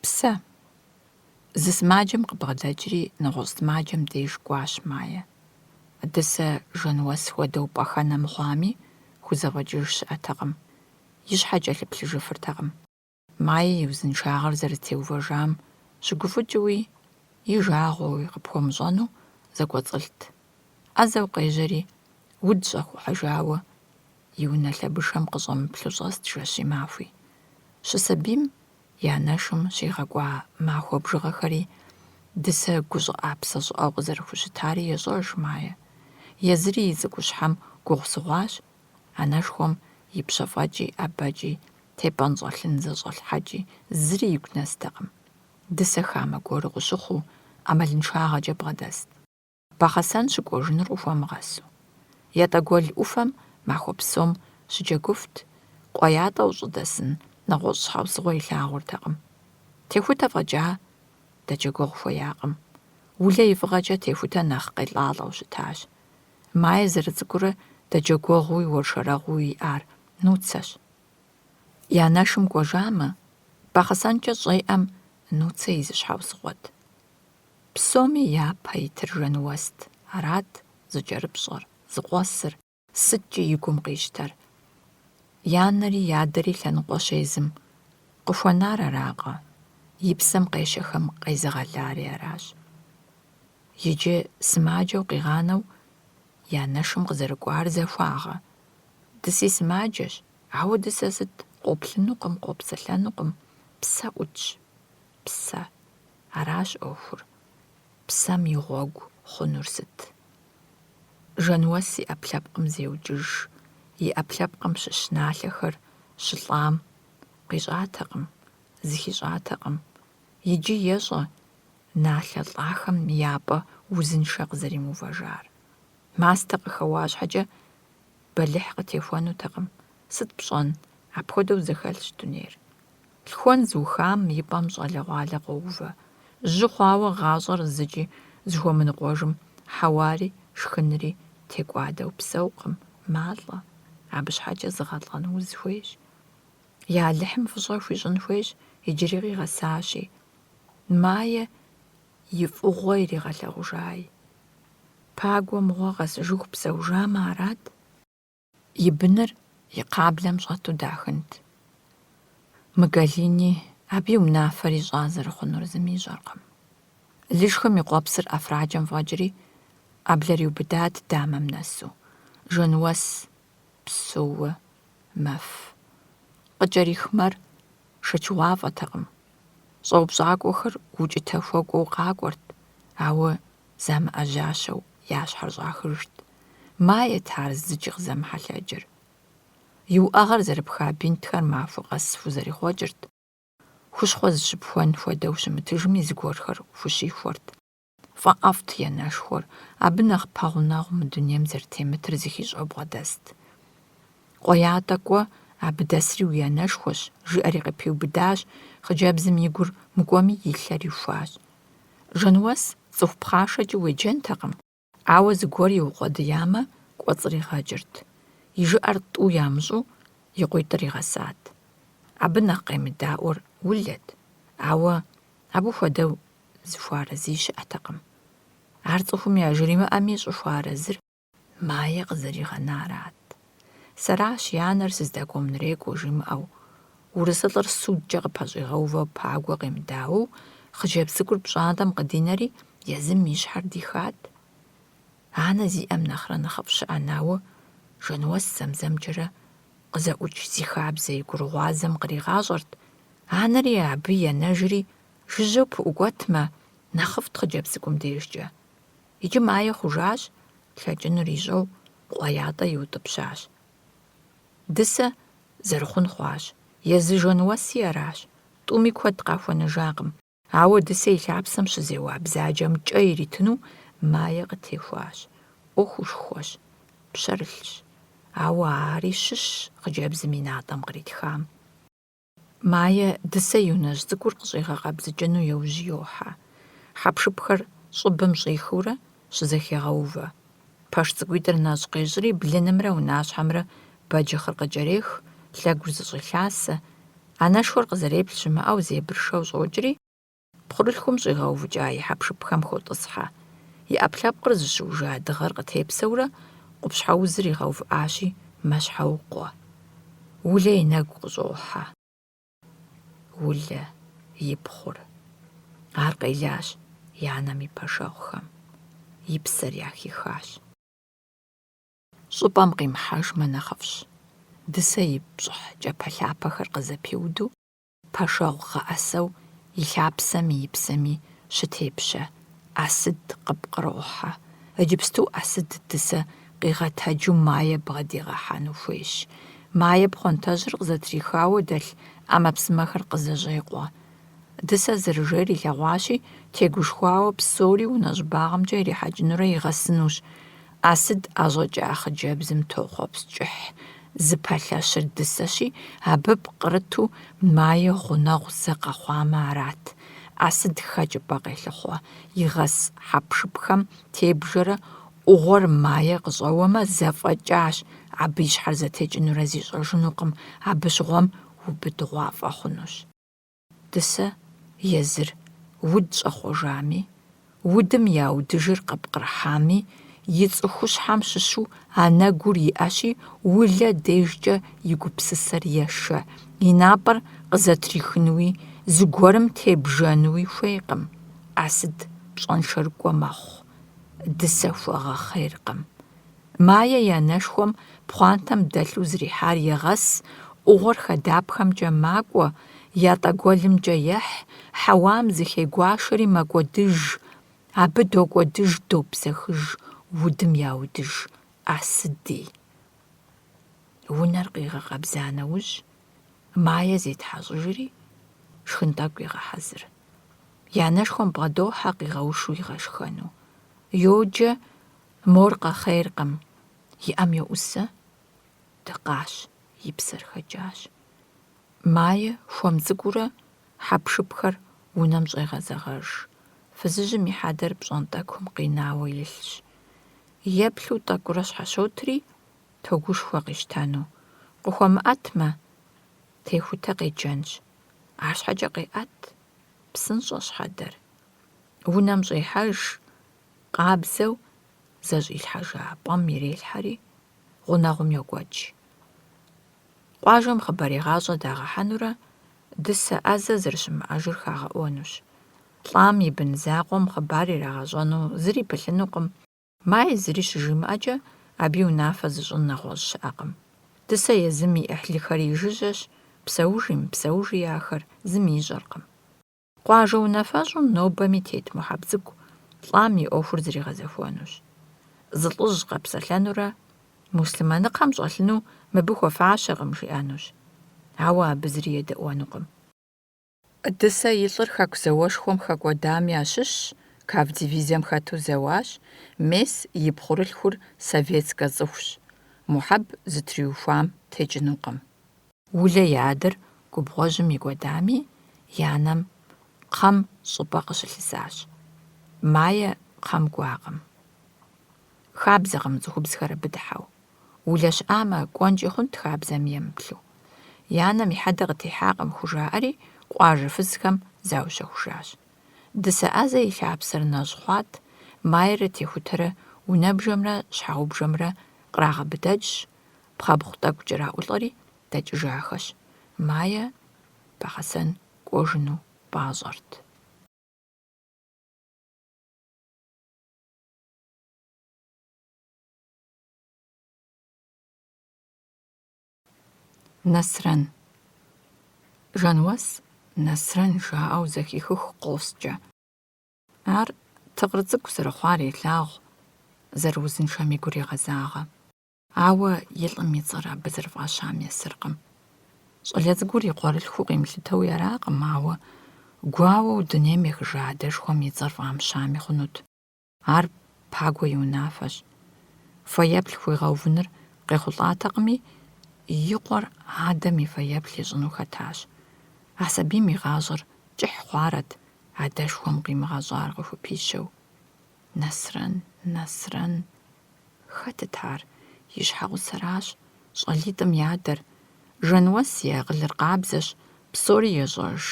Псэ. Зы сымаджэм къыбгъэдэкӀри нэгъуэщӀ сымаджэм деж кӀуащ Майе. Дысэ жэнуэс хуэдэу пӀэхэнэ мыхъуами, хузэфӀэкӀыж щыӀэтэкъым. И щхьэ кӀэлъыплъыжыфыртэкъым. Майе и узыншагъэр зэрытеувэжам щыгуфӀыкӀыуи, и жагъуэуи къыпхуэмыщӀэну зэкӀуэцӀылът. Ӏэзэу къежьэри, уд щӀэхухьэжауэ, и унэ лъэбышэм къыщӀэмыплъу щӀэст жэщи махуи. Щысабийм и анэшым щигъэкӀуа махуэ бжыгъэхэри дысэ гущӀыӀэ псэ щӀыӀэу къызэрыхущытари ещӀэж Майе. Езыри и цӀыкӀущхьэм гугъу сыгъуащ, анэшхуэм и пщэфӀэкӀи ӀэбэкӀи тепӀэнщӀэлъын зэщӀэлъхьэкӀи зыри игу нэстэкъым. Дысэ хамэ гуэру къыщыхъуу, ӀэмалыншагъэкӀэ бгъэдэст. Бахъэсэн щыкӀуэжынур ухуэмыгъэсу. ЕтӀэгуэл Ӏуфэм махуэ псом щыджэгуфт, къуеятӀэу щӀыдэсын нэгъуэщӀ щхьэусыгъуэ илъагъуртэкъым. Техутэ фӀэкӀа, дэджэгуэгъу хуеякъым. Улэ и фӀыгъэкӀэ техутэ нэхъ къелӀалӀэу щытащ. Мае зэрыцӀыкӀурэ дэджэгуэгъуи уэршэрэгъуи иӀар Нуцэщ. Я нэшым кӀуэжамэ, бахъысэнкӀэ щӀеӀэм Нуцэ и зыщхьэусыгъуэт. Псоми япэ итыр Жэнуэст. Арат зыкӀэрыпщӀэр, зыкъуэсыр, сыткӀи и гум къищтэр. Янэри ядэри лъэныкъуэ щезым къыхуэнар аракъэ, и псэм къешэхэм къезыгъэлари аращ. Иджы сымаджэу къигъанэу я нэшым къызэрыкӀуар зэхуагъэ. Дыси сымаджэщ, ауэ дысэ сыт къоплъынукъым, къопсэлъэнукъым. Псэ Ӏутщ, псэ. Аращ Ӏуэхур. Псэм и гъуэгу хъунур сыт? Жэнуэс и Ӏэпкълъэпкъым зеукӀыж. И Ӏэпкълъэпкъым щыщ налъэхэр щылӀам къищӀатэкъым, зыхищӀатэкъым. Иджы ещӀэ налъэ лӀахэм япӀэ узыншэ къызэримыувэжар. Мастэ къыхэуа щхьэкӀэ бэлыхь къытехуэнутэкъым. Сыт пщӀэн, апхуэдэу зэхэлъщ дунейр. Лъхуэн зыухам и пӀэм щӀалэгъуалэ къоувэ. Жьы хъуауэ гъащӀэр зыкӀи зыхуэмыныкъуэжым хьэуари шхынри текӀуадэу псэукъым, малӀэ. Абы щхьэкӀэ зыгъэлӀэн уз хуейщ. Я лыхьым фӀыщӀэ хуищӀын хуейщ, иджыри къигъэсащи. Мае и фӀыгъуэ иригъэлъэгъужаи. Пагуэ мыгъуэ къэс жыху псэужамэ арат, и быныр и кхъаблэм щӀэту дахынт. Мыгалини абы и унафэри щӀа зэрыхъунур зыми ищӀэркъым. Лышхым и къуэпсыр ӀэфракӀэм фӀэкӀри, Ӏэблэр иубыдат дамэм нэсу. Жэнуэс псууэ мэф. КъыкӀэрихмэр шэчыгъуафӀэтэкъым. ЩӀэупщӀакӀуэхэр укӀытэ хуэкӀуэу къакӀуэрт, ауэ замыӀэжьащэу я щхьэр щӀахыжт. Мает ар зыкӀи къызэмыхьэлъэкӀыр. И уӀэгъэр зэрыпха бинтхэр махуэ къэс хузэрихъуэкӀырт. Хущхъуэ зыщыпхуэн хуэдэу щымытыжми зыгуэрхэр хущихуэрт. ФӀэӀэфӀт енэшхуэр. Абы нэхъ пэгъунэгъу мы дунейм зэрытемытыр зыхищӀэу бгъэдэст. КъуеятӀэ кӀуэ, абы дэсри уи енэшхуэщ, жиӀэри къыпиубыдащ, хъыджэбзым и гур мыкӀуэми илъэри ухуащ. Жэнуэс цӀыху пхъашэкӀэ уеджэнтэкъым, ауэ зыгуэр иукъуэдиямэ, кӀуэцӀыр игъэкӀырт. И жыӀэр тӀу ямыщӀу, и къуитӀыр игъэсат. Абы нэхъ къемыдаӀуэр улэт, ауэ абы хуэдэу зыхуарэзи щыӀэтэкъым. Ар цӀыхум яжыримыӀэми щӀыхуарэзыр мае къызэригъэнарат. Сэращ янэр сыздэкӀуэм нырекӀуэ жимыӀэу, урысылӀыр судкӀэ къыпэщӀигъэувэу пагуэ къемыдауэу, хъыджэбз цӀыкӀур пщӀантӀэм къыдинэри езым и щхьэр дихат. Анэ зиӀэм нэхърэ нэхъыфӀ щыӀэ, ауэ Жэнуэс зэмзэмкӀэрэ къызэӀукӀ зи хабзэ и гурыгъуазэм къригъащӀэрт. Анэри абы енэжри жыжьэу пыӀукӀуэтмэ, нэхъыфӀт хъыджэбз цӀыкӀум дежкӀэ. Иджы мае хъужащ, лъэкӀынур ищӀэу КъуеятӀэ иутӀыпщащ. Дысэ зэрыхъун хъуащ. Езы Жэнуэси аращ. ТӀуми куэд къахуэнэжакъым. Ауэ дысэ и лъапсэм щызеуа бзаджэм кӀэ иритыну мае къытехуащ. Ӏуэхушхуэщ, пщэрылъщ. Ауэ ари щыщщ хъыджэбзым и натӀэм къритхам. Мае дысэ и унэжь цӀыкӀур къыщӀигъэкъэбзыкӀыну яужь йохьэ. Хьэпшыпхэр щӀыбым щӀихыурэ щызэхегъэувэ. Пэш цӀыкӀуитӀыр нэщӀ къещӀри блынымрэ унащхьэмрэ бэджыхъыр къыкӀэрех, лъэгур зыщӀилъасэ. Анэшхуэр къызэреплъ щымыӀэу зебыршэу щӀокӀри, пхъурылъхум щӀигъэувыкӀа и хьэпшыпхэм хотӀысхьэ. И Ӏэпкълъэпкъыр зыщыужа дыгъэр къытепсэурэ къупщхьэузыр игъэувыӀащи, мэщхьэукъуэ. Улэ и нэгу къыщӀохьэ. Улэ и пхъур. Ар къелащ и анэм и пэшэгъухэм. И псэр яхихащ. ЩӀыпӀэм къимыхьэжмэ нэхъыфӀщ. Дысэ и пщӀыхь кӀэпэлъапэхэр къызэпиуду, пэшэгъу гъэӀэсэу и лъапсэми и псэми щытепщэ. Ӏэсыд къыпкърохьэ. Иджыпсту Ӏэсыд дысэ къигъэтэджу мае бгъэдигъэхьэну хуейщ. Мае пхъуантэжьыр къызэтрихауэ дэлъ Ӏэмэпсымэхэр къызэжьекъуэ. Дысэ зэрыжейр илъэгъуащи, тегушхуауэ псори унэ щӀыбагъымкӀэ ирихьэкӀынурэ игъэсынущ. Ӏэсыд ӀэщӀэкӀа хъыджэбзым тохъуэпс кӀыхь. Зыпэлъэщыр дысэщи, абы пкърыту мае гъунэгъу зэ къэхъуамэ арат. Асыд хэкӏыпӏэ къелъыхъуэ, игъэс хьэпшыпхэм тебжэрэ ӏугъуэр мае къыщӏэуэмэ зэфӏэкӏащ, абы и щхьэр зэтекӏынурэ зищӏэжынукъым, абы щыгъуэм убыдыгъуафӏэ хъунущ. Дысэ езыр уд щӏэхъуэжами, удым яудыжыр къыпкърыхьами, и цӏыхущхьэм щыщу а нэгур иӏэщи, улэ дежкӏэ и гупсысэр ешэ, и напӏэр къызэтрихынуи, зыгуэрым тебжэнуи хуейкъым. Асыд пщӏэншэрыкӏуэ мэхъу, дысэ хуэгъэхъейркъым. Мае я нэшхуэм пхъуантэм дэлъу зрихьар егъэс, ӏугъуэр хадапхэмкӏэ макӏуэ, я тӏэгуэлымкӏэ ехь, хьэуам зыхегуашэри мэкӏуэдыж, абы докӏуэдыж, добзэхыж, удым яудыж асыди. Унэр къигъэкъэбза нэужь, мае зетхьэщӏыжри, шхын тӏэкӏу игъэхьэзыр. Я нэшхуэм бгъэдохьэ къигъэушу игъэшхэну. Йоджэ мор къэхъейркъым, иӏэм йоӏусэ, дыкъащ, и псэр хэкӏащ. Мае хуэм цӏыкӏуурэ хьэпшыпхэр унэм щӏегъэзэгъэж. Фызыжьым и хьэдэр пщӏэнтӏэкум къинауэ илъщ. Еплъу тӏэкӏурэ щхьэщотри, тогушхуэ къищтэну. Къыхуэмыӏэтмэ, техутэ къеджэнщ. Арщхьэкӏэ къеӏэт, псынщӏэщ хьэдэр. Унэм щӏехьэж, къабзэу зэщӏилъхьэжа пӏэм ирелъхьэри, гъунэгъум йокӏуэкӏ. Къуажэм хъыбар игъащӏэ дагъэхьэнурэ, дысэ ӏэзэ зэрыщымыӏэжыр хагъэӏуэнущ. Лӏам и бын закъуэм хъыбар ирагъэщӏэну зыри пылъынукъым. Май зыри щыжимыӏэкӏэ, абы и унафэ зыщӏын нэгъуэщӏ щыӏэкъым. Дысэ езым и ӏыхьлыхэр и жыжьэщ, псэужи мыпсэужи яхэр зыми ищӏэркъым. Къуажэ унафэщӏым нобэми тет мухьэб цӏыкӏу лӏам и ӏуэхур зригъэзэхуэнущ. Зы лӏыжь къэпсэлъэнурэ, муслъмэныкъэм щӏэлъыну мыбы хуэфащэкъым жиӏэнущ. Ауэ абы зыри едэӏуэнукъым. Дысэ и лӏыр хэку зауэшхуэм хэкӏуэдам ящыщщ, Кав дивизием хэту зэуащ, мес и пхъурылъхур советскэ цӏыхущ. Мухьэб зытриухуам текӏынукъым. Улэ и адэр губгъуэжьым икӏуэдами, и анэм кхъэм щӏыпӏэ къыщылъысащ. Мае кхъэм кӏуакъым. Хабзэкъым цӏыхубзхэр абы дыхьэу. Улэ щыӏамэ, кӏуэнкӏи хъунт хабзэм емыплъу. И анэм и хьэдэ къытехьакъым хужаӏэри, къуажэ фызхэм заущэхужащ. Дысэ ӏэзэ и лъапсэр нэщӏ хъуат, майрэ техутэрэ унэбжэмрэ щхьэгъубжэмрэ кърагъэбыдэкӏщ, пхъэбгъу тӏэкӏу кӏэраӏулӏэри дэкӏыжахэщ. Мае Бахъэсэн кӏуэжыну пӏащӏэрт. Нэсрэн. Жануэс Нэсрэн жаӏэу зэхихыху къоскӏэ. Ар тыкъыр цӏыкӏу зэрыхъуар елъагъу, зэрыузыншэми гур егъэзагъэ. Ауэ и лӏым и цӏэр абы зэрыфӏащам есыркъым. Щӏалэ цӏыкӏур и къуэрылъхуу къимылъытэу яракъым, ауэ гуауэу дунейм ехыжа адэшхуэм и цӏэр фӏамыщами хъунут. Ар пагуэ и унафэщ. Фэеплъ хуигъэувыныр къехъулӏатэкъыми, и къуэр адэм и фэеплъ ищӏыну хэтащ. А сабийм и гъащӏэр кӏыхь хъуарэт, адэшхуэм къимыгъэщӏар къыхупищэу. Нэсрэн, Нэсрэн. Хэтыт ар? И щхьэгъусэращ, щӏалитӏым и адэр. Жануэс и акъылыр къабзэщ, псори ещӏэж,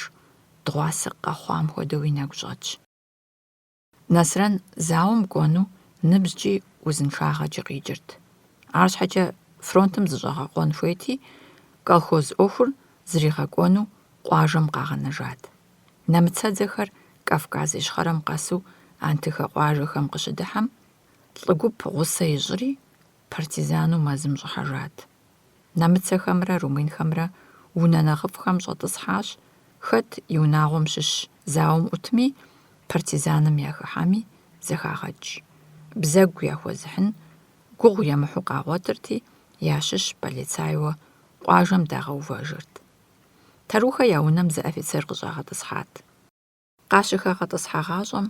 дгъуасэ къэхъуам хуэдэу и нэгу щӏэтщ. Нэсрэн зауэм кӏуэну ныбжькӏи узыншагъэкӏи къикӏырт. Арщхьэкӏэ фронтым зыщӏэгъэкъуэн хуейти, колхоз ӏуэхур зригъэкӏуэну къуажэм къагъэнэжат. Нэмыцэдзэхэр Кавказ ищхъэрэм къэсу антыхэ къуажэхэм къыщыдыхьэм, лӏы гуп гъусэ ищӏри, партизану мэзым щӏыхьэжат. Нэмыцэхэмрэ румынхэмрэ унэ нэхъыфӏхэм щӏэтӏысхьащ, хэт и унагъуэм щыщ зауэм ӏутми, партизаным яхыхьэми зэхагъэкӏ. Бзэгу яхуэзыхьын, гугъу емыхьу къагъуэтырти, ящыщ полицайуэ къуажэм дагъэувэжырт. Тарухэ я унэм зы офицер къыщӏагъэтӏысхьат. Къащыхагъэтӏысхьа гъащӏэм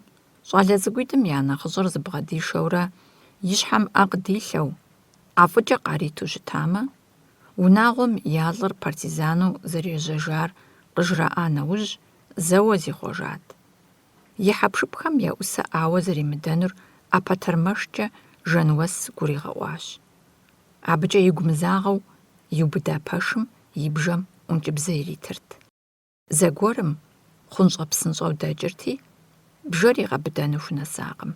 щӏалэ цӏыкӏуитӏым я нэхъыщӏыр зыбгъэдишэурэ, и щхьэм ӏэ къыдилъэу, ӏэфӏыкӏэ къариту щытамэ, унагъуэм я лӏыр партизану зэрежьэжар къыжраӏа нэужь, зэуэ зихъуэжат. И хьэпшыпхэм еӀусэӀауэ зэримыдэнур ӀэпэтэрмэшкӀэ Жануэс гуригъэӀуащ. АбыкӀэ игу мызагъэу иубыда пэшым и бжэм ӀункӀыбзэ иритырт. Зэгуэрым хъунщӀэ-псынщӀэу дэкӀырти, бжэр игъэбыдэну хунэсакъым.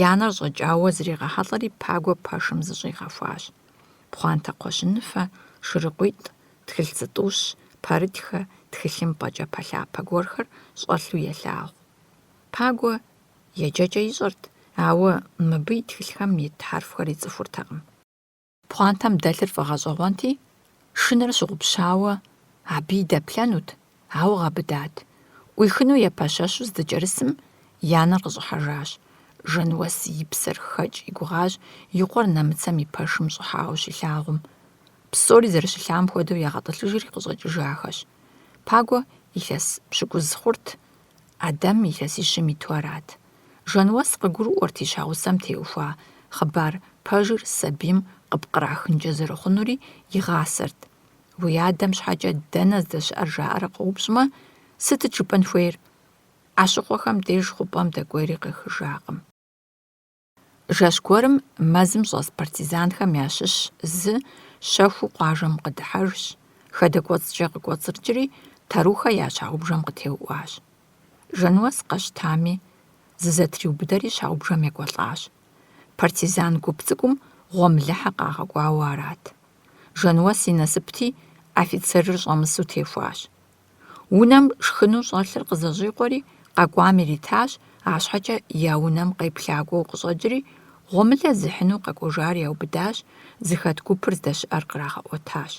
И нэр щӀэкӀауэ зригъэхьэлӀэри Пагуэ пэшым зыщӀигъэхуащ. Пхъуантэ кхъуэщыныфэ, шырыкъуитӀ, тхылъ цӀытӀущ, пэрытхэ, тхылъым пӀэкӀэ пэлъапэ гуэрхэр щӀэлъу елъагъу. Пагуэ еджэкӀэ ищӀырт, ауэ мыбы и тхылъхэм ит хьэрфхэр ицӀыхуртэкъым. Пхъуантэм дэлъыр фӀэгъэщӀэгъуэнти, шынэр щыгъупщауэ абы идэплъэнут, ауэ гъэбыдат. Ӏуихыну епэщэщу здыкӀэрысым и нэр къыщӀыхьэжащ. Жануэс и псэр хэкӀ и гугъащ, и къуэр нэмыцэм и пэшым щӀыхьауэ щилъагъум. Псори зэрыщылъам хуэдэу ягъэтӀылъыжри къыщӀэкӀыжахэщ. Пагуэ илъэс пщыкӀуз хъурт, Адэм илъэсищым иту арат. Жануэс къыгурыӀуэрт и щхьэгъусэм теухуа хъыбар пэжыр сабийм къыпкърахынкӀэ зэрыхъунури игъасэрт. Уи адэм щхьэкӀэ дэнэ здэщыӀэр жаӀэрэ къоупщӀмэ, сытыт жыпӀэн хуейр? Ӏэщыхъуэхэм деж хъупӀэм дэкӀуейри къехыжакъым. Жэщ гуэрым мэзым щӀэс партизанхэм ящыщ зы щэхуу къуажэм къыдыхьэжщ. ХадэкӀуэцӀкӀэ къыкӀуэцӀрыкӀри тэрухэ я щхьэгъубжэм къытеуӀуащ. Жануэс къэщтами, зызэтриубыдэри щхьэгъубжэм екӀуэлӀащ. Партизан гуп цӀыкӀум гъуэмылыхьэ къагъэкӀуауэ арат. Жануэс и насыпти, офицерыр щӀэмысу техуащ. Унэм шхыну щӀэлъыр къызэщӀикъуэри, къэкӀуам иритащ, арщхьэкӀэ я унэм къеплъакӀуэу къыщӀэкӀри, гъуэмылэ зыхьыну къэкӀуэжар яубыдащ, зыхэт гупыр здэщыӀэр кърагъэӀуэтащ.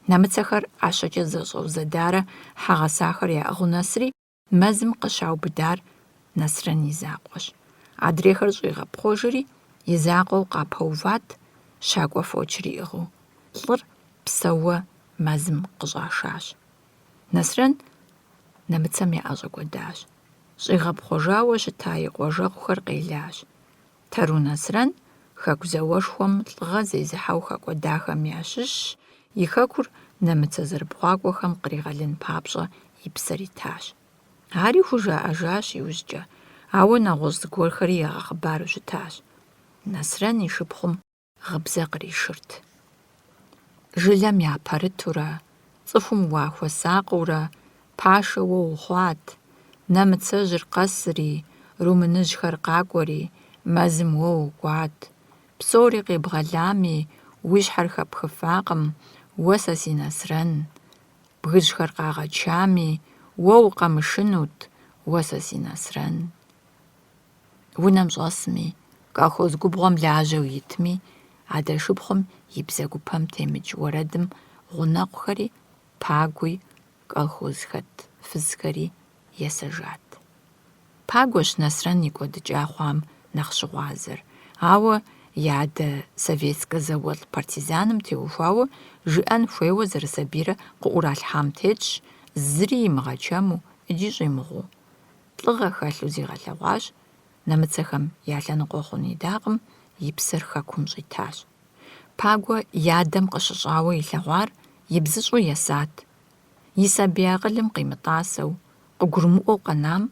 Нэмыцэхэр ӀэщэкӀэ зэщӀэузэдарэ хьэгъэсахэр яӀыгъыу нэсри, мэзым къыщаубыдар Насрэн и закъуэщ. Адрейхэр щӀигъэпхъуэжри, и закъуэу къапэуват, щакӀуэ фочыр иӀыгъыу. Лӏыр псэууэ мэзым къыщӀашащ. Насрэн нэмыцэм и ӀэщӀэ кӀуэдащ. Щӏигъэпхъуэжауэ щыта и къуажэгъухэр къелащ. Тэру Насрэн хэку зауэшхуэм лӀыгъэ зезыхьэу хэкӀуэдахэм ящыщщ, и хэкур нэмыцэ зэрыбгъуакӀуэхэм къригъэлын папщӀэ и псэр итащ. Ари хужаӀэжащ иужькӀэ, ауэ нэгъуэщӀ зыгуэрхэри ягъэхъыбару щытащ. Насрэн и шыпхъум гъыбзэ къришырт. Жылэм япэрытурэ, цӀыхум уахуэсакъыурэ, пашэуэ ухъуат, нэмыцэжьыр къэсри, румыныжьхэр къакӀуэри, мэзым уэ укӀуат. Псори къебгъэлами, уи щхьэр хэпхыфакъым, уэ сэ си Насрэн. Бгыжьхэр къагъэчами, уэ укъэмышынут, уэ сэ си Насрэн. Унэм щӀэсми, колхоз губгъуэм лажьэу итми, адэшыпхъум и бзэгупэм темыкӀ уэрэдым гъунэгъухэри, Пагуи, колхозхэт фызхэри есэжат. Пагуэщ Насрэн и кӀуэдыкӀа хъуам нэхъ щыгъуазэр, ауэ и адэ советскэ зауэлӀ партизаным теухуауэ жыӀэн хуейуэ зэрысабийрэ къыӀуралъхьам тетщ, зыри имыгъэчэму икӀи щӀимыгъуу. Лӏыгъэ хэлъу зигъэлъэгъуащ, нэмыцэхэм я лъэныкъуэ хъун идакъым, и псэр хэкум щӀитащ. Пагуэ и адэм къыщыщӀауэ илъэгъуар и бзыщӀу есат. И сабий акъылым къимытӀасэу, къыгурымыӀуэу къэнам,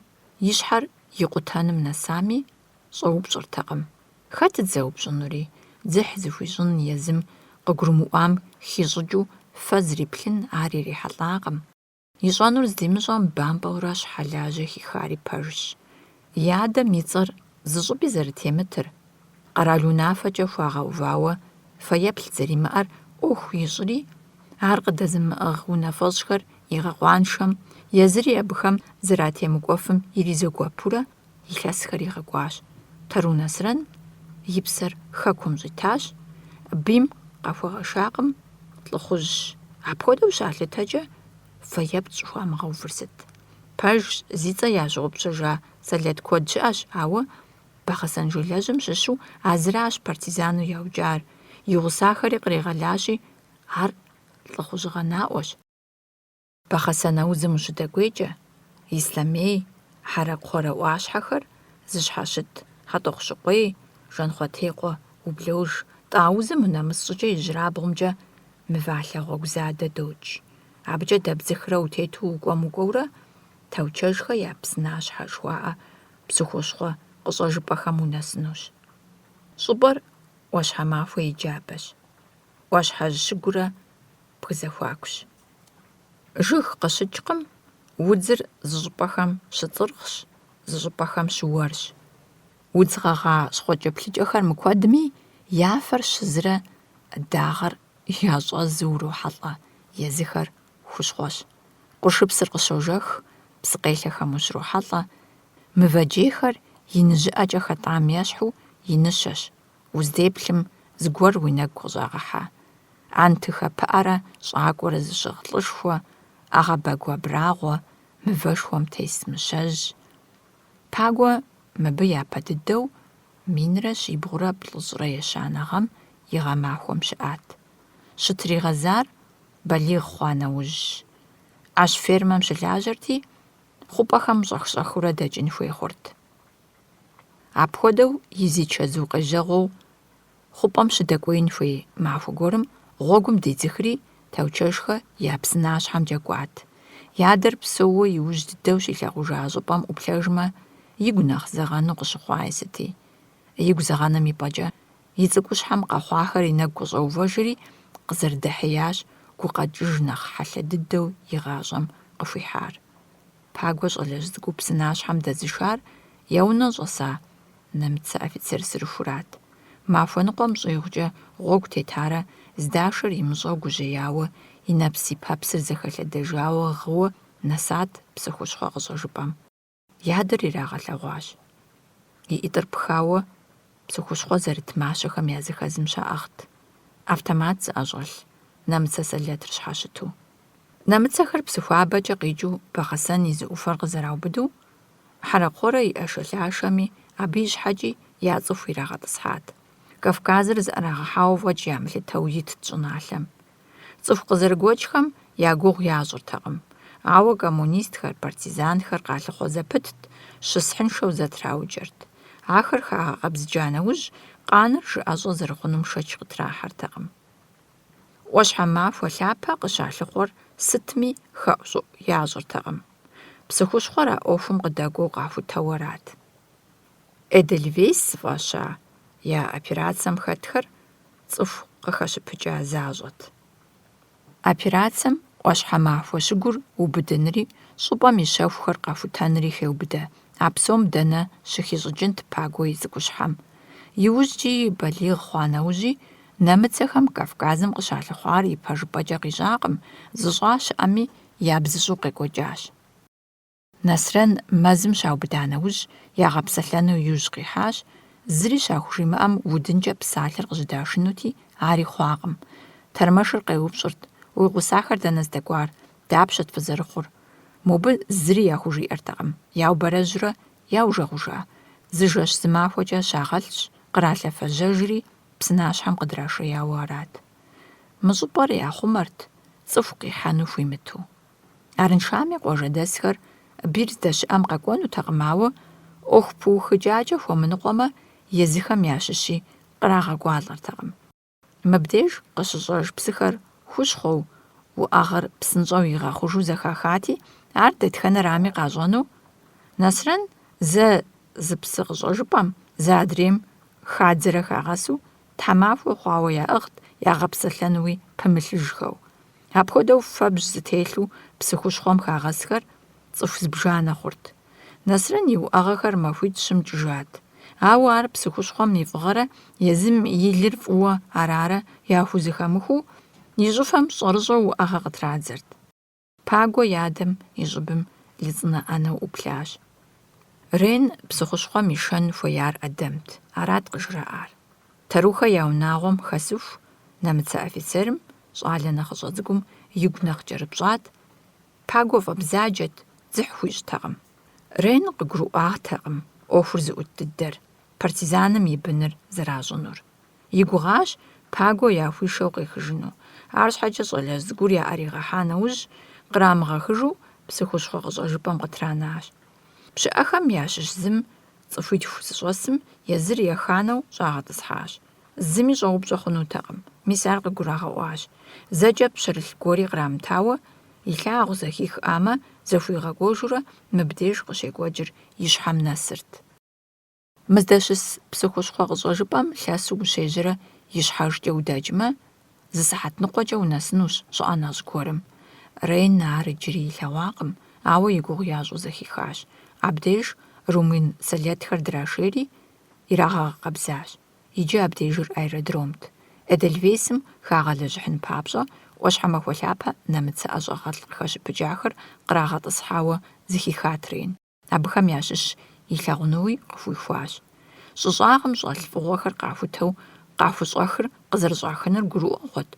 и щхьэр и къутэным нэсами, щӀэупщӀыртэкъым. Хэтыт зэупщӀынури, дзыхь зыхуищӀын езым къыгурымыӀуам хищӀыкӀыу фэ зриплъын ар ирихьэлӀакъым. Ищӏэнур здимыщӏэм бампӏэурэ щхьэлажьэ хихари пэжщ. И адэм и цӏэр зыщӏыпӏи зэрытемытыр. Къэрал унафэкӏэ хуагъэувауэ фэеплъ зэримыӏэр ӏуэху ищӏри, ар къыдэзымыӏыгъ унафэщӏхэр игъэкъуаншэм, езыри абыхэм зэратемыкӏуэфым иризэгуэпурэ илъэсхэр игъэкӏуащ. Тэру Насрэн и псэр хэкум щӏитащ, бийм къахуэгъэшакъым, лӏыхъужьщ. Апхуэдэу щалъытэкӏэ фэеплӏ щӏыхуамыгъэувыр сыт? Пэжщ, зи цӏэ ящӏыгъупщэжа сэлэт куэд щыӏэщ, ауэ Бахъэсэн жылэжьым щыщу а зыращ партизану яукӏар. И гъусахэри къригъэлащи, ар лӏыхъужьыгъэ наӏуэщ. Бахъэсэнэ узым ущыдэкӏуейкӏэ, Ислъэмей, хьэрэкхъуэрэ ӏуащхьэхэр зыщхьэщыт Хьэтӏохъущыкъуей, Жанхъуэтекъуэ, Ублож, ТӀаузым унэмыс щӏыкӏэ ижьырабгъумкӏэ мывалъэ гъуэгу задэ додж. Абыкӏэ дэбдзыхрэ утету укӏуэм-укӏуэурэ, Таучэжхэ я псынащхьэ жыхуаӏэ псыхущхъуэ къыщӏэжыпӏэхэм унэсынущ. ЩӀыпӏэр Ӏуащхьэмахуэ и джабэщ. Ӏуащхьэ щыгурэ пхызэхуакущ. Жыг къыщыкӏкъым, удзыр зы щӏыпӏэхэм щыцӏыргъщ, зы щӏыпӏэхэм щыуэрщ. Удз гъэгъа щхъуэкӏэплъыкӏэхэр мыкуэдми, яфэр щызрэ дагъэр ящӏэзу урохьэлӏэ, езыхэр хущхъуэщ. Къуршыпсыр къыщожэх, псыкъелъэхэм ущрохьэлӏэ. Мывэджейхэр иныжьыӏэкӏэ хэтӏам ещхьу иныщэщ, уздеплъым зыгуэр уи нэгу къыщӏагъэхьа. Антыхэпыӏэрэ щӏакӏуэрэ зыщыгълӏышхуэ, ӏэгъэбэгу абрагъуэ, мывэшхуэм тес мыщэжь. Пагуэ мыбы япэ дыдэу минрэ щибгъурэ плӏыщӏрэ ещанэ гъэм и гъэмахуэм щыӏат. Щытригъэзар балигъ хъуа нэужьщ. Ӏэщ фермэм щылажьэрти, хъупӏэхэм щӏэх-щӏэхыурэ дэкӏын хуей хъурт. Апхуэдэу и зи чэзу къежьэгъуэу хъупӏэм щыдэкӏуеин хуей махуэ гуэрым гъуэгум дедзыхри таучэжхэ я псынащхьэмкӏэ кӏуат. И адэр псоуэ иужь дыдэу щилъэгъужа щӏыпӏэм ӏуплъэжмэ, игу нэхъ зэгъэну къыщыхъуаи сыти. Игу зэгъэным ипӏэкӏэ и цӏыкӏущхьэм къэхъуахэр и нэгу къыщӏэувэжри къызэрыдыхьеящ гукъэкӏыж нэхъ хьэлъэ дыдэу и гъащӏэм къыхуихьар. Пагуэ щӏалэжь цӏыкӏу псынащхьэм дэзышар еунэ щӏэса нэмыцэ офицер сырыхурат. Махуэ ныкъуэм щӏигъукӏэ гъуэгу тетарэ здашэр имыщӏэу гужьеяуэ, и нэпс и пэпсыр зэхэлъэдэжауэ гъыуэ нэсат псыхущхъуэ къыщӏэжыпӏэм. И адэр ирагъэлъэгъуащ. И ӏитӏыр пхауэ псыхущхъуэ зэрыт мащэхэм я зэхэзым щаӏыгът. Автомат зыӏэщӏэлъ, нэмыцэ сэлэтыр щхьэщыту. Нэмыцэхэр псыхуабэкӏэ къикӏыу бэгъэсэн и зы ӏуфэр къызэраубыду, хьэрэкхъуэрэ и ӏэшэлъашэми абы и щхьэкӏи я цӏыху ирагъэтӏысхьат. Кавказыр зыӏэрагъэхьауэ фӏэкӏ ямылъытэу итт щӏыналъэм. Цӏыху къызэрыгуэкӏхэм я гугъу ящӏыртэкъым. Ауэ коммунистхэр, партизанхэр къалъыхъуэ зэпытт, щысхьыншэу зэтраукӏырт. Ахэр хагъэкъэбзыкӏа нэужь, къанэр жыӏэщӏэ зэрыхъунум шэч къытрахьэртэкъым. Ӏуащхьэмахуэ лъапэ къыщалъыхъуэр сытми хэӏу щӏыӏу ящӏыртэкъым. Псыхущхъуэр а ӏуэхум къыдэкӏуэу къахутэу арат. Эдельвейс фӏэща я операцием хэтхэр цӏыху къыхэщыпыкӏа защӏэт. Операцием ӏуащхьэмахуэ щыгур убыдынри, щӏыпӏэм и щэхухэр къахутэнри хеубыдэ. А псом дэнэ щыхищӏыкӏынт Пагуэ и цӏыкӏущхьэм. Иужькӏи балигъ хъуа нэужьи, нэмыцэхэм Кавказым къыщалъыхъуар и пэжыпӏэкӏэ къищӏакъым, зыщӏа щыӏэми ябзыщӏу къекӏуэкӏащ. Нэсрэн мэзым щаубыда нэужь ягъэпсэлъэну иужь къихьащ, зыри щахужимыӏэм удынкӏэ псалъэр къыжьыдашынути, ари хъуакъым. Тэрмэшыр къеупщӏырт: «Уи къусахэр дэнэ здекӏуар? Дапщэт фызэрыхъур?» Мобы зыри яхужиӏэртэкъым. Яубэрэжьрэ яужэгъужа. Зы жэщ зы махуэкӏэ щагъэлъщ, къралъэфэжьэжри псынащхьэм къыдрашеяуэ арат. Мы щӏыпӏэр яхъумэрт, цӏыху къихьэну хуимыту. Арыншами къуажэдэсхэр бир здэщыӏэм къэкӏуэнутэкъым, ауэ ӏуэху пыухыкӏакӏэ хуэмыныкъуэмэ, езыхэм ящыщи кърагъэгуалӏэртэкъым. Мыбдеж къыщыщӏэж псыхэр хущхъуэу, уӏэгъэр псынщӏэу игъэхъужу зэхахати, ар дэтхэнэрами къащӏэну, Нэсрэн зэ зы псы къыщӏэжыпӏэм, зы адрейм хадзэрэ хагъэсу, тхьэмахуэ хъуауэ яӏыгът, ягъэпсэлъэнуи пымылъыжхэу. Апхуэдэу фэбжь зытелъу псыхущхъуэм хагъэсхэр цӏыху зыбжанэ хъурт. Нэсрэн и уӏэгъэхэр махуитӏ щым кӏыжат. Ауэ ар псыхущхъуэм и фӏыгъэрэ езым и лыр фӏыуэ арарэ яхузыхэмыхуу, и щӏыфэм щӏэрыщӏэу уӏэгъэ къытрадзэрт. Пагуэ и адэм и щӏыбым ли цӏынэ ӏэнэу ӏуплъащ. Рейн псыхущхъуэм ишэн хуеяр ӏэдэмт, арат къыжраӏар. Тэрухэ я унагъуэм хэсыху, нэмыцэ офицерым, щӏалэ нэхъыщӏэ цӏыкӏум игу нэхъ кӏэрыпщӏат. Пагуэ фӏэбзаджэт, дзыхь хуищӏтэкъым. Рейн къыгурыӏуатэкъым ӏуэхур зыӏут дыдэр, партизаным и быныр зэращӏынур. И гугъащ Пагуэ яхуишэу къехыжыну. Арщхьэкӏэ щӏалэжь цӏыкӏур яӏэригъэхьа нэужь, кърамыгъэхыжу псыхущхъуэ къыщӏэжыпӏэм къытранащ. Пщыӏэхэм ящыщ зым цӏыхуитху зыщӏэсым езыр еханэу щӏагъэтӏысхьащ. Зыми щӏэупщӏэ хъунутэкъым, мис ар къыгурагъэӏуащ. Зэкӏэ пщэрылъ гуэри кърамытауэ, илъагъу зэхихыӏамэ, зэхуигъэкӏуэжурэ мыбдеж къыщекӏуэкӏыр и щхьэм нэсырт. Мыздэщыс псы хущхъуэ къыщӏэжыпӏэм лъэсу ущежьэрэ ищхьэжкӏэ удэкӏмэ, зы сыхьэт ныкъуэкӏэ унэсынущ щӏыӏэнэ зыгуэрым. Рейн ар иджыри илъэгъуакъым, ауэ и гугъу ящӏу зэхихащ. Абдеж румын сэлэтхэр драшери ирагъэкъэбзащ. Иджы абдежыр аэродромт. Эдельвейсым хагъэлэжьыхьын папщӏэ ӏуащхьэмахуэ лъапэ нэмыцэ ӏэщӏэгъэлӏ къыхэщыпыкӏахэр кърагъэтӏысхьауэ зыхихат Рейн. Абыхэм ящыщ илъагъунуи къыхуихуащ. ЩӀыщӀагъым щӀэлъ фӀыгъуэхэр къахутэу къахущӀэхыр къызэрыщӀахыныр гурыӀуэгъуэт.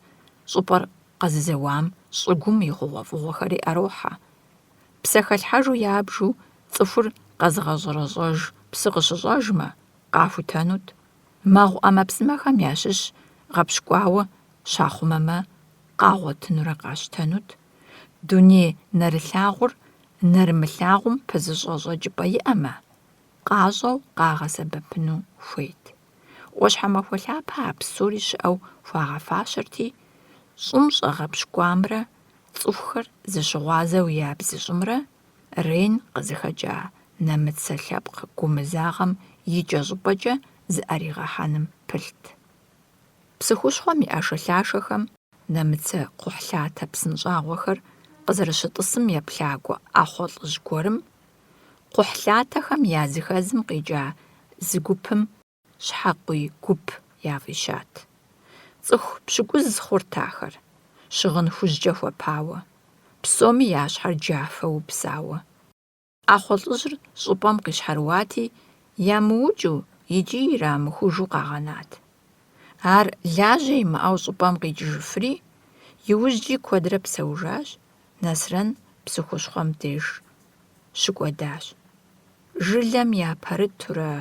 ЩӀыпӀэр къэзызэуам щӀыгум и гъугъуэ фӀыгъуэхэри Ӏэрохьэ. Псэ хэлъхьэжу ябжу цӀыхур къэзыгъэщӀэрэщӀэж псы къыщыщӀэжмэ, къахутэнут. Мэгъу Ӏэмэпсымэхэм ящыщ гъэпщкӀуауэ щахъумэмэ, къагъуэтынурэ къащтэнут. Дуней нэрылъагъур нэрымылъагъум пызыщӀэщӀэ кӀыпӀэ иӀэмэ, къащӀэу къагъэсэбэпыну хуейт. Ӏуащхьэмахуэ лъапэ а псори щыӀэу хуагъэфащэрти, щӀым щӀэгъэпщкӀуамрэ цӀыхухэр зыщыгъуазэу ябзыщӀымрэ Рейн къызыхэкӀа нэмыцэ лъэпкъ гумызагъэм и кӀэ щӀыпӀэкӀэ зыӀэригъэхьэным пылът. Псыхущхъуэм и Ӏэшэлъашэхэм нэмыцэ кхъухьлъатэ псынщӀагъуэхэр къызэрыщытӀысым еплъагъуэ Ӏэхъуэ лӀыжь гуэрым кхъухьлъатэхэм я зыхэзым къикӀа зы гупым щхьэкъуий гуп яфӀищат. Цӏыху пщыкӏуз хъурт ахэр, щыгъын хужькӏэ хуэпауэ, псоми я щхьэр джафэу упсауэ. Ӏэхъуэ лӏыжьыр щӏыпӏэм къищхьэрыуати, ямыукӏыу икӏи ирамыхужу къагъэнат. Ар лажьэ имыӏэу щӏыпӏэм къикӏыжыфри, иужькӏи куэдрэ псэужащ, Нэсрэн псыхущхъуэм деж щыкӏуэдащ. Жылэм япэрытурэ,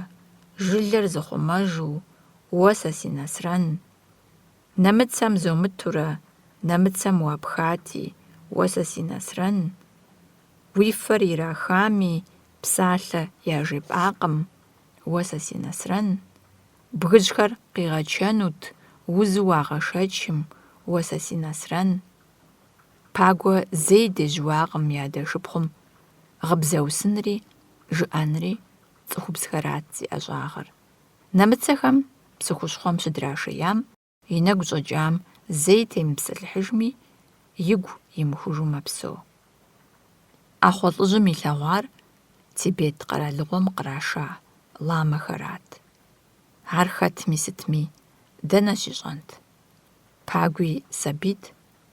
жылэр зыхъумэжу, уэ сэ си Нэсрэн. Нэмыцэм зомытурэ, нэмыцэм уапхати, уэ сэ си Нэсрэн. Уи фэр ирахами, псалъэ яжепӏакъым, уэ сэ си Нэсрэн. Бгыжьхэр къигъэчэнут, узу уагъэшэчым, уэ сэ си Нэсрэн. Пагуэ зэи дежьуакъым ядэшыпхъум, гъыбзэусынри жыӏэнри цӏыхубзхэрат зи ӏэщӏагъэр. Нэмыцэхэм псыхущхъуэм щыдрашеям, и нэгу щӏэкӏам зэи темыпсэлъыхьыжми, игу имыхужу мэпсо. Ӏэхъуэ лӏыжьым илъэгъуар Тибет къэралыгъуэм къраша ламэхэрат. Ар хэтми сытми дэнэ щищӏэнт. Пагуи сабийт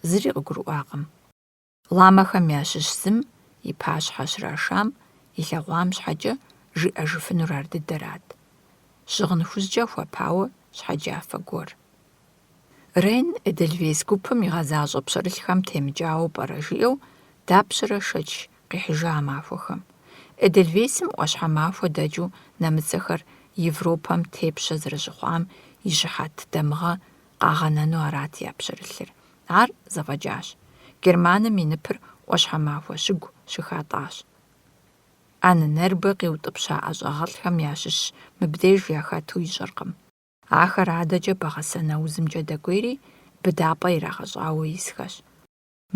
зыри къыгурыӏуакъым. Ламэхэм ящыщ зым и пащхьэ щрашам илъэгъуам щхьэкӏэ жиӏэжыфынур ар дыдэрат. Щыгъын хужькӏэ хуэпауэ щхьэджафэ гуэр. Рейн Эдельвейс гупым и гъэзащӏэ пщэрылъхэм темыкӏауэ пӏэрэ жиӏэу, дапщэрэ шэч къихьыжа махуэхэм. Эдельвейсым ӏуащхьэмахуэ дэкӏыу нэмыцэхэр Европэм тепщэ зэрыщыхъуам и щыхьэт дамыгъэ къагъэнэну арат я пщэрылъыр. Ар зэфӏэкӏащ. Германым и ныпыр ӏуащхьэмахуэ щыгу щыхатӏащ. Анэнэрбэ къиутӏыпща ӏэщӏагъэлӏхэм ящыщ мыбдеж яхэту ищӏэркъым. Ахэр адэкӏэ бгъэсэнэ узымкӏэ дэкӏуейри быдапӏэ ирагъэщӏауэ исхэщ.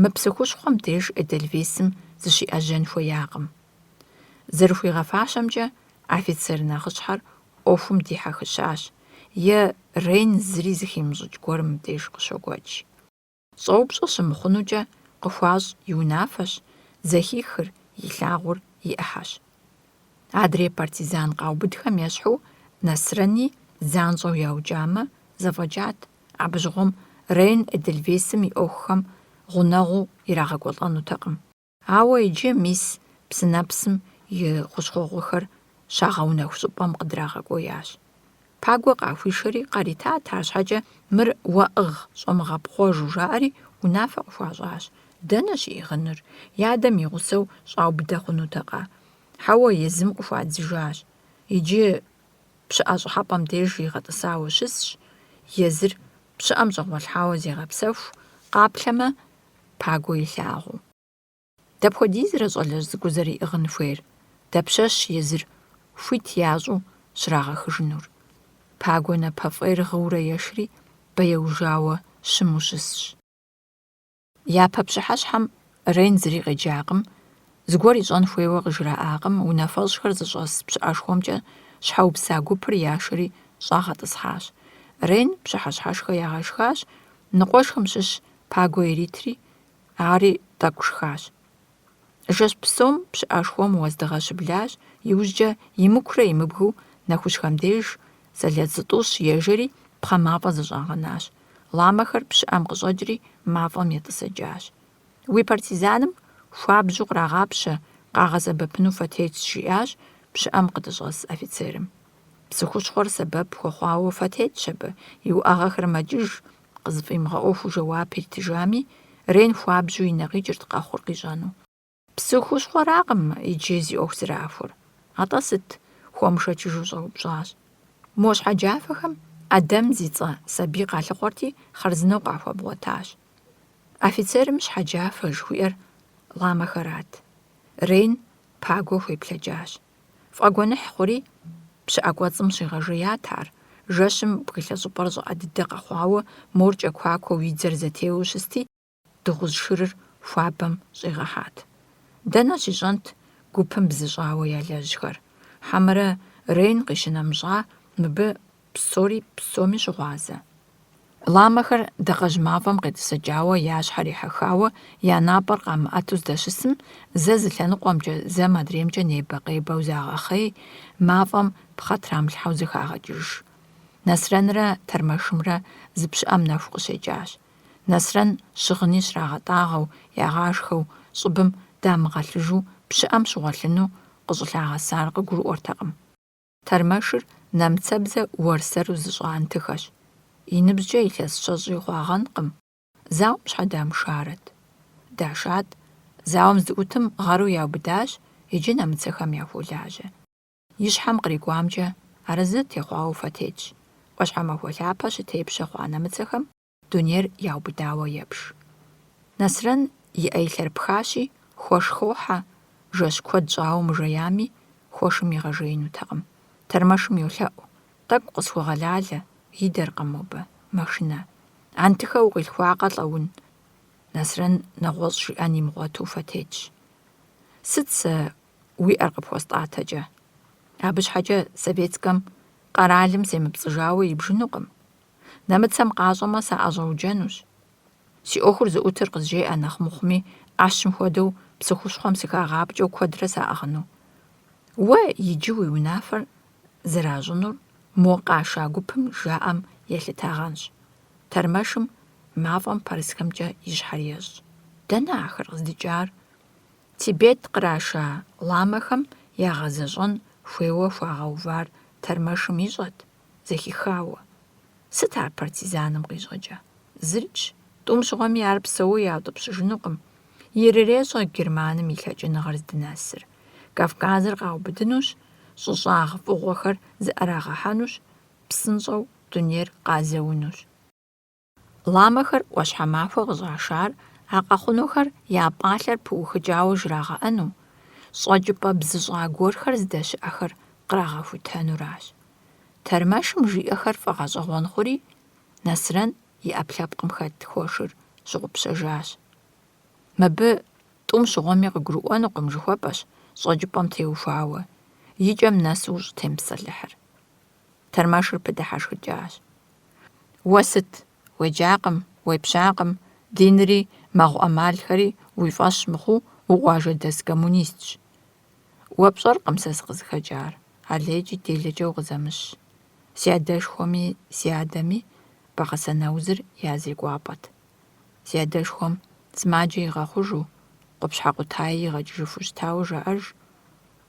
Мы псыхущхъуэм деж Эдельвейсым зыщиӏэжьэн хуеякъым. Зэрыхуигъэфащэмкӏэ, офицер нэхъыщхьэр ӏуэхум дихьэхыщащ, е Рейн зыри зыхимыщӏыкӏ гуэрым мыбдеж къыщокӏуэкӏ. Щӏэупщӏэ щымыхъунукӏэ къыхуащӏ и унафэщ, зэхихыр, илъагъур и ӏыхьэщ. Адрей партизан къаубыдхэм ещхьу Нэсрэни занщӏэу яукӏамэ, зэфӏэкӏат, абы щыгъуэм Рейн Эдельвейсым и ӏуэхухэм гъунэгъуу ирагъэкӏуэлӏэнутэкъым. Ауэ иджы мис псынэпсым и хущхъуэгъуэхэр щагъэунэху щӏыпӏэм къыдрагъэкӏуеящ. Пагуэ къахуишэри къаритат, арщхьэкӏэ мыр уэӏыгъ щӏэмыгъэпхъуэжу жаӏэри унафэ къыхуащӏащ. Дэнэ щиӏыгъыныр? И адэм и гъусэу щӏаубыдэ хъунутэкъэ? Хьэуэ езым къыхуадзыжащ. Иджы пщыӏэ щӏыхьэпӏэм деж игъэтӏысауэ щысщ. Езыр пщыӏэм щӏэгъуэлъхьауэ зегъэпсэху, къаплъэмэ пагуэ илъагъуу. Дапхуэдизрэ щӏалэжь цӏыкӏур зэриӏыгъын хуейр? Дапщэщ езыр хуит ящӏу щрагъэхыжынур? Пагуэ напэфӏейр гъыурэ ешри бэеужауэ щыму щысщ. Япэ пщыхьэщхьэм Рейн зыри къеджакъым, Зыгуэр ищӏэн хуейуэ къыжраӏакъым, унафэщӏхэр зыщӏэс пщыӏэшхуэмкӏэ щхьэупса гупыр яшэри щӏагъэтӏысхьащ. Рейн пщыхьэщхьэшхэ ягъэшхащ, ныкъуэшхым щыщ пагуэ иритри, ари тӏэкӏу шхащ. Жэщ псом пщыӏэшхуэм уэздыгъэ щыблащ, иужькӏэ имыкурэ имыбгыу нэхущхэм деж сэлэт зытӏу щыежэри пхъэмафӏэ зыщӏагъэнащ. Ламэхэр пщыӏэм къыщӏэкӏри мафӏэм етӏысэкӏащ. Уи партизаным хуабжьу кърагъапщэ, къагъэсэбэпыну фэтетщ, жиӏащ пщыӏэм къыдыщӏэс офицерым. Псыхущхъуэр сэбэп хуэхъуауэ фэтетщ абы, и уӏэгъэхэр мэкӏыж, къызыфӏимыгъэӏуэхуу жэуап иритыжами, Рейн хуабжьу и нэ къикӏырт къэхъур къищӏэну. Псыхущхъуэракъым иджы зи ӏуэху зэрахуэр. АтӀэ сыт? Хуэмышэчыжу щӏэупщӏащ. Мо щхьэджафэхэм Ӏэдэм зи цӏэ сабий къалъыхъуэрти, хъарзынэу къахуэбгъуэтащ. Офицерым щхьэджафэ жыхуиӏэр ламэхэрат. Рейн пагуэ хуеплъэкӏащ. Фӏэгуэныхь хъури, пщыӏэ кӏуэцӏым щигъэжеят ар. Жэщым бгылъэ щӏыпӏэр щӏыӏэ дыдэ къэхъуауэ, моркӏэ куакуэу и дзэр зэтеуэ щысти, дыгъужь шырыр хуабэм щӏигъэхьат. Дэнэ щищӏэнт гупым бзыщӏауэ ялэжьхэр. Хьэмэрэ Рейн къищынэмыщӏа, мыбы псори псоми щыгъуазэ. Ламэхэр дакъэжь мафӏэм къетӏысэкӏауэ я щхьэр ехьэхауэ, я напӏэр къамыӏэту здэщысым, зэ зы лъэныкъуэмкӏэ, зэ модреймкӏэ небэ-къебэу загъэхъей, мафӏэм пхъэ трамылъхьэу зыхагъэкӏыж. Нэсрэнрэ Тэрмэшымрэ зы пщыӏэм нэху къыщекӏащ. Нэсрэн щыгъыни щрагъэтӏагъэу, ягъашхэу, щӏыбым дамыгъэлъыжу, пщыӏэм щыгъуэлъыну къыщӏылъагъэсар къыгурыӏуэртэкъым. Тэрмэшыр нэмыцэбзэ уэрсэру зыщӏа антыхэщ. И ныбжькӏэ илъэс щэщӏи хъуагъэнкъым. Зауэм щхьэ дамышарэт? Дашат, зауэм зыӏутым гъэру яубыдащ, иджы нэмыцэхэм яхуолажьэ. И щхьэм кърикӏуамкӏэ, арэзы техъуауэ фэтетщ. Ӏуащхьэмахуэ лъапэ щытепщэ хъуа нэмыцэхэм дунейр яубыдауэ епш. Нэсрэн и ӏейлъэр пхащи, хуэш хохьэ, жэщ куэд щӏауэ мыжеями, хуэшым игъэжеинутэкъым. Тэрмэшым йолъэӏу: «Тӏэкӏу къысхуэгъэлалэ, идэркъым мобы, машинэ. Антыхэ укъилъхуакъэ лӏэун?» Нэсрэн нэгъуэщӏ жиӏэн имыгъуэту фэтетщ. «Сыт сэ уиӏэр къыпхуэстӏатэкӏэ? Абы щхьэкӏэ советскэм къэралым семыпцӏыжауэ ибжынукъым. Нэмыцэм къащӏэмэ саӏэщӏэуджэнущ. Си ӏуэхур зыӏутыр къызжеӏэ, нэхъ мыхъуми, ӏэщым хуэдэу псыхущхъуэм сыхагъапкӏэу куэдрэ саӏыгъыну. Уэ иджы уи унафэр зэращӏынур мо къаша гупым жаӏэм елъытагъэнщ». Тэрмэшым мафӏэм пэрысхэмкӏэ и щхьэр ещӏ. «Дэнэ ахэр къыздикӏар?» Тибет къраша ламэхэм ягъэзэщӏэн хуейуэ хуагъэувар Тэрмэшым ищӏэт, зэхихауэ. Сыт ар партизаным къищӏэкӏэ? Зырикӏщ, тӏум щыгъуэми ар псэууэ яутӏыпщыжынукъым. Ирырещӏэ Германым и лъэкӏыныгъэр здынэсыр. Кавказыр къаубыдынущ, щӏыщӏагъ фӏыгъуэхэр зыӏэрагъэхьэнущ, псынщӏэу дунейр къазэунущ. Ламэхэр ӏуащхьэмахуэ къыщӏашар а къэхъунухэр я пӏалъэр пыухыкӏауэ жрагъэӏэну, щӏэкӏыпӏэ бзыщӏа гуэрхэр здэщыӏэхэр кърагъэхутэнуращ. Тэрмэшым жиӏэхэр фӏэгъэщӏэгъуэн хъури, Нэсрэн и ӏэпкълъэпкъым хэт хуэшыр щыгъупщэжащ. Мыбы тӏум щыгъуэми къыгурыӏуэнукъым жыхуэпӏэщ, щӏэкӏыпӏэм теухуауэ, и кӏэм нэсу щӏытемыпсэлыхьыр. Тэрмэшыр пыдыхьэшхыкӏащ. «Уэ сыт? Уеджакъым, уепщакъым, динри мэгъу ӏэмалхэри уи фӏэщ мыхъуу, укъуажэ дэс коммунистщ. Уэ пщӏэркъым сэ сыкъызыхэкӏар, алейкӏи делэкӏэ укъызэмыщ. Си адэшхуэми си адэми Бакъсэнаузыр я зекӏуапӏэт. Си адэшхуэм сымаджэ игъэхъужу, къупщхьэ къутаи игъэкӏыжыфу щытауэ жаӏэж,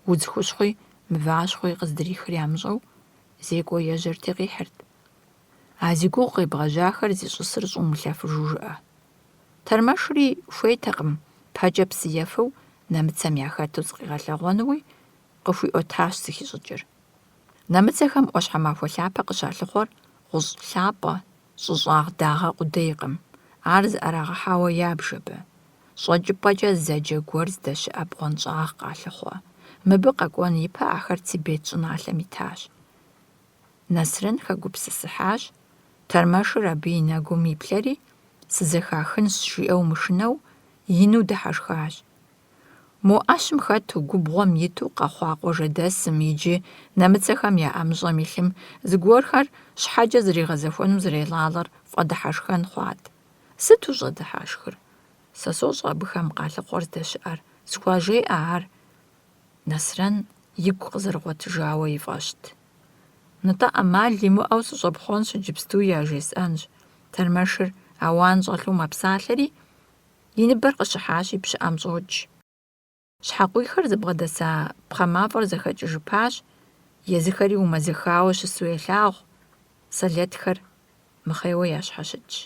удз хущхъуи мыващхъуи къыздрихыр ямыщӏэу, зекӏуэ ежьэрти къихьырт. А зи гугъу къебгъэжьахэр зищӏысыр щӏумылъэфыжу жыӏэ». Тэрмэшри хуейтэкъым пэкӏэ псыефэу нэмыцэм яхэту зыкъигъэлъэгъуэнууи, къыхуиӏуэтащ зыхищӏыкӏыр. Нэмыцэхэм ӏуащхьэмахуэ лъапэ къыщалъыхъуэр гъущӏ лъапӏэ, щӏыщӏагъ дагъэ къудейкъым. Ар зыӏэрагъэхьауэ ябж абы. ЩӀэкӀыпӀэкӀэ зэджэ гуэр здэщыӀэ бгъуэнщӀагъ къалъыхъуэ. Мыбы къэкӀуэн ипэ ахэр Тибет щӀыналъэм итащ. Нэсрэн хэгупсысыхьащ. Тэрмэшыр абы и нэгум иплъэри, «Сызэхахынщ» жиӀэу мышынэу, ину дыхьэшхащ. Мо ӏэщым хэту губгъуэм иту къэхъуа къуажэдэсым иджы нэмыцэхэм я ӏэмыщӏэм илъым зыгуэрхэр щхьэкӏэ зригъэзэхуэну зэрелалэр фӏэдыхьэшхэн хъуат. Сыт ущӏэдыхьэшхыр? Сэ сощӏэ абыхэм къалъыхъуэр здэщыӏэр. Схуажеӏэ ар. Нэсрэн игу къызэрыгъуэтыжауэ ифӏэщт. НтӀэ ӏэмал имыӏэу сыщӏэпхъуэнщ, иджыпсту яжесӏэнщ. Тэрмэшыр ауан щӏэлъу мэпсалъэри, и ныбэр къыщыхьащи пщыӏэм щӏокӏ. Щхьэкъуийхэр зыбгъэдэса пхъэмафӏэр зэхэкӏыжыпащ, езыхэри умэзыхауэ щысу елъагъу, сэлэтхэр мыхъейуэ ящхьэщыкӏ.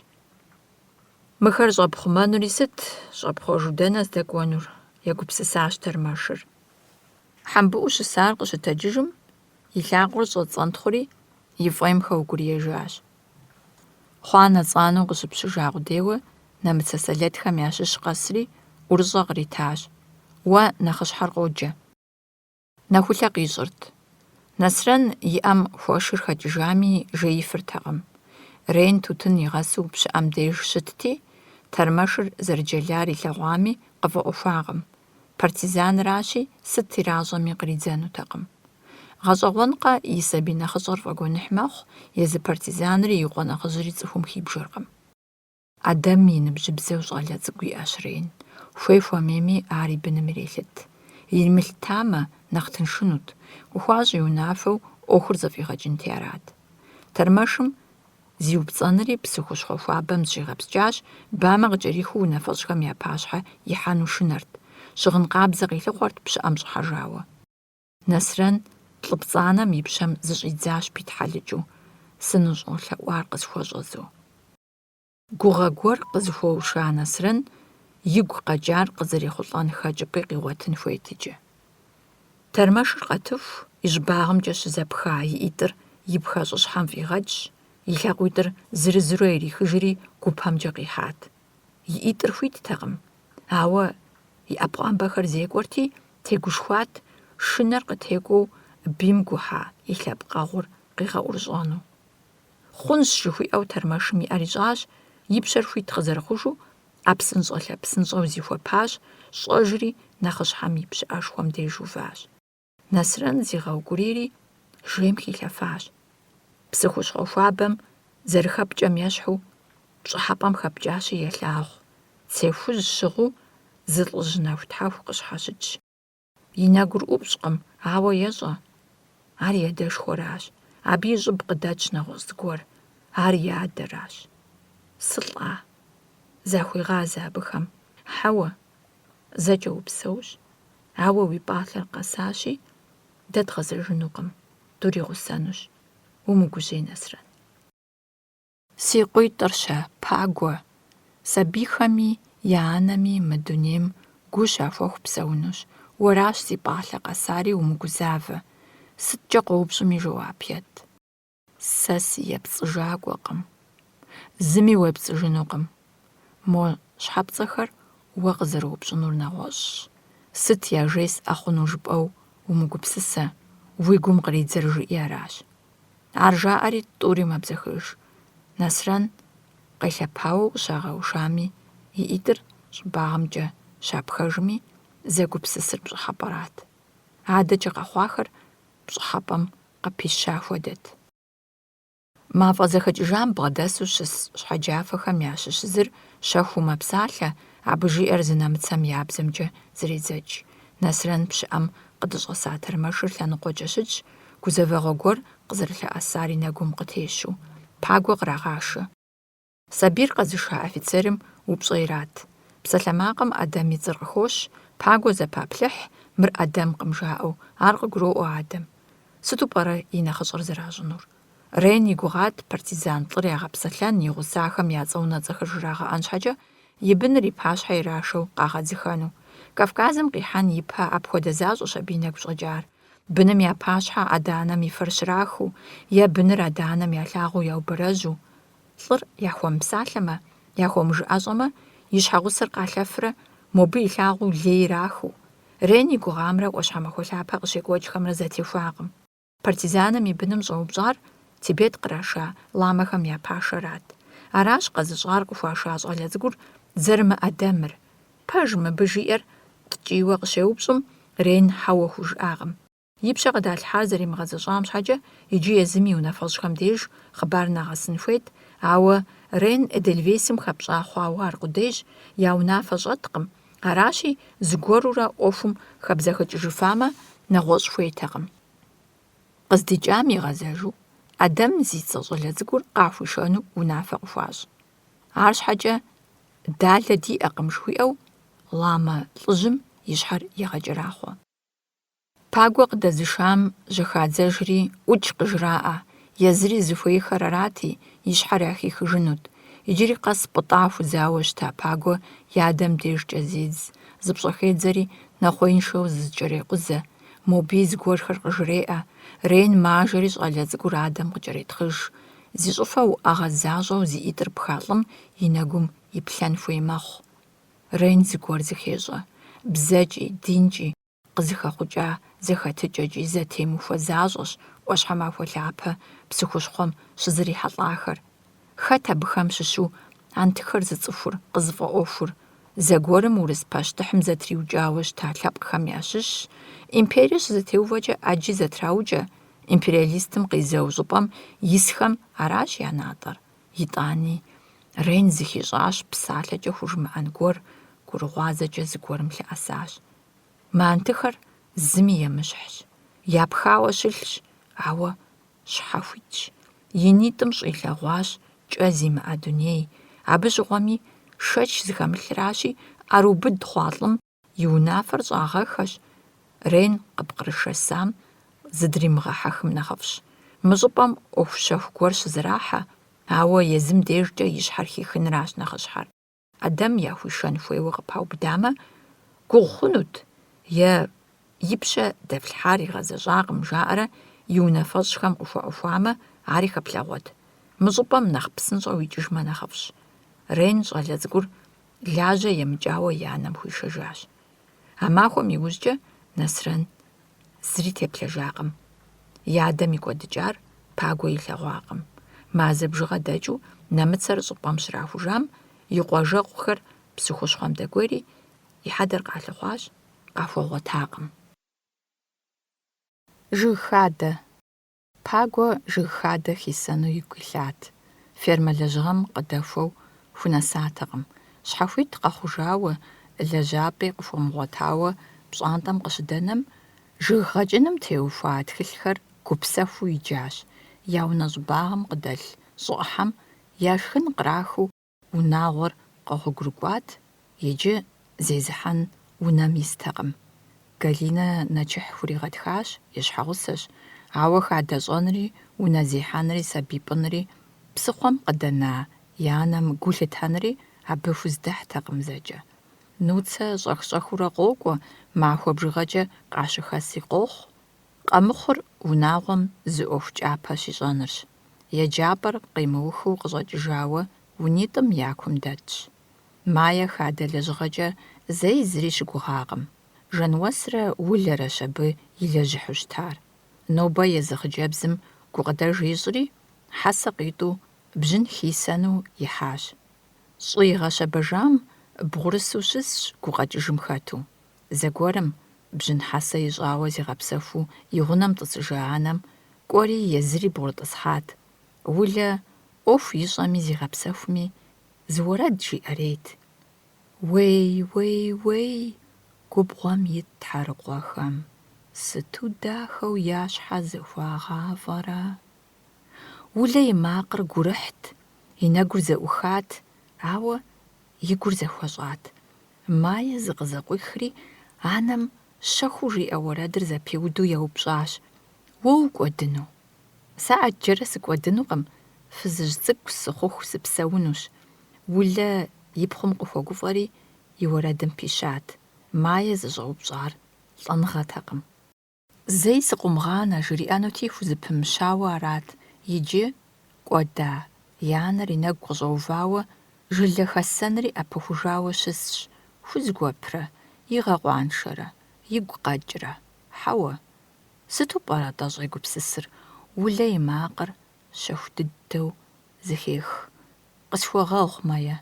Мыхэр щӏэпхъумэнури сыт, щӏэпхъуэжу дэнэ здэкӏуэнур? Егупсысащ Тэрмэшыр. Хьэмбыӏуу щысар къыщытэджыжым, и лъакъуэр щӏэцӏэнтхъури, и фӏейм хэугуриежащ. Хъуа нэцӏанэу къыщыпщыжа къудейуэ нэмыцэ сэлэтхэм ящыщ къэсри ӏурыщӏэ къритащ. Уэ нэхъыщхьэр къоджэ. Нэхулъэ къищӏырт. Нэсрэн и ӏэм хуэшыр хэкӏыжами жеифыртэкъым. Рейн тутын игъэсу пщыӏэм деж щытти, Тэрмэшыр зэрыджэлар илъэгъуами къыфӏэӏуэхуакъым. Партизанращи, сыт иращӏэми къридзэнутэкъым. ГъэщӀэгъуэнкъэ и сабий нэхъыщӀэр фӀэгуэныхь мэхъу, езы партизанри и къуэ нэхъыжьри цӀыхум хибжэркъым. Адэм и ныбжьыбзэу щӀалэ цӀыкӀу иӀэщ Рейн. Хуей хуэмейми ар и быным ирелъыт. Иримылъытамэ, нэхъ тыншынут. УхуащӀи унафэу Ӏуэхур зэфӀигъэкӀынти арат. Тэрмэшым зиупцӀэнри псы хущхъуэ хуабэм зыщигъэпскӀащ, бамэ къыкӀэрихыу унафэщӀхэм я пащхьэ ихьэну шынэрт. Щыгъын къабзэ къилъыхъуэрт пщыӏэм щӀыхьэжауэ. Нэсрэн лӀы-пцӀанэм и пщэм зыщӀидзащ питхьэлыкӀыу, сынущӀолъэӀуар къысхуэщӀэзу. Гугъэ гуэр къызыхуэуша Нэсрэн игу къэкӀар къызэрехъулӀэн хэкӀыпӀи къигъуэтын хуейт иджы. Тэрмэшыр къэтыху, и щӀыбагъымкӀэ щызэпха и ӀитӀыр и пхэщӀыщхьэм фӀигъэкӀщ, и лъакъуитӀыр зырызурэ ирихыжри гупэмкӀэ къихьат. И ӀитӀыр хуиттэкъым, ауэ и Ӏэпхъуамбэхэр зекӀуэрти, тегушхуат шынэр къытекӀуэу бийм гухьа и лъэпкъэгъур къигъэӀурщӀэну. Хъунщ жыхуиӀэу Тэрмэшым и Ӏэр ищӀащ, и пщэр хуит къызэрыхъужу ӀэпсынщӀэ-лъэпсынщӀэу зихуэпащ, щӀэжри нэхъыщхьэм и пщыӀэшхуэм деж уващ. Нэсрэн зигъэукӀурийри жейм хилъэфащ. Псы хущхъуэ хуабэм зэрыхэпкӀэм ещхьу пщӀыхьэпӀэм хэпкӀащи елъагъу. Цей хужь щыгъуу зы лӀыжь нэхутхьэху къыщхьэщыкӀ. И нэгур ӀупщӀкъым, ауэ ещӀэ. Ар и адэшхуэращ. Абы и щӀыб къыдэтщ нэгъуэщӀ зыгуэр. Ар и адэращ. СылӀа? Захуигъазэ абыхэм. Хьэуэ, зэкӀэ упсэущ. Ауэ уи пӀалъэр къэсащи, дэ дгъэзэжынукъым, дуригъусэнущ. Умыгужьей, Нэсрэн. Си къуитӀырщэ, Пагуэ. Сабийхэми я анэми мы дунейм гу щахуэху псэунущ. Уэращ си пӀалъэ къэсари умыгузавэ. СыткӀэ къоупщӀми жэуап ет. Сэ сыепцӀыжакӀуэкъым. Зыми уепцӀыжынукъым. Мо щхьэпцӀэхэр уэ къызэроупщӀынур нэгъуэщӀщ. Сыт яжесӀэ хъуну жыпӀэу умыгупсысэ, уи гум къридзэр жыӀи аращ. Ар жаӀэри тӀури мэбзэхыж. Нэсрэн къелъэпауэ къыщагъэушами, и ӀитӀыр щӀыбагъымкӀэ щапхэжми, зэгупсысыр пщӀыхьэпӀэрат. АдэкӀэ къэхъуахэр пщӀыхьэпӀэм къыпища хуэдэт. Мафӏэ зэхэкӏыжам бгъэдэсу щыс щхьэджафэхэм ящыщ зыр щэхуу мэпсалъэ, абы жиӏэр зы нэмыцэм я бзэмкӏэ зредзэкӏ. Нэсрэн пщыӏэм къыдыщӏэса Тэрмэшыр лъэныкъуэкӏэ щытщ, гузэвэгъуэ гуэр къызэрылъэӏэсар и нэгум къытещу. Пагуэ кърагъашэ. Сабийр къэзыша офицерым упщӏэ ират. Псалъэмакъым Адэм и цӏыр къыхощ, Пагуэ зэпаплъыхь, мыр Адэмкъым жаӏэу, ар къыгуроӏуэ Адэм. Сыту пӏэрэ и нэхъыщӏэр зэращӏынур? Рейн и гугъат партизан лӏыр ягъэпсэлъэн, и гъусахэм я цӏэ-унэцӏэхэр жрагъэӏэн щхьэкӏэ, и быныр и пащхьэ ирашэу къагъэдзыхэну. Кавказым къихьэн ипэ апхуэдэ защӏэщ абы и нэгу щӏэкӏар. Быным я пащхьэ адэ-анэм и фэр щрахыу, е быныр адэ-анэм ялъагъуу яубэрэжьу. Лӏыр яхуэмыпсалъэмэ, яхуэмыжыӏэщӏэмэ, и щхьэгъусэр къалъэфрэ, мобы илъагъуу лей ирахыу. Рейн и гугъамрэ ӏуащхьэмахуэ лъапэ къыщекӏуэкӏхэмрэ зэтехуакъым. Партизаным и быным щӏэупщӏар Тибет къраша ламэхэм я пашэрат. Аращ къэзыщӏар къыхуаша щӏалэ цӏыкӏур Дзэрмыӏэдэмыр. Пэж мыбы жиӏэр ткӀийуэ къыщеупщӀым, Рейн хьэуэ хужыӀакъым. И пщэ къыдалъхьар зэримыгъэзэщӀам щхьэкӀэ иджы езым и унафэщӀхэм деж хъыбар нэгъэсын хуейт, ауэ Рейн Эдельвейсым хэпщӀа хъуауэ аркъудейщ, я унафэ щӀэткъым. Аращи, зыгуэрурэ Ӏуэхум хэбзэхэкӀыжыфамэ, нэгъуэщӀ хуейтэкъым. КъыздикӀам игъэзэжу, Адэм зи цӀэ щӀалэ цӀыкӀур къахуишэну унафэ къыхуащӀ. АрщхьэкӀэ «Далэ диӀэкъым» жыхуиӀэу, ламэ лӀыжьым и щхьэр егъэкӀэрахъуэ. Пагуэ къыдэзышам жьэхадзэжри «ӀукӀ» къыжраӀэ, езыри зыхуейхэр арати, и щхьэр яхихыжынут. Иджыри къэс пӀытӀа худзауэ щыта Пагуэ и адэм деж кӀэзедз, зыпщӀэхедзэри нэхъуеиншэу зыкӀэрекъузэ. Мобий зыгуэрхэр къыжреӀэ. Рейн мажэри щӀалэ цӀыкӀур адэм къыкӀэретхъыж. Зи щӀыфэ уӀэгъэ защӀэу зиӀитӀыр пхалӀым, и нэгум иплъэн хуей мэхъу. Рейн зыгуэр зыхещӀэ. БзэкӀи, динкӀи къызыхэхъукӀа зэхэтыкӀэкӀи зэтемыхуэ защӀэщ Ӏуащхьэмахуэ лъапэ псыхущхъуэм щызэрихьэлӀахэр. Хэт абыхэм щыщу антхэр зыцӀыхур, къызыфӀэӀуэхур? Зэгуэрым урыс пащтыхьым зэтриукӀауэ щыта лъэпкъхэм ящыщщ. Империе щызэтеувэкӀэ Ӏэджи зэтраукӀэ. Империалистым къизэу щӀыпӀэм исхэм аращ я натӀэр. ИтӀани Рейн зыхищӀащ псалъэкӀэ хужымыӀэн гуэр, гурыгъуазэкӀэ зыгуэрым лъыӀэсащ. Мантыхэр зыми емыщхьщ. Япхауэ щылъщ, ауэ щхьэхуитщ. И нитӀым щӀилъэгъуащ кӀэ зимыӀэ дуней. Абы щыгъуэми шэч зыхэмылъыращи, Ӏэрыубыд хъуалӀым и унафэр щӀагъэхэщ. Рейн къыпкърышэсам зыдримыгъэхьэхым нэхъыфӀщ. Мы щӀыпӀэм Ӏуэхущэху гуэр щызэрахьэ, ауэ езым дежкӀэ и щхьэр хихынращ нэхъыщхьэр. Адэм яхуишэн хуейуэ къыпаубыдамэ, гугъу хъунут, е и пщэ дэфлъхьар игъэзэщӀакъым жаӀэрэ и унафэщӀхэм къыхуэӀухуамэ, ари хэплъэгъуэт. Мы щӀыпӀэм нэхъ псынщӀэу икӀыжмэ нэхъыфӀщ. Рейн щӀалэ цӀыкӀур лажьэ емыкӀауэ и анэм хуишэжащ. А махуэм иужькӀэ Нэсрэн зыри теплъэжакъым. И адэм и кӀуэдыкӀар Пагуэ илъэгъуакъым. Мазэ бжыгъэ дэкӀыу нэмыцэр щӀыпӀэм щрахужам, и къуажэкъухэр псыхущхъуэм дэкӀуэри и хьэдэр къалъыхъуащ, къахуэгъуэтакъым. Жыг хадэ. Пагуэ жыг хадэ хисэну игу илъат. Фермэ лэжьыгъэм къыдэхуэу хунэсатэкъым. Щхьэхуит къэхъужауэ, лэжьапӀи къыхуэмыгъуэтауэ пщӀантӀэм къыщыдэнэм, жыг гъэкӀыным теухуа тхылъхэр гупсэхуу иджащ. Я унэ щӀыбагъым къыдэлъ щӀыӀыхьэм я шхын кърахыу унагъуэр къэгъуэгурыкӀуат, иджы зезыхьэн унэм истэкъым. Галинэ нэчыхь хуригъэтхащ, и щхьэгъусэщ, ауэ хадэ щӀэнри, унэ зехьэнри, сабий пӀынри псыхъуэм къыдэна и анэм гу лъытэнри абы хуздыхьтэкъым зэкӀэ. Нуцэ щӀэх-щӀэхыурэ къокӀуэ, махуэ бжыгъэкӀэ къащыхэси къохъу. Къэмыхъур унагъуэм зы Ӏуэху кӀапэ щищӀэнырщ. ЕджапӀэр къимыухыу къыщӀэкӀыжауэ унитӀым я кум дэтщ. Мае хадэ лэжьыгъэкӀэ зэи зыри щыгугъакъым. Жэнуэсрэ улэрэщ абы илэжьыхьу щытар. Нобэ езы хъыджэбзым гукъыдэж ищӀри, хьэсэ къитӀу бжьын хисэну ихьащ. ЩӀы игъэщэбэжам бгъурысу щысщ гукъэкӀыжым хэту. Зэгуэрым бжьын хьэсэ ищӀауэ зигъэпсэхуу и гъунэм тӀысыжа анэм кӀуэри езыри бгъурытӀысхьат. Улэ Ӏуэху ищӀэми зигъэпсэхуми, зыуэрэд жиӀэрейт. Уей, губгъуэм ит тхьэрыкъуэхэм, сыту дахэу я щхьэ зыхуагъафӀэрэ. Улэ и макъыр гурыхьт, и нэгур зэӀухат, ауэ и гур зэхуэщӀат. Мае зыкъызэкъуихри, анэм щэхуу жиӀэ уэрэдыр зэпеуду еупщӀащ: «Уэ укӀуэдыну?» «Сэ Ӏэджэрэ сыкӀуэдынукъым, фызыжь цӀыкӀу сыхъуху сыпсэунущ». Улэ и пхъум къыхуэгуфӀэри, и уэрэдым пищат. Мае зыщӀэупщӀар лӀэныгъэтэкъым. «Зэи сыкъумыгъанэ» жриӀэнути хузыпымыщауэ арат. Иджы кӀуэда, и анэр и нэгу къыщӀэувауэ, жылэ хэссэнри Ӏэпыхужауэ щысщ. Хузгуэпрэ, игъэкъуаншэрэ, игу къэкӀрэ? Хьэуэ, сыту пӀэрэ-тӀэ щӀегупсысыр? Улэ и макъыр щэху дыдэу зыхех. «Къысхуэгъэгъу, мые,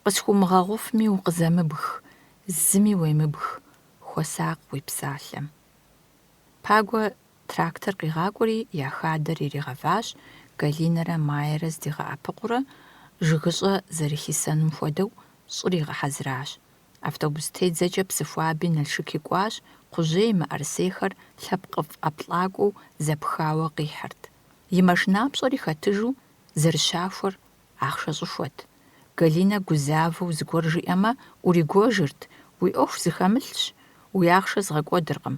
къысхумыгъэгъуфми укъызэмыбг, зыми уемыбг. хуэсакъ уи псалъэм. Пагуэ трактор къигъакӀуэри я хадэр иригъэващ, Галинэрэ Маерэ здигъэӀэпыкъурэ жыгыщӀэ зэрыхисэнум хуэдэу щӀыр игъэхьэзыращ. Автобус тедзэкӀэ Псыхуаби Налшык и кӀуащ, кхъужьей мыӀэрысейхэр лъэпкъыфӀ ӀэплӀакӀуэу зэпхауэ къихьырт. И мэжынапщӀэри хэтыжу зэрыщахуэр ахъшэ щӀыхуэт. Галинэ гузавэу зыгуэр жиӀэмэ, Ӏуригуэжырт: уи Ӏуэху зыхэмылъщ, уи ахъшэ згъэкӀуэдыркъым.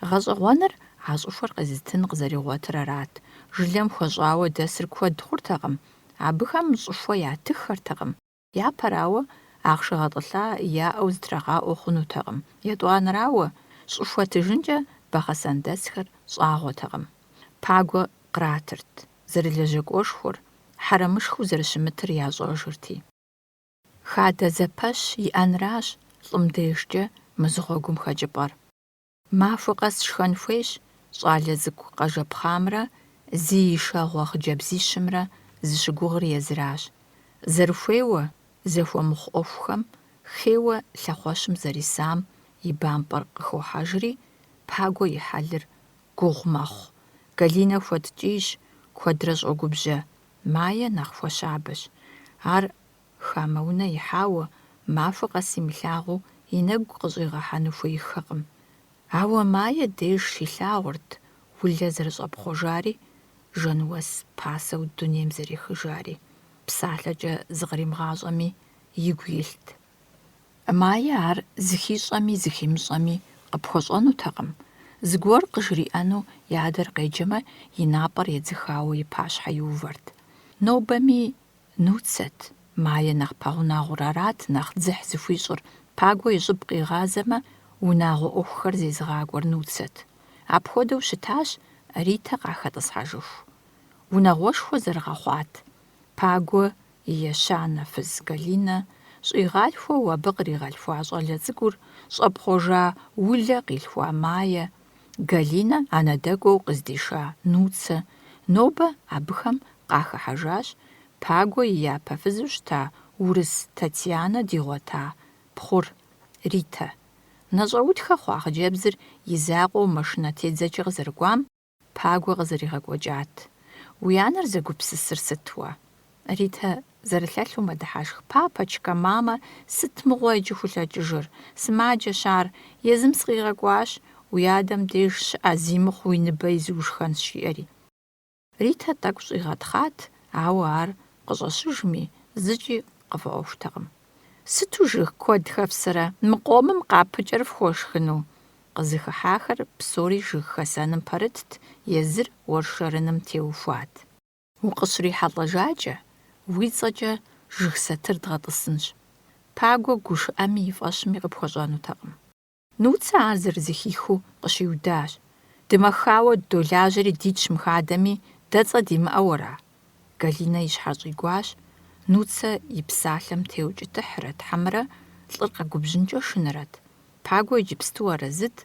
ГъэщӀэгъуэныр а щӀыхуэр къезытын къызэригъуэтыр арат. Жылэм хуэщӀауэ дэсыр куэд хъуртэкъым, абыхэм щӀыхуэ ятыххэртэкъым. Япэрауэ, ахъшэ гъэтӀылъа яӀэу зытрагъаӀуэ хъунутэкъым. ЕтӀуанэрауэ, щӀыхуэтыжынкӀэ бахъэсандэсхэр щӀагъуэтэкъым. Пагуэ къратырт, зэрылэжьэкӀуэшхуэр, хьэрэмышхыу зэрыщымытыр ящӀэжырти. Хадэ зэпэщ иӀэнращ лӀым дежкӀэ мызыгъуэгум хэкӀыпӀэр. Махуэ къэс шхэн хуейщ щӀалэ цӀыкӀу къэжэпхъамрэ зи ишэгъуэ хъыджэбзищымрэ зыщыгугъыр езыращ. Зэрыхуейуэ зэхуэмыхъу Ӏуэхухэм хеуэ лъэхъуэщым зэрисам и бампӀэр къыхохьэжри, Пагуэ и хьэлыр гугъу мэхъу. Галинэ хуэт ткӀийщ, куэдрэ щӀогубжьэ. Мае нэхъ хуэщабэщ. Ар хамэ унэ ихьауэ, махуэ къэс имылъагъуу и нэгу къыщӀигъэхьэну хуеиххэкъым. Ауэ Мае деж щилъагъурт улэ зэрыщӀэпхъуэжари, жэнуэс пасэу дунейм зэрихыжари. ПсалъэкӀэ зыкъримыгъащӀэми игу илът. Мае ар зыхищӀэми зыхимыщӀэми къыпхуэщӀэнутэкъым. Зыгуэр къыжриӀэну и адэр къеджэмэ, и напӀэр едзыхауэ и пащхьэ иувэрт. Нобэми Нуцэт, Мае нэхъ пэгъунэгъур арат нэхъ дзыхь зыхуищӀыр. Пагуэ и щӀыб къигъазэмэ, унагъуэ Ӏуэхухэр зезыгъакӀуэр Нуцэт. Апхуэдэу щытащ Ритэ къахэтӀысхьэжыху. Унагъуэшхуэ зэрыгъэхъуат. Пагуэ и ещанэ фыз Галинэ щӀигъалъхуэу абы къригъэлъхуа щӀалэ цӀыкӀур, щӀэпхъуэжа улэ къилъхуа Мае, Галинэ анэдэкӀуэу къыздиша Нуцэ, нобэ абыхэм къахыхьэжащ Пагуэ и япэ фызу щыта урыс Татьянэ дигъуэта пхъур Ритэ. НэщӀэутхэ хъуа хъыджэбзыр и закъуэу машинэ тедзэкӀэ къызэрыкӀуам Пагуэ къызэригъэкӀуэкӀат. Уи анэр зэгупсысыр сыт уэ? Ритэ зэрылъэлъу мэдыхьэшх. Папэчкэ, мамэ, сыт мыгъуэ иджы хулъэкӀыжыр? Сымаджэщ ар, езым сыкъигъэкӀуащ, уи адэм деж щыӀэ, зи мыхъуу уи ныбэ изыушхэнщ, жиӀэри. Ритэ тӀэкӀу щӀигъэтхъат, ауэ ар къыщӀэщыжми, зыкӀи къыфӀэӀуэхутэкъым. Сыту жыг куэд хэфсэрэ, мы къомым къапыкӀэр фхуошхыну? Къызыхыхьахэр псори жыг хэсэным пэрытт, езыр уэршэрыным теухуат. УкъыщрихьэлӀэжакӀэ, уи цӀэкӀэ жыг сатыр дгъэтӀысынщ. Пагуэ гушыӀэми и фӀэщми къыпхуэщӀэнутэкъым. Нуцэ ар зэрызэхихыу къыщиудащ. Дымэхауэ долажьэри дитщ мы хадэми, дэ цӀэ димыӀэу ара? Галинэ и щхьэр щӀигуащ. Нуцэ и псалъэм теукӀытыхьрэт, хьэмэрэ лӀыр къэгубжьынкӀэ шынэрэт. Пагуэ иджыпсту арэзыт,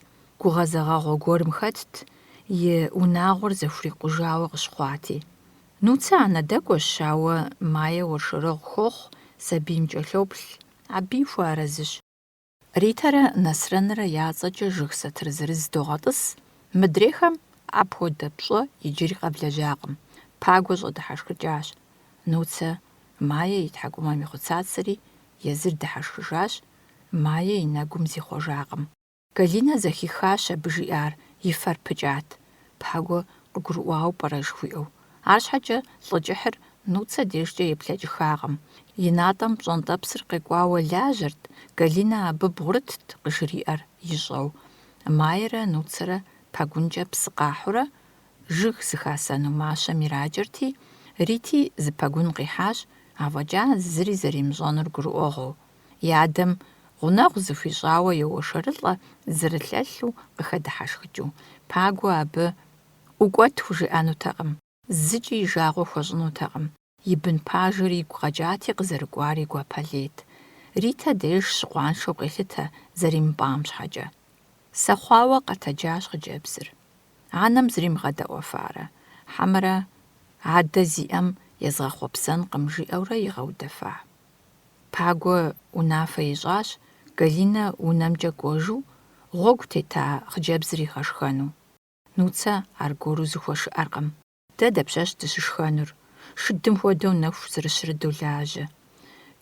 гугъэзэгъэгъуэ гуэрым хэтт, и унагъуэр зэхурикъужауэ къыщхъуати. Нуцэ анэдэкӀуэщ, ауэ Мае уэршэрыгъу хохъу, сабийм кӀэлъоплъ, абы ихуэ арэзыщ. Ритэрэ Насрэнрэ я цӀэкӀэ жыг сатыр зырыз догъэтӀыс, мыдрейхэм апхуэдэ пщӀэ иджыри къэблэжьакъым. Пагуэ щӀэдыхьэшхыкӀащ. Нуцэ Мае и тхьэкӀумэм ихъуцацэри, езыр дыхьэшхыжащ, Мае и нэгум зихъуэжакъым. Галинэ зэхихащ абы жиӀар, и фэр пыкӀат. Пагуэ къыгурыӀуауэ пӀэрэ жыхуиӀэу. АрщхьэкӀэ лӀыкӀыхьыр Нуцэ дежкӀэ еплъэкӀыхакъым. И натӀэм пщӀэнтӀэпсыр къекӀуауэ лажьэрт, Галинэ абы бгъурытт къыжриӀэр ищӀэу. Маерэ Нуцэрэ пэгункӀэ псы къахьурэ жыг зыхасэну мащэм ираджэрти, Рити зы пэгун къихьащ, афӀэкӀа зыри зэримыщӀэнур гурыӀуэгъуэу. И адэм гъунэгъу зыхуищӀауэ йоуэшэрылӀэ, зэрылъэлъу къыхэдыхьэшхыкӀыу. Пагуэ абы ӀукӀуэтху жиӀэнутэкъым, зыкӀи и жагъуэ хуэщӀынутэкъым. И бын пажэри игу къэкӀати, къызэрыкӀуари гуапэлейт. Ритэ деж щыкъуаншэу къелъытэ, зэримыпӀам щхьэкӀэ. Сэхъуауэ къэтэджащ хъыджэбзыр. Анэм зримыгъэдэӀуэфарэ, хьэмэрэ адэ зиӀэм езгъэхъуэпсэнкъым, жиӀэурэ игъэудэфа. Пагуэ унафэ ищӀащ, Галинэ унэмкӀэ кӀуэжу гъуэгу тета хъыджэбзыр игъэшхэну. Нуцэ аргуэру зыхуэшыӏэркъым. Дэ дапщэщ дыщышхэнур? Шыдым хуэдэу нэху зэрыщырыдэу лажьэ.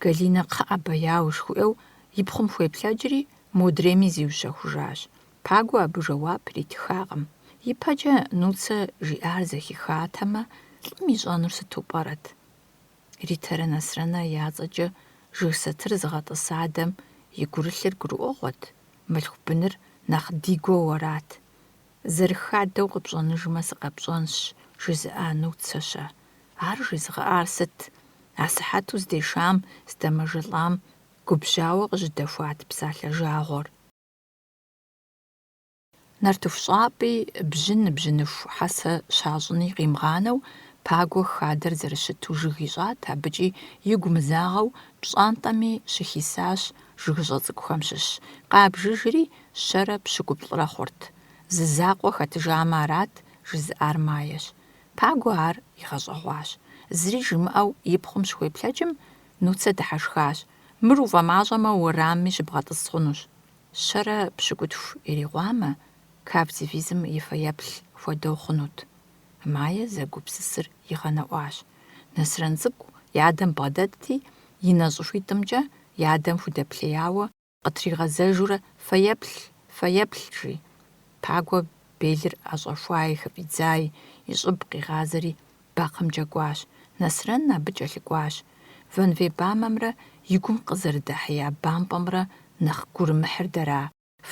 Галинэ кхъыӏэ бэяуэ жыхуиӏэу и пхъум хуеплъэкӏри модрейми зиущэхужащ. Пагуэ абы жэуап иритхакъым. Ипэкӏэ Нуцэ жиӏар зэхихатэмэ, лӏым ищӏэнур сыту пӏэрэт? Ритэрэ Насрэнэ я цӏэкӏэ жыг сатыр зыгъэтӏысадэм и гурылъыр гурыӏуэгъуэт, мылъку быныр нэхъ дигуэу арат. Зэрыхадэу къыпщӏэныжмэ сыкъэпщӏэнщ, жызыӏа Нуцэ-щэ. Ар жезыгъэӏар сыт? Асыхьэту здешам, здэмэжэлӏам губжьауэ къыжьэдэхуат псалъэ жагъуэр. Нартыху щӏапӏи бжьын-бжьыныху хьэсэ щащӏыни къимыгъанэу, Пагуэ хадэр зэрыщыту жыг ищӏат, абыкӏи игу мызагъэу пщӏантӏэми щыхисащ жыгыщӏэ цӏыкӏухэм щыщ. Къабжыжри щэрэ пщыгуплӏрэ хъурт. Зы закъуэ хэтыжамэ арат жызыӏар Маещ. Пагуэ ар игъэщӏэгъуащ. Зыри жымыӏэу и пхъум щыхуеплъэкӏым, Нуцэ дыхьэшхащ. Мыр увэмащӏэмэ, уэрамми щыбгъэтӏыс хъунущ. Щэрэ пщыкӏутху иригъуамэ, кап-девизым и фэеплъ хуэдэу хъунут. Майе зэгупсысыр игъэнэӏуащ. Насрэн цӏыкӏу и адэм бгъэдэтти, и нэ щӏыхуитӏымкӏэ и адэм худэплъеяуэ къытригъэзэжурэ фэеплъ жи. Пагуэ белыр ӏэщӏэхуаи хэфӏидзаи, и щӏыб къигъазэри бэкхъым джэгуащ. Насрэн абы кӏэлъыкӏуащ. Вэнвебамэмрэ и гум къызэрыдыхьея бампӏэмрэ нэхъ гурымыхьыр дэра.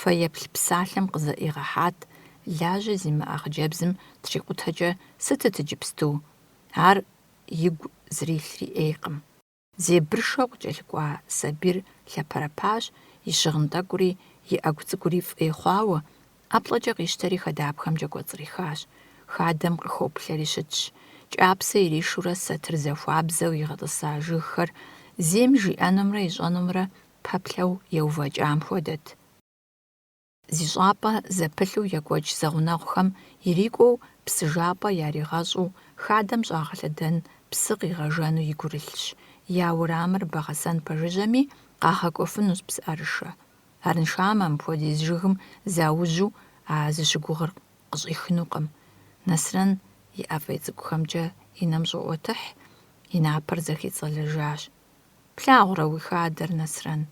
Фэеплъ псалъэм къызэӏигъэхьат, лажьэ зимыӏэ хъыджэбзым трикъутэкӏэ сытыт иджыпсту? Ар игу зрилъри ӏейкъым. Зебыршэу къыкӏэлъыкӏуа сабийр лъэпэрэпащ, и щыгъын тӏэкӏури и ӏэгу цӏыкӏури фӏей хъуауэ, ӏэплӏэкӏэ къищтэри хадапхэмкӏэ кӏуэцӏрихащ. Хадэм къыхоплъэри щытщ. Кӏапсэ иришурэ сатыр зэхуабзэу игъэтӏыса жыгхэр зейм жиӏэнумрэ ищӏэнумрэ пэплъэу еувэкӏам хуэдэт. Зи щӏапӏэ зэпылъу екӏуэкӏ зэгъунэгъухэм ирикӏуэу псы жапӏэ яригъэщӏу хадэм щӏагъэлъэдэн псы къигъэжэну и гурылъщ. Я уэрамыр бэгъэсэн пэжыжьэми, къагъэкӏуэфынущ псыӏэрышэ. Арыншамэ, мыпхуэдиз жыгым заужьу а зыщыгугъыр къыщӏихынукъым. Насрэн и ӏэфӏей цӏыкӏухэмкӏэ и нэм щӏоӏуэтыхь, и напэр зэхицӏэлэжащ. Плъагъурэ уи хадэр, Насрэн?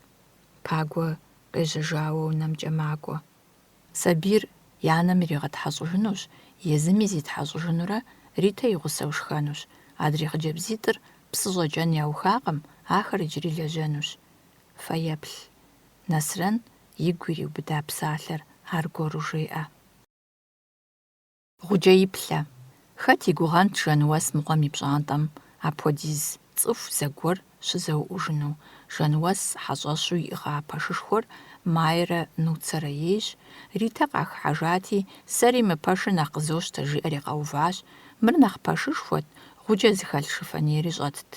Пагуэ къежьэжауэ унэмкӏэ макӏуэ. Сабийр и анэм иригъэтхьэщӏыжынущ, езыми зитхьэщӏыжынурэ Ритэ и гъусэу шхэнущ. Адрей хъыджэбзитӏыр псы щӏэкӏэн яухакъым, ахэр иджыри лэжьэнущ. Фэеплъ. Насрэн игу ириубыда псалъэр аргуэру жеӏэ. Гъуджэиплъэ. Хэт и гугъэнт Жэнуэс мыгъуэм и пщӏантӏэм апхуэдиз цӏыху зэгуэр щызэуӏужыну? Жэнуэс хьэщӏэщу иӏыгъа пэшышхуэр Майрэ Нуцэрэ ейщ. Ритэ къахыхьэжати, сэри мы пэшыр нэхъ къызощтэ жиӏэри къэуващ. Мыр нэхъ пэшышхуэт, гъуджэ зыхэлъ шыфэнейри щӏэтт.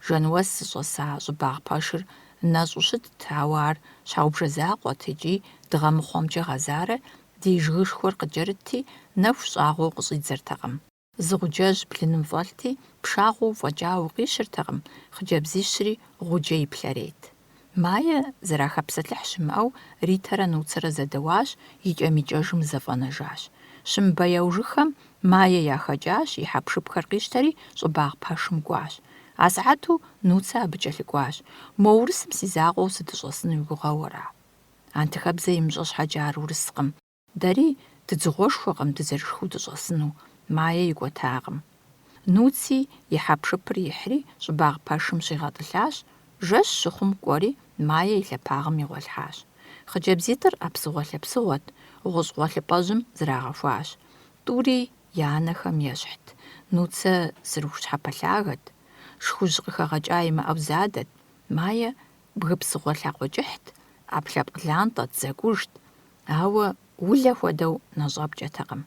Жэнуэс зыщӏэса щӏыбагъ пэшыр нэщӏу щытт, ауэ ар щхьэубжэ закъуэт икӏи дыгъэмыхъуэмкӏэ гъэзарэ ди жыгышхуэр къыджэрытти, нэху щӏагъуэу къыщӏидзэртэкъым. Зы гъуджэжь блыным фӏэлъти, пшагъуэу фӏэкӏауэ къищыртэкъым, хъыджэбзищри гъуджэ иплъэрейт. Майе зэрахэпсэлъыхь щымыӏэу, Ритэрэ Нуцэрэ зэдэуащ, икӏэм-икӏэжым зэфӏэнэжащ. Щымыбэяужыххэм Майе яхэкӏащ, и хьэпшыпхэр къищтэри щӏыбагъ пэшым кӏуащ. Асыхьэту Нуцэ абы кӏэлъыкӏуащ. Мо урысым си закъуэу сыдыщӏэсын уи гугъэуэра? Антхыбзэ имыщӏэ щхьэкӏэ ар урыскъым. Дэри дыдзыгъуэшхуэкъым дызэрышхыу дыщӏэсыну. Майе икӏуэтакъым. Нуци и хьэпшыпыр ихьри щӏыбагъ пэшым щигъэтӏылъащ. Жэщ щыхъум кӏуэри Майе и лъэпагъым игъуэлъхьащ. Хъыджэбзитӏыр ӏэпсыгъуэ-лъэпсыгъуэт, гъущӏ-гъуэлъыпӏэжьым зрагъэхуащ. ТӀури и анэхэм ещхьт. Нуцэ сырыху щхьэпэлъагэт. Шхужь къыхэгъэкӏа имыӏэу задэт. Майе бгыпсыгъуэ лъакъуэкӏыхьт, ӏэплъэпкъ лантӏэт, зэкӏужт. Ауэ улэ хуэдэу нэщӏэпкӏэтэкъым.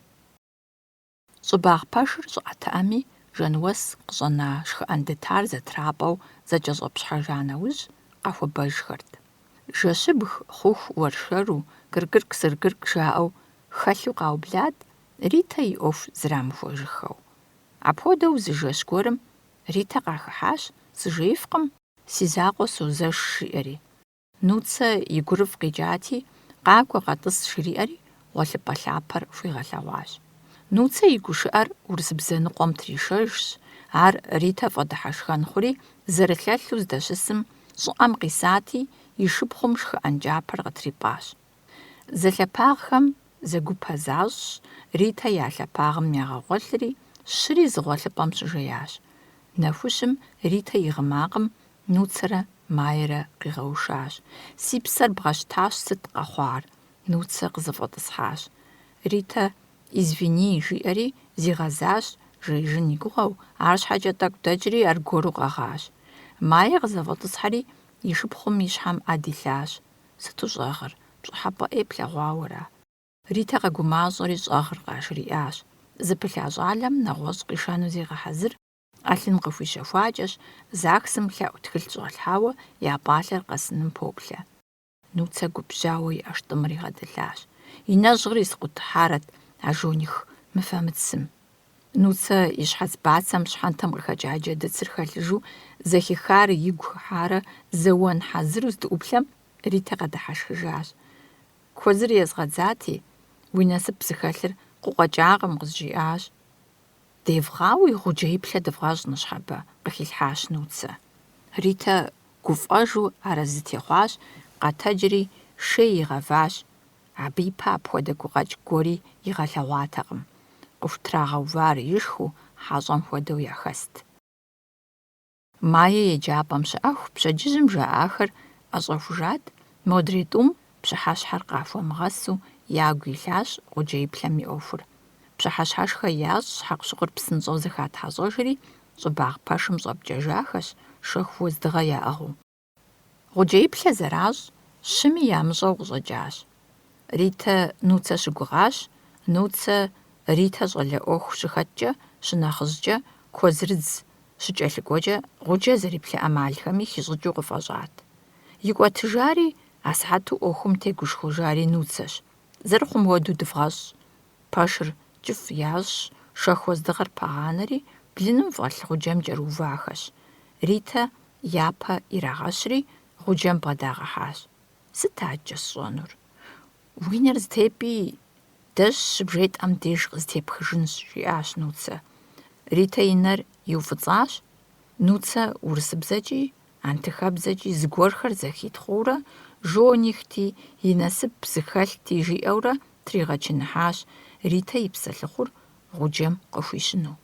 Щӏыбагъ пэшыр щӏыӏэтыӏэми, Жэнуэс къыщӏэна шхыӏэн дытар зэтрапӏэу зэкӏэщӏэпщхьэжа нэужь къахуэбэжхэрт. Жэщыбг хъуху уэршэру, кыргырк-сыргырк жаӏэу хэлъу къаублат, Ритэ и ӏуэху зрамыхуэжыххэу. Апхуэдэу зы жэщ гуэрым Ритэ къахыхьащ, сыжеифкъым, си закъуэ созэш жиӏэри. Нуцэ и гурыфӏ къикӏати, Къакӏуэ къэтӏыс жриӏэри гъуэлъыпӏэ лъапэр хуигъэлъэгъуащ. Нуцэ и гушыӏэр урысыбзэ ныкъуэм тришэжщ. Ар Ритэ фӏэдыхьэшхэн хъури, зэрылъэлъу здэщысым щӏыӏэм къисати, и шыпхъум шхы ӏэнкӏапэр къытрипӏащ. Зэлъэпагъхэм зэгупэ защӏщ. Ритэ я лъэпагъым ягъэгъуэлъри, щыри зы гъуэлъыпӏэм щыжеящ. Нэхущым Ритэ и гъы макъым Нуцэрэ Маерэ къигъэушащ. «Си псэр бгъэщтащ, сыт къэхъуар?» Нуцэ къызэфӏэтӏысхьащ. Ритэ «Извини» жиӏэри зигъэзащ жеижьын и гугъэу, арщхьэкӏэ тӏэкӏу дэкӏри аргуэру къэгъащ. Мае къызэфӏэтӏысхьэри и шыпхъум и щхьэм ӏэ дилъащ. «Сыту щӏэгъыр? Пщӏыхьэпӏэ ӏей плъэгъуауэра?» Ритэ къэгумащӏэри щӏэгъыр къажриӏащ. Зыпылъа щӏалэм нэгъуэщӏ къишэну зегъэхьэзыр ӏэлъын къыхуищэхуакӏэщ, захсым лъэӏу тхылъ щӏэлъхьауэ я пӏалъэр къэсыным поплъэ. Нуцэ губжьауэ и ӏэштӏымыр игъэдылъащ. «И нэжьгъри сыкъутыхьарэт а жоних мыфэмыцым». Нуцэ и щхьэц бацэм щхьэнтэм къыхэкӏа джэдыцыр хэлъыжу, зэхихарэ игу хыхьарэ зэуэн хьэзыру здыӏуплъэм, Ритэ къэдыхьэшхыжащ. «Куэзыр езгъэдзати, уи насып зыхэлъыр къыкъуэкӏакъым», къызжиӏащ. «Девгъауи, гъуджэиплъэ дывгъэщӏ ныщхьэбэ», къыхилъхьащ Нуцэ. Ритэ гуфӏэжу арэзы техъуащ, къэтэджри шей игъэващ. Абы ипэ апхуэдэ гукъэкӏ гуэри игъэлъэгъуатэкъым. Къыхутрагъэувар ишхыу, хьэщӏэм хуэдэу яхэст. Мае еджапӏэм щыӏэху, пщэдджыжьым жаӏахэр ӏэщӏэхужат. Модрей тӏум пщыхьэщхьэр къахуэмыгъэсу ягу илъащ гъуджэиплъэм и ӏуэхур. Пщыхьэщхьэшхэ ящӏ, щхьэкъущыкъур псынщӏэу зэхатхьэщӏэжри, щӏыбагъ пэшым щӏэпкӏэжахэщ, шэху уэздыгъэ яӏыгъыу. Гъуджэиплъэ зэращӏ, щыми ямыщӏэу къыщӏэкӏащ. Ритэ Нуцэ щыгугъащ. Нуцэ Ритэ щӏалэ ӏуэху щыхэткӏэ, щынэхъыжькӏэ, куэзырыдз щыкӏэлъыкӏуэкӏэ, гъуджэ зэриплъэ ӏэмалхэми хищӏыкӏыу къыфӏэщӏат. Икӏуэтыжари, асыхьэту ӏуэхум тегушхуэжари Нуцэщ. Зэрыхъум хуэдэу дывгъэщӏ. Пэшыр кӏыфӏ ящӏщ, шэху уэздыгъэр пэгъанэри, блыным фӏэлъ гъуджэм кӏэрыувахэщ. Ритэ япэ ирагъэщри, гъуджэм бгъэдагъэхьащ. «Сыт адэкӏэ сщӏэнур?» «Уи нэр зытепӏи, дэщ щыбжейтӏэм деж къызытепхыжынщ», жиӏащ Нуцэ. Ритэ и нэр иуфӏыцӏащ. Нуцэ урысыбзэкӏи, антыхэбзэкӏи зыгуэрхэр зэхит хъуурэ, жонихти, и насып зыхэлъти жиӏэурэ тригъэчыныхьащ Ритэ и псэлъыхъур гъуджэм къыхуищыну.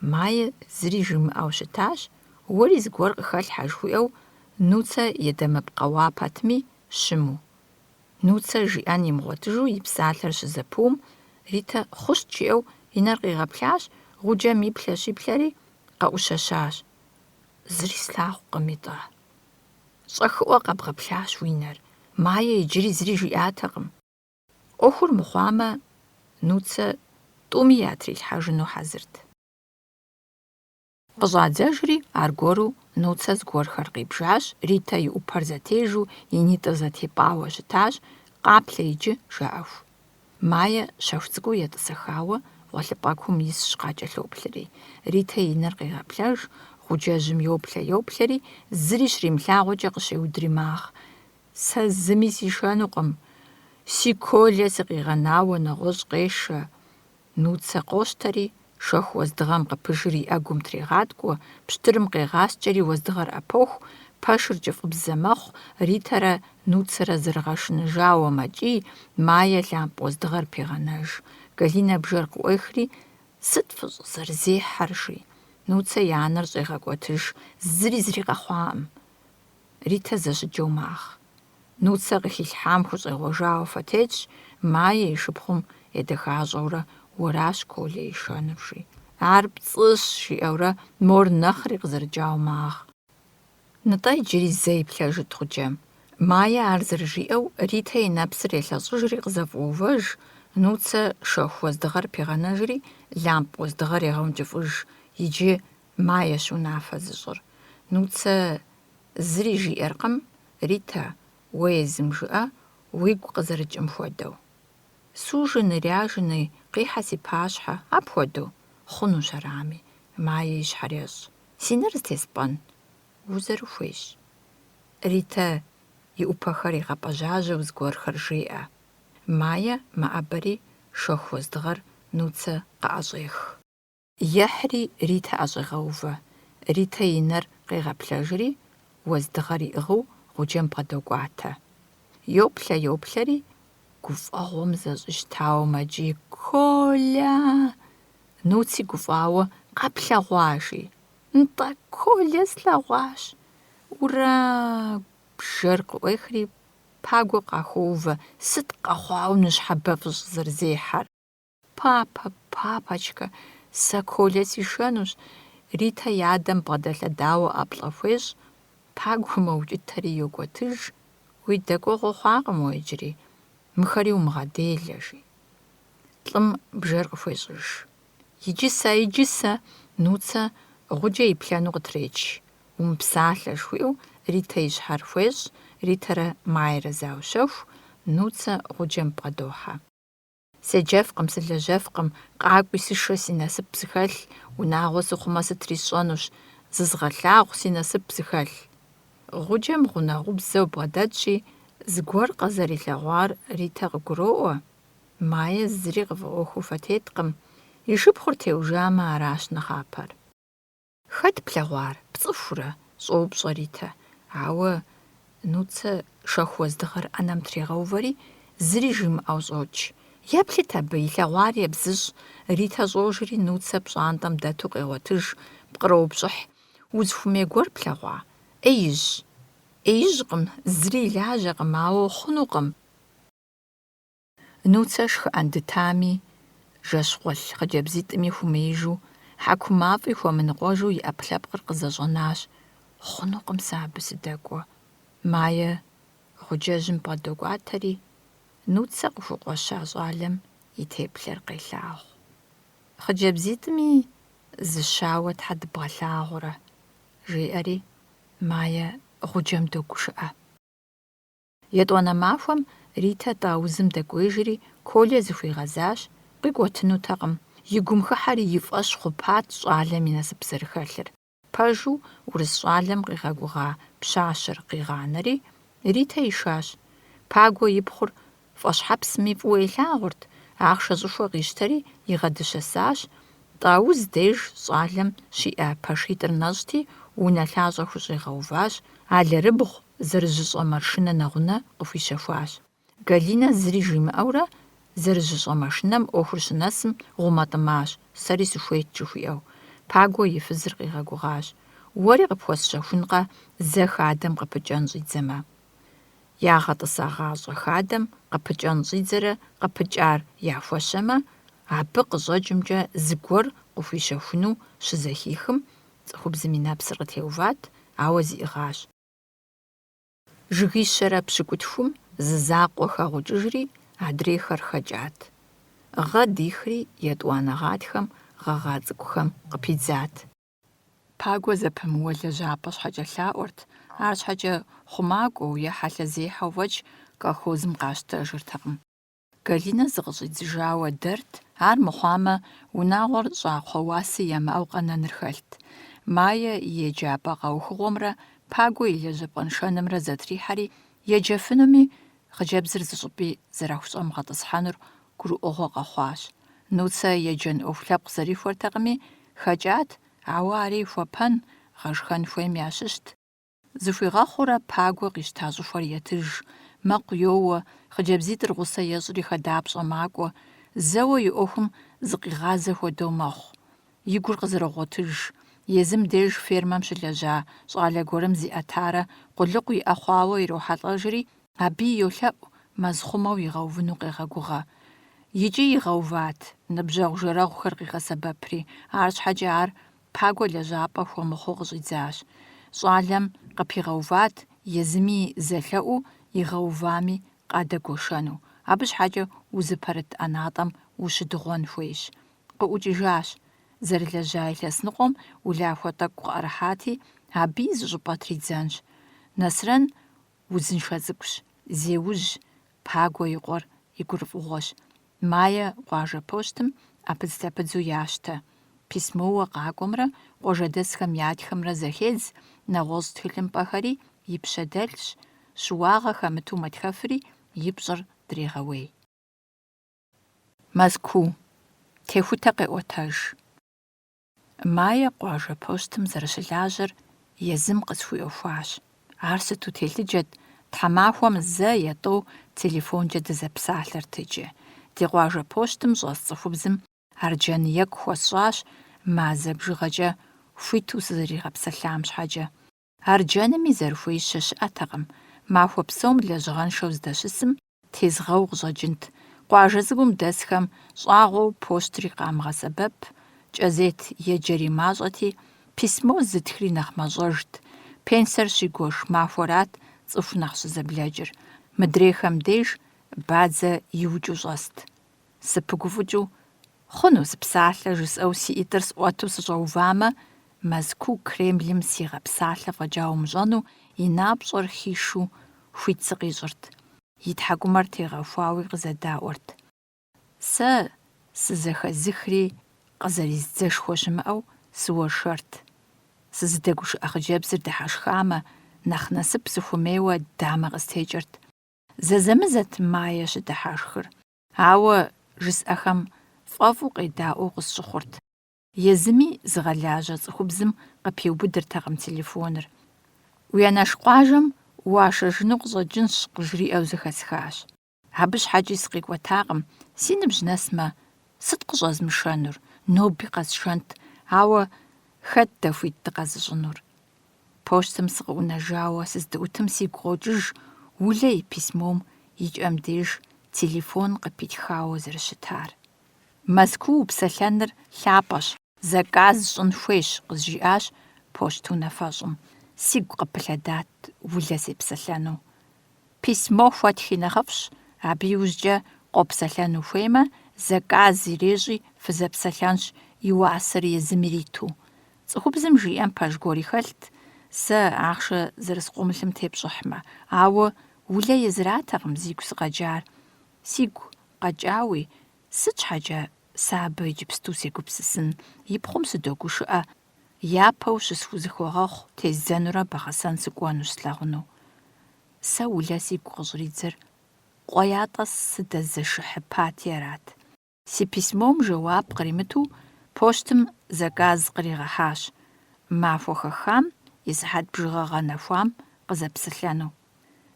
Мае зыри жимыӏэу щытащ. «Уэри зыгуэр къыхэлъхьэ», жыхуиӏэу, Нуцэ едэмыпкъэуа пэтми, щыму. Нуцэ жиӏэн имыгъуэтыжу и псалъэр щызэпум, Ритэ «хъущт» жиӏэу и нэр къигъэплъащ, гъуджэм иплъэ-щиплъэри къэӏущэщащ. «Зыри слъагъукъым итӏэ. ЩӀэхыӀуэ къэбгъэплъащ уи нэр. Мае иджыри зыри жиӏатэкъым». Ӏуэхур мыхъуамэ, Нуцэ тӏуми ятрилъхьэжыну хьэзырт. Къыщӏадзэжри, аргуэру Нуцэ зыгуэрхэр къибжащ. Ритэ и ӏупэр зэтежу, и нитӏыр зэтепӏауэ щытащ. «Къаплъэ иджы», жаӏэху. Мае щэху цӏыкӏуу етӏысэхауэ, гъуэлъыпӏэ кум исщ къакӏэлъоплъри. Ритэ и нэр къигъэплъэж, гъуджэжьым йоплъэ-йоплъэри, зыри щримылъагъуэкӏэ къыщеудри магъ. «Сэ зыми сишэнукъым. Си колэ сыкъигъэнауэ нэгъуэщӏ къешэ». Нуцэ къощтэри, шэху уэздыгъэм къыпыжыр и ӏэгум трегъаткӏуэ, пщтырым къегъаскӏэри уэздыгъэр ӏэпоху, пэшыр кӏыфӏыбзэ мэхъу, Ритэрэ Нуцэрэ зэрыгъэшыныжауэ мэкӏий, Мае лъэмпӏ уэздыгъэр пегъэнэж. Галинэ бжэр къыӏуехри «Сыт фыщӏызэрызехьэр?» жи. Нуцэ и анэр щӏегъэкӏуэтыж. «Зыри зыри къэхъуаӏым». Ритэ зэщыджэу магъ. Нуцэ къыхилъхьам хущӏегъуэжауэ фэтетщ. Мае и шыпхъум едэхащӏэурэ «Уэращ Колэ ишэнур», жи. «Ар пцӏыщ», жиӏэурэ мор нэхъри къызэрыкӏауэ магъ. НтӀэ иджыри зэ иплъэжыт гъуджэм. Мае ар зэрыжиӏэу, Ритэ и нэпсыр елъэщӏыжри къызэфӏэувэж. Нуцэ шэху уэздыгъэр пегъэнэжри, лъэмпӏ уэздыгъэр егъэункӏыфӏыж. Иджы Маещ унафэ зыщӏыр. Нуцэ зыри жиӏэркъым. «Ритэ, уэ езым жыӏэ, уигу къызэрыкӏым хуэдэу». «Сужыны-ряжыни, къихьэ си пащхьэ», апхуэдэу. «Хъунущ арами». Мае и щхьэр ещӏ. «Си нэр зытеспӏэн?» «Узэрыхуейщ». Ритэ и ӏупэхэр игъэпӏэжьажьэу зыгуэрхэр жеӏэ. Майе мыӏэбэри шэху уэздыгъэр Нуцэ къыӏэщӏех. Ехьри Ритэ ӏэщӏегъэувэ. Ритэ и нэр къегъэплъэжри, уэздыгъэр иӏыгъыу гъуджэм бгъэдокӏуатэ. Йоплъэ-йоплъэри, гуфӏэгъуэм зэщӏищтауэ мэджий «Колэ!» Нуци гуфӏауэ къэплъэгъуажи. «НтӀэ, Колэ слъэгъуащ!» «Ура!» Бжэр къыӏуехри пагуэ къахоувэ. Сыт къэхъуауэ ныщхьэбэ фӏыщ зэрызехьэр? «Папэ, папочка, сэ Колэ сишэнущ!» Ритэ и адэм бгъэдэлъэдауэ ӏэплӏэ хуещӏ. Пагуэ мэукӏытэри йокӏуэтыж. «Уи дэкӏуэгъуэ хъуакъым уэ иджыри. Мыхэри умыгъэделэ», жи. Лӏым бжэр къыхуещӏыж. «Иджысэ!» Нуцэ гъуджэ иплъэну къытрекӏ. «Умыпсалъэ!» жыхуиӏэу Ритэ и щхьэр хуещӏ. Ритэрэ Майрэ заущэху. Нуцэ гъуджэм бгъэдохьэ. «Седжэфкъым, сылэжьэфкъым, къакӏуи сышэ си насып зыхэлъ, унагъуэ сыхъумэ сытри сщӏэнущ, зызгъэлъагъу си насып зыхэлъ». Гъуджэм гъунэгъубзэу бгъэдэтщи, зыгуэр къазэрилъэгъуар Ритэ къыгуроӏуэ. Майе зыри къыфӏыӏуэхуу фэтеткъым. И шыпхъур теужамэ, аращ нэхъапэр. «Хэт плъэгъуар? Пцӏыхурэ?» щӏоупщӏэ Ритэ. Ауэ Нуцэ шэху уэздыгъэр ӏэнэм трегъэувэри, зыри жимыӏэу щӏокӏ. Еплъыт абы, илъэгъуар ебзыщ. Ритэ щӏожри, Нуцэ пщӏантӏэм дэту къегъуэтыж, пкъыроупщӏыхь. «Узыхуэмей гуэр плъэгъуа?» «Ӏеижь!» «Ӏеижькъым, зыри илажьэкъым, ауэ хъунукъым». Нуцэ шхыӏэн дытами, жэщхъуэлъ хъыджэбзитӏми хумеижу, хьэкум-мафӏи хуэмыныкъуэжу и ӏэпкълъэпкъыр къызэщӏэнащ. «Хъунукъым сэ абы сыдэкӏуэ». Майе гъуджэжьым бгъэдокӏуатэри, Нуцэ къыхукъуэща щӏалэм и теплъэр къелъагъу. «Хъыджэбзитӏми зыщауэ тхьэ дыбгъэлъагъурэ?» жеӏэри, Майе гъуджэм догушыӏэ. Етӏуанэ махуэм Ритэ тӏаузым дэкӏуежри, Колэ зыхуигъэзащ. Къикӏуэтынутэкъым. И гум хыхьэри и фӏэщ хъупат щӏалэм и насып зэрыхэлъыр. Пэжу урыс щӏалэм къигъэгугъа пщащэр къигъанэри, Ритэ ишащ. Пагуэ и пхъур фӏэщхьэпсми фӏыуэ илъагъурт. Ахъшэ щӏыхуэ къищтэри игъэдыщэсащ. Тӏауз деж щӏалэм щиӏэ пэшитӏыр нэщӏти, унэ лъащӏэ хущӏегъэуващ. Алэрыбгъу зэрыжьыщӏэ маршынэ нэгъунэ къыхуищэхуащ. Галинэ зыри жимыӏэурэ, зэрыжьыщӏэ машинэм ӏуэхур щынэсым гъумэтӏымащ, сэри сыхуейт жыхуиӏэу. Пагуэ и фызыр къигъэгугъащ. «Уэри къыпхуэсщэхункъэ, зэ хадэм къыпыкӏэн щӏидзэмэ?» Ягъэтӏыса гъащӏэ хадэм къыпыкӏэн щӏидзэрэ къыпыкӏар яхуэщэмэ, абы къыщӏэкӏымкӏэ зыгуэр къыхуищэхуну щызэхихым, цӏыхубзым и нэпсыр къытеуват, ауэ зиӏыгъащ. Жыгищэрэ пщыкӏутхум зы закъуэ хэгъукӏыжри, адрейхэр хэкӏат. Гъэ дихри, етӏуанэ гъатхэм гъэгъа цӏыкӏухэм къыпидзат. Пагуэ зэпымыуэ лэжьапӏэ щхьэкӏэ лъаӏуэрт, арщхьэкӏэ хъумакӏуэу е хьэлъэзехьэу фӏэкӏ колхозым къащтэжыртэкъым. Галинэ зыкъыщӏидзыжауэ дэрт, ар мыхъуамэ, унагъуэр щӏакхъуэ уаси ямыӏэу къэнэныр хэлът. Майе и еджапӏэ къэухыгъуэмрэ Пагуэ и лэжьапӏэншэнымрэ зэтрихьэри, еджэфынуми хъыджэбзыр зыщӏыпӏи зэрахущӏэм гъэтӏысхьэнур гурыӏуэгъуэ къэхъуащ. Нуцэ еджэн ӏуэху лъэпкъ зэрихуэртэкъыми, хэкӏат, ауэ ари хуэпэн, гъэшхэн хуейм ящыщт. Зыхуигъэхъуурэ Пагуэ къищта щӏыхуэр етыж, мэкъу йоуэ, хъыджэбзитӏыр гъусэ ещӏри хадапщӏэ макӏуэ, зэуэ и ӏуэхум зыкъигъазэ хуэдэу мэхъу. И гур къызэрыгъуэтыж. Езым деж фермэм щылэжьа щӏалэ гуэрым зиӏэтарэ къулыкъу иӏэ хъуауэ ирохьэлӏэжри, абы йолъэӏу мэзхъумэу игъэувыну къегъэгугъэ. Икӏи игъэуват, ныбжьэгъу жэрэгъухэр къигъэсэбэпри, арщхьэкӏэ ар Пагуэ лэжьапӏэ хуэмыхъуу къыщӏидзащ. Щӏалэм къыпигъэуват, езыми зэлъэӏуу, игъэувами къадэгуэшэну. Абы щхьэкӏэ узыпэрыт ӏэнатӏэм ущыдыгъуэн хуейщ. Къыӏукӏыжащ. Зэрылэжьа илъэс ныкъуэм улахуэ тӏэкӏу къыӏэрыхьати, абы и зы щӏыпӏэ тридзэнщ. Нэсрэн узыншэ цӏыкӏущ, зеужь, Пагуэ и къуэр и гурыфӏыгъуэщ. Майе къуажэ почтым ӏэпыдз-лъэпыдзу ящтэ. Письмоуэ къакӏуэмрэ къуажэдэсхэм ятхымрэ зэхедз, нэгъуэщӏ тхылъымпӏэхэри и пщэдэлъщ. щыуагъэ хэмыту мэтхэфри и пщӏэр дрегъэуей. Мэзкуу техутэ къеӏуэтэж. Майе къуажэ постым зэрыщылажьэр езым къысхуиӏуэхуащ. Ар сыту телъыджэт, тхьэмахуэм зэ етӏэу телефонкӏэ дызэпсалъэрт иджы. Ди къуажэ постым щӏэс цӏыхубзым арджэнеку хуэсщӏащ, мазэ бжыгъэкӏэ хуиту сызэригъэпсэлъам щхьэкӏэ. Арджэнми зэрыхуеищэ щыӏэтэкъым. Махуэ псом лэжьыгъэншэу здэщысым тезгъэу къыщӏэкӏынт. Къуажэ цӏыкӏум дэсхэм щӏагъуэу постри къамыгъэсэбэп, кӏэзет еджэри мащӏэти, письмо зытхри нэхъ мэщӏэжт. Пенсэр щигуэш махуэрат цӏыху нэхъ щызэблэкӏыр. Мыдрейхэм деж бадзэ иукӏыу щӏэст. Сыпыгуфӏыкӏыу «Хъуну сыпсалъэ» жысӏэу си ӏитӏыр сӏуэту сыщӏэувамэ, Мэзкуу Кремлым сигъэпсалъэ фӏэкӏа умыщӏэну и напщӏэр хишу хуит сыкъищӏырт. И тхьэкӏумэр тегъэхуауи къызэдаӏуэрт. Сэ сызэхэзыхри къызэриздзэшхуэ щымыӏэу сыуэршэрт. Сызыдэгушыӏэ хъыджэбзыр дыхьэшхамэ, нэхъ насып сыхуэмейуэ дамэ къыстекӏырт. Зэзэмызэт Майе щыдыхьэшхыр, ауэ жысӏэхэм фӏэфӏу къедаӏуэу къысщыхъурт. Езыми зыгъэлажьэ цӏыхубзым къыпеубыдыртэкъым телефоныр. Уи анэш къуажэм уашэжыну къыщӏэкӏынщ къыжриӏэу зэхэсхащ. Абы щхьэкӏи сыкъекӏуэтакъым. Си ныбжь нэсмэ, сыт къыщӏэзмышэнур? Ноби къэсшэнт, ауэ хэт дэхуит дыкъэзыщӏынур? Почтым сыкъыӏунэжауэ сыздыӏутым сигу къокӏыж Улэ и письмом и кӏэм деж телефон къыпитхауэ зэрыщытар. Мэзкуу упсэлъэныр лъапӏэщ, зэкӏаз щӏын хуейщ, къызжиӏащ почт унафэщӏым. Сигу къыпылъэдат Улэ сепсэлъэну. Письмо хуэтхи нэхъыфӏщ, абы иужькӏэ къопсэлъэн ухуеймэ, зэкӏаз ирещӏи фызэпсэлъэнщ и уасэр езым ириту. Цӏыхубзым жиӏэм пэж гуэри хэлът, сэ ахъшэ зэрыскъумылъым тепщӏыхьмэ, ауэ Улэ езыратэкъым зигу сыкъэкӏар. Сигу къэкӏауи, сыт щхьэкӏэ сэ абы иджыпсту сегупсысын, ипхъум сыдогушыӏэ, япэу щысхузыхуэгъэхъу теззэнурэ бгъэсэн сыкӏуэну слъагъуну. Сэ Улэ сигу къыщӏридзыр къуеятӏэ сыдэзэшыхьыпати арат. Си письмом жэуап къримыту почтым зэкӏаз къригъэхьащ, махуэ хэхам и сыхьэт бжыгъэ гъэнэхуам къызэпсэлъэну.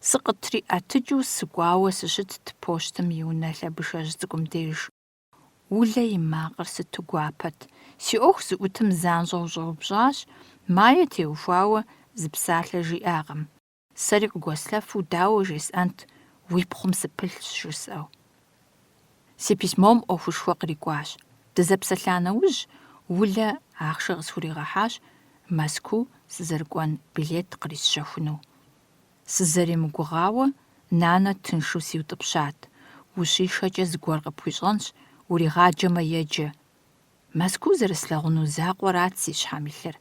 Сыкъытри ӏэтыкӏыу сыкӏуауэ сыщытт почтым и унэ лъэбышэжь цӏыкӏум деж. Улэ и макъыр сыту гуапэт. Си ӏуэху зыӏутым занщӏэу щӏэупщӏащ, Майе теухуауэ зы псалъэ жиӏакъым. Сэри къыгуэслъэфу дауэ жесӏэнт уи пхъум сыпылъщ жысӏэу. Си письмом ӏуэхушхуэ кърикӏуащ. Дызэпсэлъа нэужь Улэ ахъшэ къысхуригъэхьащ Мэзкуу сызэрыкӏуэн билет кърисщэхуну. Сызэремыгугъауэ нанэ тыншу сиутӏыпщат. Ущишэкӏэ зыгуэр къыпхуищӏэнщ, уригъаджэмэ еджэ. Мэзкуу зэрыслъагъуну закъуэрат си щхьэм илъыр.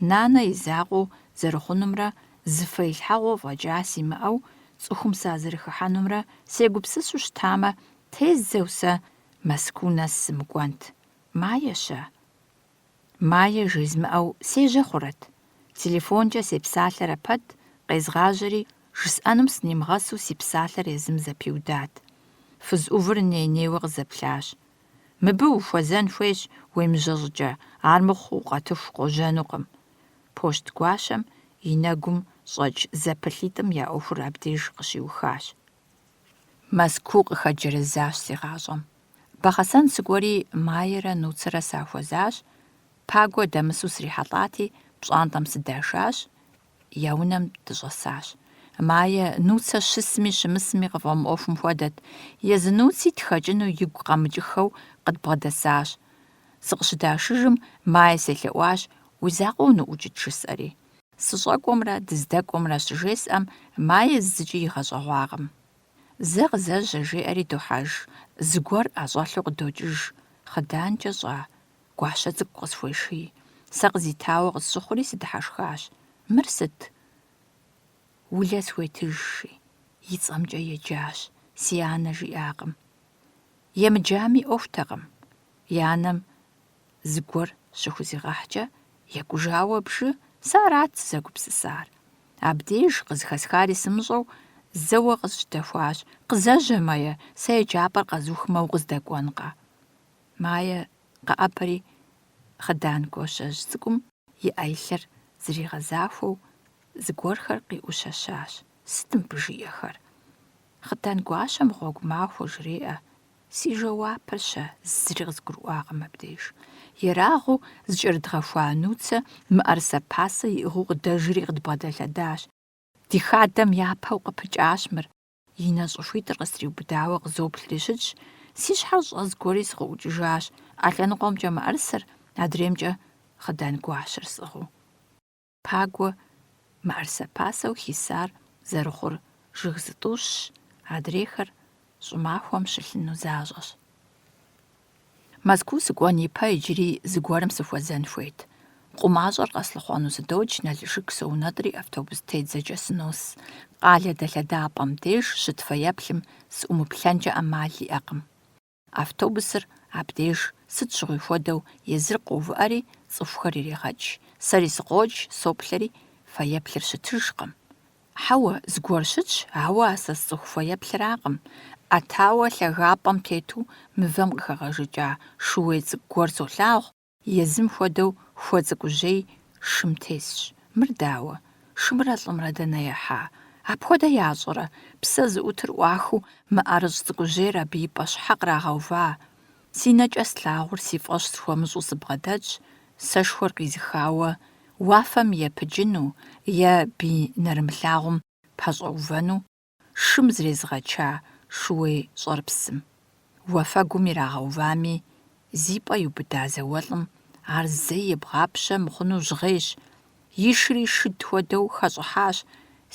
Нанэ и закъуэу зэрыхъунумрэ зыфэ илъхьэгъуэ фӏэкӏа симыӏэу цӏыхум сазэрыхыхьэнумрэ сегупсысу щытамэ, тезэу сэ Мэзкуу нэс сымыкӏуэнт. Майе-щэ? Майе жезмыӏэу сежьэ хъурэт? Телефонкӏэ сепсалъэрэ пэт къезгъажьэри жысӏэнум сынимыгъэсу си псалъэр езым зэпиудат. Фыз ӏувыр ней-нейуэ къызэплъащ. Мыбы ухуэзэн хуейщ уемыжьэ щӏыкӏэ, ар мыхъуу къэтыху къожьэнукъым. Почт гуащэм и нэгум щӏэкӏ зэпылъитӏым я ӏуэхур абдеж къыщиухащ. Мэзкуу къыхэджэрызащ си гъащӏэм. Бгъэсэн сыкӏуэри Майерэ Нуцэрэ сахуэзащ. Пагуэ дэмысу срихьэлӏати, пщӏантӏэм сыдашащ, я унэм дыщӏэсащ. Майе Нуцэ щысми щымысми къыфӏэмыӏуэхум хуэдэт. Езы Нуци тхэкӏыну игу къэмыкӏыххэу къыдбгъэдэсащ. Сыкъыщыдашыжым Майе селъэӏуащ, уи закъуэ уныӏукӏыт жысӏэри. Сыщӏэкӏуэмрэ дыздэкӏуэмрэ щыжесӏэм, Майе зыкӏи игъэщӏэгъуакъым. Зэ къызэжьэ жеӏэри дохьэж, зыгуэр ӏэщӏэлъу къыдокӏыж. Хъыданкӏэ щӏа, гуащэ цӏыкӏу къысхуеший. Сэ къызитауэ къысщыхъури сыдыхьэшхащ. Мыр сыт? Улэ схуетыжщи, и цӏэмкӏэ еджащ. Си анэ жиӏакъым. Емыджами ӏуэхутэкъым. И анэм зыгуэр щыхузигъэхькӏэ, екӏужауэ бжы, сэ арат сызэгупсысар. Абдеж къызыхэсхари сымыщӏэу, зэуэ къысщтэхуащ. Къызэжьэ, Майя, сэ еджапӏэр къэзухмэ, укъыздэкӏуэнкъэ? Майя къэӏэпэри хъыдан гуащэжь цӏыкӏум и ӏеилъыр зригъэзахуэу зыгуэрхэр къиӏущэщащ. Сыт мыбы жиӏэхэр? Хъыдан гуащэм гъуэгу махуэ жреӏэ. Си жэуапыр-щэ, зыри къызгурыӏуакъым абдеж. Ерагъыу зыкӏэрыдгъэхуа Нуцэ мыӏэрысэ пасэ иӏыгъыу къыдэжри къыдбгъэдэлъэдащ. Ди хадэм япэу къыпыкӏащ мыр. И нэ щӏыхуитӏыр къыстриубыдауэ къызоплъри щытщ. Си щхьэр щӏэз гуэри сыкъыӏукӏыжащ. ӏэлъэныкъуэмкӏэ мыӏэрысэр, адреймкӏэ хъыдан гуащэр сӏыгъыу. Пагуэ мыӏэрысэ пасэу хисар зэрыхъур жыг зытӏущщ, адрейхэр щӏымахуэм щылъыну защӏэщ. Мэзкуу сыкӏуэн ипэ иджыри зыгуэрым сыхуэзэн хуейт. Къумащӏэр къэслъыхъуэну сыдокӏ, Налыжыг соунэтӏри автобус тедзэкӏэ сынос. Къалэ дэлъэдапӏэм деж щыт фэеплъым сыӏумыплъэнкӏэ ӏэмал иӏэкъым. Автобусыр абдеж сыт щыгъуи хуэдэу езыр къоувыӏэри цӏыхухэр ирегъэкӏ. Сэри сыкъокӏ, соплъэри фэеплъыр щытыжкъым. Хьэуэ, зыгуэр щытщ, ауэ асэс цӏыху фэеплъыракъым. Ӏэтауэ лъагапӏэм тету мывэм къыхэгъэжыкӏа шууей цӏыкӏу гуэр солъагъу, езым хуэдэу хуэцӏыкӏужьей шым тесщ. Мыр дауэ? Шымрэ лӏымрэ дэнэ ехьа? Апхуэдэ ящӏэрэ? Псэ зыӏутыр ӏуахыу мыӏэрыщӏ цӏыкӏужьейр абы и пӏэ щхьэ кърагъэува? Си нэкӏэ слъагъур си фӏэщ схуэмыщӏу сыбгъэдэтщ, сэшхуэр къизыхауэ уафэм епыджыну е бий нэрымылъагъум пэщӏэувэну шым зрезгъэча шууей щӏэрыпсым. Уафэгум ирагъэувами, зи пӏэ иубыда зауэлӏым ар зэи ебгъапщэ мыхъуну жьгъейщ. И шыри шыд хуэдэу хэщӏыхьащ.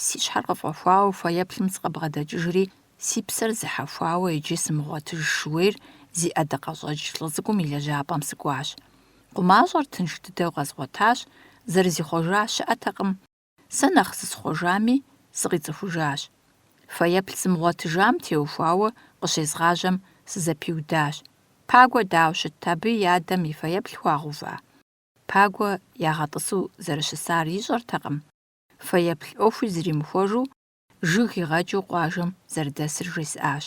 Си щхьэр къыфӏэхуауэ фэеплъым сыкъыбгъэдэкӏыжри, си псэр зыхьэхуауэ иджы сымыгъуэтыж шууейр зи ӏэдакъэщӏэкӏ лӏы цӏыкӏум и лэжьапӏэм сыкӏуащ. Къумащӏэр тынш дыдэу къэзгъуэтащ, зэрызихъуэжа щыӏэтэкъым. Сэ нэхъ зысхъуэжами, сыкъицӏыхужащ. Фэеплъ зымыгъуэтыжам теухуауэ къыщезгъажьэм сызэпиудащ. Пагуэ дауэ щыт, абы и адэм и фэеплъ хуагъэува? Пагуэ ягъэтӏысу зэрыщысар ищӏэртэкъым. Фэеплъ ӏуэхуи зримыхуэжу, жыг игъэкӏыу къуажэм зэрыдэсыр жесӏащ.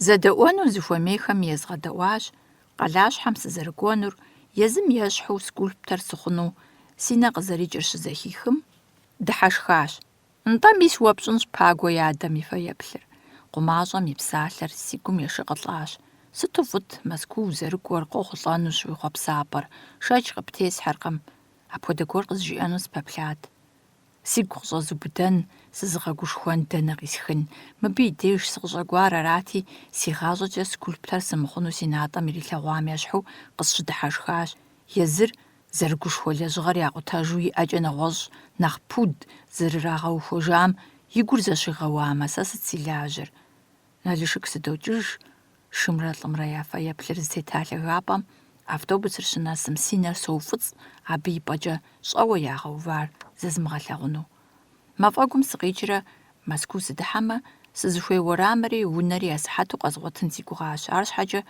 Зэдэӏуэну зыхуэмейхэм езгъэдэӏуащ. Къалащхьэм сызэрыкӏуэнур, езым ещхьу скульптор сыхъуну си нэ къызэрикӏыр щызэхихым, дыхьэшхащ. НтӀэ мис уэпщӏынщ Пагуэ и адэм и фэеплъыр. Къумащӏэм и псалъэр си гум ешыкъылӏащ. Сыту фӏыт Мэзкуу узэрыкӏуэр, къохъулӏэнущ уи хъуэпсапӏэр. Шэч къыптесхьэркъым. Апхуэдэ гуэр къызжиӏэну спэплъат. Сигу къыщӏэзубыдэн, сызыгъэгушхуэн дэнэ къисхын. Мыбы и деж сыкъыщӏэкӏуар арати, си гъащӏэкӏэ скульптор сымыхъуну си натӏэм ирилъэгъуам ещхьу къысщыдыхьэшхащ. Езыр зэрыгушхуэ лэжьыгъэр якъутэжу иӏэкӏэ нэгъуэщӏ, нэхъ пуд зэрырагъэухуэжам и гур зэщигъэуамэ, сэ сыт си лажьэр? Налыжыг сыдокӏыж, шымрэ лӏымрэ я фэеплъыр зытета лъагапӏэм автобусыр щынэсым си нэр соуфӏыцӏ, абы и пӏэкӏэ щӏэуэ ягъэувар зэзмыгъэлъэгъуну. Мафӏэгум сыкъикӏрэ Мэзкуу сыдыхьэмэ, сызыхуей уэрамри унэри асыхьэту къэзгъуэтын зи гугъащ. Арщхьэкӏэ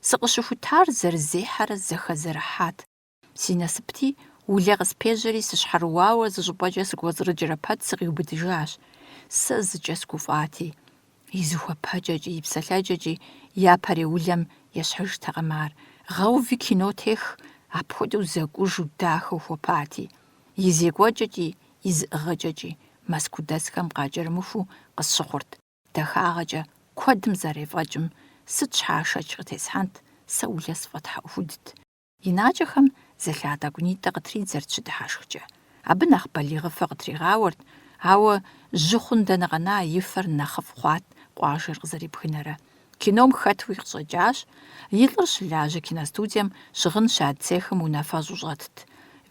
сыкъыщыхутар зэрызехьэрэ зэхэзэрыхьат. Си насыпти улэ къыспежьэри сыщхьэрыуауэ зы щӏыпӏэкӏэ сыкӏуэцӏрыкӏрэ пэт сыкъиубыдыжащ. Сэ зыкӏэ сгуфӏати. И зыхуэпэкӏэкӏи, и псэлъэкӏэкӏи япэр и улэм ещхьыжтэкъым ар. Гъэуви кино тех, апхуэдэу зэкӏужу дахэу хуэпати. И зекӏуэкӏэкӏи, и зыӏыгъэкӏэкӏи Мэзкуу дэсхэм къакӏэрымыхуу къысщыхъурт. Дахагъэкӏэ куэдым зэрефӏэкӏым сыт щхьа шэч къытесхьэнт, сэ улэ сфӏэтхьэӏухудт. И накӏэхэм зэлъа тӏэкӏунитӏэ къытридзэрт щыдыхьэшхкӏэ. Абы нэхъ балигъыфэ къытригъауэрт, ауэ жьы хъун дэнэ къэна и фэр нэхъыфӏ хъуат къуажэр къызэрипхынэрэ. Кином хэтууи къыщӏэкӏащ. И лӏыр щылажьэ киностудием щыгъын ща цехым унафэщӏу щӏэтт.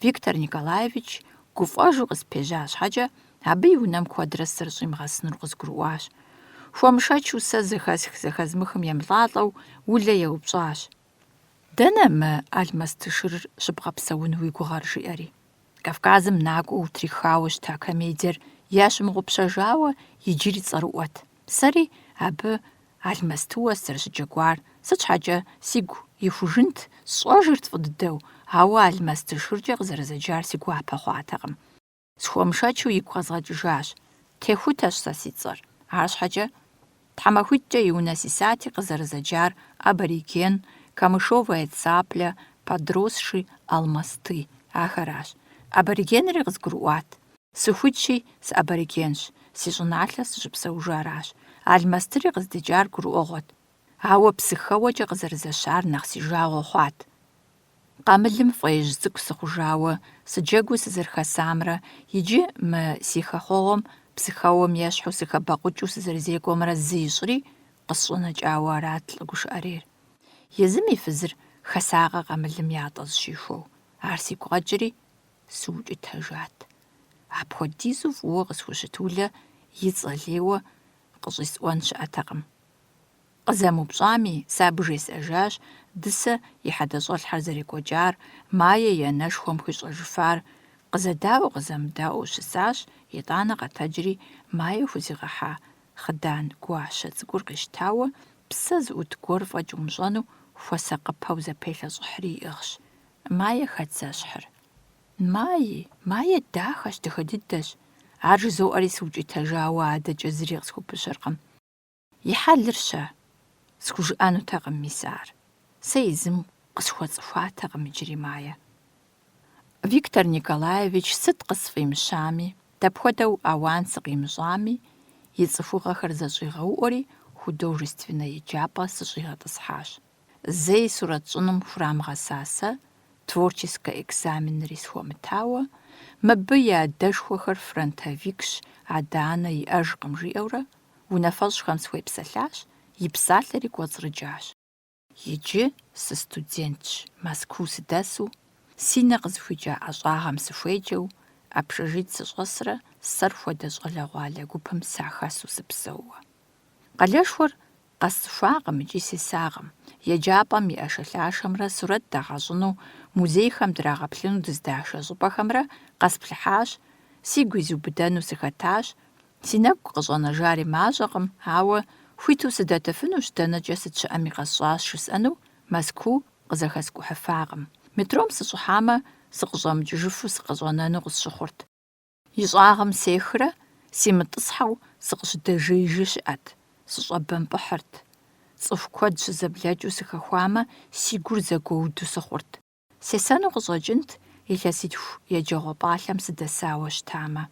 Виктор Николаевич гуфӏэжу къыспежьа щхьэкӏэ, абы и унэм куэдрэ сыр щӏимыгъэсынур къызгурыӏуащ. Хуэмышэчу сэ зэхэзмыхым емылӏалӏэу улэ еупщӏащ. Дэнэ мы Алмэстышыр щыбгъэпсэун уи гугъэр жиӏэри? Кавказым накӏуэу утрихауэ щыта комедиер ящымыгъупщэжауэ иджыри цӏэрыӏуэт. Сэри абы Алмэстыуэ сызэрыщыджэгуар сыт щхьэкӏэ сигу ихужынт, сщӏэжырт фӏы дыдэу, ауэ Алмэстышыркӏэ къызэрызэджар си гуапэ хъуатэкъым. Схуэмышэчу игу къэзгъэкӏыжащ. Техутэщ сэ си цӏэр. Арщхьэкӏэ тхьэмахуитӏкӏэ и унэ сисати къызэрызэджар абориген, камышовая цаплэ, подросший алмасты ахэращ. Аборигенри къызгурыӏуат. Сыхуитщи сыаборигенщ, си щӏыналъэ сыщыпсэужаращ. Алмастыри къыздикӏар гурыӏуэгъуэт. Ауэ псыхэуэкӏэ къызэрызэщар нэхъ си жагъуэ хъуат. Къамылым фӏеижь цӏыкӏу сыхъужауэ сыджэгуу сызэрыхэсамрэ иджы мы си хэхъуэгъуэм псыхэуэм ещхьу сыхэбэкъукӏыу сызэрызекӏуэмрэ зы ищӏри къысщӏэнэкӏауэ арат лӏы гушыӏэрейр. Езым и фызыр хэсакъэ къамылым ятӏэ зыщихуэу. Ар сигу къэкӏри сыукӏытэжат. Апхуэдизу фӏыуэ къысхущытулэ и цӏэ лейуэ къыщӏисӏуэн щыӏэтэкъым. Къызэмыупщӏами, сэ абы жесӏэжащ дысэ и хьэдэщӏэлъхьэр зэрекӏуэкӏар, майе и анэшхуэм хуищӏэжыфар. Къызэдауэ къызэмыдаӏуэу щысащ, итӏанэ къэтэджри майе хузигъэхьа хъыдан гуащэ цӏыкӏур къищтауэ, псэ зыӏут гуэр фӏэкӏ умыщӏэну хуэсакъыпэу зэпелъэщӏыхьри иӏыгъщ. Майе хэт зэщхьыр? Майе дахэщ, дахэ дыдэщ. Ар жызоӏэри сыукӏытэжауэ адэкӏэ зыри къысхупыщэркъым. И хьэлыр-щэ? Схужыӏэнутэкъым мис ар. Сэ езым къысхуэцӏыхуатэкъым иджыри майе. Виктор Николаевич сыт къысфӏимыщами, дапхуэдэу ауан сыкъимыщӏами, и цӏыхугъэхэр зэщӏигъэуӏуэри художественнэ еджапӏэ сыщӏигъэтӏысхьащ. Зэи сурэт щӏыным хурамыгъэса сэ, творческэ экзаменри схуэмытауэ, мыбы и адэшхуэхэр фронтовикщ, адэ-анэ иӏэжкъым жиӏэурэ, унафэщӏхэм схуепсэлъащ, и псалъэри кӏуэцӏрыкӏащ. Иджы сыстудентщ, Москву сыдэсу, си нэ къызыхуикӏа ӏэщӏагъэм сыхуеджэу, общежит сыщӏэсрэ сэр хуэдэ щӏалэгъуалэ гупым сахэсу сыпсэууэ. Къалэшхуэр къэсцӏыхуакъым икӏи сесакъым. Еджапӏэм и ӏэшэлъашэмрэ сурэт дагъэщӏыну, музейхэм драгъэплъыну дыздашэ щӏыпӏэхэмрэ къэсплъыхьащ, сигу изиубыдэну сыхэтащ. Си нэгу къыщӏэнэжари мащӏэкъым, ауэ хуиту сыдэтыфынущ дэнэкӏэ сыт щыӏэми къэсщӏащ жысӏэну, Москву къызэхэскӏухьыфакъым. Метром сыщӏыхьамэ, сыкъыщӏэмыкӏыжыфу сыкъыщӏэнэну къысщыхъурт. Ищӏагъым сехрэ семытӏысхьэу сыкъыщыдэжеижи щыӏэт, сыщӏэбэмпӏыхьырт. Цӏыху куэд щызэблэкӏыу сыхэхуамэ, си гур зэгуэуду сыхъурт. Сесэну къыщӏэкӏынт, илъэситху еджэгъуэ пӏалъэм сыдэсауэ щытамэ.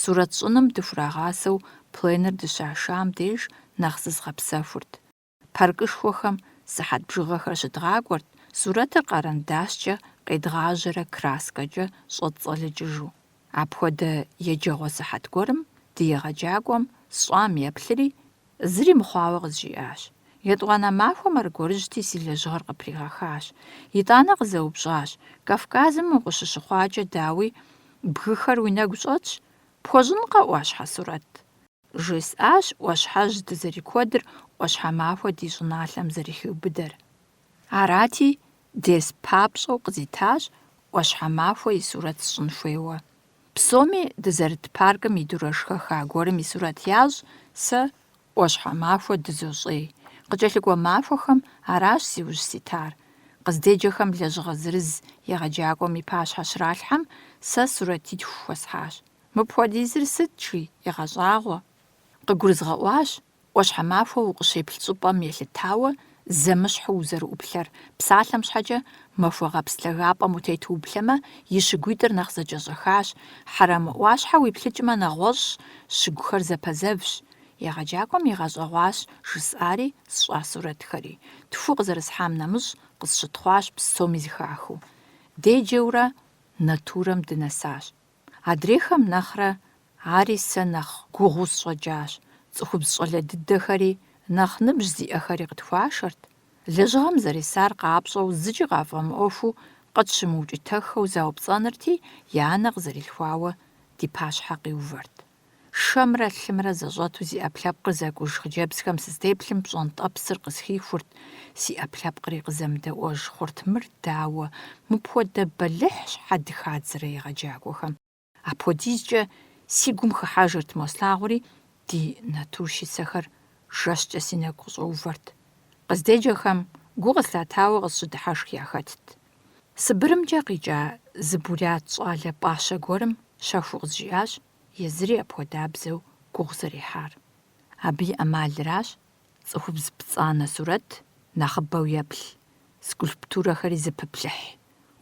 Сурэт щӏыным дыхурагъасэу пленыр дыщашам деж нэхъ зызгъэпсэхурт. Паркышхуэхэм сыхьэт бжыгъэхэр щыдгъакӏуэрт, сурэтыр къэрэндащкӏэ къедгъажьэрэ краскэкӏэ щӏэцӏэлыкӏыжу. Апхуэдэ еджэгъуэ сыхьэт гуэрым ди егъэджакӏуэм сщӏам еплъыри, зыри мыхъуауэ къызжиӏащ. Етӏуанэ махуэм аргуэрыжьти си лэжьыгъэр къыпригъэхащ. Итӏанэ къызэупщӏащ: «Кавказым укъыщыщыхъуакӏэ, дауи бгыхэр уи нэгу щӏэтщ, пхуэщӏынкъэ ӏуащхьэ сурэт?» Жесӏащ ӏуащхьэжь дызэрикуэдыр ӏуащхьэмахуэ ди щӏыналъэм зэрихиубыдэр. Арати, дерс папщӏэу къызитащ ӏуащхьэмахуэ и сурэт сщӏын хуейуэ. Псоми дызэрыт паркым идурэшхэха гуэрым и сурэт ящӏ, сэ ӏуащхьэмахуэ дызощӏей. Къыкӏэлъыкӏуэ махуэхэм аращ си ужь ситар. Къыздеджэхэм лэжьыгъэ зырыз егъэджакӏуэм и пащхьэ щралъхьэм, сэ сурэтитху хуэсхьащ. Мыпхуэдизыр сыт, жи, егъэщӏагъуэ. Къыгурызгъэӏуащ ӏуащхьэмахуэ укъыщеплъ щӏыпӏэм елъытауэ, зэмыщхьу узэрыӏуплъэр. Псалъэм щхьэкӏэ махуэгъэпс лъагапӏэм утетыублъэмэ, и щыгуитӏыр нэхъ зэкӏэщӏэхащ. Хьэрэмыӏуащхьэ уиплъыкӏмэ нэгъуэщӏщ, щыгухэр зэпэзэвщ. Егъэджакӏуэм игъэщӏэгъуащ жысӏари сщӏа сурэтхэри. Тху къызэрысхьам нэмыщӏ къысщытхъуащ псоми зыхахыу. Деджэурэ натурэм дынэсащ. Адрейхэм нэхърэ ари сэ нэхъ гугъуу сщӏэкӏащ. Цӏыхубз щӏалэ дыдэхэри, нэхъ ныбжь зиӏэхэри къытхуашэрт. Лэжьыгъэм зэрисар къапщӏэу, зыкӏи къафӏэмыӏуэхуу, къэтщымыукӏытэххэу заупцӏэнырти, и анэ къызэрилъхуауэ ди пащхьэ къиувэрт. Шэмрэ лъымрэ зэщӏэту зи ӏэпкълъэпкъыр зэкӏуж хъыджэбзхэм сызытеплъым, пщӏэнтӏэпсыр къысхихурт, си ӏэпкълъэпкъри къызэмыдэӏуэж хъурт. Мыр дауэ, мыпхуэдэ бэлыхь щхьэ дыхадзэрэ егъэджакӏуэхэм. Апхуэдизкӏэ си гум хыхьэжырт, мо слъагъури, ди натур щисэхэр жэщкӏэ си нэгу къыщӏоувэрт. Къыздеджэхэм гу къыслъатауэ къысщыдыхьэшх яхэтт. Сыбырымкӏэ къикӏа зы Бурят щӏалэ пӏащэ гуэрым щэхуу къызжиӏащ езыри апхуэдабзэу гугъу зэрихьар. Абы и ӏэмалыращ цӏыхубз пцӏанэ сурэт нэхъыбэу еплъ, скульптурэхэри зэпыплъыхь,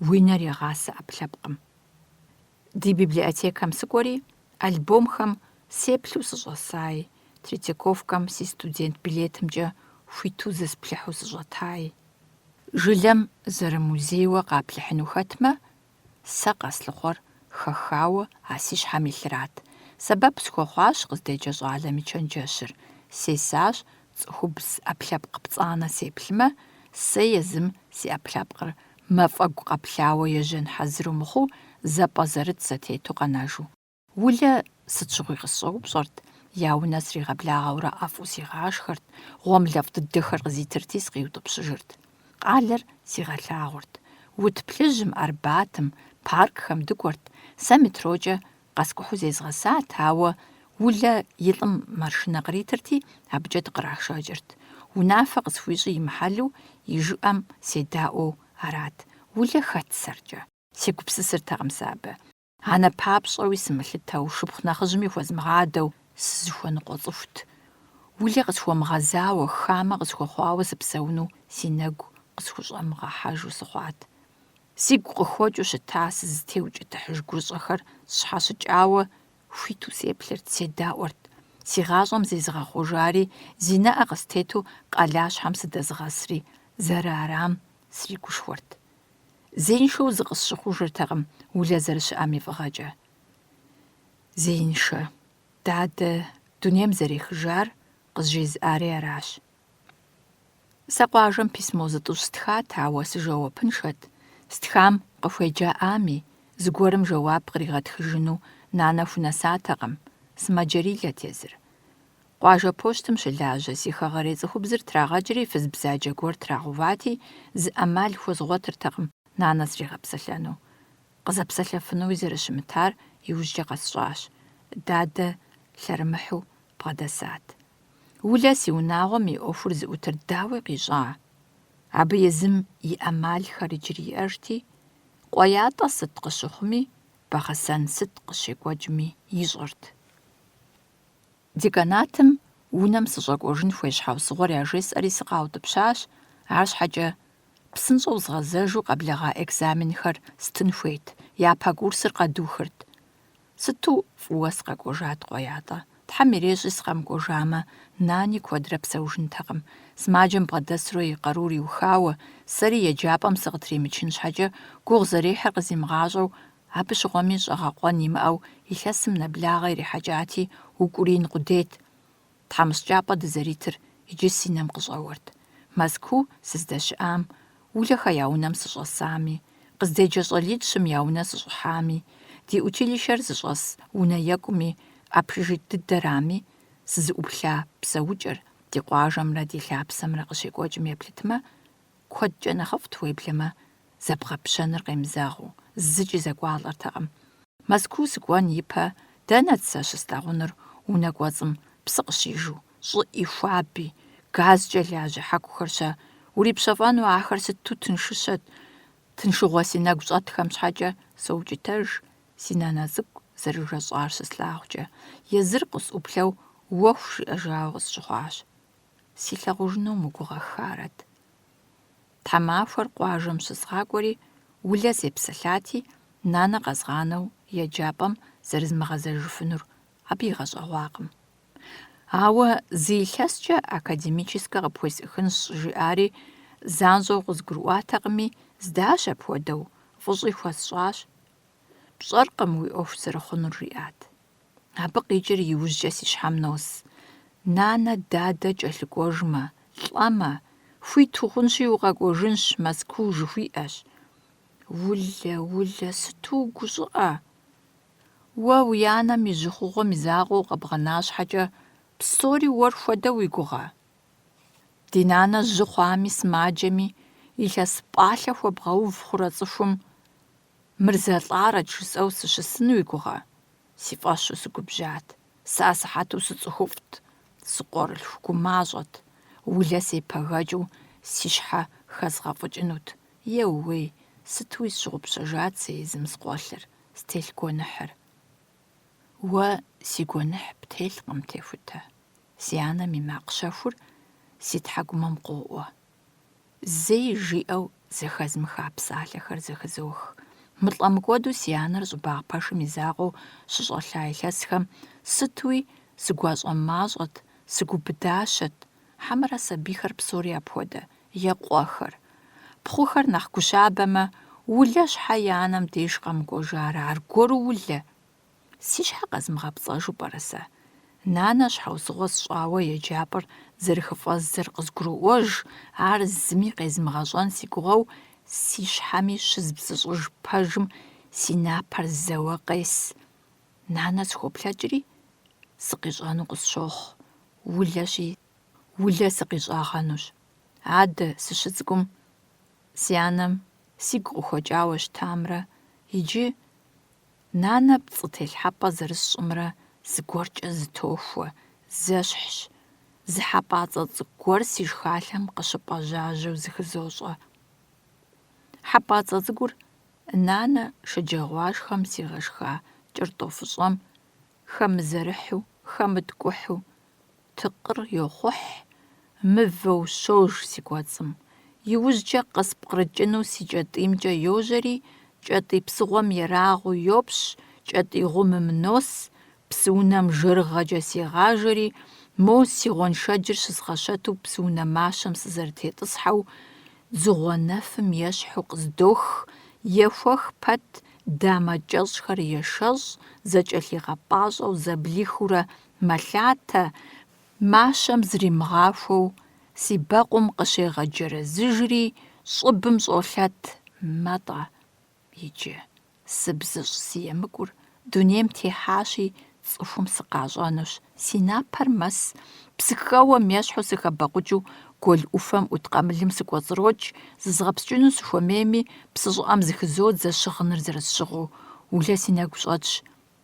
уи нэр егъасэ ӏэпкълъэпкъым. Ди библиотекэм сыкӏуэри, альбомхэм сеплъу сыщӏэсаи, Третьяковкэм си студент билетымкӏэ хуиту зысплъыхьу сыщӏэтаи. Жылэм зэрымузейуэ къаплъыхьыну хэтмэ, сэ къэслъыхъуэр хэхауэ а си щхьэм илъырат. Сэбэп схуэхъуащ къыздеджэ щӏалэм и чэнджэщыр. Сесащ цӏыхубз ӏэпкълъэпкъ пцӏанэ сеплъмэ, сэ езым си ӏэпкълъэпкъыр мафӏэгу къэплъауэ ежьэн хьэзыру мыхъуу, зэпӏэзэрыт зэтету къэнэжу. Улэ сыт щыгъуи къысщӏэупщӏэрт, я унэ сригъэблагъэурэ ӏэфӏу сигъашхэрт, гъуэмылэфӏ дыдэхэр къызитырти сыкъиутӏыпщыжырт. Къалэр сигъэлъагъурт. Уд плъыжьым, Арбатым, паркхэм дыкӏуэрт. Сэ метрокӏэ къэскӏухьу зезгъэсат, ауэ улэ и лӏым маршынэ къритырти, абыкӏэ дыкърашэкӏырт. Унафэ къысхуищӏи имыхьэлу, и жыӏэм седаӏуэу арат. Улэ хэт сэркӏэ? Сегупсысыртэкъым сэ абы. Анэ папщӏэуи сымылъытэу, шыпхъу нэхъыжьми хуэзмыгъадэу сызыхуэныкъуэ цӏыхут. Улэ къысхуэмыгъэзауэ, хамэ къысхуэхъуауэ сыпсэуну си нэгу къысхущӏэмыгъэхьэжу сыхъуат. Сигу къыхокӏыу щыта сызытеукӏытыхьыж гущӏэхэр сщхьэщыкӏауэ хуиту сеплъырт, седаӏуэрт. Си гъащӏэм зезыгъэхъужари, зи нэӏэ къыстету къалащхьэм сыдэзгъэсри, зэрыарам сригушхуэрт. Зеиншэу зыкъысщыхъужыртэкъым улэ зэрыщыӏэм и фӏыгъэкӏэ. Зеиншэ, дадэ, дунейм зэрехыжар къызжезыӏари аращ. Сэ къуажэм письмо зытӏущ стхат, ауэ сыжэуапыншэт. Стхам къыхуеджаӏами, зыгуэрым жэуап къригъэтхыжыну нанэ хунэсатэкъым. Сымаджэрилэт езыр. Къуажэ почтым щылажьэ си хэгъэрей цӏыхубзыр трагъэкӏри, фыз бзаджэ гуэр трагъэувати, зы ӏэмал хуэзгъуэтыртэкъым нанэ зригъэпсэлъэну. Къызэпсэлъэфынуи зэрыщымытар иужькӏэ къэсщӏащ. Дадэ лъэрымыхьу бгъэдэсат. Улэ си унагъуэм и ӏуэхур зыӏутыр дауи къищӏа? Абы езым и ӏэмалхэр иджыри иӏэжти, къуеятӏэ сыт къыщыхъуми, бэгъэсэн сыт къыщекӏуэкӏми ищӏырт. Деканатым унэм сыщӏэкӏуэжын хуей щхьэусыгъуэр яжесӏэри сыкъаутӏыпщащ, арщхьэкӏэ псынщӏэу згъэзэжу къэблэгъа экзаменхэр стын хуейт, япэ курсыр къэдухырт. Сыту фӏыуэ сыкъэкӏуэжат къуеятӏэ. Тхьэм ирещӏи сыкъэмыкӏуэжамэ, нани куэдрэ псэужынтэкъым. Сымаджэм бгъэдэсурэ и къарур иухауэ, сэри еджапӏэм сыкъытримычын щхьэкӏэ, гугъу зэрехьыр къызимыгъащӏэу, абы щыгъуэми щӏэгъэкъуэн имыӏэу, илъэсым нэблагъэ ирихьэкӏати, укӏури нкъудейт. Тхьэмыщкӏапӏэ дызэритыр иджы си нэм къыщӏэуэрт. Мэзкуу сыздэщыӏам, улэхэ я унэм сыщӏэсами, къыздеджэ щӏалитӏщым я унэ сыщӏыхьами, ди училищэр зыщӏэс унэ екӏуми, ӏэпхыжыт дыдэрами, сызыӏуплъа псэукӏэр ди къуажэмрэ ди лъапсэмрэ къыщекӏуэкӏым еплъытмэ, куэдкӏэ нэхъыфӏт уеблэмэ, зэбгъэпщэныр къемызэгъыу, зыкӏи зэкӏуалӏэртэкъым. Мэзкуу сыкӏуэн ипэ, дэнэт сэ щыстӏэгъунур унэ кӏуэцӏым псы къыщижу, щӏыӏи хуаби, газкӏэ лажьэ хьэкухэр урипщэфӏэну ахэр сыту тыншыщэт. Тыншыгъуэ си нэгу щӏэтхэм щхьэкӏэ соукӏытэж, си нанэ цӏыкӏу зэрыжэщӏар щыслъагъукӏэ. Езыр къысӏуплъэу уэху жиӏэжауэ къысщыхъуащ. Си лъагъужынум угугъэхарэт. Тхьэмахуэр къуажэм щызгъакӏуэри, улэ зепсэлъати, нанэ къэзгъанэу еджапӏэм зэрызмыгъэзэжыфынур абы игъэщӏэгъуакъым. Ауэ зы илъэскӏэ академическэ къыпхуесӏыхынщ жиӏари, занщӏэу къызгурыӏуатэкъыми, здащ апхуэдэу, фӏыщӏи хуэсщӏащ. Пщӏэркъым уи ӏуэху зэрыхъунур жиӏат. Абы къикӏыр иужькӏэ си щхьэм нос. Нанэ, дадэ кӏэлъыкӏуэжмэ, лӏэмэ, хуиту хъунщи укъэкӏуэжынщ, Мэзкуу жыхуиӏэщ. Улэ, сыту угущӏыӏэ. Уэ уи анэм и жьыхъугъуэм и закъуэу къэбгъэна щхьэкӏэ, псори уэр хуэдэу уи гугъэ? Ди нанэ жьы хъуами сымаджэми, илъэс пӏалъэ хуэбгъэув хъурэ цӏыхум «Мырзэлӏарэт» жысӏэу сыщысын уи гугъэ? Си фӏэщу сыгубжьат. Сэ асыхьэту сыцӏыхуфӏт, сыкъуэрылъху гумащӏэт. Улэ сепэгэкӏыу си щхьэ хэзгъэфӏыкӏынут. Еууей, сытуи сщыгъупщэжат сэ езым скъуэлъыр, стелъ гуэныхьыр. Уэ си гуэныхь птелъкъым техутэ. Си анэм и макъ щэхур си тхьэкӀумэм къоӀуэ. Зэи жиӀэу зэхэзмыха псалъэхэр зэхызох. МылӀэмыкӀуэду си анэр щӀыбагъ пэшым и закъуэу щыщӀэлъа илъэсхэм сытуи сыгуащӀэмащӀэт, сыгубыдащэт. Хьэмэрэ сабийхэр псори апхуэдэ, екъуэхэр. Пхъухэр нэхъ гущабэмэ, улэ щхьэ и анэм деж къэмыкӀуэжарэ, аргуэру улэ. Си щхьэ къэзмыгъэпцӀэжу пӀэрэ сэ? Нанэ щхьэусыгъуэ сщӀауэ еджапӀэр зэрыхыфӀэздзэр къызгурыӀуэж, ар зыми къезмыгъэщӀэн си гугъэу, си щхьэми щызбзыщӀыж пэжым си напэр зэуэ къес. Нанэ схуоплъэкӀри, сыкъищӀэну къысщохъу. Улэ сыкъищӀагъэнущ. Адэ сыщыцӀыкӀум си анэм сигу къыхуэкӀауэ щытамрэ, иджы нанэ пцӀы телъхьэпӀэ зэрысщӀымрэ зыгуэркӀэ зытохуэ, зэщхьщ. Зы хьэпӀацӀэ цӀыкӀу гуэр си шхалъэм къыщыпӀэжьажьэу зыхызощӀэ. ХьэпӀацӀэ цӀыкӀур нанэ шэджагъуашхэм сигъэшха кӀэртӀофыщӀэм хэмызэрыхьу, хэмыткӀухьу, тыкъыр йохъухь, мывэу щож си кӀуэцӀым. ИужькӀэ къыспкърыкӀыну си кӀэтӀиймкӀэ йожьэри, кӀэтӀий псыгъуэм ерагъыу йопщ, кӀэтӀий гъумым нос, псыунэм жэрыгъэкӀэ сегъажэри, мо си гъуэншэджыр щызгъэщэту псыунэ мащэм сызэрытетӀысхьэу, дзыгъуэ нэфым ещхьу къыздох, ехуэх пэт дамэ кӀэщӀхэр ешэщӀ, зэкӀэлъигъэпӀащӀэу зэблихыурэ мэлъатэ, мащэм зримыгъахуэу си бэкъум къыщегъэджэрэзыжри, щӀыбым щӀолъэт мэ-тӀэ. Иджы сыбзыщӀ си емыкӀур дунейм техьащи, цӀыхум сыкъащӀэнущ. Си напэр мэс, псыхэуэм ещхьу сыхэбэкъукӀыу, гуэл Ӏуфэм Ӏут къамылым сыкӀуэцӀрокӀ, зызгъэпскӀыну сыхуэмейми, псы щӀыӀэм зыхызодзэ щыгъыныр зэрысщыгъыу. Улэ си нэгу щӀэтщ,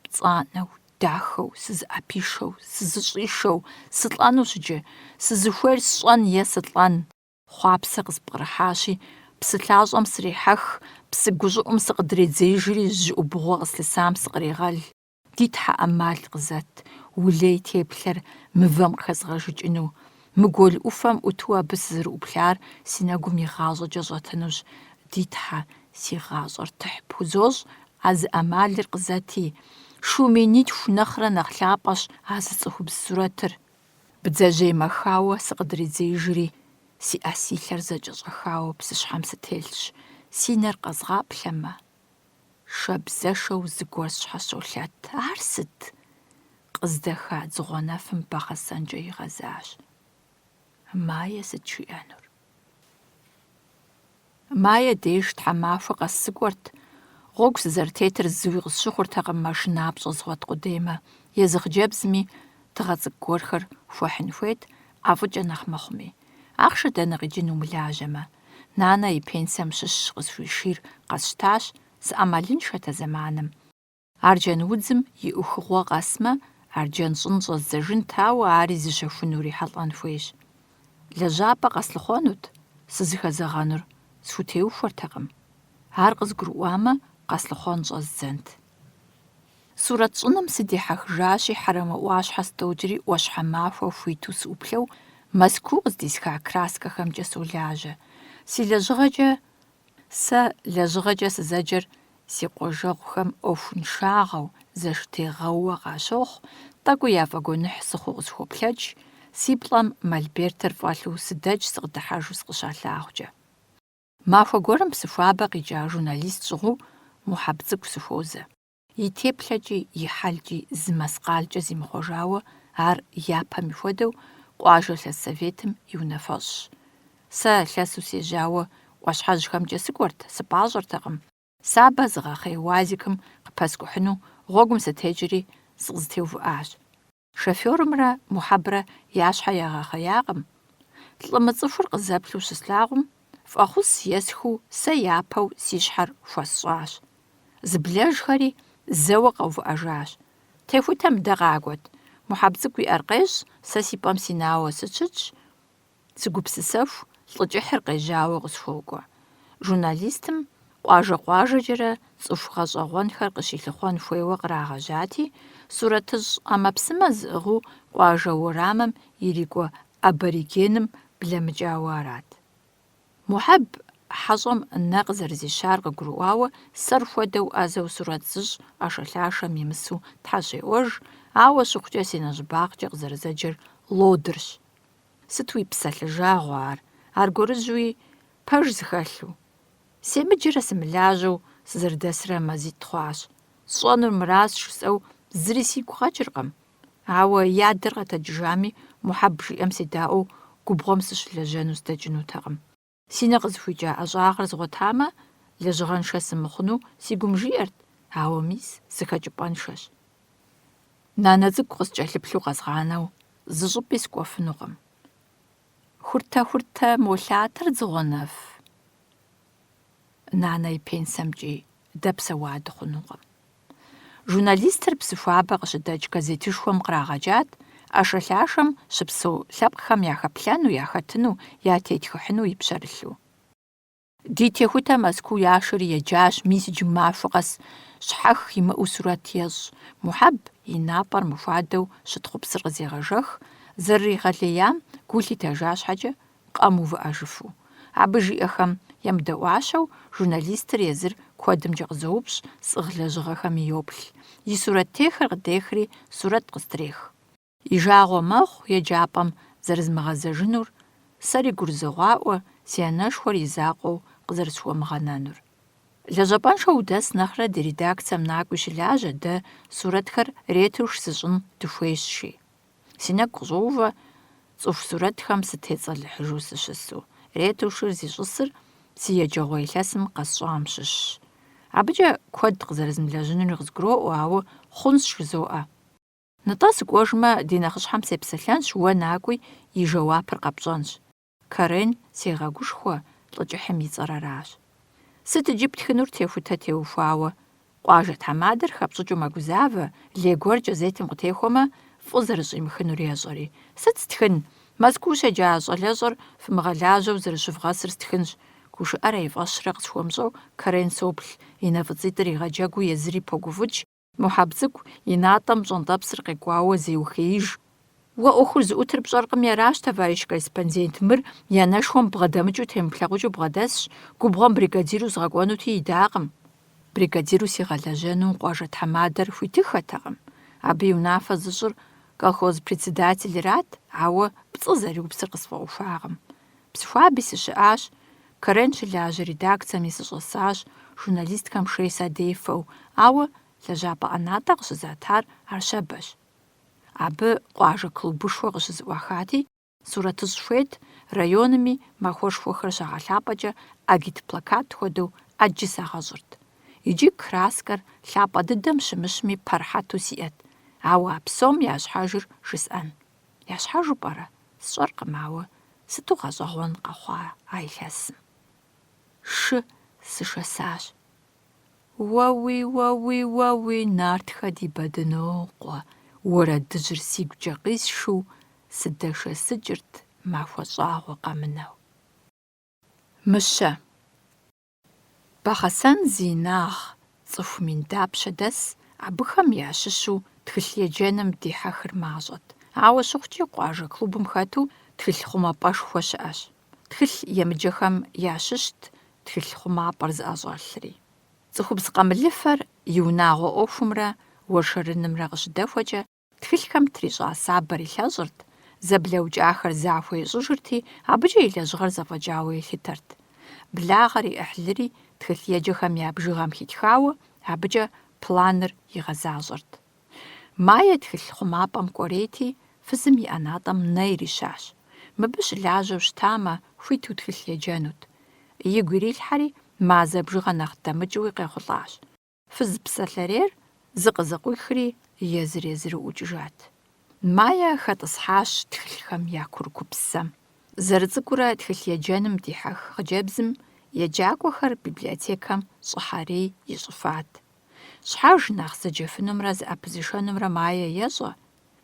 пцӀанэу, дахэу, сызыӀэпишэу, сызыщӀишэу, сылӀэну щыджэ, сызыхуейр сщӀэн е сылӀэн. Хъуапсэ къыспкърыхьащи, псылъащӀэм срихьэх, псы гущӀыӀум сыкъыдредзежри, жьыӀубгъуэ къыслъысам сыкърегъэл. Ди тхьэ Ӏэмал къызэт, улей теплъэр мывэм къыхэзгъэжыкӀыну. Мы гуэл Ӏуфэм Ӏуту абы сызэрыӀуплъар си нэгум и гъащӀэкӀэ щӀэтынущ. Ди тхьэ си гъащӀэр тыхь пхузощӀ, а зы Ӏэмалыр къызэти. Шуми нитху нэхърэ нэхъ лъапӀэщ а зы цӀыхубз сурэтыр. Бдзэжьей мэхауэ сыкъыдредзежри, си Ӏэсилъэр зэкӀэщӀэхауэ псыщхьэм сытелъщ. Си нэр къэзгъаплъэмэ, шабзэшэу зыгуэр сщхьэ щолъэт. Ар сыт? Къыздэха дзыгъуэ нэфым бэгъэсэнкӀэ игъэзащ. Мае сыт жиӀэнур? Мае деж тхьэмахуэ къэс сыкӀуэрт. Гъуэгу сызэрытетыр зыуи къысщыхъуртэкъым, машинапщӀэ згъуэт къудеймэ. Езы хъыджэбзми дыгъэ цӀыкӀу гуэрхэр хуэхьын хуейт, ӀэфӀыкӀэ нэхъ мэхъуми. Ахъшэ дэнэ къикӀын умылажьэмэ. Нанэ и пенсием щыщ къысхуишийр къэсщтащ, сыӀэмалыншэт а зэманым. Арджэнудзым и Ӏухыгъуэ къэсмэ, арджэн щӀын щӀэздзэжынт, ауэ ари зыщэхуну урихьэлӀэн хуейщ. ЛэжьапӀэ къэслъыхъуэнут, сызыхэзэгъэнур схутеухуэртэкъым. Ар къызгурыӀуамэ, къэслъыхъуэн щӀэздзэнт. Сурэт щӀыным сыдихьэхыжащи, Хьэрэмэ Ӏуащхьэ стокӀри, Ӏуащхьэмахуэ хуиту сыӀуплъэу, Мэзкуу къыздисха краскэхэмкӀэ солажьэ. Сэ лэжьыгъэкӀэ сызэджэр си къуажэгъухэм Ӏуэхуншагъэу, зэштегъэууэ къащохъу, тӀэкӀу яфӀэгуэныхь сыхъуу къысхуоплъэкӀ, си плӀэм мэлбертыр фӀэлъу сыдэкӀ сыкъыдыхьэжу сыкъыщалъагъукӀэ. Махуэ гуэрым псы хуабэ къикӀа журналист щӀыгъуу Мухьэб цӀыкӀу сыхуозэ. И теплъэкӀи, и хьэлкӀи зы мэскъалкӀэ зимыхъуэжауэ, ар япэм и хуэдэу Къуажэ Илъэс Советым и унафэщӀщ. Сэ лъэсу сежьауэ ӀуащхьэжьхэмкӀэ сыкӀуэрт, сыпӀащӀэртэкъым. Сабэ зыгъэхъей УАЗикым къыпэскӀухьыну гъуэгум сытекӀри сыкъызэтеувыӀащ. Шофёрымрэ Мухьэбрэ я щхьэ ягъэхъеякъым. ЛӀы мыцӀыхур къызэплъу щыслъагъум, фӀэхъус есхыу сэ япэу си щхьэр хуэсщӀащ. Зыблэжхэри зэуэ къэувыӀэжащ. Техутэ мыдэ къакӀуэт. Мухьэб цӀыкӀу и Ӏэр-къещӀ, сэ си пӀэм синауэ сыщытщ. Сыгупсысэху, лӀы кӀыхьыр къежьауэ къысхуокӀуэ. Журналистым къуажэ-къуажэкӀэрэ цӀыху гъэщӀэгъуэнхэр къыщилъыхъуэн хуейуэ кърагъэжьати, сурэтыщӀ Ӏэмэпсымэ зыӀыгъыу къуажэ уэрамым ирикӀуэ аборигеным блэмыкӀауэ арат. Мухьэб хьэщӀэм нэ къызэрызищар къыгурыӀуауэ, сэр хуэдэу Ӏэзэу сурэт зыщӀ Ӏэшэлъашэм имысу тхьэщӀеӀуэж, ауэ щыхъукӀэ си нэщӀыбагъкӀэ къызэрызэджэр лодырщ. Сыт уи псалъэжагъуэ ар, аргуэрыжьуи пэж зыхэлъу. Семыджэрэ сымылажьэу сызэрыдэсрэ мазитӀ хъуащ. СщӀэнур мыращ жысӀэу зыри сигу къэкӀыркъым. Ауэ и адэр къэтэджыжами, Мухьэб жиӀэм седаӀуэу губгъуэм сыщылэжьэну сдэкӀынутэкъым. Си нэ къызыхуикӀа ӀэщӀагъэр згъуэтамэ, лэжьыгъэншэ сымыхъуну си гум жиӀэрт, ауэ мис сыхэкӀыпӀэншэщ. Нанэ цӀыкӀу къыскӀэлъыплъу къэзгъанэу, зы щӀыпӀи скӀуэфынукъым. Хуртэ молъатэр дзыгъуэ нэф. Нанэ и пенсэмкӀи дэпсэуа дыхъунукъым. Журналистыр Псыхуабэ къыщыдэкӀ газетышхуэм кърагъэкӀат Ӏэшэлъашэм щыпсэу лъэпкъхэм яхэплъэну, яхэтыну, ятетхыхьыну и пщэрылъу. Ди техутэ Мэзкуу яшэри еджащ, мис иджы махуэ къэс щхьэх имыӀэу сурэт ещӀ. Мухьэб и напӀэр мыхуадэу щытхъупсыр къызегъэжэх, зэрыригъэлеям гу лъитэжа щхьэкӀэ къэмыувыӀэжыфу. Абы жиӀэхэм емыдэӀуащэу, журналистыр езыр куэдымкӀэ къызоупщӀ, сӀыгъ лэжьыгъэхэми йоплъ. И сурэттехыр къыдехри сурэт къыстрех. И жагъуэ мэхъу еджапӀэм зэрызмыгъэзэжынур, сэри гурзыгъуаӀуэ си анэшхуэр и закъуэу къызэрысхуэмыгъэнэнур. ЛэжьапӀэншэу удэс нэхърэ ди редакцием накӀуи щылажьэ, дэ сурэтхэр ретуши сыщӀын дыхуейщ жи. Си нэгу къыщӀоувэ цӀыху сурэтхэм сытецӀэлыхьыжу сыщысу. Ретушыр зищӀысыр си еджэгъуей илъэсым къэсщӀам щыщщ. АбыкӀэ куэд къызэрызмылэжьынури къызгуроӀуэ, ауэ хъунщ жызоӀэ. НтӀэ сыкӀуэжмэ, ди нэхъыщхьэм сепсэлъэнщ, уэ накӀуи и жэуапыр къэпщӀэнщ. Карен сегъэгушхуэ, лӀыкӀыхьым и цӀэр аращ. Сыт иджы птхынур техутэ теухуауэ? Къуажэ тхьэмадэр хэпщӀыкӀыу мэгузавэ, лей гуэр кӀэзетым къытехуэмэ, фӀы зэрыщӀимыхынур ещӀэри. Сыт стхын? Мэзкуу щеджа щӀалэщӀэр фымыгъэлажьэу зэрыщывгъэсыр стхынщ. ГушыӀэрэ и фӀэщрэ къысхуэмыщӀэу, Карен соплъ, и нэфӀыцӀитӀыр игъэджэгуу езыри погуфӀыкӀ. Мухьэб цӀыкӀу и натӀэм пщӀэнтӀэпсыр къекӀуауэ зеухеиж. Уэ Ӏуэхур зыӀутыр пщӀэркъыми аращ, товарищ корреспондент. Мыр и анэшхуэм бгъэдэмыкӀыу темыплъэкъукӀыу бгъэдэсщ. Губгъуэм бригадиру згъэкӀуэнути идакъым. Бригадиру сигъэлэжьэну къуажэ тхьэмадэр хуитыхэтэкъым. Абы и унафэ зыщӀыр колхоз председателырат, ауэ пцӀы зэриупсыр къысфӀэӀуфакъым. Псыхуаби сыщыӀащ. Карен щылажьэ редакциеми сыщӀэсащ, журналисткэм шей садефэу, ауэ лэжьапӀэ ӀэнатӀэ къыщызатар арщэбэщ. Абы къуажэ клубышхуэ къыщызэӀуахати, сурэтыщӀ хуейт, районми махуэшхуэхэр щагъэлъапӀэкӀэ агитплакат хуэдэу Ӏэджи сагъэщӀырт. Иджы краскэр лъапӀэ дыдэм щымыщми пэрхьэту сиӀэт, ауэ а псом ящхьэжыр жысӀэн. Ящхьэжу пӀэрэ? СщӀэркъым, ауэ сыту гъэщӀэгъуэн къэхъуа а илъэсым. Шы сышэсащ. Уэуи, нартхэ ди бэдынокъуэ, уэрэдыжьыр сигукӀэ къисшу, сыдэшэсыкӀырт махуэ щӀагъуэ къэмынэу. Мыщэ. Бахъэсэн зи инагъ цӀыху мин дапщэ дэс, абыхэм ящыщу тхылъ еджэным дихьэхыр мащӀэт. Ауэ щыхъукӀи къуажэ клубым хэту тхылъ хъумапӀэшхуэ щыӀэщ. Тхылъ емыджэхэм ящыщт тхылъ хъумапӀэр зыӀэщӀэлъри. Цӏыхубз къамылыфэр и унагъуэ Ӏуэхумрэ уэршэрынымрэ къыщыдэхуэкӀэ, тхылъхэм трищӀа сабэр илъэщӀырт, зэблэукӀахэр захуэ ищӀыжырти, абыкӀэ и лэжьыгъэр зэфӀэкӀауэ елъытэрт. Благъэр и Ӏыхьлыри тхылъ еджэхэм я бжыгъэм хитхауэ, абыкӀэ планыр игъэзащӀэрт. Майе тхылъ хъумапӀэм кӀуэрети, фызым и ӀэнатӀэм нэ ирищащ. Мыбы щылажьэу щытамэ, хуиту тхылъ еджэнут. Игу ирилъхьэри, мазэ бжыгъэ нэхъ дэмыкӀыуи къехъулӀащ. Фыз псалъэрейр зыкъызэкъуихри езыр-езыру ӀукӀыжат. Майе хэтӀысхьащ тхылъхэм я курыкупсэм. Зэрыцӏыкӏурэ тхылъ еджэным дихьэх хъыджэбзым еджакӏуэхэр библиотекэм щӏыхьэрей ищӏыфат. Щхьэж нэхъ зэджэфынумрэ зыӏэпызышэнумрэ Майе ещӏэ.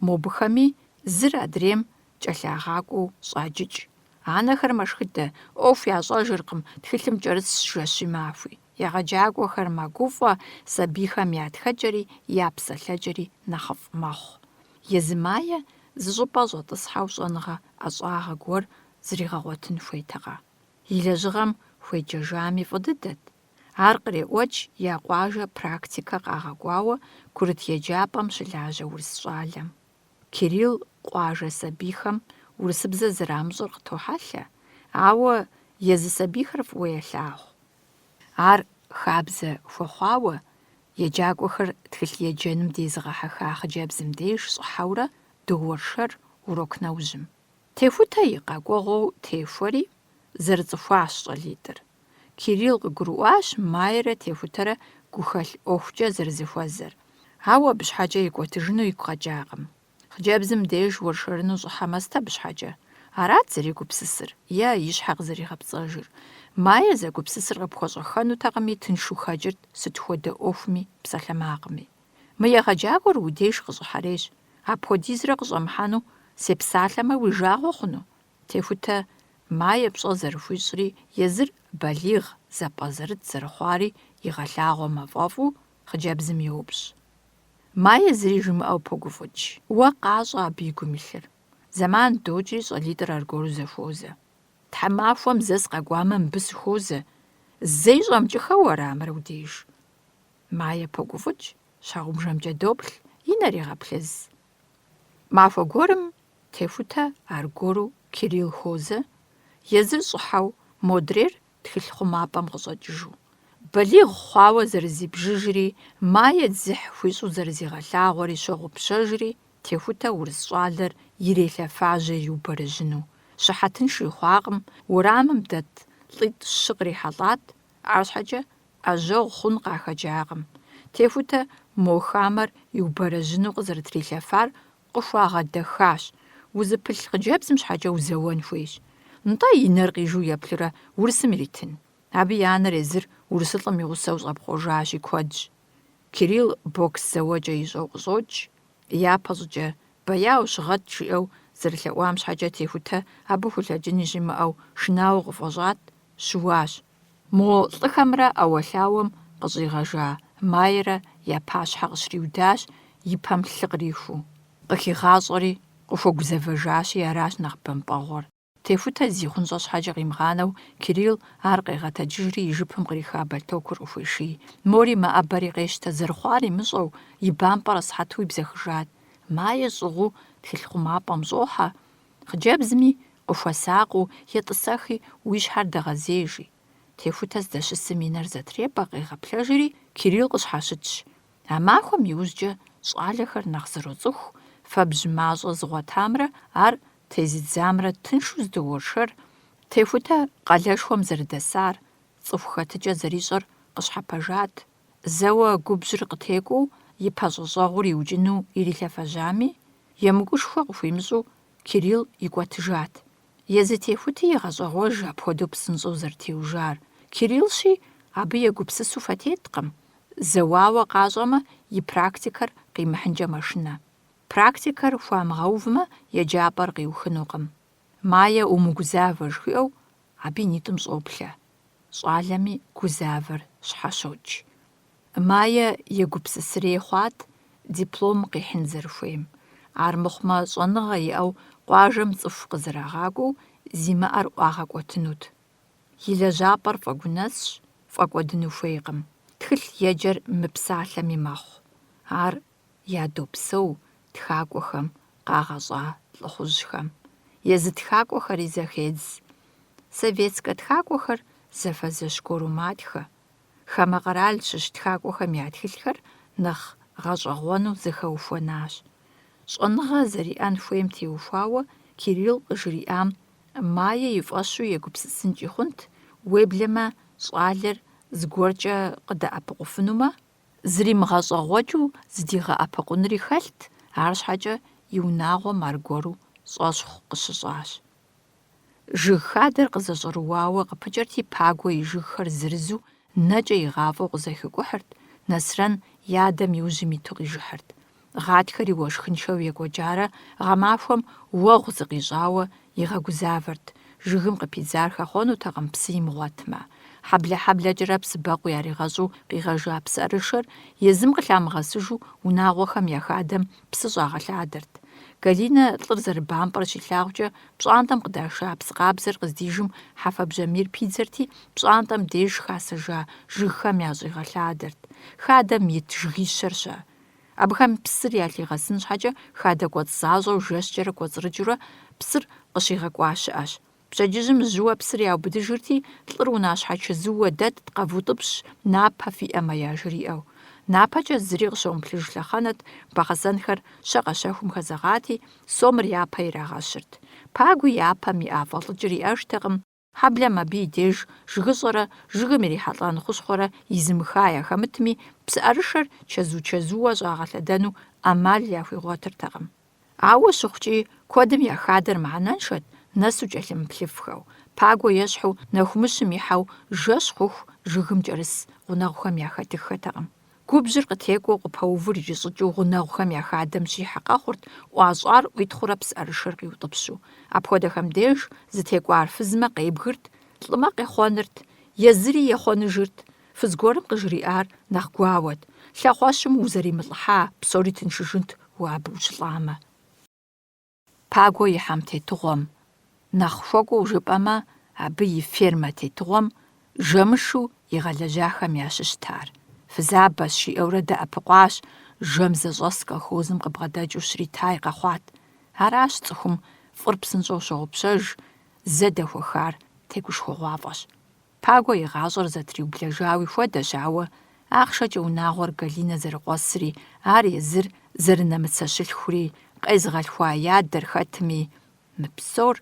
Мобыхэми зыр адрейм кӏэлъагъакӏуэу щӏаджыкӏ. Анэхэр мэшхыдэ, ӏуэху ящӏэжыркъым, тхылъым кӏэрыс жэщи махуи. Егъэджакӏуэхэр мэгуфӏэ, сабийхэм ятхэкӏэри, япсэлъэкӏэри нэхъыфӏ мэхъу. Езы Майе зыщӀыпӀэ щӀэтӀысхьэу щӀэныгъэ ӀэщӀагъэ гуэр зригъэгъуэтын хуейтэкъэ. И лэжьыгъэм хуеджэжами фӀы дыдэт. Ар къреӀуэкӀ я къуажэ практикэ къагъэкӀуауэ курыт еджапӀэм щылажьэ урыс щӀалэм. Кирилл къуажэ сабийхэм урысыбзэ зэрамыщӀыр къытохьэлъэ, ауэ езы сабийхэр фӀыуэ елъагъу. Ар хабзэ хуэхъуауэ, еджакӀуэхэр тхылъ еджэным дезыгъэхьэха хъыджэбзым деж щӀыхьэурэ доуэршэр урок нэужьым. Техутэ и къэкӀуэгъуэу техуэри зэрыцӀыхуащ щӀалитӀыр. Кирилл къыгурыӀуащ Майрэ Техутэрэ гухэлъ ӀуэхукӀэ зэрызыхуэзэр. Ауэ абы щхьэкӀэ икӀуэтыжыну игу къэкӀакъым. Хъыджэбзым деж уэршэрыну щӀыхьэ мэстэ абы щхьэкӀэ. Арат зэригупсысыр, и щхьэ къызэригъэпцӀэжыр. Майя зэгупсысыр къыпхуэщӀэхэнутэкъыми, тыншу хэкӀырт сыт хуэдэ Ӏуэхуми, псалъэмакъыми. Мы егъэджакӀуэр удеж къыщӀыхьэрейщ. Апхуэдизрэ къыщӀэмыхьэну сепсалъэмэ уи жагъуэ хъуну? Техутэ Майя пщӀэ зэрыхуищӀри, езыр балигъ, зэпӀэзэрыт зэрыхъуари игъэлъагъуэ мафӀэфӀу хъыджэбзым йоупщӀ. Майя зыри жымыӀэу погуфӀыкӀ. Уэ къащӀэ абы и гум илъыр. Зэман докӀри щӀалитӀыр аргуэру зэхуозэ. Тхьэмахуэм зэ скъэкӀуамэ, мыбы сыхуозэ. Зэи щӀэмыкӀыххэу ара мыр удеж? Майя погуфӀыкӀ, щхьэгъубжэмкӀэ доплъ, и нэр егъэплъыз. Махуэ гуэрым Техутэ аргуэру Кирилл хозэ, езыр щӀыхьэу модрейр тхылъ хъумапӀэм къыщӀэкӀыжу. Балигъ хъуауэ зэрызибжыжри, Майя дзыхь хуищӀу зэрызигъэлъагъуэри щогъупщэжри, Техутэ урыс щӀалэр ирелъэфажьэ иубэрэжьыну. Щыхьэтынш ихъуакъым, уэрамым дэт лӀитӀ щы кърихьэлӀат, арщхьэкӀэ Ӏэжьэгъу хъун къахэкӀакъым. Техутэ мо хамэр иубэрэжьыну къызэрытрилъэфар къыхуагъэдэхащ. Узыпылъ хъыджэбзым щхьэкӀэ узэуэн хуейщ. НтӀэ и нэр къижу еплъурэ урысым иритын. Абы и анэр езыр урысылӀым и гъусэу щӀэпхъуэжащи куэдщ. Кирилл бокс зауэкӀэ ищӀэу къыщӀокӀ. Япэ щӀыкӀэ бэяу щыгъэт жиӀэу зэрылъэӀуам щхьэкӀэ Техутэ абы хулъэкӀын и жимыӀэу шынауэ къыфӀэщӀат, щыуащ. Мо лӀыхэмрэ Ӏэуэлъауэм къыщӀигъэжа Майрэ я пащхьэ къыщриудащ, и пэм лъы кърихыу. КъыхигъащӀэри къыхуэгузэвэжащи, аращ нэхъ бэмпӀэгъуэр. Техутэ зихъунщӀэ щхьэкӀэ къимыгъанэу, Кирилл ар къегъэтэджыжри и жыпым къриха бэлътокур къыхуеший. Мори мэӀэбэри къещтэ, зэрыхъуар имыщӀэу, и бампӀэр асхьэту ибзэхыжат. Майя щӀыгъуу тхылъ хъумапӀэм щӀохьэ, хъыджэбзми къыхуэсакъыу етӀысэхи уи щхьэр дэгъэзежи. Техутэ здэщысым и нэр зэтрепӀэ къегъэплъэжри, Кирилл къыщхьэщытщ. А махуэм иужькӀэ щӀалэхэр нэхъ зэроцӀыху, фэбжь мащӀэ зыгъуэтамрэ, ар тезидзамрэ тыншу здыуэршэр, Техутэ къалэшхуэм зэрыдэсар, цӀыху хэтыкӀэ зэрищӀыр къыщхьэпэжат. Зэуэ губжьыр къытекӀуэу, и пэщӀэщӀэгъур иукӀыну ирилъэфэжами, емыкӀушхуэ къыхуимыщӀу, Кирилл икӀуэтыжат. Езы Техути игъэщӀэгъуэж апхуэдэу псынщӀэу зэрытеужар. Кириллщи абы егупсысу фэтеткъым. Зэуауэ къащӀэмэ, и практикэр къимыхьынкӀэ мэшынэ. Практикэр хуамыгъэувмэ, еджапӀэр къиухынукъым. Майя умыгузавэ жиӀэу, абы и нитӀым щӀоплъэ. ЩӀалэми гузавэр щхьэ щокӀ. Майя егупсысырей хъуат, диплом къихьын зэрыхуейм. Армыхъумэ, щӀэныгъэ иӀэу къуажэм цӀыху къызэрагъакӀуэу, зимыӀэр ӀуагъэкӀуэтынут. И лэжьапӀэр фӀэгунэсщ, фӀэкӀуэдыну хуейкъым. Тхылъ еджэр мыпсалъэми мэхъу. Ар ядопсэу тхакӀуэхэм, къагъэщӀа лӀыхъужьхэм. Езы тхакӀуэхэри зэхедз. Советскэ тхакӀуэхэр зэфэзэщ-гуруматхэ. Хамэ къэрал щыщ тхакӀуэхэм я тхылъхэр нэхъ гъэщӀэгъуэну зэхэухуэнащ. ЩӀэныгъэ зэриӀэн хуейм теухуауэ, Кирилл къыжриӀам Майя и фӀэщу егупсысынкӀи хъунт, уеблэмэ щӀалэр зыгуэркӀэ къыдэӀэпыкъуфынумэ, зримыгъэщӀэгъуэкӀыу здигъэӀэпыкъунри хэлът, арщхьэкӀэ и унагъуэм аргуэру щӀэщхъу къыщыщӀащ. Жыг хадэр къызэщӀэрыуауэ къыпыкӀэрти, Пагуэ и жыгхэр зырызу, нэкӀэ игъафӀэу къызэхикӀухьырт, Насрэн и адэм иужьым иту къижыхьырт. Гъатхэри уэшхыншэу екӀуэкӀарэ, гъэмахуэм уэгъу зыкъищӀауэ игъэгузавэрт, жыгым къыпидзар хэхъуэнутэкъым псы имыгъуэтмэ. Хьэблэ-хьэблэкӀэрэ псыбэкъуу яригъэщӀу къигъэжа псыӀэрышэр езым къылъамыгъэсыжу унагъуэхэм я хадэм псы щӀагъэлъадэрт. Галинэ лӏыр зэрыбампӏэр щилъагъукӏэ пщӏантӏэм къыдаша псыкъабзэр къыздижым Хьэфэбжьэ Мир пидзэрти, пщӏантӏэм деж хасэжа жыгхэм ящӏигъэлъадэрт. Хадэм ит жыгищэр ща. Абыхэм псыр ялъигъэсын щхьэкӏэ хадэ кӏуэцӏ защӏэу жэщкӏэрэ кӏуэцӏрыкӏыурэ псыр къыщигъэкӏуа щыӏэщ. Пщэдджыжьым жьыуэ псыр яубыдыжырти, лӏыр унащхьэ чэзууэ дэтт, къэвутӏыпщ, напэ фиӏэ мэя жриӏэу. Напэкӏэ зыри къыщомыплъыж лъэхъэнэт, бахъэсэнхэр щэ къэщэхум хэзэгъати, сомыр япэ ирагъэщырт. Пагуи япэм и ӏэфӏэлӏыкӏыр иӏэжтэкъым. Хьэблэм абы и деж жыгыщӏэрэ жыгым ирихьэлӏэн хущхъуэрэ изымыха яхэмытми, псыӏэрышэр чэзу-чэзууэ щӏагъэлъэдэну ӏэмал яхуигъуэтыртэкъым. Ауэ щыхъукӏи, куэдым я хадэр мыхьэнэншэт, нэсу кӏэлъымыплъыфхэу, пагуэ ещхьу нэхумыщым ихьэу жэщ хъуху жыгым кӏэрыс гъунэгъухэм яхэтыххэтэкъым. Губжьыр къытекӏуэу къыпэувыр икӏыщӏыкӏыу гъунэгъухэм я хадэм щихьэ къэхъурт, ӏуащӏар ӏуитхъурэ псыӏэрышэр къиутӏыпщу. Апхуэдэхэм деж зытекӏуар фызмэ къебгырт, лӏымэ къехъуэнырт, езыри ехъуэныжырт. Фыз гуэрым къыжриӏар нэхъ гуауэт. Лъэхъуэщым узэримылӏыхьа, псори тыншыжынт уэ абы ущылӏамэ. Пагуэ и хьэмтетыгъуэм, нэхъ хуэкӏуэу жыпӏэмэ, абы и фермэ тетыгъуэм жэмышу игъэлэжьахэм ящыщтар. Фызабэщ жиӏэурэ дэӏэпыкъуащ, жэм зэщӏэс колхозым къыбгъэдэкӏыу щрита и къэхъуат. Аращ цӏыхум фӏыр псынщӏэу щогъупщэж, зэ дэхуэхар тегушхуэгъуафӏэщ. Пагуэ и гъащӏэр зэтриублэжауи хуэдэщ, ауэ ахъшэкӏэ унагъуэр Галинэ зэрыкъуэсри, ар езыр зэрынэмыцэщылъхури, къезыгъэлъхуа ядэр хэтми, мы псор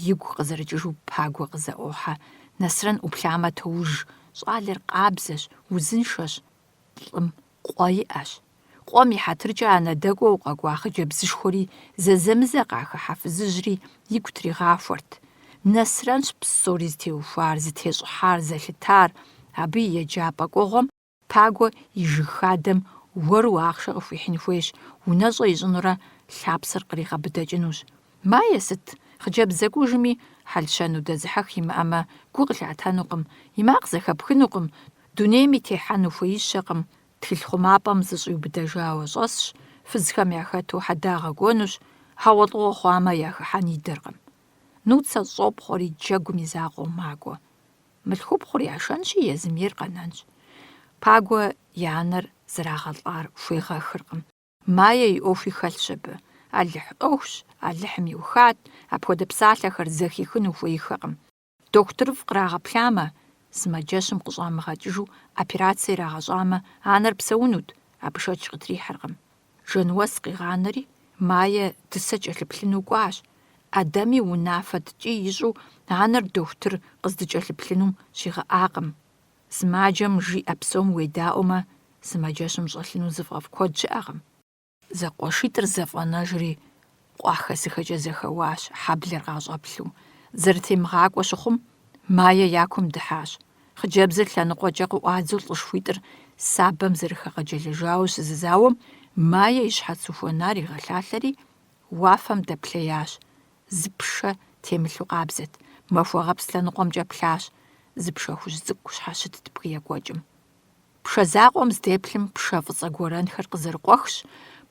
игу къызэрыкӏыжу Пагуэ къызэӏуохьэ. Нэсрэн ӏуплъамэ тоуж, щӏалэр къабзэщ, узыншэщ, лӏым къуэ иӏэщ. Къуэм и хьэтыркӏэ анэдэкӏуэу къэкӏуа хъыджэбзышхуэри зэзэмызэ къахыхьэ фызыжьри игу тригъахуэрт. Нэсрэнщ псори зытеухуар, зытещӏыхьар, зэлъытар. Абы и еджапӏэ кӏуэгъуэм Пагуэ и жыг хадэм уэру ахъшэ къыхуихьын хуейщ, унэщӏэ ищӏынурэ лъапсэр къригъэбыдэкӏынущ. Майе сыт, хъыджэбз зэкӏужми, хьэлщэну дэзыхьэх имыӏэмэ, гу къылъатэнукъым, и макъ зэхэпхынукъым, дунейм и техьэн ухуеищэкъым, тхылъ хъумапӏэм зыщӏиубыдэжауэ щӏэсщ, фызхэм яхэту хьэдагъэ кӏуэнущ, хьэгъуэлӏыгъуэ хъуамэ яхыхьэн идэркъым. Нуцэ щӏопхъуэри джэгум и закъуэу макӏуэ. Мылъхупхъур яшэнщи, езымейр къэнэнщ. Пагуэ и анэр зэрагъэлӏар хуегъэхыркъым. Майе и ӏуэхуи хэлъщ абы. Алыхь ӏуэхущ, алыхьым иухат, апхуэдэ псалъэхэр зэхихын ухуеихэкъым. Дохутырыфӏ кърагъэплъамэ, сымаджэщым къыщӏамыгъэкӏыжу операцие ирагъэщӏамэ, анэр псэунут, абы шэч къытрихьыркъым. Жэнуэс къигъанэри, Майе дысэ кӏэлъыплъыну кӏуащ. Адэми унафэ ткӏий ищӏу, анэр дохутыр къыздыкӏэлъыплъыну щигъэӏакъым. Сымаджэм жиӏэ псом уедаӏуэмэ, сымаджэщым щӏэлъыну зыфӏэфӏ куэд щыӏэкъым. Зэкъуэшитӏыр зэфӏэнэжри, къуахэсыхэкӏэ зэхэуащ, хьэблэр къащӏэплъу. Зэрытемыгъакӏуэ щыхъум, Майе я кум дыхьащ. Хъыджэбзыр лъэныкъуэкӏэ къыӏуадзэу лӏыжхуитӏыр сабэм зэрыхэгъэджэлэжауэ щызызауэм, Майе и щхьэц ухуэнар игъэлъалъэри, уафэм дэплъеящ. Зы пшэ темылъу къабзэт, махуэгъэпс лъэныкъуэмкӏэ плъащ. Зы пшэ хужь цӏыкӏу щхьэ щытт бгыекӏуэкӏым. Пшэ закъуэм здеплъым пшэ фӏыцӏэ гуэрэнхэр къызэрыкъуэхщ,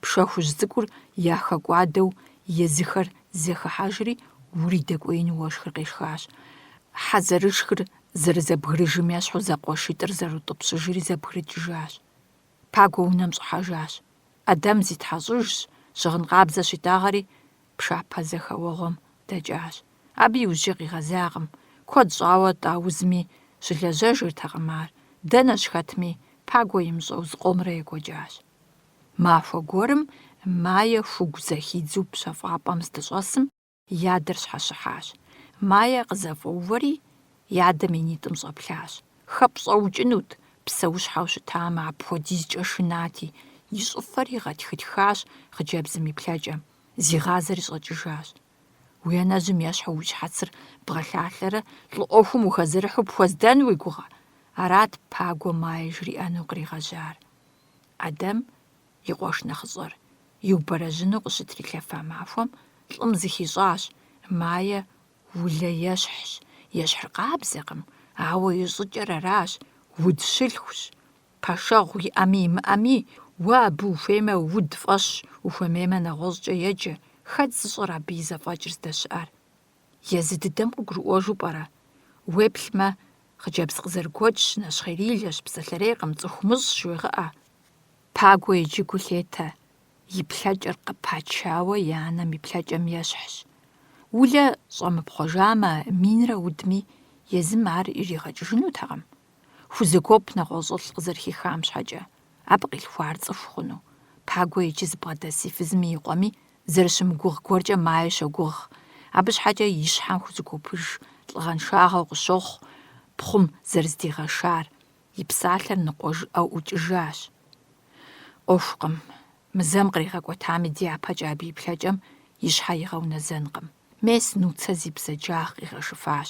пшэ хужь цӏыкӏур яхэкӏуадэу езыхэр зехыхьэжри, ури дэкӏуеину уэшхыр къешхащ. Хьэ зэрышхыр зэрызэбгрыжым ещхьу зэкъуэшитӏыр зэрыутӏыпщыжри зэбгрыкӏыжащ. Пагуэ унэм щӏыхьэжащ. Ӏэдэм зитхьэщӏыжщ, щыгъын къабзэ щитӏагъэри, пшапэ зэхэуэгъуэм дэкӏащ. Абы иужьы къигъэзакъым. Куэд щӏауэ тӏаузми щылэжьэжыртэкъым ар. Дэнэ щхэтми, Пагуэ имыщӏэу зыкъомрэ екӏуэкӏащ. Махуэ гуэрым Майе хугу зэхидзу пщэфӏапӏэм здыщӏэсым, ядэр щхьэщыхьащ. Майе къызэфӏэувэри, ядэм и нитӏым щӏэплъащ. Хэпщӏэукӏынут, псэущхьэу щытамэ, апхуэдизкӏэ шынати. И щӏыфэр игъэтхытхащ хъыджэбзым и плъэкӏэм. Зигъазэри щӏэкӏыжащ. Уи анэжьым ещхьу уи щхьэцыр бгъэлъалъэрэ, лӏы ӏуэхум ухэзырыхьу пхуэздэн уи гугъэ? Арат Пагуэ Майе жриӏэну къригъэжьар. Ӏэдэм и къуэш нэхъыщӏэр иубэрэжьыну къыщытрилъэфа махуэм лӏым зыхищӏащ. Майе улэ ещхьщ, ещхьыр къабзэкъым, ауэ и щӏыкӏэр аращ, уд щылъхущ. Пэшэгъу иӏэми имыӏэми, уэ абы ухуеймэ уд фӏэщ, ухуэмеймэ нэгъуэщӏкӏэ еджэ, Хэт зыщӀэр абы и зэфӀэкӀыр здэщыӀэр? Езы дыдэм къыгурыӀуэжу пӀэрэ? Уеплъмэ, хъыджэбз къызэрыгуэкӀщ, нэщхъейрилэщ, псалъэрейкъым, цӀыху мыщӀщ, жуегъыӀэ. Пагуэ и джыгу лъетэ. И плъэкӀэр къыпачауэ и анэм и плъэкӀэм ещхьщ. Улэ щӀэмыпхъуэжамэ, минрэ удми, езым ар иригъэкӀыжынутэкъым. Хузэгуэп нэгъуэщӀылъ къызэрыхихам щхьэкӀэ. Абы къилъхуар цӀыху хъуну. Пагуэ иджы зыбгъэдэси фызми и къуэми зэрыщымыгугъ гуэркӀэ мае щогугъ. Абы щхьэкӀэ и щхьэм хузэгуэпыж, лӀыгъэншагъэу къыщохъу пхъум зэрыздигъэшар. И псалъэр ныкъуэжыӀэу ӀукӀыжащ. Ӏуэхукъым. Мызэм къригъэкӀуэтами дяпэкӀэ абы и плъэкӀэм и щхьэ игъэунэзэнкъым. Мес нуцэ зи бзаджагъ къигъэшыфащ.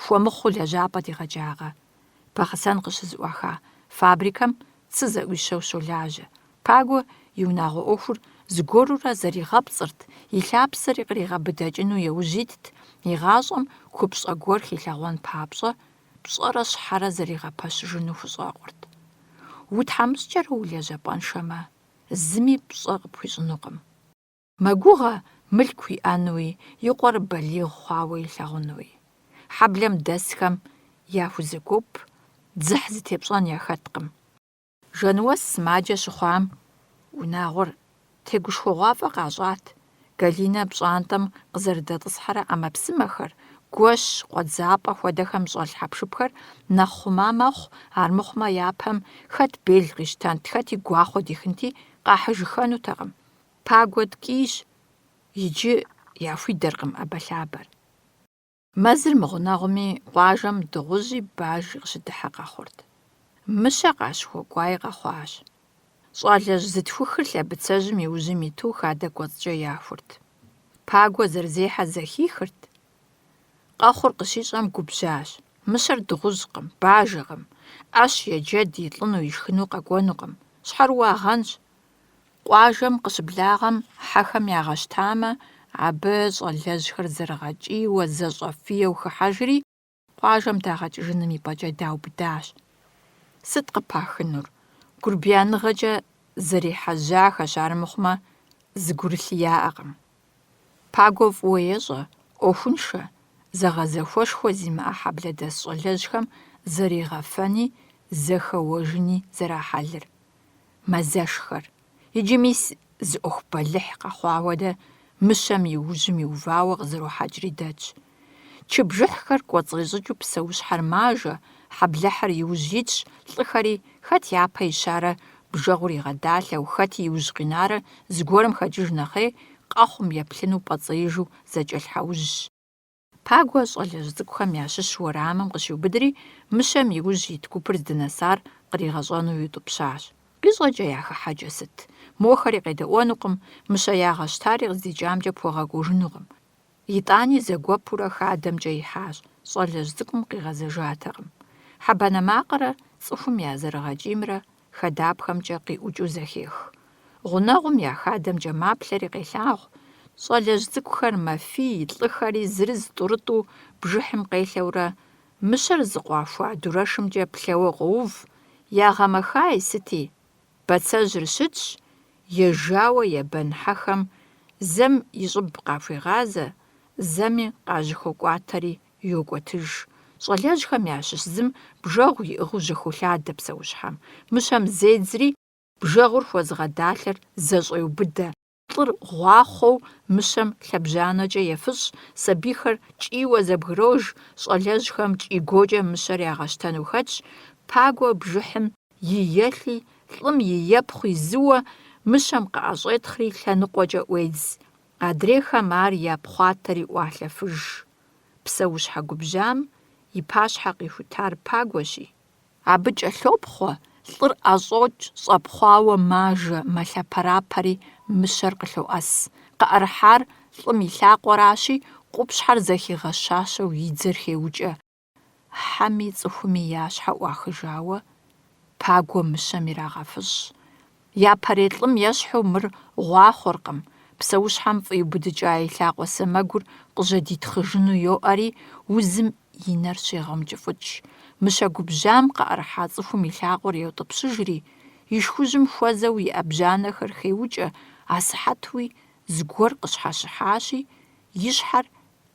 Хуэмыхъуу лэжьапӀэ дигъэджагъэ. Бахъсэн къыщызыӀуаха фабрикэм цы зэӀуищэу щолажьэ. Пагуэ и унагъуэ Ӏуэхур зыгуэрурэ зэригъэпцӀырт, и лъапсэри къригъэбыдэкӀыну еужь итт, и гъащӀэм купщӀэ гуэр хилъэгъуэн папщӀэ, пщӀэрэ щхьэрэ зэригъэпэщыжыну хущӀэкъурт. УтхьэмыщкӀэрэ улэжьапӀэншэмэ, зыми пщӀэ къыпхуищӀынукъым. Мэгугъэ мылъку иӀэнуи, и къуэр балигъ хъуауэ илъагъунуи. Хьэблэм дэсхэм яхузэгуп, дзыхь зытепщӀэн яхэткъым. Жэнуэс сымаджэ щыхъуам унагъуэр тегушхуэгъуафӀэ къащӀат. Галинэ пщӀантӀэм къызэрыдэтӀысхьэрэ Ӏэмэпсымэхэр, гуэщ, къуэдзапӀэ хуэдэхэм щӀэлъ хьэпшыпхэр нэхъ хъума мэхъу, армыхъумэ япэм хэт бел къищтэнт, хэти гуахъуэ дихынти къахьыжыхэнутэкъым. Пагуэ ткӀийщ, иджы яхуидэркъым Ӏэбэлъабэр. Мэзыр мыгъунэгъуми, къуажэм дыгъужьи бажи къыщыдыхьэ къэхъурт. Мыщэ къащхуэкӀуаи къэхъуащ. Щӏалэжь зытхухыр лъэбыцэжьым и ужьым иту хадэ кӀуэцӀкӀэ яхурт. Пагуэ зэрызехьэ зэхихырт. Къэхъур къыщищӀэм губжьащ. Мыщэр дыгъужькъым, бажэкъым. Ӏэщ еджэд итлӀыну, ишхыну къэкӀуэнукъым. Щхьэрыуэ гъэнщ. Къуажэм къыщыблагъэм хьэхэм ягъэщтамэ, абы щӀалэжьхэр зэрыгъэкӀийуэ, зэщӀэфиеу хыхьэжри, къуажэм дагъэкӀыжыным ипӀэкӀэ даубыдащ. Сыт къыпахынур? ГурбяныгъэкӀэ зэрихьэжьахэщ, армыхъумэ, зыгурылъи яӀэкъым. Пагуэ фӀыуэ ещӀэ, Ӏуэхуншэ, зэгъэзэхуэшхуэ зимыӀэ хьэблэдэс щӀалэжьхэм зэригъэфэни, зэхэуэжыни зэрахьэлыр. Мазэшхэр. Иджы мис зы Ӏуэху бэлыхь къэхъуа хуэдэ мыщэм и ужьым иувауэ къызэрохьэкӀри дэтщ. Чыбжыхьхэр кӀуэцӀрищӀыкӀыу псэущхьэр мажэ, хьэблыхьыр иужь итщ, лӀыхэри хэт япэ ищарэ бжэгъур игъэдалъэу, хэти иужь къинарэ зыгуэрым хэкӀыж нэхъей, къэхъум еплъыну пӀэцӀеижу зэкӀэлъхьэужьщ. Пагуэ щӀалэжь цӀыкӀухэм ящыщ уэрамым къыщиубыдри, мыщэм иужь ит гупыр здынэсар къригъэщӀэну итӀупщащ. КъищӀэкӀэ яхыхьэкӀэ сыт? Мохэри къедэӀуэнукъым, мыщэ ягъэщтари къыздикӀамкӀэ пхуэгъэкӀуэжынукъым. ИтӀани зэгуэпурэ хадэмкӀэ ихьащ, щӀалэжь цӀыкӀум къигъэзэжатэкъым. Хьэбанэ макъырэ цӀыхум я зэрыгъэкӀиймрэ хадапхэмкӀэ къиӀукӀыу зэхех. Гъунэгъум я хадэмкӀэ маплъэри къелъагъу. Щӏалэжь цӀыкӀухэр мэфий, лӀыхэри зырыз-тӀурытӀу бжыхьым къелъэурэ, мыщэр зыкъуахуа дурэшымкӀэ плъэуэ къоув, ягъэмэхай сыти. Бацэжьыр щытщ, ежауэ ебэн хьэхэм зэм и щӀыб къахуегъазэ, зэми къажьэхуэкӀуатэри йокӀуэтыж. Щӏалэжьхэм ящыщ зым бжэгъу иӀыгъыу жьэхуолъадэ псэущхьэм. Мыщэм зедзри бжэгъур хуэзгъэдалъэр зэщӀеубыдэ. Лӏыр гъуахъуэу мыщэм лъэбжьанэкӀэ ефыщӀ, сабийхэр кӀийуэ зэбгрож, щӏалэжьхэм кӀийгуокӀэ мыщэр ягъэщтэну хэтщ. Пагуэ бжыхьым и елъи, лӀым и епхъу изыуэ, мыщэм къыӀэщӀетхъри лъэныкъуэкӀэ Ӏуедз. Адрейхэм ар япхъуатэри Ӏуалъэфыж. Псэущхьэ губжьам и пащхьэ къихутар Пагуэщи. Абы кӀэлъопхъуэ, лӀыр ӀэщӀокӀ, щӀэпхъуауэ мажэ, мэлъапэрапэри мыщэр къылъоӀэс. КъыӀэрыхьар лӀым и лъакъуэращи, къупщхьэр зэхигъэщащэу и дзэр хеукӀэ. Хьэми цӀыхуми я щхьэ Ӏуахыжауэ, Пагуэ мыщэм ирагъэфыщӀ. Япэрей лӀым ещхьу мыр гъуахъуэркъым. Псэущхьэм фӀиубыдыкӀа и лъакъуэ сэмэгур къыжьэдитхъыжыну йоӀэри, узым и нэр щегъэункӀыфӀыкӀ. Мыщэ губжьам къыӀэрыхьа цӀыхум и лъакъуэр йотӀыпщыжри, и шхужьым хуэзэу и Ӏэбжьанэхэр хеукӀэ, асыхьэтуи зыгуэр къыщхьэщыхьащи, и щхьэр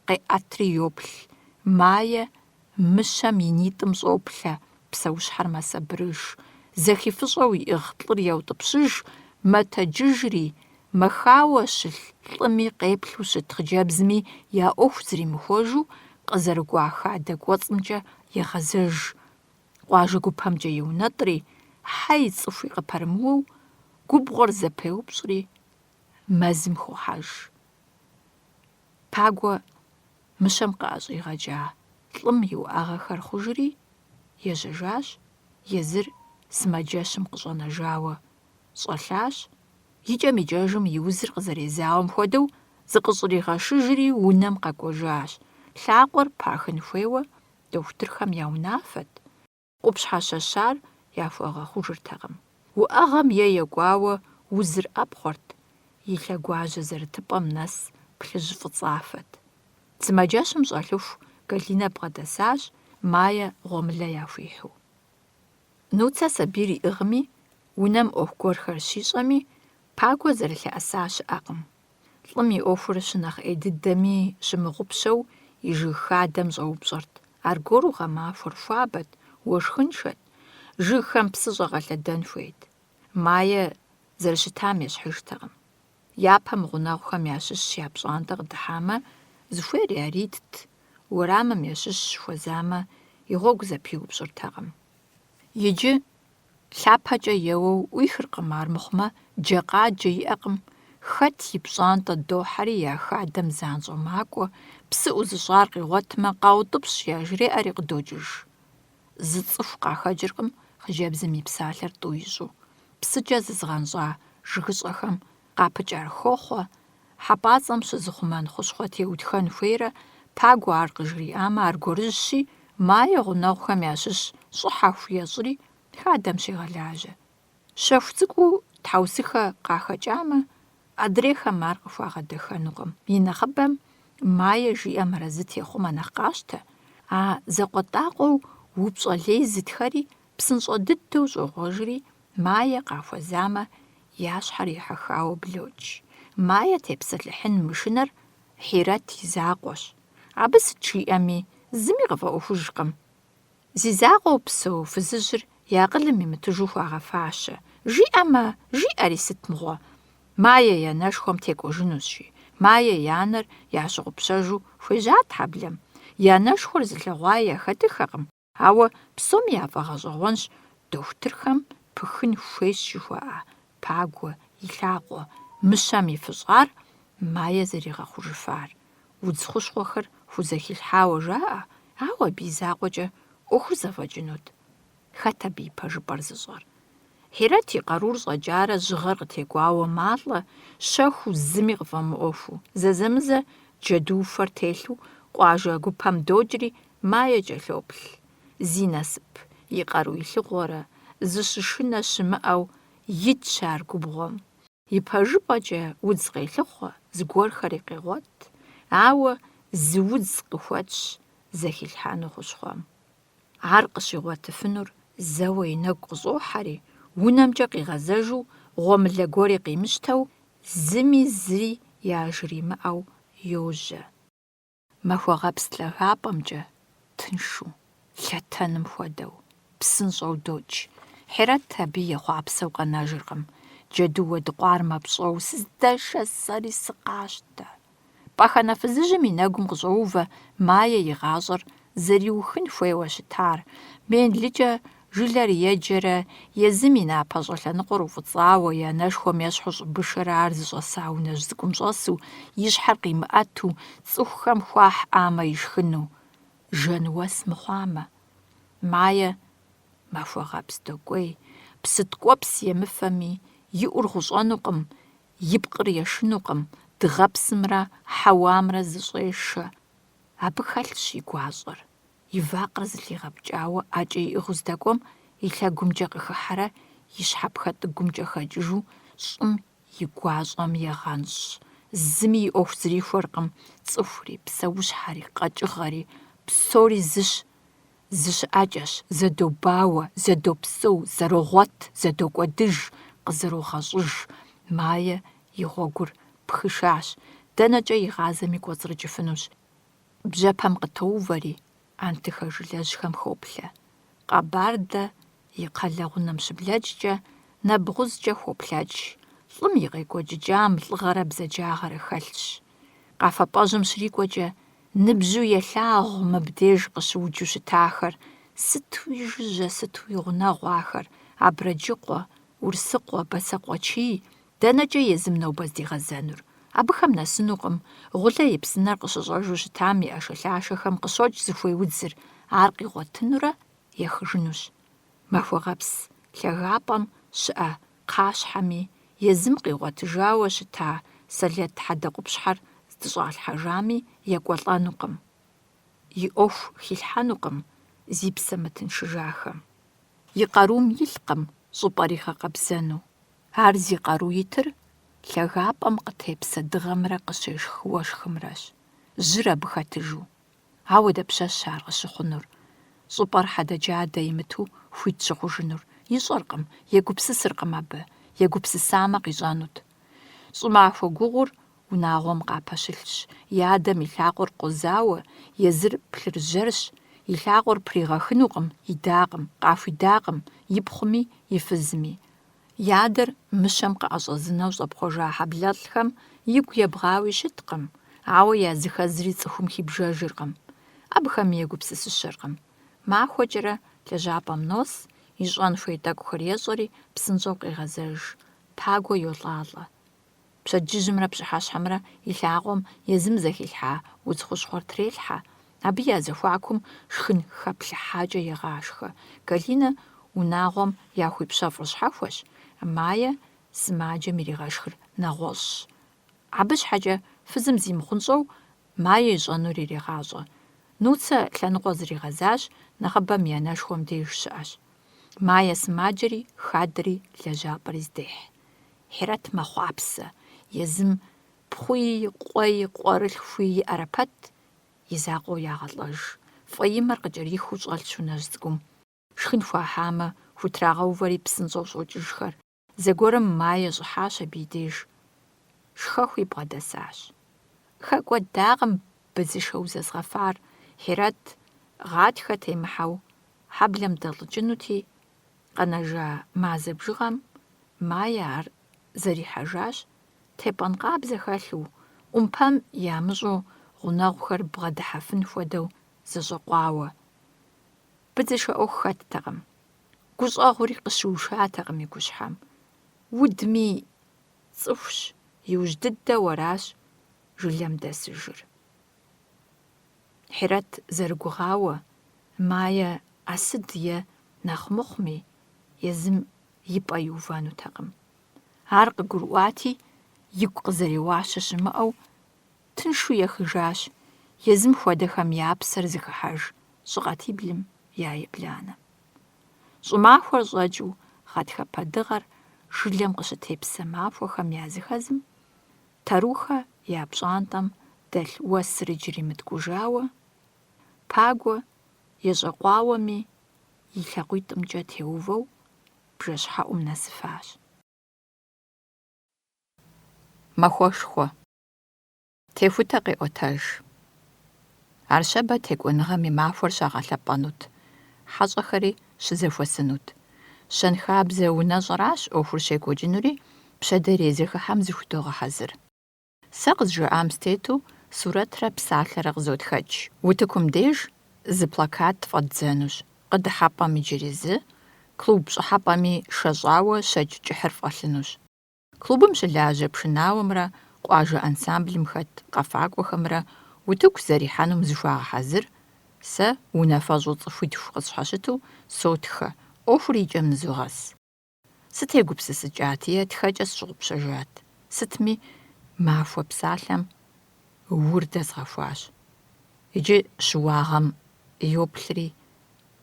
къеӀэтри йоплъ. Мае мыщэм и нитӀым щӀоплъэ, псэущхьэр мэсабырыж. ЗэхифыщӀэу иӀыгъ лӀыр еутӀыпщыж, мэтэджыжри, мэхауэ щылъ лӀыми къеплъу щыт хъыджэбзми я Ӏуэху зримыхуэжу къызэрыкӀуа хадэ кӀуэцӀымкӀэ егъэзэж. Къуажэ гупэмкӀэ иунэтӀри, хьэй цӀыхуи къыпэрымыуэу, губгъуэр зэпеупщӀри, мэзым хохьэж. Пагуэ мыщэм къыӀэщӀигъэкӀа лӀым и уӀэгъэхэр хъужри, ежьэжащ, езыр сымаджэщым къыщӀэнэжауэ щӀэлъащ, икӀэм-икӀэжым и узыр къызэрезауэм хуэдэу зыкъыщӀригъэшыжри унэм къэкӀуэжащ. Лъакъуэр пахын хуейуэ дохутырхэм я унафэт, къупщхьэ щэщар яхуэгъэхъужыртэкъым. Уӏэгъэм екӏуауэ узыр ӏэпхъуэрт, и лъэгуажьэ зэрытыпӏэм нэс плъыжь фӏыцӏафэт. Сымаджэщым щӏэлъыху Галинэ бгъэдэсащ, Мае гъуэмылэ яхуихьу. Нуцэ сабийр иӏыгъми, унэм ӏуэху гуэрхэр щищӏэми, Пагуэ зэрылъэӏэса щыӏэкъым. Лӏым и ӏуэхур щынэхъ ӏей дыдэми щымыгъупщэу, и жыг хадэм щӏэупщӏэрт. Аргуэру гъэмахуэр хуабэт, уэшхыншэт, жыгхэм псы щӏэгъэлъэдэн хуейт. Мае зэрыщытам ещхьыжтэкъым. Япэм гъунэгъухэм ящыщ я пщӏантӏэ къыдыхьамэ, зыхуейр яритт, уэрамым ещыщ хуэзамэ, и гъуэгу зэпиупщӏыртэкъым. Иджы лъапэкӏэ еуэу ӏуихыркъым, армыхъумэ джэкъаджэ иӏэкъым. Хэт и пщӏантӏэ дохьэри я хадэм занщӏэу макӏуэ, псы ӏузыщӏар къигъуэтмэ, къаутӏыпщ, яжреӏэри къыдокӏыж. Зы цӏыху къахэкӏыркъым хъыджэбзым и псалъэр тӏу ищӏу. Псыкӏэ зызгъэнщӏа жыгыщӏэхэм къапыкӏар хохъуэ, хьэпӏацӏэм щызыхъумэн хущхъуэ теутхэн хуейрэ, Пагуэ ар къыжриӏамэ, аргуэрыжьщи, Мае гъунэгъухэм ящыщ щӏыхьэ хуещӏри хадэм щегъэлажьэ. Щэху цӏыкӏуу тхьэусыхэ къахэкӏамэ, адрейхэм ар къыхуагъэдэхэнукъым. И нэхъыбэм Мае жиӏэм арэзы техъумэ нэхъ къащтэ, а зэкъуэтӏакъуэу упщӏэ лей зытхэри псынщӏэ дыдэу щӏогъуэжри, Мае къахуэзамэ, я щхьэр ехьэхауэ блокӏ. Мае тепсэлъыхьын мышынэр Хьирэт и закъуэщ. Абы сыт жиӏэми, зыми къыфӏэӏуэхужкъым. Зи закъуэу псэу фызыжьыр и акъылым имытыжу хуагъэфащэ. Жиӏэмэ, жиӏэри сыт мыгъуэ? Мае янэшхуэм текӏуэжынущ. Мае и анэр ящыгъупщэжу хуежьат хьэблэм. Янэшхуэр зылъэгъуаи яхэтыхэкъым, ауэ псоми яфӏэгъэщӏэгъуэнщ дохутырхэм пыхын хуейщ жыхуаӏа Пагуэ и лъакъуэ, мыщэм и фыщӏар Мае зэригъэхъужыфар. Удз хущхъуэхэр хузэхилъхьауэ жаӏэ, ауэ абы и закъуэкӏэ ӏуэхур зэфӏэкӏынут. Хэт абы и пэжыпӏэр зыщӏэр? Хьирэт и къарур щӏэкӏарэ жьыгъэр къытекӏуауэ малӏэ, щэхуу зыми къыфӏэмыӏуэхуу. Зэзэмызэ джэдуфэр телъу къуажэ гупэм докӏри, Мае кӏэлъоплъ. Зи насып, и къару илъыгъуэрэ, зыщышынэ щымыӏэу итщ ар губгъуэм. И пэжыпӏэкӏэ удз къелъыхъуэ, зыгуэрхэри къегъуэт, ауэ зы удз къыхуэтщ зэхилъхьэну хущхъуэм. Ар къыщигъуэтыфынур зэуэ и нэгу къыщӏохьэри, унэмкӏэ къигъэзэжу, гъуэмылэ гуэри къимыщтэу, зыми зыри яжримыӏэу йожьэ. Махуэгъэпс лъагапӏэмкӏэ, тыншу, лъэтэным хуэдэу, псынщӏэу докӏ. Хьирэт абы ехъуапсэу къэнэжыркъым. Джэду уэдыкъуар мэпщӏэу, сыздэшэсэри сыкъащтэ. Пӏэхэнэ фызыжьым и нэгум къыщӏоувэ Мае и гъащӏэр зэриухын хуейуэ щытар. Менлыкӏэ жылэр еджэрэ, езым и напэ щӏэлъэныкъуэр уфӏыцӏауэ, и анэшхуэм ещхьу щӏыбышэрэ ар зыщӏэса унэжь цӏыкӏум щӏэсу, и щхьэр къимыӏэту, цӏыхухэм хуахьӏамэ ишхыну, жэн уэс мыхъуамэ. Мае махуэгъэпс докӏуей, псы ткӏуэпс емыфэми, и ӏур гъущӏэнукъым, и пкъыр ешынукъым, дыгъэпсымрэ хьэуамрэ зыщӏешэ. Абы хэлъщ и гуащӏэр. И вакъэр зылъигъэпкӏауэ ӏэкӏэ иӏыгъыу здэкӏуэм, и лъэгумкӏэ къыхыхьэрэ, и щхьэпхъэ тӏыгумкӏэ хэкӏыжу, щӏым и гуащӏэм егъэнщ. Зыми и ӏуэху зрихуэркъым. Цӏыхури, псэущхьэри, къэкӏыгъэри, псори зыщ, зыщыӏэкӏэщ, зэдобауэ, зэдопсэу, зэрогъуэт, зэдокӏуэдыж, къызэрогъэщӏыж. Мае и гъуэгур пхышащ, дэнэкӀэ и гъазэми кӀуэцӀрыкӀыфынущ. Бжьэпэм къытоувэри, антыхэ жылэжьхэм хоплъэ. Къэбардэ и кхъэлэгъунэм щыблэкӀкӀэ, нэбгъузкӀэ хоплъэкӀ. ЛӀым и къекӀуэкӀыкӀам лӀыгъэрэ бзаджагъэрэ хэлъщ. Къафэ-пӀэжьым щрикӀуэкӀэ, ныбжьу елъагъу мыбдеж къыщыуджу щытахэр, сытуи жыжьэ, сытуи гъунэгъу ахэр, абрэджыкъуэ, урсыкъуэ, бэсэкъуэчий, дэнэкӀэ езым нобэ здигъэзэнур. Абыхэм нэсынукъым, гъулэ и псынэр къыщыщӀэжу щытам и Ӏэшэлъашэхэм къыщокӀ зыхуей удзыр, ар къигъуэтынурэ ехыжынущ. Махуэгъэпс лъагапӀэм щыӀэ кхъащхьэми езым къигъуэтыжауэ щыта сэлэт хьэдэкъупщхьэр здыщӀалъхьэжами екӀуэлӀэнукъым. И Ӏуэху хилъхьэнукъым зи псэ мытыншыжахэм. И къарум илкъым щӀыпӀэр игъэкъэбзэну. Ар зи къару итыр лъагапӀэм къытепсэ дыгъэмрэ къыщешх уэшхымрэщ. Жьыр абы хэтыжу. Ауэ дапщэщ ар къыщыхъунур? ЩӀыпӀэр хьэдэджадэ имыту хуит щыхъужынур. ИщӀэркъым, егупсысыркъым абы. Егупсысамэ къищӀэнут. ЩӀымахуэ гугъур унагъуэм къапэщылъщ. И адэм и лъакъуэр къозауэ, езыр плъыржьэрщ. И лъакъуэр пригъэхынукъым, идакъым, къахуидакъым, и пхъуми, и фызми. И адэр мыщэм къыӀэщӀэзынэу щӀэпхъуэжа хьэблэлӀхэм игу ебгъауи щыткъым, ауэ языхэзри цӀыхум хибжэжыркъым. Абыхэми егупсысыщэркъым. Махуэкӏэрэ лэжьапӏэм нос, ищӏэн хуей тӏэкӏухэр ещӏэри псынщӏэу къегъэзэж, пагуэ йолӏалӏэ. Пщэдджыжьымрэ пщыхьэщхьэмрэ и лъакъуэм езым зэхилъхьа удз хущхъуэр трелхьэ. Абы я зэхуакум шхын хэплъыхьакӏэ егъашхэ. Галинэ унагъуэм яхуипщэфӏыр щхьэхуэщ, Майя сымаджэм иригъэшхыр нэгъуэщӏщ. Абы щхьэкӏэ фызым зимыхъунщӏэу Майя ищӏэнур ирегъащӏэ. Нуцэ лъэныкъуэ зригъэзащ, нэхъыбэм и анэшхуэм деж щыӏэщ. Майя сымаджэри хадэри лэжьапӏэри здехь. Хьэрэт мэхъуапсэ, езым пхъуи, къуэи, къуэрылъхуи иӏэрэ пэт и закъуэу ягъэлӏэж. Фӏеимэр къыкӏэрихыу щӏэлъщ унэжь цӏыкӏум. Шхын хуахьамэ, хутрагъэувэри псынщӏэу щӏокӏыжхэр. Зэгуэрым Майя щӏыхьащ абы и деж. Шхэхуи бгъэдэсащ. Хэкӏуэдакъым быдзышэу зэзгъэфар. Хьэрэт гъатхэ темыхьэу хьэблэм дэлӏыкӏынути, къэнэжа мазэ бжыгъэм Майя ар зэрихьэжащ, тепӏэн къабзэ хэлъу, ӏумпэм ямыщӏу гъунэгъухэр бгъэдыхьэфын хуэдэу зэщӏэкъуауэ. Быдзышэ ӏуэху хэттэкъым. Гущӏэгъури къыщыушатэкъым и гущхьэм. Удми цӏыхущ, иужь дыдэу аращ жылэм дэсыжыр. Хьэрэт зэрыгугъауэ, Майя ӏэсыд е нэхъ мыхъуми, езым и пӏэ иувэнутэкъым. Ар къыгурыӏуати, игу къызэреуащэ щымыӏэу, тыншу ехыжащ. Езым хуэдэхэм я псэр зыхыхьэж щӏыкъэтиблым я ебланэ. ЩӀымахуэр щӏэкӏыу гъатхэпэ дыгъэр жылэм къыщытепсэ махуэхэм языхэзым, Тарухэ я пщӏантӏэм дэлъ уэсыр иджыри мыткӏужауэ, пагуэ ещӏэкъуауэми и лъакъуитӏымкӏэ теувэу бжэщхьэӏум нэсыфащ. Махуэшхуэ. Техутэ къеӏуэтэж. Арщэбэ текӏуэныгъэм и махуэр щагъэлъэпӏэнут, хьэщӏэхэри щызэхуэсынут. Щэнхабзэ унэщӏэращ ӏуэхур щекӏуэкӏынури пщэдей езыхыхьэм зыхудогъэхьэзыр. Сэ къызжаӏам стету сурэтрэ псалъэрэ къызотхэкӏ. Утыкум деж зы плакат фӏэддзэнущ. Къыдыхьэпӏэм иджыри зы, клуб щӏыхьэпӏэми шэщӏауэ щэкӏ кӏыхьыр фӏэлъынущ. Клубым щылажьэ пшынауэмрэ къуажэ ансамблым хэт къэфакӏуэхэмрэ утыку зэрихьэнум зыхуагъэхьэзыр, сэ унафэщӏу цӏыхуитху къысщхьэщыту сотхэ, ӏуэхур икӏэм нызогъэс. Сытегупсысыкӏати, тхэкӏэ сщыгъупщэжат. Сытми махуэ псалъэм ур дэзгъэхуащ. Иджы щыуагъэм йоплъри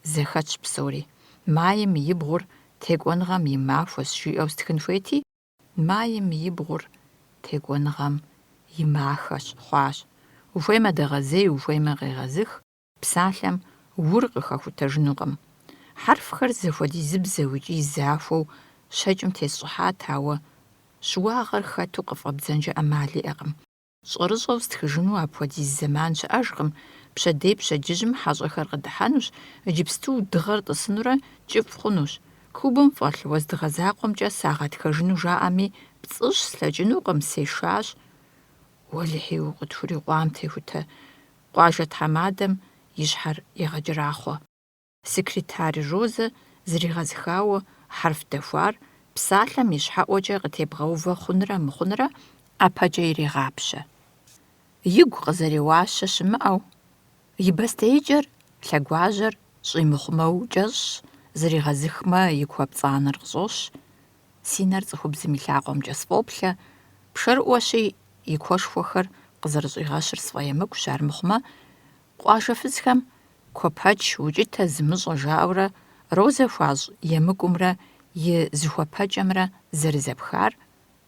зэхэтщ псори. Майем и бгъур текӏуэныгъэм и махуэщ жиӏэу стхын хуейти, майем и бгъур текӏуэныгъэм и махэщ хъуащ. Ухуеймэ дэгъэзей, ухуеймэ къегъэзых, псалъэм ур къыхэхутэжынукъым. Хьэрфхэр зэхуэдизыбзэу икӏи захуэу щэкӏым тесщӏыхьат, ауэ Щыуагъэр хэту къыфӀэбдзэнкӀэ Ӏэмал иӀэкъым. ЩӀэрыщӀэу стхыжыну апхуэдиз зэман щыӀэжкъым. Пщэдей пщэдджыжьым хьэщӀэхэр къыдыхьэнущ, иджыпсту дыгъэр тӀысынурэ кӀыфӀ хъунущ. Кубым фӀэлъ уэздыгъэ закъуэмкӀэ сагъэтхэжыну жаӀэми, пцӀыщ слъэкӀынукъым, сешащ. Уэлэхьи, укъытхури къуам техутэ. Къуажэ тхьэмадэм и щхьэр егъэджэрахъуэ. Секретарь Розэ зригъэзыхауэ хьэрф дэхуар псалъэм и щхьэӀуэкӀэ къытебгъэувэ хъунрэ мыхъунрэ ӀэпэкӀэ ирегъапщэ. Игу къызэреуащэ щымыӀэу, и бостеикӀэр, лъэгуажьэр щӀимыхъумэу кӀэщӀщ, зригъэзыхмэ и куэпцӀанэр къыщӀощ. Си нэр цӀыхубзым и лъакъуэмкӀэ сфӀоплъэ, пшэрыӀуэщи и куэшхуэхэр къызэрыщӀигъэщыр сфӀэемыкӀущ, армыхъумэ, къуажэ фызхэм куэпэч, укӀытэ, зымыщӀэ жаӀэурэ Розэ хуащӀ емыкӀумрэ и зыхуэпэкӀэмрэ зэрызэпхар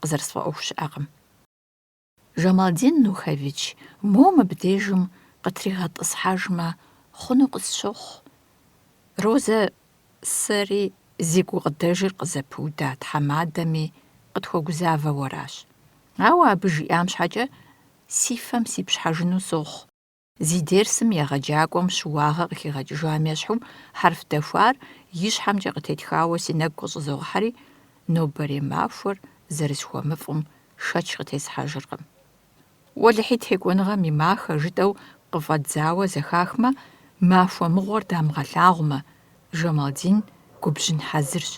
къызэрысфӀэӀуэху щыӀэкъым. Жамалдин Нухович, мо мыбдежым къытригъэтӀысхьэжмэ, хъуну къысщохъу. Розэ сэри зи гукъыдэжыр къызэпыуда тхьэмадэми къытхуэгузавэу аращ. Ауэ абы жиӀам щхьэкӀэ си фэм сипщхьэжыну сохъу. Зи дерсым егъэджакӀуэм щыуагъэ къыхигъэкӀыжам ещхьу хьэрф дэхуар и щхьэмкӀэ къытетхауэ си нэгу къыщӀызогъэхьэри, нобэрей махуэр зэрысхуэмыфӀым шэч къытесхьэжыркъым. Уэлэхьи текӀуэныгъэм и махэ жыдӀэу къыфӀэдзауэ зэхахмэ, махуэ мыгъуэр дамыгъэлъагъумэ. Жамалдин губжьын хьэзырщ.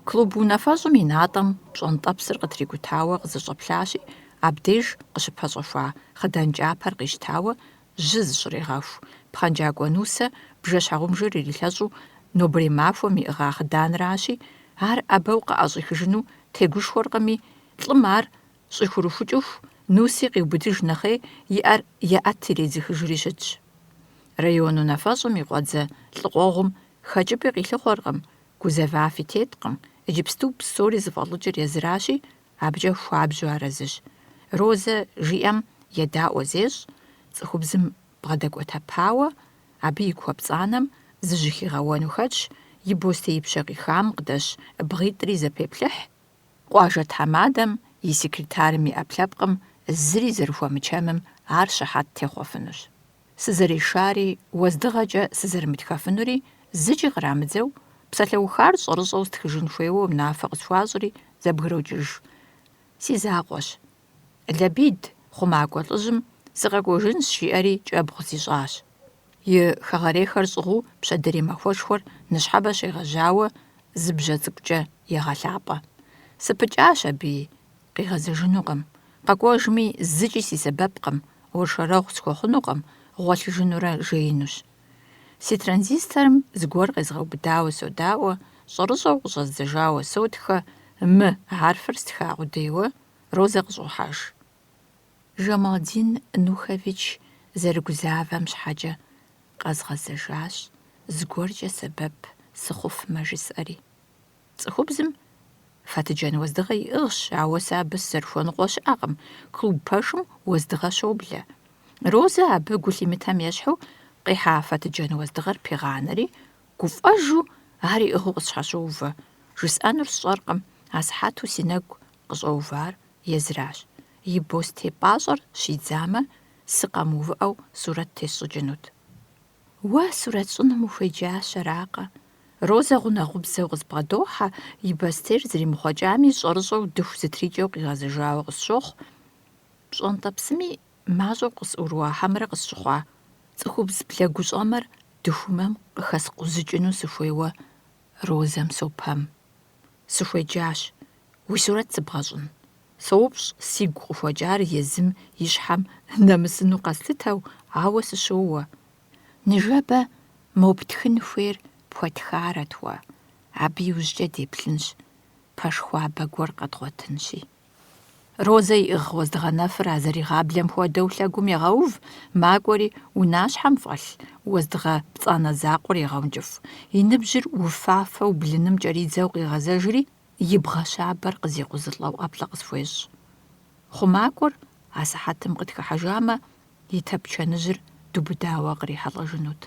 Клуб унафэщӀым и натӀэм пщӀэнтӀэпсыр къытрикӀутауэ къызыщӀэплъащи, абдеж къыщыпэщӀэхуа хъыдан кӀапэр къищтауэ жьы зыщӀрегъэху, пхъэнкӀакӀуэ нусэ бжэщхьэгъубжэр ирилъэщӀу нобэрей махуэм иӀыгъа хъыданращи, ар Ӏэбэу къыӀэщӀихыжыну тегушхуэркъыми, лӀым ар щӀихурыхукӀыху, нуси къиубыдыж нэхъей, и Ӏэр еӀэт иредзыхыжри щытщ. Район унафэщӀым и къуадзэ лӀыкъуэгъум хэкӀыпӀи къилъыхъуэркъым, гузэвафи теткъым, иджыпсту псори зыфӀэлӀыкӀыр езыращи, абыкӀэ хуабжьу арэзыщ. Розэ жиӀэм едаӀуэ зещӀ, цӀыхубзым бгъэдэкӀуэтэпауэ, абы и куэпцӀанэм зыжьыхигъэуэну хэтщ, и бостеипщэ къихам къыдэщ бгъитӀри зэпеплъыхь, къуажэ тхьэмадэм и секретарым и Ӏэпкълъэпкъым зыри зэрыхуэмычэмым ар щыхьэт техъуэфынущ. Сызэрешари уэздыгъэкӀэ сызэрымытхэфынури зыкӀи кърамыдзэу, псалъэухар щӀэрыщӀэу стхыжын хуейуэ унафэ къысхуащӀри зэбгрокӀыж. Си закъуэщ. Лабид хъумакӀуэ лӀыжьым сыкъэкӀуэжынщ жиӀэри кӀэбгъу зищӀащ. И хэгъэрейхэр щӀыгъуу пщэдырей махуэшхуэр ныщхьэбэ щегъэжьауэ зы бжьэ цӀыкӀукӀэ егъэлъапӀэ. СыпыкӀащ аби, къигъэзэжынукъым. КъэкӀуэжми зыкӀи си сэбэпкъым, уэршэрэгъу схуэхъунукъым, гъуэлъыжынурэ жеинущ. Си транзисторым зыгуэр къезгъэубыдауэ содаӀуэ, щӀэрыщӀэу къыщӀэздзэжауэ сотхэ, мы арфэр стха къудейуэ Розэ къыщӀохьэж. Жамалдин Нухович зэрыгузавэм щхьэкӀэ къэзгъэзэжащ, зыгуэркӀэ сэбэп сыхъуфмэ жысӀэри. Цӏыхубзым фэтыджэн уэздыгъэ иӀыгъщ, ауэ сэ абы сызэрыхуэныкъуэ щыӀэкъым. Клуб пэшым уэздыгъэ щоблэ. Розэ абы гу лъимытэм ещхьу къихьа фэтыджэн уэздыгъэр пегъанэри, гуфӀэжу ар иӀыгъыу къысщхьэщӀоувэ. ЖысӀэнур сщӀэркъым, асыхьэту си нэгу къыщӀэувар езыращ. И бостей пӀащӀэр щидзамэ, сыкъэмыувыӀэу сурэт тесщӀыкӀынут. Уэ сурэт щӀыным ухуеджащ аракъэ. Розэ гъунэгъубзэу къызбгъэдохьэ, и бостейр зримыхъуэкӀами щӀэрыщӀэу дыху зытрикӀэу къигъэзэжауэ къысщохъу. ПщӀэнтӀэпсыми мащӀэу къысӀурыуахьэмрэ къысщыхъуа. Цӏыхубз блэгущӀэмэр дыхумэм къыхэскъузыкӀыну сыхуейуэ Розэм сопэм. Сыхуеджащ. Уи сурэт сыбгъэщӀын. СоупщӀ, сигу къыхуэкӀар езым и щхьэм нэмысыну къэслъытэу, ауэ сыщоуэ. Ныжэбэ моптхын хуейр пхуэтхарэт уэ. Абы иужькӀэ деплъынщ. Пэшхуабэ гуэр къэдгъуэтынщи. Розэ иӀыгъ уэздыгъэ нэфыр а зэригъаблэм хуэдэу лъэгум егъэув, макӀуэри унащхьэм фӀэлъ уэздыгъэ пцӀанэ закъуэр егъэункӀыф. И ныбжьыр уфафэу блыным кӀэридзэу къигъэзэжри, и бгъэщабэр къызикъузылӀэу ӀэплӀэ къысхуещӀ. ХъумакӀуэр асыхьэтым къытхыхьэжамэ, и топ-чэныжьыр дубыдауэ кърихьэлӀэжынут.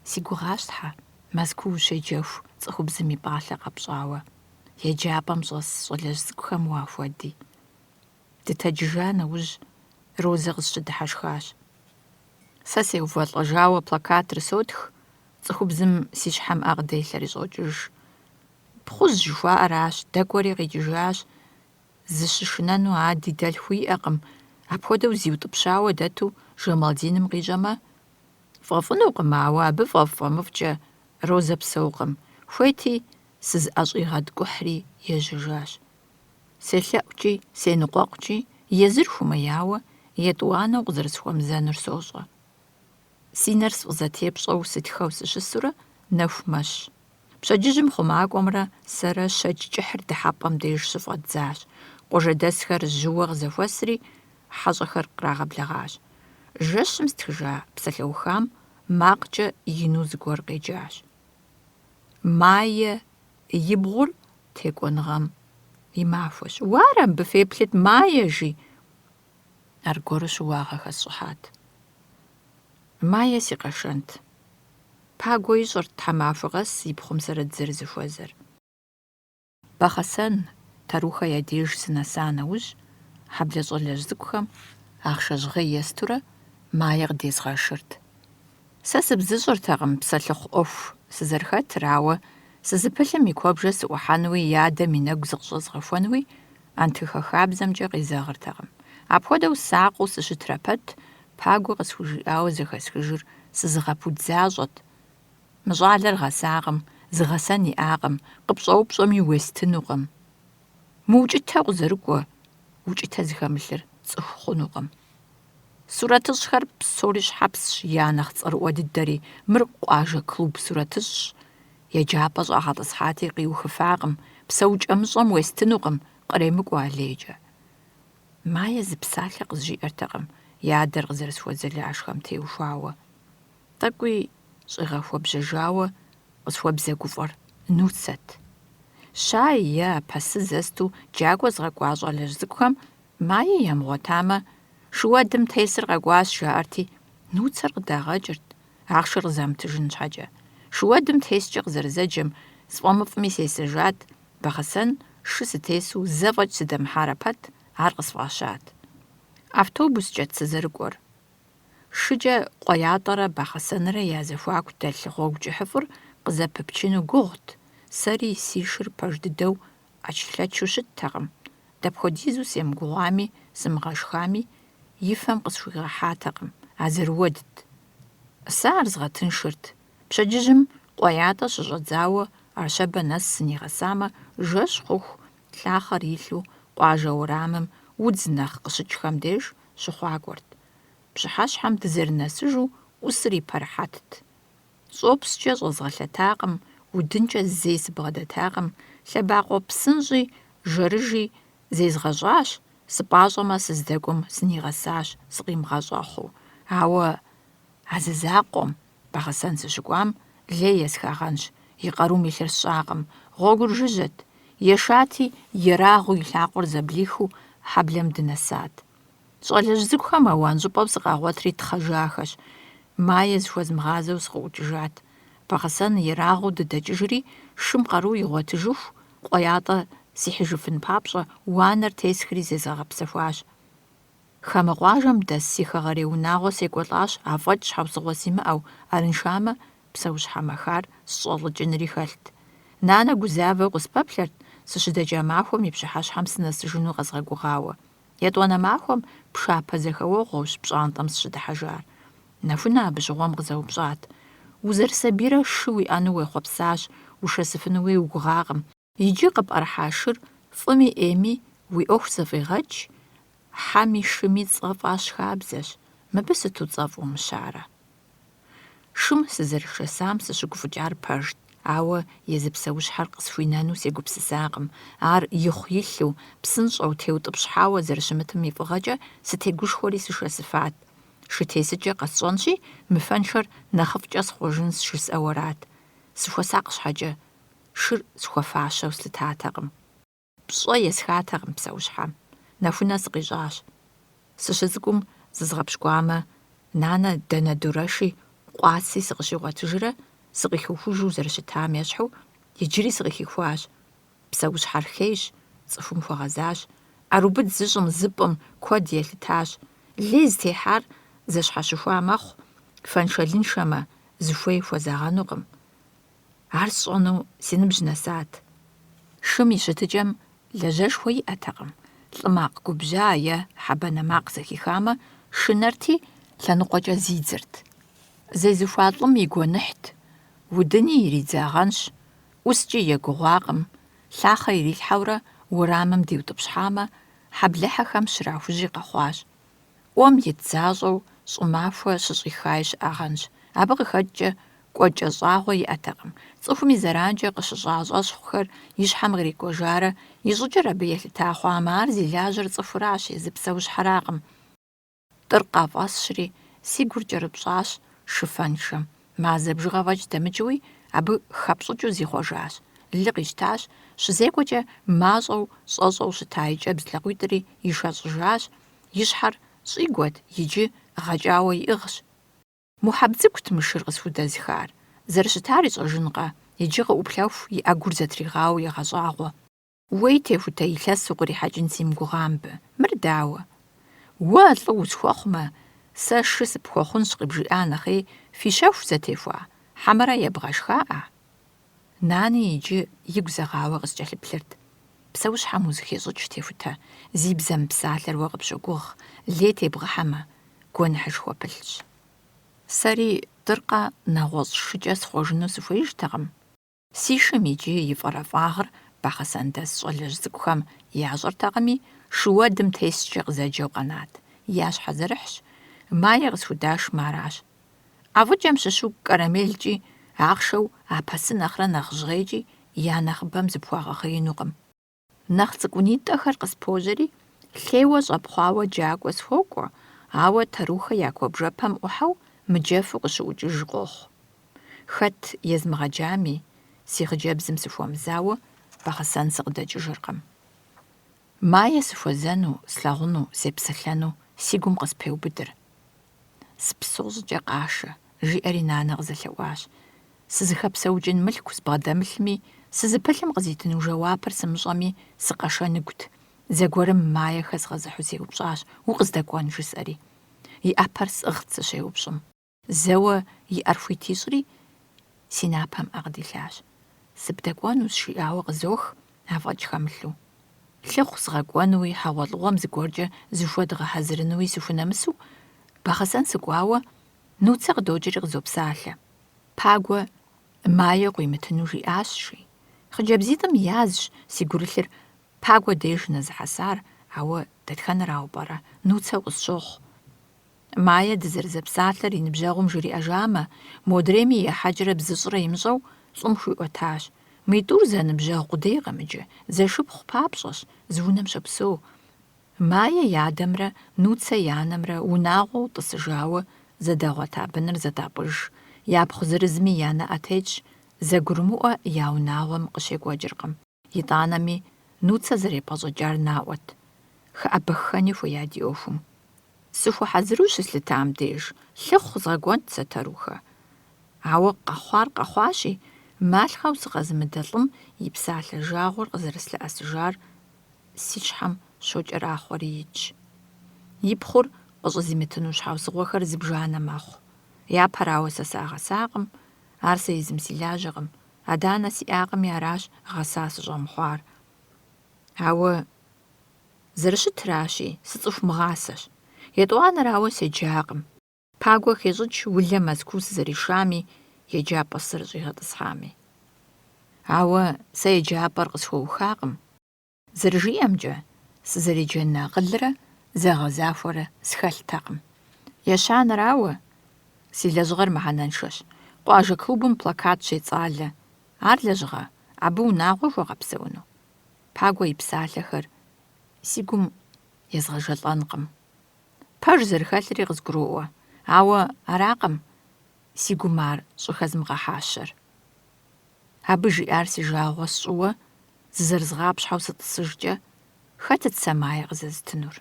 Си гугъащ Тхьэ, Мэзкуу ущеджэху цӀыхубзым и пӀалъэ къэпщӀауэ. еджапӏэм щӏэс щӏалэжь цӏыкӏухэм уахуэди. Дытэджыжа нэужь Розэ къысщыдыхьэшхащ. Сэ сеувэлӏэжауэ плакатыр сотх, цӏыхубзым си щхьэм ӏэ къыделъэр ищӏокӏыж. Пхъужь жыхуаӏэращ, дэкӏуэри къикӏыжащ. Зыщышынэну ади дэлъху иӏэкъым. Апхуэдэу зиутӏыпщауэ дэту Жамалдиным къищӏэмэ, фӏэфӏынукъым, ауэ абы фӏэфӏ-фӏэмыфӏкӏэ Розэ псэукъым. Хуейти сызыӏэщӏигъэткӏухьри ежьэжащ. Селъэӏукӏи, сеныкъуэкъукӏи, езыр хумыяуэ, етӏуанэу къызэрысхуэмызэнур сощӏэ. Си нэр сфӏызэтепщӏэу сытхэу сыщысурэ нэху мэщ. Пщэдджыжьым хъумакӏуэмрэ сэрэ щэдж кӏыхьыр дыхьэпӏэм деж щыфӏэддзащ. Къуажэдэсхэр жьыуэ къызэхуэсри, хьэщӏэхэр кърагъэблэгъащ. Жэщым стхыжа псалъэухам макъкӏэ ину зыгуэр къеджащ. Мае и бгъур текӏуэныгъэм и махуэщ. Уарэ мыбы феплъыт, мае жи. Аргуэру щыуагъэ хэсщӏыхьат. Мае си къэшэнт. Пагуэ ищӏэрт тхьэмахуэ къэс и пхъум сэрэдзэр зыхуэзэр. Бахъэсэн Тарухэ я деж сынэса нэужь, хьэблэ щӏалэжь цӏыкӏухэм ахъшэжьгъей естурэ мае къыдезгъэшырт. Сэ сыбзыщӏыртэкъым псэлъыхъу ӏуэху сызэрыхэтыр, ауэ сызыпылъым и куэбжэ сыӏухьэнуи, и адэм и нэгу зыкъыщӏэзгъэхуэнуи антхыхэ хабзэмкӏэ къизэгъыртэкъым. Апхуэдэу сакъыу сыщытрэ пэт, пагуэ къысхужиӏауэ зэхэсхыжыр сызыгъэпудзащӏэт. Мы щӏалэр гъэсакъым, зыгъэсэн иӏакъым, къыпщӏэупщӏэми уестынукъым. Мыукӏытэу къызэрыкӏуэ, укӏытэ зыхэмылъыр цӏыху хъунукъым. Сурэтыщӏхэр псори щхьэпсщ, я нэхъ цӏэрыӏуэ дыдэри. Мыр къуажэ клуб сурэтыщӏщ. Еджапӏэ щӏагъэтӏысхьати къиухыфакъым. Псэукӏэмыщӏэм уестынукъым, къремыкӏуэ алейкӏэ. Мае зы псалъэ къызжиӏэртэкъым, и адэр къызэрысхуэдзэлашхэм теухуауэ. Тӏэкӏуи щӏигъэхуэбжьэжауэ къысхуэбзэгуфӏэр Нуцэт. Щай е апэсы зэсту джакӏуэ згъэкӏуа щӏалэжь цӏыкӏухэм мае ямыгъуэтамэ, шыуэдым тесыр къэкӏуащ, жаӏэрти, Нуцэр къыдагъэкӏырт, ахъшэр къызамытыжын щхьэкӏэ. Шыуэдым тескӏэ къызэрызэджэм сфӏэмыфӏми сесэжат, Бахъэсэн шы сытесу зэфӏэкӏ сыдэмыхьарэ пэт, ар къысфӏащат. Автобускӏэт сызэрыкӏуэр. Шыкӏэ къуеятӏэрэ Бахъэсэнрэ я зэхуаку дэлъ гъуэгу кӏыхьыфӏыр къызэпыпчыну гугъут. Сэри си шыр пэж дыдэу ӏэчлъэчу щыттэкъым. Дапхуэдизу семыгугъуами, сымыгъэшхами, и фэм къысхуигъэхьатэкъым, азэрыуэдыт. Сэ ар згъэтыншырт. Пщэдджыжьым къуеятӏэ щыщӏэдзауэ Арщэбэ нэс сынигъэсамэ, жэщ хъуху, лъахъэр илъу, къуажэ уэрамым удз нэхъ къыщыкӏхэм деж щыхъуакӏуэрт. Пщыхьэщхьэм дызэрынэсыжу ӏусыр ипэрыхьэтт. ЩӀопскӀэ щӀэзгъэлъэтакъым, удынкӀэ зэи сыбгъэдэтакъым, лъэбакъуэ псынщӀи, жэрыжи зезгъэщӀащ, сыпӀащӀэмэ сыздэкӀуэм сынигъэсащ, сыкъимыгъэщӀа хъуу. Ауэ а зы закъуэм Бахъэсэн сыщыкӀуам лей есхагъэнщ, и къарум илъыр сщӀакъым, гъуэгур жыжьэт, ешати ерагъыу и лъакъуэр зэблихыу хьэблэм дынэсат. ЩӀалэжь цӀыкӀухэм ауан щӀыпӀэу сыкъагъуэтри тхъэжахэщ. Мае зыхуэзмыгъазэу сыкъыӀукӀыжат. Бахъэсэн ерагъыу дыдэкӀыжри, шым къару игъуэтыжыху, къуеятӀэ сихьыжыфын папщӀэ, уанэр тесхри зезгъэгъэпсэхуащ. Хамэ къуажэм дэс си хэгъэрей унагъуэ секӀуэлӀащ, афӀэкӀ щхьэусыгъуэ симыӀэу, арыншамэ, псэущхьэ мэхъар сщӀэлӀыкӀынри хэлът. Нанэ гузавэу къыспэплъэрт, сыщыдэкӀа махуэм и пщыхьэщхьэм сынэсыжыну къэзгъэгугъауэ. Етӏуанэ махуэм пшапэ зэхэуэгъуэущ пщӀантӀэм сыщыдыхьэжар. Нэхунэ абы щыгъуэм къызэупщӀат. Узэрысабийрэ шы уиӀэну уехъуэпсащ, ушэсыфыну уеугугъакъым. Иджы къыпӀэрыхьа шыр фӀыми Ӏейми уи Ӏуэху зэфӀигъэкӀ, хьэми шыми цӀэ фӀащ хабзэщ. Мыбы сыту цӀэфӀ умыщарэ. Шым сызэрышэсам сыщыгуфӀыкӀар пэжт, ауэ езы псэущхьэр къысхуинэну сегупсысакъым. Ар ихъу-илъу, псынщӀэу теутӀыпщхьауэ зэрыщымытым и фӀыгъэкӀэ сытегушхуэри сышэсыфат. ШытесыкӀэ къэсщӀэнщи, мыфэншэр нэхъыфӀкӀэ схъуэжын сжысӀэу арат. Сыхуэсакъ щхьэкӀэ, шыр схуэфащэу слъытатэкъым. ПщӀэ есхатэкъым псэущхьэм. Нэхунэ сыкъищӀащ. СыщыцӀыкӀум зызгъэпщкӀуамэ, нанэ дэнэ дурэши къуаци сыкъыщигъуэтыжрэ, сыкъихыхужу зэрыщытам ещхьу, иджыри сыкъихыхуащ. Псэущхьэр хейщ, цӀыхум хуэгъэзащ, Ӏэрыубыд зыщӀым зыпӀым куэд елъытащ. Лей зытехьар зэщхьэщыхуа мэхъу, фэншэлыншэмэ, зыхуей хуэзагъэнукъым. Ар сщӀэну си ныбжь нэсат. Шым и щытыкӀэм лэжьэшхуэ иӀэтэкъым. ЛӀымакъ губжьа е хьэбэнэ макъ зэхихамэ, шынэрти лъэныкъуэкӀэ зидзэрт. Зезыхуа лӀым и гуэныхьт, удыни иридзагъэнщ, ӀускӀи егугъуакъым, лъахъэ ирилъхьэурэ уэрамым диутӀыпщхьамэ, хьэблыхьэхэм щрахужьи къэхъуащ. Ӏуэм ит защӀэу щӀымахуэ щыщӀихаи щыӀэгъэнщ. Абы къыхэкӀкӀэ кӀуэкӀэ щӀагъуэ иӀэтэкъым. ЦӀыхум и зэранкӀэ къыщыщӀа щӀэщхъухэр и щхьэм кърикӀуэжарэ ищӀыкӀэр абы елъыта хъуамэ, ар зи лажьэр цӀыхуращ, езы псэущхьэракъым. ТӀыр къафӀэсщри, си гур кӀэрыпщӀащ шыфэншэм. Мазэ бжыгъэфӀэкӀ дэмыкӀыуи, абы хэпщӀыкӀыу зихъуэжащ. Лы къищтащ, щызекӀуэкӀэ мащӀэу щӀэщӀэу щыта и кӀэбз лъакъуитӀри ишэщӀыжащ, и щхьэр щӀигуэт, иджы гъэкӀауэ иӀыгъщ. Мухьэб цӀыкӀут мы шыр къысхудэзхар. Зэрыщытар ищӀэжынкъэ, иджы къыӀуплъэху и Ӏэгур зэтригъауэ егъэщӀагъуэ. Уей техутэ илъэсу кърихьэкӀын си мгугъам бы. Мыр дауэ? Уэ лӀы усхуэхъумэ, сэ шы сыпхуэхъунщ къыбжиӀа нэхъей, фи щэху зэтехуа, хьэмэрэ ебгъэшхаӀа? Нани иджы игу зэгъауэ къыскӀэлъыплъырт. Псэущхьэм узыхещӀыкӀ техутэ, зи бзэм псалъэр уэ къыпщогугъ, лей тебгъыхьэмэ, гуэныхьышхуэ пылъщ. Сэри ТӀыркъэ нэгъуэщӀ шыкӀэ схъуэжыну сыхуеижтэкъым. Си шым иджы и фӀэрэфӀагъыр Бахъэсандэс щӀалэжь цӀыкӀухэм ящӀыртэкъыми, шууэдым тескӀэ къызэджэу къэнат. Я щхьэзырыхьщ, майе къысхудашмэ аращ. ӀэфӀыкӀэм щыщу кӀэрэмелкӀи, ахъшэу апэсы нэхърэ нэхъ жьгъейкӀи я нэхъыбэм зыпхуагъэхъеинукъым. Нэхъ цӀыкӀунитӀэхэр къыспожьэри, лъейуэ щӀэпхъуауэ джакӀуэ схуокӀуэ, ауэ тэрухэ я куэбжэпэм Ӏухьэу мыджэфу къыщыӀукӀыж къохъу. Хэт езмыгъэджами, си хъыджэбзым сыхуэмызауэ, Бахъэсэн сыкъыдэкӀыжыркъым. Майе сыхуэзэну, слъагъуну, сепсэлъэну си гум къыспеубыдыр. Спсо щӀыкӀэ къашэ, жиӀэри нанэ къызэлъэӀуащ. СызыхэпсэукӀын мылъку збгъэдэмылъми, сызыпылъым къызитыну жэуапыр сымыщӀэми, сыкъэшэныгут. Зэгуэрым майе хэзгъэзыхьу сеупщӀащ, укъыздэкӀуэн жысӀэри. И Ӏэпэр сӀыгът сыщеупщӀым. Зэуэ и Ӏэр хуитищӀри, си напэм Ӏэ къыдилъащ. СыбдэкӀуэнущ жиӀауэ къызох, афӀэкӀ хэмылъу. Лъыхъу згъэкӀуэнуи, хьэгъуэлӀыгъуэм зыгуэркӀэ зыхуэдгъэхьэзырынуи сыхунэмысу, Бахъэсэн сыкӀуауэ, Нуцэ къыдокӀри къызопсалъэ. Пагуэ майе къуимытыну жиӀащ, жи. ХъыджэбзитӀым язщ си гурылъыр Пагуэ деж нэзыхьэсар, ауэ дэтхэнэрауэ пӀэрэ, Нуцэу къысщохъу. Майе дызэрызэпсалъэр и ныбжьэгъум жриӀэжамэ, модрейми ехьэкӀрэ бзыщӀрэ имыщӀэу, лӀым хуиӀуэтащ. МитӀур зэныбжьэгъу къудейкъым иджы, зэшыпхъу папщӀэщ, зы унэм щопсэу. Майе и адэмрэ Нуцэ и анэмрэ унагъуэу тӀысыжауэ, зэдэгъуэта быныр зэдапӀыж. Япхъу зырызми я нэӀэтекӀщ, зэгурымыӀуэ я унагъуэм къыщекӀуэкӀыркъым. ИтӀанэми Нуцэ зэрепӀэщӀэкӀар наӀуэт. ХыӀэбэххэни хуеяд и Ӏуэхум. Сыхуэхьэзыру щыслъытам деж, лъыхъу згъэкӀуэнт сэ тэрухэ. Ауэ къэхъуар къэхъуащи, малъхъэу сыкъэзымыдэ лӀым и псалъэ жагъуэр къызэрыслъэӀэсыжар си щхьэм щокӀэрахъуэри итщ. И пхъур къыщӀызимытыну щхьэусыгъуэхэр зыбжанэ мэхъу. Япэрауэ сэ сагъэсакъым, ар сэ езым си лажьэкъым, адэ-анэ сиӀакъыми, аращ гъэса сыщӀэмыхъуар. Ауэ зэрыщытращи, сыцӀыху мыгъасэщ. ЕтӀуанэрауэ седжакъым. Пагуэ хещӀыкӀ улэ Мэзкуу сызэришами, еджапӀэ сыр щӀигъэтӀысхьами. Ауэ сэ еджапӀэр къысхуэухакъым. ЗэрыжиӀэмкӀэ, сызэреджэн акъылрэ зэгъэзахуэрэ схэлътэкъым. Ещанэрауэ, си лэжьыгъэр мыхьэнэншэщ. Къуажэ клубым плакат щецӀалэ. Ар лэжьыгъэ, абы унагъуэ хуэгъэпсэуну. Пагуэ и псалъэхэр си гум езгъэжэлӀэнкъым. Пэж зэрыхэлъри къызгуроӀуэ, ауэ аракъым си гум ар щӀыхэзмыгъэхьащэр. Абы жиӀар си жагъуэ сщӀыуэ, зызэрызгъапщхьэу сытӀысыжкӀэ, хэтыт сэ майе къызэзытынур?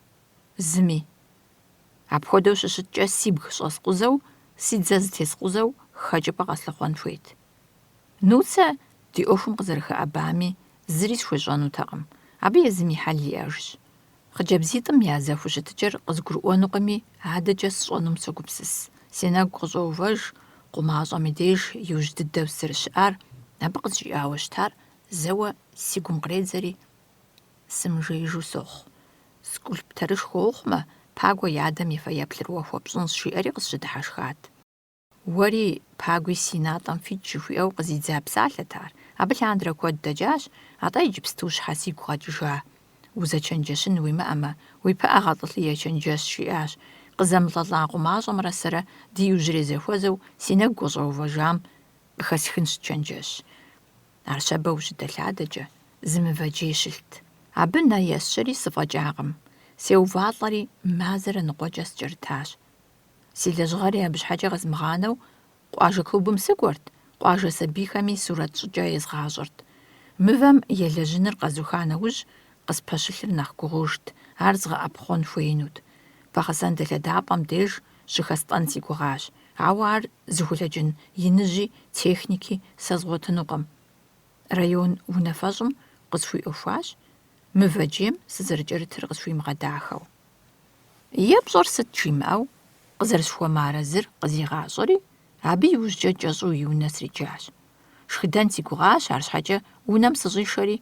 Зыми. Апхуэдэу щыщыткӀэ сигу щӀэскъузэу, си дзэ зытескъузэу хэкӀыпӀэ къэслъыхъуэн хуейт. Нуцэ ди Ӏуэхум къызэрыхэӀэбами, зыри схуещӏэнутэкъым. Абы езым и хьэл иӏэжщ. Хъыджэбзитӏым я зэхущытыкӏэр къызгурыӏуэнукъыми, адэкӏэ сщӏэнум согупсыс. Си нэгу къыщӏоувэж, къумащӏэм и деж иужь дыдэу сызэрыщыӏар, абы къызжиӏауэ щытар зэуэ си гум къредзэри сымыжеижу сохъу. Скульптэрышхуэ ухъумэ, пагуэ и адэм и фэеплъыр уэ хуэпщӏынщ жиӏэри къысщыдыхьэшхат. Уэри пагуи си натӏэм фитщ жыхуиӏэу къызидза псалъэт ар. Абы лъандэрэ куэд дэкӏащ, атӏэ иджыпсту щхьэ сигу къэкӏыжа. Узэчэнджэщын уимыӏэмэ, уи пыӏэ гъэтӏылъи ечэнджэщ жиӏащ. Къызэмылӏэлӏа къумащӏэмрэ сэрэ ди иужьрей зэхуэзэу си нэгу къыщӏэувэжам къыхэсхынщ чэнджэщ. Арщабэ ущыдэлъадэкӏэ зы мывэджей щылът. Абы нэ есщэри сыфӏэкӏакъым. Сеувалӏэри мазэрэ ныкъуэкӏэ скӏэрытащ. Си лэжьыгъэри абы щхьэкӏэ къэзмыгъанэу къуажэ клубым сыкӏуэрт, къуажэ сабийхэми сурэт щӏыкӏэ езгъащӏэрт. Мывэм елэжьыныр къэзуха нэужь къыспэщылъыр нэхъ гугъужт, ар згъэӏэпхъуэн хуеинут. Вагъэзэн дэлъэдапӏэм деж щыхэстӏэн си гугъащ, ауэ ар зыхулъэкӏын иныжьи техники сэ згъуэтынукъым. Район унафэщӏым къысхуиӏуэхуащ, мывэджейм сызэрыкӏэрытыр къысхуимыгъэдахэу. Е пщӏэр сыт жимыӏэу, къызэрысхуэм арэзыр къызигъащӏэри, абы иужькӏэ кӏэщӏу и унэ сриджащ. Шхыдэн си гугъащ, арщхьэкӏэ унэм сыщӏишэри,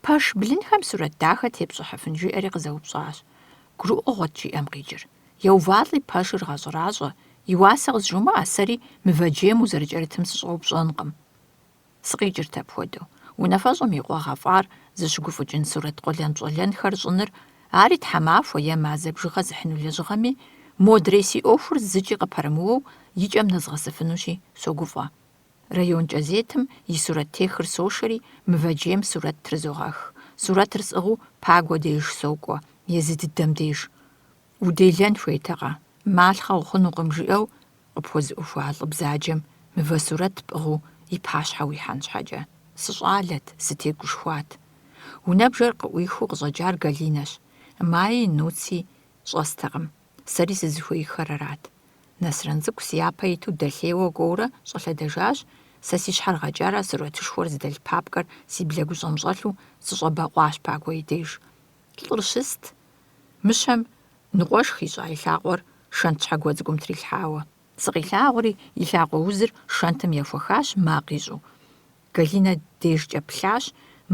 пэш блынхэм сурэт дахэ тепщӏыхьыфын жиӏэри къызэупщӏащ. Гурыӏуэгъуэт жиӏэм къикӏыр. Еувалӏи пэшыр гъэщӏэращӏэ, и уасэ къызжумыӏэ, сэри мывэджейм узэрыкӏэрытым сыщӏэупщӏэнкъым. Сыкъикӏырт апхуэдэу. Унафэщӏым и къуэ гъэфӏар зыщыгуфӏыкӏын сурэт къуэлэн-пщӏэлэнхэр щӏыныр, ари тхьэмахуэ е мазэ бжыгъэ зыхьыну лэжьыгъэми, модрей си ӏуэхур зыкӏи къыпэрымыуэу икӏэм нэзгъэсыфынущи согуфӏэ. Район кӏэзетым и сурэт техыр сошэри, мывэджейм сурэт трызогъэх. Сурэтыр сӏыгъыу пагуэ деж сокӏуэ, езы дыдэм деж. Уделэн хуейтэкъэ, малъхъэ ухъунукъым жиӏэу къыпхуэзыӏухуа лӏы бзаджэм мывэ сурэт пӏыгъыу и пащхьэ уихьэн щхьэкӏэ. Сыщӏалэт, сытегушхуат. Унэбжэр къыӏуихыу къыщӏэкӏар Галинэщ. Маи ноци щӏэстэкъым. Сэри сызыхуеиххэр арат. Нэсрэн цӏыкӏу си япэ иту дэлъейуэ кӏуэурэ щӏэлъэдэжащ. Сэ си щхьэр гъэкӏарэ сурэтышхуэр зыдэлъ папкэр си блэгущӏэм щӏэлъу сыщӏэбэкъуащ пагуэ и деж. Лӏыр щыст. Мыщэм ныкъуэшх ищӏа и лъакъуэр шэнт щхьэгуэ цӏыкӏум трилъхьауэ. Сыкъилъагъури, и лъакъуэ узыр шэнтым ехуэхащ, макъ ищӏу. Галинэ дежкӏэ плъащ,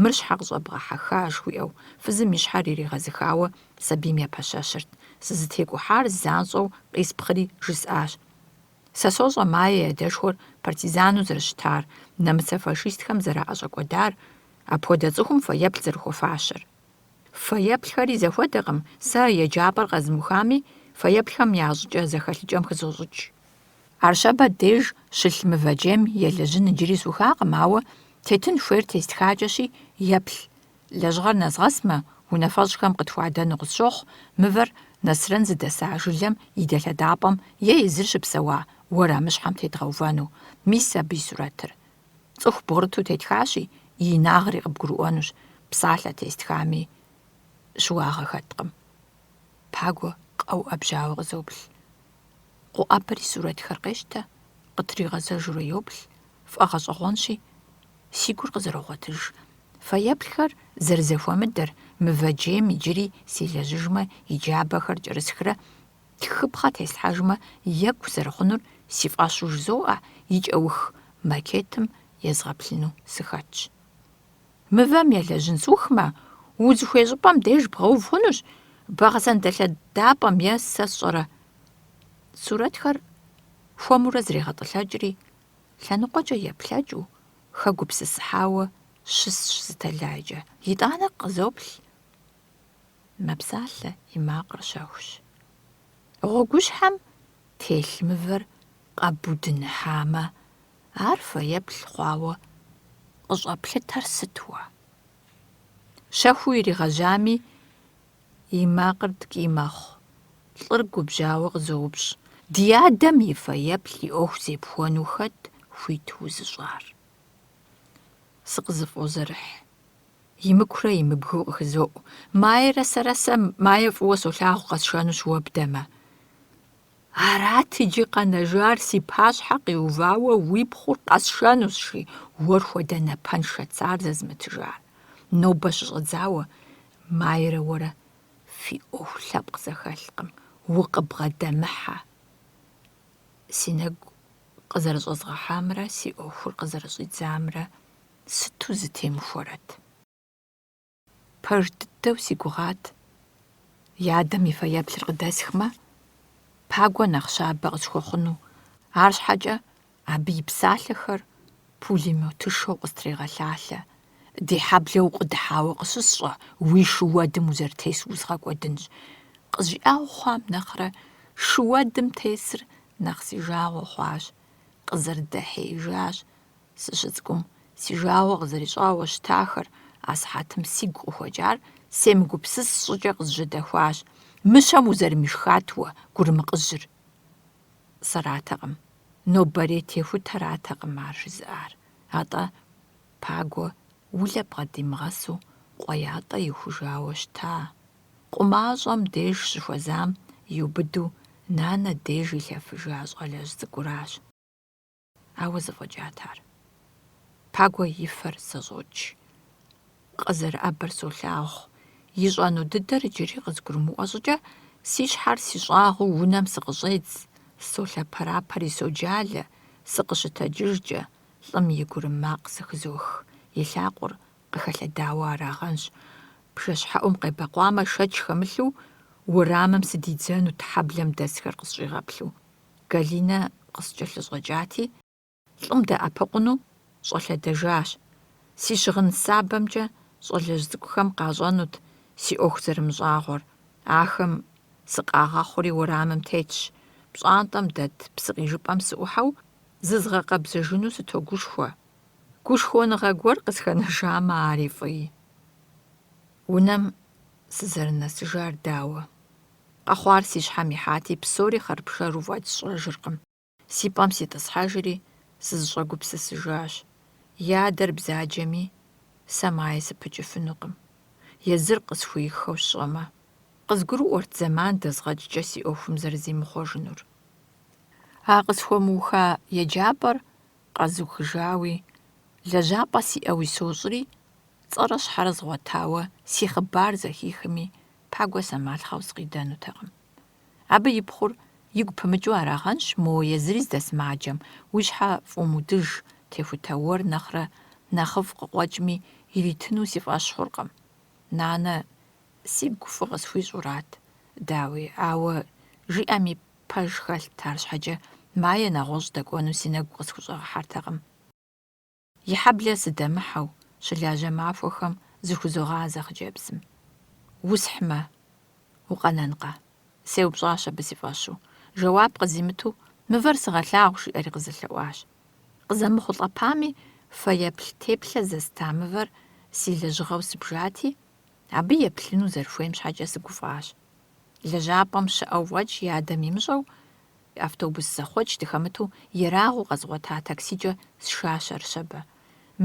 мыр щхьэ къыщӏэбгъэхьэха жыхуиӏэу. Фызым и щхьэр иригъэзыхауэ сабийм епэщэщырт. Сызытекӏухьар занщӏэу къиспхъыри жысӏащ. Сэ сощӏэ Майя едэшхуэр партизану зэрыщытар, нэмыцэ фашистхэм зэраӏэщӏэкӏуэдар, апхуэдэ цӏыхум фэеплъ зэрыхуэфащэр. Фэеплъхэри зэхуэдэкъым, сэ еджапӏэр къэзмыухами, фэеплъхэм я щӏыкӏэ зэхэлъыкӏэм хызощӏыкӏ. Арщабэ деж щылъ мывэджейм елэжьын иджыри сухакъым, ауэ тетын хуейр тестхакӏэщи, еплъ. Лэжьыгъэр нэзгъэсмэ, унафэщӏхэм къытхуадэну къысщохъу, мывэр Нэсрэн зыдэса жылэм и дэлъэдапӏэм е езыр щыпсэуа уэрамыщхьэм тедгъэувэну. Мис абы и сурэтыр. Цӏыху бгъурыту тетхащи, и инагъри къыбгурыӏуэнущ, псалъэ тестхами щыуагъэхэткъым. Пагуэ къэуӏэбжьауэ къызоплъ. Къуӏэпэри сурэтхэр къещтэ, къытригъэзэжурэ йоплъ, фӏэгъэщӏэгъуэнщи, си гур къызэрогъуэтыж. Фэеплъхэр зэрызэхуэмыдэр мывэджейм иджыри селэжьыжмэ, и джабэхэр кӏэрысхрэ тхыпхъэ теслъхьэжмэ, егу зэрыхъунур си фӏэщу жызоӏэ, и кӏэух макетым езгъэплъыну сыхэтщ. Мывэм елэжьын сухмэ, узыхуей щӏыпӏэм деж бгъэув хъунущ, вагъэзэн дэлъэдапӏэм е сэ сщӏэрэ. Сурэтхэр хуэмурэ зрегъэтӏылъэкӏри, лъэныкъуэкӏэ еплъэкӏыу, хэгупсысыхьауэ щысщ зытэлайкӏэ. ИтӀанэ къызоплъ. Мэпсалъэ, и макъыр щэхущ. Гъуэгущхьэм телъ мывэр къэбудыныхьамэ, ар фэеплъ хъуауэ къыщӏэплъытэр сыт уэ? Щэхуу иригъэжьами, и макъыр ткӀий мэхъу. Лӏыр губжьауэ къызоупщӀ. Ди адэм и фэеплъ и ӏуэху зепхуэну хэт хуиту узыщӏар? Сыкъызыфӏозэрыхь. Имыкурэ имыбгыу къыхызоӏу. Майрэ сэрэ Майя фӏыуэ солъагъу къэсшэнущ уэбдэмэ. Арат иджы къэнэжар си пащхьэ къиувауэ уи пхъур къэсшэнущ, жи, уэр хуэдэ напэншэ цар зэзмытыжар. нобэ щыщӀэдзауэ, Майрэ уэрэ фи Ӏуэху лъэпкъ зэхэлъкъым, укъыбгъэдэмыхьэ. Си нэгу къызэрыщӀэзгъэхьамрэ си Ӏуэхур къызэрыщӀидзамрэ сыту зытемыхуэрэт. Пэж дыдэу си гугъат, и адэм и фэеплъыр къыдэсхмэ, пагуэ нэхъ щабэ къысхуэхъуну, арщхьэкӀэ абы и псалъэхэр пулеметышэу къыстрегъэлъалъэ, ди хьэблэу укъыдыхьауэ къыщысщӀэ, уи шууэдым узэрытесу узгъэкӀуэдынщ. КъызжиӀауэ хъуам нэхърэ шууэдым тесыр нэхъ си жагъуэ хъуащ. Къызэрыдэхьеижащ. СыщыцӀыкӀум си жагъуэ къызэрищӀауэ щытахэр, асыхьэтым сигу къыхуэкӀар семыгупсыс щӀыкӀэ къызжьэдэхуащ. Мыщэм узэрымышхат уэ, гурымыкъыжьыр. Сэратэкъым. Нобэрей техутэратэкъым ар жызыӀар. АтӀэ пагуэ улэ бгъэдимыгъэсу къуеятӀэ ихужауэ щыта. КъумащӀэм деж щыхуэзам иубыду нанэ деж илъэфыжа щӀалэжь цӀыкӀуращ. Ауэ зэфӀэкӀат ар. Пагуэ и фэр зэщӀокӀ. КъызэрыӀэбэр солъагъу. ИщӀэну дыдэр иджыри къызгурымыӀуэ щӀыкӀэ си щхьэр си щӀагъыу унэм сыкъыщӀедз, солъэпэрапэри соджалэ, сыкъыщытэджыжкӀэ, лӀым и гурым макъ зыхызох. И лъакъуэр къыхэлъэдауэ арагъэнщ. БжэщхьэӀум къебэкъуамэ шэч хэмылъу, уэрамым сыдидзэнут хьэблэм дэсхэр къысщӀигъэплъу. Галинэ къыскӀэлъыщӀэкӀати, лӀым дэӀэпыкъуну щӀэлъэдэжащ. Си щыгъын сабэмкӀэ щӀалэжь цӀыкӀухэм къащӀэнут си Ӏуэху зэрымыщӀагъуэр. Ахэм сыкъагъэхъури уэрамым тетщ. ПщӀантӀэм дэт псыкъижыпӀэм сыӀухьэу, зызгъэкъэбзэжыну сытогушхуэ. Гушхуэныгъэ гуэр къысхэнэжамэ, ари фӀый. Унэм сызэрынэсыжар дауэ? Къэхъуар си щхьэм ихьати, псори хъарпшэру фӀэкӀ сщӀэжыркъым. Си пӀэм ситӀысхьэжри сызыщӀэгупсысыжащ. И адэр бзаджэми, сэ мае сыпыкӀыфынукъым. Езыр къысхуиххэу щӀэмэ. КъызгурыӀуэрт зэман дэзгъэкӀкӀэ си Ӏуэхум зэрызимыхъуэжынур. А къысхуэмыуха еджапӀэр къэзухыжауи, лэжьапӀэ сиӀэуи сощӀри, цӀэрэ щхьэрэ згъуэтауэ си хъыбар зэхихми, пагуэ сэмалъхьэу сыкъидэнутэкъым. Абы и пхъур игу пымыкӀыу арагъэнщ, мо езыри здэсмаджэм, уи щхьэ фӀумыудыж, техутэ уэр нэхърэ нэхъыфӀ къыкъуэкӀми, иритыну си фӀэщ хъуркъым. Нанэ сигу гуфӀы къысхуищӀурат, дауи, ауэ жиӀэми пэж хэлът, арщхьэкӀэ мае нэгъуэщӀ дэкӀуэну си нэгу къысхущӀэгъэхьэртэкъым. И хьэблэ сыдэмыхьэу, щылажьэ махуэхэм зыхузогъазэ хъыджэбзым. Усхьмэ, укъэнэнкъэ? СеупщӀащ абы си фӀэщу. Жэуап къызимыту, мывэр сыгъэлъагъу, жиӀэри къызэлъэӀуащ. КъызэмыхъулӀэпами, фэеплъ-теплъэ зэста мывэр си лэжьыгъэу сыбжати, абы еплъыну зэрыхуейм щхьэкӀэ сыгуфӀащ. ЛэжьапӀэм щыӀэу фӀэкӀ, и адэм имыщӀэу, автобус зэхъуэкӀ дыхэмыту, ерагъыу къэзгъуэта таксикӀэ сшащ Арщэбэ.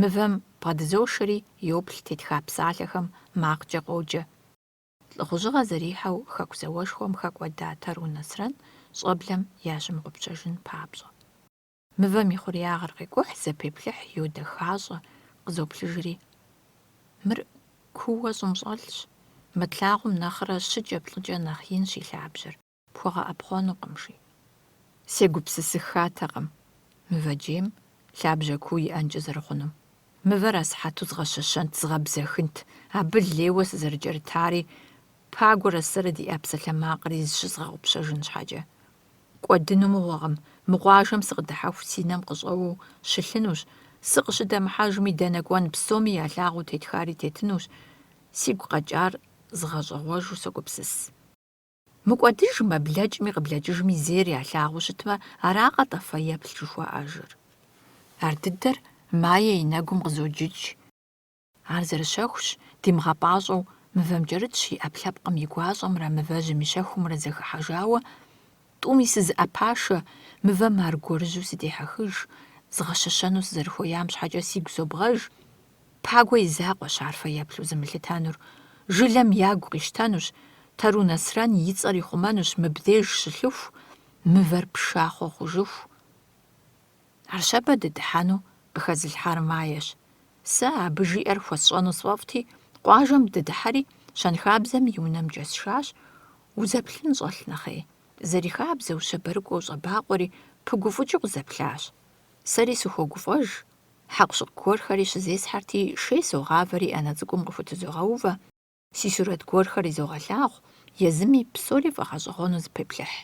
Мывэм бгъэдызошэри, йоплъ тетха псалъэхэм макъкӀэ къоджэ. ЛӀыгъужьыгъэ зэрихьэу хэку зауэшхуэм хэкӀуэда Тэру Нэсрэн щӀэблэм ящымыгъупщэжын папщӀэ. Мывэм и хъуреягъыр къекӀухь, зэпеплъыхь, йодэхащӀэ, къызоплъыжри. Мыр куууэ щӀымщӀэлъщ. Мэтлъагъум нэхърэ щыкӀэ-плӀыкӀэ нэхъ инщ и лъабжьэр. ПхуэгъэӀэпхъуэнукъым, жи. Сегупсысыхатэкъым. Мывэджейм лъабжьэ куу иӀэнкӀэ зэрыхъунум. Мывэр асыхьэту згъэщэщэнт, згъэбзэхынт. Абы лейуэ сызэрыкӀэрытари, пагуэрэ сэрэ ди Ӏэпсэлъэмакъри зыщызгъэгъупщэжын щхьэкӀэ. Кӏуэдыну мыгъуэгъым. Мы къуажэм сыкъыдыхьэху си нэм къыщӀэуэу щылъынущ. Сыкъыщыдэмыхьэжми дэнэ кӀуэн псоми ялъагъуу тетхари тетынущ. Сигу къэкӀар згъэщӀэгъуэжу согупсыс. Мыкӏуэдыж мэблэкӀми къыблэкӀыжми зейр ялъагъуу щытмэ, аракъэ-тӀэ фэеплъ жыхуаӀэжыр. Ар дыдэр мае и нэгум къызоджыкӀ. Ар зэрыщэхущ, димыгъэпӀащӀэу мывэм кӀэрытщ, и Ӏэпкълъэпкъым и гуащӀэмрэ мывэжьым и щэхумрэ зэхыхьэжауэ, тӀуми сызыӀэпашэ, мывэм аргуэрыжьу сыдехьэхыж, згъэщэщэну сызэрыхуеям щхьэкӀэ сигу собгъэж. Пагуэ и закъуэщ ар фэеплъу зымылъытэнур. Жылэм ягу къищтэнущ, Тэру Нэсрэн и цӀэр ихъумэнущ, мыбдеж щылъыху, мывэр пшахъуэ хъужыху. Арщэбэ дыдыхьэну къыхэзылъхьар маещ. Сэ абы жиӀэр хуэсщӀэну сфӀэфӀти, къуажэм дыдыхьэри щэнхабзэм и унэм джэсшащ, узэплъын щӀэлъ нэхъей. Зэрихабзэу щабэрыкӀуэу щӀэбакъуэри пыгуфӀыкӀыу къызэплъащ. Сэри сыхуогуфӀэж, хьэкъущыкъу гуэрхэри щызесхьэрти, шей согъавэри Ӏэнэ цӀыкӀум къыхутызогъэувэ, си сурэт гуэрхэри зогъэлъагъу, езыми псори фӀэгъэщӀэгъуэну зыпеплъыхь.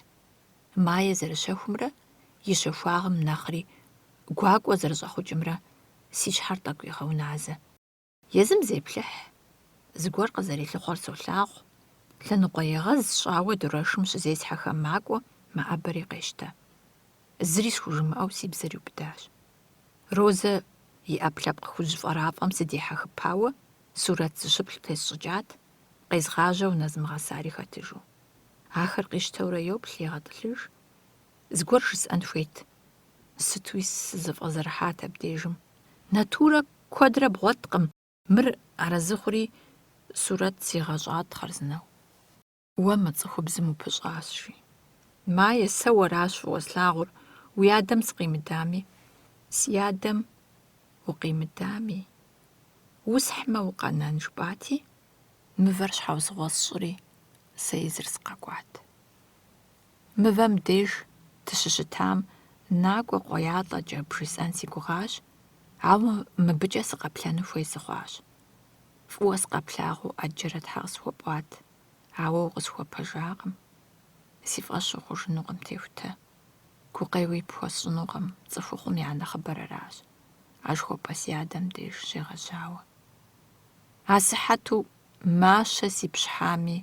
Мае зэрыщэхумрэ, и щэхуагъым нэхъри, гуакӀуэ зэрыщӀэхъукӀымрэ, си щхьэр тӀэкӀу егъэуназэ. Езым зеплъыхь, зыгуэр къызэрилъыхъуэр солъагъу, лъэныкъуэ егъэз щӀауэ дурэшым щызесхьэхэм макӀуэ мэӀэбэри къещтэ. Зыри схужымыӀэу си бзэр иубыдащ. Розэ и Ӏэпкълъэпкъ хужь фӀэрафӀэм сыдихьэхыпауэ, сурэт зыщыплъ тесщӀыкӀат, къезгъажьэу нэзмыгъэсари хэтыжу. Ахэр къищтэурэ йоплъ, егъэтӀылъыж. Зыгуэр жысӀэн хуейт. Сытуи сызыфӀэзэрыхьат абдежым. Натурэ куэдрэ бгъуэткъым, мыр арэзы хъури сурэт зигъэщӀат хъарзынэу. Уэ мы цӀыхубзым упыщӀащ, жи. Мае, сэ уэращ фыуэслъагъур, уи адэм сыкъимыдами. Си адэм укъимыдами. Усхьмэ укъэнэн жыпӀати, мывэр щхьэусыгъуэ сщӀыри, сэ езыр сыкъэкӀуат. Мывэм деж дыщыщытам накӀуэ къуеятӀэкӀэ бжесӀэн си гугъащ, ауэ мыбыкӀэ сыкъэплъэну хуей сыхъуащ. ФӀыуэ сыкъэплъагъуу Ӏэджэрэ Тхьэ къысхуэпӀуат, ауэ укъысхуэпэжакъым. Си фӀэщ ухъужынукъым техутэ. Гукъеуи пхуэсщӀынукъым, цӀыхухъум я нэхъыбэр аращ. АшхуэпӀэ си адэм деж щегъэжьауэ. Асыхьэту мащэ си пщхьами,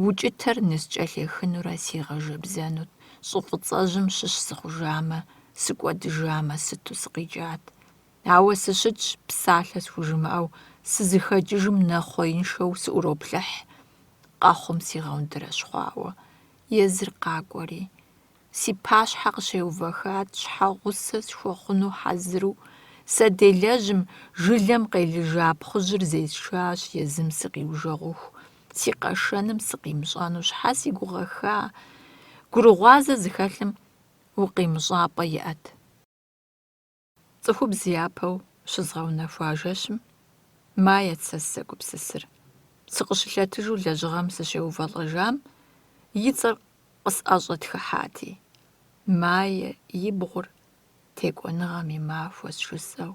укӀытэр ныскӀэлъехынурэ сигъэжэбзэнут, щӀы фӀыцӀэжьым щыщ сыхъужамэ, сыкӀуэдыжамэ, сыту сыкъикӀат. Ауэ сыщытщ, псалъэ схужымыӀэу, сызыхэкӀыжым нэхъуеиншэу сыӀуроплъыхь, къэхъум сигъэундырэщхъуауэ. Езыр къакӀуэри, си пащхьэ къыщеувэхат, щхьэгъусэ схуэхъуну хьэзыру, сэ делэжьым жылэм къелыжа пхъыжьыр зесшащ, езым сыкъиужэгъуху, си къэшэным сыкъимыщӀэну щхьэ си гугъэха, гурыгъуазэ зыхэлъым укъимыщӀапӀэ иӀэт. Цӏыхубз япэу щызгъэунэхуа жэщым мает сэ сызэгупсысыр. Сыкъыщылъэтыжу лэжьыгъэм сыщеувэлӀэжам, и цӀэр къысӀэщӀэтхыхьати. Мае и бгъур текӀуэныгъэм и махуэщ жысӀэу.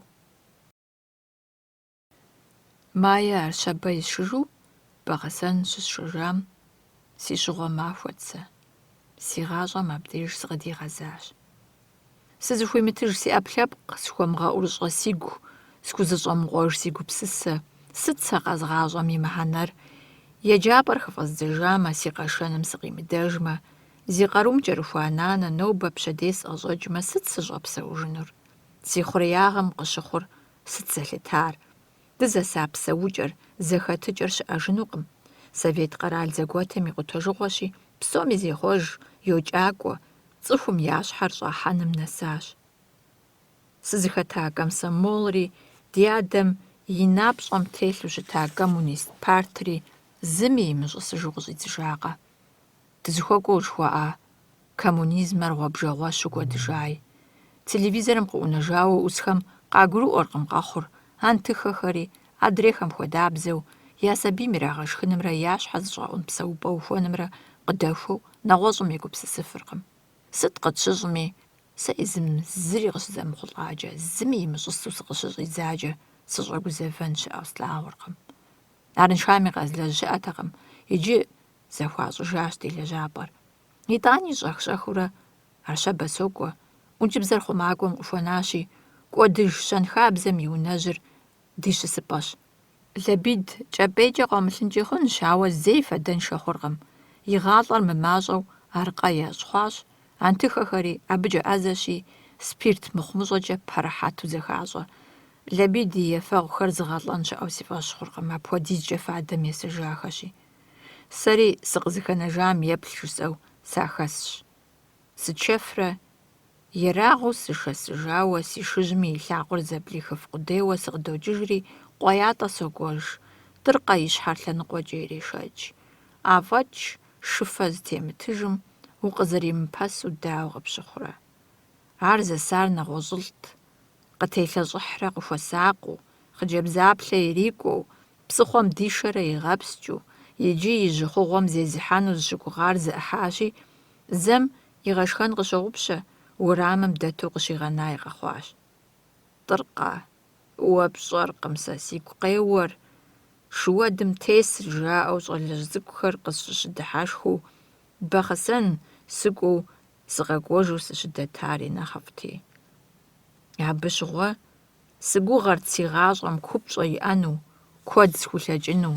Мае арщэбэ исшыжу, бэгъэсэн щысшэжам, си щыгъуэ махуэт сэ. Си гъащӀэм абдеж сыкъыдигъэзащ. Сызыхуимытыж си Ӏэпкълъэпкъ, схуэмыгъэӀурыщӀэ сигу, схузыщӀэмыгъуэж си гупсысэ. Сыт сэ къэзгъащӀэм и мыхьэнэр? Еджапӏэр хыфӀэздзэжамэ, си къэшэным сыкъимыдэжмэ, зи къарум кӀэрыхуа нанэ нобэ пщэдей сӀэщӀэкӀмэ, сыт сыщӀэпсэужынур? Си хъуреягъым къыщыхъур сыт зэлъытар? Дызэса псэукӀэр, зэхэтыкӀэр щыӀэжынукъым. Совет къэрал зэгуэтым и къутэжыгъуэщи, псоми зехъуэж, йокӀакӀуэ, цӀыхум я щхьэр щӀахьэным нэсащ. Сызыхэта комсомолри, ди адэм и напщӀэм телъу щыта Коммунист партри зыми имыщӀысыжу къыщӀидзыжакъэ. ДызыхуэкӀуэу жыхуаӀа коммунизмэр гъуабжэгъуэщу кӀуэдыжаи. Телевизорым къыӀунэжауэ Ӏусхэм къагурыӀуэркъым къэхъур, антыхэхэри, адрейхэм хуэдабзэу, я сабийм ирагъэшхынымрэ я щхьэ зыщӀэӀун псэупӀэ ухуэнымрэ къыдэхуэу нэгъуэщӀым егупсысыфыркъым. Сыт къытщыщӀми, сэ езым зыри къыщызэмыхъулӀаджэ, зыми имыщӀысу сыкъыщыщӀидзаджэ, сыщӀэгузэвэн щыӀэу слъагъуркъым. Арыншами къэзлэжь щыӀэтэкъым, иджы зэхуащӀыжащ ди лэжьапӀэр. ИтӀани щӀэх-щӀэхыурэ арщэбэ сокӀуэ, ӀункӀыбзэр хъумакӀуэм къыхуэнащи, кӀуэдыж щэнхабзэм и унэжьыр ди щысыпӀэщ. Лъэбид кӀэпӀейкӀэ къыумылъынкӀи хъунщ, ауэ зэи фэдэншэ хъуркъым. И гъалӀэр мымащӀэу аркъэ ящхъуащ, антыхэхэри абыкӀэ Ӏэзэщи, спирт мыхъумыщӀэкӀэ пэрыхьэту зэхащӀэ. Лъэбид и ефэгъухэр зыгъэлӀэн щыӀэу си фӀэщ хъуркъым, апхуэдизкӀэ фадэм есыжахэщи. Сэри сыкъызыхэнэжам еплъ жысӀэу сахэсщ. Сычэфрэ, ерагъыу сышэсыжауэ, си шыжьми и лъакъуэр зэблихыф къудейуэ сыкъыдокӀыжри, къуеятӀэ сокӀуэж, тӀыркъэ и щхьэр лъэныкъуэкӀэ ирешэкӀ. АфӀэкӀ, шыфэ зытемытыжым, укъызэримыпэсу дауэ къыпщыхъурэ? Ар зэсар нэгъуэщӀылът, къытелъэщӀыхьрэ къыхуэсакъыу, хъыджэбзаплъэ ирикӏуэу, псыхъуэм дишэрэ игъэпскӏыу, иджы и жьыхъугъуэм зезыхьэну зыщыгугъар зэӏыхьащи, зэм игъэшхэн къыщоупщэ, уэрамым дэту къыщигъэна игъэхъуащ. «ТӀыркъэ, уэ пщӏэркъым сэ сигу къеуэр, шууэдым тесыр», жаӏэу щӏалэжь цӏыкӏухэр къысщыдыхьэшхыу, бэхъысэн сыкӏуэу сыкъэкӏуэжу сыщыдэтари нэхъыфӏти. Абы щыгъуэ си гугъэрт си гъащӏэм купщӏэ иӏэну, куэд схулъэкӏыну,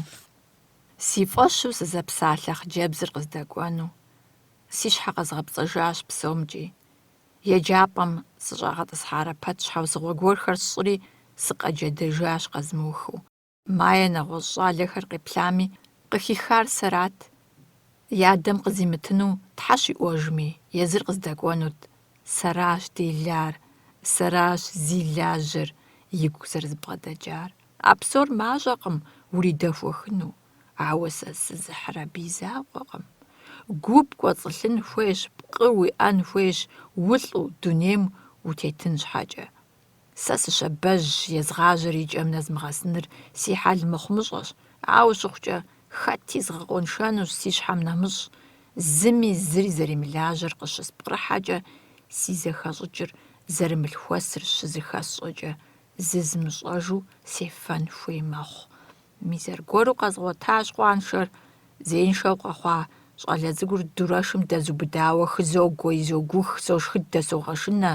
си фӏэщу сызэпсалъэ хъыджэбзыр къыздэкӏуэну. Си щхьэ къэзгъэпцӏэжащ псомкӏи. Еджапӏэм сыщӏагъэтӏысхьарэ пэт щхьэусыгъуэ гуэрхэр сщӏыри сыкъэджэдэжащ къэзмыухыу. Майя нэгъуэщӏ щӏалэхэр къеплъами, къыхихар сэрат. И адэм къызимытыну Тхьэ щиӏуэжми, езыр къыздэкӏуэнут. Сэращ делар, сэращ зи лажьэр игу зэрызбгъэдэкӏар. А псор мащӏэкъым уридэхуэхыну, ауэ сэ сызыхьэрэбий закъуэкъым. Гуп кӏуэцӏылъын хуейщ, пкъы уиӏэн хуейщ, улӏу дунейм утетын щхьэкӏэ. Сэ сыщабэжь, езгъажьэр и кӏэм нэзмыгъэсыныр си хьэл мыхъумыщӏэщ, ауэ щыхъукӏэ хэти згъэкъуэншэнущ си щхьэм нэмыщӏ. Зыми зыри зэримылажьэр къыщыспкърыхьэкӏэ, си зэхэщӏыкӏыр зэрымылъхуэсыр щызэхэсщӏэкӏэ, зызмыщӏэжу сефэн хуей мэхъу. Мис аргуэру къэзгъуэтащ къуаншэр. Зеиншэу къэхъуа щӏалэ цӏыкӏур дурэшым дэзубыдауэ хызогуэ, изогух, сошхыдэ, согъэшынэ.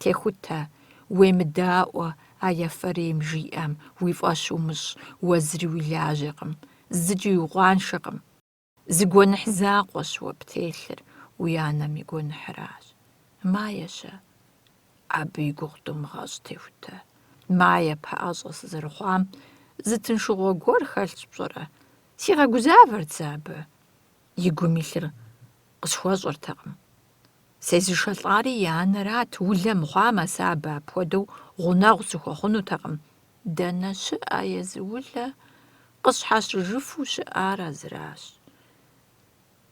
Техутэ, уемыдаӏуэ а ефэрейм жиӏэм, уи фӏэщ умыщӏ, уэ зыри уи лажьэкъым, зыкӏи уи къуаншэкъым. Зыгуэныхь закъуэщ уэ птелъыр, уи анэм и гуэныхьыращ. Майэ-щэ? Абы и гугъу домыгъэщӏ, техутэ. Майэ пэӏэщӏэ сызэрыхъуам зы тыншыгъуэ гуэр хэлъщ пщӏэрэ. Сигъэгузавэрт сэ абы. И гум илъыр къысхуэщӏэртэкъым. Сезышэлӏари и анэрат, улэ мыхъуамэ сэ абы апхуэдэу гъунэгъу сыхуэхъунутэкъым. Дэнэ щыӏэ езы улэ? Къысщхьэщыжыфу щыӏар а зыращ.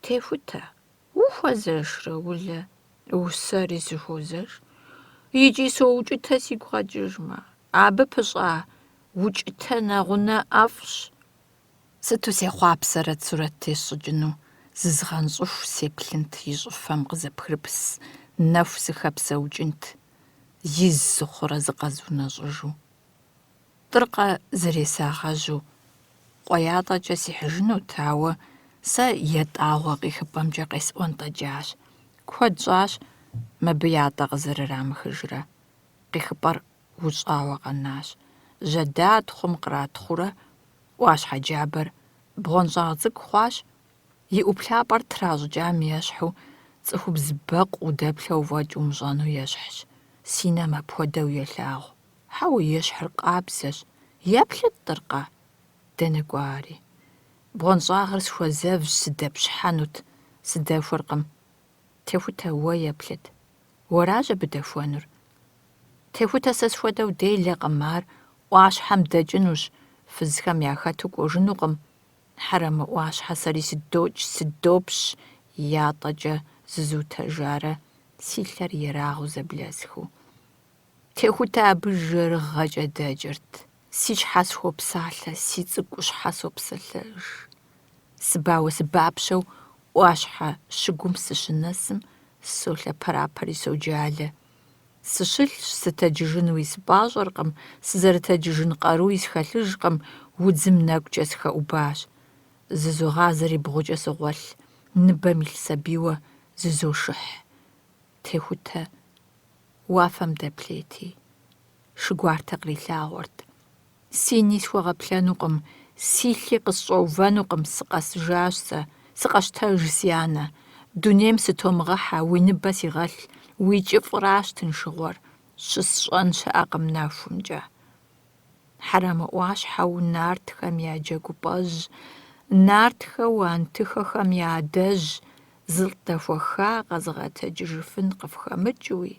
Техутэ, ухуэзэшрэ улэ? Сэри сыхуозэш. Икӏи соукӏытэ сигу къэкӏыжмэ. Абы пыщӏа, укӏытэ нэгъунэ ӏэфӏщ. Сыту сехъуапсэрэ сурэт тесщӏыкӏыну. Зызгъэнщӏыху сеплъынт и щӏыфэм къызэпхрыпс, нэху сыхэпсэукӏынт, из сыхъурэ зыкъэзунэщӏыжу. ТӀыркъэ зэресагъэжьу, къуеятӏэкӏэ сихьыжынут, ауэ сэ етӏагъуэ къихыпӏэмкӏэ къесӏуэнтӏэкӏащ. Куэд щӏащ мыбы ятӏэ къызэрырамыхыжрэ. Къихыпӏэр ущӏауэ къэнащ. Жьэдат хъум къратхъурэ, ӏуащхьэ джабэр бгъуэнщӏагъ цӏыкӏу хъуащ. И ӏуплъапӏэр тращӏыкӏам ещхьу, цӏыхубз бэкъу удэплъэу фӏэкӏ умыщӏэну ещхьщ. Си нэм апхуэдэу елъагъу. Хьэуэ, ещхьыр къабзэщ. Еплъыт, ТӀыркъэ. Дэнэ кӏуари? Бгъуэнщӏагъыр схуэзэвщ, сыдэпщхьэнут, сыдэхуэркъым. Техутэ, уэ еплъыт. Уэращ абы дэхуэнур. Техутэ, сэ схуэдэу делэкъым ар. Ӏуащхьэм дэкӏынущ, фызхэм яхэту кӏуэжынукъым. Хьэрэмыӏуащхьэ сэри сыдопщ, ятӏэкӏэ зызутэжарэ, си лъэр ерагъыу зэблэсхыу. Техутэ, абы жэрыгъэкӏэ дэкӏырт. Си щхьэ схуопсалъэ, си цӏыкӏуу щхьэ сопсэлъэж. Сыбауэ сыбапщэу ӏуащхьэ щыгум сыщынэсым, солъэпэрапэри соджалэ. Сыщылъщ, сытэджыжынуи сыпӏащӏэркъым, сызэрытэджыжын къаруи схэлъыжкъым, удзым нэгукӏэ сыхэӏубащ. Зызогъазэри бгъукӏэ согъуэлъ, ныбэм илъ сабийуэ зызошыхь. Техутэ, уафэм дэплъети. Шыгуартэ кърилъагъуэрт. Сини схуэгъэплъэнукъым, си лъи къысщӏэувэнукъым, сыкъэсыжащ сэ, сыкъэщтэж си анэ. Дунейм сытомыгъэхьэ, уи ныбэ сигъэлъ, уи кӏыфӏращ тыншыгъуэр, щысщӏэн щыӏэкъым нэхумкӏэ. Хьэрэмыӏуащхьэу нартхэм я джэгупӏэжь, нартхэу антыхэхэм я адэжь, зылӏ-дэхуэха къэзыгъэтэджыжыфын къыфхэмыкӏуи.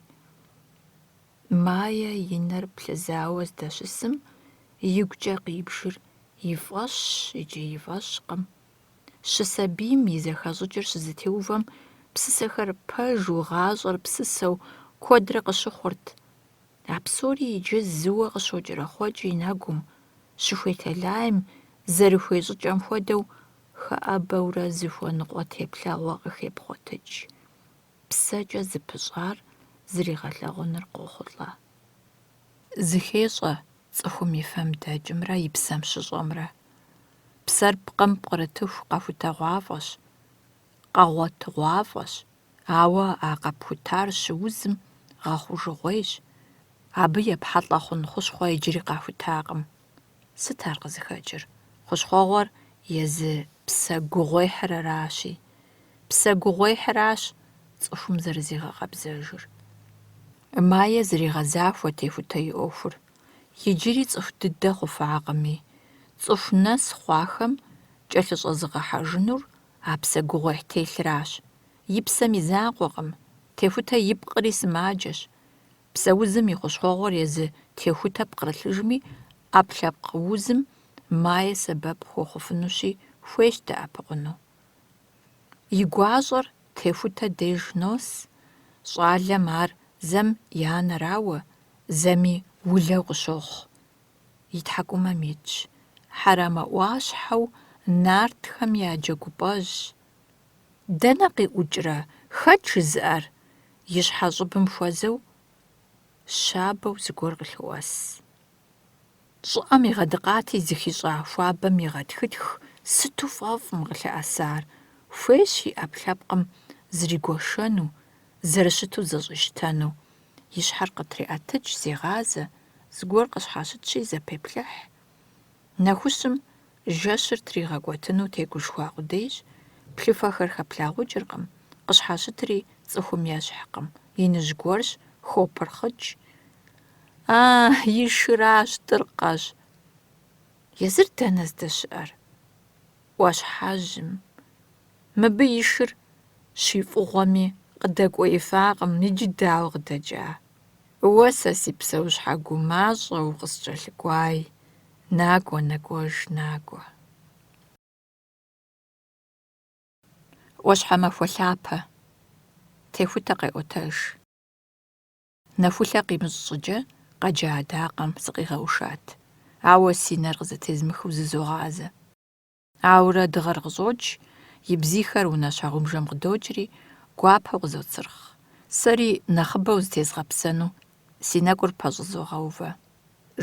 Майя и нэр плъызауэ здэщысым, игукӏэ къибжыр и фӏэщ икӏи и фӏэщкъым. Щысабийм и зэхэщӏыкӏыр щызэтеувэм, псысэхэр пэжу, гъащӏэр псысэу куэдрэ къыщыхъурт. А псори иджы зыуэ къыщокӀэрэхъуэкӀ и нэгум, щыхуетэлаем зэрыхуей щӀыкӀэм хуэдэу хэӀэбэурэ зыхуэныкъуэ теплъэгъуэ къыхепхъуэтыкӀ. ПсэкӀэ зыпыщӀар зригъэлъэгъуныр къохъулӀэ. ЗыхещӀэ цӀыхум и фэм дэкӀымрэ и псэм щыщӀэмрэ. Псэр пкъым пкърытыху къэхутэгъуафӀэщ, къэгъуэтыгъуафӀэщ, ауэ а къэпхутар щыузым гъэхъужыгъуейщ. Абы епхьэлӀэ хъун хущхъуэ иджыри къахутакъым. Сыт ар къызыхэкӀыр? Хущхъуэгъуэр езы псэгугъуехьыр аращи. Псэгугъуехьыращ цӀыхум зэрызигъэкъэбзэжыр. Мае зригъэзахуэ техутэ и Ӏуэхур. Иджыри цӀыху дыдэ хъуфакъыми. Цӏыху нэс хъуахэм кӏэлъыщӏэзыгъэхьэжынур а псэгугъуехь телъыращ. И псэм и закъуэкъым, техутэ ипкъри сымаджэщ. Псэузым и хущхъуэгъуэр езы техутэ пкърылъыжми, ӏэпкълъэпкъ узым мае сэбэп хуохъуфынущи, хуейщ дэӏэпыкъуну. И гуащӏэр техутэ деж нос, щӏалэм ар зэм и анэрауэ, зэми улэу къыщохъу. И тхьэкӏумэм итщ. Хьэрэмэ ӏуащхьэу нартхэм я джэгупӏэжьщ. Дэнэ къиӏукӏрэ, хэт жызыӏэр? И щхьэ щӏыбым хуэзэу щабэу зыгуэр къылъыӏуэс. ЩӀыӀэм игъэдыкъати зыхищӀа хуабэм игъэтхытх, сыту фӀэфӀым къылъыӀэсар. Хуейщ и Ӏэпкълъэпкъым зригуэшэну, зэрыщыту зэщӀищтэну. И щхьэр къытреӀэтыкӀ, зегъазэ, зыгуэр къыщхьэщытщи зэпеплъыхь. Нэхущым жэщыр тригъэкӀуэтыну тегушхуа къудейщ, плъыфэхэр хэплъагъукӀыркъым, къыщхьэщытри цӀыхум ещхькъым. Иныжь гуэрщ, хопырхъыкӀ. И шыращ, тӀыркъэщ. Езыр дэнэ здэщыӏэр? Ӏуащхьэжьым. Мыбы и шыр щифӀыгъуэми къыдэкӀуеифакъым, иджы дауэ къыдэкӀа? Уэ сэ си псэущхьэ гу мащӀэ укъыскӀэлъыкӀуай. Накӏуэ, нэкӏуэж, накӏуэ. Ӏуащхьэмахуэ лъапэ. Техутэ къеӏуэтэж. Нэхулъэ къимыщӏ щӏыкӏэ къэджа адакъэм сыкъигъэушат. Ауэ си нэр къызэтезмыхыу зызогъазэ. Ауэрэ дыгъэр къыщӏокӏ, и бзийхэр унэ щхьэгъубжэм къыдокӏри, гуапэу къызоцырхъ. Сэри нэхъыбэу зытезгъэпсэну си нэкӏур пэщӏызогъэувэ.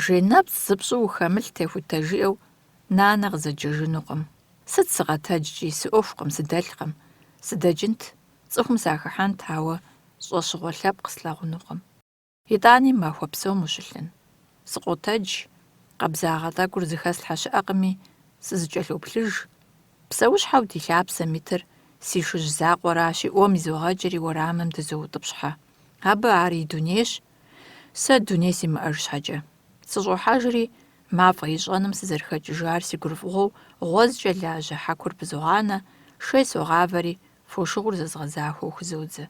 Жеинэпцӏ зыпщӏу ухэмылъ техутэ жиӏэу нанэ къызэджэжынукъым. Сыт сыкъэтэджкӏи, сыӏуэхукъым, сыдэлъкъым. Сыдэкӏынт, цӏыхум сахыхьэнт, ауэ щӏэщыгъуэ лъэпкъ слъагъунукъым. ИтӀани махуэ псом ущылъын. Сыкъотэж, къабзагъэ тӀэкӀур зыхэслъхьэ щыӀэкъыми, сызыкӀэлъоплъыж. Псэущхьэу ди лъапсэм итыр си шыжь закъуэращи, Ӏуэм изогъэкӀри уэрамым дызоутӀыпщхьэ. Абы ар и дунейщ, сэ дуней симыӀэж щхьэкӀэ. Сыщӏохьэжри, мафӀэ ищӀэным сызэрыхэкӀыжар си гурыфӀыгъуэу гъуэзкӀэ лажьэ хьэкур пызогъанэ, шей согъавэри фошыгъур зэзгъэзахуэу хызодзэ.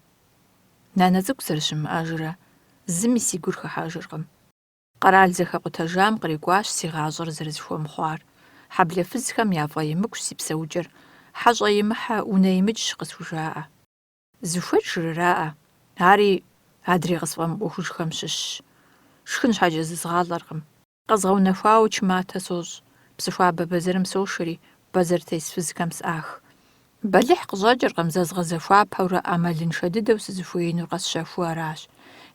Нанэ цӀыкӀу зэрыщымыӀэжрэ, зыми си гур хыхьэжыркъым. Къэрал зэхэкъутэжам кърикӀуащ си гъащӀэр зэрызыхуэмыхъуар. Хьэблэ-фызхэм я фӀэ имыкӀущ си псэукӀэр. ХьэщӀэ имыхьэ, унэ имыкӀщ къысхужаӀэ. Зыхуейр жыраӀэ. Ари адрей къысфӀэмыӀуэхужхэм щыщщ. Шхын щхьэкӀэ зызгъалӀэркъым. Къэзгъэунэхуауэ чыматэ сощӀ. Псыхуабэ бэзэрым сошэри, бэзэр тес фызхэм сӀах. Бэлыхь къыщӀэкӀыркъым, зэзгъэзэхуапэурэ Ӏэмалыншэ дыдэу сызыхуеинур къэсщэхуу аращ.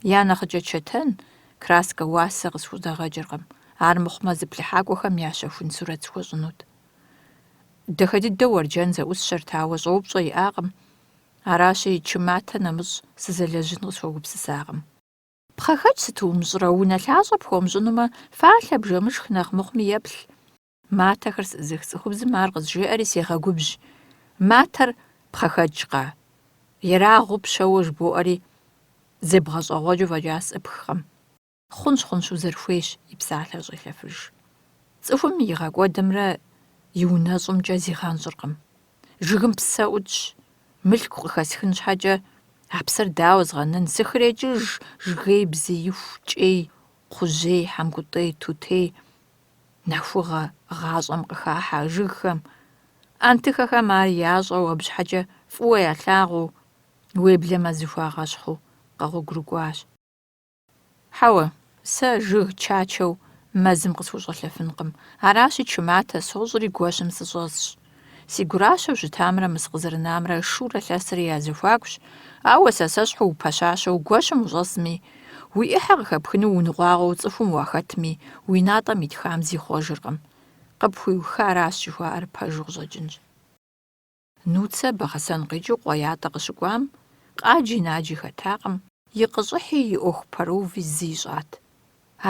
Я нэхъыкӀэ чэтэн, краскэ уасэ къысхузэгъэкӀыркъым. Ар мыхъумэ, зыплъыхьакӀуэхэм ящэхун сурэт схуэщӀынут. Дахэ дыдэу уэрджэн зэӀусщэрт, ауэ щӀэупщӀэ иӀакъым. Аращи, чыматэ нэмыщӀ сызэлэжьын къысхуэгупсысакъым. ПхъэхэкӀ сыту умыщӀрэ, унэ лъащӀэ пхуэмыщӀынумэ, фалъэ, бжэмышх нэхъ мыхъуми еплъ. Матэхэр сызых цӀыхубзым ар къызжеӀэри сегъэгубжь. Матэр пхъэхэкӀкъэ? Ерагъыу пщэуэ жыбоӀэри зебгъэщӀэгъуэкӀыу фӀэкӀа сӀыпхкъым. Хъунщ узэрыхуейщ, и псалъэр щӀелъэфыж. Цӏыхум игъэкӀуэдымрэ и унэщӀымкӀэ зигъэнщӀыркъым. Жыгым псэӀутщ. Мылъку къыхэсхын щхьэкӀэ, а псэр дауэ згъэнын? СыхрекӀыж жыгей, бзеиху, кӀей, кхъужьей, хьэмкӀутӀей, тутей, нэхугъэ гъащӀэм къыхахьа жыгхэм. Ӏэнтыхэхэм ар ящӀэу, абы щхьэкӀэ фӀыуэ ялъагъуу, уеблэмэ зыхуагъэщхъу къэгъуэгурыкӀуащ. Хьэуэ, Сэ жыг чачэу мэзым къысхущӀэлъэфынкъым. Аращи чыматэ сощӀри гуэщым сыщӀэсщ. Си гуращэу щытамрэ мыс къызэрынамрэ шурэ лъэсри я зэхуакущ, ауэ сэ сэщхьу упэщащэу гуэщым ущӀэсми, уи Ӏыхьэ къыхэпхыну уныкъуагъуэу цӀыхум уахэтми, уи натӀэм итхам зихъуэжыркъым. Къыпхуиухэ аращ жыхуаӀэр пэжу къыщӀэкӀынщ. Нуцэ Бахъсэн къикӀыу кхъуеятӀэ къыщыкӀуам, къаджи наджи хэтакъым, и къыщӀыхьи и Ӏуэху пэрыуви зы ищӀат.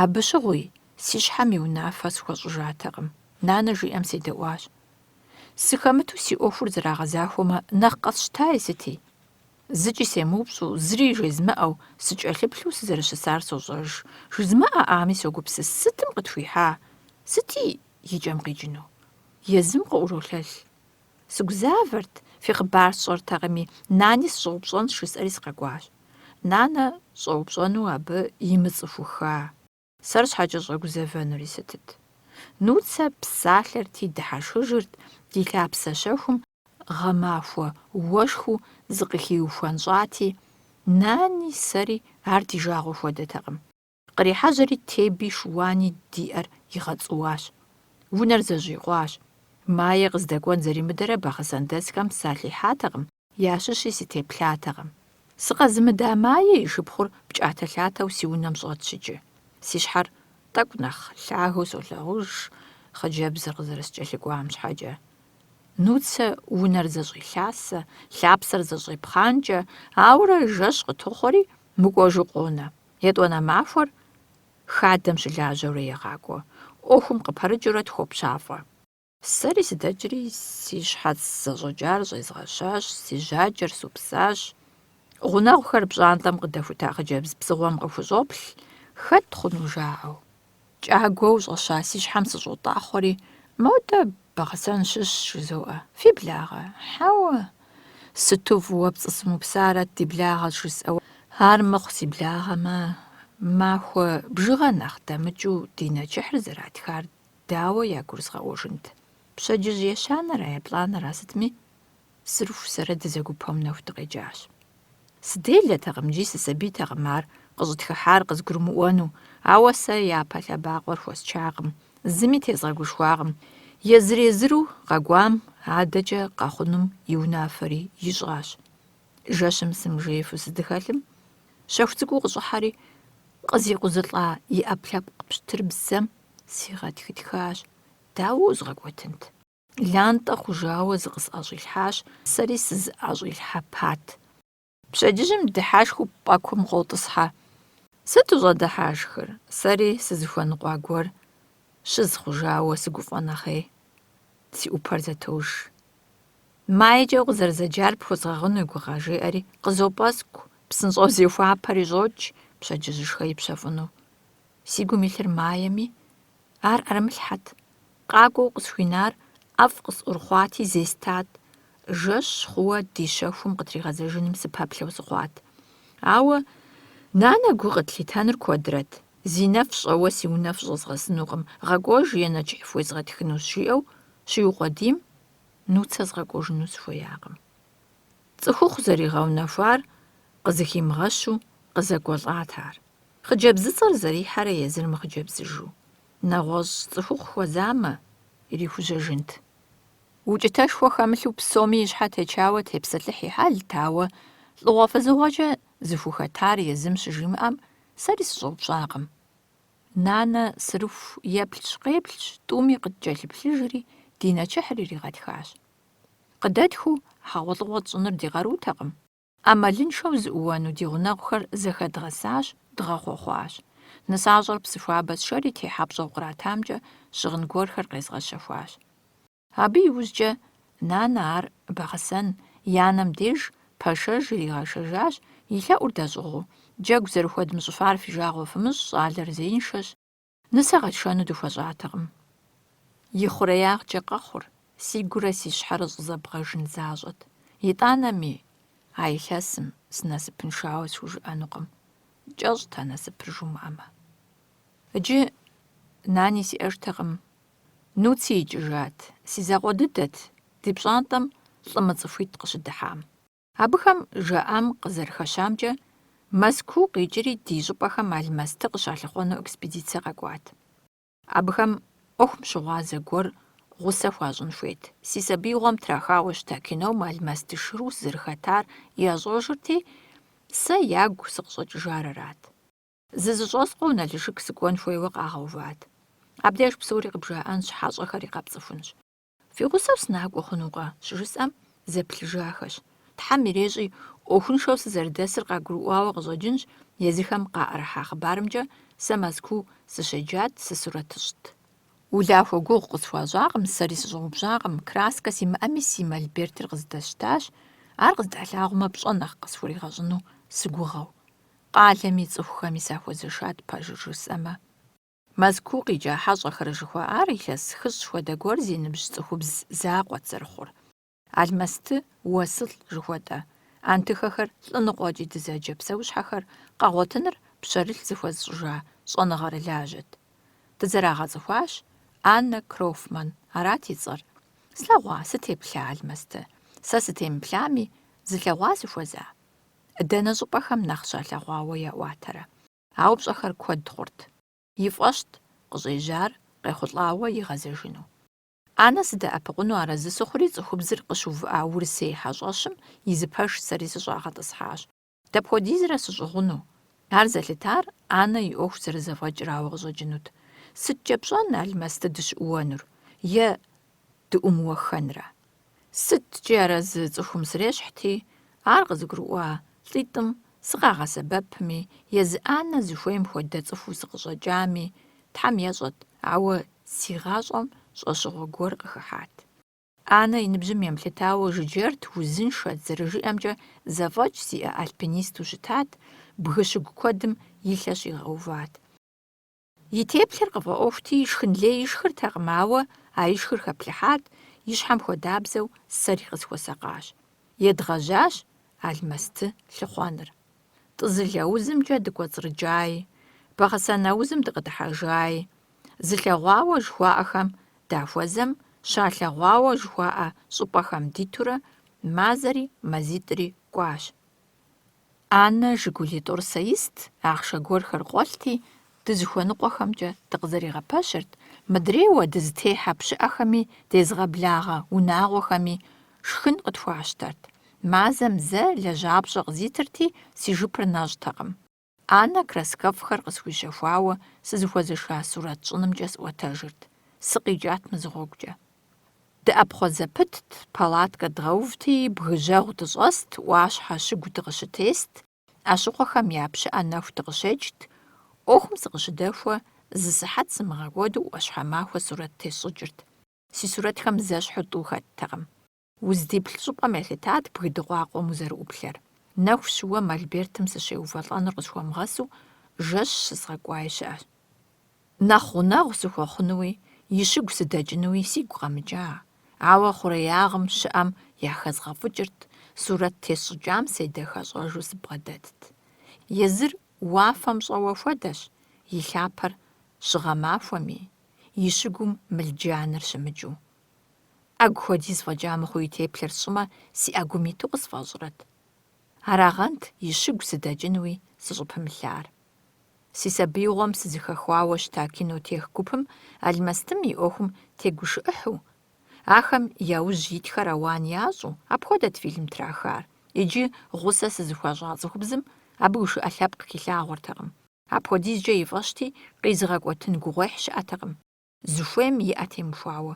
Абы щыгъуи си щхьэм и унафэ схуэщӀыжатэкъым. Нанэ жиӀэм седэӀуащ. Сыхэмыту си Ӏуэхур зэрагъэзахуэмэ, нэхъ къэсщтаи сыти? ЗыкӀи семыупщӀу, зыри жезмыӀэу, сыкӀэлъыплъу сызэрыщысар сощӀэж. ЖызмыӀэӀами согупсыс. Сытым къытхуихьа? Сыти икӀэм къикӀыну? Езым къыӀуролъэлъ. Сыгузавэрт, фи хъыбар сщӀэртэкъыми, нани сщӀэупщӀэнщ жысӀэри сыкъэкӀуащ. Нанэ щӀэупщӀэну абы имыцӀыхуха. Сэр щхьэкӀэ щӀэгузэвэнури сытыт. Нуцэ псалъэрти дыхьэшхыжырт, ди лъапсэ щэхум гъэмахуэ уэшхыу зыкъыхиухуэнщӀати, нани сэри ар ди жагъуэ хуэдэтэкъым. Кърихьэжьэри теби шууани ди Ӏэр игъэцӀуащ. Унэр зэжьикъуащ. Майе къыздэкӀуэн зэримыдэрэ Бахъсэндэсхэм салъихьатэкъым, ящыщи сытеплъатэкъым. Сыкъэзымыда майе и шыпхъур пкӀатэ-лъатэу си унэм щӀэт щыкӀэ. Си щхьэр тӀэкӀу нэхъ лъагэу солъагъуж хъыджэбзыр къызэрыскӀэлъыкӀуам щхьэкӀэ. Нуцэ унэр зэщӀилъасэ, лъапсэр зэщӀепхъанкӀэ, ауэрэ жэщ къытохъуэри мыкӀуэжу къонэ. ЕтӀуанэ махуэр хадэм щылажьэурэ егъакӀуэ. Ӏуэхум къыпэрыкӀыурэ тхуопщафӀэ. Сэри сыдэкӀри си щхьэц зэщӀэкӀар щӀезгъэщащ, си жьакӀэр супсащ. Гъунэгъухэр пщӀантӀэм къыдэхута хъыджэбз псыгъуэм къыхущӀоплъ, хэт хъуну жаӀэу. КӀагуэу щӀэща си щхьэм сыщӀотӀахъуэри, «Модэ Бахъсэн щыщ», жызоӀэ. «Фи благъэ?» «Хьэуэ, сыту фӀыуэ пцӀысымупсарэт ди благъэр», жысӀэуэ. Ар мыхъу си благъэмэ, махуэ бжыгъэ нэхъ дэмыкӀыу ди нэкӀыхьыр зэратхар дауэ ягурызгъэӀуэжынт? Пщэдджыжь ещанэра, еплӀанэра сытми, Сырыху сэрэ дызэгупэм нэху дыкъеджащ. Сыделэтэкъым икӀи сысабийтэкъым ар къыщӀытхыхьар къызгурымыӀуэну, ауэ сэ япэ лъэбакъуэр хуэсчакъым, зыми тезгъэгушхуакъым. Езыр-езыру къэкӀуам адэкӀэ къэхъунум и унафэри ищӀащ. Жэщым сымыжеифу сыздыхэлъым, щэху цӀыкӀуу къыщӀыхьэри, къызикъузылӀа и Ӏэпкълъэпкъ пщтыр бзэм сигъэтхытхащ. Дауэ узгъэкӀуэтынт? ЛантӀэ хъужауэ зыкъысӀэщӀилъхьащ, сэри сызыӀэщӀилъхьэпат. Пщэдджыжьым дыхьэшхыу пӀэкум къотӀысхьэ. Сыт ущӀэдыхьэшхыр? Сэри сызыхуэныкъуа гуэр щызхъужауэ сыгуфӀэ нэхъей. Си Ӏупэр зэтож. Майкӏэ къызэрызэджар пхуэзгъэгъыну и гугъа жеӀэри, къызопӀэскӀу, псынщӀэу зехуапэр ищӀокӀ пщэдджыжьышхэ ипщэфӀыну. Си гум илъыр майеми, ар Ӏэрымылъхьэт. КъакӀуэу къысхуинар ӀэфӀ къысӀурхъуати зестат. Жэщ хъууэ ди щэхум къытригъэзэжыным сыпэплъэу сыхъуат. Ауэ нанэ гу къытлъитэныр куэдрэт. Зи нэф щӀэуэ си унэф щӀэзгъэсынукъым, гъэкӀуэж е нэкӀыхь фхуезгъэтхынущ жиӀэу щиукъуэдийм, Нуцэ згъэкӀуэжыну сыхуеякъым. Цӏыхухъу зэригъэунэхуар къызыхимыгъэщу къызэкӀуэлӀат ар. ХъыджэбзыцӀэр зэрихьэрэ езыр мыхъыджэбзыжу. НэгъуэщӀ цӀыхухъу хуэзамэ, ирихужьэжынт. УкӀытэшхуэ хэмылъу псоми и щхьэ течауэ тепсэлъыхь ихьэлт, ауэ лӀыгъуэ фызыгъуэкӀэ зыхухэтар езым щыжимыӀэм, сэри сыщӀэупщӀакъым. Нанэ Сырыху еплъщ-къеплъщ, тӀуми къыткӀэлъыплъыжри, ди нэкӀыхьыр иригъэтхащ. Къыдэтхыу хьэгъуэлӀыгъуэ тщӀыныр ди къарутэкъым. Ӏэмалыншэу зыӀууэну ди гъунэгъухэр зэхэдгъэсащ, дгъэхъуэхъуащ. Нысащӏэр Псыхуабэ сшэри техьэпщӀэу къратамкӀэ, щыгъын гуэрхэр къезгъэщэхуащ. Абы иужькӀэ нанэ ар Бахъсэн и анэм деж пэшэж иригъэшэжащ, илъэӀур дэщӀыгъуу. Джэгу зэрыхуэдмыщӀыфар фи жагъуэ фымыщӀ, щӀалэр зеиншэщ. Нысэ къэтшэну дыхуэщӀатэкъым. И хъуреягъкӀэ къэхъур, си гурэ си щхьэрэ щӀызэбгъэжын защӀэт. ИтӀанэми а илъэсым сынасыпыншауэ схужыӀэнукъым. КӀэщӀт а насыпыр жумыӀэмэ. Иджы нани сиӀэжтэкъым. Нуци икӀыжат. Си закъуэ дыдэт ди пщӀантӀэм лӀы мыцӀыхуитӀ къыщыдыхьам. Абыхэм жаӀэм къызэрыхэщамкӀэ, Мэзку къикӏри ди щӏыпӏэхэм алмэсты къыщалъыхъуэну экспедицие къэкӏуат. Абыхэм ӏуэхум щыгъуазэ гуэр гъусэ хуащӏын хуейт. Си сабиигъуэм трахауэ щыта кином алмэсты шыру сызэрыхэтар ящӏэжырти, сэ ягу сыкъыщӏэкӏыжар арат. Зызыщӏэскъуэу Налыжык сыкӏуэн хуейуэ къагъэуват. Абдеж псори къыбжаӏэн щхьэщӏэхэри къэпцӏыхунщ. Фи гъусэу сынакӏуэ хъунукъэ? Щыжысӏэм зэплъыжахэщ. Тхьэм ирещӏи ӏуэхуншэу сызэрыдэсыр къагурыӏуауэ къыщӏэкӏынщ, езыхэм къаӏэрыхьа хъыбарымкӏэ сэ Мэзку сыщеджат, сысурэтыщӏт. Улахуэ гугъу къысхуащӏакъым, сэри сыщӏэупщӏакъым, краскэ симыӏэми си мольбертыр къыздэсщтащ, ар къыздалъагъумэ пщӏэ нэхъ къысхуригъэщӏыну сыгугъэу. Къалэми цӏыхухэми сахуэзэшат пэжыр жысӏэмэ. Мэзку къикӏа хьэщӏэхэр жыхуаӏар илъэс хыщӏ хуэдэ гуэр зи ныбжь цӏыхубз закъуэт зэрыхъур. Алмэсты уэсылӏ жыхуэтӏэ. Антыхэхэр лӏыныкъуэкӏи дызэджэ псэущхьэхэр къэгъуэтыныр пщэрылъ зыхуэзщӏыжа щӏэныгъэрэ лажьэт. Дызэрагъэцӏыхуащ Анна Крофман, арат и цӏэр. Слъэгъуа, сытеплъа алмэсты. Сэ сытемыплъами, зылъэгъуа сыхуэза. Дэнэ щӏыпӏэхэм нэхъ щалъэгъуауэ яӏуатэрэ. Ауэ пщӏэхэр куэд хъурт. И фӏэщт къыщӏежьар къехъулӏауэ игъэзэжыну. Анэ сыдэӏэпыкъуну арэзы сыхъури цӏыхубзыр къыщыувыӏа урысей хьэщӏэщым и зы пэж сэри сыщӏагъэтӏысхьащ. Дапхуэдизрэ сыщӏыгъуну? Ар зэлъытар Анэ и ӏуэху зэрызэфӏэкӏрауэ къыщӏэкӏынут. Сыткӏэ пщӏэн алмэсты дыщыӏуэнур, е дыӏумыуэхэнрэ? Сыткӏи арэзы цӏыхум срешхьти, ар къызыгурыӏуа лӏитӏым сыкъагъэсэбэпми, езы Анэ зыхуейм хуэдэ цӏыхуу сыкъыщӏэкӏами, Тхьэм ещӏэт, ауэ си гъащӏэм щӏэщыгъуэ гуэр къыхыхьат. Анэ и ныбжьым емылъытауэ жыджэрт, узыншэт, зэрыжиӏэмкӏэ зэфӏэкӏ зиӏэ альпинисту щытат, бгы щыгу куэдым и лъэр щӏигъэуват. И теплъэр къыфӏэӏуэхути, шхын лей ишхыртэкъым, ауэ а ишхыр хэплъыхьат, и щхьэм хуэдабзэу сэри къысхуэсакъащ. Едгъэжьащ алмэсты лъыхъуэныр. Тӏызылэ узымкӏэ дыкӏуэцӏрыджаи, бгъэсэнэ узым дыкъыдыхьэжаи, зылъэгъуауэ жыхуаӏэхэм дахуэзэм, щалъэгъуауэ жыхуаӏэ щӏыпӏэхэм дитурэ мазэри мазитӏри кӏуащ. Анэ жигулитӏурсеист, ахъшэ гуэрхэр къуэлъти, дызыхуэныкъуэхэмкӏэ дыкъызэригъэпэщырт, мыдрейуэ дызытехьэ пщыӏэхэми, дезгъэблагъэ унагъуэхэми шхын къытхуащтэрт. Мазэм зэ лэжьапщӏэ къызитырти, си жыпыр нэщӏтэкъым. Анэ краскэфхэр къысхуищэхуауэ сызыхуэзыша сурэт щӏынымкӏэ сӏуэтэжырт. Сыкъикӏат мызыгъуэгукӏэ. Дыӏэпхъуэзэпытт, палаткэ дгъэувти, бгыжьэгъу дыщӏэст, ӏуащхьэ щыгу дыкъыщытест, ӏэщыхъуэхэм я пщыӏэ нэху дыкъыщекӏт, ӏуэхум сыкъыщыдэхуэ, зы сыхьэт сымыгъэкӏуэду ӏуащхьэ махуэ сурэт тесщӏыкӏырт. Си сурэтхэм зэщхьу тӏу хэттэкъым. Уздиплъ щӏыпӏэм елъытат бгыдыкъуакъуэм узэрыӏуплъэр. Нэху щыуэ мольбертым сыщеувэлӏэнур къысхуэмыгъэсу, жэщ щызгъэкӏуаи щыӏэщ. Нэхъ гъунэгъу сыхуэхъунуи, и щыгу сыдэкӏынуи сигу къэмыкӏа. Ауэ хъуреягъым щыӏэм яхэзгъэфӏыкӏырт, сурэт тесщӏыкӏам седэхэщӏэжу сыбгъэдэтт. Езыр уафэм щӏэуэ хуэдэщ, и лъапэр щыгъэмахуэми, и щыгум мылджаныр щымыкӏыу. Ӏэгу хуэдиз фӏэкӏа мыхъуу и теплъэр сщӏымэ, си ӏэгум иту къысфӏэщӏрэт. Арагъэнт и щыгу сыдэкӏынуи сыщӏыпымылъар. Си сабиигъуэм сызыхэхуауэ щыта кинотех гупым алмэстым и ӏуэхум тегушыӏыхьу, ахэм яужь итхэр ауан ящӏу, апхуэдэт фильм трахар. Иджы гъусэ сызыхуащӏа цӏыхубзым абы гушыӏэ лъэпкъ хилъагъуэртэкъым. Апхуэдизкӏэ ифӏэщти, къизыгъэкӏуэтын гугъуехь щыӏэтэкъым, зыхуейм и ӏэ темыхуауэ.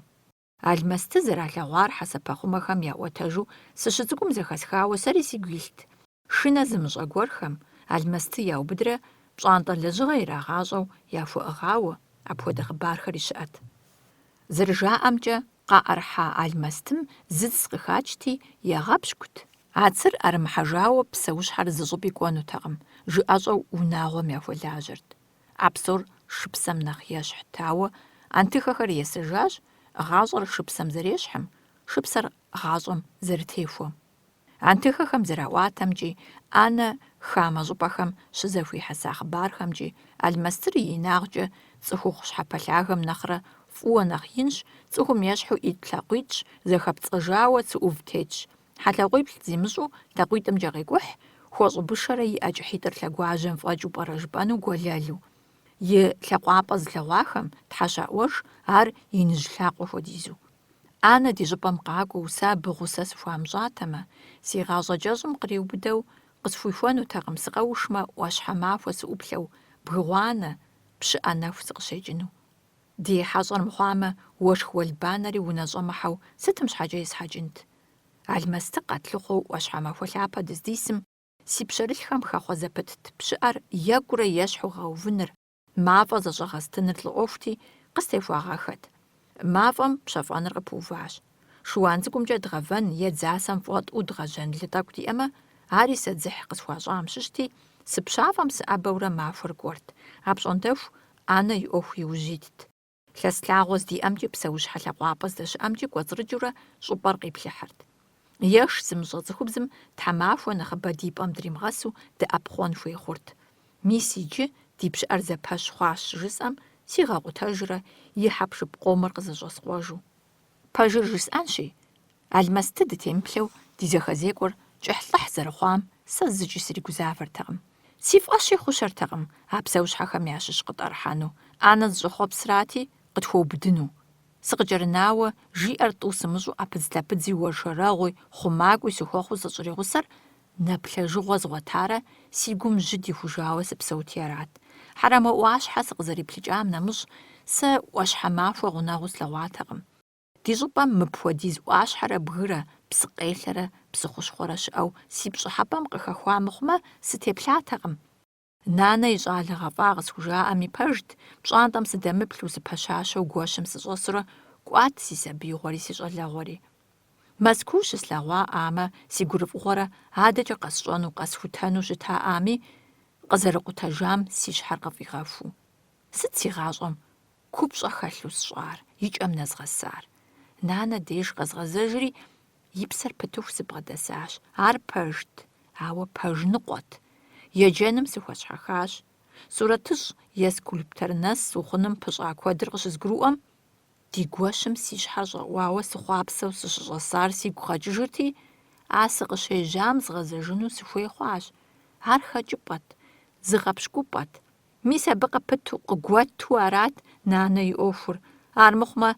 Алмэсты зэралъэгъуар хьэсэпэхъумэхэм яӏуэтэжу сыщыцӏыкӏум зэхэсхауэ сэри сигу илът. Шынэ зымыщӏэ гуэрхэм алмэсты яубыдрэ пщӏантӏэ лэжьыгъэ ирагъащӏэу яхуэӏыгъауэ апхуэдэ хъыбархэри щыӏэт. Зэрыжаӏэмкӏэ, къаӏэрыхьа алмэстым зыц къыхачти, егъэпщкӏут. А цыр ӏэрымыхьэжауэ псэущхьэр зыщӏыпӏи кӏуэнутэкъым, жыӏэщӏэу унагъуэм яхуэлажьэрт. А псор шыпсэм нэхъ ещхьт, ауэ антыхэхэр есэжащ гъащӏэр шыпсэм зэрещхьым, шыпсэр гъащӏэм зэрытехуэм. Антыхэхэм зэраӏуатэмкӏи, Анэ хамэ щӏыпӏэхэм щызэхуихьэса хъыбархэмкӏи, алмэстыр и инагъкӏэ цӏыхухъу щхьэпэлъагэм нэхърэ фӏыуэ нэхъ инщ, цӏыхум ещхьу ӏит лъакъуитӏщ, зэхэпцӏэжауэ цы ӏув тетщ. Хьэлъакъуиплӏ зимыщӏу лъакъуитӏымкӏэ къекӏухь, хуэщӏыбышэрэ и ӏэкӏыхьитӏыр лъэгуажьэм фӏэкӏыу пӏэрэ жыпӏэну гуэлэлу. И лъакъуапӏэ зылъэгъуахэм тхьэщаӏуэж ар иныжь лъакъуэ хуэдизу. Анэ ди щӏыпӏэм къакӏуэу сэ абы гъусэ сыхуамыщӏатэмэ, си гъащӏэ кӏэщӏым къриубыдэу къысхуихуэнутэкъым сыкъэушмэ ӏуащхьэ махуэ сыӏуплъэу, бгыгъуанэ, пщыӏэ нэху сыкъыщекӏыну. Ди хьэщӏэр мыхъуамэ, уэшх уэлбанэри унэ щӏэмыхьэу сытым щхьэкӏэ есхьэкӏынт. Алмэсты къэтлъыхъуэу ӏуащхьэ махуэ лъапэ дыздисым, си пщэрылъхэм хэхъуэ зэпытт пщыӏэр екӏурэ ещхьу гъэувыныр, мафӏэ зэщӏэгъэстыныр лӏы ӏуэхути, къыстехуагъэхэт. Мафӏэм пщэфӏэныр къыпыуващ. Шыуан цӏыкӏумкӏэ дгъэвэн е дзасэм фӏыуэ дгъэжьэн лы тӏэкӏу диӏэмэ, ари сэ дзыхь къысхуащӏам щыщти, сыпщафӏэм сыӏэбэурэ махуэр кӏуэрт. Апщӏондэху анэ и ӏуэху иужьитт. Лъэслъагъуэ здиӏэмкӏи псэущхьэ лъакъуапӏэ здэщыӏэмкӏи кӏуэцӏрыкӏыурэ щӏыпӏэр къиплъыхьырт. Еш зымыщӏэ цӏыхубзым тхьэмахуэ нэхъыбэ ди пӏэм дримыгъэсу дыӏэпхъуэн хуей хъурт. Мис иджы ди пщыӏэр зэпэщ хъуащ жысӏэм, сигъэгъутэжрэ и хьэпшып къомыр къызэщӏэскъуэжу. Пэжыр жысӏэнщи, алмэсты дытемыплъэу ди зэхэзекӏуэр кӏыхь-лӏыхь зэрыхъуам сэ зыкӏи сригузавэртэкъым. Си фӏэщи хъущэртэкъым а псэущхьэхэм ящыщ къытӏэрыхьэну, ӏэнэ зыщӏыхъуэпсрати къытхуэубыдыну. Сыкъыкӏэрынауэ жиӏэр тӏу сымыщӏу ӏэпыдз-лъэпыдзи уэршэрэгъуи хъумакӏуи сыхуэхъуу зыщӏригъусэр нэплъэжыгъуэ згъуэтарэ си гум жьы дихужауэ сыпсэути арат. Хьэрэмэ ӏуащхьэ сыкъызэриплъыкӏам нэмыщӏ, сэ ӏуащхьэ махуэ гъунэгъуу слъэгъуатэкъым. Ди щӏыпӏэм мыпхуэдиз ӏуащхьэрэ бгырэ, псыкъелъэрэ, псыхъущхъуэрэ щыӏэу си пщӏыхьэпӏэм къыхэхуа мыхъумэ, сытеплъатэкъым. Нанэ и щӏалэ гъэфӏа къысхужаӏэми пэжт, пщӏантӏэм сыдэмыплъу сыпэщащэу гуэщым сыщӏэсурэ кӏуат си сабиигъуэри си щӏалэгъуэри. Мэзкуу щыслъэгъуаӏамэ, си гурыфӏыгъуэрэ адэкӏэ къэсщӏэну, къэсхутэну щытаӏами, къызэрыкъутэжам си щхьэр къыфӏигъэхуу. Сыт си гъащӏэм купщӏэ хэлъу сщӏар, и кӏэм нэзгъэсар? Нанэ деж къэзгъэзэжри, и псэр пытыху сыбгъэдэсащ. Ар пэжт, ауэ пэж ныкъуэт. Еджэным сыхуэщхьэхащ. Сурэтыщӏ е скульптор нэс ухъуным пыщӏа куэдыр къыщызгурыӏуэм, ди гуэщым си щхьэр щӏэӏуауэ сыхъуапсэу сыщыщӏэсар сигу къэкӏыжырти, а сыкъыщежьам згъэзэжыну сыхуей хъуащ. Ар хэкӏыпӏэт, зыгъэпщкӏупӏэт. Мис абы къыпыту, къыгуэту арат нанэ и ӏуэхур. Армыхъумэ,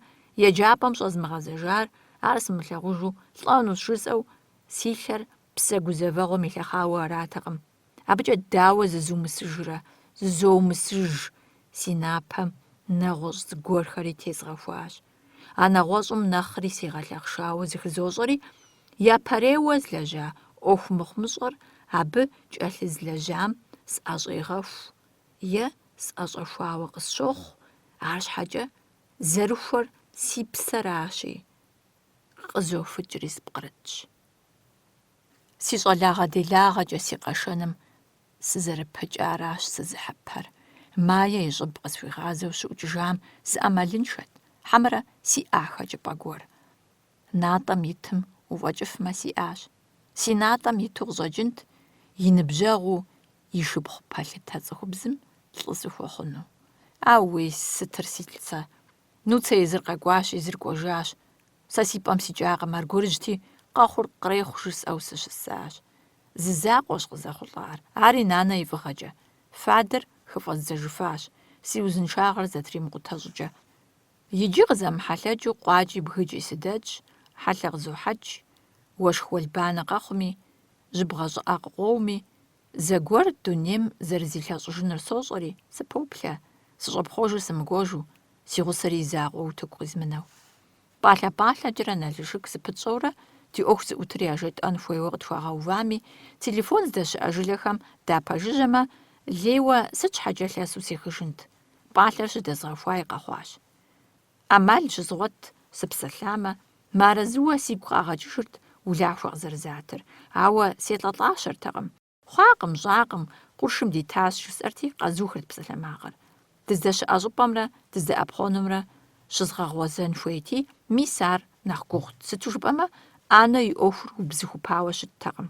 еджапӏэм щӏэзмыгъэзэжар, ар сымылъагъужу лӏэнущ жысӏэу, си лъэр псэ гузэвэгъуэм илъэхъауэ аратэкъым. Абыкӏэ дауэ зызумысыжрэ, зызоумысыж, си напэм нэгъуэщӏ зыгуэрхэри тезгъэхуащ. А нэгъуэщӏым нэхъри сегъэлъахъшауэ зыхызощӏэри, япэреуэ злэжьа ӏуэху мыхъумыщӏэр абы кӏэлъызлэжьам сӏэщӏегъэху е сӏэщӏэхуауэ къысщохъу, арщхьэкӏэ зэрыхуэр си псэращи, къызохыкӏри спкърытщ. Си щӏалагъэ-делагъэкӏэ си къэшэным сызэрыпыкӏаращ сызыхьэпэр. Мае и щӏыб къысхуигъазэу щыӏукӏыжам зыӏэмалыншэт, хьэмэрэ сиӏах а кӏыпӏэ гуэр. Натӏэм итым уфӏэкӏыфмэ сиӏащ. Си натӏэм иту къыщӏэкӏынт и ныбжьэгъуу и шыпхъу пэлъытэ цӏыхубзым лӏы сыхуэхъуну. Ауи, сытыр сэ. Нуцэ езыр къэкӏуащ, езыр кӏуэжащ. Сэ си пӏэм сикӏакъым, аргуэрыжьти къэхъур кърехъу жысӏэу сыщысащ. Зы закъуэщ къызэхъулӏар, ари нанэ и фӏыгъэкӏэ. Фадэр хыфӏэздзэжыфащ, си узыншагъэр зэтримыкъутэ щӏыкӏэ. Иджы къызэмыхьэлъэкӏыу къуакӏи бгыкӏи сыдэтщ, хьэлъэ къызохьэкӏ, уэшх уэлбанэ къэхъуми, жьыбгъэ щӏыӏэ къыкъуоуми, зэгуэр дунейм зэрызилъэщӏыжыныр сощӏэри, сыпоплъэ, сыщӏэпхъуэжу сымыгуэжу, си гъусэри и закъуэ утыку къизмынэу. Пӏалъэ-пӏалъэкӏэрэ налыжык зыпытщӏэурэ, ди ӏуэху зыӏутыр яжетӏэн хуейуэ къытхуагъэувами, телефон здэщыӏэ жылэхэм дапэжыжьэмэ, лейуэ сыт щхьэкӏэ лъэсу сехыжынт. Пӏалъэр щыдэзгъэхуаи къэхъуащ. Ӏэмал щызгъуэт сыпсэлъамэ, мыарэзыуэ сигу къагъэкӏыжырт улахуэ къызэрызатыр, ауэ селӏэлӏащэртэкъым. Хъуакъым, щӏакъым, къуршым дитащ жысӏэрти, къэзухырт псалъэмакъыр. Дыздэщыӏэ щӏыпӏэмрэ дыздэӏэпхъуэнумрэ щызгъэгъуэзэн хуейти, мис ар нэхъ гугъут. Сыту жыпӏэмэ, ӏэнэ и ӏуэхур убзыхупауэ щыттэкъым.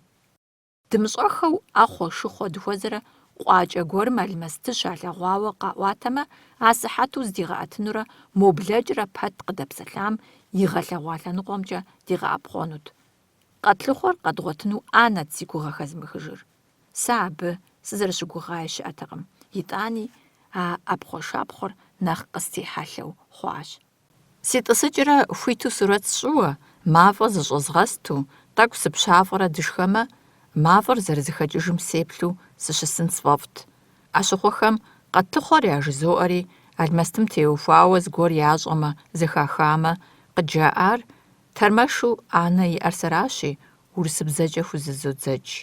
Дымыщӏэхэу ӏэхъуэ-шыхъуэ дыхуэзэрэ къуакӏэ гуэрым алмэсты щалъэгъуауэ къаӏуатэмэ, а сыхьэту здигъэӏэтынурэ моблэкӏрэ пэт къыдэпсэлъам игъэлъэгъуа лъэныкъуэмкӏэ дигъэӏэпхъуэнут. Къэтлъыхъуэр къэдгъуэтыну ӏэнэт си гугъэ хэзмыхыжыр. Сэ абы сызэрыщыгугъаи щыӀэтэкъым, итӀани а Ӏэпхъуэшапхъуэр нэхъ къыстехьэлъэу хъуащ. Си тӀысыкӀрэ хуиту сурэт сщӀыуэ, мафӀэ зыщӀэзгъэсту, тӀэкӀу сыпщафӀэрэ дышхэмэ, мафӀэр зэрызыхэкӀыжым сеплъу сыщысын сфӀэфӀт. Ӏэщыхъуэхэм къэтыхъуэр яжызоӀэри, алмэстым теухуауэ зыгуэр ящӀэмэ, зэхахамэ, къыджаӀар тэрмэшу Анэ иӀэр сэращи, урысыбзэкӀэ хузэзодзэкӀ.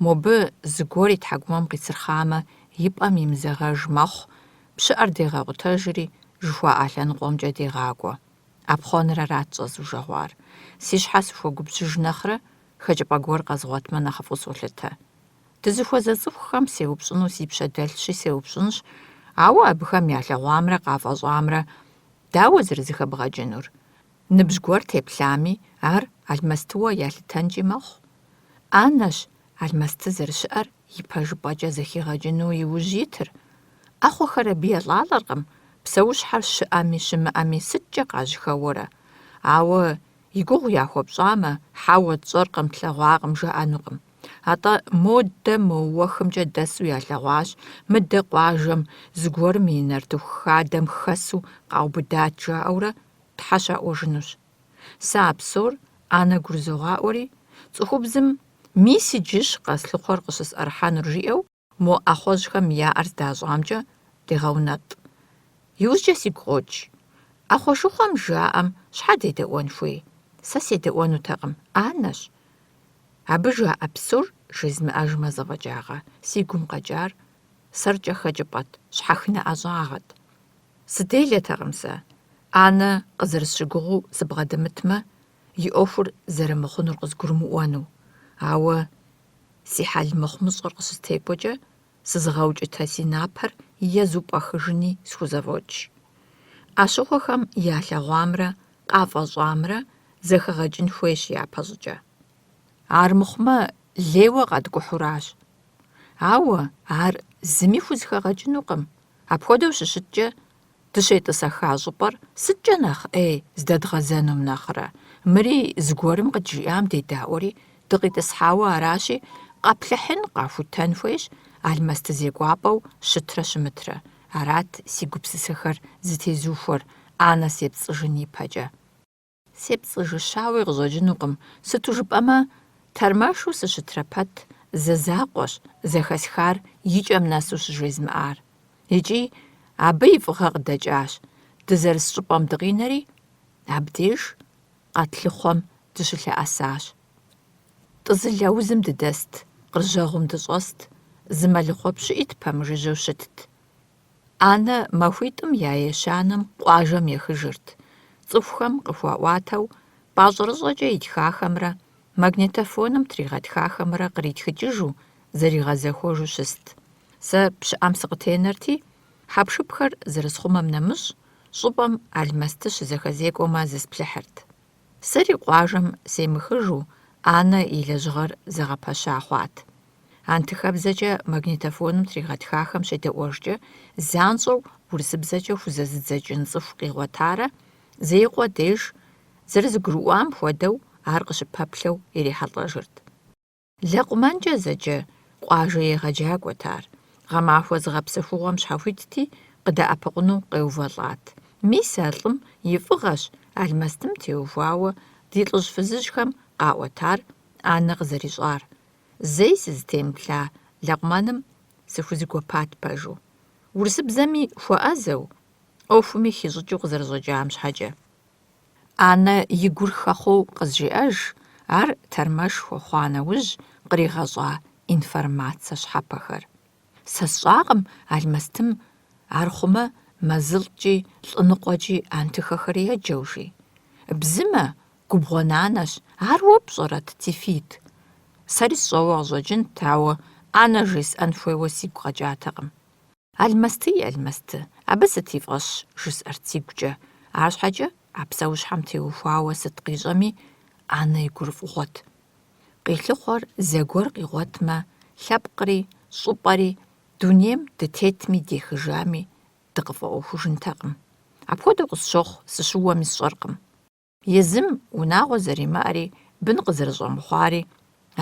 Мобы зыгуэр и тхьэкӀумэм къицырхъамэ, и пӀэм имызэгъэж мэхъу, пщыӀэр дегъэгъутэжри, жыхуаӀа лъэныкъуэмкӀэ дегъакӀуэ. Апхъуэныр арат щӀэзужэгъуар. Си щхьэ сыхуэгупсыж нэхърэ, хэкӀыпӀэ гуэр къэзгъуэтмэ нэхъыфӀу солъытэ. Дызыхуэзэ цӀыхухэм сеупщӀыну си пщэ дэлъщи сеупщӀынщ, ауэ абыхэм ялъэгъуамрэ къафӀэщӀамрэ дауэ зэрызыхэбгъэкӀынур? Ныбжь гуэр теплъами, ар алмэстыуэ ялъытэнкӀи мэхъу. Анэщ алмэсты зэрыщыӀэр и пэжыпӀэкӀэ зэхигъэкӀыну иужь итыр. Ӏэхъуэхэр абы елӀалӀэркъым, псэущхьэр щыӀэми щымыӀэми сыткӀэ къажьэхэуэрэ. Ауэ и гугъу яхуэпщӀамэ, хьэуэ тщӀэркъым, тлъэгъуакъым жаӀэнукъым. АтӀэ модэ моуэхымкӀэ дэсу ялъэгъуащ, мыдэ къуажэм зыгуэрым и нартыху хадэм хэсу къаубыдат жаӀэурэ, Тхьэ щаӀуэжынущ. Сэ а псор Анэ гурызогъаӀуэри, цӀыхубзым мис иджыщ Къэслъыхъуэр къыщысӀэрыхьэнур жиӀэу, мо Ӏэхъуэжьхэм яӀэр здащӀамкӀэ дегъэунэтӀ. ИужькӀэ сигу къокӀ. Ӏэхъуэшыхъуэм жаӀэм щхьэ дедэӀуэн хуей? Сэ седэӀуэнутэкъым, Анэщ. Абы жаӀэ псор жезмыӀэжмэ зэфӀэкӀагъэ, си гум къэкӀар сэркӀэ хэкӀыпӀэт, щхьэхынэ ӀэщӀагъэт. Сыделэтэкъым сэ. Анэ къызэрысщыгугъыу сыбгъэдэмытмэ, и Ӏуэхур зэрымыхъунур къызгурымыӀуэну. Ауэ си хьэлмыхъумыщӀэр къыщыстекӀуэкӀэ, сызыгъэукӀытэ си напэр езу пӀэхыжыни схузэфӀокӀ. Ӏэщыхъуэхэм ялъэгъуамрэ къафӀэщӀамрэ зэхэгъэкӀын хуейщ япэщӀыкӀэ. Ар мыхъумэ, лейуэ къэткӀухьуращ. Ауэ ар зыми хузэхэгъэкӀынукъым. Апхуэдэу щыщыткӀэ, дыщетӀысэха щӀыпӀэр сыткӀэ нэхъ Ӏей здэдгъэзэнум нэхърэ. Мыри зыгуэрым къыджиӀам дедаӀуэри, дыкъитӀысхьауэ аращи, къэплъыхьын, къахутэн хуейщ, алмэсты зекӀуапӀэу щытрэ щымытрэ. Арат си гупсысэхэр зытезухуэр, Анэ сепцӀыжын ипэкӀэ. СепцӀыжыщауи къыщӀэкӀынукъым. Сыту жыпӀэмэ, тэрмэшу сыщытрэ пэт зэзакъуэщ зэхэсхар икӀэм нэсу щыжезмыӀар. ИкӀи абы и фӀыгъэ къыдэкӀащ. Дызэрыс щӀыпӀэм дыкъинэри, абдеж къэтлъыхъуэм дыщылъэӀэсащ. ТӀызылэ узым дыдэст, къыржьэгъум дыщӀэст, зы мэлыхъуэ пщыӀит пэмыжыжьэу щытт. Анэ махуитӀым я ещанэм къуажэм ехыжырт. ЦӀыхухэм къыхуаӀуатэу, пӀащӀэрыщӀэкӀэ итхахэмрэ, магнитофоным тригъэтхахэмрэ къритхыкӀыжу, зэригъэзэхуэжу щыст. Сэ пщыӏэм сыкъытенэрти, хьэпшыпхэр зэрысхъумэм нэмыщӏ, щӏыпӏэм алмэсты щызэхэзекӏуэмэ зысплъыхьырт. Сэри къуажэм семыхыжу, Анэ и лэжьыгъэр зэгъэпэща хъуат. Антыхэбзэкӏэ магнитофоным тригъэтхахэм щедэӏуэжкӏэ, занщӏэу урысыбзэкӏэ хузэзыдзэкӏын цӏыху къигъуэтарэ, зекъуэ деж зэрызыгурыӏуам хуэдэу ар къыщыпэплъэу ирихьэлӏэжырт. Лэкъумэнкӏэ зэджэ къуажэ егъэджакӏуэт ар. Гъэмахуэ зыгъэпсэхугъуэм щхьэхуитти, къыдэӏэпыкъуну къеувэлӏат. Мис а лӀым и фӀыгъэщ алмэстым теухуауэ ди лӀыжь фызыжьхэм къаӀуэтар Анэ къызэрищӀар. Зэи сызытемыплъа лэкъумэным сыхузэгуэпат пэжу. Урысыбзэми хуэӀэзэу, Ӏуэхуми хищӀыкӀыу къызэрыщӀэкӀам щхьэкӀэ. Анэ и гур хэхъуэу къызжеӀэж, ар тэрмэшхуэ хъуа нэужь къригъэщӀа информацэ щхьэпэхэр. Сэ сщӀакъым алмэстым ар хъумэ мэзылӀкӀи лӀыныкъуэкӀи антыхэхэр еджэу жи. Бзымэ, губгъуэ нанэщ, ар уэ пщӀэрэт тифит. Сэри сщӀэуэ къыщӀэкӀынт, ауэ Анэ жесӀэн хуейуэ сигу къэкӀатэкъым. Алмэсты, абы сыт и фӀэщ жысӀэрт сигукӀэ. АрщхьэкӀэ а псэущхьэм теухуауэ сыт къищӀэми, Анэ и гур фӀыгъуэт. Къилъыхъуэр зэгуэр къигъуэтмэ, лъэпкъри, щӀыпӀэри, дунейм дытетми дехыжами, дыкъыфӀэӀуэхужынтэкъым. Апхуэдэу къысщохъу, сыщыуэми сщӀэркъым. Езым унагъуэ зэримыӀэри, бын къызэрыщӀэмыхъуари,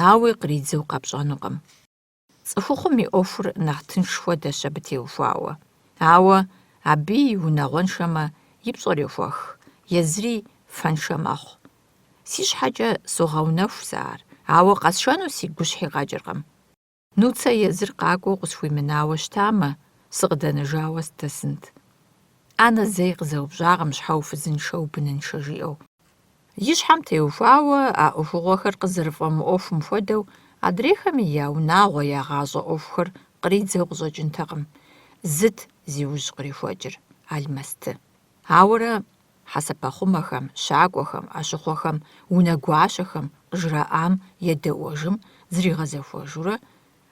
ауи къридзэу къэпщӀэнукъым. цӀыхухъум и Ӏуэхур нэхъ тынш хуэдэщ абы теухуауэ. Ауэ абы и унагъуэншэмэ, и пщӀэр йохуэх, езыри фэншэ мэхъу. Си щхьэкӀэ согъэунэху сэ ар, ауэ къэсшэну си гущхьи къэкӀыркъым. Нуцэ езыр къакӀуэу къысхуимынауэ щтамэ, сыкъыдэнэжауэ сыдэсынт. Анэ зэи къызэупщӀакъым щхьэ уфызыншэ убыныншэ жиӀэу. И щхьэм теухуауэ а Ӏуэхугъуэхэр къызэрыфӀэмыӀуэхум хуэдэу, адрейхэми я унагъуэ, я гъащӀэ Ӏуэхухэр къридзэу къыщӀэкӀынтэкъым. Зыт зиужь кърихуэкӀыр алмэсты. Ауэрэ хьэсэпэхъумэхэм, щакӀуэхэм, Ӏэщыхъуэхэм, унэгуащэхэм къыжраӀам едэӀуэжым зригъэзэхуэжурэ,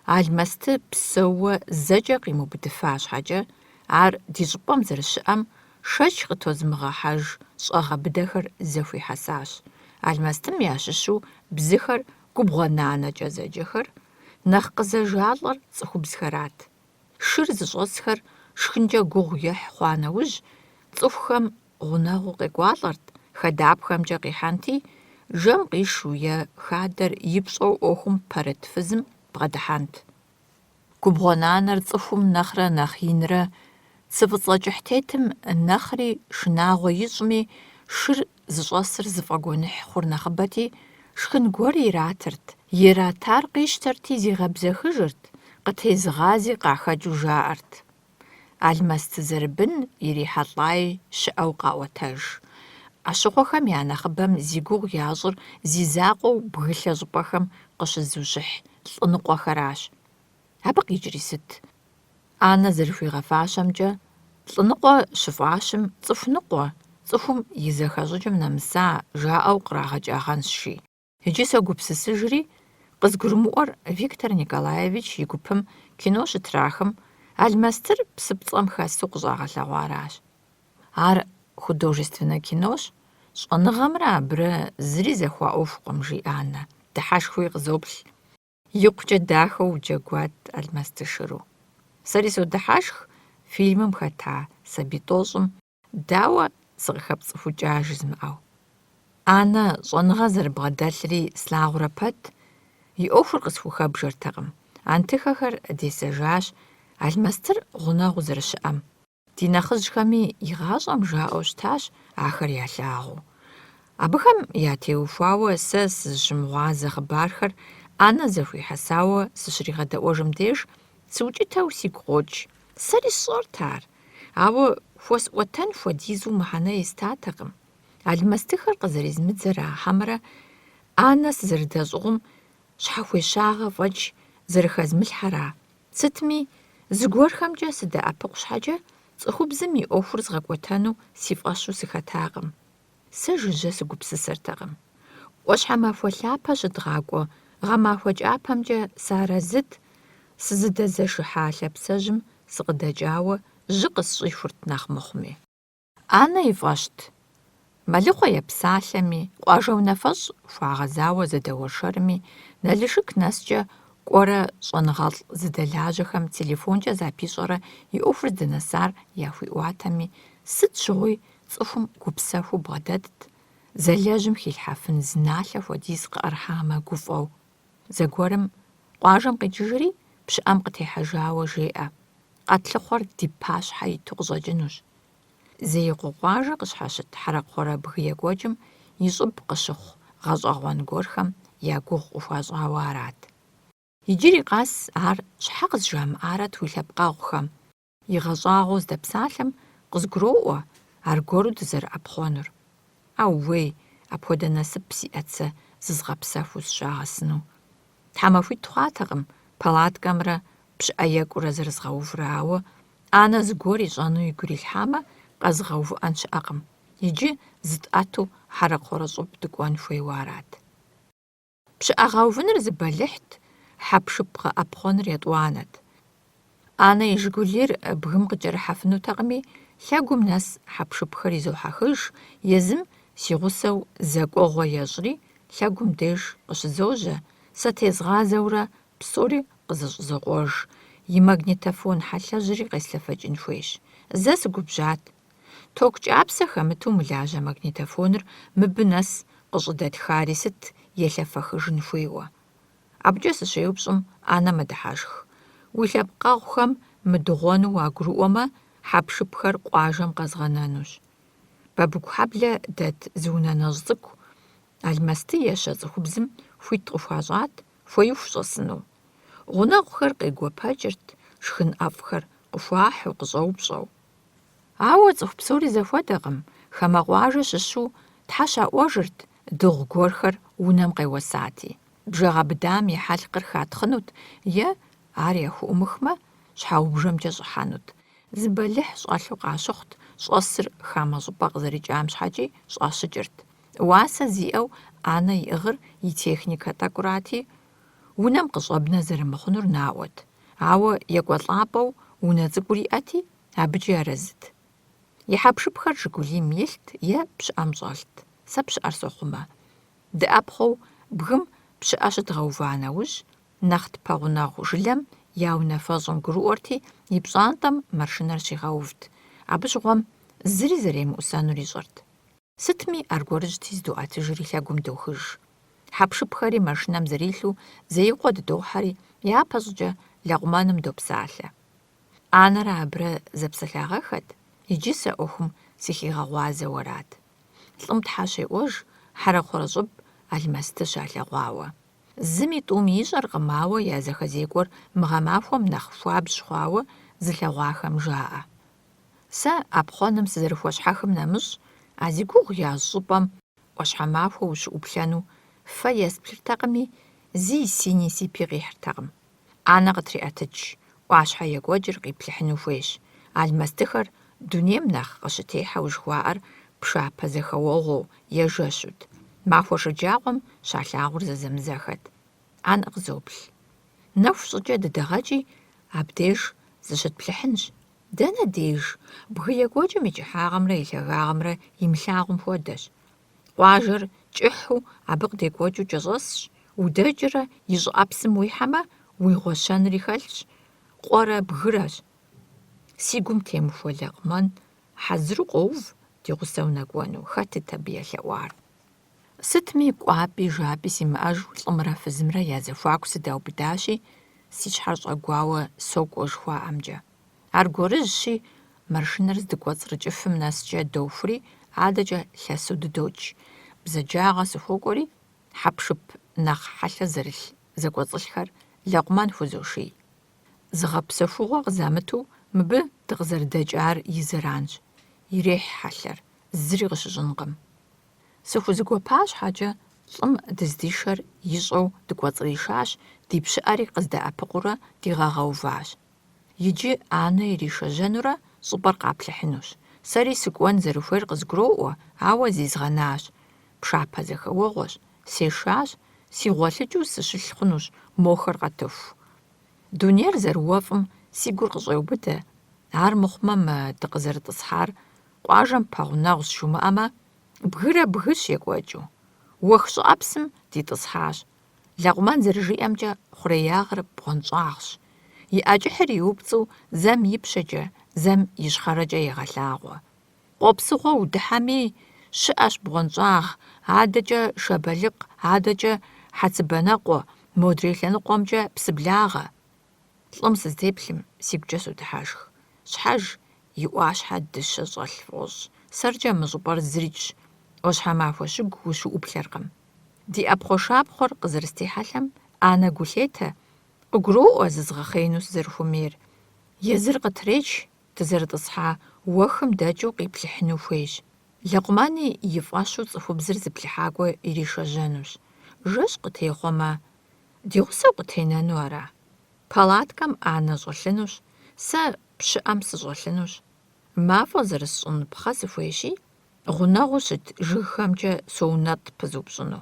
алмэсты псэууэ зэкӀэ къимыубыдыфа щхьэкӀэ, ар ди щӀыпӀэм зэрыщыӀэм шэч къытозмыгъэхьэж щӀэгъэ быдэхэр зэхуихьэсащ. Алмэстым ящыщу бзыхэр губгъуэ нанэкӀэ зэджэхэр, нэхъ къызэжалӀэр цӀыхубзхэрат. Шыр зыщӀэсхэр шхынкӀэ гугъу ихь хъуа нэужь, цӀыхухэм гъунэгъуу къекӀуалӀэрт, хадапхэмкӀэ къихьэнти, жэм къишу е хадэр ипщӀэу Ӏуэхум пэрыт фызым бгъэдыхьэнт. Губгъуэ нанэр цӀыхум нэхърэ нэхъ инрэ, цы фӀыцӀэ кӀыхьтетым нэхъри шынагъуэ ищӀми, шыр зыщӀэсыр зыфӀэгуэныхь хъур нэхъыбэти, шхын гуэр иратырт. Иратар къищтэрти зигъэбзэхыжырт, къытезыгъази къахэкӀыу жаӀэрт. Алмэсты зэрыбын ирихьэлӀаи щыӀэу къаӀуэтэж. Ӏэщыхъуэхэм я нэхъыбэм зи гугъу ящӀыр зи закъуэу бгылъэ щӀыпӀэхэм къыщызущыхь лӀыныкъуэхэращ. Абы къикӀри сыт? Анэ зэрыхуигъэфащэмкӀэ, лӀыныкъуэ щыфӀащым цӀыху ныкъуэ, цӀыхум и зэхэщӀыкӀым нэмыса жаӀэу кърагъэкӀагъэнщи. Иджы сэ гупсысыжри, къызгурымыӀуэр Виктор Николаевич и гупым кино щытрахым, алмэстыр псыпцӀэм хэсу къыщӀагъэлъэгъуаращ. Ар художественнэ кинощ, щӀэныгъэмрэ абырэ зыри зэхуаӀуэхукъым, – жиӀ Анэ. Дыхьэшхуи къызоплъ. ИкъукӀэ дахэу уджэгуат алмэстышыру. Сэри содыхьэшх фильмым хэта сабий тӀощӀым дауэ сыкъыхэпцӀыхукӀа жызмыӀэу. Анэ щӀэныгъэ зэрыбгъэдэлъри слъагъурэ пэт, и Ӏуэхур къысхухэбжэртэкъым. Антыхэхэр десэжащ алмэстыр гъунэгъуу зэрыщыӀэм. Ди нэхъыжьхэми игъащӀэм жаӀэу щытащ ахэр ялъагъуу. Абыхэм ятеухуауэ сэ сызыщымыгъуазэ хъыбархэр Анэ зэхуихьэсауэ сыщригъэдэӀуэжым деж, сыукӀытэу сигу къокӀ. Сэри сщӀэрт ар, ауэ хуэсӀуэтэн хуэдизу мыхьэнэ истатэкъым. Алмэстыхэр къызэрезмыдзэр ахьэмрэ, Анэ сызэрыдэщӀыгъум щхьэхуещагъэ фӀэкӀ зэрыхэзмылъхьэра. Сытми зыгуэрхэмкӀэ сыдэӀэпыкъу щхьэкӀэ, цӀыхубзым и Ӏуэхур згъэкӀуэтэну си фӀэщу сыхэтакъым. Сэ жыжьэ сыгупсысыртэкъым. Ӏуащхьэмахуэ лъапэ щыдгъакӀуэ гъэмахуэ кӀапэмкӀэ сыарэзыт, сызыдэзэшыхьа лъэпсэжьым сыкъыдэкӀауэ жьы къысщӀихурт нэхъ мыхъуми. Анэ и фӀэщт. Мэлыхъуэ епсалъэми, къуажэ унафэщӀ хуагъэзауэ зэдэуэршэрми, Налышык нэскӀэ кӀуэрэ щӀэныгъэлӀ зыдэлажьэхэм телефонкӀэ запищӀэрэ и Ӏуэхур здынэсар яхуиӀуатэми, сыт щыгъуи цӀыхум гупсэхуу бгъэдэтт, зэлэжьым хилъхьэфын зыналъэ хуэдиз къыӀэрыхьамэ гуфӀэу. Зэгуэрым къуажэм къикӀыжри, пщыӏэм къытехьэжауэ жеӀэ: «Къэтлъыхъуэр ди пащхьэ иту къыщӀэкӀынущ». Зеикъуэ къуажэ къыщхьэщыт Хьэрэкхъуэрэ бгы екӀуэкӀым и щӀыб къыщыхъу гъэщӀэгъуэн гуэрхэм я гугъу къыхуащӀауэ арат. Иджыри къэс ар щхьэ къызжамыӀарэт уи лъэпкъэгъухэм. ИгъэщӀагъуэу здэпсалъэм къызгуроӀуэ аргуэру дызэрыӀэпхъуэнур. Аууей, апхуэдэ насып сиӀэт сэ зызгъэпсэхуу сыщагъэсыну. Тхьэмахуит хъуатэкъым палаткэмрэ пщыӏэ екӏурэ зэрызгъэуврэ, ауэ Анэ зыгуэр ищӏэну игу ирилъхьамэ, къэзгъэувыӏэн щыӏэкъым. Иджы зытӏэту Хьэрэкхъуэрэ щӏыб дыкӏуэн хуейуэ арат. Пщыӏэ гъэувыныр зыбэлыхьт, хьэпшып гъэӏэпхъуэныр етӏуанэт. Анэ и «Жигулир» бгым къыкӏэрыхьэфынутэкъыми, лъэгум нэс хьэпшыпхэр изохьэхыж, езым си гъусэу зэкӏуэгъуэ ещӏри, лъэгум деж къыщызожьэ, сэ тезгъазэурэ псори къызэщӏызокъуэж, и магнитофон хьэлъэжьри къеслъэфэкӏын хуейщ. Зэ сыгубжьат. Ток кӏапсэ хэмыту мылажьэ магнитофоныр мыбы нэс къыщӏыдэтхари сыт елъэфэхыжын хуейуэ. Абыкӏэ сыщеупщӏым ӏанэ мэдыхьэшх. Уи лъэпкъэгъухэм мыдыгъуэну уагурыӏуэмэ, хьэпшыпхэр къуажэм къэзгъэнэнущ. Бабыку хьэблэ дэт зы унэнэщӏ цӏыкӏу алмэсты ещэ цӏыхубзым хуит къыхуащӏат хуею хущӏэсыну. Гъунэгъухэр къегуэпэкӏырт, шхын ӏэфӏхэр къыхуахьу къыщӏэупщӏэу. Ауэ цӏыху псори зэхуэдэкъым. Хамэ къуажэ щыщу Тхьэ щаӏуэжырт дыгъу гуэрхэр унэм къеуэсати. Бжэгъэбыдам и хьэлъкъыр хатхъынут е, ар яхуӏумыхмэ, щхьэубжэмкӏэ щӏыхьэнут. Зы бэлыхь щӏэлъу къащыхъут, щӏэсыр хамэ щӏыпӏэ къызэрикӏам щхьэкӏи щӏащыкӏырт. Уасэ зиӏэу ӏанэ иӏыгъыр и техникэ тӏэкӏурати, унэм къыщӏэбнэ зэрымыхъунур наӏуэт. Ауэ екӏуэлӏапӏэу унэ цӏыкӏур иӏэти, абыкӏи арэзыт. И хьэпшыпхэр «Жигулим» илът е пщыӏэм щӏэлът. Сэ пщыӏэр сохъумэ. Дыӏэпхъуэу бгым пщыӏэ щыдгъэува нэужь, нэхъ тпэгъунэгъу жылэм я унафэщӏым гурыӏуэрти, и пщӏантӏэм маршынэр щигъэувт. Абы щыгъуэм зыри зэремыӏусэнур ищӏырт. Сытми аргуэрыжьти здуӏэтыжри лъэгум дохыж. Хьэпшыпхэри машинэм зэрилъу зеикъуэ дыдохьэри, япэ щӏыкӏэ лэкъумэным допсалъэ. Ӏанэрэ абрэ зэпсэлъагъэхэт, иджы сэ ӏуэхум сыхигъэгъуазэу арат. ЛӀым Тхьэ щеӏуэж хьэрэхъуэрэ щӏыб алмэсты щалъэгъуауэ. Зыми тӏуми ищӏэркъым, ауэ я зэхэзекӏуэр мыгъэмахуэм нэхъ хуабжь хъуауэ зылъэгъуахэм жаӏэ. Сэ ӏэпхъуэным сызэрыхуэщхьэхым нэмыщӏ, а зи гугъу ящӏ щӏыпӏэм ӏуащхьэмахуэ ущыӏуплъэну фэ есплъыртэкъыми, зи сини сипи къихьыртэкъым. Ӏанэ къытриӏэтыкӏ, ӏуащхьэ екӏуэкӏыр къиплъыхьыну хуейщ. Алмэстыхэр дунейм нэхъ къыщытехьэу жыхуаӏэр пшапэ зэхэуэгъуэу е жэщут. Махуэ шэджагъуэм щалъагъур зэзэмызэхэт. Ӏэнэ къызоплъ. Нэху щӏыкӏэ дыдэгъэкӏи, абдеж зыщытплъыхьынщ. Дэнэ деж? Бгы екӏуэкӏым и кӏыхьагъымрэ и лъагагъымрэ имылъагъум хуэдэщ. Къуажэр кӏыхьу абы къыдекӏуэкӏыу кӏэщӏэсщ. Удэкӏрэ и щӏыӏэпсым уихьэмэ, уи гъуэщэнри хэлъщ. Къуэрэ бгырэщ. Си гум темыхуэ лэкъумэн хьэзыру къоув ди гъусэу нэкӏуэну. Хэтыт абы елъэӏуар? Сытми кӏуапӏи жапӏи симыӏэжу лӏымрэ фызымрэ я зэхуаку сыдаубыдащи, си щхьэр щӏэгуауэ сокӏуэ жыхуаӏэмкӏэ. Аргуэрыжьщи, маршыныр здыкӏуэцӏрыкӏыфым нэскӏэ дохури, адэкӏэ лъэсу дыдокӏ. Бзаджагъэ сыхуокӏуэри, хьэпшып нэхъ хьэлъэ зэрылъ зэкӏуэцӏылъхэр лэкъумэн хузоший. Зыгъэпсэхугъуэ къызамыту, мыбы дыкъызэрыдэкӏар и зэранщ. Ирехь хьэлъэр, зыри къыщыщӏынкъым. Сыхузэгуэпа щхьэкӏэ, лӏым дыздишэр ищӏэу дыкӏуэцӏришащ, ди пщыӏэри къыздэӏэпыкъуурэ дигъэгъэуващ. Иджы ӏанэ иришэжьэнурэ щӏыпӏэр къаплъыхьынущ. Сэри сыкӏуэн зэрыхуейр къызгуроӏуэ, ауэ зезгъэнащ. Пшапэ зэхэуэгъуэщ. Сешащ, си гъуэлъыкӏыу сыщылъ хъунущ, мохэр къэтыху. Дунейр зэрыуэфӏым си гур къыщӏеубыдэ. Ар мыхъумэ, мы дыкъызэрытӏысхьар къуажэм пэгъунэгъущ жумыӏэмэ, бгырэ бгыщ екӏуэкӏыу. Уэх щӏыӏэпсым дитӏысхьащ. Лэкъумэн зэрыжиӏэмкӏэ, хъуреягъыр бгъуэнщӏагъщ. И ӏэкӏыхьыр иупцӏу зэм ипщэкӏэ, зэм ищхъэрэкӏэ егъэлъагъуэ. Къуэпсыгъуэ удыхьэми, щыӏэщ бгъуэнщӏагъ, адэкӏэ шабэлыкъ, адэкӏэ хьэцыбанэкъуэ, модрей лъэныкъуэмкӏэ псыблагъэ. ЛӀым сызытеплъым, сигукӏэ содыхьэшх. Щхьэж и ӏуащхьэ дыщэ щӏэлъ фӏощӏ. Сэркӏэ мы щӏыпӏэр зырикӏщ. Ӏуащхьэмахуэ щыгу ущыӏуплъэркъым. Ди ӏэпхъуэшапхъуэр къызэрыстехьэлъэм, ӏанэ гу лъетэ. Къыгуроӏуэ зызгъэхъеину сызэрыхуэмейр. Езыр къытречь, дызэрытӏысхьа уэхым дэкӏыу къиплъыхьыну хуейщ. Лэкъумэни и фӏэщу цӏыхубзыр зыплъыхьакӏуэ иришэжьэнущ. Жэщ къытехъуэмэ, ди гъусэу къытенэну ара? Палаткэм ӏанэ щӏэлъынущ, сэ пщыӏэм сыщӏэлъынущ. Мафӏэ зэрысщӏын пхъэ сыхуейщи, гъунэгъуу щыт жыгхэмкӏэ соунэтӏ пызупщӏыну.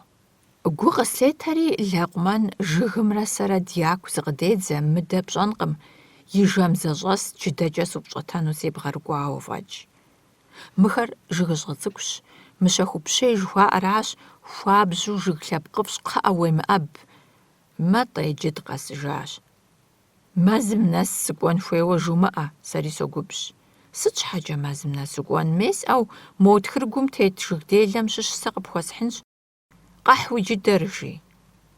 Гу къыслъетэри, лэкъумэн жыгымрэ сэрэ дяку зыкъыдедзэ, мыдэ пщӏэнкъым, и жэм зэщӏэс джыдэкӏэ супщӏэтэну себгъэрыкӏуауэ фӏэкӏ. Мыхэр жыгыщӏэ цӏыкӏущ, мыщэхупщей жыхуаӏэращ, хуабжьу жыг лъэпкъыфӏщ, кхъыӏэ уемыӏэб. Мэ-тӏэ иджы дыкъэсыжащ. Мэзым нэс сыкӏуэн хуейуэ жумыӏэ, сэри согубжь. Сыт щхьэкӏэ мэзым нэс укӏуэн? Месӏэу, мо тхыр гум тет жыг делэм щыщ сэ къыпхуэсхьынщ. Къэхь уи джыдэр, жи.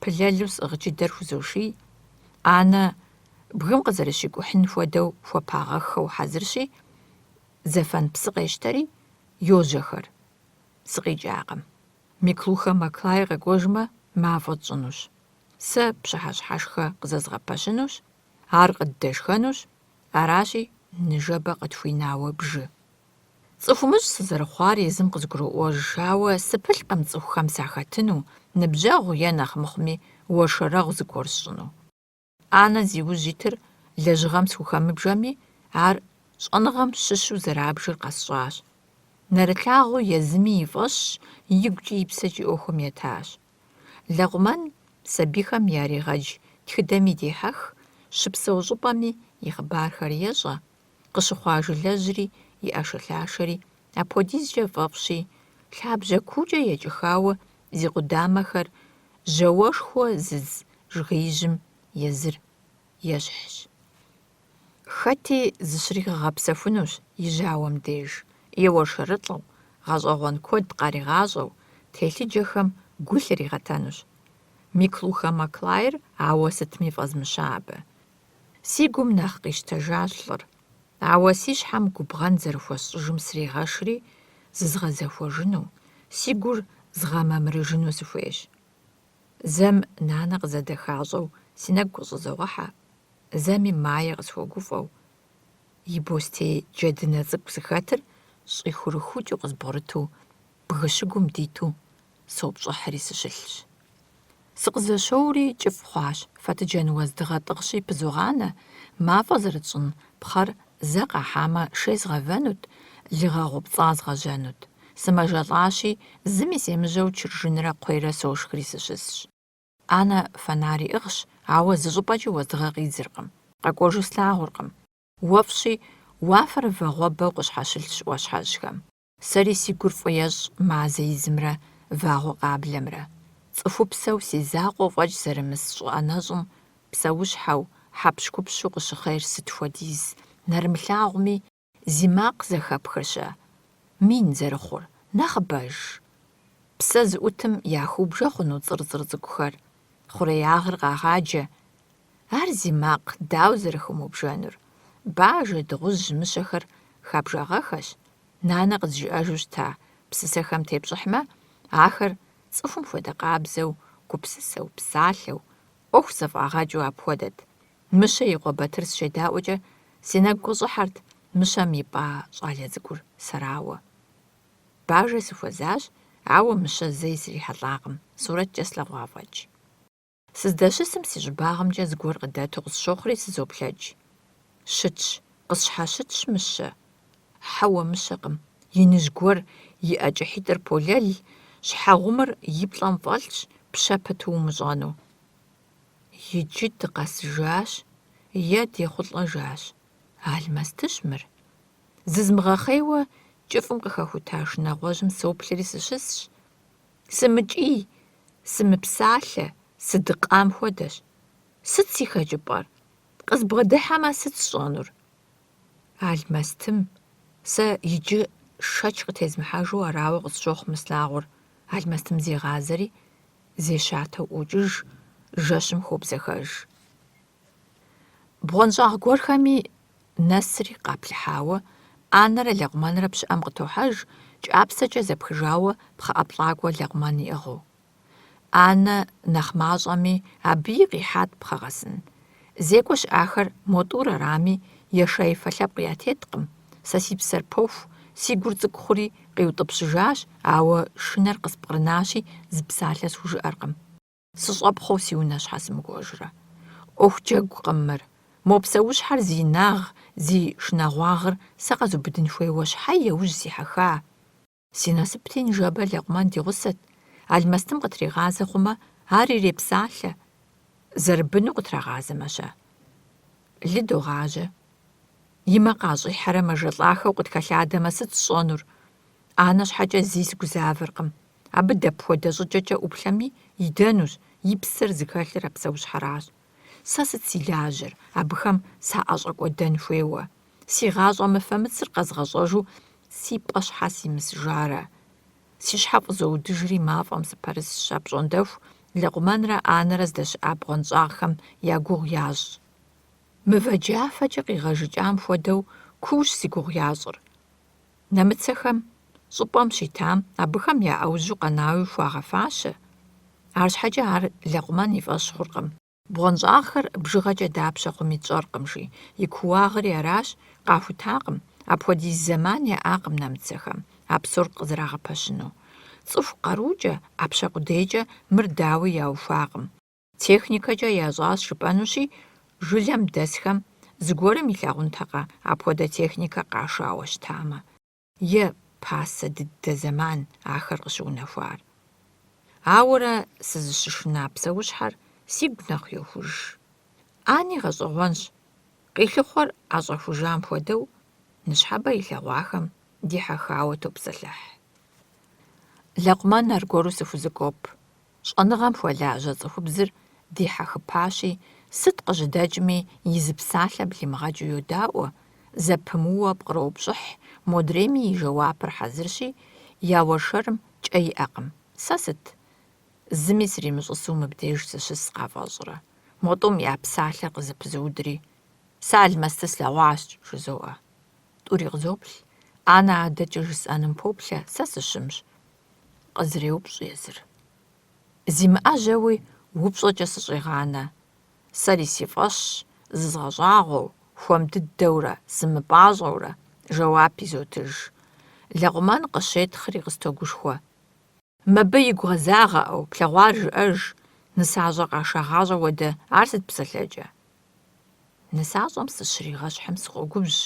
пылэлу сӏыгъ джыдэр хузоший, анэ бгым къызэрыщикӏухьын хуэдэу хуэпагъэххэу хьэзырщи, зэфэн псы къещтэри, йожьэхэр. Сыкъикӏакъым. Миклухэ Маклай къекӏуэжмэ, мафӏэ тщӏынущ. Сэ пщыхьэщхьэшхэ къызэзгъэпэщынущ, ар къыддэшхэнущ, аращи, ныжэбэ къытхуинауэ бжы. ЦӀыхумыщӀ сызэрыхъуар езым къызгуроӀуэж, ауэ сыпылъкъым цӀыхухэм сахэтыну, ныбжьэгъу е нэхъ мыхъуми уэшэрэгъу зыгуэр сщӀыну. Анэ зи ужь итыр лэжьыгъэм схухэмыбжэми, ар щӀэныгъэм щыщу зэрабжыр къэсщӀащ. Нэрылъагъуу езыми и фӀэщ, игукӀи и псэкӀи Ӏуэхум етащ. Лэкъумэн сабийхэм яригъэдж тхыдэм и дихьэх, щыпсэу щӀыпӀэми и хъыбархэр ещӀэ, къыщыхъуа жылэжьри и Ӏэшэлъашэри апхуэдизкӀэ фӀэфӀщи, лъабжьэ куукӀэ екӀыхауэ зи къудамэхэр жьауэшхуэ зыз жыгеижьым езыр ещхьщ. Хэти зыщригъэгъэпсэхунущ и жьауэм деж, еуэ шэрылӀэу, гъэщӀэгъуэн куэд къаригъащӀэу, телъыджэхэм гу лъригъэтэнущ. Миклухэ Маклайр ауэ сытми фӀэзмыща абы. Си гум нэхъ къищтэжащ лӀыр, ауэ си щхьэм губгъэн зэрыхуэсщӀыжым сригъэшри, зызгъэзэхуэжыну, си гур згъэмэмырыжыну сыхуейщ. Зэм нанэ къызэдэхащӀэу си нэгу къыщӀызогъэхьэ, зэми мае къысхуэгуфӀэу, и бостей джэдынэ цӀыкӀу зыхэтыр щӀихурыхукӀыу къызбгъурыту, бгы щыгум диту сопщӀыхьри сыщылъщ. Сыкъызэщоури кӀыфӀ хъуащ, фэтыджэн уэздыгъэ тӀыгъщи пызогъанэ, мафӀэ зэрытщӀын пхъэр зэ къахьамэ шезгъэвэнут, лыгъэ-гъупцӀа згъэжьэнут. СымэжэлӀащи, зыми семыжьэу чыржынрэ кхъуейрэ сошхри сыщысщ. Анэ фэнар иӀыгъщ, ауэ зы щӀыпӀэкӀи уэздыгъэ къидзыркъым, къэкӀуэжу слъагъуркъым. Уэфщи, уафэр вагъуэбэу къыщхьэщылъщ Ӏуащхьэжьхэм. Сэри си гур фӀыещӀ мазэ изымрэ вагъуэ къаблэмрэ. ЦӀыхупсэу си закъуэ фӀэкӀ зэрымыс щӀыӀэ нэщӀым псэущхьэу, хьэпщ-купщу къыщыхъейр сыт хуэдиз, нэрымылъагъуми, зи макъ зэхэпхыр-щэ. Мин зэрыхъур, нэхъыбэж. Псэ зыӀутым яхуубжэ хъуну цӀыр-цӀыр цӀыкӀухэр. Хъуреягъыр къагъаджэ. Ар зи макъ дауэ зэрыхымыубжэнур? Бажэ, дыгъужь, мыщэхэр хабжагъэхэщ. Нанэ къызжиӀэжу щыта, псысэхэм тепщӀыхьмэ, ахэр цӀыхум хуэдэ къабзэу, гупсысэу, псалъэу, Ӏуэху зэфӀагъэкӀыу апхуэдэт. Мыщэ и къуэ Батыр сыщедаӀуэкӀэ, си нэгу къыщӀыхьэрт мыщэм и пӀа щӀалэ цӀыкӀур сэрауэ. Бажэ сыхуэзащ, ауэ мыщэ зэи срихьэлӀакъым, сурэткӀэ слъэгъуа фӀэкӀ. Сыздэщысым си щӀыбагъымкӀэ зыгуэр къыдэту къысщохъури сызоплъэкӀ. Щытщ, къысщхьэщытщ мыщэ. Хьэуэ, мыщэкъым. Иныжь гуэр и ӀэкӀыхьитӀыр полэл, щхьэгъумыр и плӀэм фӀэлъщ, пщэ пыту умыщӀэну. Иджы дыкъэсыжащ, дехъулӀэжащ. Алмэстыщ мыр. Зызмыгъэхъейуэ кӀыфӀым къыхэхута шынагъуэжьым соплъри сыщысщ. СымыкӀий, сымыпсалъэ, сыдыкъам хуэдэщ. Сыт си хэкӀыпӀэр? Къызбгъэдыхьэмэ, сыт сщӀэнур? Алмэстым сэ иджы шэч къытезмыхьэжу арауэ къысщохъу мыслагъур. Алмэстым зегъазэри, зещатэу ӀуокӀыж, жэщым хобзэхэж. БгъуэнщӀагъ гуэрхэми нэсри къаплъыхьауэ, Ӏанэрэ лэкъумэнрэ пщыӏэм къытохьэж, кӀапсэкӀэ зэпхыжауэ пхъэӀэплӀакӀуэ лэкъумэн иӀыгъыу. Ӏанэ нэхъ мащӀэми, абыи къихьат пхъэгъэсын. Зекӏуэ щыӏахэр мо тӏур арами, ешэифэ лъэпкъ ятеткъым. Сэ си псэр поху, си гур цӀыкӀу хъури къиутӀыпщыжащ, ауэ шынэр къыспкърынащи, зы псалъэ схужыӀэркъым. СыщӀэпхъуэу си унэ щхьэ сымыгуэжрэ? Ӏуэху джэгукъым мыр. Мо псэущхьэр зи инагъ, зи шынагъуагъыр сэ къэзубыдын хуейуэ щхьэ иужь зихьэха? Си насыпти ныжэбэ лэкъумэн ди гъусэт. Алмэстым къытригъазэ хъумэ, ар ирепсалъэ. Зэрыбыну къытрагъазэмэ-щэ? Лы догъажьэ. И мэ къащӀихьэрэ мэжэлӀахэу къытхэлъадэмэ, сыт сщӀэнур? Ӏанэ щхьэкӀэ зи сыгузавэркъым. Абы дэпхуэдэ щӀыкӀэкӀэ Ӏуплъэми, идэнущ, и псэр зыхэлъыр а псэущхьэращ. Сэ сыт си лажьэр, абыхэм саӀэщӀэкӀуэдэн хуейуэ? Си гъащӀэ мыфэмыцыр къэзгъэщӀэжу си пӀэ щхьэ симысыжарэ? Си щхьэ фӀызоудыжри мафӀэм сыпэрысщ, апщӀондэху Лэкъумэнрэ анэрэ здэщыӏа бгъуэнщӏагъхэм я гугъу ящӏ. Мывэ джафэкӏэ къигъэжыкӏам хуэдэу куущ си гугъу ящӏыр. Нэмыцэхэм щӏыпӏэм щитам абыхэм я ӏэужьу къэнауи хуагъэфащэ. Арщхьэкӏэ ар лэкъумэн и фӏэщ хъуркъым. Бгъуэнщӏагъхэр бжыгъэкӏэ дапщэ хъуми тщӏэркъым жи. И кууагъри аращ, къахутакъым. Апхуэдиз зэман яӏакъым нэмыцэхэм, а псор къызэрагъэпэщыну. Цӏыху къарукӏэ, ӏэпщэ къудейкӏэ мыр дауи яухуакъым. Техникэкӏэ ящӏащ жыпӏэнущи, жылэм дэсхэм зыгуэрым илъагъунтэкъэ апхуэдэ техникэ къашауэ щытамэ. Е пасэ дыдэ зэман ахэр къыщыунэхуар. Ауэрэ сызыщышына псэущхьэр сигу нэхъ йохуж. Ани гъэщӏэгъуэнщ. Къилъыхъуэр ӏэщӏэхужам хуэдэу, ныщхьэбэ илъэгъуахэм дихьэхауэ топсэлъыхь. Лэкъумэн аргуэру сыхузэгуп. Щӏэныгъэм хуэлажьэ цӏыхубзыр дихьэхыпащи, сыт къыжьэдэкӏми и зы псалъэ блимыгъэкӏыу йодаӏуэ, зэпымыууэ пкъыроупщӏыхь, модрейми и жэуапыр хьэзырщи, я уэршэрым кӏэ иӏэкъым. Сэ сыт? Зыми сримыщӏысу мыбдеж сыщыс къафӏэщӏрэ. Мо тӏум я псалъэр къызэпызыудри, сэ алмэсты слъэгъуащ, жызоӏэ. Тӏури къызоплъ, анэ адэкӏэ жысӏэным поплъэ, сэ сыщымщ. Къызреупщӏ езыр. Зимыӏэжьэуи упщӏэкӏэ сыщӏегъанэ. Сэри си фӏэщ, зызгъэщӏагъуэу, хуэм дыдэурэ, сымыпӏащӏэурэ жэуап изотыж. Лэкъумэн къыщетхъри къыстогушхуэ. Мыбы игу гъэзагъэӏэу, плъэгъуар жыӏэж, нысащӏэ къашагъащӏэ хуэдэ, ар сыт псэлъэкӏэ? Нысащӏэм сыщригъэщхьым сыкъогубжь,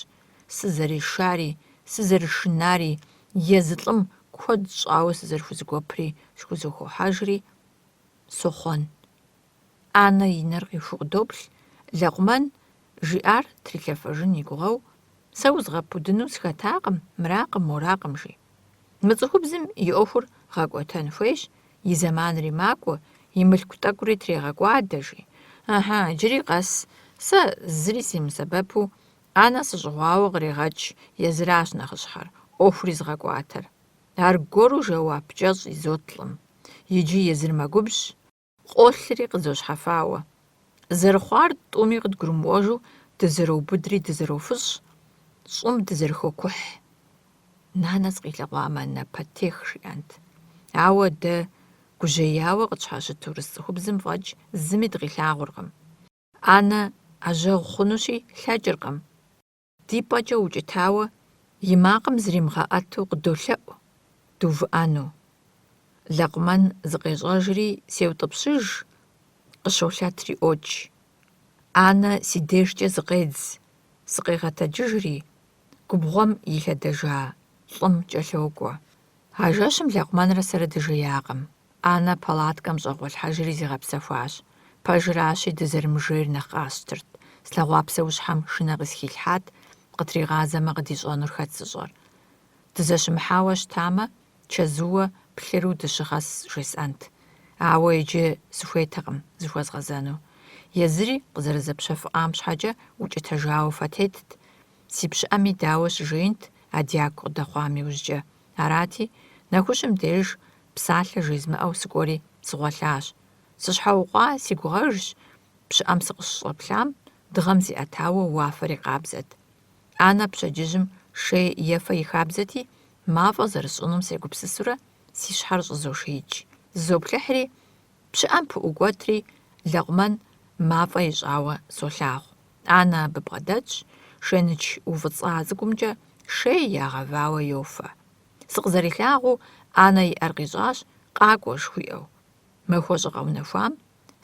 сызэрешари, сызэрышынари, езы лӏым куэд щӏауэ сызэрыхузэгуэпри схузэхуохьэжри, сохъуэн. Анэ и нэр къиху къыдоплъ, Лэкъумэн жиӏар трилъэфэжын и гугъэу, сэ узгъэпудыну схэтакъым, мыракъым, моракъым жи. Мы цӏыхубзым и ӏуэхур гъэкӏуэтэн хуейщ, и зэманри макӏуэ, и мылъку тӏэкӏури трегъэкӏуадэ жи. Иджыри къэс, сэ зыри семысэбэпу, анэ сыщӏыгъуауэ кърегъэкӏ, езыращ нэхъыщхьэр, ӏуэхури згъэкӏуатэр. Аргуэру жэуап кӏэщӏ изот лӏым. Иджы езыр мэгубжь, къолъри къызощхьэфауэ. Зэрыхъуар тӏуми къыдгурымыӏуэжу, дызэроубыдри дызэрофыщӏ, щӏым дызэрыхокухь. Нанэ зыкъилъэгъуамэ, напэтех жиӏэнт. Ауэ дэ гужьеяуэ къытщхьэщыт урыс цӏыхубзым фӏэкӏ зыми дыкъилъагъуркъым. Анэ ӏэжьэгъу хъунущи лъэкӏыркъым. Ди пӏэкӏэ укӏытауэ, и макъым зримыгъэӏэту къыдолъэӏу, дувыӏэну. Лэкъумэн зыкъещӏэжри сеутӏыпщыж, къыщолъэтри ӏуокӏ. Анэ си дежкӏэ зыкъедз, сыкъегъэтэджыжри, губгъуэм илъэдэжа лӏым кӏэлъокӏуэ. А жэщым Лэкъумэнрэ сэры дыжеякъым. Анэ палаткэм щӏэгъуэлъхьэжри зигъэпсэхуащ. Пэжыращи, дызэрымыжейр нэхъ къасщтырт. Слъэгъуа псэущхьэм шынэ къысхилъхьат, къытригъазэмэ къыдищӏэнур хэт сыщӏэр. Дызэщымыхьауэ щытамэ, чэзууэ плъыру дыщыгъэс жесӏэнт. Ауэ иджы сыхуейтэкъым зыхуэзгъэзэну. Езыри къызэрызэпщэфыӏам щхьэкӏэ укӏытэжауэ фэтетт. Си пщыӏэми дауэ щыжеинт, а дягу къыдэхъуам иужькӏэ. Арати, нэхущым деж псалъэ жезмыӏэу сыкӏуэри сыгъуэлъащ. Сыщхьэукъуа си гугъэжщ, пщыӏэм сыкъыщыщӏэплъам, дыгъэм зиӏэтауэ уафэри къабзэт. Анэ пщэдджыжьым шей ефэ и хабзэти, мафӏэ зэрысщӏынум сегупсысурэ, си щхьэр щӏызошиикӏ. Зызоплъыхьри, пщыӏэм пыӏукӏуэтри, Лэкъумэн мафӏэ ищӏауэ солъагъу. Анэ абы бгъэдэтщ, шэныч увыцӏа цӏыкӏумкӏэ шей ягъэвауэ йофэ. Сыкъызэрилъагъуу, анэ и ӏэр къищӏащ, къакӏуэ жыхуиӏэу. Махуэ щӏыкъэунэхуам,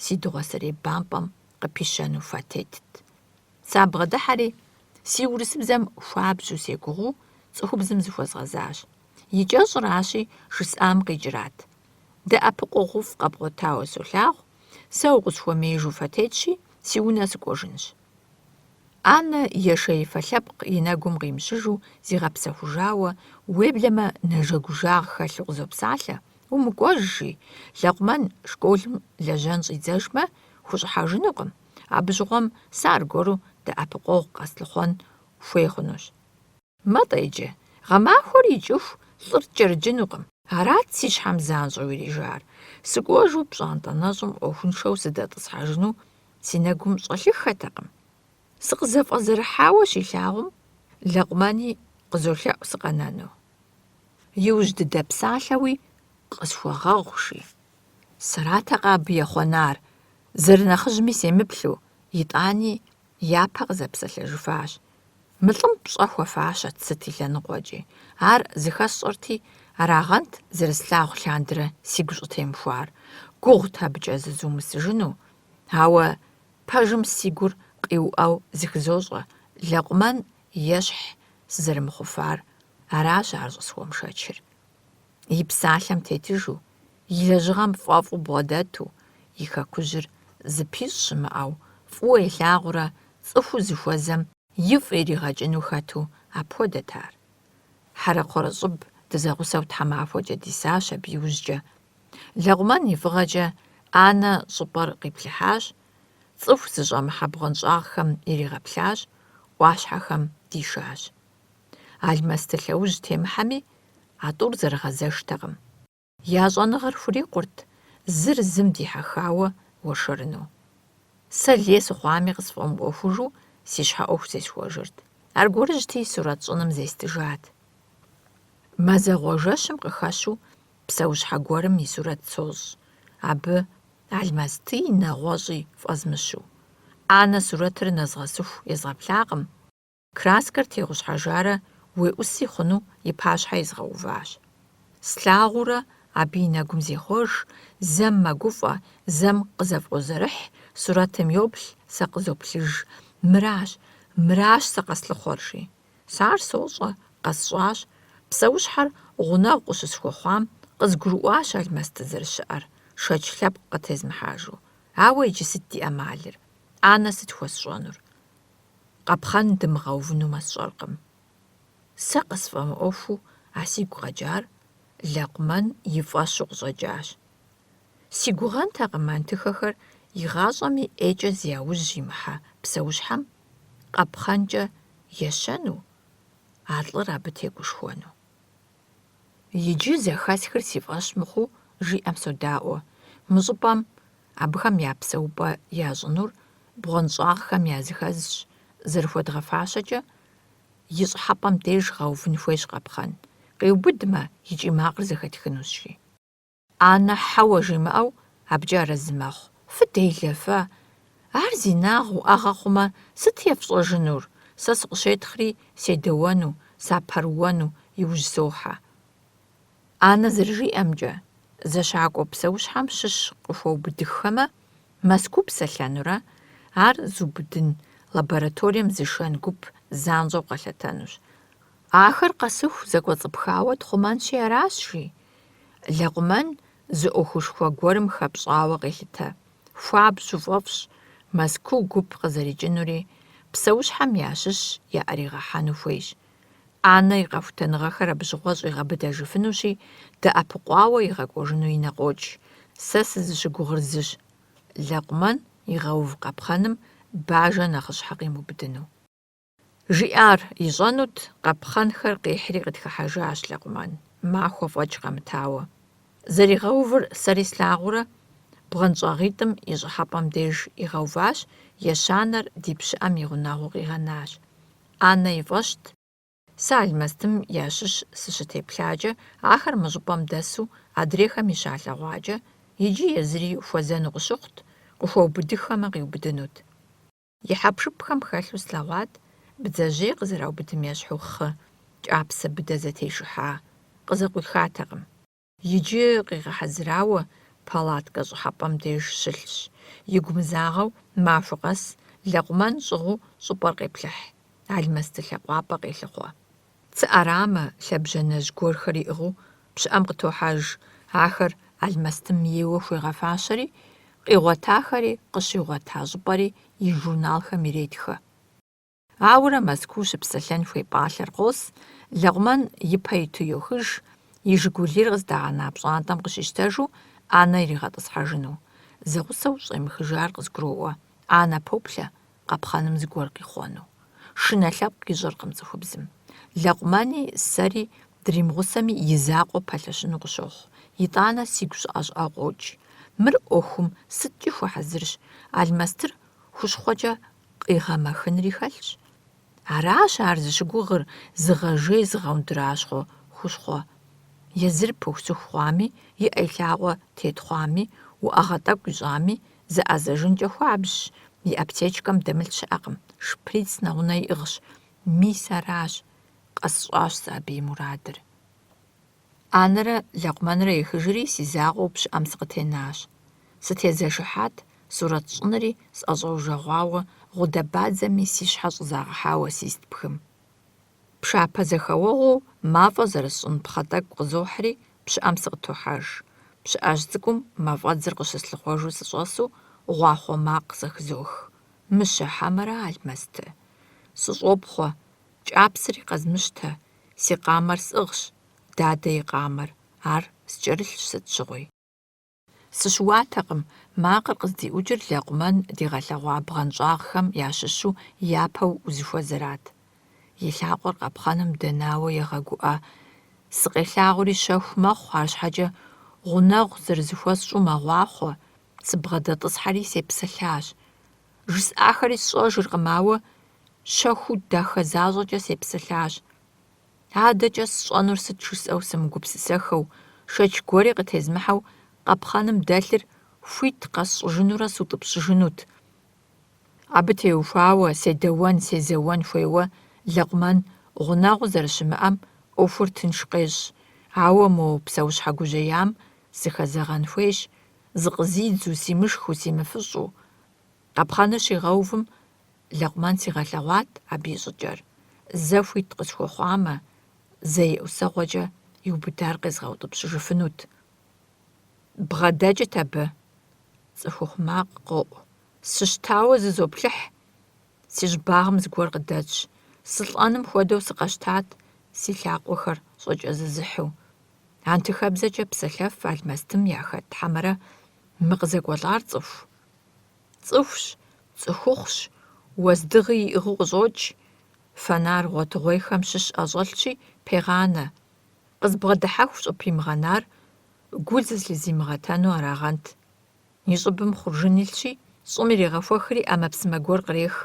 си дыгъуэ сэрей бампӏэм къыпищэну фэтетт. Сабгъэдыхьэри, си урысыбзэм хуабжьу сегугъыу, цӏыхубзым зыхуэзгъэзащ. И кӏэщӏращи, жысӏам къикӏырат. ДэӀэпыкъуэгъуфӀ къэбгъуэтауэ солъагъу, сэ укъысхуэмежу фэтетщи, си унэ сыкӏуэжынщ. Анэ ешэифэ лъэпкъ и нэгум къимыщыжу, зигъэпсэхужауэ, уеблэмэ нэжэгужагъ хэлъу къызопсалъэ. Умыкӏуэжщи, Лэкъумэн школым лэжьэн щӏидзэжмэ, хущӏыхьэжынукъым. Абы щыгъуэм сэ аргуэру дэӀэпыкъуэгъу къэслъыхъуэн хуей хъунущ. Мэ-тӏэ иджы, гъэмахуэр икӏыху лӏыр ткӏэрыджынукъым. Арат си щхьэм занщӀэу ирижар. СыкӀуэжу пщӀантӀэ нэщӀым Ӏуэхуншэу сыдэтӀысхьэжыну си нэгум щӀэлъыххэтэкъым. СыкъызэфӀэзэрыхьауэ щилъагъум, Лэкъумэни къызолъэӀу сыкъэнэну. Иужь дыдэ псалъэуи къысхуэгъэгъущи. Сэратэкъэ абы ехъуэнар, зэрынэхъыжьми семыплъу, итӀани япэ къызэпсэлъэжыфащ. Мы лӀым пщӀэ хуэфащэт сыт и лъэныкъуэкӀи. Ар зыхэсщӀырти, арагъэнт зэрыслъагъу лъандэрэ сигу щӀытемыхуар. Гугъут абыкӀэ зызумысыжыну. Ауэ пэжым си гур къиуӀэу зыхызощӀэ, Лэкъумэн ещхь сызэрымыхъуфар. Аращ ар щӀысхуэмышэчыр. И псалъэм тетыжу, и лэжьыгъэм фӀэфӀу бгъэдэту, и хэкужьыр зыпищӀ щымыӀэу, фӀыуэ елъагъурэ цӀыхуу зыхуэзэм и фӀ иригъэкӀыну хэту апхуэдэт ар. Хьэрыкъуэрэ щӀыб дызэгъусэу тхьэмахуэкӀэ дисащ абы иужькӀэ. Лэкъумэн и фӀыгъэкӀэ Анэ щӀыпӀэр къиплъыхьащ, цӀыху зыщӀэмыхьэ бгъуэнщӀагъхэм иригъэплъащ, Ӏуащхьэхэм дишащ. Алмэстыр лъэужь темыхьэми, а тӀур зэрыгъэзэштэкъым. Я щӀэныгъэр хурикъурт, зыр зым дихьэхауэ уэшэрыну. Сэ лей сыхъуами къысфӀэмыӀуэхужу, си щхьэӀуэху зесхуэжырт. Аргуэрыжьти сурэт щӀыным зестыжат. Мазэгъуэжэщым къыхэщу псэущхьэ гуэрым и сурэт сощӀ. Абы алмэсты и нэгъуэщӀи фӀэзмыщу. Анэ сурэтыр нэзгъэсыху езгъэплъакъым. Краскэр тегъущхьэжарэ уеӀуси хъуну и пащхьэ изгъэуващ. Слъагъуурэ абы и нэгум зехъуэж, зэм мэгуфӀэ, зэм къызэфӀозэрыхь, сурэтым йоплъ, сэ къызоплъыж. Мыращ сэ къэслъыхъуэр, жи. Сар сощӀэ, къэсщӀащ. Псэущхьэр гъунэгъу къыщысхуэхъуам къызгурыӀуащ алмэстыр зэрыщыӀэр, шэч лъэпкъ къытезмыхьэжу. Ауэ иджы сыт ди Ӏэмалыр? Анэ сыт хуэсщӀэнур? Къэпхъэн дымыгъэувыну мэсщӀэркъым. Сэ къысфӀэмыӀуэхуу, а сигу къэкӀар Лэкъумэн и фӀэщу къыщӀэкӀащ. Си гугъэнтэкъым антыхэхэр игъащӀэми ӀейкӀэ зи яужь имыхьэ псэущхьэм къэпхъэнкӀэ ещэну, а лӀыр абы тегушхуэну. Иджы зэхэсхыр си фӀэщ мыхъуу жиӀэм содаӀуэ. Мы щӀыпӀэм абыхэм я псэупӀэ ящӀынур бгъуэнщӀагъхэм языхэзщ. ЗэрыхуэдгъэфащэкӀэ, и щӀыхьэпӀэм деж гъэувын хуейщ къэпхъэн. Къеубыдмэ, икӀи макъыр зэхэтхынущ, жи. Анэ хьэуэ жимыӀэу, абыкӀэ арэзы мэхъу. Фыделэ-фэ! Ар зи нагъыу Ӏэгъэ хъумэ, сыт ефщӀэжынур? Сэ сыкъыщетхъри седэуэну, сапэрыуэну иужь сохьэ. Анэ зэрыжиӀэмкӀэ, зэщакӀуэ псэущхьэм щыщ къыхуэубыдыххэмэ, Мэзкуу псэлъэнурэ, ар зубыдын лабораторием зышэн гуп занщӀэу къэлъэтэнущ. Ахэр къэсыху зэкӀуэцӀыпхауэ тхъумэнщи аращ, жи. Лэкъумэн зы Ӏуэхушхуэ гуэрым хэпщӀауэ къелъытэ. Хуабжьу фӀэфӀщ, Мэзкуу гуп къызэрикӀынури, псэущхьэм ящыщ яӀэригъэхьэну хуейщ. Анэ и къэхутэныгъэхэр абы щыгъуэ щӀигъэбыдэжыфынущи, дэӀэпыкъуауэ игъэкӀуэжыну и нэ къокӀ. Сэ сызыщыгугъыр зыщ: Лэкъумэн игъэув къэпхъэным бажэ нэхъыщхьэ къимыубыдыну. Жиӏар ищӏэнут, къэпхъэнхэр къихьри къытхыхьэжащ Лэкъумэн, махуэ фӏэкӏ къэмытауэ. Зэригъэувыр сэри слъагъурэ, бгъуэнщӏагъитӏым и щӏыхьэпӏэм деж игъэуващ, ещанэр ди пщыӏэм и гъунэгъуу къигъэнащ. Анэ и фӏэщт. Сэ алмэстым ящыщ сыщытеплъакӏэ, ахэр мы щӏыпӏэм дэсу адрейхэм и щалъэгъуакӏэ, иджы езыри хуэзэну къыщыхъут, къыхуэубыдыххэмэ къиубыдынут. И хьэпшыпхэм хэлъу слъэгъуат бдзэжьей къызэраубыдым ещхьу хъы, кӏапсэ быдэ зэтешыхьа, къызэкъуихатэкъым. Иджы къигъэхьэзырауэ палаткэ щӏыхьэпӏэм деж щылъщ. И гумызагъэу махуэ къэс Лэкъумэн щӏыгъуу щӏыпӏэр къеплъыхь, алмэсты лъакъуапӏэ къелъыхъуэ. Цы ӏэрамэ лъэбжьанэжь гуэрхэр иӏыгъыу пщыӏэм къытохьэж, ахэр алмэстым ейуэ хуегъэфащэри, къигъуэтахэри къыщигъуэта щӏыпӏэри и журналхэм иретхэ. Ауэрэ Мэзкуу щыпсэлъэн хуей-пӏалъэр къос, Лэкъумэн и пэ иту йохыж, и жыгулийр къыздагъэна пщӏантӏэм къыщищтэжу Анэ иригъэтӏысхьэжыну. Зэгъусэу щӏемыхыжар къызгуроӏуэ, Анэ поплъэ, къэпхъэным зыгуэр къихъуэну. Шынэ лъэпкъ ищӏэркъым цӏыхубзым. Лэкъумэни сэри дримыгъусэми и закъуэ пэлъэщыну къыщохъу. ИтӀанэ сигу щӀыӀэ-щӀыӀэ къокӀ. Мыр Ӏуэхум сыткӀи хуэхьэзырщ. Алмэстыр хущхъуэкӀэ къигъэмэхынри хэлъщ. Аращ ар зыщыгугъыр зыгъэжей зыгъэундращхъуэ хущхъуэ. Езыр пыхусыху хъуами, и Ӏэ илъагъуэ тетхъуами, уӏэгъэ тӏэкӏу ищӏами, зыӏэзэжынкӏэ хуабжьщ. И аптечкэм дэмыл щыӏэкъым. Шприц нэгъунэ иӏыгъщ. Мис аращ. Къэсщӏащ сабий мурадыр. Анэрэ лэкъумэнрэ ехыжри си закъуэу пщыӏэм сыкъытенащ. Сытезэшыхьат, сурэт щӏынри сӏэщӏэужэгъуауэ гъудэбадзэми си щхьэ щӏызагъэхьауэ сист пхым. Пшапэ зэхэуэгъуэу мафӏэ зэрысщӏын пхъэ тӏэкӏу къызохьри пщыӏэм сыкъытохьэж. Пщыӏэжь цӏыкӏум мафӏэдзыр къыщыслъыхъуэжу сыщӏэсу гъуахъуэ макъ зэхызох. Мыщэ хьэмэрэ Алмэстэ. Сыщӏопхъуэ, кӏапсэри къэзмыщтэ. Си къамэр сӏыгъщ, дадэ и къамэр. Ар скӏэрылъщ сыт щыгъуи. Сыщыуатэкъым, макъыр къыздиӏукӏыр лэкъумэн дигъэлъэгъуа бгъэнщӏагъхэм ящыщу япэу узыхуэзэрат. И лъакъуэр къэпхъэным дэнауэ егъэгуӏэ. Сыкъелъагъури щэху мэхъу, арщхьэкӏэ гъунэгъу зэрызыхуэсщӏу мэгъуахъуэ. Сыбгъэдэтӏысхьэри сепсэлъащ. Жысӏахэри сщӏэжыркъым, ауэ щэхуу дахэ защӏэкӏэ сепсэлъащ. Адэкӏэ сщӏэнур сыт жысӏэу сымыгупсысэхэу, шэч гуэри къытезмыхьэу къэпхъэным дэлъыр хуит къэсщӏыжынурэ сутӏыпщыжынут. Абы теухуауэ, седэуэн, сезэуэн хуейуэ, лэкъумэн гъунэгъуу зэрыщымыӏэм ӏуэхур тынш къещӏ. Ауэ мо псэущхьэ гужьеям сыхэзэгъэн хуейщ, зыкъызидзу, симышхыу, симыфыщӏу. Къэпхъэныр щигъэувым, лэкъумэн сигъэлъэгъуат абы и щӏыкӏэр. Зэ хуит къысхуэхъуамэ, зэ и ӏусэгъуэкӏэ иубыдар къезгъэутӏыпщыжыфынут. Бгъэдэкӏыт абы. Цӏыхухъу макъ къоӏу. Сыщтауэ зызоплъыхь. Си щӏыбагъым зыгуэр къыдэтщ. Сылӏэным хуэдэу сыкъэщтат, си лъакъуэхэр щӏэкӏэзызыхьу. Антыхэбзэкӏэ псэлъэф Алмэстым яхэт хьэмэрэ мы къызэкӏуэлӏар цӏыху. Цӏыхущ, цӏыхухъущ, уэздыгъи иӏыгъыу къыщӏокӏ. Фэнар гъуэтыгъуейхэм щыщ ӏэщӏэлъщи, пегъанэ. Къызбгъэдыхьэху щӏыпимыгъэнар гу зызлызимыгъэтэну арагъэнт. И щӏыбым хъуржын илъщи, щӏым иригъэхуэхри ӏэмэпсымэ гуэр кърех.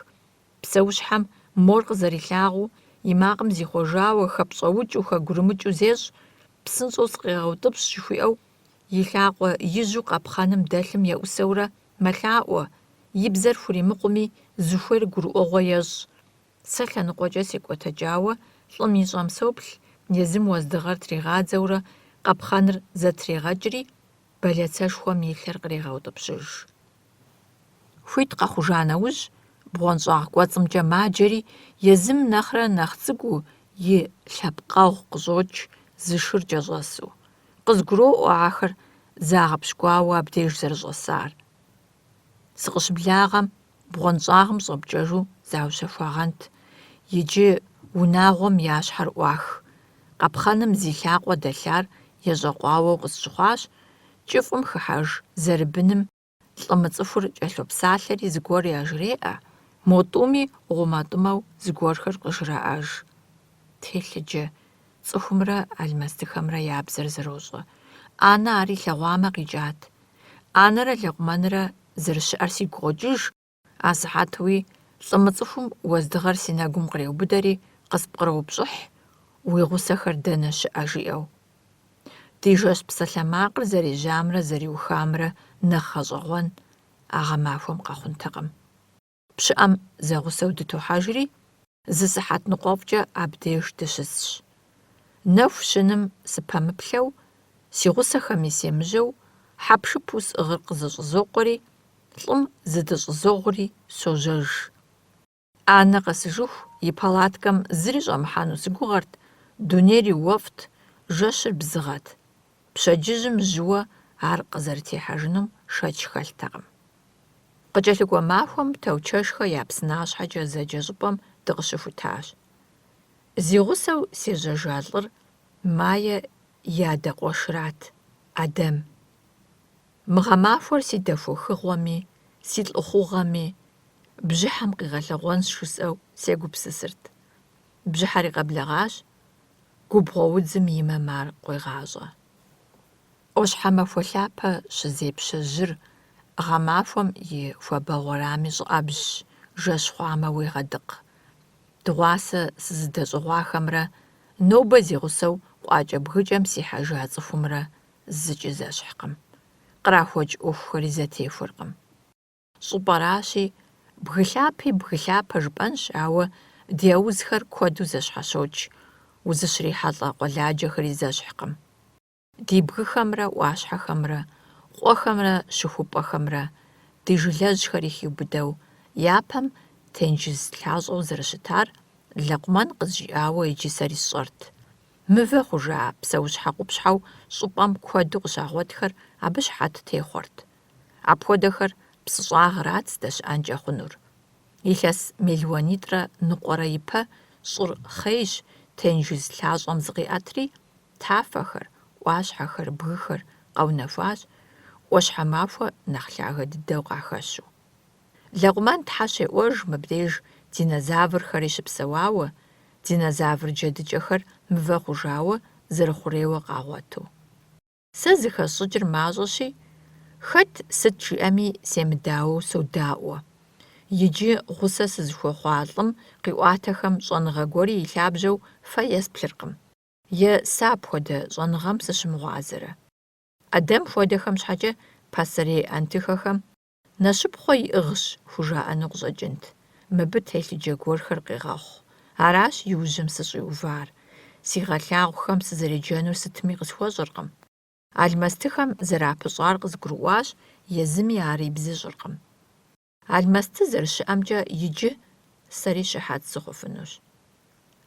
Псэущхьэм мор къызэрилъагъуу, и макъым зихъуэжауэ, хэпщӏэукӏыу, хэгурымыкӏыу зещӏ. Псынщӏэу сыкъигъэутӏыпщ жыхуиӏэу, и лъакъуэ ижьу къэпхъэным дэлъым еӏусэурэ мэлъаӏуэ. И бзэр хуримыкъуми, зыхуейр гурыӏуэгъуэ ещӏ. Сэ лъэныкъуэкӏэ секӏуэтэкӏауэ, лӏым ищӏэм соплъ, езым уэздыгъэр тригъадзэурэ, къэпхъэныр зэтрегъэкӏри, бэлэцэшхуэм и лъэр кърегъэутӏыпщыж. Хуит къэхъужа нэужь, бгъуэнщӏагъ кӏуэцӏымкӏэ маджэри, езым нэхърэ нэхъ цӏыкӏуу и лъэпкъэгъу къыщӏокӏ, зы шыр кӏэщӏэсу. Къызгуроӏуэ ахэр загъэпщкӏуауэ абдеж зэрыщӏэсар. Сыкъыщыблагъэм, бгъуэнщӏагъым щӏэпкӏэжу заущэхуагъэнт. Иджы унагъуэм я щхьэр ӏуах. Къэпхъэным зи лъакъуэ дэлъар ещӏэкъуауэу къысщыхъуащ. КӀыфӀым хыхьэж зэрыбыным лӀы мыцӀыхур кӀэлъопсалъэри зыгуэр яжреӀэ, мо тӀуми гъумэтӀымэу зыгуэрхэр къыжраӀэж. Телъыджэ, цӀыхумрэ алмэстыхэмрэ я бзэр зэрощӀэ. Анэ ар илъэгъуамэ къикӀат. Анэрэ лэкъумэнрэ зэрыщыӀэр сигу къокӀыж, асыхьэтууи лӀы мыцӀыхум уэздыгъэр си нэгум къреубыдэри къыспкъыроупщӀыхь, уи гъусэхэр дэнэ щыӀэ жиӀэу. Ди жэщ псалъэмакъыр зэрежьамрэ зэриухамрэ нэхъ гъэщӀэгъуэн а гъэмахуэм къэхъунтэкъым. Пщыӏэм зэгъусэу дытохьэжри, зы сыхьэт ныкъуэфӀкӀэ абдеж дыщысщ. Нэху щыным сыпэмыплъэу, си гъусэхэми семыжьэу, хьэпшыпу сӀыгъыр къызэщӀызокъуэри, лӀым зыдыщӀызогъури сожьэж. Анэ къэсыжыху, и палаткэм зыри щӀэмыхьэну сыгугъэрт, дунейр и уэфӀт, жэщыр бзыгъэт. Пщэдджыжьым жьыуэ ар къызэрытехьэжынум шэч хэлътэкъым. КъыкӀэлъыкӀуэ махуэм тоучэшхэ я псынащхьэкӀэ зэджэ щӀыпӀэм дыкъыщыхутащ. Зи гъусэу сежьэжа лӀыр Майе и адэкъуэшырат, Адэм. Мы гъэмахуэр си дахуэхыгъуэми, си лӀыхъугъэми, бжьыхьэм къигъэлъэгъуэнщ жысӀэу сегупсысырт. Бжьыхьэри къэблэгъащ, губгъуэудзым и мэмар къуегъащӏэ. Ӏуащхьэмахуэ лъапэ щызепщэжьыр гъэмахуэм и хуабэгъуэрами щӏыӏэбжьщ, жэщ хъуамэ уегъэдыкъ. Дыгъуасэ сызыдэщӏыгъуахэмрэ нобэ зигъусэу къуакӏэ-бгыкӏэм сихьэжа цӏыхумрэ зыкӏи зэщхькъым. Кърахуэкӏ ӏуэхухэри зэтехуэркъым. ЩӀыпӏэращи, бгылъапи бгылъапэ жыпӏэнщ, ауэ ди аузхэр куэду зэщхьэщоч, узыщрихьэлӏэ къуэладжэхэри зэщхькъым. Ди бгыхэмрэ ӏуащхьэхэмрэ, къуэхэмрэ щыхупӏэхэмрэ, ди жылэжьхэри хиубыдэу, япэм тенджыз лъащӏэу зэрыщытар лэкъумэн къызжиӏауэ иджы сэри сщӏэрт. Мывэ хъужа псэущхьэ къупщхьэу щӏыпӏэм куэду къыщагъуэтхэр абы щхьэт техъуэрт. Апхуэдэхэр псыщӏагъэрат здэщыӏэнкӏэ хъунур. Илъэс мелуанитӏрэ ныкъуэрэ ипэ щӏыр хъейщ тенджыз лъащӏэм зыкъиӏэтри, тафэхэр, ӏуащхьэхэр, бгыхэр къэунэхуащ, ӏуащхьэ махуэ нэхъ лъагэ дыдэу къахэщу. Лэкъумэн Тхьэ щеӏуэж мыбдеж динозаврхэри щыпсэуауэ, динозавр джэдыкӏэхэр мывэ хъужауэ зэрыхъурейуэ къагъуэту. Сэ зыхэсщӏыкӏыр мащӏэщи, хэт сыт жиӏэми семыдауэу содаӏуэ. Иджы гъусэ сызыхуэхъуа лӏым къиӏуатэхэм щӏэныгъэ гуэри и лъабжьэу фэ есплъыркъым. Е сэ апхуэдэ щӏэныгъэм сыщымыгъуазэрэ. Адэм хуэдэхэм щхьэкӏэ пасэрей ӏэнтыхэхэм «Нэщыпхъуэ иӏыгъщ» хужаӏэну къыщӏэкӏынт. Мыбы телъу джэгуэрхэр къегъэхъу. Аращ иужьым сыщӏиувар. Си гъэлъагъухэм сызэреджэнур сытми къысхуэщӏыркъым. Алмэстыхэм зэрапыщӏар къызгурыӏуащ, езыми ар ибзыщӏыркъым. Алмэсты зэрыщыӏэмкӏэ иджы сэри щыхьэт сыхъуфынущ.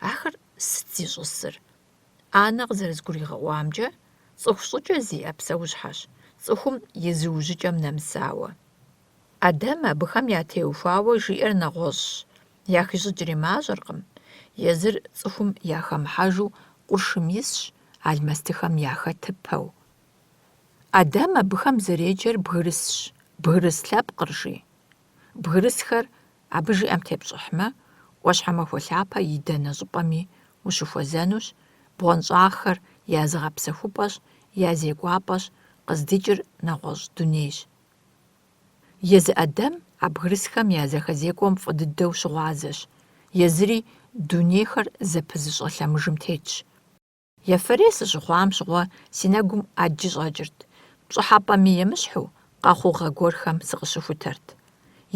Ахэр сыт зищӏысыр? Ӏанэ къызэрызгуригъэӏуамкӏэ, цӏыху щӏыкӏэ зиӏэ псэущхьэщ, цӏыхум и зыужьыкӏэм нэмысауэ. Адэм абыхэм ятеухуауэ жиӏэр нэгъуэщӏщ, яхищӏыкӏри мащӏэркъым. Езыр цӏыхум яхэмыхьэжу къуршым исщ, алмэстыхэм яхэтыпэу. Адэм абыхэм зэреджэр бгырысщ, бгырыс лъэпкъыр жи. Бгырысхэр абы жиӏэм тепщӏыхьмэ, ӏуащхьэмахуэ лъапэ и дэнэ щӏыпӏэми ущыхуэзэнущ, бгъуэнщӏагъхэр я зыгъэпсэхупӏэщ, я зекӏуапӏэщ, къыздикӏыр нэгъуэщӏ дунейщ. Езы Адэм а бгырысхэм я зэхэзекӏуэм фӏы дыдэу щыгъуазэщ. Езыри дунейхэр зэпызыщӏэ лъэмыжым тетщ. Ефэрей сыщыхъуам щыгъуэ си нэгум ӏэджи щӏэкӏырт, пщӏыхьэпӏэми емыщхьу къэхъугъэ гуэрхэм сыкъыщыхутэрт.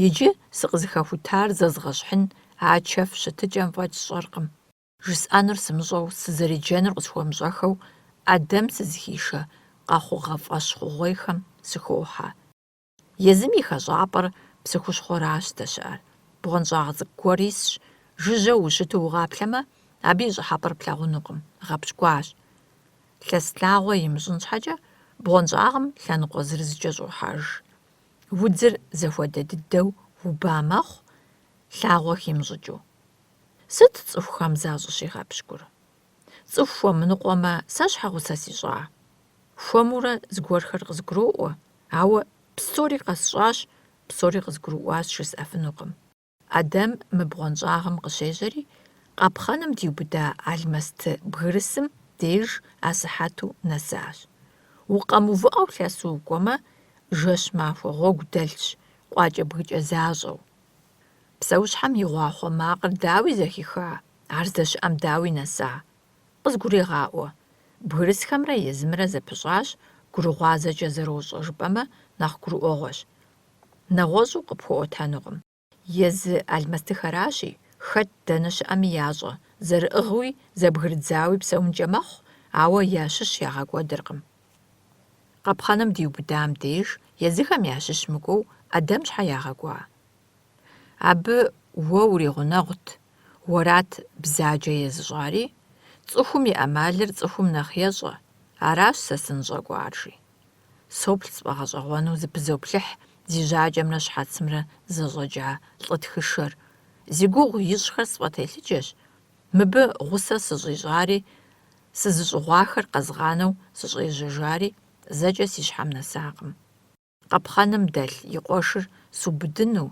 Иджы сыкъызыхэхутар зэзгъэщхьын а чэф щытыкӏэм фӏэкӏ сщӏэркъым. Жысӏэнур сымыщӏэу, сызэреджэнур къысхуэмыщӏэхэу, Адэм сызыхишэ къэхъугъэ фӏэщ хъугъуейхэм сыхохьэ. Езым и хэщӏапӏэр псыхущхъуэращ здэщыӏэр. Бгъуэнщӏагъ цӏыкӏу гуэр исщ, жыжьэу ущыту угъаплъэмэ, абы и щӏыхьэпӏэр плъагъунукъым, гъэпщкӏуащ. Лъэс лъагъуэ имыщӏын щхьэкӏэ, бгъуэнщӏагъым лъэныкъуэ зырызкӏэ щӏохьэж. Удзыр зэхуэдэ дыдэу уба мэхъу, лъагъуэ химыщӏыкӏыу. Сыт цӏыхухэм защӏыщигъэпщкӏур? Цӏыху хуэмыныкъуэмэ, сэ щхьэ гъусэ сищӏа? Хуэмурэ зыгуэрхэр къызгуроӏуэ, ауэ псори къэсщӏащ, псори къызгурыӏуащ жысӏэфынукъым. Адэм мы бгъуэнщӏагъым къыщежьэри, къапхъэным диубыда алмэсты бгырысым деж асыхьэту нэсащ. Укъэмыувыӏэу лъэсу укӏуэмэ, жэщ махуэ гъуэгу дэлъщ, къуакӏэ-бгыкӏэ защӏэу. Псэущхьэм и гъуахъуэ макъыр дауи зэхиха, ар здэщыӏэм дауи нэса? Къызгурегъаӏуэ. Бгырысхэмрэ езымрэ зэпыщӏащ, гурыгъуазэкӏэ зэрощӏэ жыпӏэмэ, нэхъ гурыӏуэгъуэщ. Нэгъуэщӏу къыпхуэӏуэтэнукъым. Езы алмэстыхэращи, хэт дэнэ щыӏэми ящӏэ, зэрыӏыгъуи зэбгрыдзауи псэункӏэ мэхъу, ауэ ящыщ ягъэкӏуэдыркъым. Къапхъэным диубыдам деж, езыхэм ящыщ мыкӏуэу, Адэм щхьэ ягъэкӏуа? Абы уэ уригъунэгъут, уэрат бзаджэ езыщӏари, цӏыхум и ӏэмалыр цӏыхум нэхъ ещӏэ, аращ сэ сынщӏэкӏуар жи. Соплъ сфӏэгъэщӏэгъуэну зыпызоплъыхь зи жьакӏэмрэ щхьэцымрэ зэщӏэкӏа лӏы тхышэр. Зи гугъу ищӏхэр сфӏэтелъыджэщ. Мыбы гъусэ сыщӏищӏари, сызыщӏыгъуахэр къэзгъанэу сыщӏежьэжари, зэкӏэ си щхьэм нэсакъым. Къапхъэным дэлъ и къуэшыр субыдыну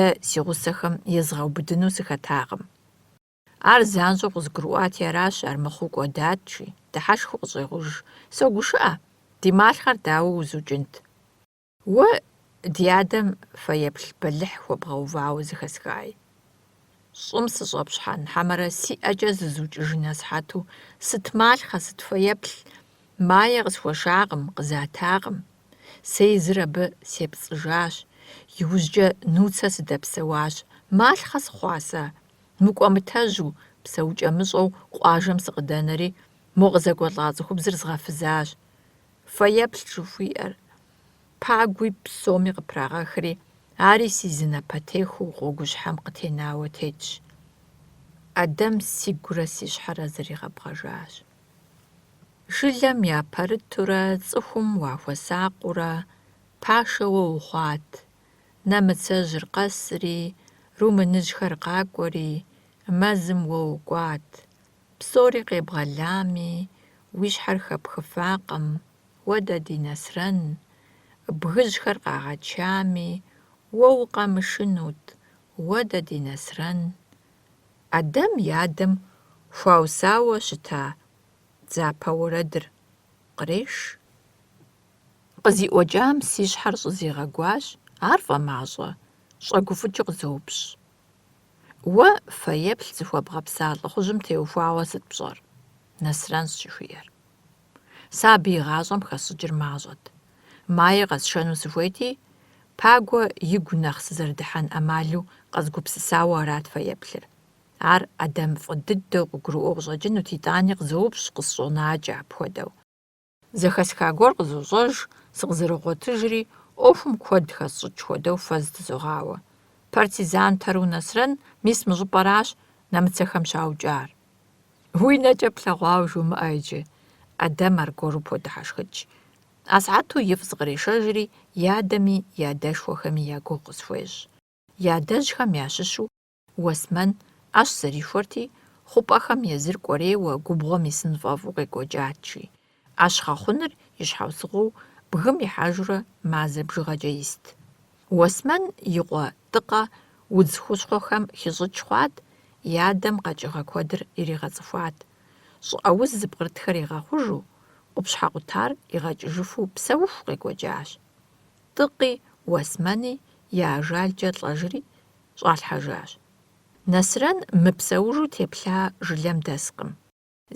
е си гъусэхэм езгъэубыдыну сыхэтакъым. Ар занщӀэу къызгурыӀуати аращ, армыхъуу кӀуэдатщи, дыхьэшхыу къыщӀегъуж. СогушыӀэ, ди малъхъэр дауэ узукӀынт? Уэ ди адэм фэеплъ бэлыхь хуэбгъэувауэ зыхэсхаи. ЩӀым сыщӀэпщхьэн, хьэмэрэ сиӀэкӀэ зызукӀыжын асыхьэту сыт малъхъэ, сыт фэеплъ мае къысхуэшакъым, къызатакъым. Сэ езыр абы сепцӀыжащ, иужькӀэ нуцэ сыдэпсэуащ. Малъхъэ сыхъуа сэ? МыкӀуэмытэжьу, псэукӀэмыщӀэу къуажэм сыкъыдэнэри, мо къызэгуэлӀа цӀыхубзыр згъэфызащ. Фэеплъ жыхуиӀэр пагуи псоми къыпрагъэхри, ари си зы напэтехуэу гъуэгущхьэм къытенауэ тетщ. Адэм сигурэ си щхьэрэ зэригъэбгъэжащ. Жылэм япэрытурэ, цӀыхум уахуэсакъыурэ, пашэуэ ухъуат. Нэмыцэжьыр къэсри, румыныжьхэр къакӀуэри, мэзым уэ укӀуат. Псори къебгъэлами, уи щхьэр хэпхыфакъым, уэ дэ ди Нэсрэн. Бгыжьхэр къагъэчами, уэ укъэмышынут, уэ дэ ди Нэсрэн. Адэм и адэм хуаусауэ щыта дзапэ уэрэдыр къреш. КъызиӀуэкӀам си щхьэр щӀызигъэгуащ, ар фӀэмащӀэ, щӀэгуфӀыкӀыу къызоупщӀ. Уэ фэеплъ зыхуэбгъэпса лӀыхъужьым теухуауэ сыт пщӀэр? Нэсрэнщ жыхуиӀэр. Сэ абы и гъащӀэм хэсщӀыкӀыр мащӀэт. Мае къэсшэну сыхуейти, пагуэ игу нэхъ сызэрыдыхьэн Ӏэмалу къэзгупсысауэ арат фэеплъыр. Ар Адэм фӀы дыдэу къыгурыӀуэу къыщӀэкӀынут, итӀани къызоупщӀ, къысщӀонакӀэ апхуэдэу. Зэхэсха гуэр къызощӀэж, сыкъызэрыгъуэтыжри, Ӏуэхум куэд хэсщӀыкӀ хуэдэу фэз тызогъауэ. Партизантэру Нэсрэн мис мы щӀыпӀэращ нэмыцэхэм щаукӀар. Уи нэкӀэ плъэгъуауэ жумыӀэ иджы. Адэм аргуэру подыхьэшхыкӀ. Асыхьэту ифӀ зыкърешэжри, и адэми и адэшхуэхэми я гугъу къысхуещӀ. И адэжьхэм ящыщу Уэсмэн Ӏэщ зэрихуэрти, хъупӀэхэм езыр кӀуэрейуэ, губгъуэм исын фӀэфӀу къекӀуэкӀатщи. Ӏэщ гъэхъуныр и щхьэусыгъуэу бгым ихьэжурэ мазэ бжыгъэкӀэ ист. Уэсмэн и къуэ тӀыкъэ удз хущхъуэхэм хищӀыкӀ хъуат, и адэм къэкӀыгъэ куэдыр иригъэцӀыхуат. ЩӀыӀэ уз зыпкърытхэр игъэхъужу, къупщхьэ къутар игъэкӀыжыфу псэуху къекӀуэкӀащ. ТӀыкъи Уэсмэни и ажалкӀэ лӀэжри щӀалъхьэжащ. Нэсрэн мыпсэужу теплъа жылэм дэскъым.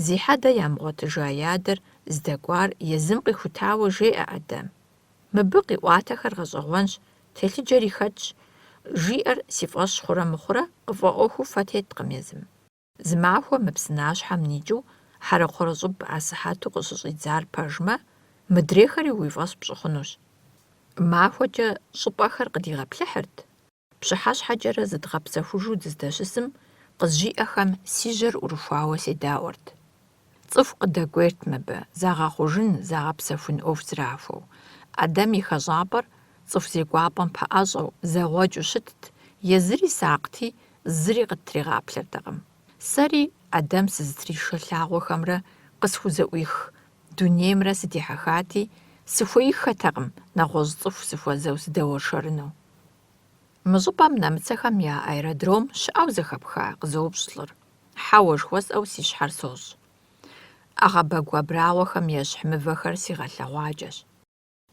Зи хьэдэ ямыгъуэтыжа и адэр здэкӀуар езым къихутауэ жеӀэ Адэм. Мыбы къиӀуатэхэр гъэщӀэгъуэнщ, телъыджэри хэтщ, жиӀэр си фӀэщ хъурэ мыхъурэ къыфӀэӀуэхуу фэ теткъым езым. Зы махуэ мы псынащхьэм никӀыу хьэрыхъуэрэ щӀыб асыхьэту къыщыщӀидзар пэжмэ, мыдрейхэри уи фӀэщ пщӀы хъунущ. Махуэкӏэ щӀыпӀэхэр къыдигъэплъыхьырт. ПщыхьэщхьэкӀэрэ зыдгъэпсэхужу дыздэщысым, къызжиӀэхэм си жьэр Ӏурыхуауэ седаӀуэрт. ЦӀыху къыдэкӀуейрт мыбы, загъэхъужын, загъэпсэхун Ӏуэху зрахуэу. Адэм и хэщӀапӀэр цӀыху зекӀуапӀэм пэӀэщӀэу, зэгъуэкӀыу щытт, езыри сакъти, зыри къытригъаплъыртэкъым. Сэри Адэм сызытришэ лъагъуэхэмрэ къысхузэӀуих дунеймрэ сыдихьэхати, сыхуеиххэтэкъым нэгъуэщӀ цӀыху сыхуэзэу сыдэуэршэрыну. Мы щӀыпӀэм нэмыцэхэм я аэродром щыӀэу зэхэпха, къызоупщӀ лӀыр. Хьэуэ жыхуэсӀэу си щхьэр сощӀ. Ӏэгъэбэгу абрагъуэхэм ещхь мывэхэр сигъэлъэгъуакӀэщ.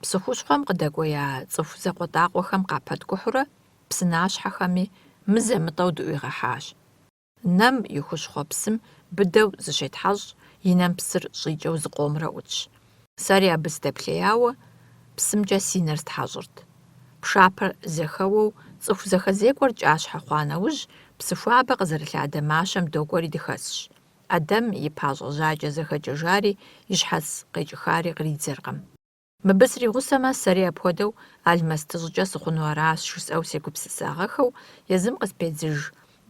Псыхущхъуэм къыдэкӀуея цӀыху зэкъуэтӀакъуэхэм къапэткӀухьурэ, псынащхьэхэми мызэмытӀэу дыӀуигъэхьащ. Нэм и хущхъуэ псым быдэу зыщетхьэщӀ, и нэм псыр щӀикӀэу зыкъомрэ Ӏутщ. Сэри абы сыдэплъеяуэ, псымкӀэ си нэр стхьэщӀырт. Пшапэр зэхэуэу, цӀыху зэхэзекӀуэр кӀащхьэ хъуа нэужь, Псыхуабэ къызэрылъадэ мащэм докӀуэри дыхэсщ. Адэм и пащӀэ жьакӀэ зэхэкӀыжари, и щхьэц къекӀыхари къридзэркъым. Мыбы сригъусэмэ, сэри апхуэдэу алмэстыщӀкӀэ сыхъуну аращ жысӀэу сегупсысагъэхэу, езым къыспедзыж.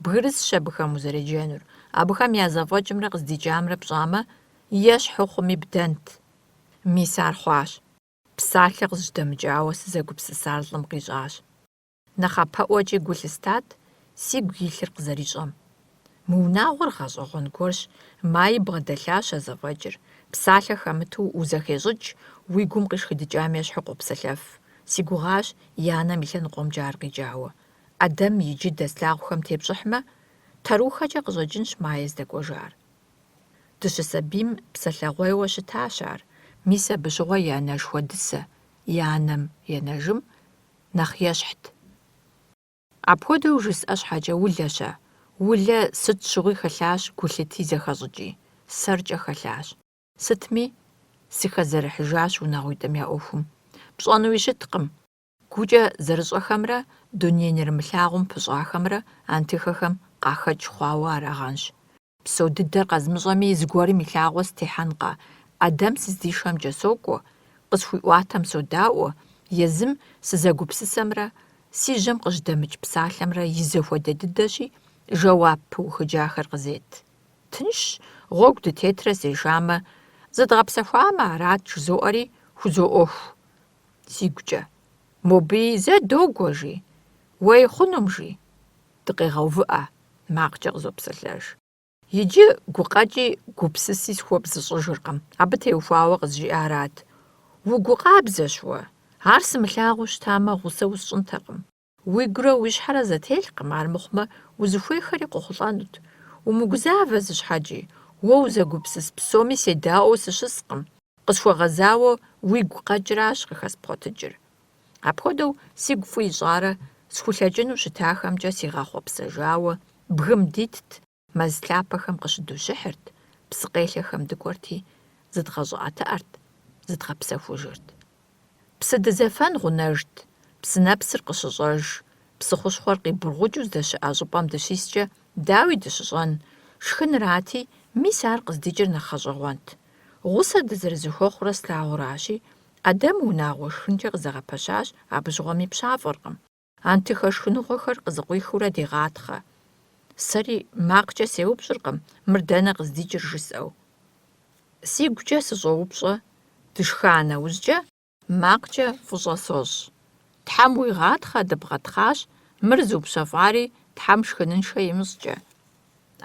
Бгырысщ абыхэм узэреджэнур. Абыхэм я зэфӀэкӀымрэ къыздикӀамрэ пщӀамэ, ещхьу хъуми бдэнт. Мис ар хъуащ. Псалъэ къызжьдэмыкӀауэ сызэгупсысар лӀым къищӀащ. НэхъапэӀуэкӀи гу лъыстат, сигу илъыр къызэрищӀэм. Мы унагъуэр гъэщӀэгъуэн гуэрщ, маи бгъэдэлъащ а зэфӀэкӀыр. Псалъэ хэмыту узэхещӀыкӀ, уи гум къишхыдыкӀам ещхьу къопсэлъэф. Си гугъащ и анэм и лъэныкъуэмкӀэ ар къикӀауэ. Адэм иджы дэслъагъухэм тепщӀыхьмэ, Тарухэкӏэ къыщӏэкӏынщ мае здэкӏуэжар. Дыщысабийм псэлъэгъуейуэ щытащ ар, мис абы щыгъуэ и анэш хуэдысэ, и анэм енэжым нэхъ ещхьт. Апхуэдэу жысӏэ щхьэкӏэ улэщ-а. Улэ сыт щыгъуи хэлъащ гулъыти зэхэщӏыкӏи, сэркӏэ хэлъащ. Сытми сыхэзэрыхьыжащ унагъуитӏым я ӏуэхум. Пщӏэнуи щыткъым. Гукӏэ зэрыщӏэхэмрэ дуней нэрымылъагъум пыщӏахэмрэ антихэхэм къахэкӏ хъуауэ арагъэнщ. Псо дыдэр къэзмыщӏэми зыгуэрым илъагъуэ стехьэнкъэ. Ӏэдэм сыздишхэмкӏэ сокӏуэ, къысхуиӏуатэм содаӏуэ, езым сызэгупсысэмрэ си жьэм къыжьдэмыкӏ псалъэмрэ и зэхуэдэ дыдэщи, жэуап пыухыджахэр къызет. Тынш, гъуэгу дытетрэ сешамэ, зыдгъэпсэхуамэ арат жызоӏэри хузоӏуэху сигукӏэ. Моби зэ догуэ жи, уей хъунум жи. Дыкъегъэувыӏэ, макъкӏэ къызопсэлъэж. Иджы гукъэкӏи гупсыси схуэбзыщӏыжыркъым. Абы теухуауэ къызжиӏарат. Угукъабзэщ уэ. Ар сымылъагъуу щытамэ, гъусэ усщӏынтэкъым. Уигурэ уи щхьэрэ зэтелъкъым, армыхъумэ, узыхуейхэри къохъулӏэнут. Умыгузавэ зи щхьэкӏи. Уэ узэгупсыс псоми седаӏуэу сыщыскъым. Къысхуэгъэзауэ уигу къэкӏращ къыхэспхъуэтыкӏыр. Апхуэдэу сигу фӏы ищӏарэ схулъэкӏыну щытахэмкӏэ сигъэхъуэпсэжауэ бгым дитт, мэз лъапэхэм къыщыдущыхьырт, псыкъелъэхэм дыкӏуэрти, зыдгъэщӏыӏэтыӏэрт, зыдгъэпсэхужырт. Псыдызэфэн гъунэжт, псынэпсыр къыщыщӏэж, псыхъущхъуэр къибургъукӏыу здэщыӏэ щӏыпӏэм дыщискӏэ, дауи дыщыщӏэн, шхынрати, мис ар къыздикӏыр нэхъ гъэщӏэгъуэнт. Гъусэ дызэрызыхуэхъурэ слъагъуращи, Ӏэдэм унагъуэ шхынкӏэ къызэгъэпэщащ, абы щыгъуэми пщафӏэркъым. Антихэ шхыныгъуэхэр къызыкъуихыурэ дегъатхъэ. Сэри макъкӏэ сеупщӏыркъым, мыр дэнэ къыздикӏыр жысӏэу. Сигукӏэ сыщӏоупщӏэ, дышха нэужькӏэ, макъкӏэ фӏыщӏэ сощӏ. Тхьэм уигъатхъэ, дыбгъэтхъащ, мыр зыупщэфӏари Тхьэм шхыныншэ имыщӏкӏэ.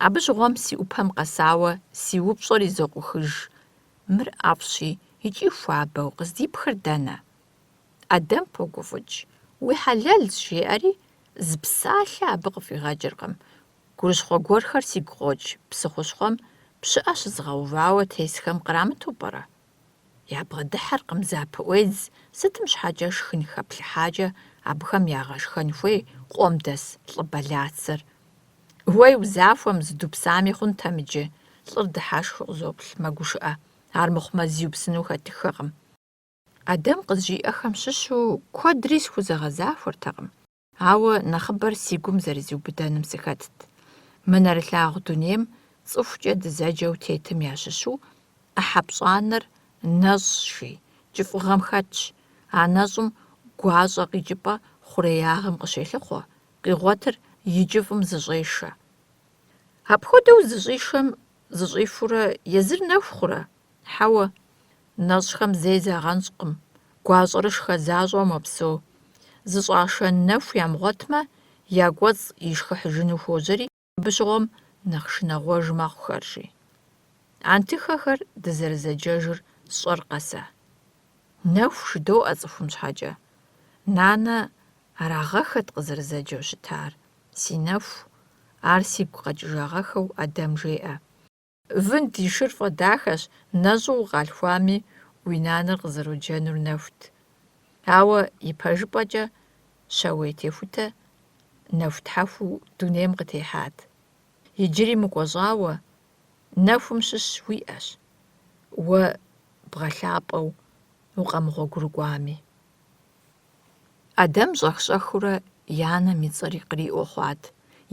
Абы щыгъуэм си ӏупэм къэсауэ си упщӏэр изокъухыж. Мыр ӏэфӏщи, икӏи хуабэу къыздипхыр дэнэ? Ӏэдэм погуфӏыкӏ. Уи хьэлэлщ, жеӏэри, зы псалъэ абы къыфӏигъэкӏыркъым. Гурыщхъуэ гуэрхэр сигу къокӏ, псыхъущхъуэм пщыӏэ щызгъэувауэ тесхэм кърамыту пӏэрэ? Ябгъэдыхьэркъым запыӏуедз, сытым щхьэкӏэ шхын хэплъыхьакӏэ абыхэм ягъэшхэн хуей къуэм дэс лӏы бэлацэр. Уей узахуэм зыдупсами хъунтэм иджы, лӏыр дыхьэшхыу къызоплъ, мэгушыӏэ, армыхъумэ зиупсыну хэтыххэкъым. Ӏэдэм къызжиӏэхэм щыщу куэдри схузэгъэзахуэртэкъым, ауэ нэхъыбэр си гум зэрызиубыдэным сыхэтт. Мы нэрылъагъу дунейм цӏыхукӏэ дызэджэу тетым ящыщу ӏыхьэ пщӏанэр нэщӏщи, кӏыфӏыгъэм хэтщ. А нэщӏым гуащӏэ къикӏыпӏэ хъуреягъым къыщелъыхъуэ, къигъуэтыр и кӏыфӏым зыщӏешэ. Апхуэдэу зыщӏишэм зыщӏифурэ езыр нэху хъурэ? Хьэуэ, нэщӏхэм зэи загъэнщӏкъым, гуащӏэрышхэ защӏэу мэпсэу. Зыщӏашэн нэху ямыгъуэтмэ, я кӏуэцӏ ишхыхьыжыну хуожьэри, абы щыгъуэм нэхъ шынагъуэж мэхъухэрщи. Антихэхэр дызэрызэджэжыр сщӏэркъэ сэ? Нэху жыдоӏэ цӏыхум щхьэкӏэ. Нанэ арагъэхэт къызэрызэджэу щытар. Си нэху, ар сигу къэкӏыжагъэхэу Ӏэдэм жеӏэ. Вын ди шыр фӏэдахэщ, нэщӏу укъалъхуами, уи нанэр къызэроджэнур нэхут. Ауэ и пэжыпӏэкӏэ щауей техутэ нэху тхьэхуу дунейм къытехьат. Иджыри мыкӏуэщӏауэ, нэхум щыщ уиӏэщ, уэ бгъэлъапӏэу укъэмыгъуэгурыкӏуами. Ӏэдэм щӏэх-щӏэхыурэ и анэм и цӏэр икъриӏуэ хъуат.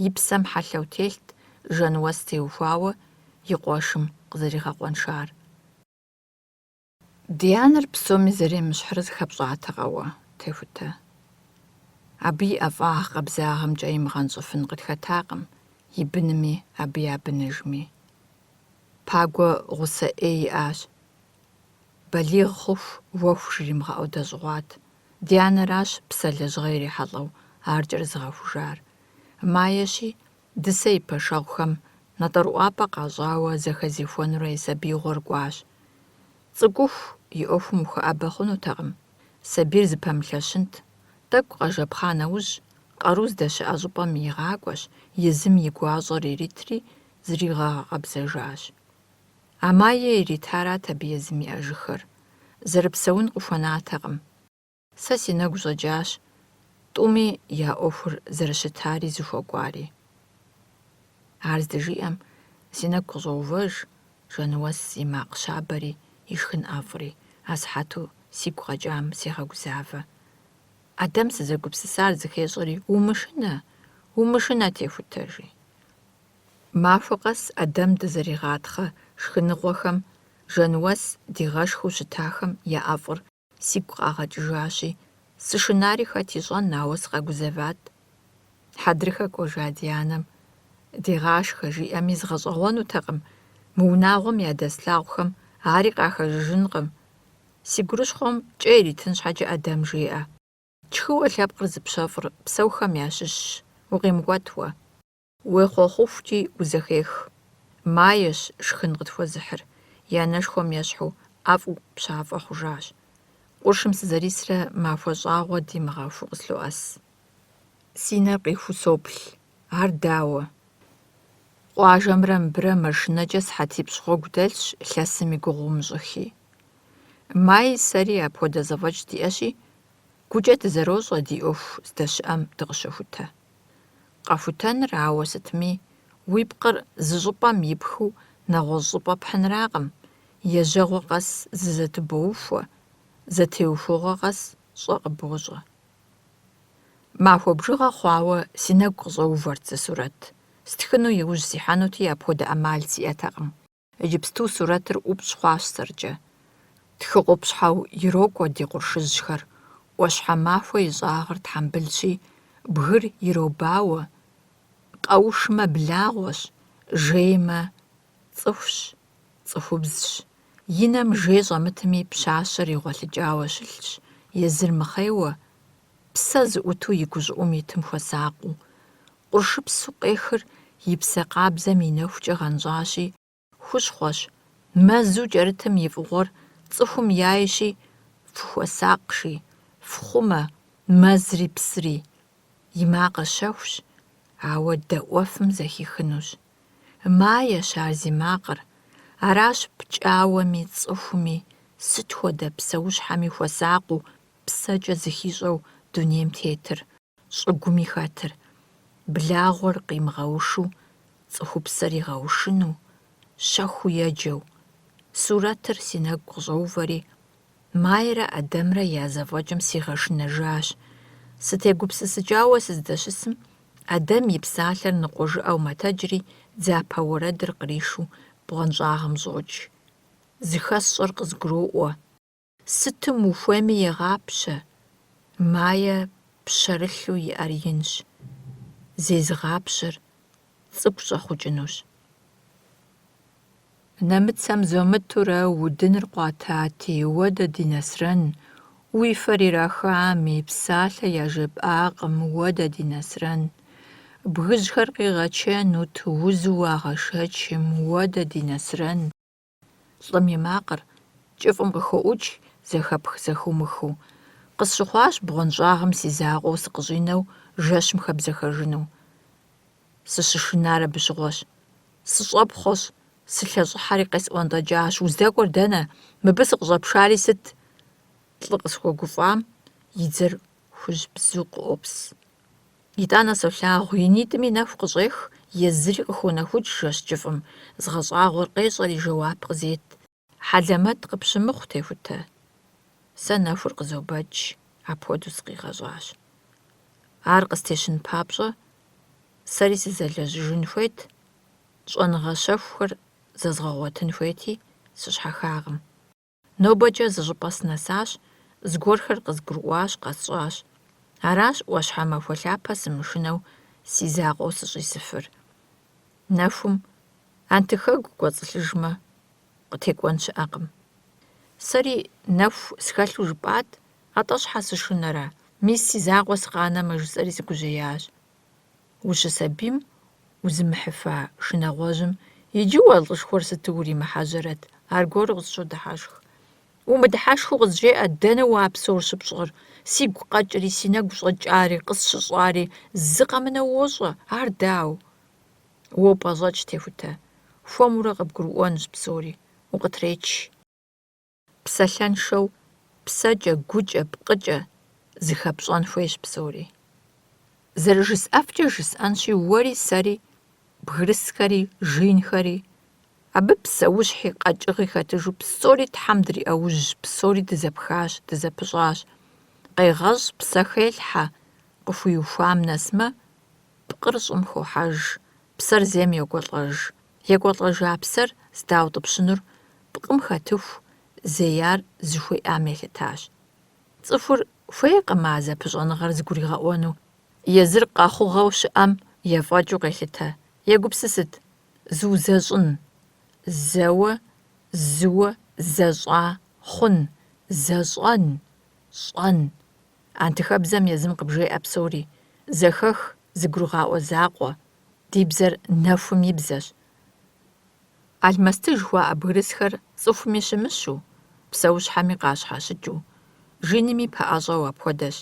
И псэм хьэлъэу телът, жэн уэс теухуауэ и къуэшым къызэригъэкъуэншар. Ди анэр псоми зэремыщхьыр зэхэпщӏатэкъэ уэ, техутэ. Абы и ӏэфӏагъ къабзагъэмкӏэ имыгъэнщӏыфын къытхэтакъым, и бынми, абы я быныжми. Пагуэ гъусэ ӏей иӏащ. Балигъ хъуху уэху жримыгъэӏуэдэщӏыгъуат. Ди анэращ псэ лэжьыгъэ ирихьэлӏэу ар кӏэрызыгъэхужар. Маещи, дысэ и пэшэгъухэм натӏэрыӏуапӏэ къащӏауэ зэхэзихуэнурэ и сабиигъуэр кӏуащ. Цӏыкӏуху и ӏуэхум ухуэӏэбэ хъунутэкъым. Сабийр зыпэмылъэщынт, тӏэкӏу къэжэпхъа нэужь, къару здэщыӏэ щӏыпӏэм игъакӏуэщ, езым и гуащӏэр иритри зригъэгъэбзэжащ. А майе иритарат абы езым иӏэжыхэр. Зэрыпсэун къыхуэнатэкъым. Сэ си нэгу щӏэкӏащ, тӏуми я ӏуэхур зэрыщытари зыхуэкӏуари. Ар здыжиӏэм си нэгу къыщӏоувэж, Жэнуэс и макъ щабэри и шхын ӏэфӏри, асыхьэту сигу къэкӏам сегъэгузавэ. Адэм сызэгупсысар зыхещӏэри умышынэ техутэжи. Махуэ къэс Адэм дызэригъатхъэ шхыныгъуэхэм, Жэнуэс дигъэшхыу щытахэм я ӏэфӏыр сигу къагъэкӏыжащи, сышынари хэт ищӏэн, ауэ сыкъэгузэват. Хьэдрыхэ кӏуэжа ди анэм «Дегъашхэ» жиӏэми згъэщӏэгъуэнутэкъым, мы унагъуэм ядэс слъагъухэм ари къахэжыжынкъым. Си гурыщхъуэм кӏэ иритын щхьэкӏэ Адэм жеӏэ: «Тшхыуэ лъэпкъыр зыпщэфӏыр псэухэм ящыщщ, укъимыкӏуэт уэ. Уехъуэхъуфӏкӏи узэхех. Маещ шхын къытхуэзыхьыр». И анэшхуэм ещхьу ӏэфӏу пщафӏэ хъужащ. Къуршым сызэрисрэ махуэ щӏагъуэ димыгъэхуу къыслъоӏэс. Си нэр къихыу соплъ. Ар дауэ? Къуажэмрэ мыбырэ машинэкӏэ сыхьэтипщӏ гъуэгу дэлъщ, лъэсым и гугъу умыщӏыхи. Май сэри апхуэдэ зэфӏэкӏ диӏэщи, гукӏэ дызэрощӏэ ди ӏуэху здэщыӏэм дыкъыщыхутэ. Къэхутэныр, ауэ сытми, уи пкъыр зы щӏыпӏэм ипхыу нэгъуэщӏ щӏыпӏэ пхьынракъым, ежьэгъуэ къэс зызэтыбоухуэ, зэтеухуэгъуэ къэс щӏэ къыбощӏэ. Махуэ бжыгъэ хъуауэ си нэгу къыщӏэувэрт зы сурэт. Стхыну иужь сихьэнути, апхуэдэ ӏэмал сиӏэтэкъым. Иджыпсту сурэтыр ӏупщӏ хъуащ сэркӏэ. Тхыкъупщхьэу ирокӏуэ ди къуршыжьхэр, ӏуащхьэмахуэ ищӏагъыр тхьэмбылщи, бгыр иробауэ, къэушмэ благъуэщ, жеймэ цӏыхущ, цӏыхубзщ. И нэм жей щӏэмытми, пщащэр игъуэлъыкӏауэ щылъщ, езыр мыхъеуэ, псэ зыӏуту и гущӏыӏум итым хуэсакъыу. Къуршыпсу къехыр и псэ къабзэм и нэхукӏэ гъэнщӏащи, хущхъуэщ, мэзу кӏэрытым и фӏыгъуэр цӏыхум яйщи, фхуэсакъши, фхъумэ, мэзри псыри. И макъыр щэхущ, ауэ дэӏуэфым зэхихынущ. Маещ ар зи макъыр. Аращ пкӏауэми цӏыхуми, сыт хуэдэ псэущхьэми хуэсакъыу, псэкӏэ зыхищӏэу дунейм тетыр, щӏыгуми хэтыр. Благъуэр къимыгъэушу, цӏыхупсэр игъэушыну, щэхуу еджэу. Сурэтыр си нэгу къыщӏэувэри, Майрэ Адэмрэ я зэфӏэкӏым сигъэшынэжащ. Сытегупсысыкӏауэ сыздэщысым, Адэм и псалъэр ныкъуэжыӏэу мэтэджри, дзапэ уэрэдыр къришыу бгъуэнщӏагъым щӏокӏ. Зыхэсщӏэр къызгуроӏуэ. Сытым ухуейми егъапщэ. Майе пщэрылъу иӏэр инщ. Зезыгъапщэр цӏыкӏу щӏэхъукӏынущ. Нэмыцэм зомытурэ удыныр къуатати, уэдэ ди Нэсрэн, уи фэр ирахами, псалъэ яжепӏакъым, уэдэ ди Нэсрэн. Бгыжьхэр къигъэчэнут, узу уагъэшэчым, уэдэ ди Нэсрэн. Лӏым и макъыр кӏыфӏым къыхоӏукӏ, зэхэпх зэхыумыхыу. Къысщыхъуащ бгъуэнщӏагъым си закъуэу сыкъыщӏинэу жэщым хэбзэхэжыну. Сыщышынар абы щыгъуэщ. Сыщӏэпхъуэщ, сылъэщӏыхьэри къесӏуэнтӏэкӏащ. Уздэкӏуэр дэнэ? Мыбы сыкъыщӏэпшари сыт? Лӏы къысхуэгуфӏам и дзэр хужь-бзу къыӏупс. ИтӀанэ солъагъу, и нитӀми нэху къыщӀех, езыри къыхуонэхукӀ жэщ кӀыфӀым. Згъэщӏагъуэр къещӀэри жэуап къызет. Хьэлэмэт къыпщымыхъу техутэ. Сэ нэхур къызобэкӀ, апхуэдэу сыкъигъэщӀащ. Ар къыстещын папщӀэ, сэри сызэлэжьыжын хуейт, щӀэныгъэ щэхухэр зэзгъэгъуэтын хуейти, сыщхьэхакъым. Нобэкӏэ зы щӏыпӏэ сынэсащ, зыгуэрхэр къызгурыӏуащ, къэсщӏащ. Аращ ӏуащхьэ махуэ лъапэ сымышынэу си закъуэу сыщӏисыфыр. Нэхум антыхэгу кӏуэцӏылъыжмэ, къытекӏуэн щыӏэкъым. Сэри нэху схэлъу жыпӏат, атӏэ щхьэ сышынэрэ? Мис си закъуэ сыкъанэмэ, жысӏэри сыгужьеящ. Ущысабийм узымыхьыфа шынагъуэжьым иджы уэ лӏышхуэр сыту уримыхьэжьэрэт, аргуэру къысщодыхьэшх. Умыдыхьэшхыу къызжеӏэ, дэнэ уэ а псор щыпщӏыр? Сигу къэкӏри, си нэгу щӏэкӏари, къысщыщӏари, зы къэмынэу уощӏэ, ар дауэ? Уэ пӏэщӏэкӏ, техутэ. Хуэмурэ къыбгурыӏуэнущ псори. Укъытречь. Псэлъэншэу, псэкӏэ, гукӏэ, пкъыкӏэ зыхэпщӏэн хуейщ псори. Зэрыжысӏэфкӏэ жысӏэнщи уэри сэри, бгырысхэри, жинхэри. Абы псэущхьи, къэкӏыгъи хэтыжу псори тхьэм дриӏэужь, псори дызэпхащ, дызэпыщӏащ. Къегъэщӏ, псэ хелъхьэ, къыхуиухуам нэсмэ, пкъыр щӏым хохьэж, псэр зейм йокӏуэлӏэж. Екӏуэлӏэжа псэр здауэтӏыпщынур пкъым хэтыху, зеяр зыхуеӏам елъытащ. Цӏыхур хуейкъым а зэпыщӏэныгъэр зыгуригъэӏуэну. Езыр къэхъугъэу щыӏэм ефӏэкӏыу къелъытэ. Егупсысыт, зыузэщӏын, зэуэ, зыуэ, зэщӏа, хъун, зэщӏэн, щӏэн. Антыхэбзэм езым къыбжеӏэ псори. Зэхэх зыгурыгъаӏуэ закъуэ. Ди бзэр нэхум и бзэщ. Алмэстыж жыхуаӏэ бгырысхэр цӏыхуми щымыщу, псэущхьэми къащхьэщыкӏыу, жинми пэӏэщӏэу апхуэдэщ.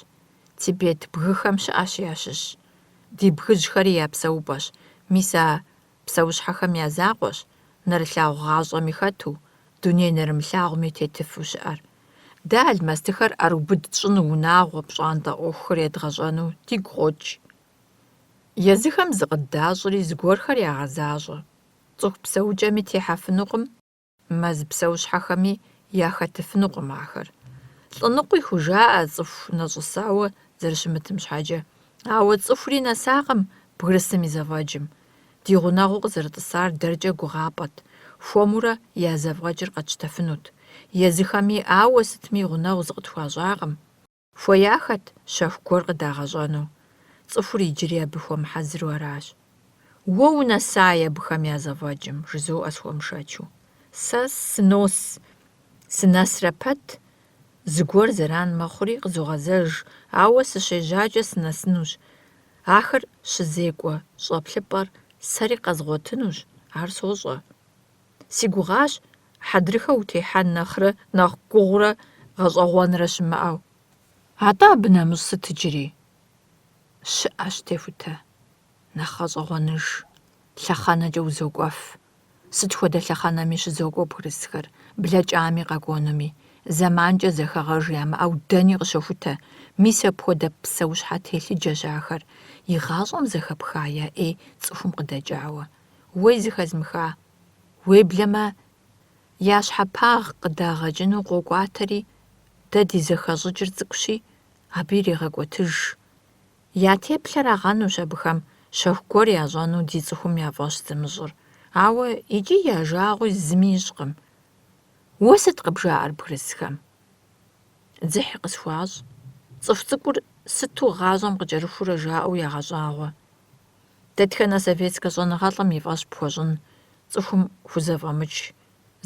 Тибет бгыхэм щыӏэщ ящыщ. Ди бгыжьхэри я псэупӏэщ. Мис а псэущхьэхэм я закъуэщ нэрылъагъу гъащӏэми хэту, дуней нэрымылъагъуми тетыфу щыӏэр. Дэ алмэстыхэр ӏэрыубыд тщӏыну, унагъуэ, пщӏантӏэ ӏуэхухэр едгъэщӏэну дигу къокӏ. Езыхэм зыкъыдащӏри, зыгуэрхэр ягъэзащӏэ. Цӏыху псэукӏэми техьэфынукъым, мэз псэущхьэхэми яхэтыфынукъым ахэр. Лӏыныкъуи хужаӏэ цӏыху нэщӏысауэ зэрыщымытым щхьэкӏэ. Ауэ цӏыхури нэсакъым бгырысым и зэфӏэкӏым. Ди гъунэгъуу къызэрытӏысар дэркӏэ гугъапӏэт. Хуэмурэ я зэфӏэкӏыр къэтщтэфынут. Езыхэми ауэ сытми гъунэгъу зыкъытхуащӏакъым. Хуеяхэт щэху гуэр къыдагъэщӏэну. Цӏыхур иджыри абы хуэмыхьэзыру аращ. Уэ унэсай абыхэм я зэфӏэкӏым, жызоӏэ схуэмышэчу. Сэ сынос. Сынэсрэ пэт зыгуэр зэран мэхъури къызогъэзэж, ауэ сыщежьакӏэ сынэсынущ. Ахэр щызекӏуэ щӏэплъыпӏэр сэри къэзгъуэтынущ, ар сощӏэ. Си гугъащ хьэдрыхэ утехьэн нэхърэ, нэхъ гугъурэ гъэщӏэгъуэнрэ щымыӏэу. АтӀэ абы нэмыщӏ сыт иджыри? Щыӏэщ, техутэ. Нэхъ гъэщӏэгъуэныж. Лъэхъэнэкӏэ узокӏуэф. Сыт хуэдэ лъэхъэнэми щызокӏуэ бгырысхэр, блэкӏами къэкӏуэнуми. Зэманкӏэ зэхэгъэж ямыӏэу дэни къыщохутэ. Мис апхуэдэ псэущхьэ телъыджэщ ахэр. И гъащӏэм зэхэпха я ӏей цӏыхум къыдэкӏауэ. Уей зыхэзмыха. Уеблэмэ, я щхьэпагъ къыдагъэкӏыну къокӏуатэри, дэ ди зэхэщӏыкӏыр цӏыкӏущи, абы ирегъэкӏуэтыж. Я теплъэр агъэнущ абыхэм щэху гуэр ящӏэну ди цӏыхум яфӏэщ зымыщӏыр. Ауэ икӏи я жагъуи зыми ищӏкъым. Уэ сыт къыбжаӏэр бгырысхэм? Дзыхь къысхуащӏ. Цӏыху цӏыкӏур сыту гъащӏэм къыкӏэрыхуурэ жаӏэу ягъэщӏагъуэ. Дэтхэнэ советскэ щӏэныгъэлӏым и фӏэщ пхуэщӏын, цӏыхум хузэфӏэмыкӏ,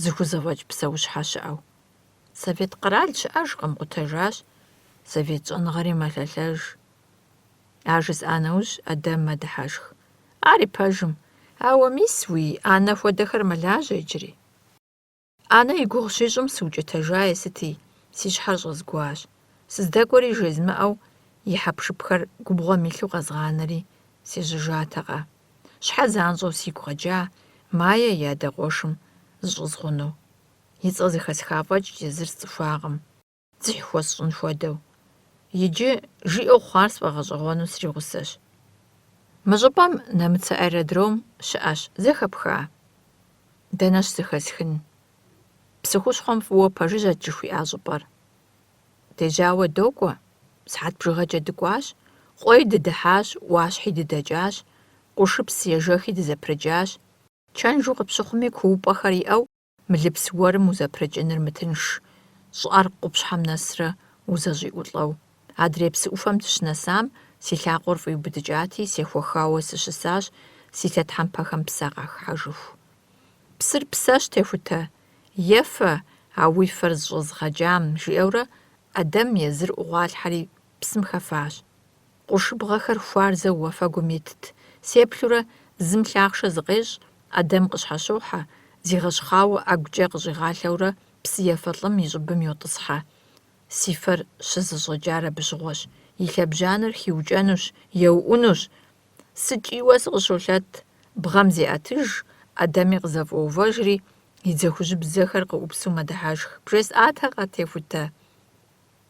зыхузэфӏэкӏ псэущхьэ щыӏэу. Совет къэрал щыӏэжкъым, къутэжащ. Совет щӏэныгъэри мэлъэлъэж. Ар жысӏа нэужь Адэм мэдыхьэшх. Ар и пэжым. Ауэ мис уи ӏэнэ хуэдэхэр мэлажьэ иджыри. Ӏэнэ и гугъу щищӏым сыукӏытэжаи сыти, си щхьэр щӏэзгуащ. Сыздэкӏуэри жезмыӏэу и хьэпшыпхэр губгъуэм илъу къэзгъанэри сежьыжатэкъэ. Щхьэ занщӏэу сигу къэкӏа Майя и адэ къуэшым зыщӏызгъуну. И цӏэ зыхэсха фӏэкӏ езыр сцӏыхуакъым, дзыхь хуэсщӏын хуэдэу. Иджы жиӏэу хъуар сфӏэгъэщӏэгъуэну сригъусэщ. Мы щӏыпӏэм нэмыцэ аэродром щыӏэщ. Зэхэпха? Дэнэщ зыхэсхын? Псыхущхъуэм фӏыуэ пэжыжьэт жыхуиӏа щӏыпӏэр. Дежьауэ докӏуэ. Сыхьэт бжыгъэкӏэ дыкӏуащ. Къуей дыдыхьащ, ӏуащхьи дыдэкӏащ. Къуршыпс ежэхи дызэпрыкӏащ. Чэнжу къыпщыхъуми куупӏэхэр иӏэу, мылыпс уэрым узэпрыкӏыныр мытынш. Щӏыӏэр къупщхьэм нэсрэ узэщӏиӏулӏэу. Адрей псы ӏуфэм дыщынэсам си лъакъуэр фӏиубыдыкӏати, сехуэхауэ сыщысащ, си лъэтхьэмпэхэм псэ къахыхьэжыху. Псыр псэщ, техутэ. Ефэ, а уи фэр зыщӏэзгъэкӏам, жиӏэурэ Адэм езыр ӏугъуалъхьэри псым хэфащ. Къуршыбгъэхэр хуарзэу уафэгум итт. Сеплъурэ зым лъахъшэ зыкъещӏ, Адэм къыщхьэщохьэ, зигъэщхъауэ ӏэгукӏэ къыщӏигъалъэурэ псыефэлӏым и щӏыбым йотӏысхьэ. Си фэр щызыщӏэкӏар абы щыгъуэщ. И лъэбжьанэр хиукӏэнущ, еуӏунущ. Сыкӏийуэ сыкъыщолъэт. Бгъэм зеӏэтыж, Адэми къызэфӏэувэжри, и дзэхужьыбзэхэр къыӏупсу мэдыхьэшх. Бжесӏатэкъэ техутэ.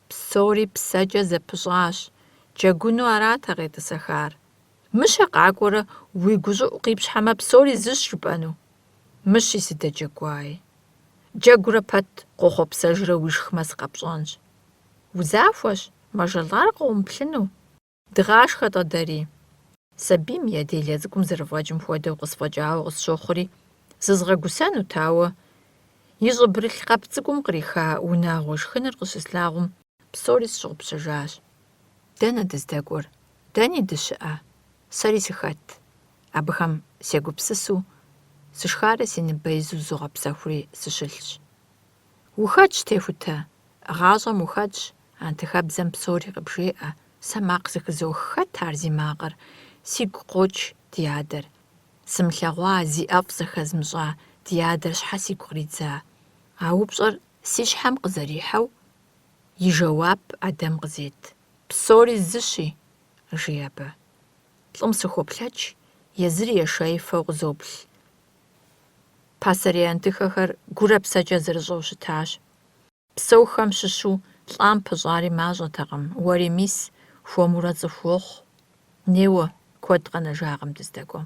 Псори псэкӏэ зэпыщӏащ. Джэгуну арат къетӏысэхар. Мыщэ къакӏуэрэ уи гущӏыӏу къипщхьэмэ, псори зыщ жыпӏэну. Мыщи сыдэджэгуай. Джэгурэ пэт къохъуэпсэжрэ уишхмэ сыкъэпщӏэнщ. Узахуэщ, мэжэлӏар къыумыплъыну. Дыгъашхэ-тӏэ дэри. Сабийм и аделэ цӏыкӏум зэрыфӏэкӏым хуэдэу къысфӏэкӏауэ къысщохъури, зызгъэгусэнут, ауэ и щӏыбырылъ къэп цӏыкӏум къриха унагъуэ шхыныр къыщыслъагъум, псори сщыгъупщэжащ. Дэнэ дыздэкӏуэр? Дэни дыщыӏэ? Сэри сыхэт? Абыхэм сегупсысу, сышхарэ си ныбэ изу зогъэпсэхури сыщылъщ. Ухэтщ, техутэ. Гъащӏэм ухэтщ. Антыхэбзэм псори къыбжеӏэ. Сэ макъ зыхызох. Хэт ар зи макъыр? Сигу къокӏ ди адэр. Сымылъэгъуа, зи ӏэфӏ зэхэзмыщӏа ди адэр щхьэ сигу къридза? А упщӏэр си щхьэм къызэрихьэу, и жэуап Адэм къызет. Псори зыщи, жи абы. Лӏым сыхуоплъэкӏ, езыри ешэифэу къызоплъ. Пасэрей антыхэхэр гурэ псэкӏэ зэрыщӏэу щытащ. Псэухэм щыщу лӏам пыщӏари мащӏэтэкъым. Уэри мис хуэмурэ цӏыху уохъу. Неуэ, куэд къэнэжакъым дыздэкӏуэм.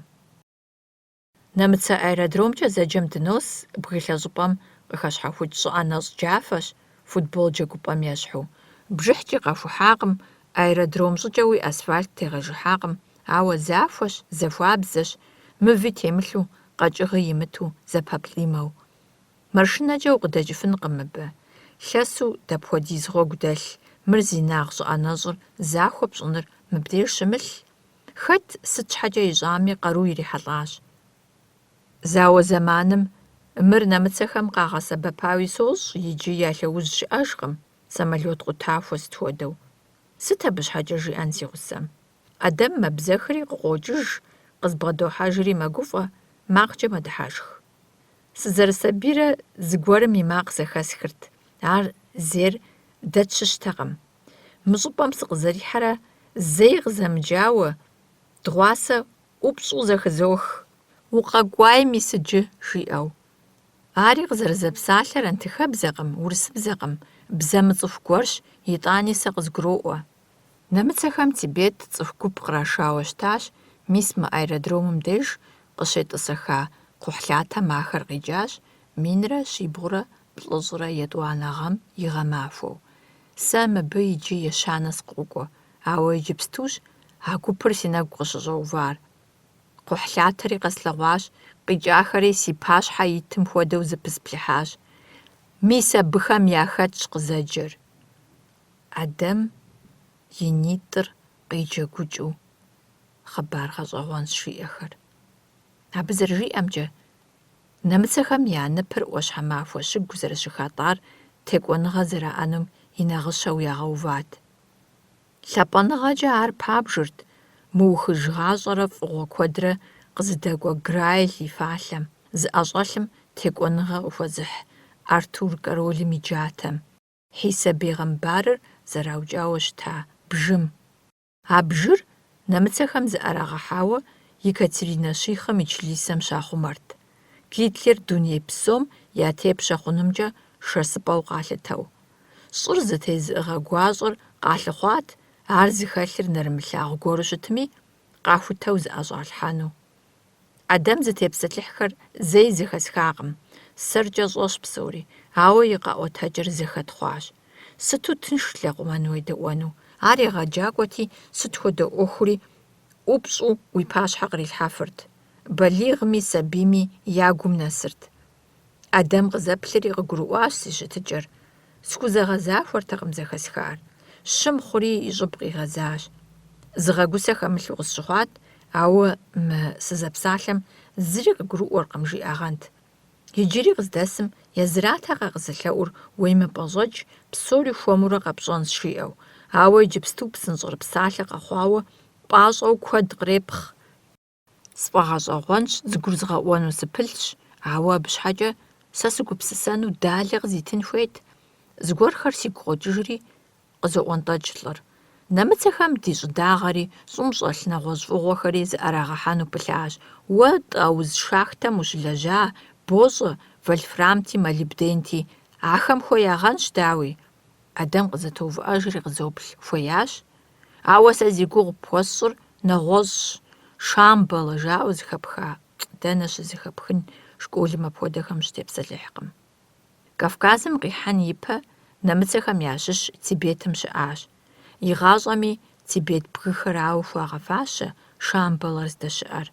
Нэмыцэ аэродромкӏэ зэджэм дынос, бгылъэ щӏыпӏэм къыхэщхьэхукӏ щӏыӏэ нэщӏ джафэщ, футбол джэгупӏэм ещхьу. Бжыхькӏи къэхухьакъым, аэродром щӏыкӏэуи асфальт тегъэжыхьакъым, ауэ захуэщ, зэхуабзэщ, мыви темылъу, къэкӏыгъи имыту, зэпэплӏимэу. Маршынэкӏэ укъыдэкӏыфынкъым мыбы. Лъэсу дапхуэдиз гъуэгу дэлъ, мыр зи нэгъ щӏыӏэ нэщӏыр захуэ пщӏыныр мыбдеж щымылъ. Хэт сыт щхьэкӏэ ищӏами, къару ирихьэлӏащ. Зауэ зэманым мыр нэмыцэхэм къагъэсэбэпауи сощӏ, иджы ялъэуж щыӏэжкъым, самолёт къутахуэ сыт хуэдэу. Сыт абы щхьэкӏэ жиӏэн си гъусэм? Адэм мэбзэхри къыкъокӏыж, къызбгъэдохьэжри мэгуфӏэ, макъкӏэ мэдыхьэшх. Сызэрысабийрэ зыгуэрым и макъ зэхэсхырт. Ар зейр дэ тщыщтэкъым. Мы щӏыпӏэм сыкъызэрихьэрэ зэи къызэмыджауэ, дыгъуасэ ӏупщӏу зэхызох. Укъэкӏуай мис иджы, жиӏэу. Ари къызэрызэпсалъэр антыхэбзэкъым, урысыбзэкъым, бзэ мыцӏыху гуэрщ, итӏани сэ къызгуроӏуэ. Нэмыцэхэм Тибет цӏыху гуп кърашауэ щытащ, мис мы аэродромым деж къыщетӏысэха кхъухьлъатэм ахэр къикӏащ, минрэ щибгъурэ плӏыщӏрэ етӏуанэ гъэм игъэмахуэу. Сэ мыбы иджы ещанэ сыкъокӏуэ, ауэ иджыпстущ а гупыр си нэгу къыщыщӏэувар. Кхъухьлъатэри къэслъэгъуащ, къикӏахэри си пащхьэ итым хуэдэу зыпысплъыхьащ. Мис абыхэм яхэтщ къызэджэр. Адэм и нитӏыр къиджэгукӏыу хъыбар гъэщӏэгъуэнщ жиӏэхэр. Абы зэрыжиӏэмкӏэ, нэмыцэхэм я ныпыр ӏуащхьэмахуэ щыгу зэрыщыхатӏар текӏуэныгъэ зэраӏэнум и нэгъыщэу ягъэуват. Лъапӏэныгъэкӏэ ар пабжырт мыухыж гъащӏэрэ фӏыгъуэ куэдрэ къызыдэкӏуэ Грайл и фалъэм, зыӏэщӏэлъым текӏуэныгъэ къыхуэзыхь Артур Кӏэролым и джатэм, Хьисэ бейгъэмбарыр зэраукӏауэ щыта бжым. А бжыр нэмыцэхэм зыӏэрагъэхьауэ Екатеринэ щихъым Ичлисэм щахъумэрт. Гитлер дуней псом я тепщэ хъунымкӏэ шэрсыпӏэу къалъытэу. Щӏыр зытезыӏыгъэ гуащӏэр къалъыхъуат, ар зыхэлъыр нэрымылъагъу гуэру щытми, къахутэу зыӏэщӏалъхьэну. Адэм зытепсэлъыхьхэр зэи зэхэсхакъым. Сэркӏэ щӏэщ псори, ауэ и къэӏуэтэкӏыр зэхэт хъуащ. Сыту тынш лэкъумэн уедэӏуэну, ар егъэджакӏуэти, сыт хуэдэ ӏуэхури ӏупщӏу уи пащхьэ кърилъхьэфырт. Балигъми сабийми я гум нэсырт. Адэм къызэплъри къыгурыӏуащ си щытыкӏэр. Схузэгъэзахуэртэкъым зэхэсхар. Щым хъури и щӏыб къигъэзащ. Зыгъэгусэ хэмылъу къысщыхъуат, ауэ мы сызэпсалъэм зыри къыгурыӏуэркъым жиӏэгъэнт. Иджыри къыздэсым езыратэкъэ къызылъэӏур уеймэ пӏэщӏэкӏ, псори хуэмурэ къэпщӏэнщ жиӏэу, ауэ иджыпсту псынщӏэр псалъэ къэхъуауэ пӏащӏэу куэд кърепхъ. Сфӏэгъэщӏэгъуэнщ, зыгур зыгъэӏуэну сыпылъщ, ауэ абы щхьэкӏэ Сэ сыгупсысэну далэ къызитын хуейт, зыгуэрхэр сигу къокӀыжри къызоӀуэнтӀэкӀ лӀыр. Нэмыцэхэм ди щӀыдагъэри, щӀым щӀэлъ нэгъуэщӀ фӀыгъуэхэри зыӀэрагъэхьэну пылъащ. Уэ тӀэ уз шахтэм ущылэжьа, бощӀэ, вольфрамти, молибденти, ахэм хуеягъэнщ, дауи. Адэм къызэтоувыӀэжри къызоплъ, хуеящ. Ауэ сэ зи гугъу пхуэсщӀыр нэгъуэщӀщ, Шамбала жаӀэу зыхэпха. Дэнэ щызыхэпхын, школым апхуэдэхэм щытепсэлъыхькъым. Кавказым къихьэн ипэ нэмыцэхэм ящыщ Тибетым щыӀащ. ИгъащӀэми Тибет бгыхэрауэ хуагъэфащэ Шамбалэр здэщыӀэр.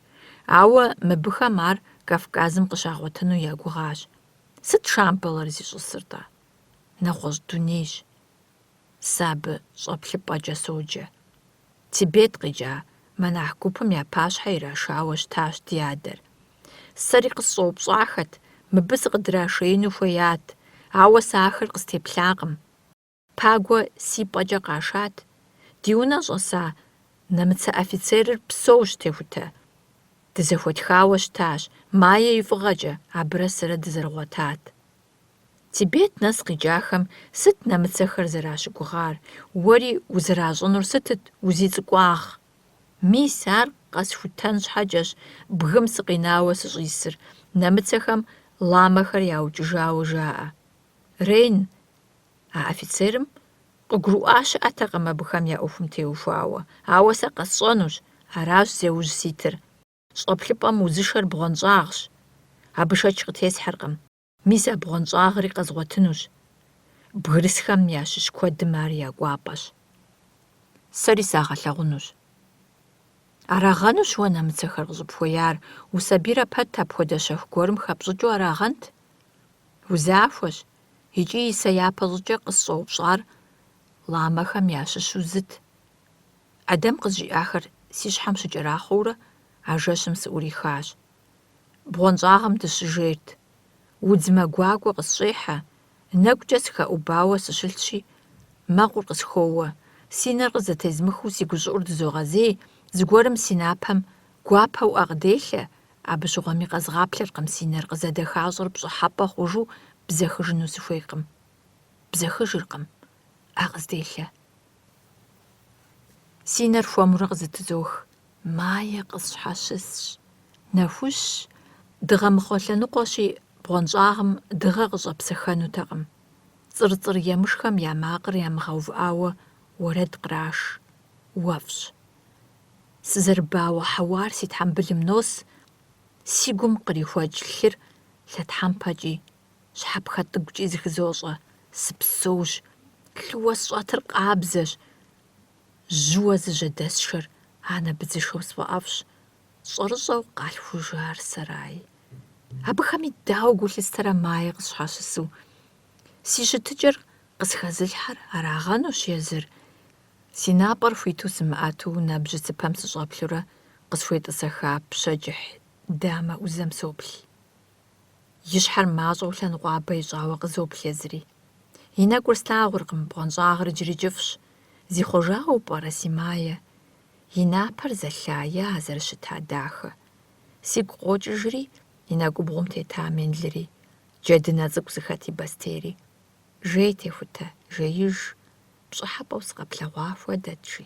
Ауэ мыбыхэм ар Кавказым къыщагъуэтыну ягугъащ. Сыт Шамбалэр зищӀысыр-тӀэ? НэгъуэщӀ дунейщ. Сэ абы щӀэплъыпӀэкӀэ соджэ. Тибет къикӀа монах гупым я пащхьэ ирашауэ щытащ ди адэр. Сэри къысщӀэупщӀахэт, мыбы сыкъыдрашеину хуеят, ауэ сэ ахэр къыстеплъакъым. Пагуэ си пӀэкӀэ къашат. Ди унэ щӀэса нэмыцэ офицерыр псэущ техутэ. Дызэхуэтхауэ щытащ, Майе и фӀыгъэкӀэ абырэ сэрэ дызэрыгъуэтат. Тибет нэс къикӀахэм сыт нэмыцэхэр зэращыгугъар? Уэри узэращӀынур сытыт, узицӀыкӀуагъ? Мис ар къэсхутэн щхьэкӀэщ бгым сыкъинауэ сыщӀисыр. Нэмыцэхэм ламэхэр яукӀыжауэ жаӀэ. Рейн, а офицерым къыгурыӀуа щыӀэтэкъым абыхэм я Ӏуэхум теухуауэ. Ауэ сэ къэсщӀэнущ, аращ зеужь ситыр. ЩӀэплъыпӀэм узышэр бгъуэнщӀагъщ. Абы шэч къытесхьэркъым. Мис а бгъуэнщӀагъри къэзгъуэтынущ. Бгырысхэм ящыщ куэдым ар я кӀуапӀэщ. Сэри сагъэлъэгъунущ. Арагъэнущ уэ нэмыцэхэр къыщӀыпхуеяр. Усабирэ пэт апхуэдэ щэху гуэрым хэпщӀыкӀыу арагъэнт. Узахуэщ. ИкӀи и сэ япэ щӀыкӀэ къысщӀэупщӀар ламэхэм ящыщу зыт. Адэм къызжиӀахэр си щхьэм щыкӀэрахъуэурэ а жэщым сыӀурихащ. БгъуэнщӀагъым дыщыжейрт. Удзмэ гуакӀуэ къысщӀехьэ. НэгукӀэ сыхэӀубауэ сыщылъщи, мэкъур къысхоуэ. Си нэр къызэтезмыхыу си гущӀыӀур дызогъэзей. Зыгуэрым си напэм гуапэ уӀэ къыделъэ. Абы щыгъуэми къэзгъаплъэркъым си нэр къызэдэхащӀыр пщӀыхьэпӀэ хъужу бзэхыжыну сыхуейкъым. Бзэхыжыркъым, Ӏэ къызделъэ. Си нэр хуэмурэ къызытызох. Мае къысщхьэщысщ. Нэхущ, дыгъэ мыхъуэ лъэныкъуэщи, бгъуэнщӀагъым дыгъэ къыщӀэпсэхэнутэкъым. Цӏыр-цӏыр емышхэм я макъыр ямыгъэувыӀауэ уэрэд къраш. Уэфщ. Сызэрыбауэ хьэуар си тхьэмбылым нос, си гум кърихуэкӀ лъыр лъэтхьэмпэкӀи, щхьэпхэ тӀыгукӀи зыхызощӀэ. Сыпсэущ. Лъыуэ сщӀэтыр къабзэщ. Жьыуэ зыжьэдэсшэр анэ быдзышхэу сфӀэӀэфӀщ. ЩӀэрыщӀэу къалъхужар сэрай. Абыхэми дауэ гу лъыстэрэ мае къысщхьэщысу. Си щытыкӀэр къысхэзылъхьэр арагъэнущ езыр. Си напӀэр хуиту сымыӀэту набжьыцыпэм сыщӀэплъурэ къысхуетӀысэха пщэкӀыхь дамэ Ӏузэм соплъ. И щхьэр мащӀэу лъэныкъуабэ ищӀауэ къызоплъ езыри. И нэкӀур слъагъуркъым, бгъуэнщӀагъыр иджыри кӀыфӀщ. Зихъуэжауэ пӀэрэ си мае? И напэр зэлъая зэрыщыта дахэ. Сигу къокӀыжри, и нэкӀубгъум тета менлыри, джэдынэ цӀыкӀу зыхэт и бостейри. Жей техутэ, жеиж, пщӀыхьэпӀэу сыкъэплъэгъуа хуэдэт, жи.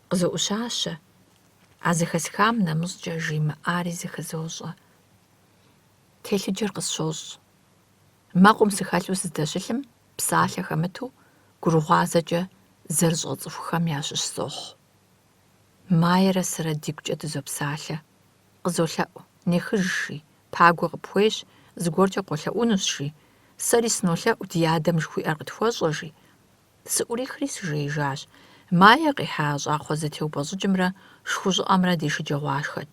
КъызоӀущащэ. А зыхэсхам нэмыщӀкӀэ жимыӀари зыхызощӀэ. Телъыджэр къысщощӀ. Мэкъум сыхэлъу сыздэщылъым, псалъэ хэмыту, гурыгъуазэкӀэ зэрыщӀэ цӀыхухэм ящыщ сохъу. Майерэ сэрэ дигукӀэ дызопсалъэ. КъызолъэӀу, нехыж, жи. Пагуэ къыпхуейщ, зыгуэркӀэ къолъэӀунущ, жи. Сэри сынолъэӀу, ди адэм жыхуиӀэр къытхуэщӀэ, жи. СыӀурихри сыжеижащ. Мае къихьа щӀакхъуэ зэтеупӀэщӀыкӀымрэ шху щӀыӀэмрэ ди шэджагъуашхэт.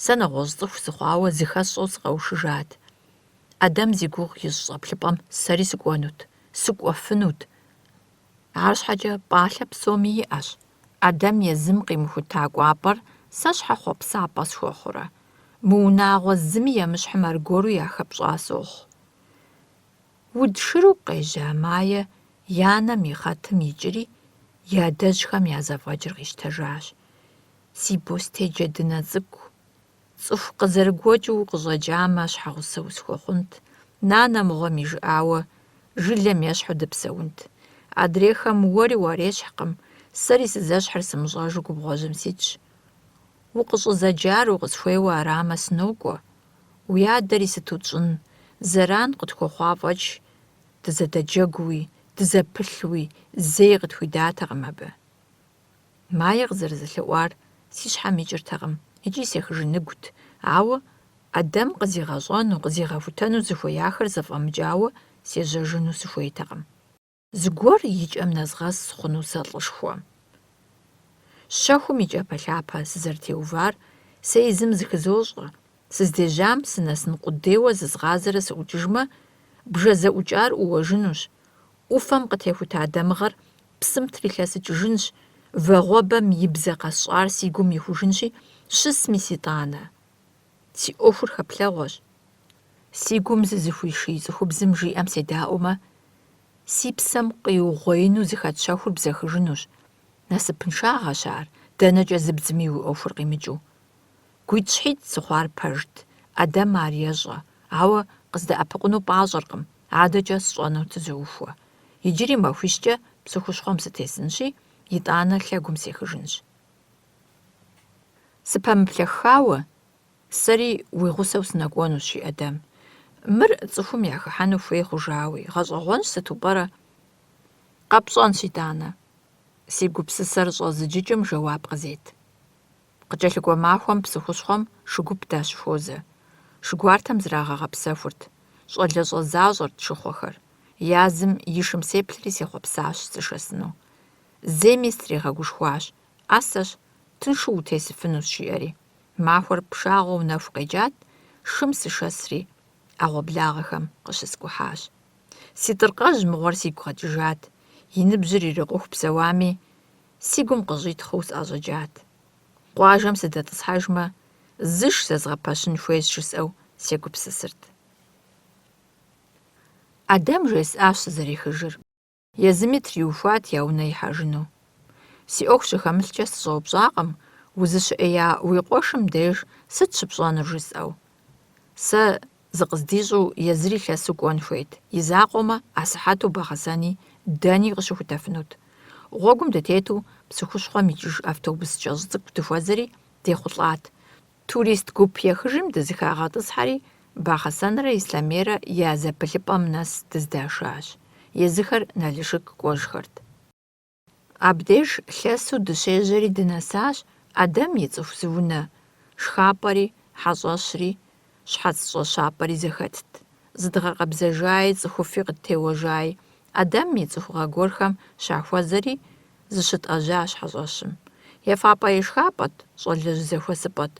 Сэ нэгъуэщӀ цӀыху сыхъуауэ зыхэсщӀэу сыкъэушыжат. Адэм зи гугъу ищӀ щӀэплъыпӀэм сэри сыкӀуэнут, сыкӀуэфынут. АрщхьэкӀэ пӀалъэ псоми иӀэщ. Адэм езым къимыхута кӀуапӀэр сэ щхьэ хъуэпсапӀэ схуэхъурэ? Мы унагъуэ зыми емыщхьым аргуэру яхэпщӀа сохъу. Уд шыру къежьа Мае и анэм и гъэтым икӀри, и адэжьхэм я зэфӀэкӀыр къищтэжащ. Си бостей джэдынэ цӀыкӀу. ЦӀыху къызэрыгуэкӀыу къыщӀэкӀамэ, щхьэгъусэ усхуэхъунт. Нанэ мыгъуэм и жыӏауэ жылэм ещхьу дыпсэунт. Адрейхэм уэри уарещхькъым, сэри сызэщхьыр сымыщӏэжу губгъуэжьым ситщ. Укъыщӏызэджар укъысхуейуэ арамэ сынокӏуэ. Уи адэри сыту тщӏын, зэран къытхуэхъуа фӏэкӏ дызэдэджэгууи, дызэпылъууи, зэи къытхуидатэкъым абы. Майе къызэрызэлъыӏуар си щхьэм икӏыртэкъым, икӏи сехыжыныгут, ауэ Адэм къызигъэщӏэну, къызигъэхутэну зыхуеяхэр зэфӏэмыкӏауэ сежьэжыну сыхуейтэкъым. Зыгуэр и кӏэм нэзгъэс хъуну сэ лӏышхуэ. Щэхум и кӏапэлъапэ сызэрытеувар сэ езым зыхызощӏэ, сыздежьам сынэсын къудейуэ зызгъазэрэ сыӏукӏыжмэ, бжэзэӏукӏар ӏууэжынущ, ӏуфэм къытехута дамыгъэр псым трилъэсыкӏыжынщ, вагъуэбэм и бзэ къэсщӏар си гум ихужынщи, щысми ситӏанэ. Си ӏуэхур хэплъэгъуэщ. Си гум зызыхуиший цӏыхубзым жиӏэм седаӏуэмэ, си псэм къиугъуеину зыхэт щэхур бзэхыжынущ. Насыпыншагъэщ ар, дэнэкӏэ зыбдзми уи ӏуэхур къимыкӏыу. ГуитӀщхьитӀ сыхъуар пэжт, Адэм ар ещӏэ, ауэ къыздэӏэпыкъуну пӏащӏэркъым, адэкӏэ сщӏэнур тызоухуэ. Иджыри махуищкӏэ псыхущхъуэм сытесынщи, итӏанэ лъэгум сехыжынщ. Сыпэмыплъэхауэ, сэри уи гъусэу сынэкӏуэнущ, жи Адэм. Мыр цӏыхум яхыхьэну хуей хъужауи, гъэщӏэгъуэнщ сыту пӏэрэ? Къэпщӏэнщ итӏанэ. Си гупсысэр щӏэзыджыкӏым жэуап къызет. Къыкӏэлъыкӏуэ махуэм псыхущхъуэм шыгуп дащыхуозэ. Шыгуартэм зрагъэгъэпсэхурт, щӏалэщӏэ защӏэрт шыхъуэхэр. Язым ишым сеплъри сехъуэпсащ сышэсыну. Зейми стригъэгушхуащ. Ӏэсэщ, тыншу утесыфынущ, жиӏэри. Махуэр пшагъуэу нэху къеджат, шым сышэсри ӏэгъуэблагъэхэм къыщыскӏухьащ. Си тӏыркъэжь мыгъуэр сигу къэкӏыжат. И ныбжьыр ирикъуху псэуами, си гум къыщӏитхъыу сӏэщӏэкӏат. Къуажэм сыдэтӏысхьэжмэ, зыш зэзгъэпэщын хуейщ жысӏэу сегупсысырт. Адэм жесӏащ сызэрихыжыр. Езыми триухуат я унэ ихьэжыну. Си ӏуэху щыхэмылъкӏэ сыщӏэупщӏакъым, узыщыӏея уи къуэшым деж сыт щыпщӏэнур жысӏэу. Сэ зыкъыздищӏу езыри лъэсу кӏуэн хуейт. И закъуэмэ, асыхьэту бгъэсэни, дэни къыщыхутэфынут. Гъуэгум дытету псыхущхъуэм икӏыж автобус кӏэщӏ цӏыкӏу дыхуэзэри дехъулӏат. Турист гуп ехыжым дызыхагъэтӏысхьэри, Бахъэсэнрэ Ислъэмейрэ я зэпылъыпӏэм нэс дыздашащ. Езыхэр налыжык кӏуэжхэрт. Абдеж лъэсу дыщежьэри дынэсащ Адэм и цӏыху зыунэ. Шхапӏэри, хьэщӏэщри, щхьэц щӏэщапӏэри зэхэтт. Зыдгъэкъэбзэжаи, цӏыхуфи къыттеуэжаи, Адэм и цӏыху гъэгуэрхэм щахуэзэри зыщытӏэжьащ хьэщӏэщым. Ефапӏэ ешхапӏэт, щӏалэжь зэхуэсыпӏэт.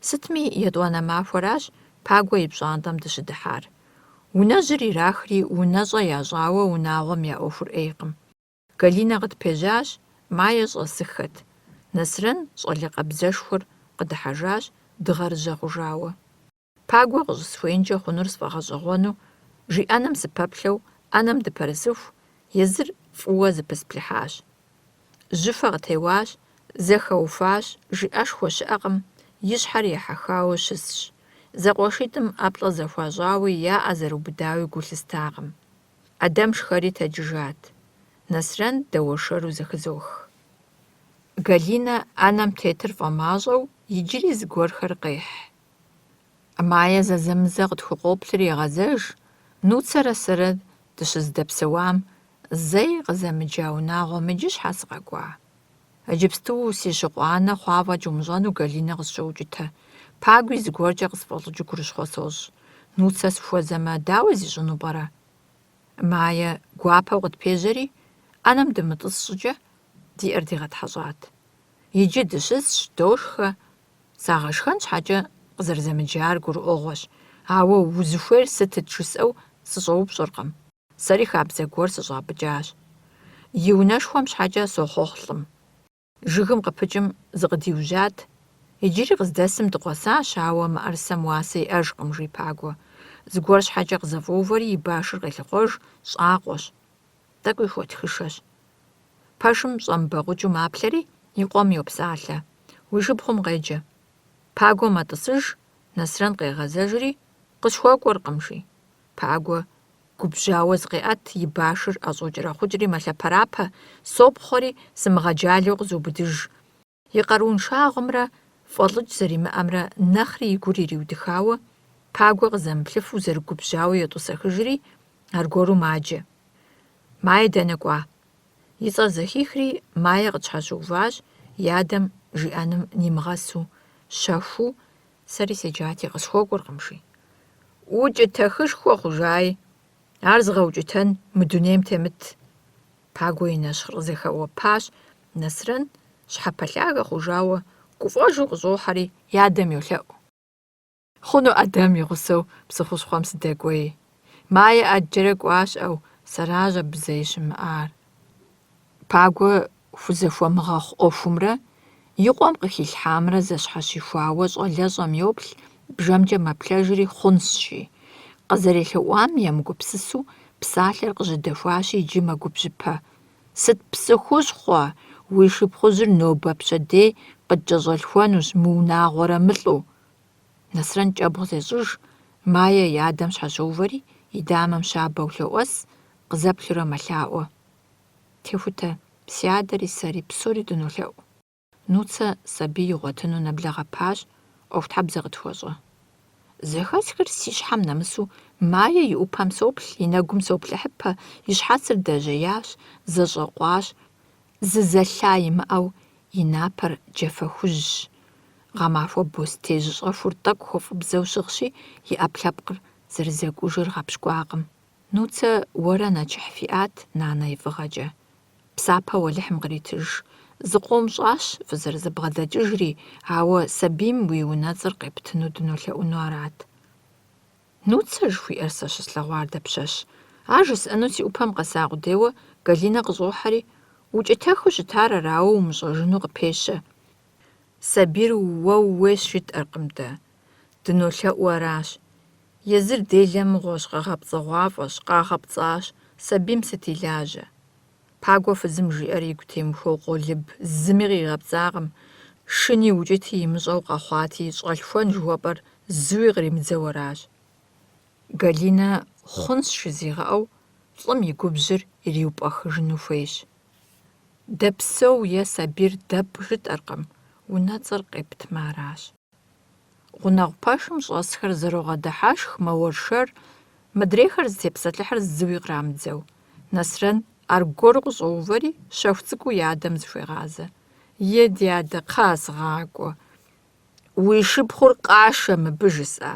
Сытми етӏуанэ махуэращ Пагуэ и пщӏантӏэм дыщыдыхьар. Унэжьыр ирахри, унэщӏэ ящӏауэ унагъуэм я ӏуэхур ӏейкъым. Галинэ къытпежьащ, Майе щӏэсыххэт. Нэсрэн щӏалэ-къабзэшхуэр къыдыхьэжащ, дыгъэр жьэ хъужауэ. Пагуэ къыщӏысхуеинкӏэ хъунур сфӏэгъэщӏэгъуэну, жиӏэным сыпэплъэу, ӏэнэм дыпэрысыху, езыр фӏыуэ зыпысплъыхьащ. Жьыфэ къытеуащ, зэхэуфащ, жиӏэшхуэ щыӏэкъым, и щхьэр ехьэхауэ щысщ. ЗэкъуэшитӀым ӏэплӏэ зэхуащӏауи яӏэ зэрыубыдауи гу лъыстакъым. Адэм шхэри тэджыжат. Нэсрэн дауэшэру зэхызох. Галинэ ӏэнэм тетыр фӏэмащӏэу, иджыри зыгуэрхэр къехь. Майе зэзэмызэ къытхукъоплъыр егъэзэж, нуцэрэ сэрэ дыщыздэпсэуам зэи къызэмыджа унагъуэм иджы щхьэ сыкъэкӏуа? Иджыпсту си щыкъуанэ хъуа фӏэкӏ умыщӏэну Галинэ къысщӏэукӏытэ. Пагуи зыгуэркӏэ къысфӏэлӏыкӏыу гурыщхъуэ сощӏ. Нуцэ схуэзэмэ, дауэ зищӏыну пӏэрэ? Майе гуапэу къытпежьэри, ӏэнэм дымытӏыс щӏыкӏэ ди ӏэр дигъэтхьэщӏат. Иджы дыщысщ, дошхэ. Сагъэшхэн щхьэкӏэ къызэрызэмыджар гурыӏуэгъуэщ, ауэ узыхуейр сытыт жысӏэу сыщӏэупщӏэркъым. Сэри хабзэ гуэр сыщӏапӏыкӏащ. И унэшхуэм щхьэкӏэ сохъуэхъу лӏым. Жыгым къыпыкӏым зыкъыдиужьат. Иджыри къыздэсым дыкъуэсащ, ауэ мыӏэрысэм уасэ иӏэжкъым, жи Пагуэ. Зыгуэр щхьэкӏэ къызэфӏэувэри и башыр къелъыхъуэж, щӏакъуэщ. Тӏэкӏуи хуэтхышэщ. Пэшым щӏэмыбэгъукӏыу маплъэри, и къуэм йопсалъэ. Уи шыпхъум къеджэ. Пагуэ мэтӏысыж, Нэсрэн къегъэзэжри, къысхуэкӏуэркъым, жи. Пагуэ губжьауэ зыкъеӏэт, и башыр ӏэщӏокӏрэ-хъукӏри мэлъапэрапэ, сопхъуэри сымыгъэджалэу къызобыдыж. И къарууншагъымрэ фӏэлӏыкӏ зэримыӏэмрэ нэхъри и гур ириудыхауэ, Пагуэ къызэмыплъыфу зэрыгубжьауэ етӏусэхыжри, аргуэру маджэ. Мае дэнэ кӏуа? И цӏэр зэхихри, Мае къытщхьэщыуващ, и адэм жиӏэным нимыгъэсу. Щэхуу, сэри седжати къысхуэкӏуэркъым жи. УкӀытэхышхуэ хъужаи. Ар зыгъэукӀытэн мы дунейм темыт. Пагуэ и нэщхъыр зэхэуэпащ. Нэсрэн щхьэпэ лъагэ хъужауэ гуфӀэжу къыщӀохьэри и адэм йолъэӀу. Хъуну Ӏэдэм и гъусэу псыхущхъуэм сыдэкӀуей. Мае Ӏэджэрэ кӀуащӀэу, сэращ абы зэи щымыӀар. Пагуэ хузэхуэмыгъэхъу Ӏуэхумрэ и къуэм къыхилъхьамрэ зэщхьэщихуауэ щӀалэщӀэм йоплъ, бжэмкӀэ мэплъэжри хъунщи. КъызэрелъэӀуам емыгупсысу псалъэр къыжьэдэхуащи, иджы мэгубжьыпэ. Сыт псы хущхъуэ, уи шыпхъужьыр нобэ пщэдей къыткӀэщӀэлъхуэнущ, мыунагъуэрэ мылӀу. Нэсрэн кӀэбгъу зещӀыж, Мае и адэм щхьэщоувэри, и дамэм щабэу лъоӀуэс, къызэплъурэ мэлъаӀуэ. Техутэ, си адэри сэри псори дынолъэӀу. Нуцэ сабий игъуэтыну нэблэгъэпащ, Ӏуэхутхьэбзэ къытхуэщӀэ. Зэхэсхыр си щхьэм нэмысу, Мае и Ӏупэм соплъ, и нэгум соплъыхьыпэ, и щхьэцыр дэжьеящ, зэщӀэкъуащ, зызэлъа имыӀэу, и напэр джафэхужьщ. Гъэмахуэ бостей жьыщӀэхур тӀэкӀу хуэфӀыбзэу щыгъщи, и Ӏэплъэпкъыр зэрызэкӀужыр гъэпщкӀуакъым. Нуцэ уэрэ нэчыхь фиӀат нанэ и фӀыгъэкӀэ. Псапэ уэлыхьым къритыж. Зыкъом щӀащ фызэрызэбгъэдэкӀыжри, ауэ сабийм уи унэцӀэр къептыну дынолъэӀуну арат. Нуцэ жыхуиӀэр сэ щыслъэгъуар дапщэщ? Ар жысӀэну си Ӏупэм къэса къудейуэ, Галинэ къыщӀохьэри, укӀытэху щытар арауэ умыщӀэжыну къыпещэ. Сабийр уэ ууейщ жытӀэркъым дэ. ДынолъэӀуу аращ. Езыр делэ мыгъуэщ, къэгъэпцӀэгъуафӀэщ, къагъэпцӀащ, сабийм сыт илажьэ? Пагуэ фызым жиӀэр игу темыхуэу къолыб, зыми къигъэпцӀакъым. Шыни укӀыти имыщӀэу къэхъуати, щӀэлъхуэн жыхуэпӀэр зыуи къримыдзэу аращ. Галинэ хъунщ жызигъэӀэу, лӀым и губжьыр ириупӀэхыжыну хуейщ. Дэпсэу е сабийр дэп жытӀэркъым, унэцӀэр къептмэ аращ. Гъунэгъу пэшым щӀэсхэр зэрогъэдыхьэшх мэуэршэр, мыдрейхэр зытепсэлъыхьыр зыуи кърамыдзэу. Нэсрэн аргуэру къыщӀоувэри, щэху цӀыкӀуу и адэм зыхуегъазэ. Е ди адэ, кхъэ сыгъакӀуэ. Уи шыпхъур къашэ мыбы жысӀа.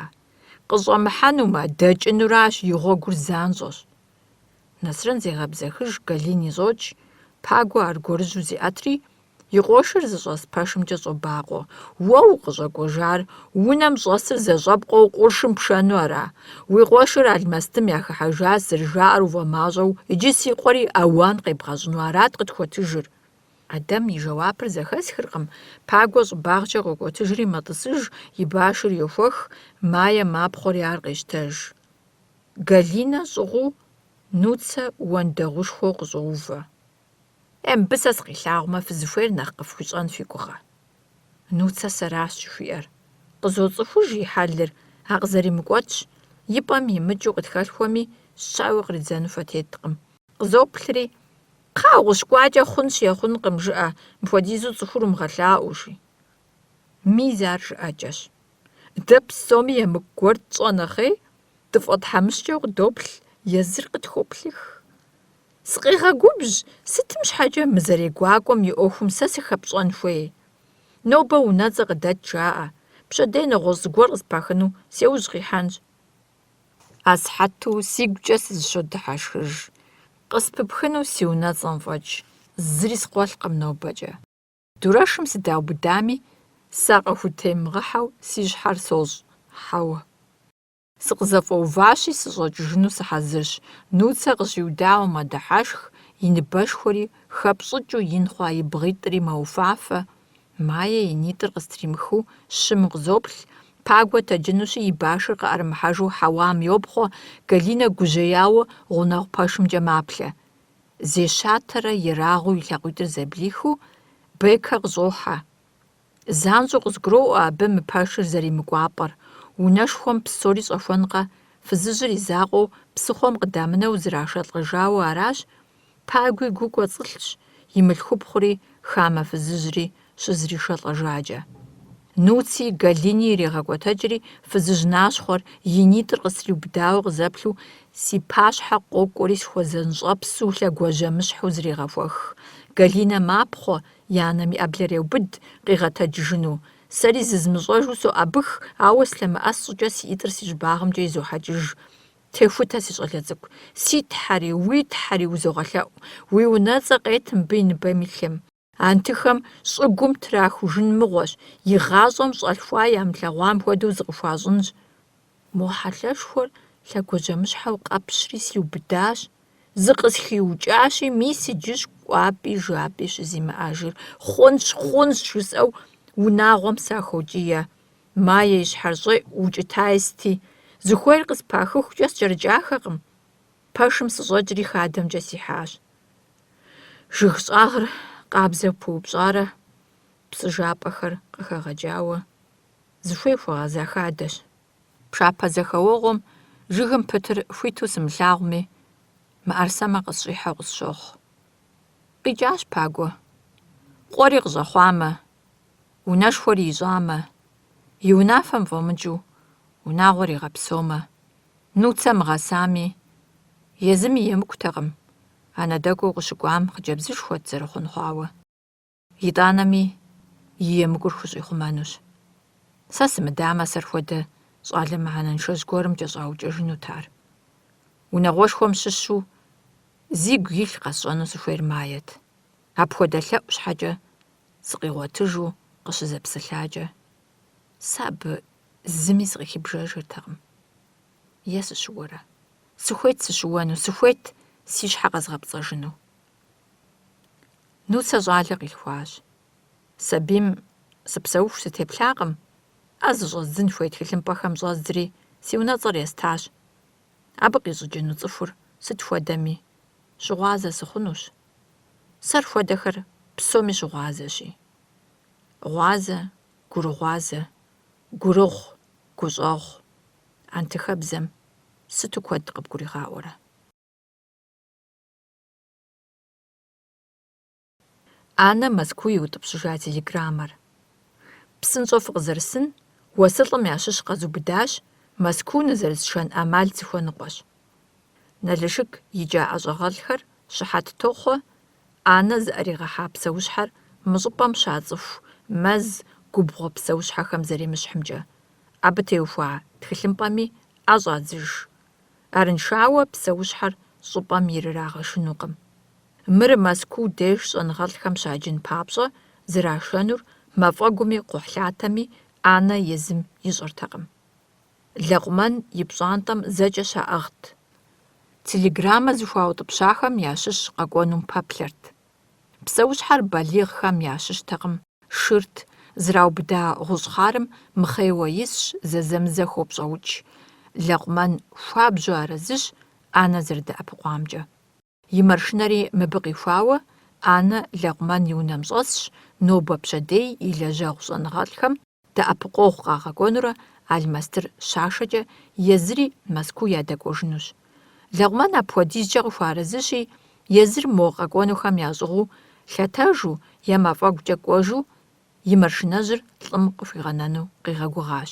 КъыщӀэмыхьэнумэ, дэкӀынуращ, и гъуэгур занщӀэщ. Нэсрэн зегъэбзэхыж, Галин ищӀокӀ. Пагуэ аргуэрыжьу зиӀэтри, и къуошыр зыщӀэс пэшымкӀэ щӀобакъуэ. Уэ укъыщӀэкӀуэжар унэм щӀэсыр зэщӀэпкъуэу къуршым пшэну ара? Уи къуошыр алмэстым яхыхьэжа зэрыжаӀэр увэмащӀэу, иджы си къуэри Ӏэуан къебгъэщӀыну арат къытхуэтыжыр. Адэм и жэуапыр зэхэсхыркъым. Пагуэ щӀыбагъкӀэ къокӀуэтыжри мэтӀысыж, и башыр йохуэх, Мае мапхъуэри ар къещтэж. Галинэ щӀыгъуу, Нуцэ уэндэгъушхуэу къыщӀоувэ. Мыбы сэ сыкъилъагъумэ, фызыхуейр нэхъ къыфхуищӀэн фи гугъэ. Нуцэ сэращ жыхуиӀэр. КъызоцӀыхуж и хьэлыр, а къызэримыкӀуэтщ. И пӀэм имыкӀыу къытхэлъхуэми, щауи къридзэну фэтеткъым. Къызоплъри, кхъэ, укъыщыкӀуакӀэ хъунщ ехъункъым жыӀэ, мыпхуэдизу цӀыхур умыгъэлъаӀуэу, жи. Мис ар жыӀэкӀэщ. Дэ псоми емыкӀу гуэр тщӀэ нэхъей, дыфӀэтхьэмыщкӀэу къыдоплъ, езыр къытхоплъых. Сыкъегъэгубжь, сытым щхьэкӀэ мы зэрегуакӀуэм и Ӏуэхум сэ сыхэпщӀэн хуей? Нобэ унэцӀэ къыдэт жаӀэ. Пщэдей нэгъуэщӀ зыгуэр къыспэхыну сеужь къихьэнщ. Асхьэту сигукӀэ сызыщодыхьэшхыж. Къыспыпхыну си унэцӀэм фӀэкӀ. Зыри сыкъуэлъкъым нобэкӀэ. Дурэшым сыдаубыдами, сэ къыхутемыгъыхьэу си щхьэр сощӀ. Хьэуэ. СыкъызэфӀэуващи, сыщӀэкӀыжыну сыхьэзырщ. Нуцэ къыщиудауэ мэдыхьэшх, и ныбэшхуэри хэпщӀыкӀыу ин хъуа и бгъитӀри мэуфафэ. Мае и нитӀыр къыстримыхыу щыму къызоплъ. Пагуэ тэджынущи, и башыр къыӀэрымыхьэжу хьэуам йопхъуэ. Галинэ гужьеяуэ гъунэгъу пэшымкӀэ маплъэ. Зещатэрэ ерагъыу и лъакъуитӀыр зэблихыу, Бекэ къыщӀохьэ. ЗанщӀэу къызгуроӀуэ абы мы пэшыр зэримыкӀуапӀэр. Унэшхуэм псори щӀэхуэнкъэ, фызыжьыр и закъуэу псыхъуэм къыдамынэу зрашэлӀыжауэ аращ, пагуи гу кӀуэцӀылъщ и мылъхупхъури хамэ фызыжьри щызришэлӀэжакӀэ. Нуци Галини иригъэкӀуэтэкӀри фызыжь нащхъуэр и нитӀыр къысриубыдауэ къызэплъу си пащхьэ къокӀуэри схуэзэнщӀэпсу лъэгуажьэмыщхьэу зригъэхуэх. Галинэ мапхъуэ, и анэм и Ӏэблэр еубыд къигъэтэджыжыну. Сэри зызмыщӀэжу соӀэбых, ауэ слъэмыӀэс щӀыкӀэ си ӀитӀыр си щӀыбагъымкӀэ изохьэкӀыж. Техутэ, си щӀалэ цӀыкӀу, ситхьэри, уитхьэри узогъэлъэӀу, уи унэцӀэ къет мыбы и ныбэм илъым. Антыхэм щӀыгум трахужын мыгъуэщ, и гъащӀэм щӀэлъхуа ямылъэгъуам хуэдэу зыкъыхуащӀынщ. Мо хьэлъэшхуэр лъэгуажьэмыщхьэу къэпщри сриубыдащ, зыкъысхиукӀащи, мис иджыщ кӀуапӀи жапӀи щызимыӀэжыр. Хъунщ жысӀэу унагъуэм сахокӀие. Мае и щхьэрщӀэ укӀытай сти. Зыхуейр къыспахыхукӀэ скӀэрыкӀахэкъым. Пэшым сыщӀэкӀри хадэмкӀэ сихьащ. Жыг щӀагъыр къабзэу пыупщӀарэ, псы жапӀэхэр къыхэгъэкӀауэ, зыхуей хуэгъэза хадэщ. Пшапэ зэхэуэгъуэм жыгым пытыр хуиту сымылъагъуми, мыӀэрысэмэ къысщӀихьэу къысщохъу. КъикӀащ пагуэ. Къуэри къыщӀэхъуамэ, унэшхуэри ищӀамэ, и унафэм фӀэмыкӀыу, унагъуэр игъэпсомэ, нуцэ мыгъэсами, езым и емыкӀутэкъым, анэдэкӀуэу къыщыкӀуам хъыджэбзышхуэт зэрыхъун хъуауэ. ИтӀанэми и емыкӀур хущӀихъумэнущ. Сэ сымыдамэ, сэр хуэдэ щӀалэ мыхьэнэншэжь гуэрым кӀэщӀаукӀыжынут ар. Унагъуэшхуэм щыщу зигу илъ къэсщӀэну сыхуейр мает. Апхуэдэ лъэӀу щхьэкӀэ сыкъигъуэтыжу къыщызэпсэлъакӀэ. Сэ абы зыми сыкъыхибжэжыртэкъым. Е сыщыуэрэ. Сыхуейт сыщыуэну, сыхуейт си щхьэ къэзгъэпцӀэжыну. Нуцэ щӀалэ къилъхуащ. Сабийм сыпсэуху сытеплъакъым. ЗыщӀэздзын хуей тхылъымпӀэхэм щӀэздри, си унэцӀэр естащ. Абы къищӀыкӀыну цӀыхур сыт хуэдэми щыгъуазэ сыхъунущ. Сэр хуэдэхэр псоми щыгъуазэщи. Гъуазэ, гурыгъуазэ, гурыгъу, гущӀэгъу. Антыхэбзэм сыту куэд къыбгуригъаӀуэрэ. Анэ Мэзкуу иутӀыпщыжа телеграммэр. ПсынщӀэу фыкъызэрысын, уэсылӀым ящыщ къэзубыдащ, Мэзкуу нызэрысшэн Ӏэмал зыхуэныкъуэщ. Налыжык и кӀаӀэ щӀэгъэлӀхэр щыхьэт тохъуэ, Анэ зыӀэригъэхьа псэущхьэр мы щӀыпӀэм щацӀыху мэз, губгъуэ псэущхьэхэм зэремыщхьымкӀэ. Абы теухуа тхылъымпӀэми Ӏэ щӀадзыж. Арыншауэ псэущхьэр щӀыпӀэм ирырагъэшынукъым. Мыр Мэзкуу деж щӀэныгъэлӀхэм щаджын папщӀэ, зрашэнур мафӀэгуми кхъухьлъатэми Анэ езым ищӀыртэкъым. Лэкъумэн и пщӀантӀэм зэкӀэ щаӀыгът. Телеграммэ зыхуаутӀыпщахэм ящыщ къэкӀуэнум пэплъэрт. Псэущхьэр балигъхэм ящыщтэкъым, шырт, зраубыда гъущӀ хъарым мыхъейуэ исщ, зэзэмызэ хопщӀэукӀ. Лэкъумэн хуабжьу арэзыщ Анэ зэрыдэӀэпыкъуамкӀэ. И маршынэри мыбы къихуауэ, Анэ Лэкъумэн и унэм щӀэсщ, нобэ пщэдей и лэжьэгъу щӀэныгъэлӀхэм дэӀэпыкъуэгъу къагъэкӀуэнурэ Алмэстыр щашэкӀэ езыри Мэзкуу ядэкӀуэжынущ. Лэкъумэн апхуэдизкӀэ къыхуарэзыщи, езыр мо къэкӀуэнухэм ящӀыгъуу лъэтэжу е мафӀэгукӀэ кӀуэжу и маршынэжьыр лӀым къыхуигъэнэну къигъэгугъащ.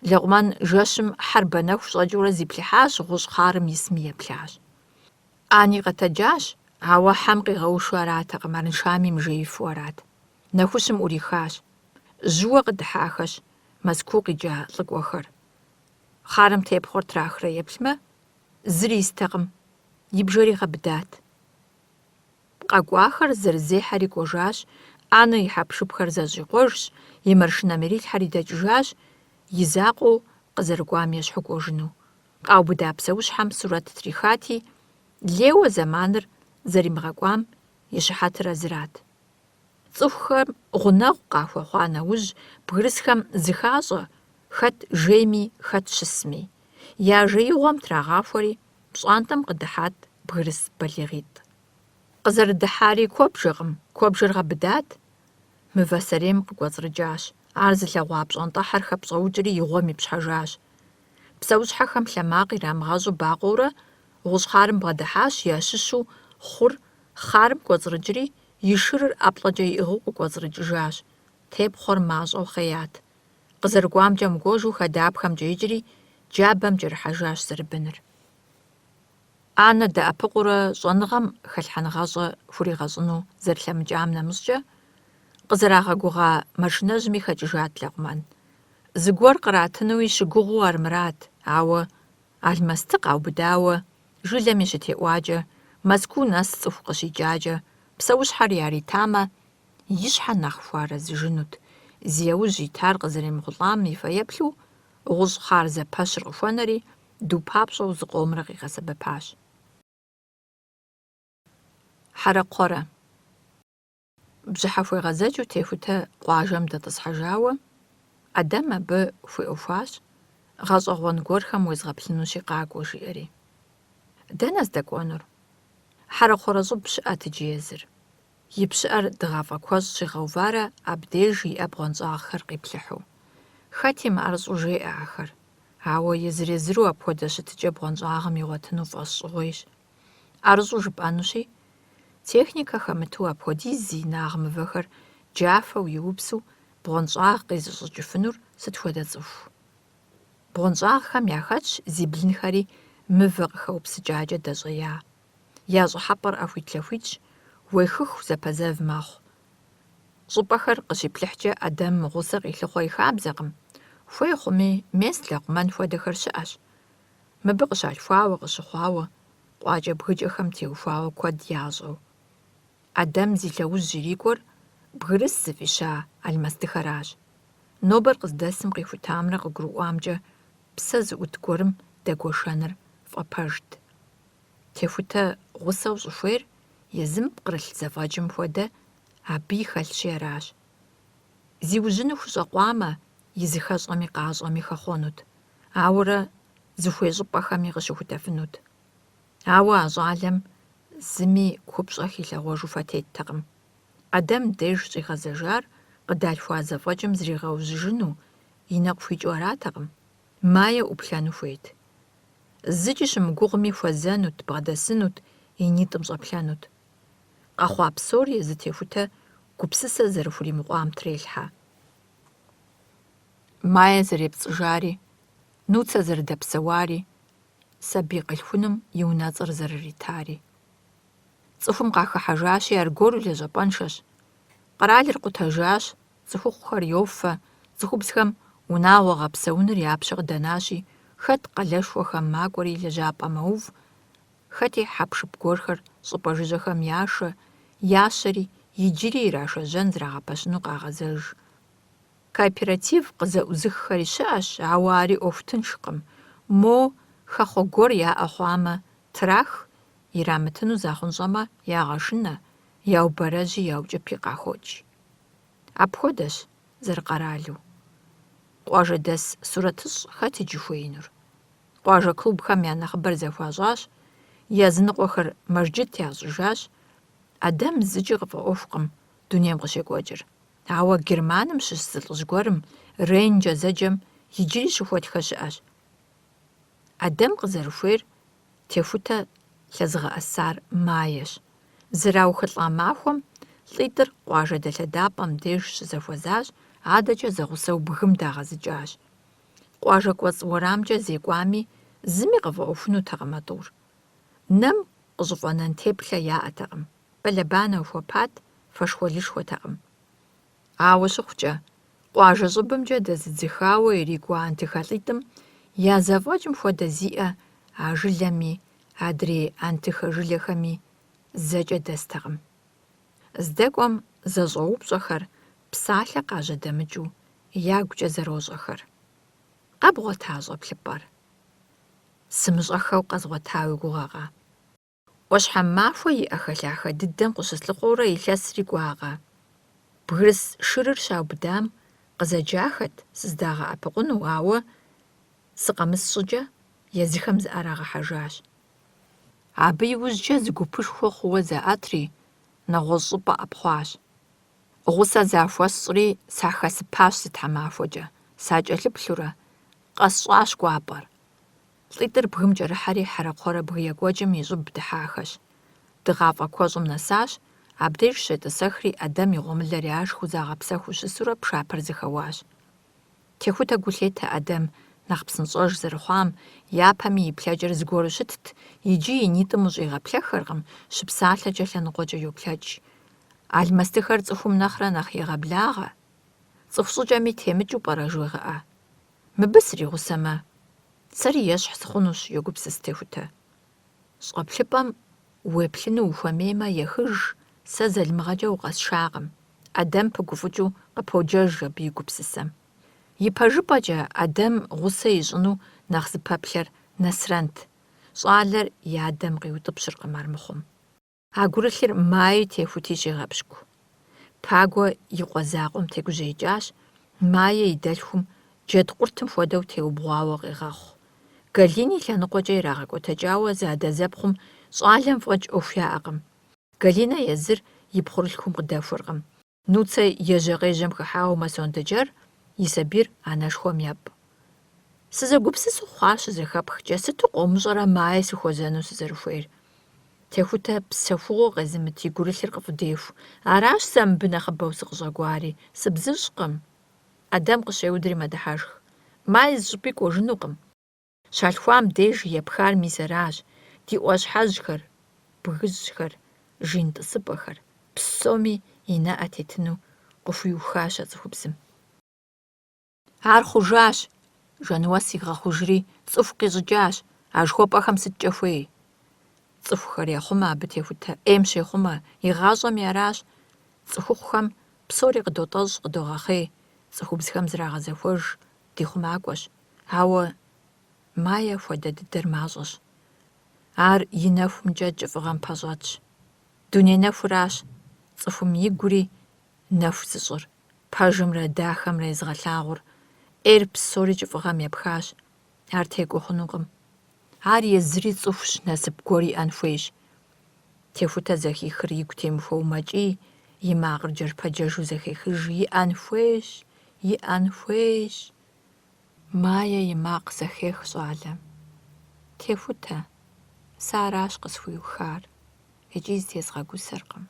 Лэкъумэн жэщым хьэр бэнэху щӀэкӀыурэ зиплъыхьащ, гъущӀ хъарым исми еплъащ. Ӏани къэтэджащ, ауэ хьэм къигъэушу аратэкъым, арыншами мыжеифу арат. Нэхущым Ӏурихащ. Жьыуэ къыдыхьахэщ Мэзкуу къикӀа лӀыкӀуэхэр. Хъарым тепхъуэр трахрэ еплъмэ, зыри истэкъым, и бжэри гъэбыдат. КъэкӀуахэр зэрызехьэри кӀуэжащ, Анэ и хьэпшыпхэр зэщӀикъуэжщ, и маршынэм ирилъхьэри дэкӀыжащ, и закъуэу къызэрыкӀуам ещхьукӀуэжыну. Къаубыда псэущхьэм сурэт трихати, лейуэ зэманыр зэримыгъэкӀуам и щыхьэтыр зырат. ЦӀыхухэм гъунэгъу къахуэхъуа нэужь, бгырысхэм зыхащӀэ хэт жейми, хэт щысми. Я жеигъуэм трагъахуэри пщӀантӀэм къыдыхьат бгырыс балигъитӀ. Къызэрыдыхьари куэбжэкъым, куэбжэр гъэбыдат. Мывэ сэрейм къыкӀуэцӀрыкӀащ, ар зылъэгъуа пщӀантӀэхьэр хэпщӀэукӀри и гъуэм ипщхьэжащ. Псэущхьэхэм лъэмакъ ирамыгъэщӀу бакъуэурэ гъущӏ хъарым бгъэдыхьащ, ящыщу хъур хъарым кӀуэцӀрыкӀри, и шырыр ӀэплӀэкӀэ иӀыгъыу къыкӀуэцӀрыкӀыжащ. Тепхъуэр мащӀэу хъеят. КъызэрыкӀуамкӀэ мыгуэжу хадапхэмкӀэ икӀри джабэм кӀэрыхьэжащ зэрыбыныр. Анэ дэӀэпыкъуурэ щӀэныгъэм хэлъхьэныгъэщӀэ хуригъэщӀыну зэрылъэмыкӀам нэмыщӀкӀэ, къызэрагъэгугъа машинэжьми хэкӀыжат лэкъумэн. Зыгуэр къратынуи щыгугъыу армырат, ауэ алмэсты къаубыдауэ, жылэм и щытеӀуакӀэ, Мэзкуу нэс цӀыху къыщикӀакӀэ, псэущхьэр яритамэ, и щхьэ нэхъ хуарэзыжынут. Зи яужь итар къызэремыхъулӀам и фэеплъу, гъущӀ хъар зэпэщыр къыхуэнэри, ду папщӀэу зыкъомрэ къигъэсэбэпащ. Хьэрэкхъуэрэ. Бжьыхьэ хуегъэзэкӀыу техутэ къуажэм дэтӀысхьэжауэ, Адэм абы хуеӀуахущ, гъэщӀэгъуэн гуэрхэм уезгъэплъынущи къакӀуэ жиӀэри. Дэнэ здэкӀуэнур? Хьэрэкхъуэрэ щӀыб щыӀэт иджы езыр. И пщыӀэр дыгъафӀэ куэщӀ щигъэуварэ абдеж иӀэ бгъуэнщӀагъхэр къиплъыхьу. Хэти мыӀэрыщӀу жеӀэ ахэр. Ауэ езыр-езыру апхуэдэ щытыкӀэ бгъуэнщӀагъым игъуэтыну фӀэщ щӀыгъуейщ. ӀэрыщӀу жыпӀэнущи, техникэ хэмыту апхуэдиз зи инагъ мывэхэр джафэу иупсу бгъуэнщӀагъ къезыщӀыкӀыфынур сыт хуэдэ цӀыху? БгъуэнщӀагъхэм яхэтщ зи блынхэри мывэ къыхэупсыкӀакӀэ дэщӀея. Я щӀыхьэпӀэр Ӏэхуитлъэхуитщ, уехыху зэпэзэв мэхъу. ЩӀыпӀэхэр къыщиплъыхькӀэ, Адэм мы гъусэ къилъыхъуэ и хабзэкъым. Хуей хъуми, мест лэкъумэн хуэдэхэр щыӀэщ. Мыбы къыщалъхуауэ, къыщыхъуауэ, къуакӀэ бгыкӀэхэм теухуауэ куэд ящӀэу. Адэм зи лъэужь ирикӀуэр бгырыс зыфӀища алмэстыхэращ. Нобэр къыздэсым къихутамрэ къыгурыӀуамкӀэ, псэ зыӀут гуэрым дэгуэшэныр фӀэпэжт. Техутэ гъусэу щӀыхуейр езым пкърылъ зэфӀэкӀым хуэдэ абы и хэлъщи аращ. Зиужьыну хущӀэкъуамэ, и зыхэщӀэми къащӀэми хэхъуэнут, ауэрэ зыхуей щӀыпӀэхэми къыщыхудэфынут. Ауэ а щӏалэм зыми купщӀэх илъагъуэжу фэтеттэкъым. Адэм деж щӀигъэзэжар къыдалъхуа зэфӀэкӀым зригъэужьыжыну, и нэкъу хуикӀыу аратэкъым. Майэ Ӏуплъэну хуейт. ЗыкӀи щымыгугъми хуэзэнут, бгъэдэсынут, и нитӀым щӀэплъэнут. Къэхъуа псори езы техутэ гупсысэ зэрыхуримыкъуам трелхьэ. Майэ зэрепцӀыжари, нуцэ зэрыдэпсэуари, сабий къилъхунум и унэцӀэр зэрыритари. Цӏыхум къахыхьэжащи, аргуэру лэжьапӏэншэщ. Къэралыр къутэжащ, цӏыхухъухэр йофэ, цӏыхубзхэм унагъуэ гъэпсэуныр япщэ къыдэнащи, хэт къалэшхуэхэм макӏуэри лэжьапӏэ мэув, хэти хьэпшып гуэрхэр щӏыпӏэ жыжьэхэм яшэ, ящэри иджыри ирашэжьэн зрагъэпэщыну къагъэзэж. Кооператив къызэӏузыххэри щыӏэщ, ауэ ари ӏуэху тыншкъым. Мо хэхъуэ гуэр яӏэ хъуамэ, трах, ирамытыну захъунщӏэмэ, ягъэшынэ, яубэрэжьи яукӏыпи къахокӏ. Апхуэдэщ зэрыкъэралу. Къуажэдэс сурэтыщӏ хэт иджы хуеинур? Къуажэ клубхэм я нэхъыбэр зэхуащӏащ, языныкъуэхэр мэжджыт ящӏыжащ. Адэм зыкӏи къыфӏэӏуэхукъым дунейм къыщекӏуэкӏыр. Ауэ Германым щыщ зы лӏыжь гуэрым, Рейнджэ зэджэм, иджыри щыхуэтхэ щыӏэщ. Адэм къызэрыхуейр техутэ лъэзыгъэӏэсар Майэщ. Зыраухылӏа махуэм лӏитӏыр къуажэ дэлъэдапӏэм деж щызэхуэзащ, адэкӏэ зэгъусэу бгым дагъэзыкӏащ. Къуажэ кӏуэцӏ уэрамкӏэ зекӏуами, зыми къыфӏэӏуэхунутэкъым а тӏур. Нэм къыщӏыфӏэнэн теплъэ яӏэтэкъым, бэлэбанэ ухуэпат, фэшхуэлышхуэтэкъым. Ауэ щыхъукӏэ, къуажэ щӏыбымкӏэ дэзыдзыхауэ ирикӏуа антихалӏитӏым я зэфӏэкӏым хуэдэ зиӏэ а жылэми, адрей антихэ жылэхэми зэкӏэ дэстэкъым. Здэкӏуэм зэщӏэупщӏэхэр, псалъэ къажьэдэмыкӏыу, ягукӏэ зэрощӏэхэр. Къэбгъуэта щӏэплъыпӏэр? Сымыщӏэхэу къэзгъуэта уи гугъэкъэ? Ӏуащхьэмахуэ иӏэ хэлахэ дыдэм къыщыслъыхъуэурэ илъэсри кӏуакъэ? Бгырыс шырыр щаубыдам къызэджахэт сыздагъэӏэпыкъуну, ауэ сыкъэмыс щӏыкӏэ езыхэм зыӏэрагъэхьэжащ. Абы иужькӏэ зыгупышхуэ хъууэ зэӏэтри, нэгъуэщӏ щӏыпӏэ ӏэпхъуащ. Гъусэ захуэсщӏри сахэсыпащ сытхьэмахуэкӏэ, сакӏэлъыплъурэ, къэсщӏащ гуапӏэр. Лӏитӏыр бгым кӏэрыхьэри хьэрэкхъуэрэ бгы екӏуэкӏым и щӏыб бдыхьахэщ. Дыгъафӏэ куэщӏым нэсащ, абдеж щетӏысэхри Адэм и гъуэмылэр яшхыу загъэпсэхуу щысурэ пшапэр зыхэуащ. Техутэ гу лъетэ Адэм нэхъ псынщӏэж зэрыхъуам, япэми и плъэкӏыр зыгуэру щытт, иджы и нитӏым ущӏигъэплъэхэркъым, щыпсалъэкӏэ лъэныкъуэкӏэ йоплъэкӏ. Алмэстыхэр цӏыхум нэхърэ нэхъ егъэблагъэ. Цӏыху щӏыкӏэми темыкӏыу пӏэрэ жыгъыӏэ. Мыбы сригъусэмэ, сэри ещхь сыхъунущ, йогупсыс Техутэ. Щӏэплъыпӏэм уеплъыну ухуэмеймэ, ехыж, сэ зэлымыгъэкӏэ укъэсшакъым. Адэм пыгуфӏыкӏыу къыподжэж абы и гупсысэм. И пэжыпӏэкӏэ Адэм гъусэ ищӏыну нэхъ зыпэплъэр Нэсрэнт. Щӏалэр и адэм къиутӏыпщыркъым армыхъум. А гурылъыр Маи Техути щигъэпщкӏу. Пагуэ и къуэ закъуэм тегужьеикӏащ, Маи и дэлъхум джэд къуртым хуэдэу теубгъуауэ къегъэхъу. Галин и лъэныкъуэкӏэ ирагъэкӏуэтэкӏауэ зы адэзэпхъум щӏалэм фӏэкӏ ӏуэху яӏэкъым. Галинэ езыр и пхъурылъхум къыдэхуэркъым. Нуцэ ежьэ-къежьэм хыхьауэ мэсондыджэр, и сабийр анэшхуэм епӏ. Сызэгупсысу хъуащ щызэхэпхкӏэ, сыту къомыщӏэрэ Маи сыхуэзэну сызэрыхуейр. Техутэ псэхугъуэу къезымыт, и гурылъыр къыфӏыдеху. Аращ сэ мыбы нэхъыбэу сыкъыщӏэкӏуари. Сыбзыщӏкъым. Адэм къыщеудри мэдыхьэшх. Маи зыщӏыпӏи кӏуэжынукъым. Щалъхуам деж епхар мис аращ: ди ӏуащхьэжьхэр, бгыжьхэр, жин тӏысыпӏэхэр. Псоми и нэӏэ тетыну къыхуиухащ а цӏыхубзым. Ар хъужащ. Жэнуэс игъэхъужри цӏыху къищӏыкӏащ. А жыхуэпӏэхэм сыткӏэ хуей? Цӏыхухэр ехъумэ абы Техутэ, ӏейм щехъумэ. Игъащӏэми аращ. Цӏыхухъухэм псори къыдотӏэщӏ, къыдогъэхъей. Цӏыхубзхэм зрагъэзэхуэж ди хъумакӏуэщ. Ауэ Маи хуэдэ дыдэр мащӏэщ. Ар и нэхумкӏэ кӏыфӏыгъэм пэщӏэтщ. Дуней нэхуращ цӏыхум игури нэху зыщӏыр. Пэжымрэ дахэмрэ езыгъэлъагъур. Ӏейр псори кӏыфӏыгъэм епхащ. Ар текӏуэ хъунукъым. Ар езыри цӏыхущ, насып гуэр иӏэн хуейщ. Техутэ зэхихыр игу темыхуэу мэкӏий, и макъыр джэрпэджэжу зэхехыж. Иӏэн хуейщ, иӏэн хуейщ. Маи и макъ зэхех щӏалэм. Техутэ, сэ аращ къысхуиухар, икӏи зытезгъэгусэркъым.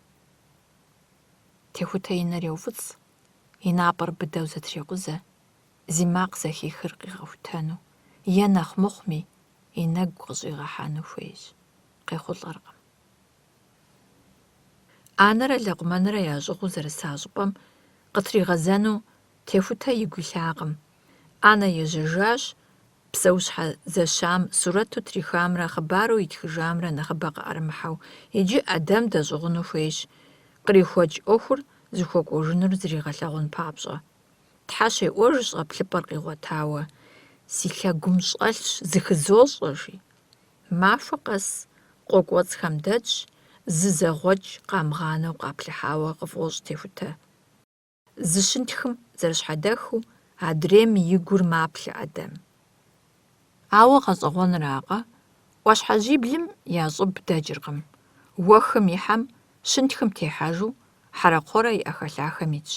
Техутэ и нэр йофӏыцӏ, и напӏэр быдэу зэтрекъузэ, зи макъ зэхихыр къигъэхутэну, е нэхъ мыхъуми, и нэгу къыщӏигъэхьэну хуейщ. Къехъулӏэркъым. Анэрэ лэкъумэнрэ ящӏыгъуу зэрыса щӏыпӏэм къытригъэзэну Техутэ игу илъакъым. Анэ ежьэжащ, псэущхьэ зэщам сурэту трихамрэ хъыбару итхыжамрэ нэхъыбэ къыӏэрымыхьэу, иджы Адэм дэщӏыгъуну хуейщ, кърихуэкӏ ӏуэхур зыхуэкӏуэжынур зригъэлъэгъун папщӏэ. Тхьэ щеӏуэж щӏэплъыпӏэр къигъуэтауэ. Си лъэгум щӏэлъщ, зыхызощӏэжи. Махуэ къэс къуэкӏуэцӏхэм дэтщ, зы зэгъуэкӏ къамыгъанэу къаплъыхьауэ къыфӏощӏ Техутэ. Зыщынтхым зэрыщхьэдэхыу, адрейм и гур маплъэ Адэм. Ауэ гъэщӏэгъуэнракъэ, ӏуащхьэжьиблым я щӏыб дэкӏыркъым. Уэхым ихьэм щынтхым техьэжу хьэрэкхъуэрэ и ӏэхэлъахэм итщ.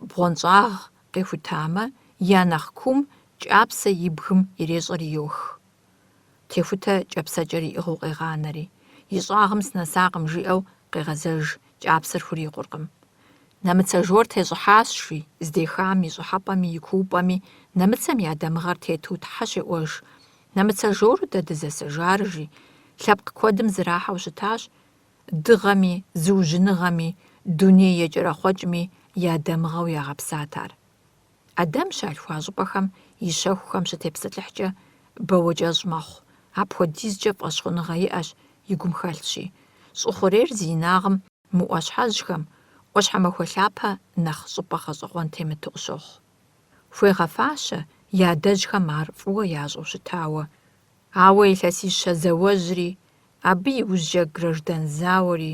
Бгъуэнщӏагъ къехутамэ, я нэхъ куум кӏапсэ и бгым ирещӏэри йох. Техутэ кӏапсэкӏэр иӏыгъыу къегъанэри. И щӏагъым сынэсакъым жиӏэу къегъэзэж, кӏапсэр хурикъуркъым. Нэмыцэ жор тещӏыхьащ, жи, здехам и щӏыхьэпӏэми и куупӏэми нэмыцэм я дамыгъэр тету Тхьэ щеӏуэж. Нэмыцэ жору дэ дызэсэжар, жи, лъэпкъ куэдым зырахьэу щытащ, дыгъэми, зыужьыныгъэми, дуней екӏэрэхъуэкӏми я дамыгъэу ягъэпсат ар. Адэм щалъхуа щӏыпӏэхэм и щэхухэм щытепсэлъыхькӏэ бауэкӏэщӏ мэхъу. Апхуэдизкӏэ фӏэщхъуныгъэ иӏэщ, и гум хэлъщи. ЩӀы хъурейр зи инагъым мы ӏуащхьэжьхэм, ӏуащхьэмахуэ лъапэ нэхъ щӏыпӏэ гъэщӏэгъуэн темыту къыщохъу. Хуегъэфащэ я дэжьхэм ар фӏыуэ ящӏэу щытауэ. Ауэ илъэсищэ зауэжьри, абы и ужькӏэ граждан зауэри,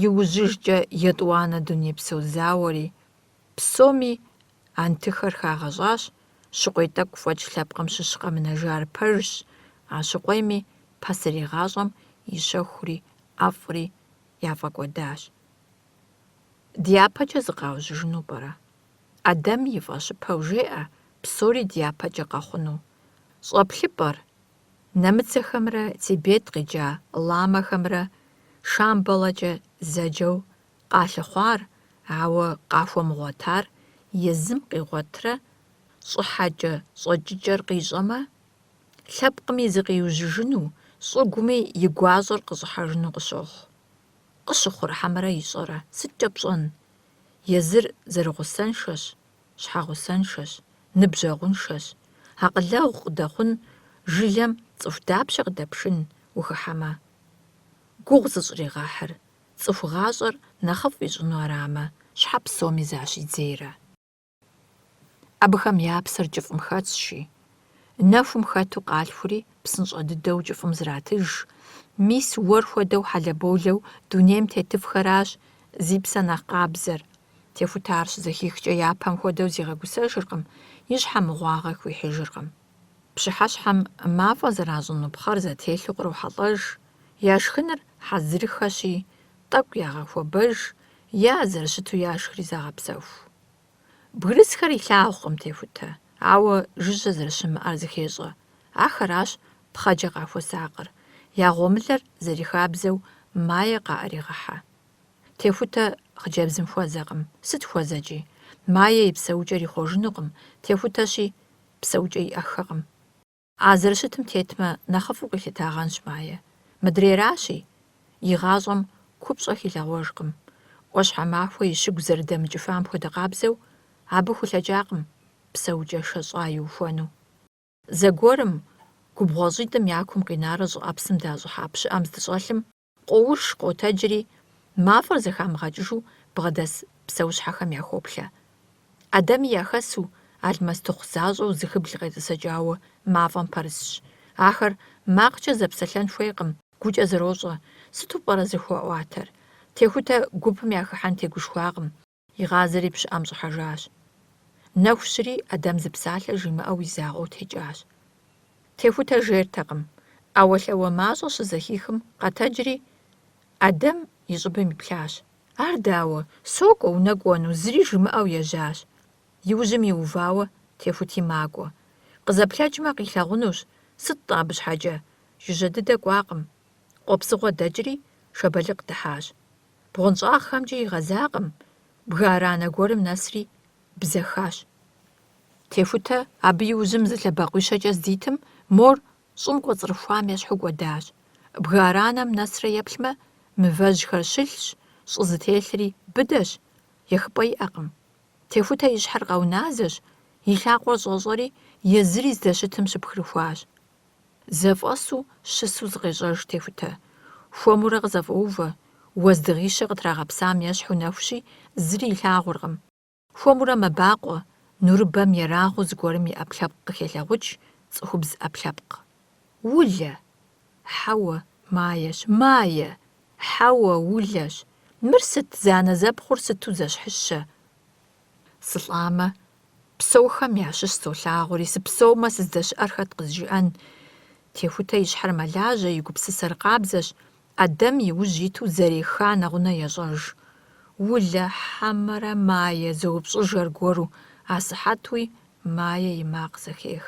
и ужьыжкӏэ етӏуанэ дунейпсо зауэри, псоми антыхэр хагъэщӏащ, щыкъуей тӏэкӏу фӏэкӏ лъэпкъым щыщ къэмынэжар пэжщ, а щыкъуейми пэсыр игъащӏэм и щэхури ӏэфӏри яфӏэкӏуэдащ. Дяпэкӏэ зыкъаужьыжыну пӏэрэ? Адэм и фӏэщыпэу жеӏэ, псори дяпэкӏэ къэхъуну. Щӏэплъыпӏэр, Нэмыцэхэмрэ Тибет къикӏа ламэхэмрэ Шамбалэкӏэ зэджэу къалъыхъуар, ауэ къахуэмыгъуэтар езым къигъуэтрэ щӏыхьэкӏэ щӏэкӏыкӏэр къищӏэмэ, лъэпкъми зыкъиужьыжыну, щӏыгуми и гуащӏэр къыщӏыхьэжыну къыщохъу. Къыщыхъурыхьэмрэ ищӏэрэ, сыткӏэ пщӏэн? Езыр зэрыгъусэншэщ, щхьэгъусэншэщ, ныбжьэгъуншэщ. Акъылэгъу къыдэхъун жылэм цӏыху дапщэ къыдэпшын ухыхьэмэ? Гугъу зыщӏригъэхьыр, цӏыху гъащӏэр нэхъыфӏ ищӏыну арамэ, щхьэ псоми защӏидзейрэ? Абыхэм я псэр кӏыфӏым хэтщи, нэхум хэту къалъхури псынщӏэ дыдэу кӏыфӏым зратыж. Мис уэр хуэдэу хьэлэболэу дунейм тетыфхэращ зи псэ нэхъ къабзэр. Техутар щызэхихкӏэ япэм хуэдэу зигъэгусэжыркъым, и щхьэ мыгъуагъэ хуихьыжыркъым. Пщыхьэщхьэм мафӏэ зэращӏыну пхъэр зэтелъу кърохьэлӏэж, я шхыныр хьэзырыхэщи, тӏэкӏу ягъэхуэбэж, я зэрыщыту яшхри загъэпсэху. Бгырысхэр илъагъукъым техутэ, ауэ жыжьэ зэрыщымыӏэр зыхещӏэ. Ахэращ пхъэкӏэ къахуэсакъыр, я гъуэмылэр зэрихабзэу майе къаӏэригъыхьэ. Техутэ хъыджэбзым хуэзэкъым. Сыт хуэзэкӏи? Майе и псэукӏэр ихъуэжынукъым, техутэщи псэукӏэ иӏэххэкъым. А зэрыщытым тетмэ, нэхъыфӏу къилъытагъэнщ майе. Мыдрейращи, и гъащӏэм купщӏэ хилъэгъуэжкъым. Ӏуащхьэмахуэ и щыгу зэрыдэмыкӏыфам хуэдэ къабзэу, абы хулъэкӏакъым псэукӏэ шэщӏа иухуэну. Зэгуэрым губгъуэщӏитӏым я кум къинарэ щӏыӏэпсым дащӏыхьа пщыӏэм здыщӏэлъым, къоуш къотэджри, мафӏэр зэхамыгъэкӏыжу бгъэдэс псэущхьэхэм яхоплъэ. Ӏэдэми яхэсу, алмэстыхъу защӏэу зыхыбл къетӏысэкӏауэ мафӏэм пэрысщ. Ахэр макъкӏэ зэпсэлъэн хуейкъым, гукӏэ зэрощӏэ. Сыту пӏэрэ зыхуэӏуатэр? Техутэ гупым яхыхьэн тегушхуакъым, игъазэри пщыӏэм щӏыхьэжащ. Нэху щыри ӏэдэм зы псалъэ жимыӏэу и закъуэу текӏащ. Техутэ жейртэкъым. Ӏэуэлъауэ мащӏэ щызэхихым къэтэджри, ӏэдэм и щӏыбым иплъащ. Ар дауэ? Сокӏуэ унэ кӏуэну, зыри жымыӏэу ежьащ. Иужьым иувауэ техути макӏуэ. Къызэплъэкӏмэ къилъагъунущ. Сыт-тӏэ абы щхьэкӏэ? Жыжьэ дыдэ кӏуакъым. Къуэпсыгъуэ дэкӏри шабэлык дыхьащ. Бгъуэнщӏагъхэмкӏэ игъэзакъым. Бгыӏэранэ гуэрым нэсри бзэхащ. Техутэ абы иужьым зы лъэбакъуищэкӏэ здитым, мор щӏым кӏуэцӏрыхуам ещхьу кӏуэдащ. Бгыӏэранэм нэсрэ еплъмэ, мывэжьхэр щылъщ, щӏы зытелъри быдэщ, ехыпӏэ иӏэкъым. Техутэ и щхьэр къэуназэщ, и лъакъуэр щӏэщӏэри езыри здэщытым щыпхырыхуащ. Зэфӏэсу щысу зыкъещӏэж техутэ. Хуэмурэ къызэфӏоувэ, уэздыгъищэ къытрагъэпсам ещхьу нэхущи, зыри илъагъуркъым. Хуэмурэ мэбакъуэ, нурыбэм ерагъыу зыгуэрым и ӏэпкълъэпкъ къыхелъэгъукӏ, цӏыхубз ӏэпкълъэпкъ. Улэ! Хьэуэ, маещ, майэ! Хьэуэ, улэщ! Мыр сыт, зэнэзэпхъур сыту зэщхьыщэ? Сылӏамэ, псоухэм ящыщ солъагъури, сыпсэумэ, сыздэщыӏэр хэт къызжиӏэн? Техутэ и щхьэр мэлажьэ, и гупсысэр къабзэщ, ӏэдэм и ужь иту зэреха нэгъунэ ещӏэж. Улэ, хьэмэрэ майэ, зыупщӏыж аргуэру, асыхьэтуи майэ и макъ зэхех.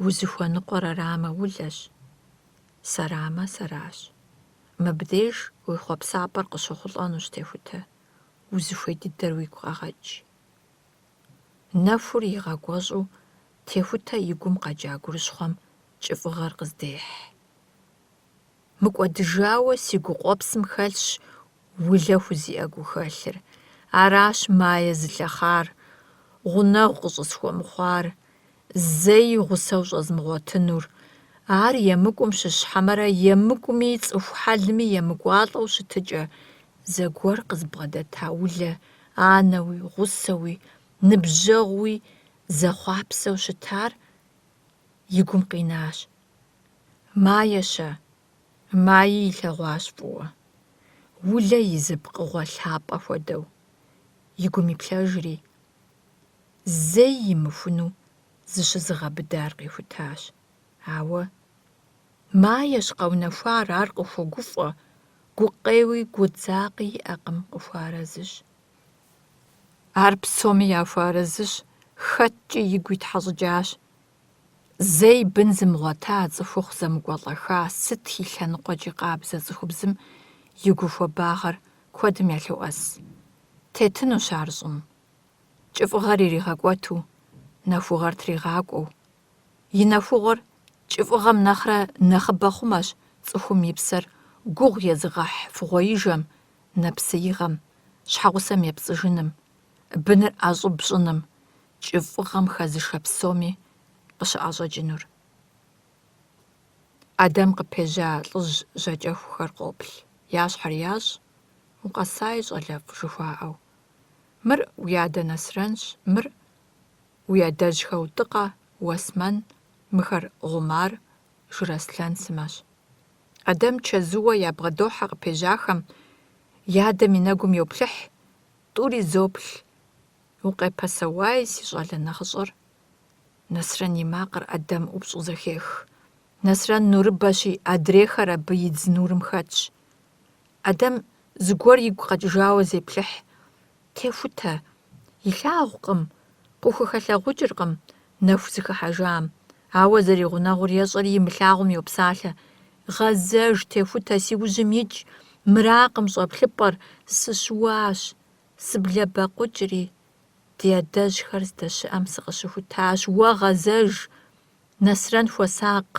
Узыхуэныкъуэр арамэ улэщ, сэрамэ сэращ. Мыбдеж уи хъуэпсапӏэр къыщохъулӏэнущ техутэ. Узыхуей дыдэр уигу къэгъэкӏ. Нэхур игъэгуэщӏу, техутэ и гум къэкӏа гурыщхъуэм кӏыфӏыгъэр къыздехь. Мыкӏуэдыжауэ си гукъуэпсым хэлъщ улэ хузиӏэ гухэлъыр. Аращ майэ зылъэхъар, гъунэгъу къыщӏысхуэмыхъуар, зэи гъусэу щӏэзмыгъуэтынур. Ар емыкӏум щыщхьэмэрэ емыкӏуми, цӏыху хьэлми емыкӏуалӏэу щытыкӏэ, зэгуэр къызбгъэдэта улэ анэуи, гъусэуи, ныбжьэгъуи зэхъуапсэу щытар и гум къинащ. Майэ-щэ, майи илъэгъуащ фӏыуэ. Улэ и зы пкъыгъуэ лъапӏэ хуэдэу. И гум иплъэжри, зэи имыхуну зыщызыгъэбыдар къихутащ. Ауэ майэщ къэунэхуар, ар къыхуэгуфӏэ, гукъеуи гуэдзакъи иӏэкъым къыхуарэзыщ. Ар псоми яхуарэзыщ, хэткӏи игу итхьэщӏыкӏащ. Зей бын зымгъуэта цӏыхухъу зэмыкӏуэлӏэха сыт и лъэныкъуэкӏи къабзэ цӏыхубзым и гуфэ багъэр куэдым ялъоӏэс. Тетынущ ар щӏым. КӀыфӀыгъэр иригъэкӀуэту, нэхугъэр тригъакӀуэу. И нэхугъуэр кӀыфӀыгъэм нэхърэ нэхъыбэ хъумэщ цӀыхум и псэр гугъу езыгъэхь фыгъуэижэм, нэпсыигъэм, щхьэгъусэм епцӀыжыным, быныр ӀэщӀыб щӀыным, кӀыфӀыгъэм хэзышэ псоми къыщыӀэщӀэкӀынур. Адэм къыпежьа лӀыжь жьакӀэхухэр къоплъ. Ящхьэр ящӀ, укъэсай щӀалэфӀ жыхуаӀэу. Мыр уи адэ Нэсрэнщ, мыр уи адэжь Хэутӏыкъэ, Уэсмэн, мыхэр Гъумар, Жыраслъэн сымэщ. Адэм чэзууэ ябгъэдохьэ къыпежьахэм, и адэм и нэгум йоплъыхь, тӏури зоплъ: «Укъепэсэуай, си щӏалэ нэхъыщӏэр». Нэсрэн и макъыр Адэм ӏупщӏу зэхех. Нэсрэн нурыбэщи, адрейхэр абы идз нурым хэтщ. Адэм зыгуэр игу къэкӏыжауэ зеплъыхь: «Техутэ, илъагъукъым, къыхухэлъэгъукӏыркъым нэху зыхыхьэжам, ауэ зэригъунэгъур ещӏэри имылъагъум йопсалъэ. Гъэзэж, техутэ, си ужьым икӏ, мыракъым щӏэплъыпӏэр, сыщыуащ, сыблэбэкъукӏри, ди адэжьхэр здэщыӏэм сыкъыщыхутащ. Уэ гъэзэж!» Нэсрэн хуэсакъ: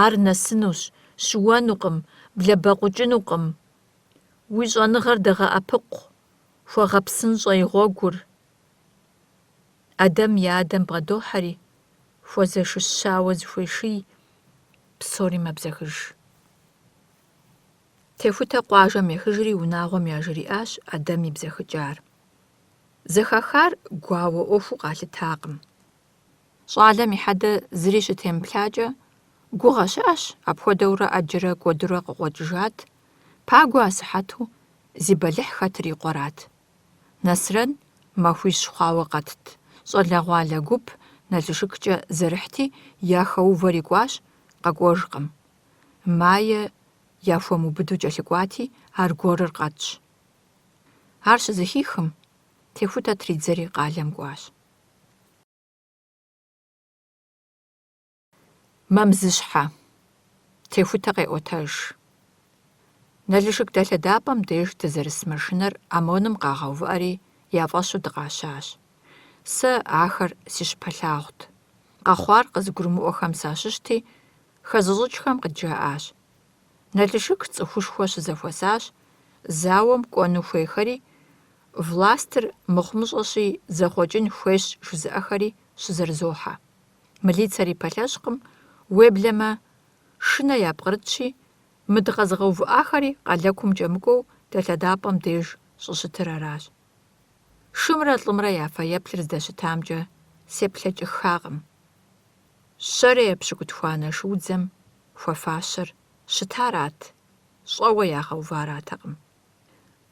«Ар нэсынущ, щыуэнукъым, блэбэкъукӏынукъым. Уи щӏэныгъэр дэгъэӏэпыкъу, хуэгъэпсынщӏэ и гъуэгур». Адэм и адэм бгъэдохьэри, хуэзэшыщауэ зыхуеший, псори мэбзэхыж. Техутэ къуажэм ехыжри унагъуэм яжриӏащ Адэм и бзэхыкӏар. Зэхахар гуауэ ӏуэхуу къалъытакъым. ЩӀалэм и хьэдэ зыри щытемыплъакӏэ, гугъэ щыӏэщ, апхуэдэурэ ӏэджэрэ кӏуэдурэ къыкъуэкӏыжат, пагуэ асыхьэту зи бэлыхь хэтыр и къуэрат. Нэсрэн махуищ хъуауэ къэтт. ЩӀалэгъуалэ гуп Налшыккӏэ зэрыхьти, яхэувэр икӏуащ, къэкӏуэжкъым. Мае яхуэмыубыду кӏэлъыкӏуати, аргуэрыр къэтщ. Ар щызэхихым, Техутэ тридзэри къалэм кӏуащ. Мэмзыщхьэ. Техутэ къеӏуэтэж. Налшык дэлъэдапӏэм деж дызэрыс машинэр ОМОНым къагъэувыӏэри, яфӏэщу дыкъащащ. Сэ ахэр си щыпэлъагъут. Къэхъуар къызыгурымыӏуэхэм сащыщти, хэзыщӏыкӏхэм къыджаӏащ. Налшык цӏыхушхуэ щызэхуэсащ, зауэм кӏуэну хуейхэри, властыр мыхъумыщӏэщи зэхъуэкӏын хуейщ жызыӏэхэри щызэрызохьэ. Милицэри пэлъэщкъым, уеблэмэ шынэ япкърытщи, мы дыкъэзыгъэувыӏахэри къэлэкум кӏэмыкӏуэу дэлъэдапӏэм деж щӏыщытыр аращ. Шымрэ лӏымрэ я фэеплъыр здэщытамкӏэ сеплъэкӏыхакъым. Щэрэ епщыкӏутхуа Налшыудзэм хуэфащэр щытарат, щӏэуэ ягъэуваратэкъым.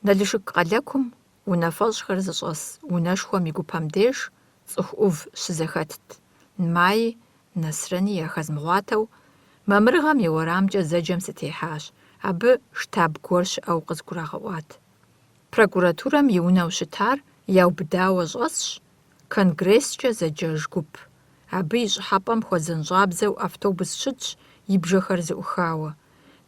Налшык къэлэкум унафэщӏхэр зыщӏэс унэшхуэм и гупэм деж цӏыху ӏув щызэхэтт. Маи Нэсрэни яхэзмыгъуатэу, мамырыгъэм и уэрамкӏэ зэджэм сытехьащ. Абы штаб гуэр щыӏэу къызгурагъэӏуат. Прокуратурэм и унэу щытар яубыдауэ щӏэсщ Конгресскӏэ зэджэж гуп. Абы и щӏыхьэпӏэм хуэзэнщӏабзэу автобус щытщ, и бжэхэр зыӏухауэ.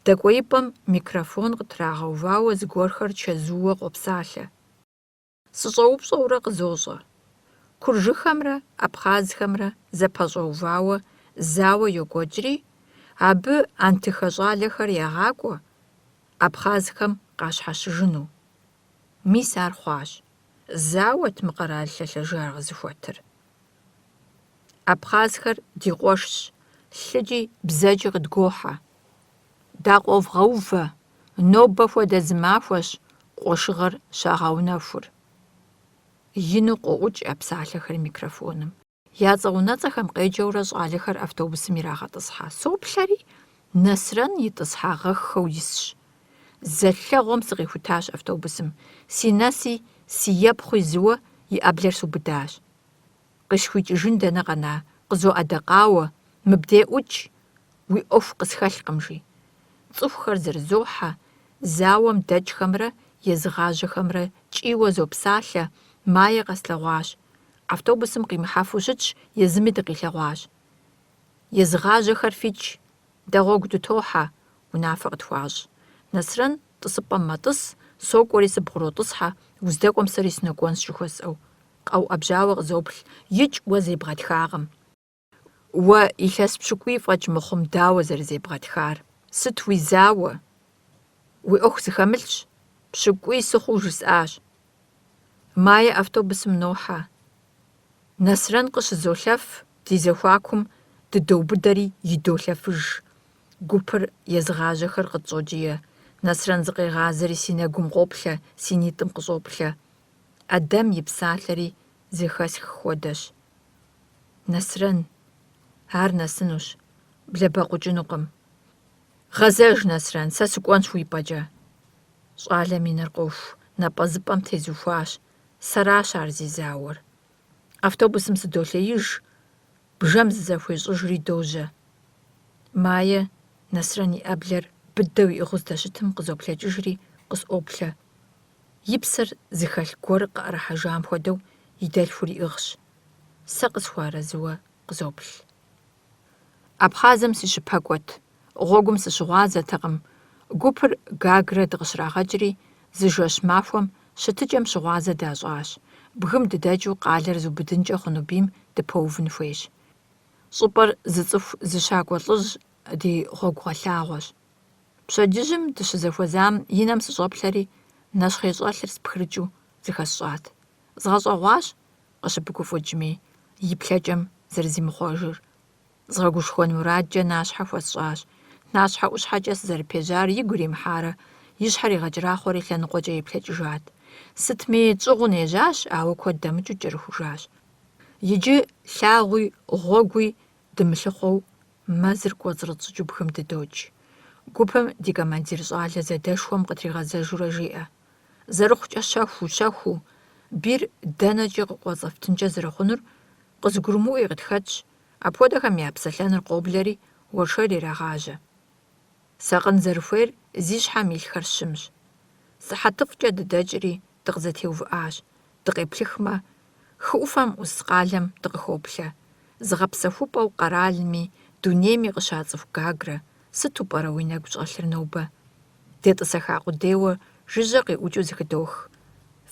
Дэкӏуеипӏэм микрофон къытрагъэувауэ зыгуэрхэр чэзууэ къопсалъэ. Сыщӏэупщӏэурэ къызощӏэ. Куржыхэмрэ абхъазхэмрэ зэпэщӏэувауэ зауэ йокӏуэкӏри, абы антыхэ щӏалэхэр ягъакӏуэ, абхъазхэм къащхьэщыжыну. Мис ар хъуащ. Зауэт мы къэрал лъэлъэжар къызыхуэтыр. Абхъазхэр ди къуэшщ, лъыкӏи бзэкӏи къыдгохьэ. Дакъовгъэувэ, нобэ хуэдэ зы махуэщ къуэшыгъэр щагъэунэхур. Ину къоӏукӏ я псалъэхэр микрофоным. Я цӏэ-унэцӏэхэм къеджэурэ щӏалэхэр автобусым ирагъэтӏысхьэ. Соплъэри, Нэсрэн итӏысхьагъэххэу исщ. Зэлъэгъуэм сыкъихутащ автобусым. Си нэси, си епхъуи зыуэ и ӏэблэр субыдащ. Къысхуикӏыжын дэнэ къэна, къызоӏэдэкъауэ, мыбдей ӏукӏ, уи ӏуэху къысхэлъкъым жи. Цӏыхухэр зэрызохьэ, зауэм дэкӏхэмрэ езыгъажьэхэмрэ кӏийуэ зопсалъэ. Мае къэслъэгъуащ. Автобусым къимыхьэфу щытщ, езыми дыкъилъэгъуащ. Езыгъажьэхэр фич, дэгъуэгу дытохьэ, унафэ къытхуащӏ. Нэсрэн тӏысыпӏэм мэтӏыс, сокӏуэри сыбгъуротӏысхьэ, уздэкӏуэм сэри сынокӏуэнщ жыхуэсӏэу. Къэуӏэбжьауэ къызоплъ: икӏ уэ зебгъэтхагъым. Уэ илъэс пщыкӏуий фӏэкӏ мыхъум, дауэ зэрызебгъэтхар? Сыт уизауэ? Уи ӏуэху зыхэмылъщ. Пщыкӏуий сыхъуу жысӏащ. Мае автобусым нохьэ. Нэсрэн къыщызолъэф, ди зэхуакум дыдоубыдэри идолъэфыж. Гупыр езыгъажьэхэр къытщӏокӏие. Нэсрэн зыкъегъазэри си нэгум къоплъэ, си нитӏым къыщӏоплъэ. Ӏэдэм и псалъэри зэхэсх хуэдэщ. Нэсрэн, ар нэсынущ, блэбэкъукӏынукъым. Гъэзэж, Нэсрэн, сэ сыкӏуэнщ уи пӏэкӏэ. Щӏалэм и нэр къоху, напӏэзыпӏэм тезухуащ. Сэращ ар зизауэр. Автобусым сыдолъеиж, бжэм зызэхуещӏыжри дожьэ. Мае Нэсрэн и ӏэблэр быдэу иӏыгъыу здэщытым къызоплъэкӏыжри къысӏоплъэ. И псэр зыхэлъ гуэр къыӏэрыхьэжам хуэдэу и дэлъхур иӏыгъщ. Сэ къысхуарэзыуэ къызоплъ. Абхъазым сыщыпэкӏуэт, гъуэгум сыщыгъуазэтэкъым. Гупыр Гагрэ дыкъыщрагъэкӏри, зы жэщ махуэм щытыкӏэм щыгъуазэ дащӏащ. Бгым дыдэкӏыу къалэр зубыдынкӏэ хъуну бийм дыпэувын хуейщ. Щӏыпӏэр зы цӏыху зыщакӏуэ лӏыжь ди гъуэгугъэлъагъуэщ. Пщэдджыжьым дыщызэхуэзам и нэм сыщӏоплъэри, нэщхъей щӏэлъыр спхрыкӏыу зыхэсщӏат. Згъэщӏэгъуащ къыщыпыгуфӏыкӏми, и плъэкӏэм зэрызимыхъуэжыр. Згъэгушхуэн мурадкӏэ нащхьэ хуэсщӏащ. Нащхьэ ӏущхьэкӏэ сызэрыпежьар игу иримыхьарэ, и щхьэр игъэкӏырахъуэри лъэныкъуэкӏэ еплъэкӏыжат. Сытми щӏыгъуу нежьащ, ауэ куэд дэмыкӏыу кӏэрыхужащ. Иджы лъагъуи гъуэгуи дымылъыхъуэу мэзыр кӏуэцӏрыцӏыкӏыу бгым дыдокӏ. Гупым ди командир щӏалэ зэдэшхуэм къытригъэзэжурэ жиӏэ: «Зэрыхъукӏэ щэхуу, бийр дэнэкӏи къыкъуэцӏэфтынкӏэ зэрыхъунур къызыгурымыӏуи къытхэтщ. Апхуэдэхэм я псэлъэныр къоблэри уэршэр ирагъажьэ. Сакъын зэрыхуейр зи щхьэм илъхэр щымщ. Сыхьэтыфӏкӏэ дыдэкӏри дыкъызэтеувыӏащ. Дыкъеплъыхмэ, хы ӏуфэм ӏус къалэм дыкъыхоплъэ. Зыгъэпсэхупӏэу къэралми, дунейми къыща цӏыху Гагрэ, сыту пӏэрэ уи нэгу щӏэлъыр нобэ? Детӏысэха къудейуэ жыжьэ къиӏукӏыу зыхыдох.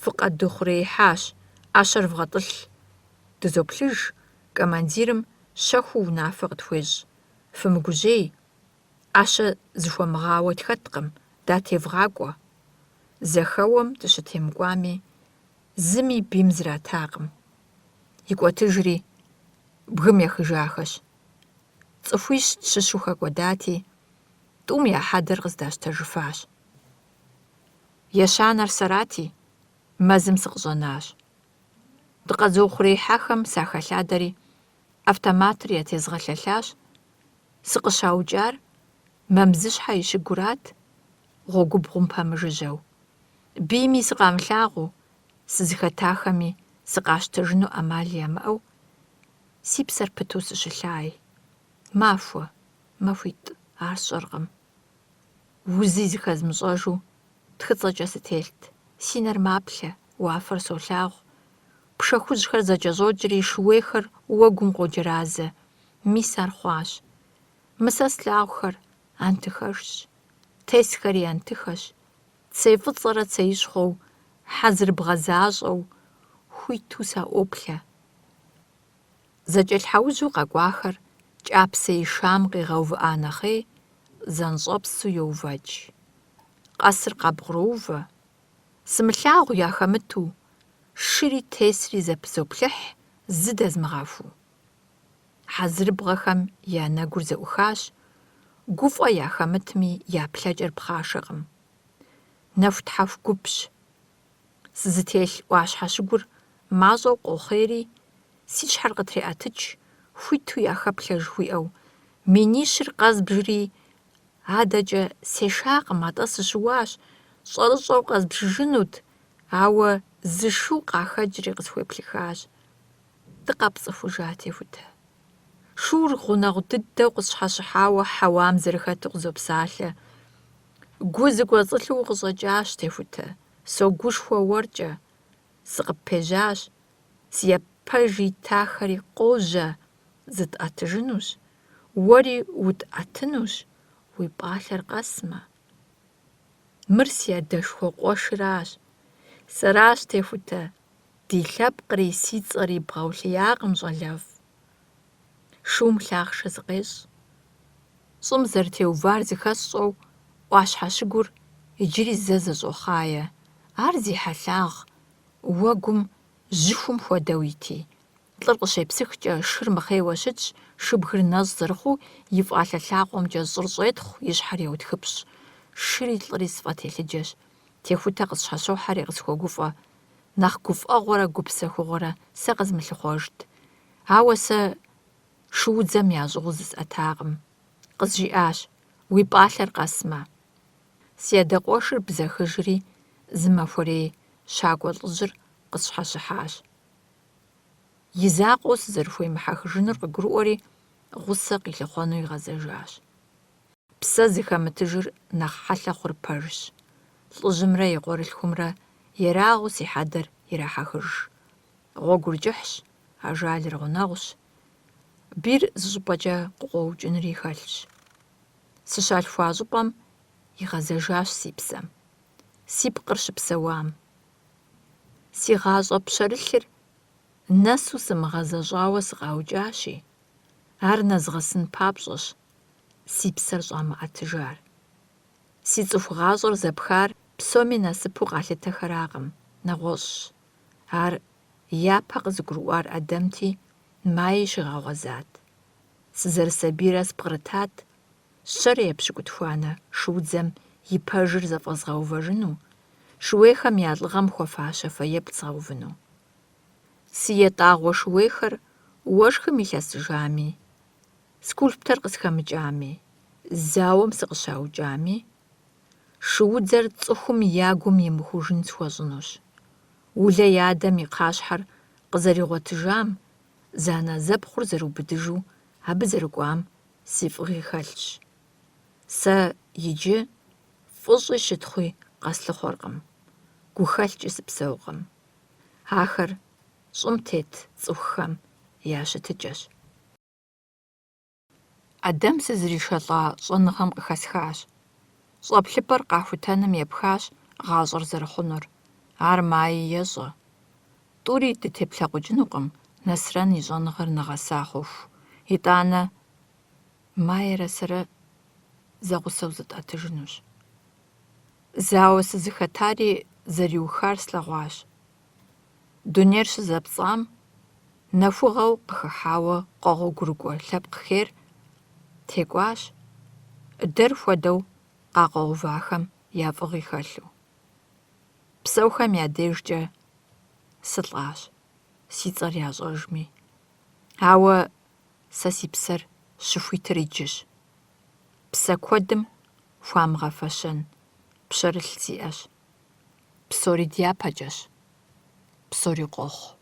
Фыкъэдухъуреихьащ, ӏэщэр вгъэтӏылъ. Дызоплъыж, командирым щэхуу унафэ къытхуещӏ. Фымыгужьей, ӏэщэ зыхуэмыгъауэ тхэткъым, датевгъакӏуэ. Зэхэуэм дыщытемыкӏуами, зыми бийм зратакъым. Икӏуэтыжри, бгым ехыжахэщ. Цӏыхуищ щыщу хэкӏуэдати, тӏум я хьэдэр къыздащтэжыфащ. Ещанэр сэрати, мэзым сыкъыщӏэнащ. Дыкъэзыухъуреихьэхэм сахэлъадэри, автоматыр ятезгъэлъэлъащ. Сыкъыщаукӏар мэмзыщхьэ и щыгурат, гъуэгубгъум пэмыжыжьэу. Бийми сыкъамылъагъуу, сызыхэтахэми сыкъащтэжыну ӏэмал ямыӏэу, си псэр пыту сыщылъай. Махуитӏ, ар сщӏэркъым. Узи зыхэзмыщӏэжу тхыцӏэкӏэ сытелът. Си нэр маплъэ, уафэр солъагъу. Пшахужьхэр зэкӏэщӏокӏри, шууейхэр уэгум къоджэразэ. Мис ар хъуащ. Мы сэ слъагъухэр антыхэшщ. Тесхэри антыхэщ. Цей фӏыцӏэрэ цеищхъуэу, хьэзыр бгъэзащӏэу, хуиту саӏоплъэ. Зэкӏэлъхьэужьу къэкӏуахэр кӏапсэ ишам къигъэувыӏа нэхъей, зэнщӏэпсу йоувэкӏ. Къэсыр къабгъуроувэ. Сымылъагъу яхэмыту, шыри тесри зэпызоплъыхь, зы дэзмыгъэхуу. Хьэзырыбгъэхэм я нэгур зэӏухащ. Гуфӏэ яхэмытми, я плъэкӏэр пхъашэкъым. Нэхутхьэху гупщ. Сызытелъ ӏуащхьэ щыгур мащӏэу къохъейри, си щхьэр къытреӏэтыкӏ, хуиту яхэплъэ жыхуиӏэу. Минищыр къэзбжри, адэкӏэ сешакъым, атӏэ сыщыуащ, щӏэрыщӏэу къэзбжыжынут, ауэ зы шу къахэкӏри къысхуеплъыхащ. Дыкъэпцӏыхужа техутэ. Шур гъунэгъу дыдэу къысщхьэщыхьауэ хьэуам зэрыхэту къызопсалъэ. Гу зыкӏуэцӏылъу укъыщӏэкӏащ, техутэ. Согушхуэ уэркӏэ. Сыкъыппежьащ. Си япэж итахэри къожьэ. Зытӏэтыжынущ. уэри утӀэтынущ уи пӀалъэр къэсмэ. Мыр си адэшхуэ къуэшыращ. Сэращ техутэ ди лъэпкъри си цӀэри бгъэулъеякъым щӀалэфӀ. Шум лъахъшэ зыкъещӀ. ЩӀым зэрытеувар зыхэсщӀэу, Ӏуащхьэ щыгур иджыри зэ зэщӀохъае. Ар зи хьэлъагъ, уэгум жьыхум хуэдэу ити. ЛӀыр къыщепсыхкӀэ, шыр мыхъейуэ щытщ, шыбгыр нэщӀ зэрыхъуу, и фӀалъэ лъакъуэмкӀэ щӀыр щӀетхъу, и щхьэр еутхыпщ. Шыри лӀыри сфӀэтелъыджэщ. Техутэ къысщхьэщохьэри къысхуэгуфӀэ. Нэхъ гуфӀэгъуэрэ гупсэхугъуэрэ сэ къызмылъыхъуэжт. Ауэ сэ шуудзэм ящӀыгъуу зысӀэтакъым. КъызжиӀащ: уи пӀалъэр къэсмэ. Си адэкъуэшыр бзэхыжри, зы махуэрей щакӀуэ лӀыжьыр къысщхьэщыхьащ. И закъуэу сызэрыхуемыхьэхыжынур къыгурыӀуэри, гъусэ къилъыхъуэну игъэзэжащ. Псэ зыхэмытыжыр нэхъ хьэлъэ хъур пэжщ. ЛӀыжьымрэ и къуэрылъхумрэ ерагъыу си хьэдэр ирахьэхыж. Гъуэгур кӀыхьщ, ажалыр гъунэгъущ. Бийр зы щӀыпӀэкӀэ къыкъуэукӀынури хэлъщ. Сыщалъхуа щӀыпӀэм игъэзэжащ си псэм, си пкъыр щыпсэуам. Си гъащӀэ пщэрылъыр нэсу сымыгъэзэщӀауэ сыкъаукӀащи, ар нэзгъэсын папщӀэщ си псэр щӀамыӀэтыжар. Си цӀыху гъащӀэр зэпхар псоми насыпу къалъытэхэракъым, нэгъуэщӀщ. Ар япэ къызыгурыӀуар Ӏэдэмти, маи щыгъэгъуэзат. Сызэрысабийрэ спкърытат, щэрэ епщыкӀутхуанэ шуудзэм и пэжыр зэфӀэзгъэувэжыну, шууейхэм я лӀыгъэм хуэфащэ фэеплъ згъэувыну. Си ятӀагъуэ шууейхэр уэшхым илъэсыжами, скульптор къысхэмыкӀами, зауэм сыкъыщаукӀами, шуудзэр цӀыхум я гум имыхужын схуэщӀынущ. Улэ адэм и кхъащхьэр къызэригъуэтыжам, занэ зэпхъур зэрыубыдыжу абы зэрыкӀуам си фӀыгъи хэлъщ. Сэ иджы фӀыщӀи щытхъуи къэслъыхъуэркъым, гухэлъкӀи сыпсэукъым. Ахэр щӀым тет цӀыхухэм я щытыкӀэщ. Ӏэдэм сызэришэлӀа щӀэныгъэм къыхэсхащ. ЩӀэплъыпӀэр къахутэным епхащ гъащӀэр зэрыхъунур. Ар маи ещӀэ. ТӀури дытеплъэкъукӀынукъым Нэсрэн и щӀэныгъэр нэгъэса хъуху. ИтӀанэ маерэ сэрэ зэгъусэу зытӀэтыжынущ. Зауэ сызыхэтари зэриухар слъэгъуащ. Дунейр щызэпцӀам нэхугъэу къыхыхьауэ къэгъу гурыкӀуэ лъэпкъ хейр текӀуащ, дэр хуэдэу къакъэувахэм я фӀыгъи хэлъу. Псэухэм я дежкӀэ сылӀащ, си цӀэр ящӀэжми. Ауэ сэ си псэр щыхуитыр иджыщ. Псэ куэдым хуамыгъэфэщэн пщэрылъ сиӀэщ. Псори дяпэкӀэщ, псори къохъу.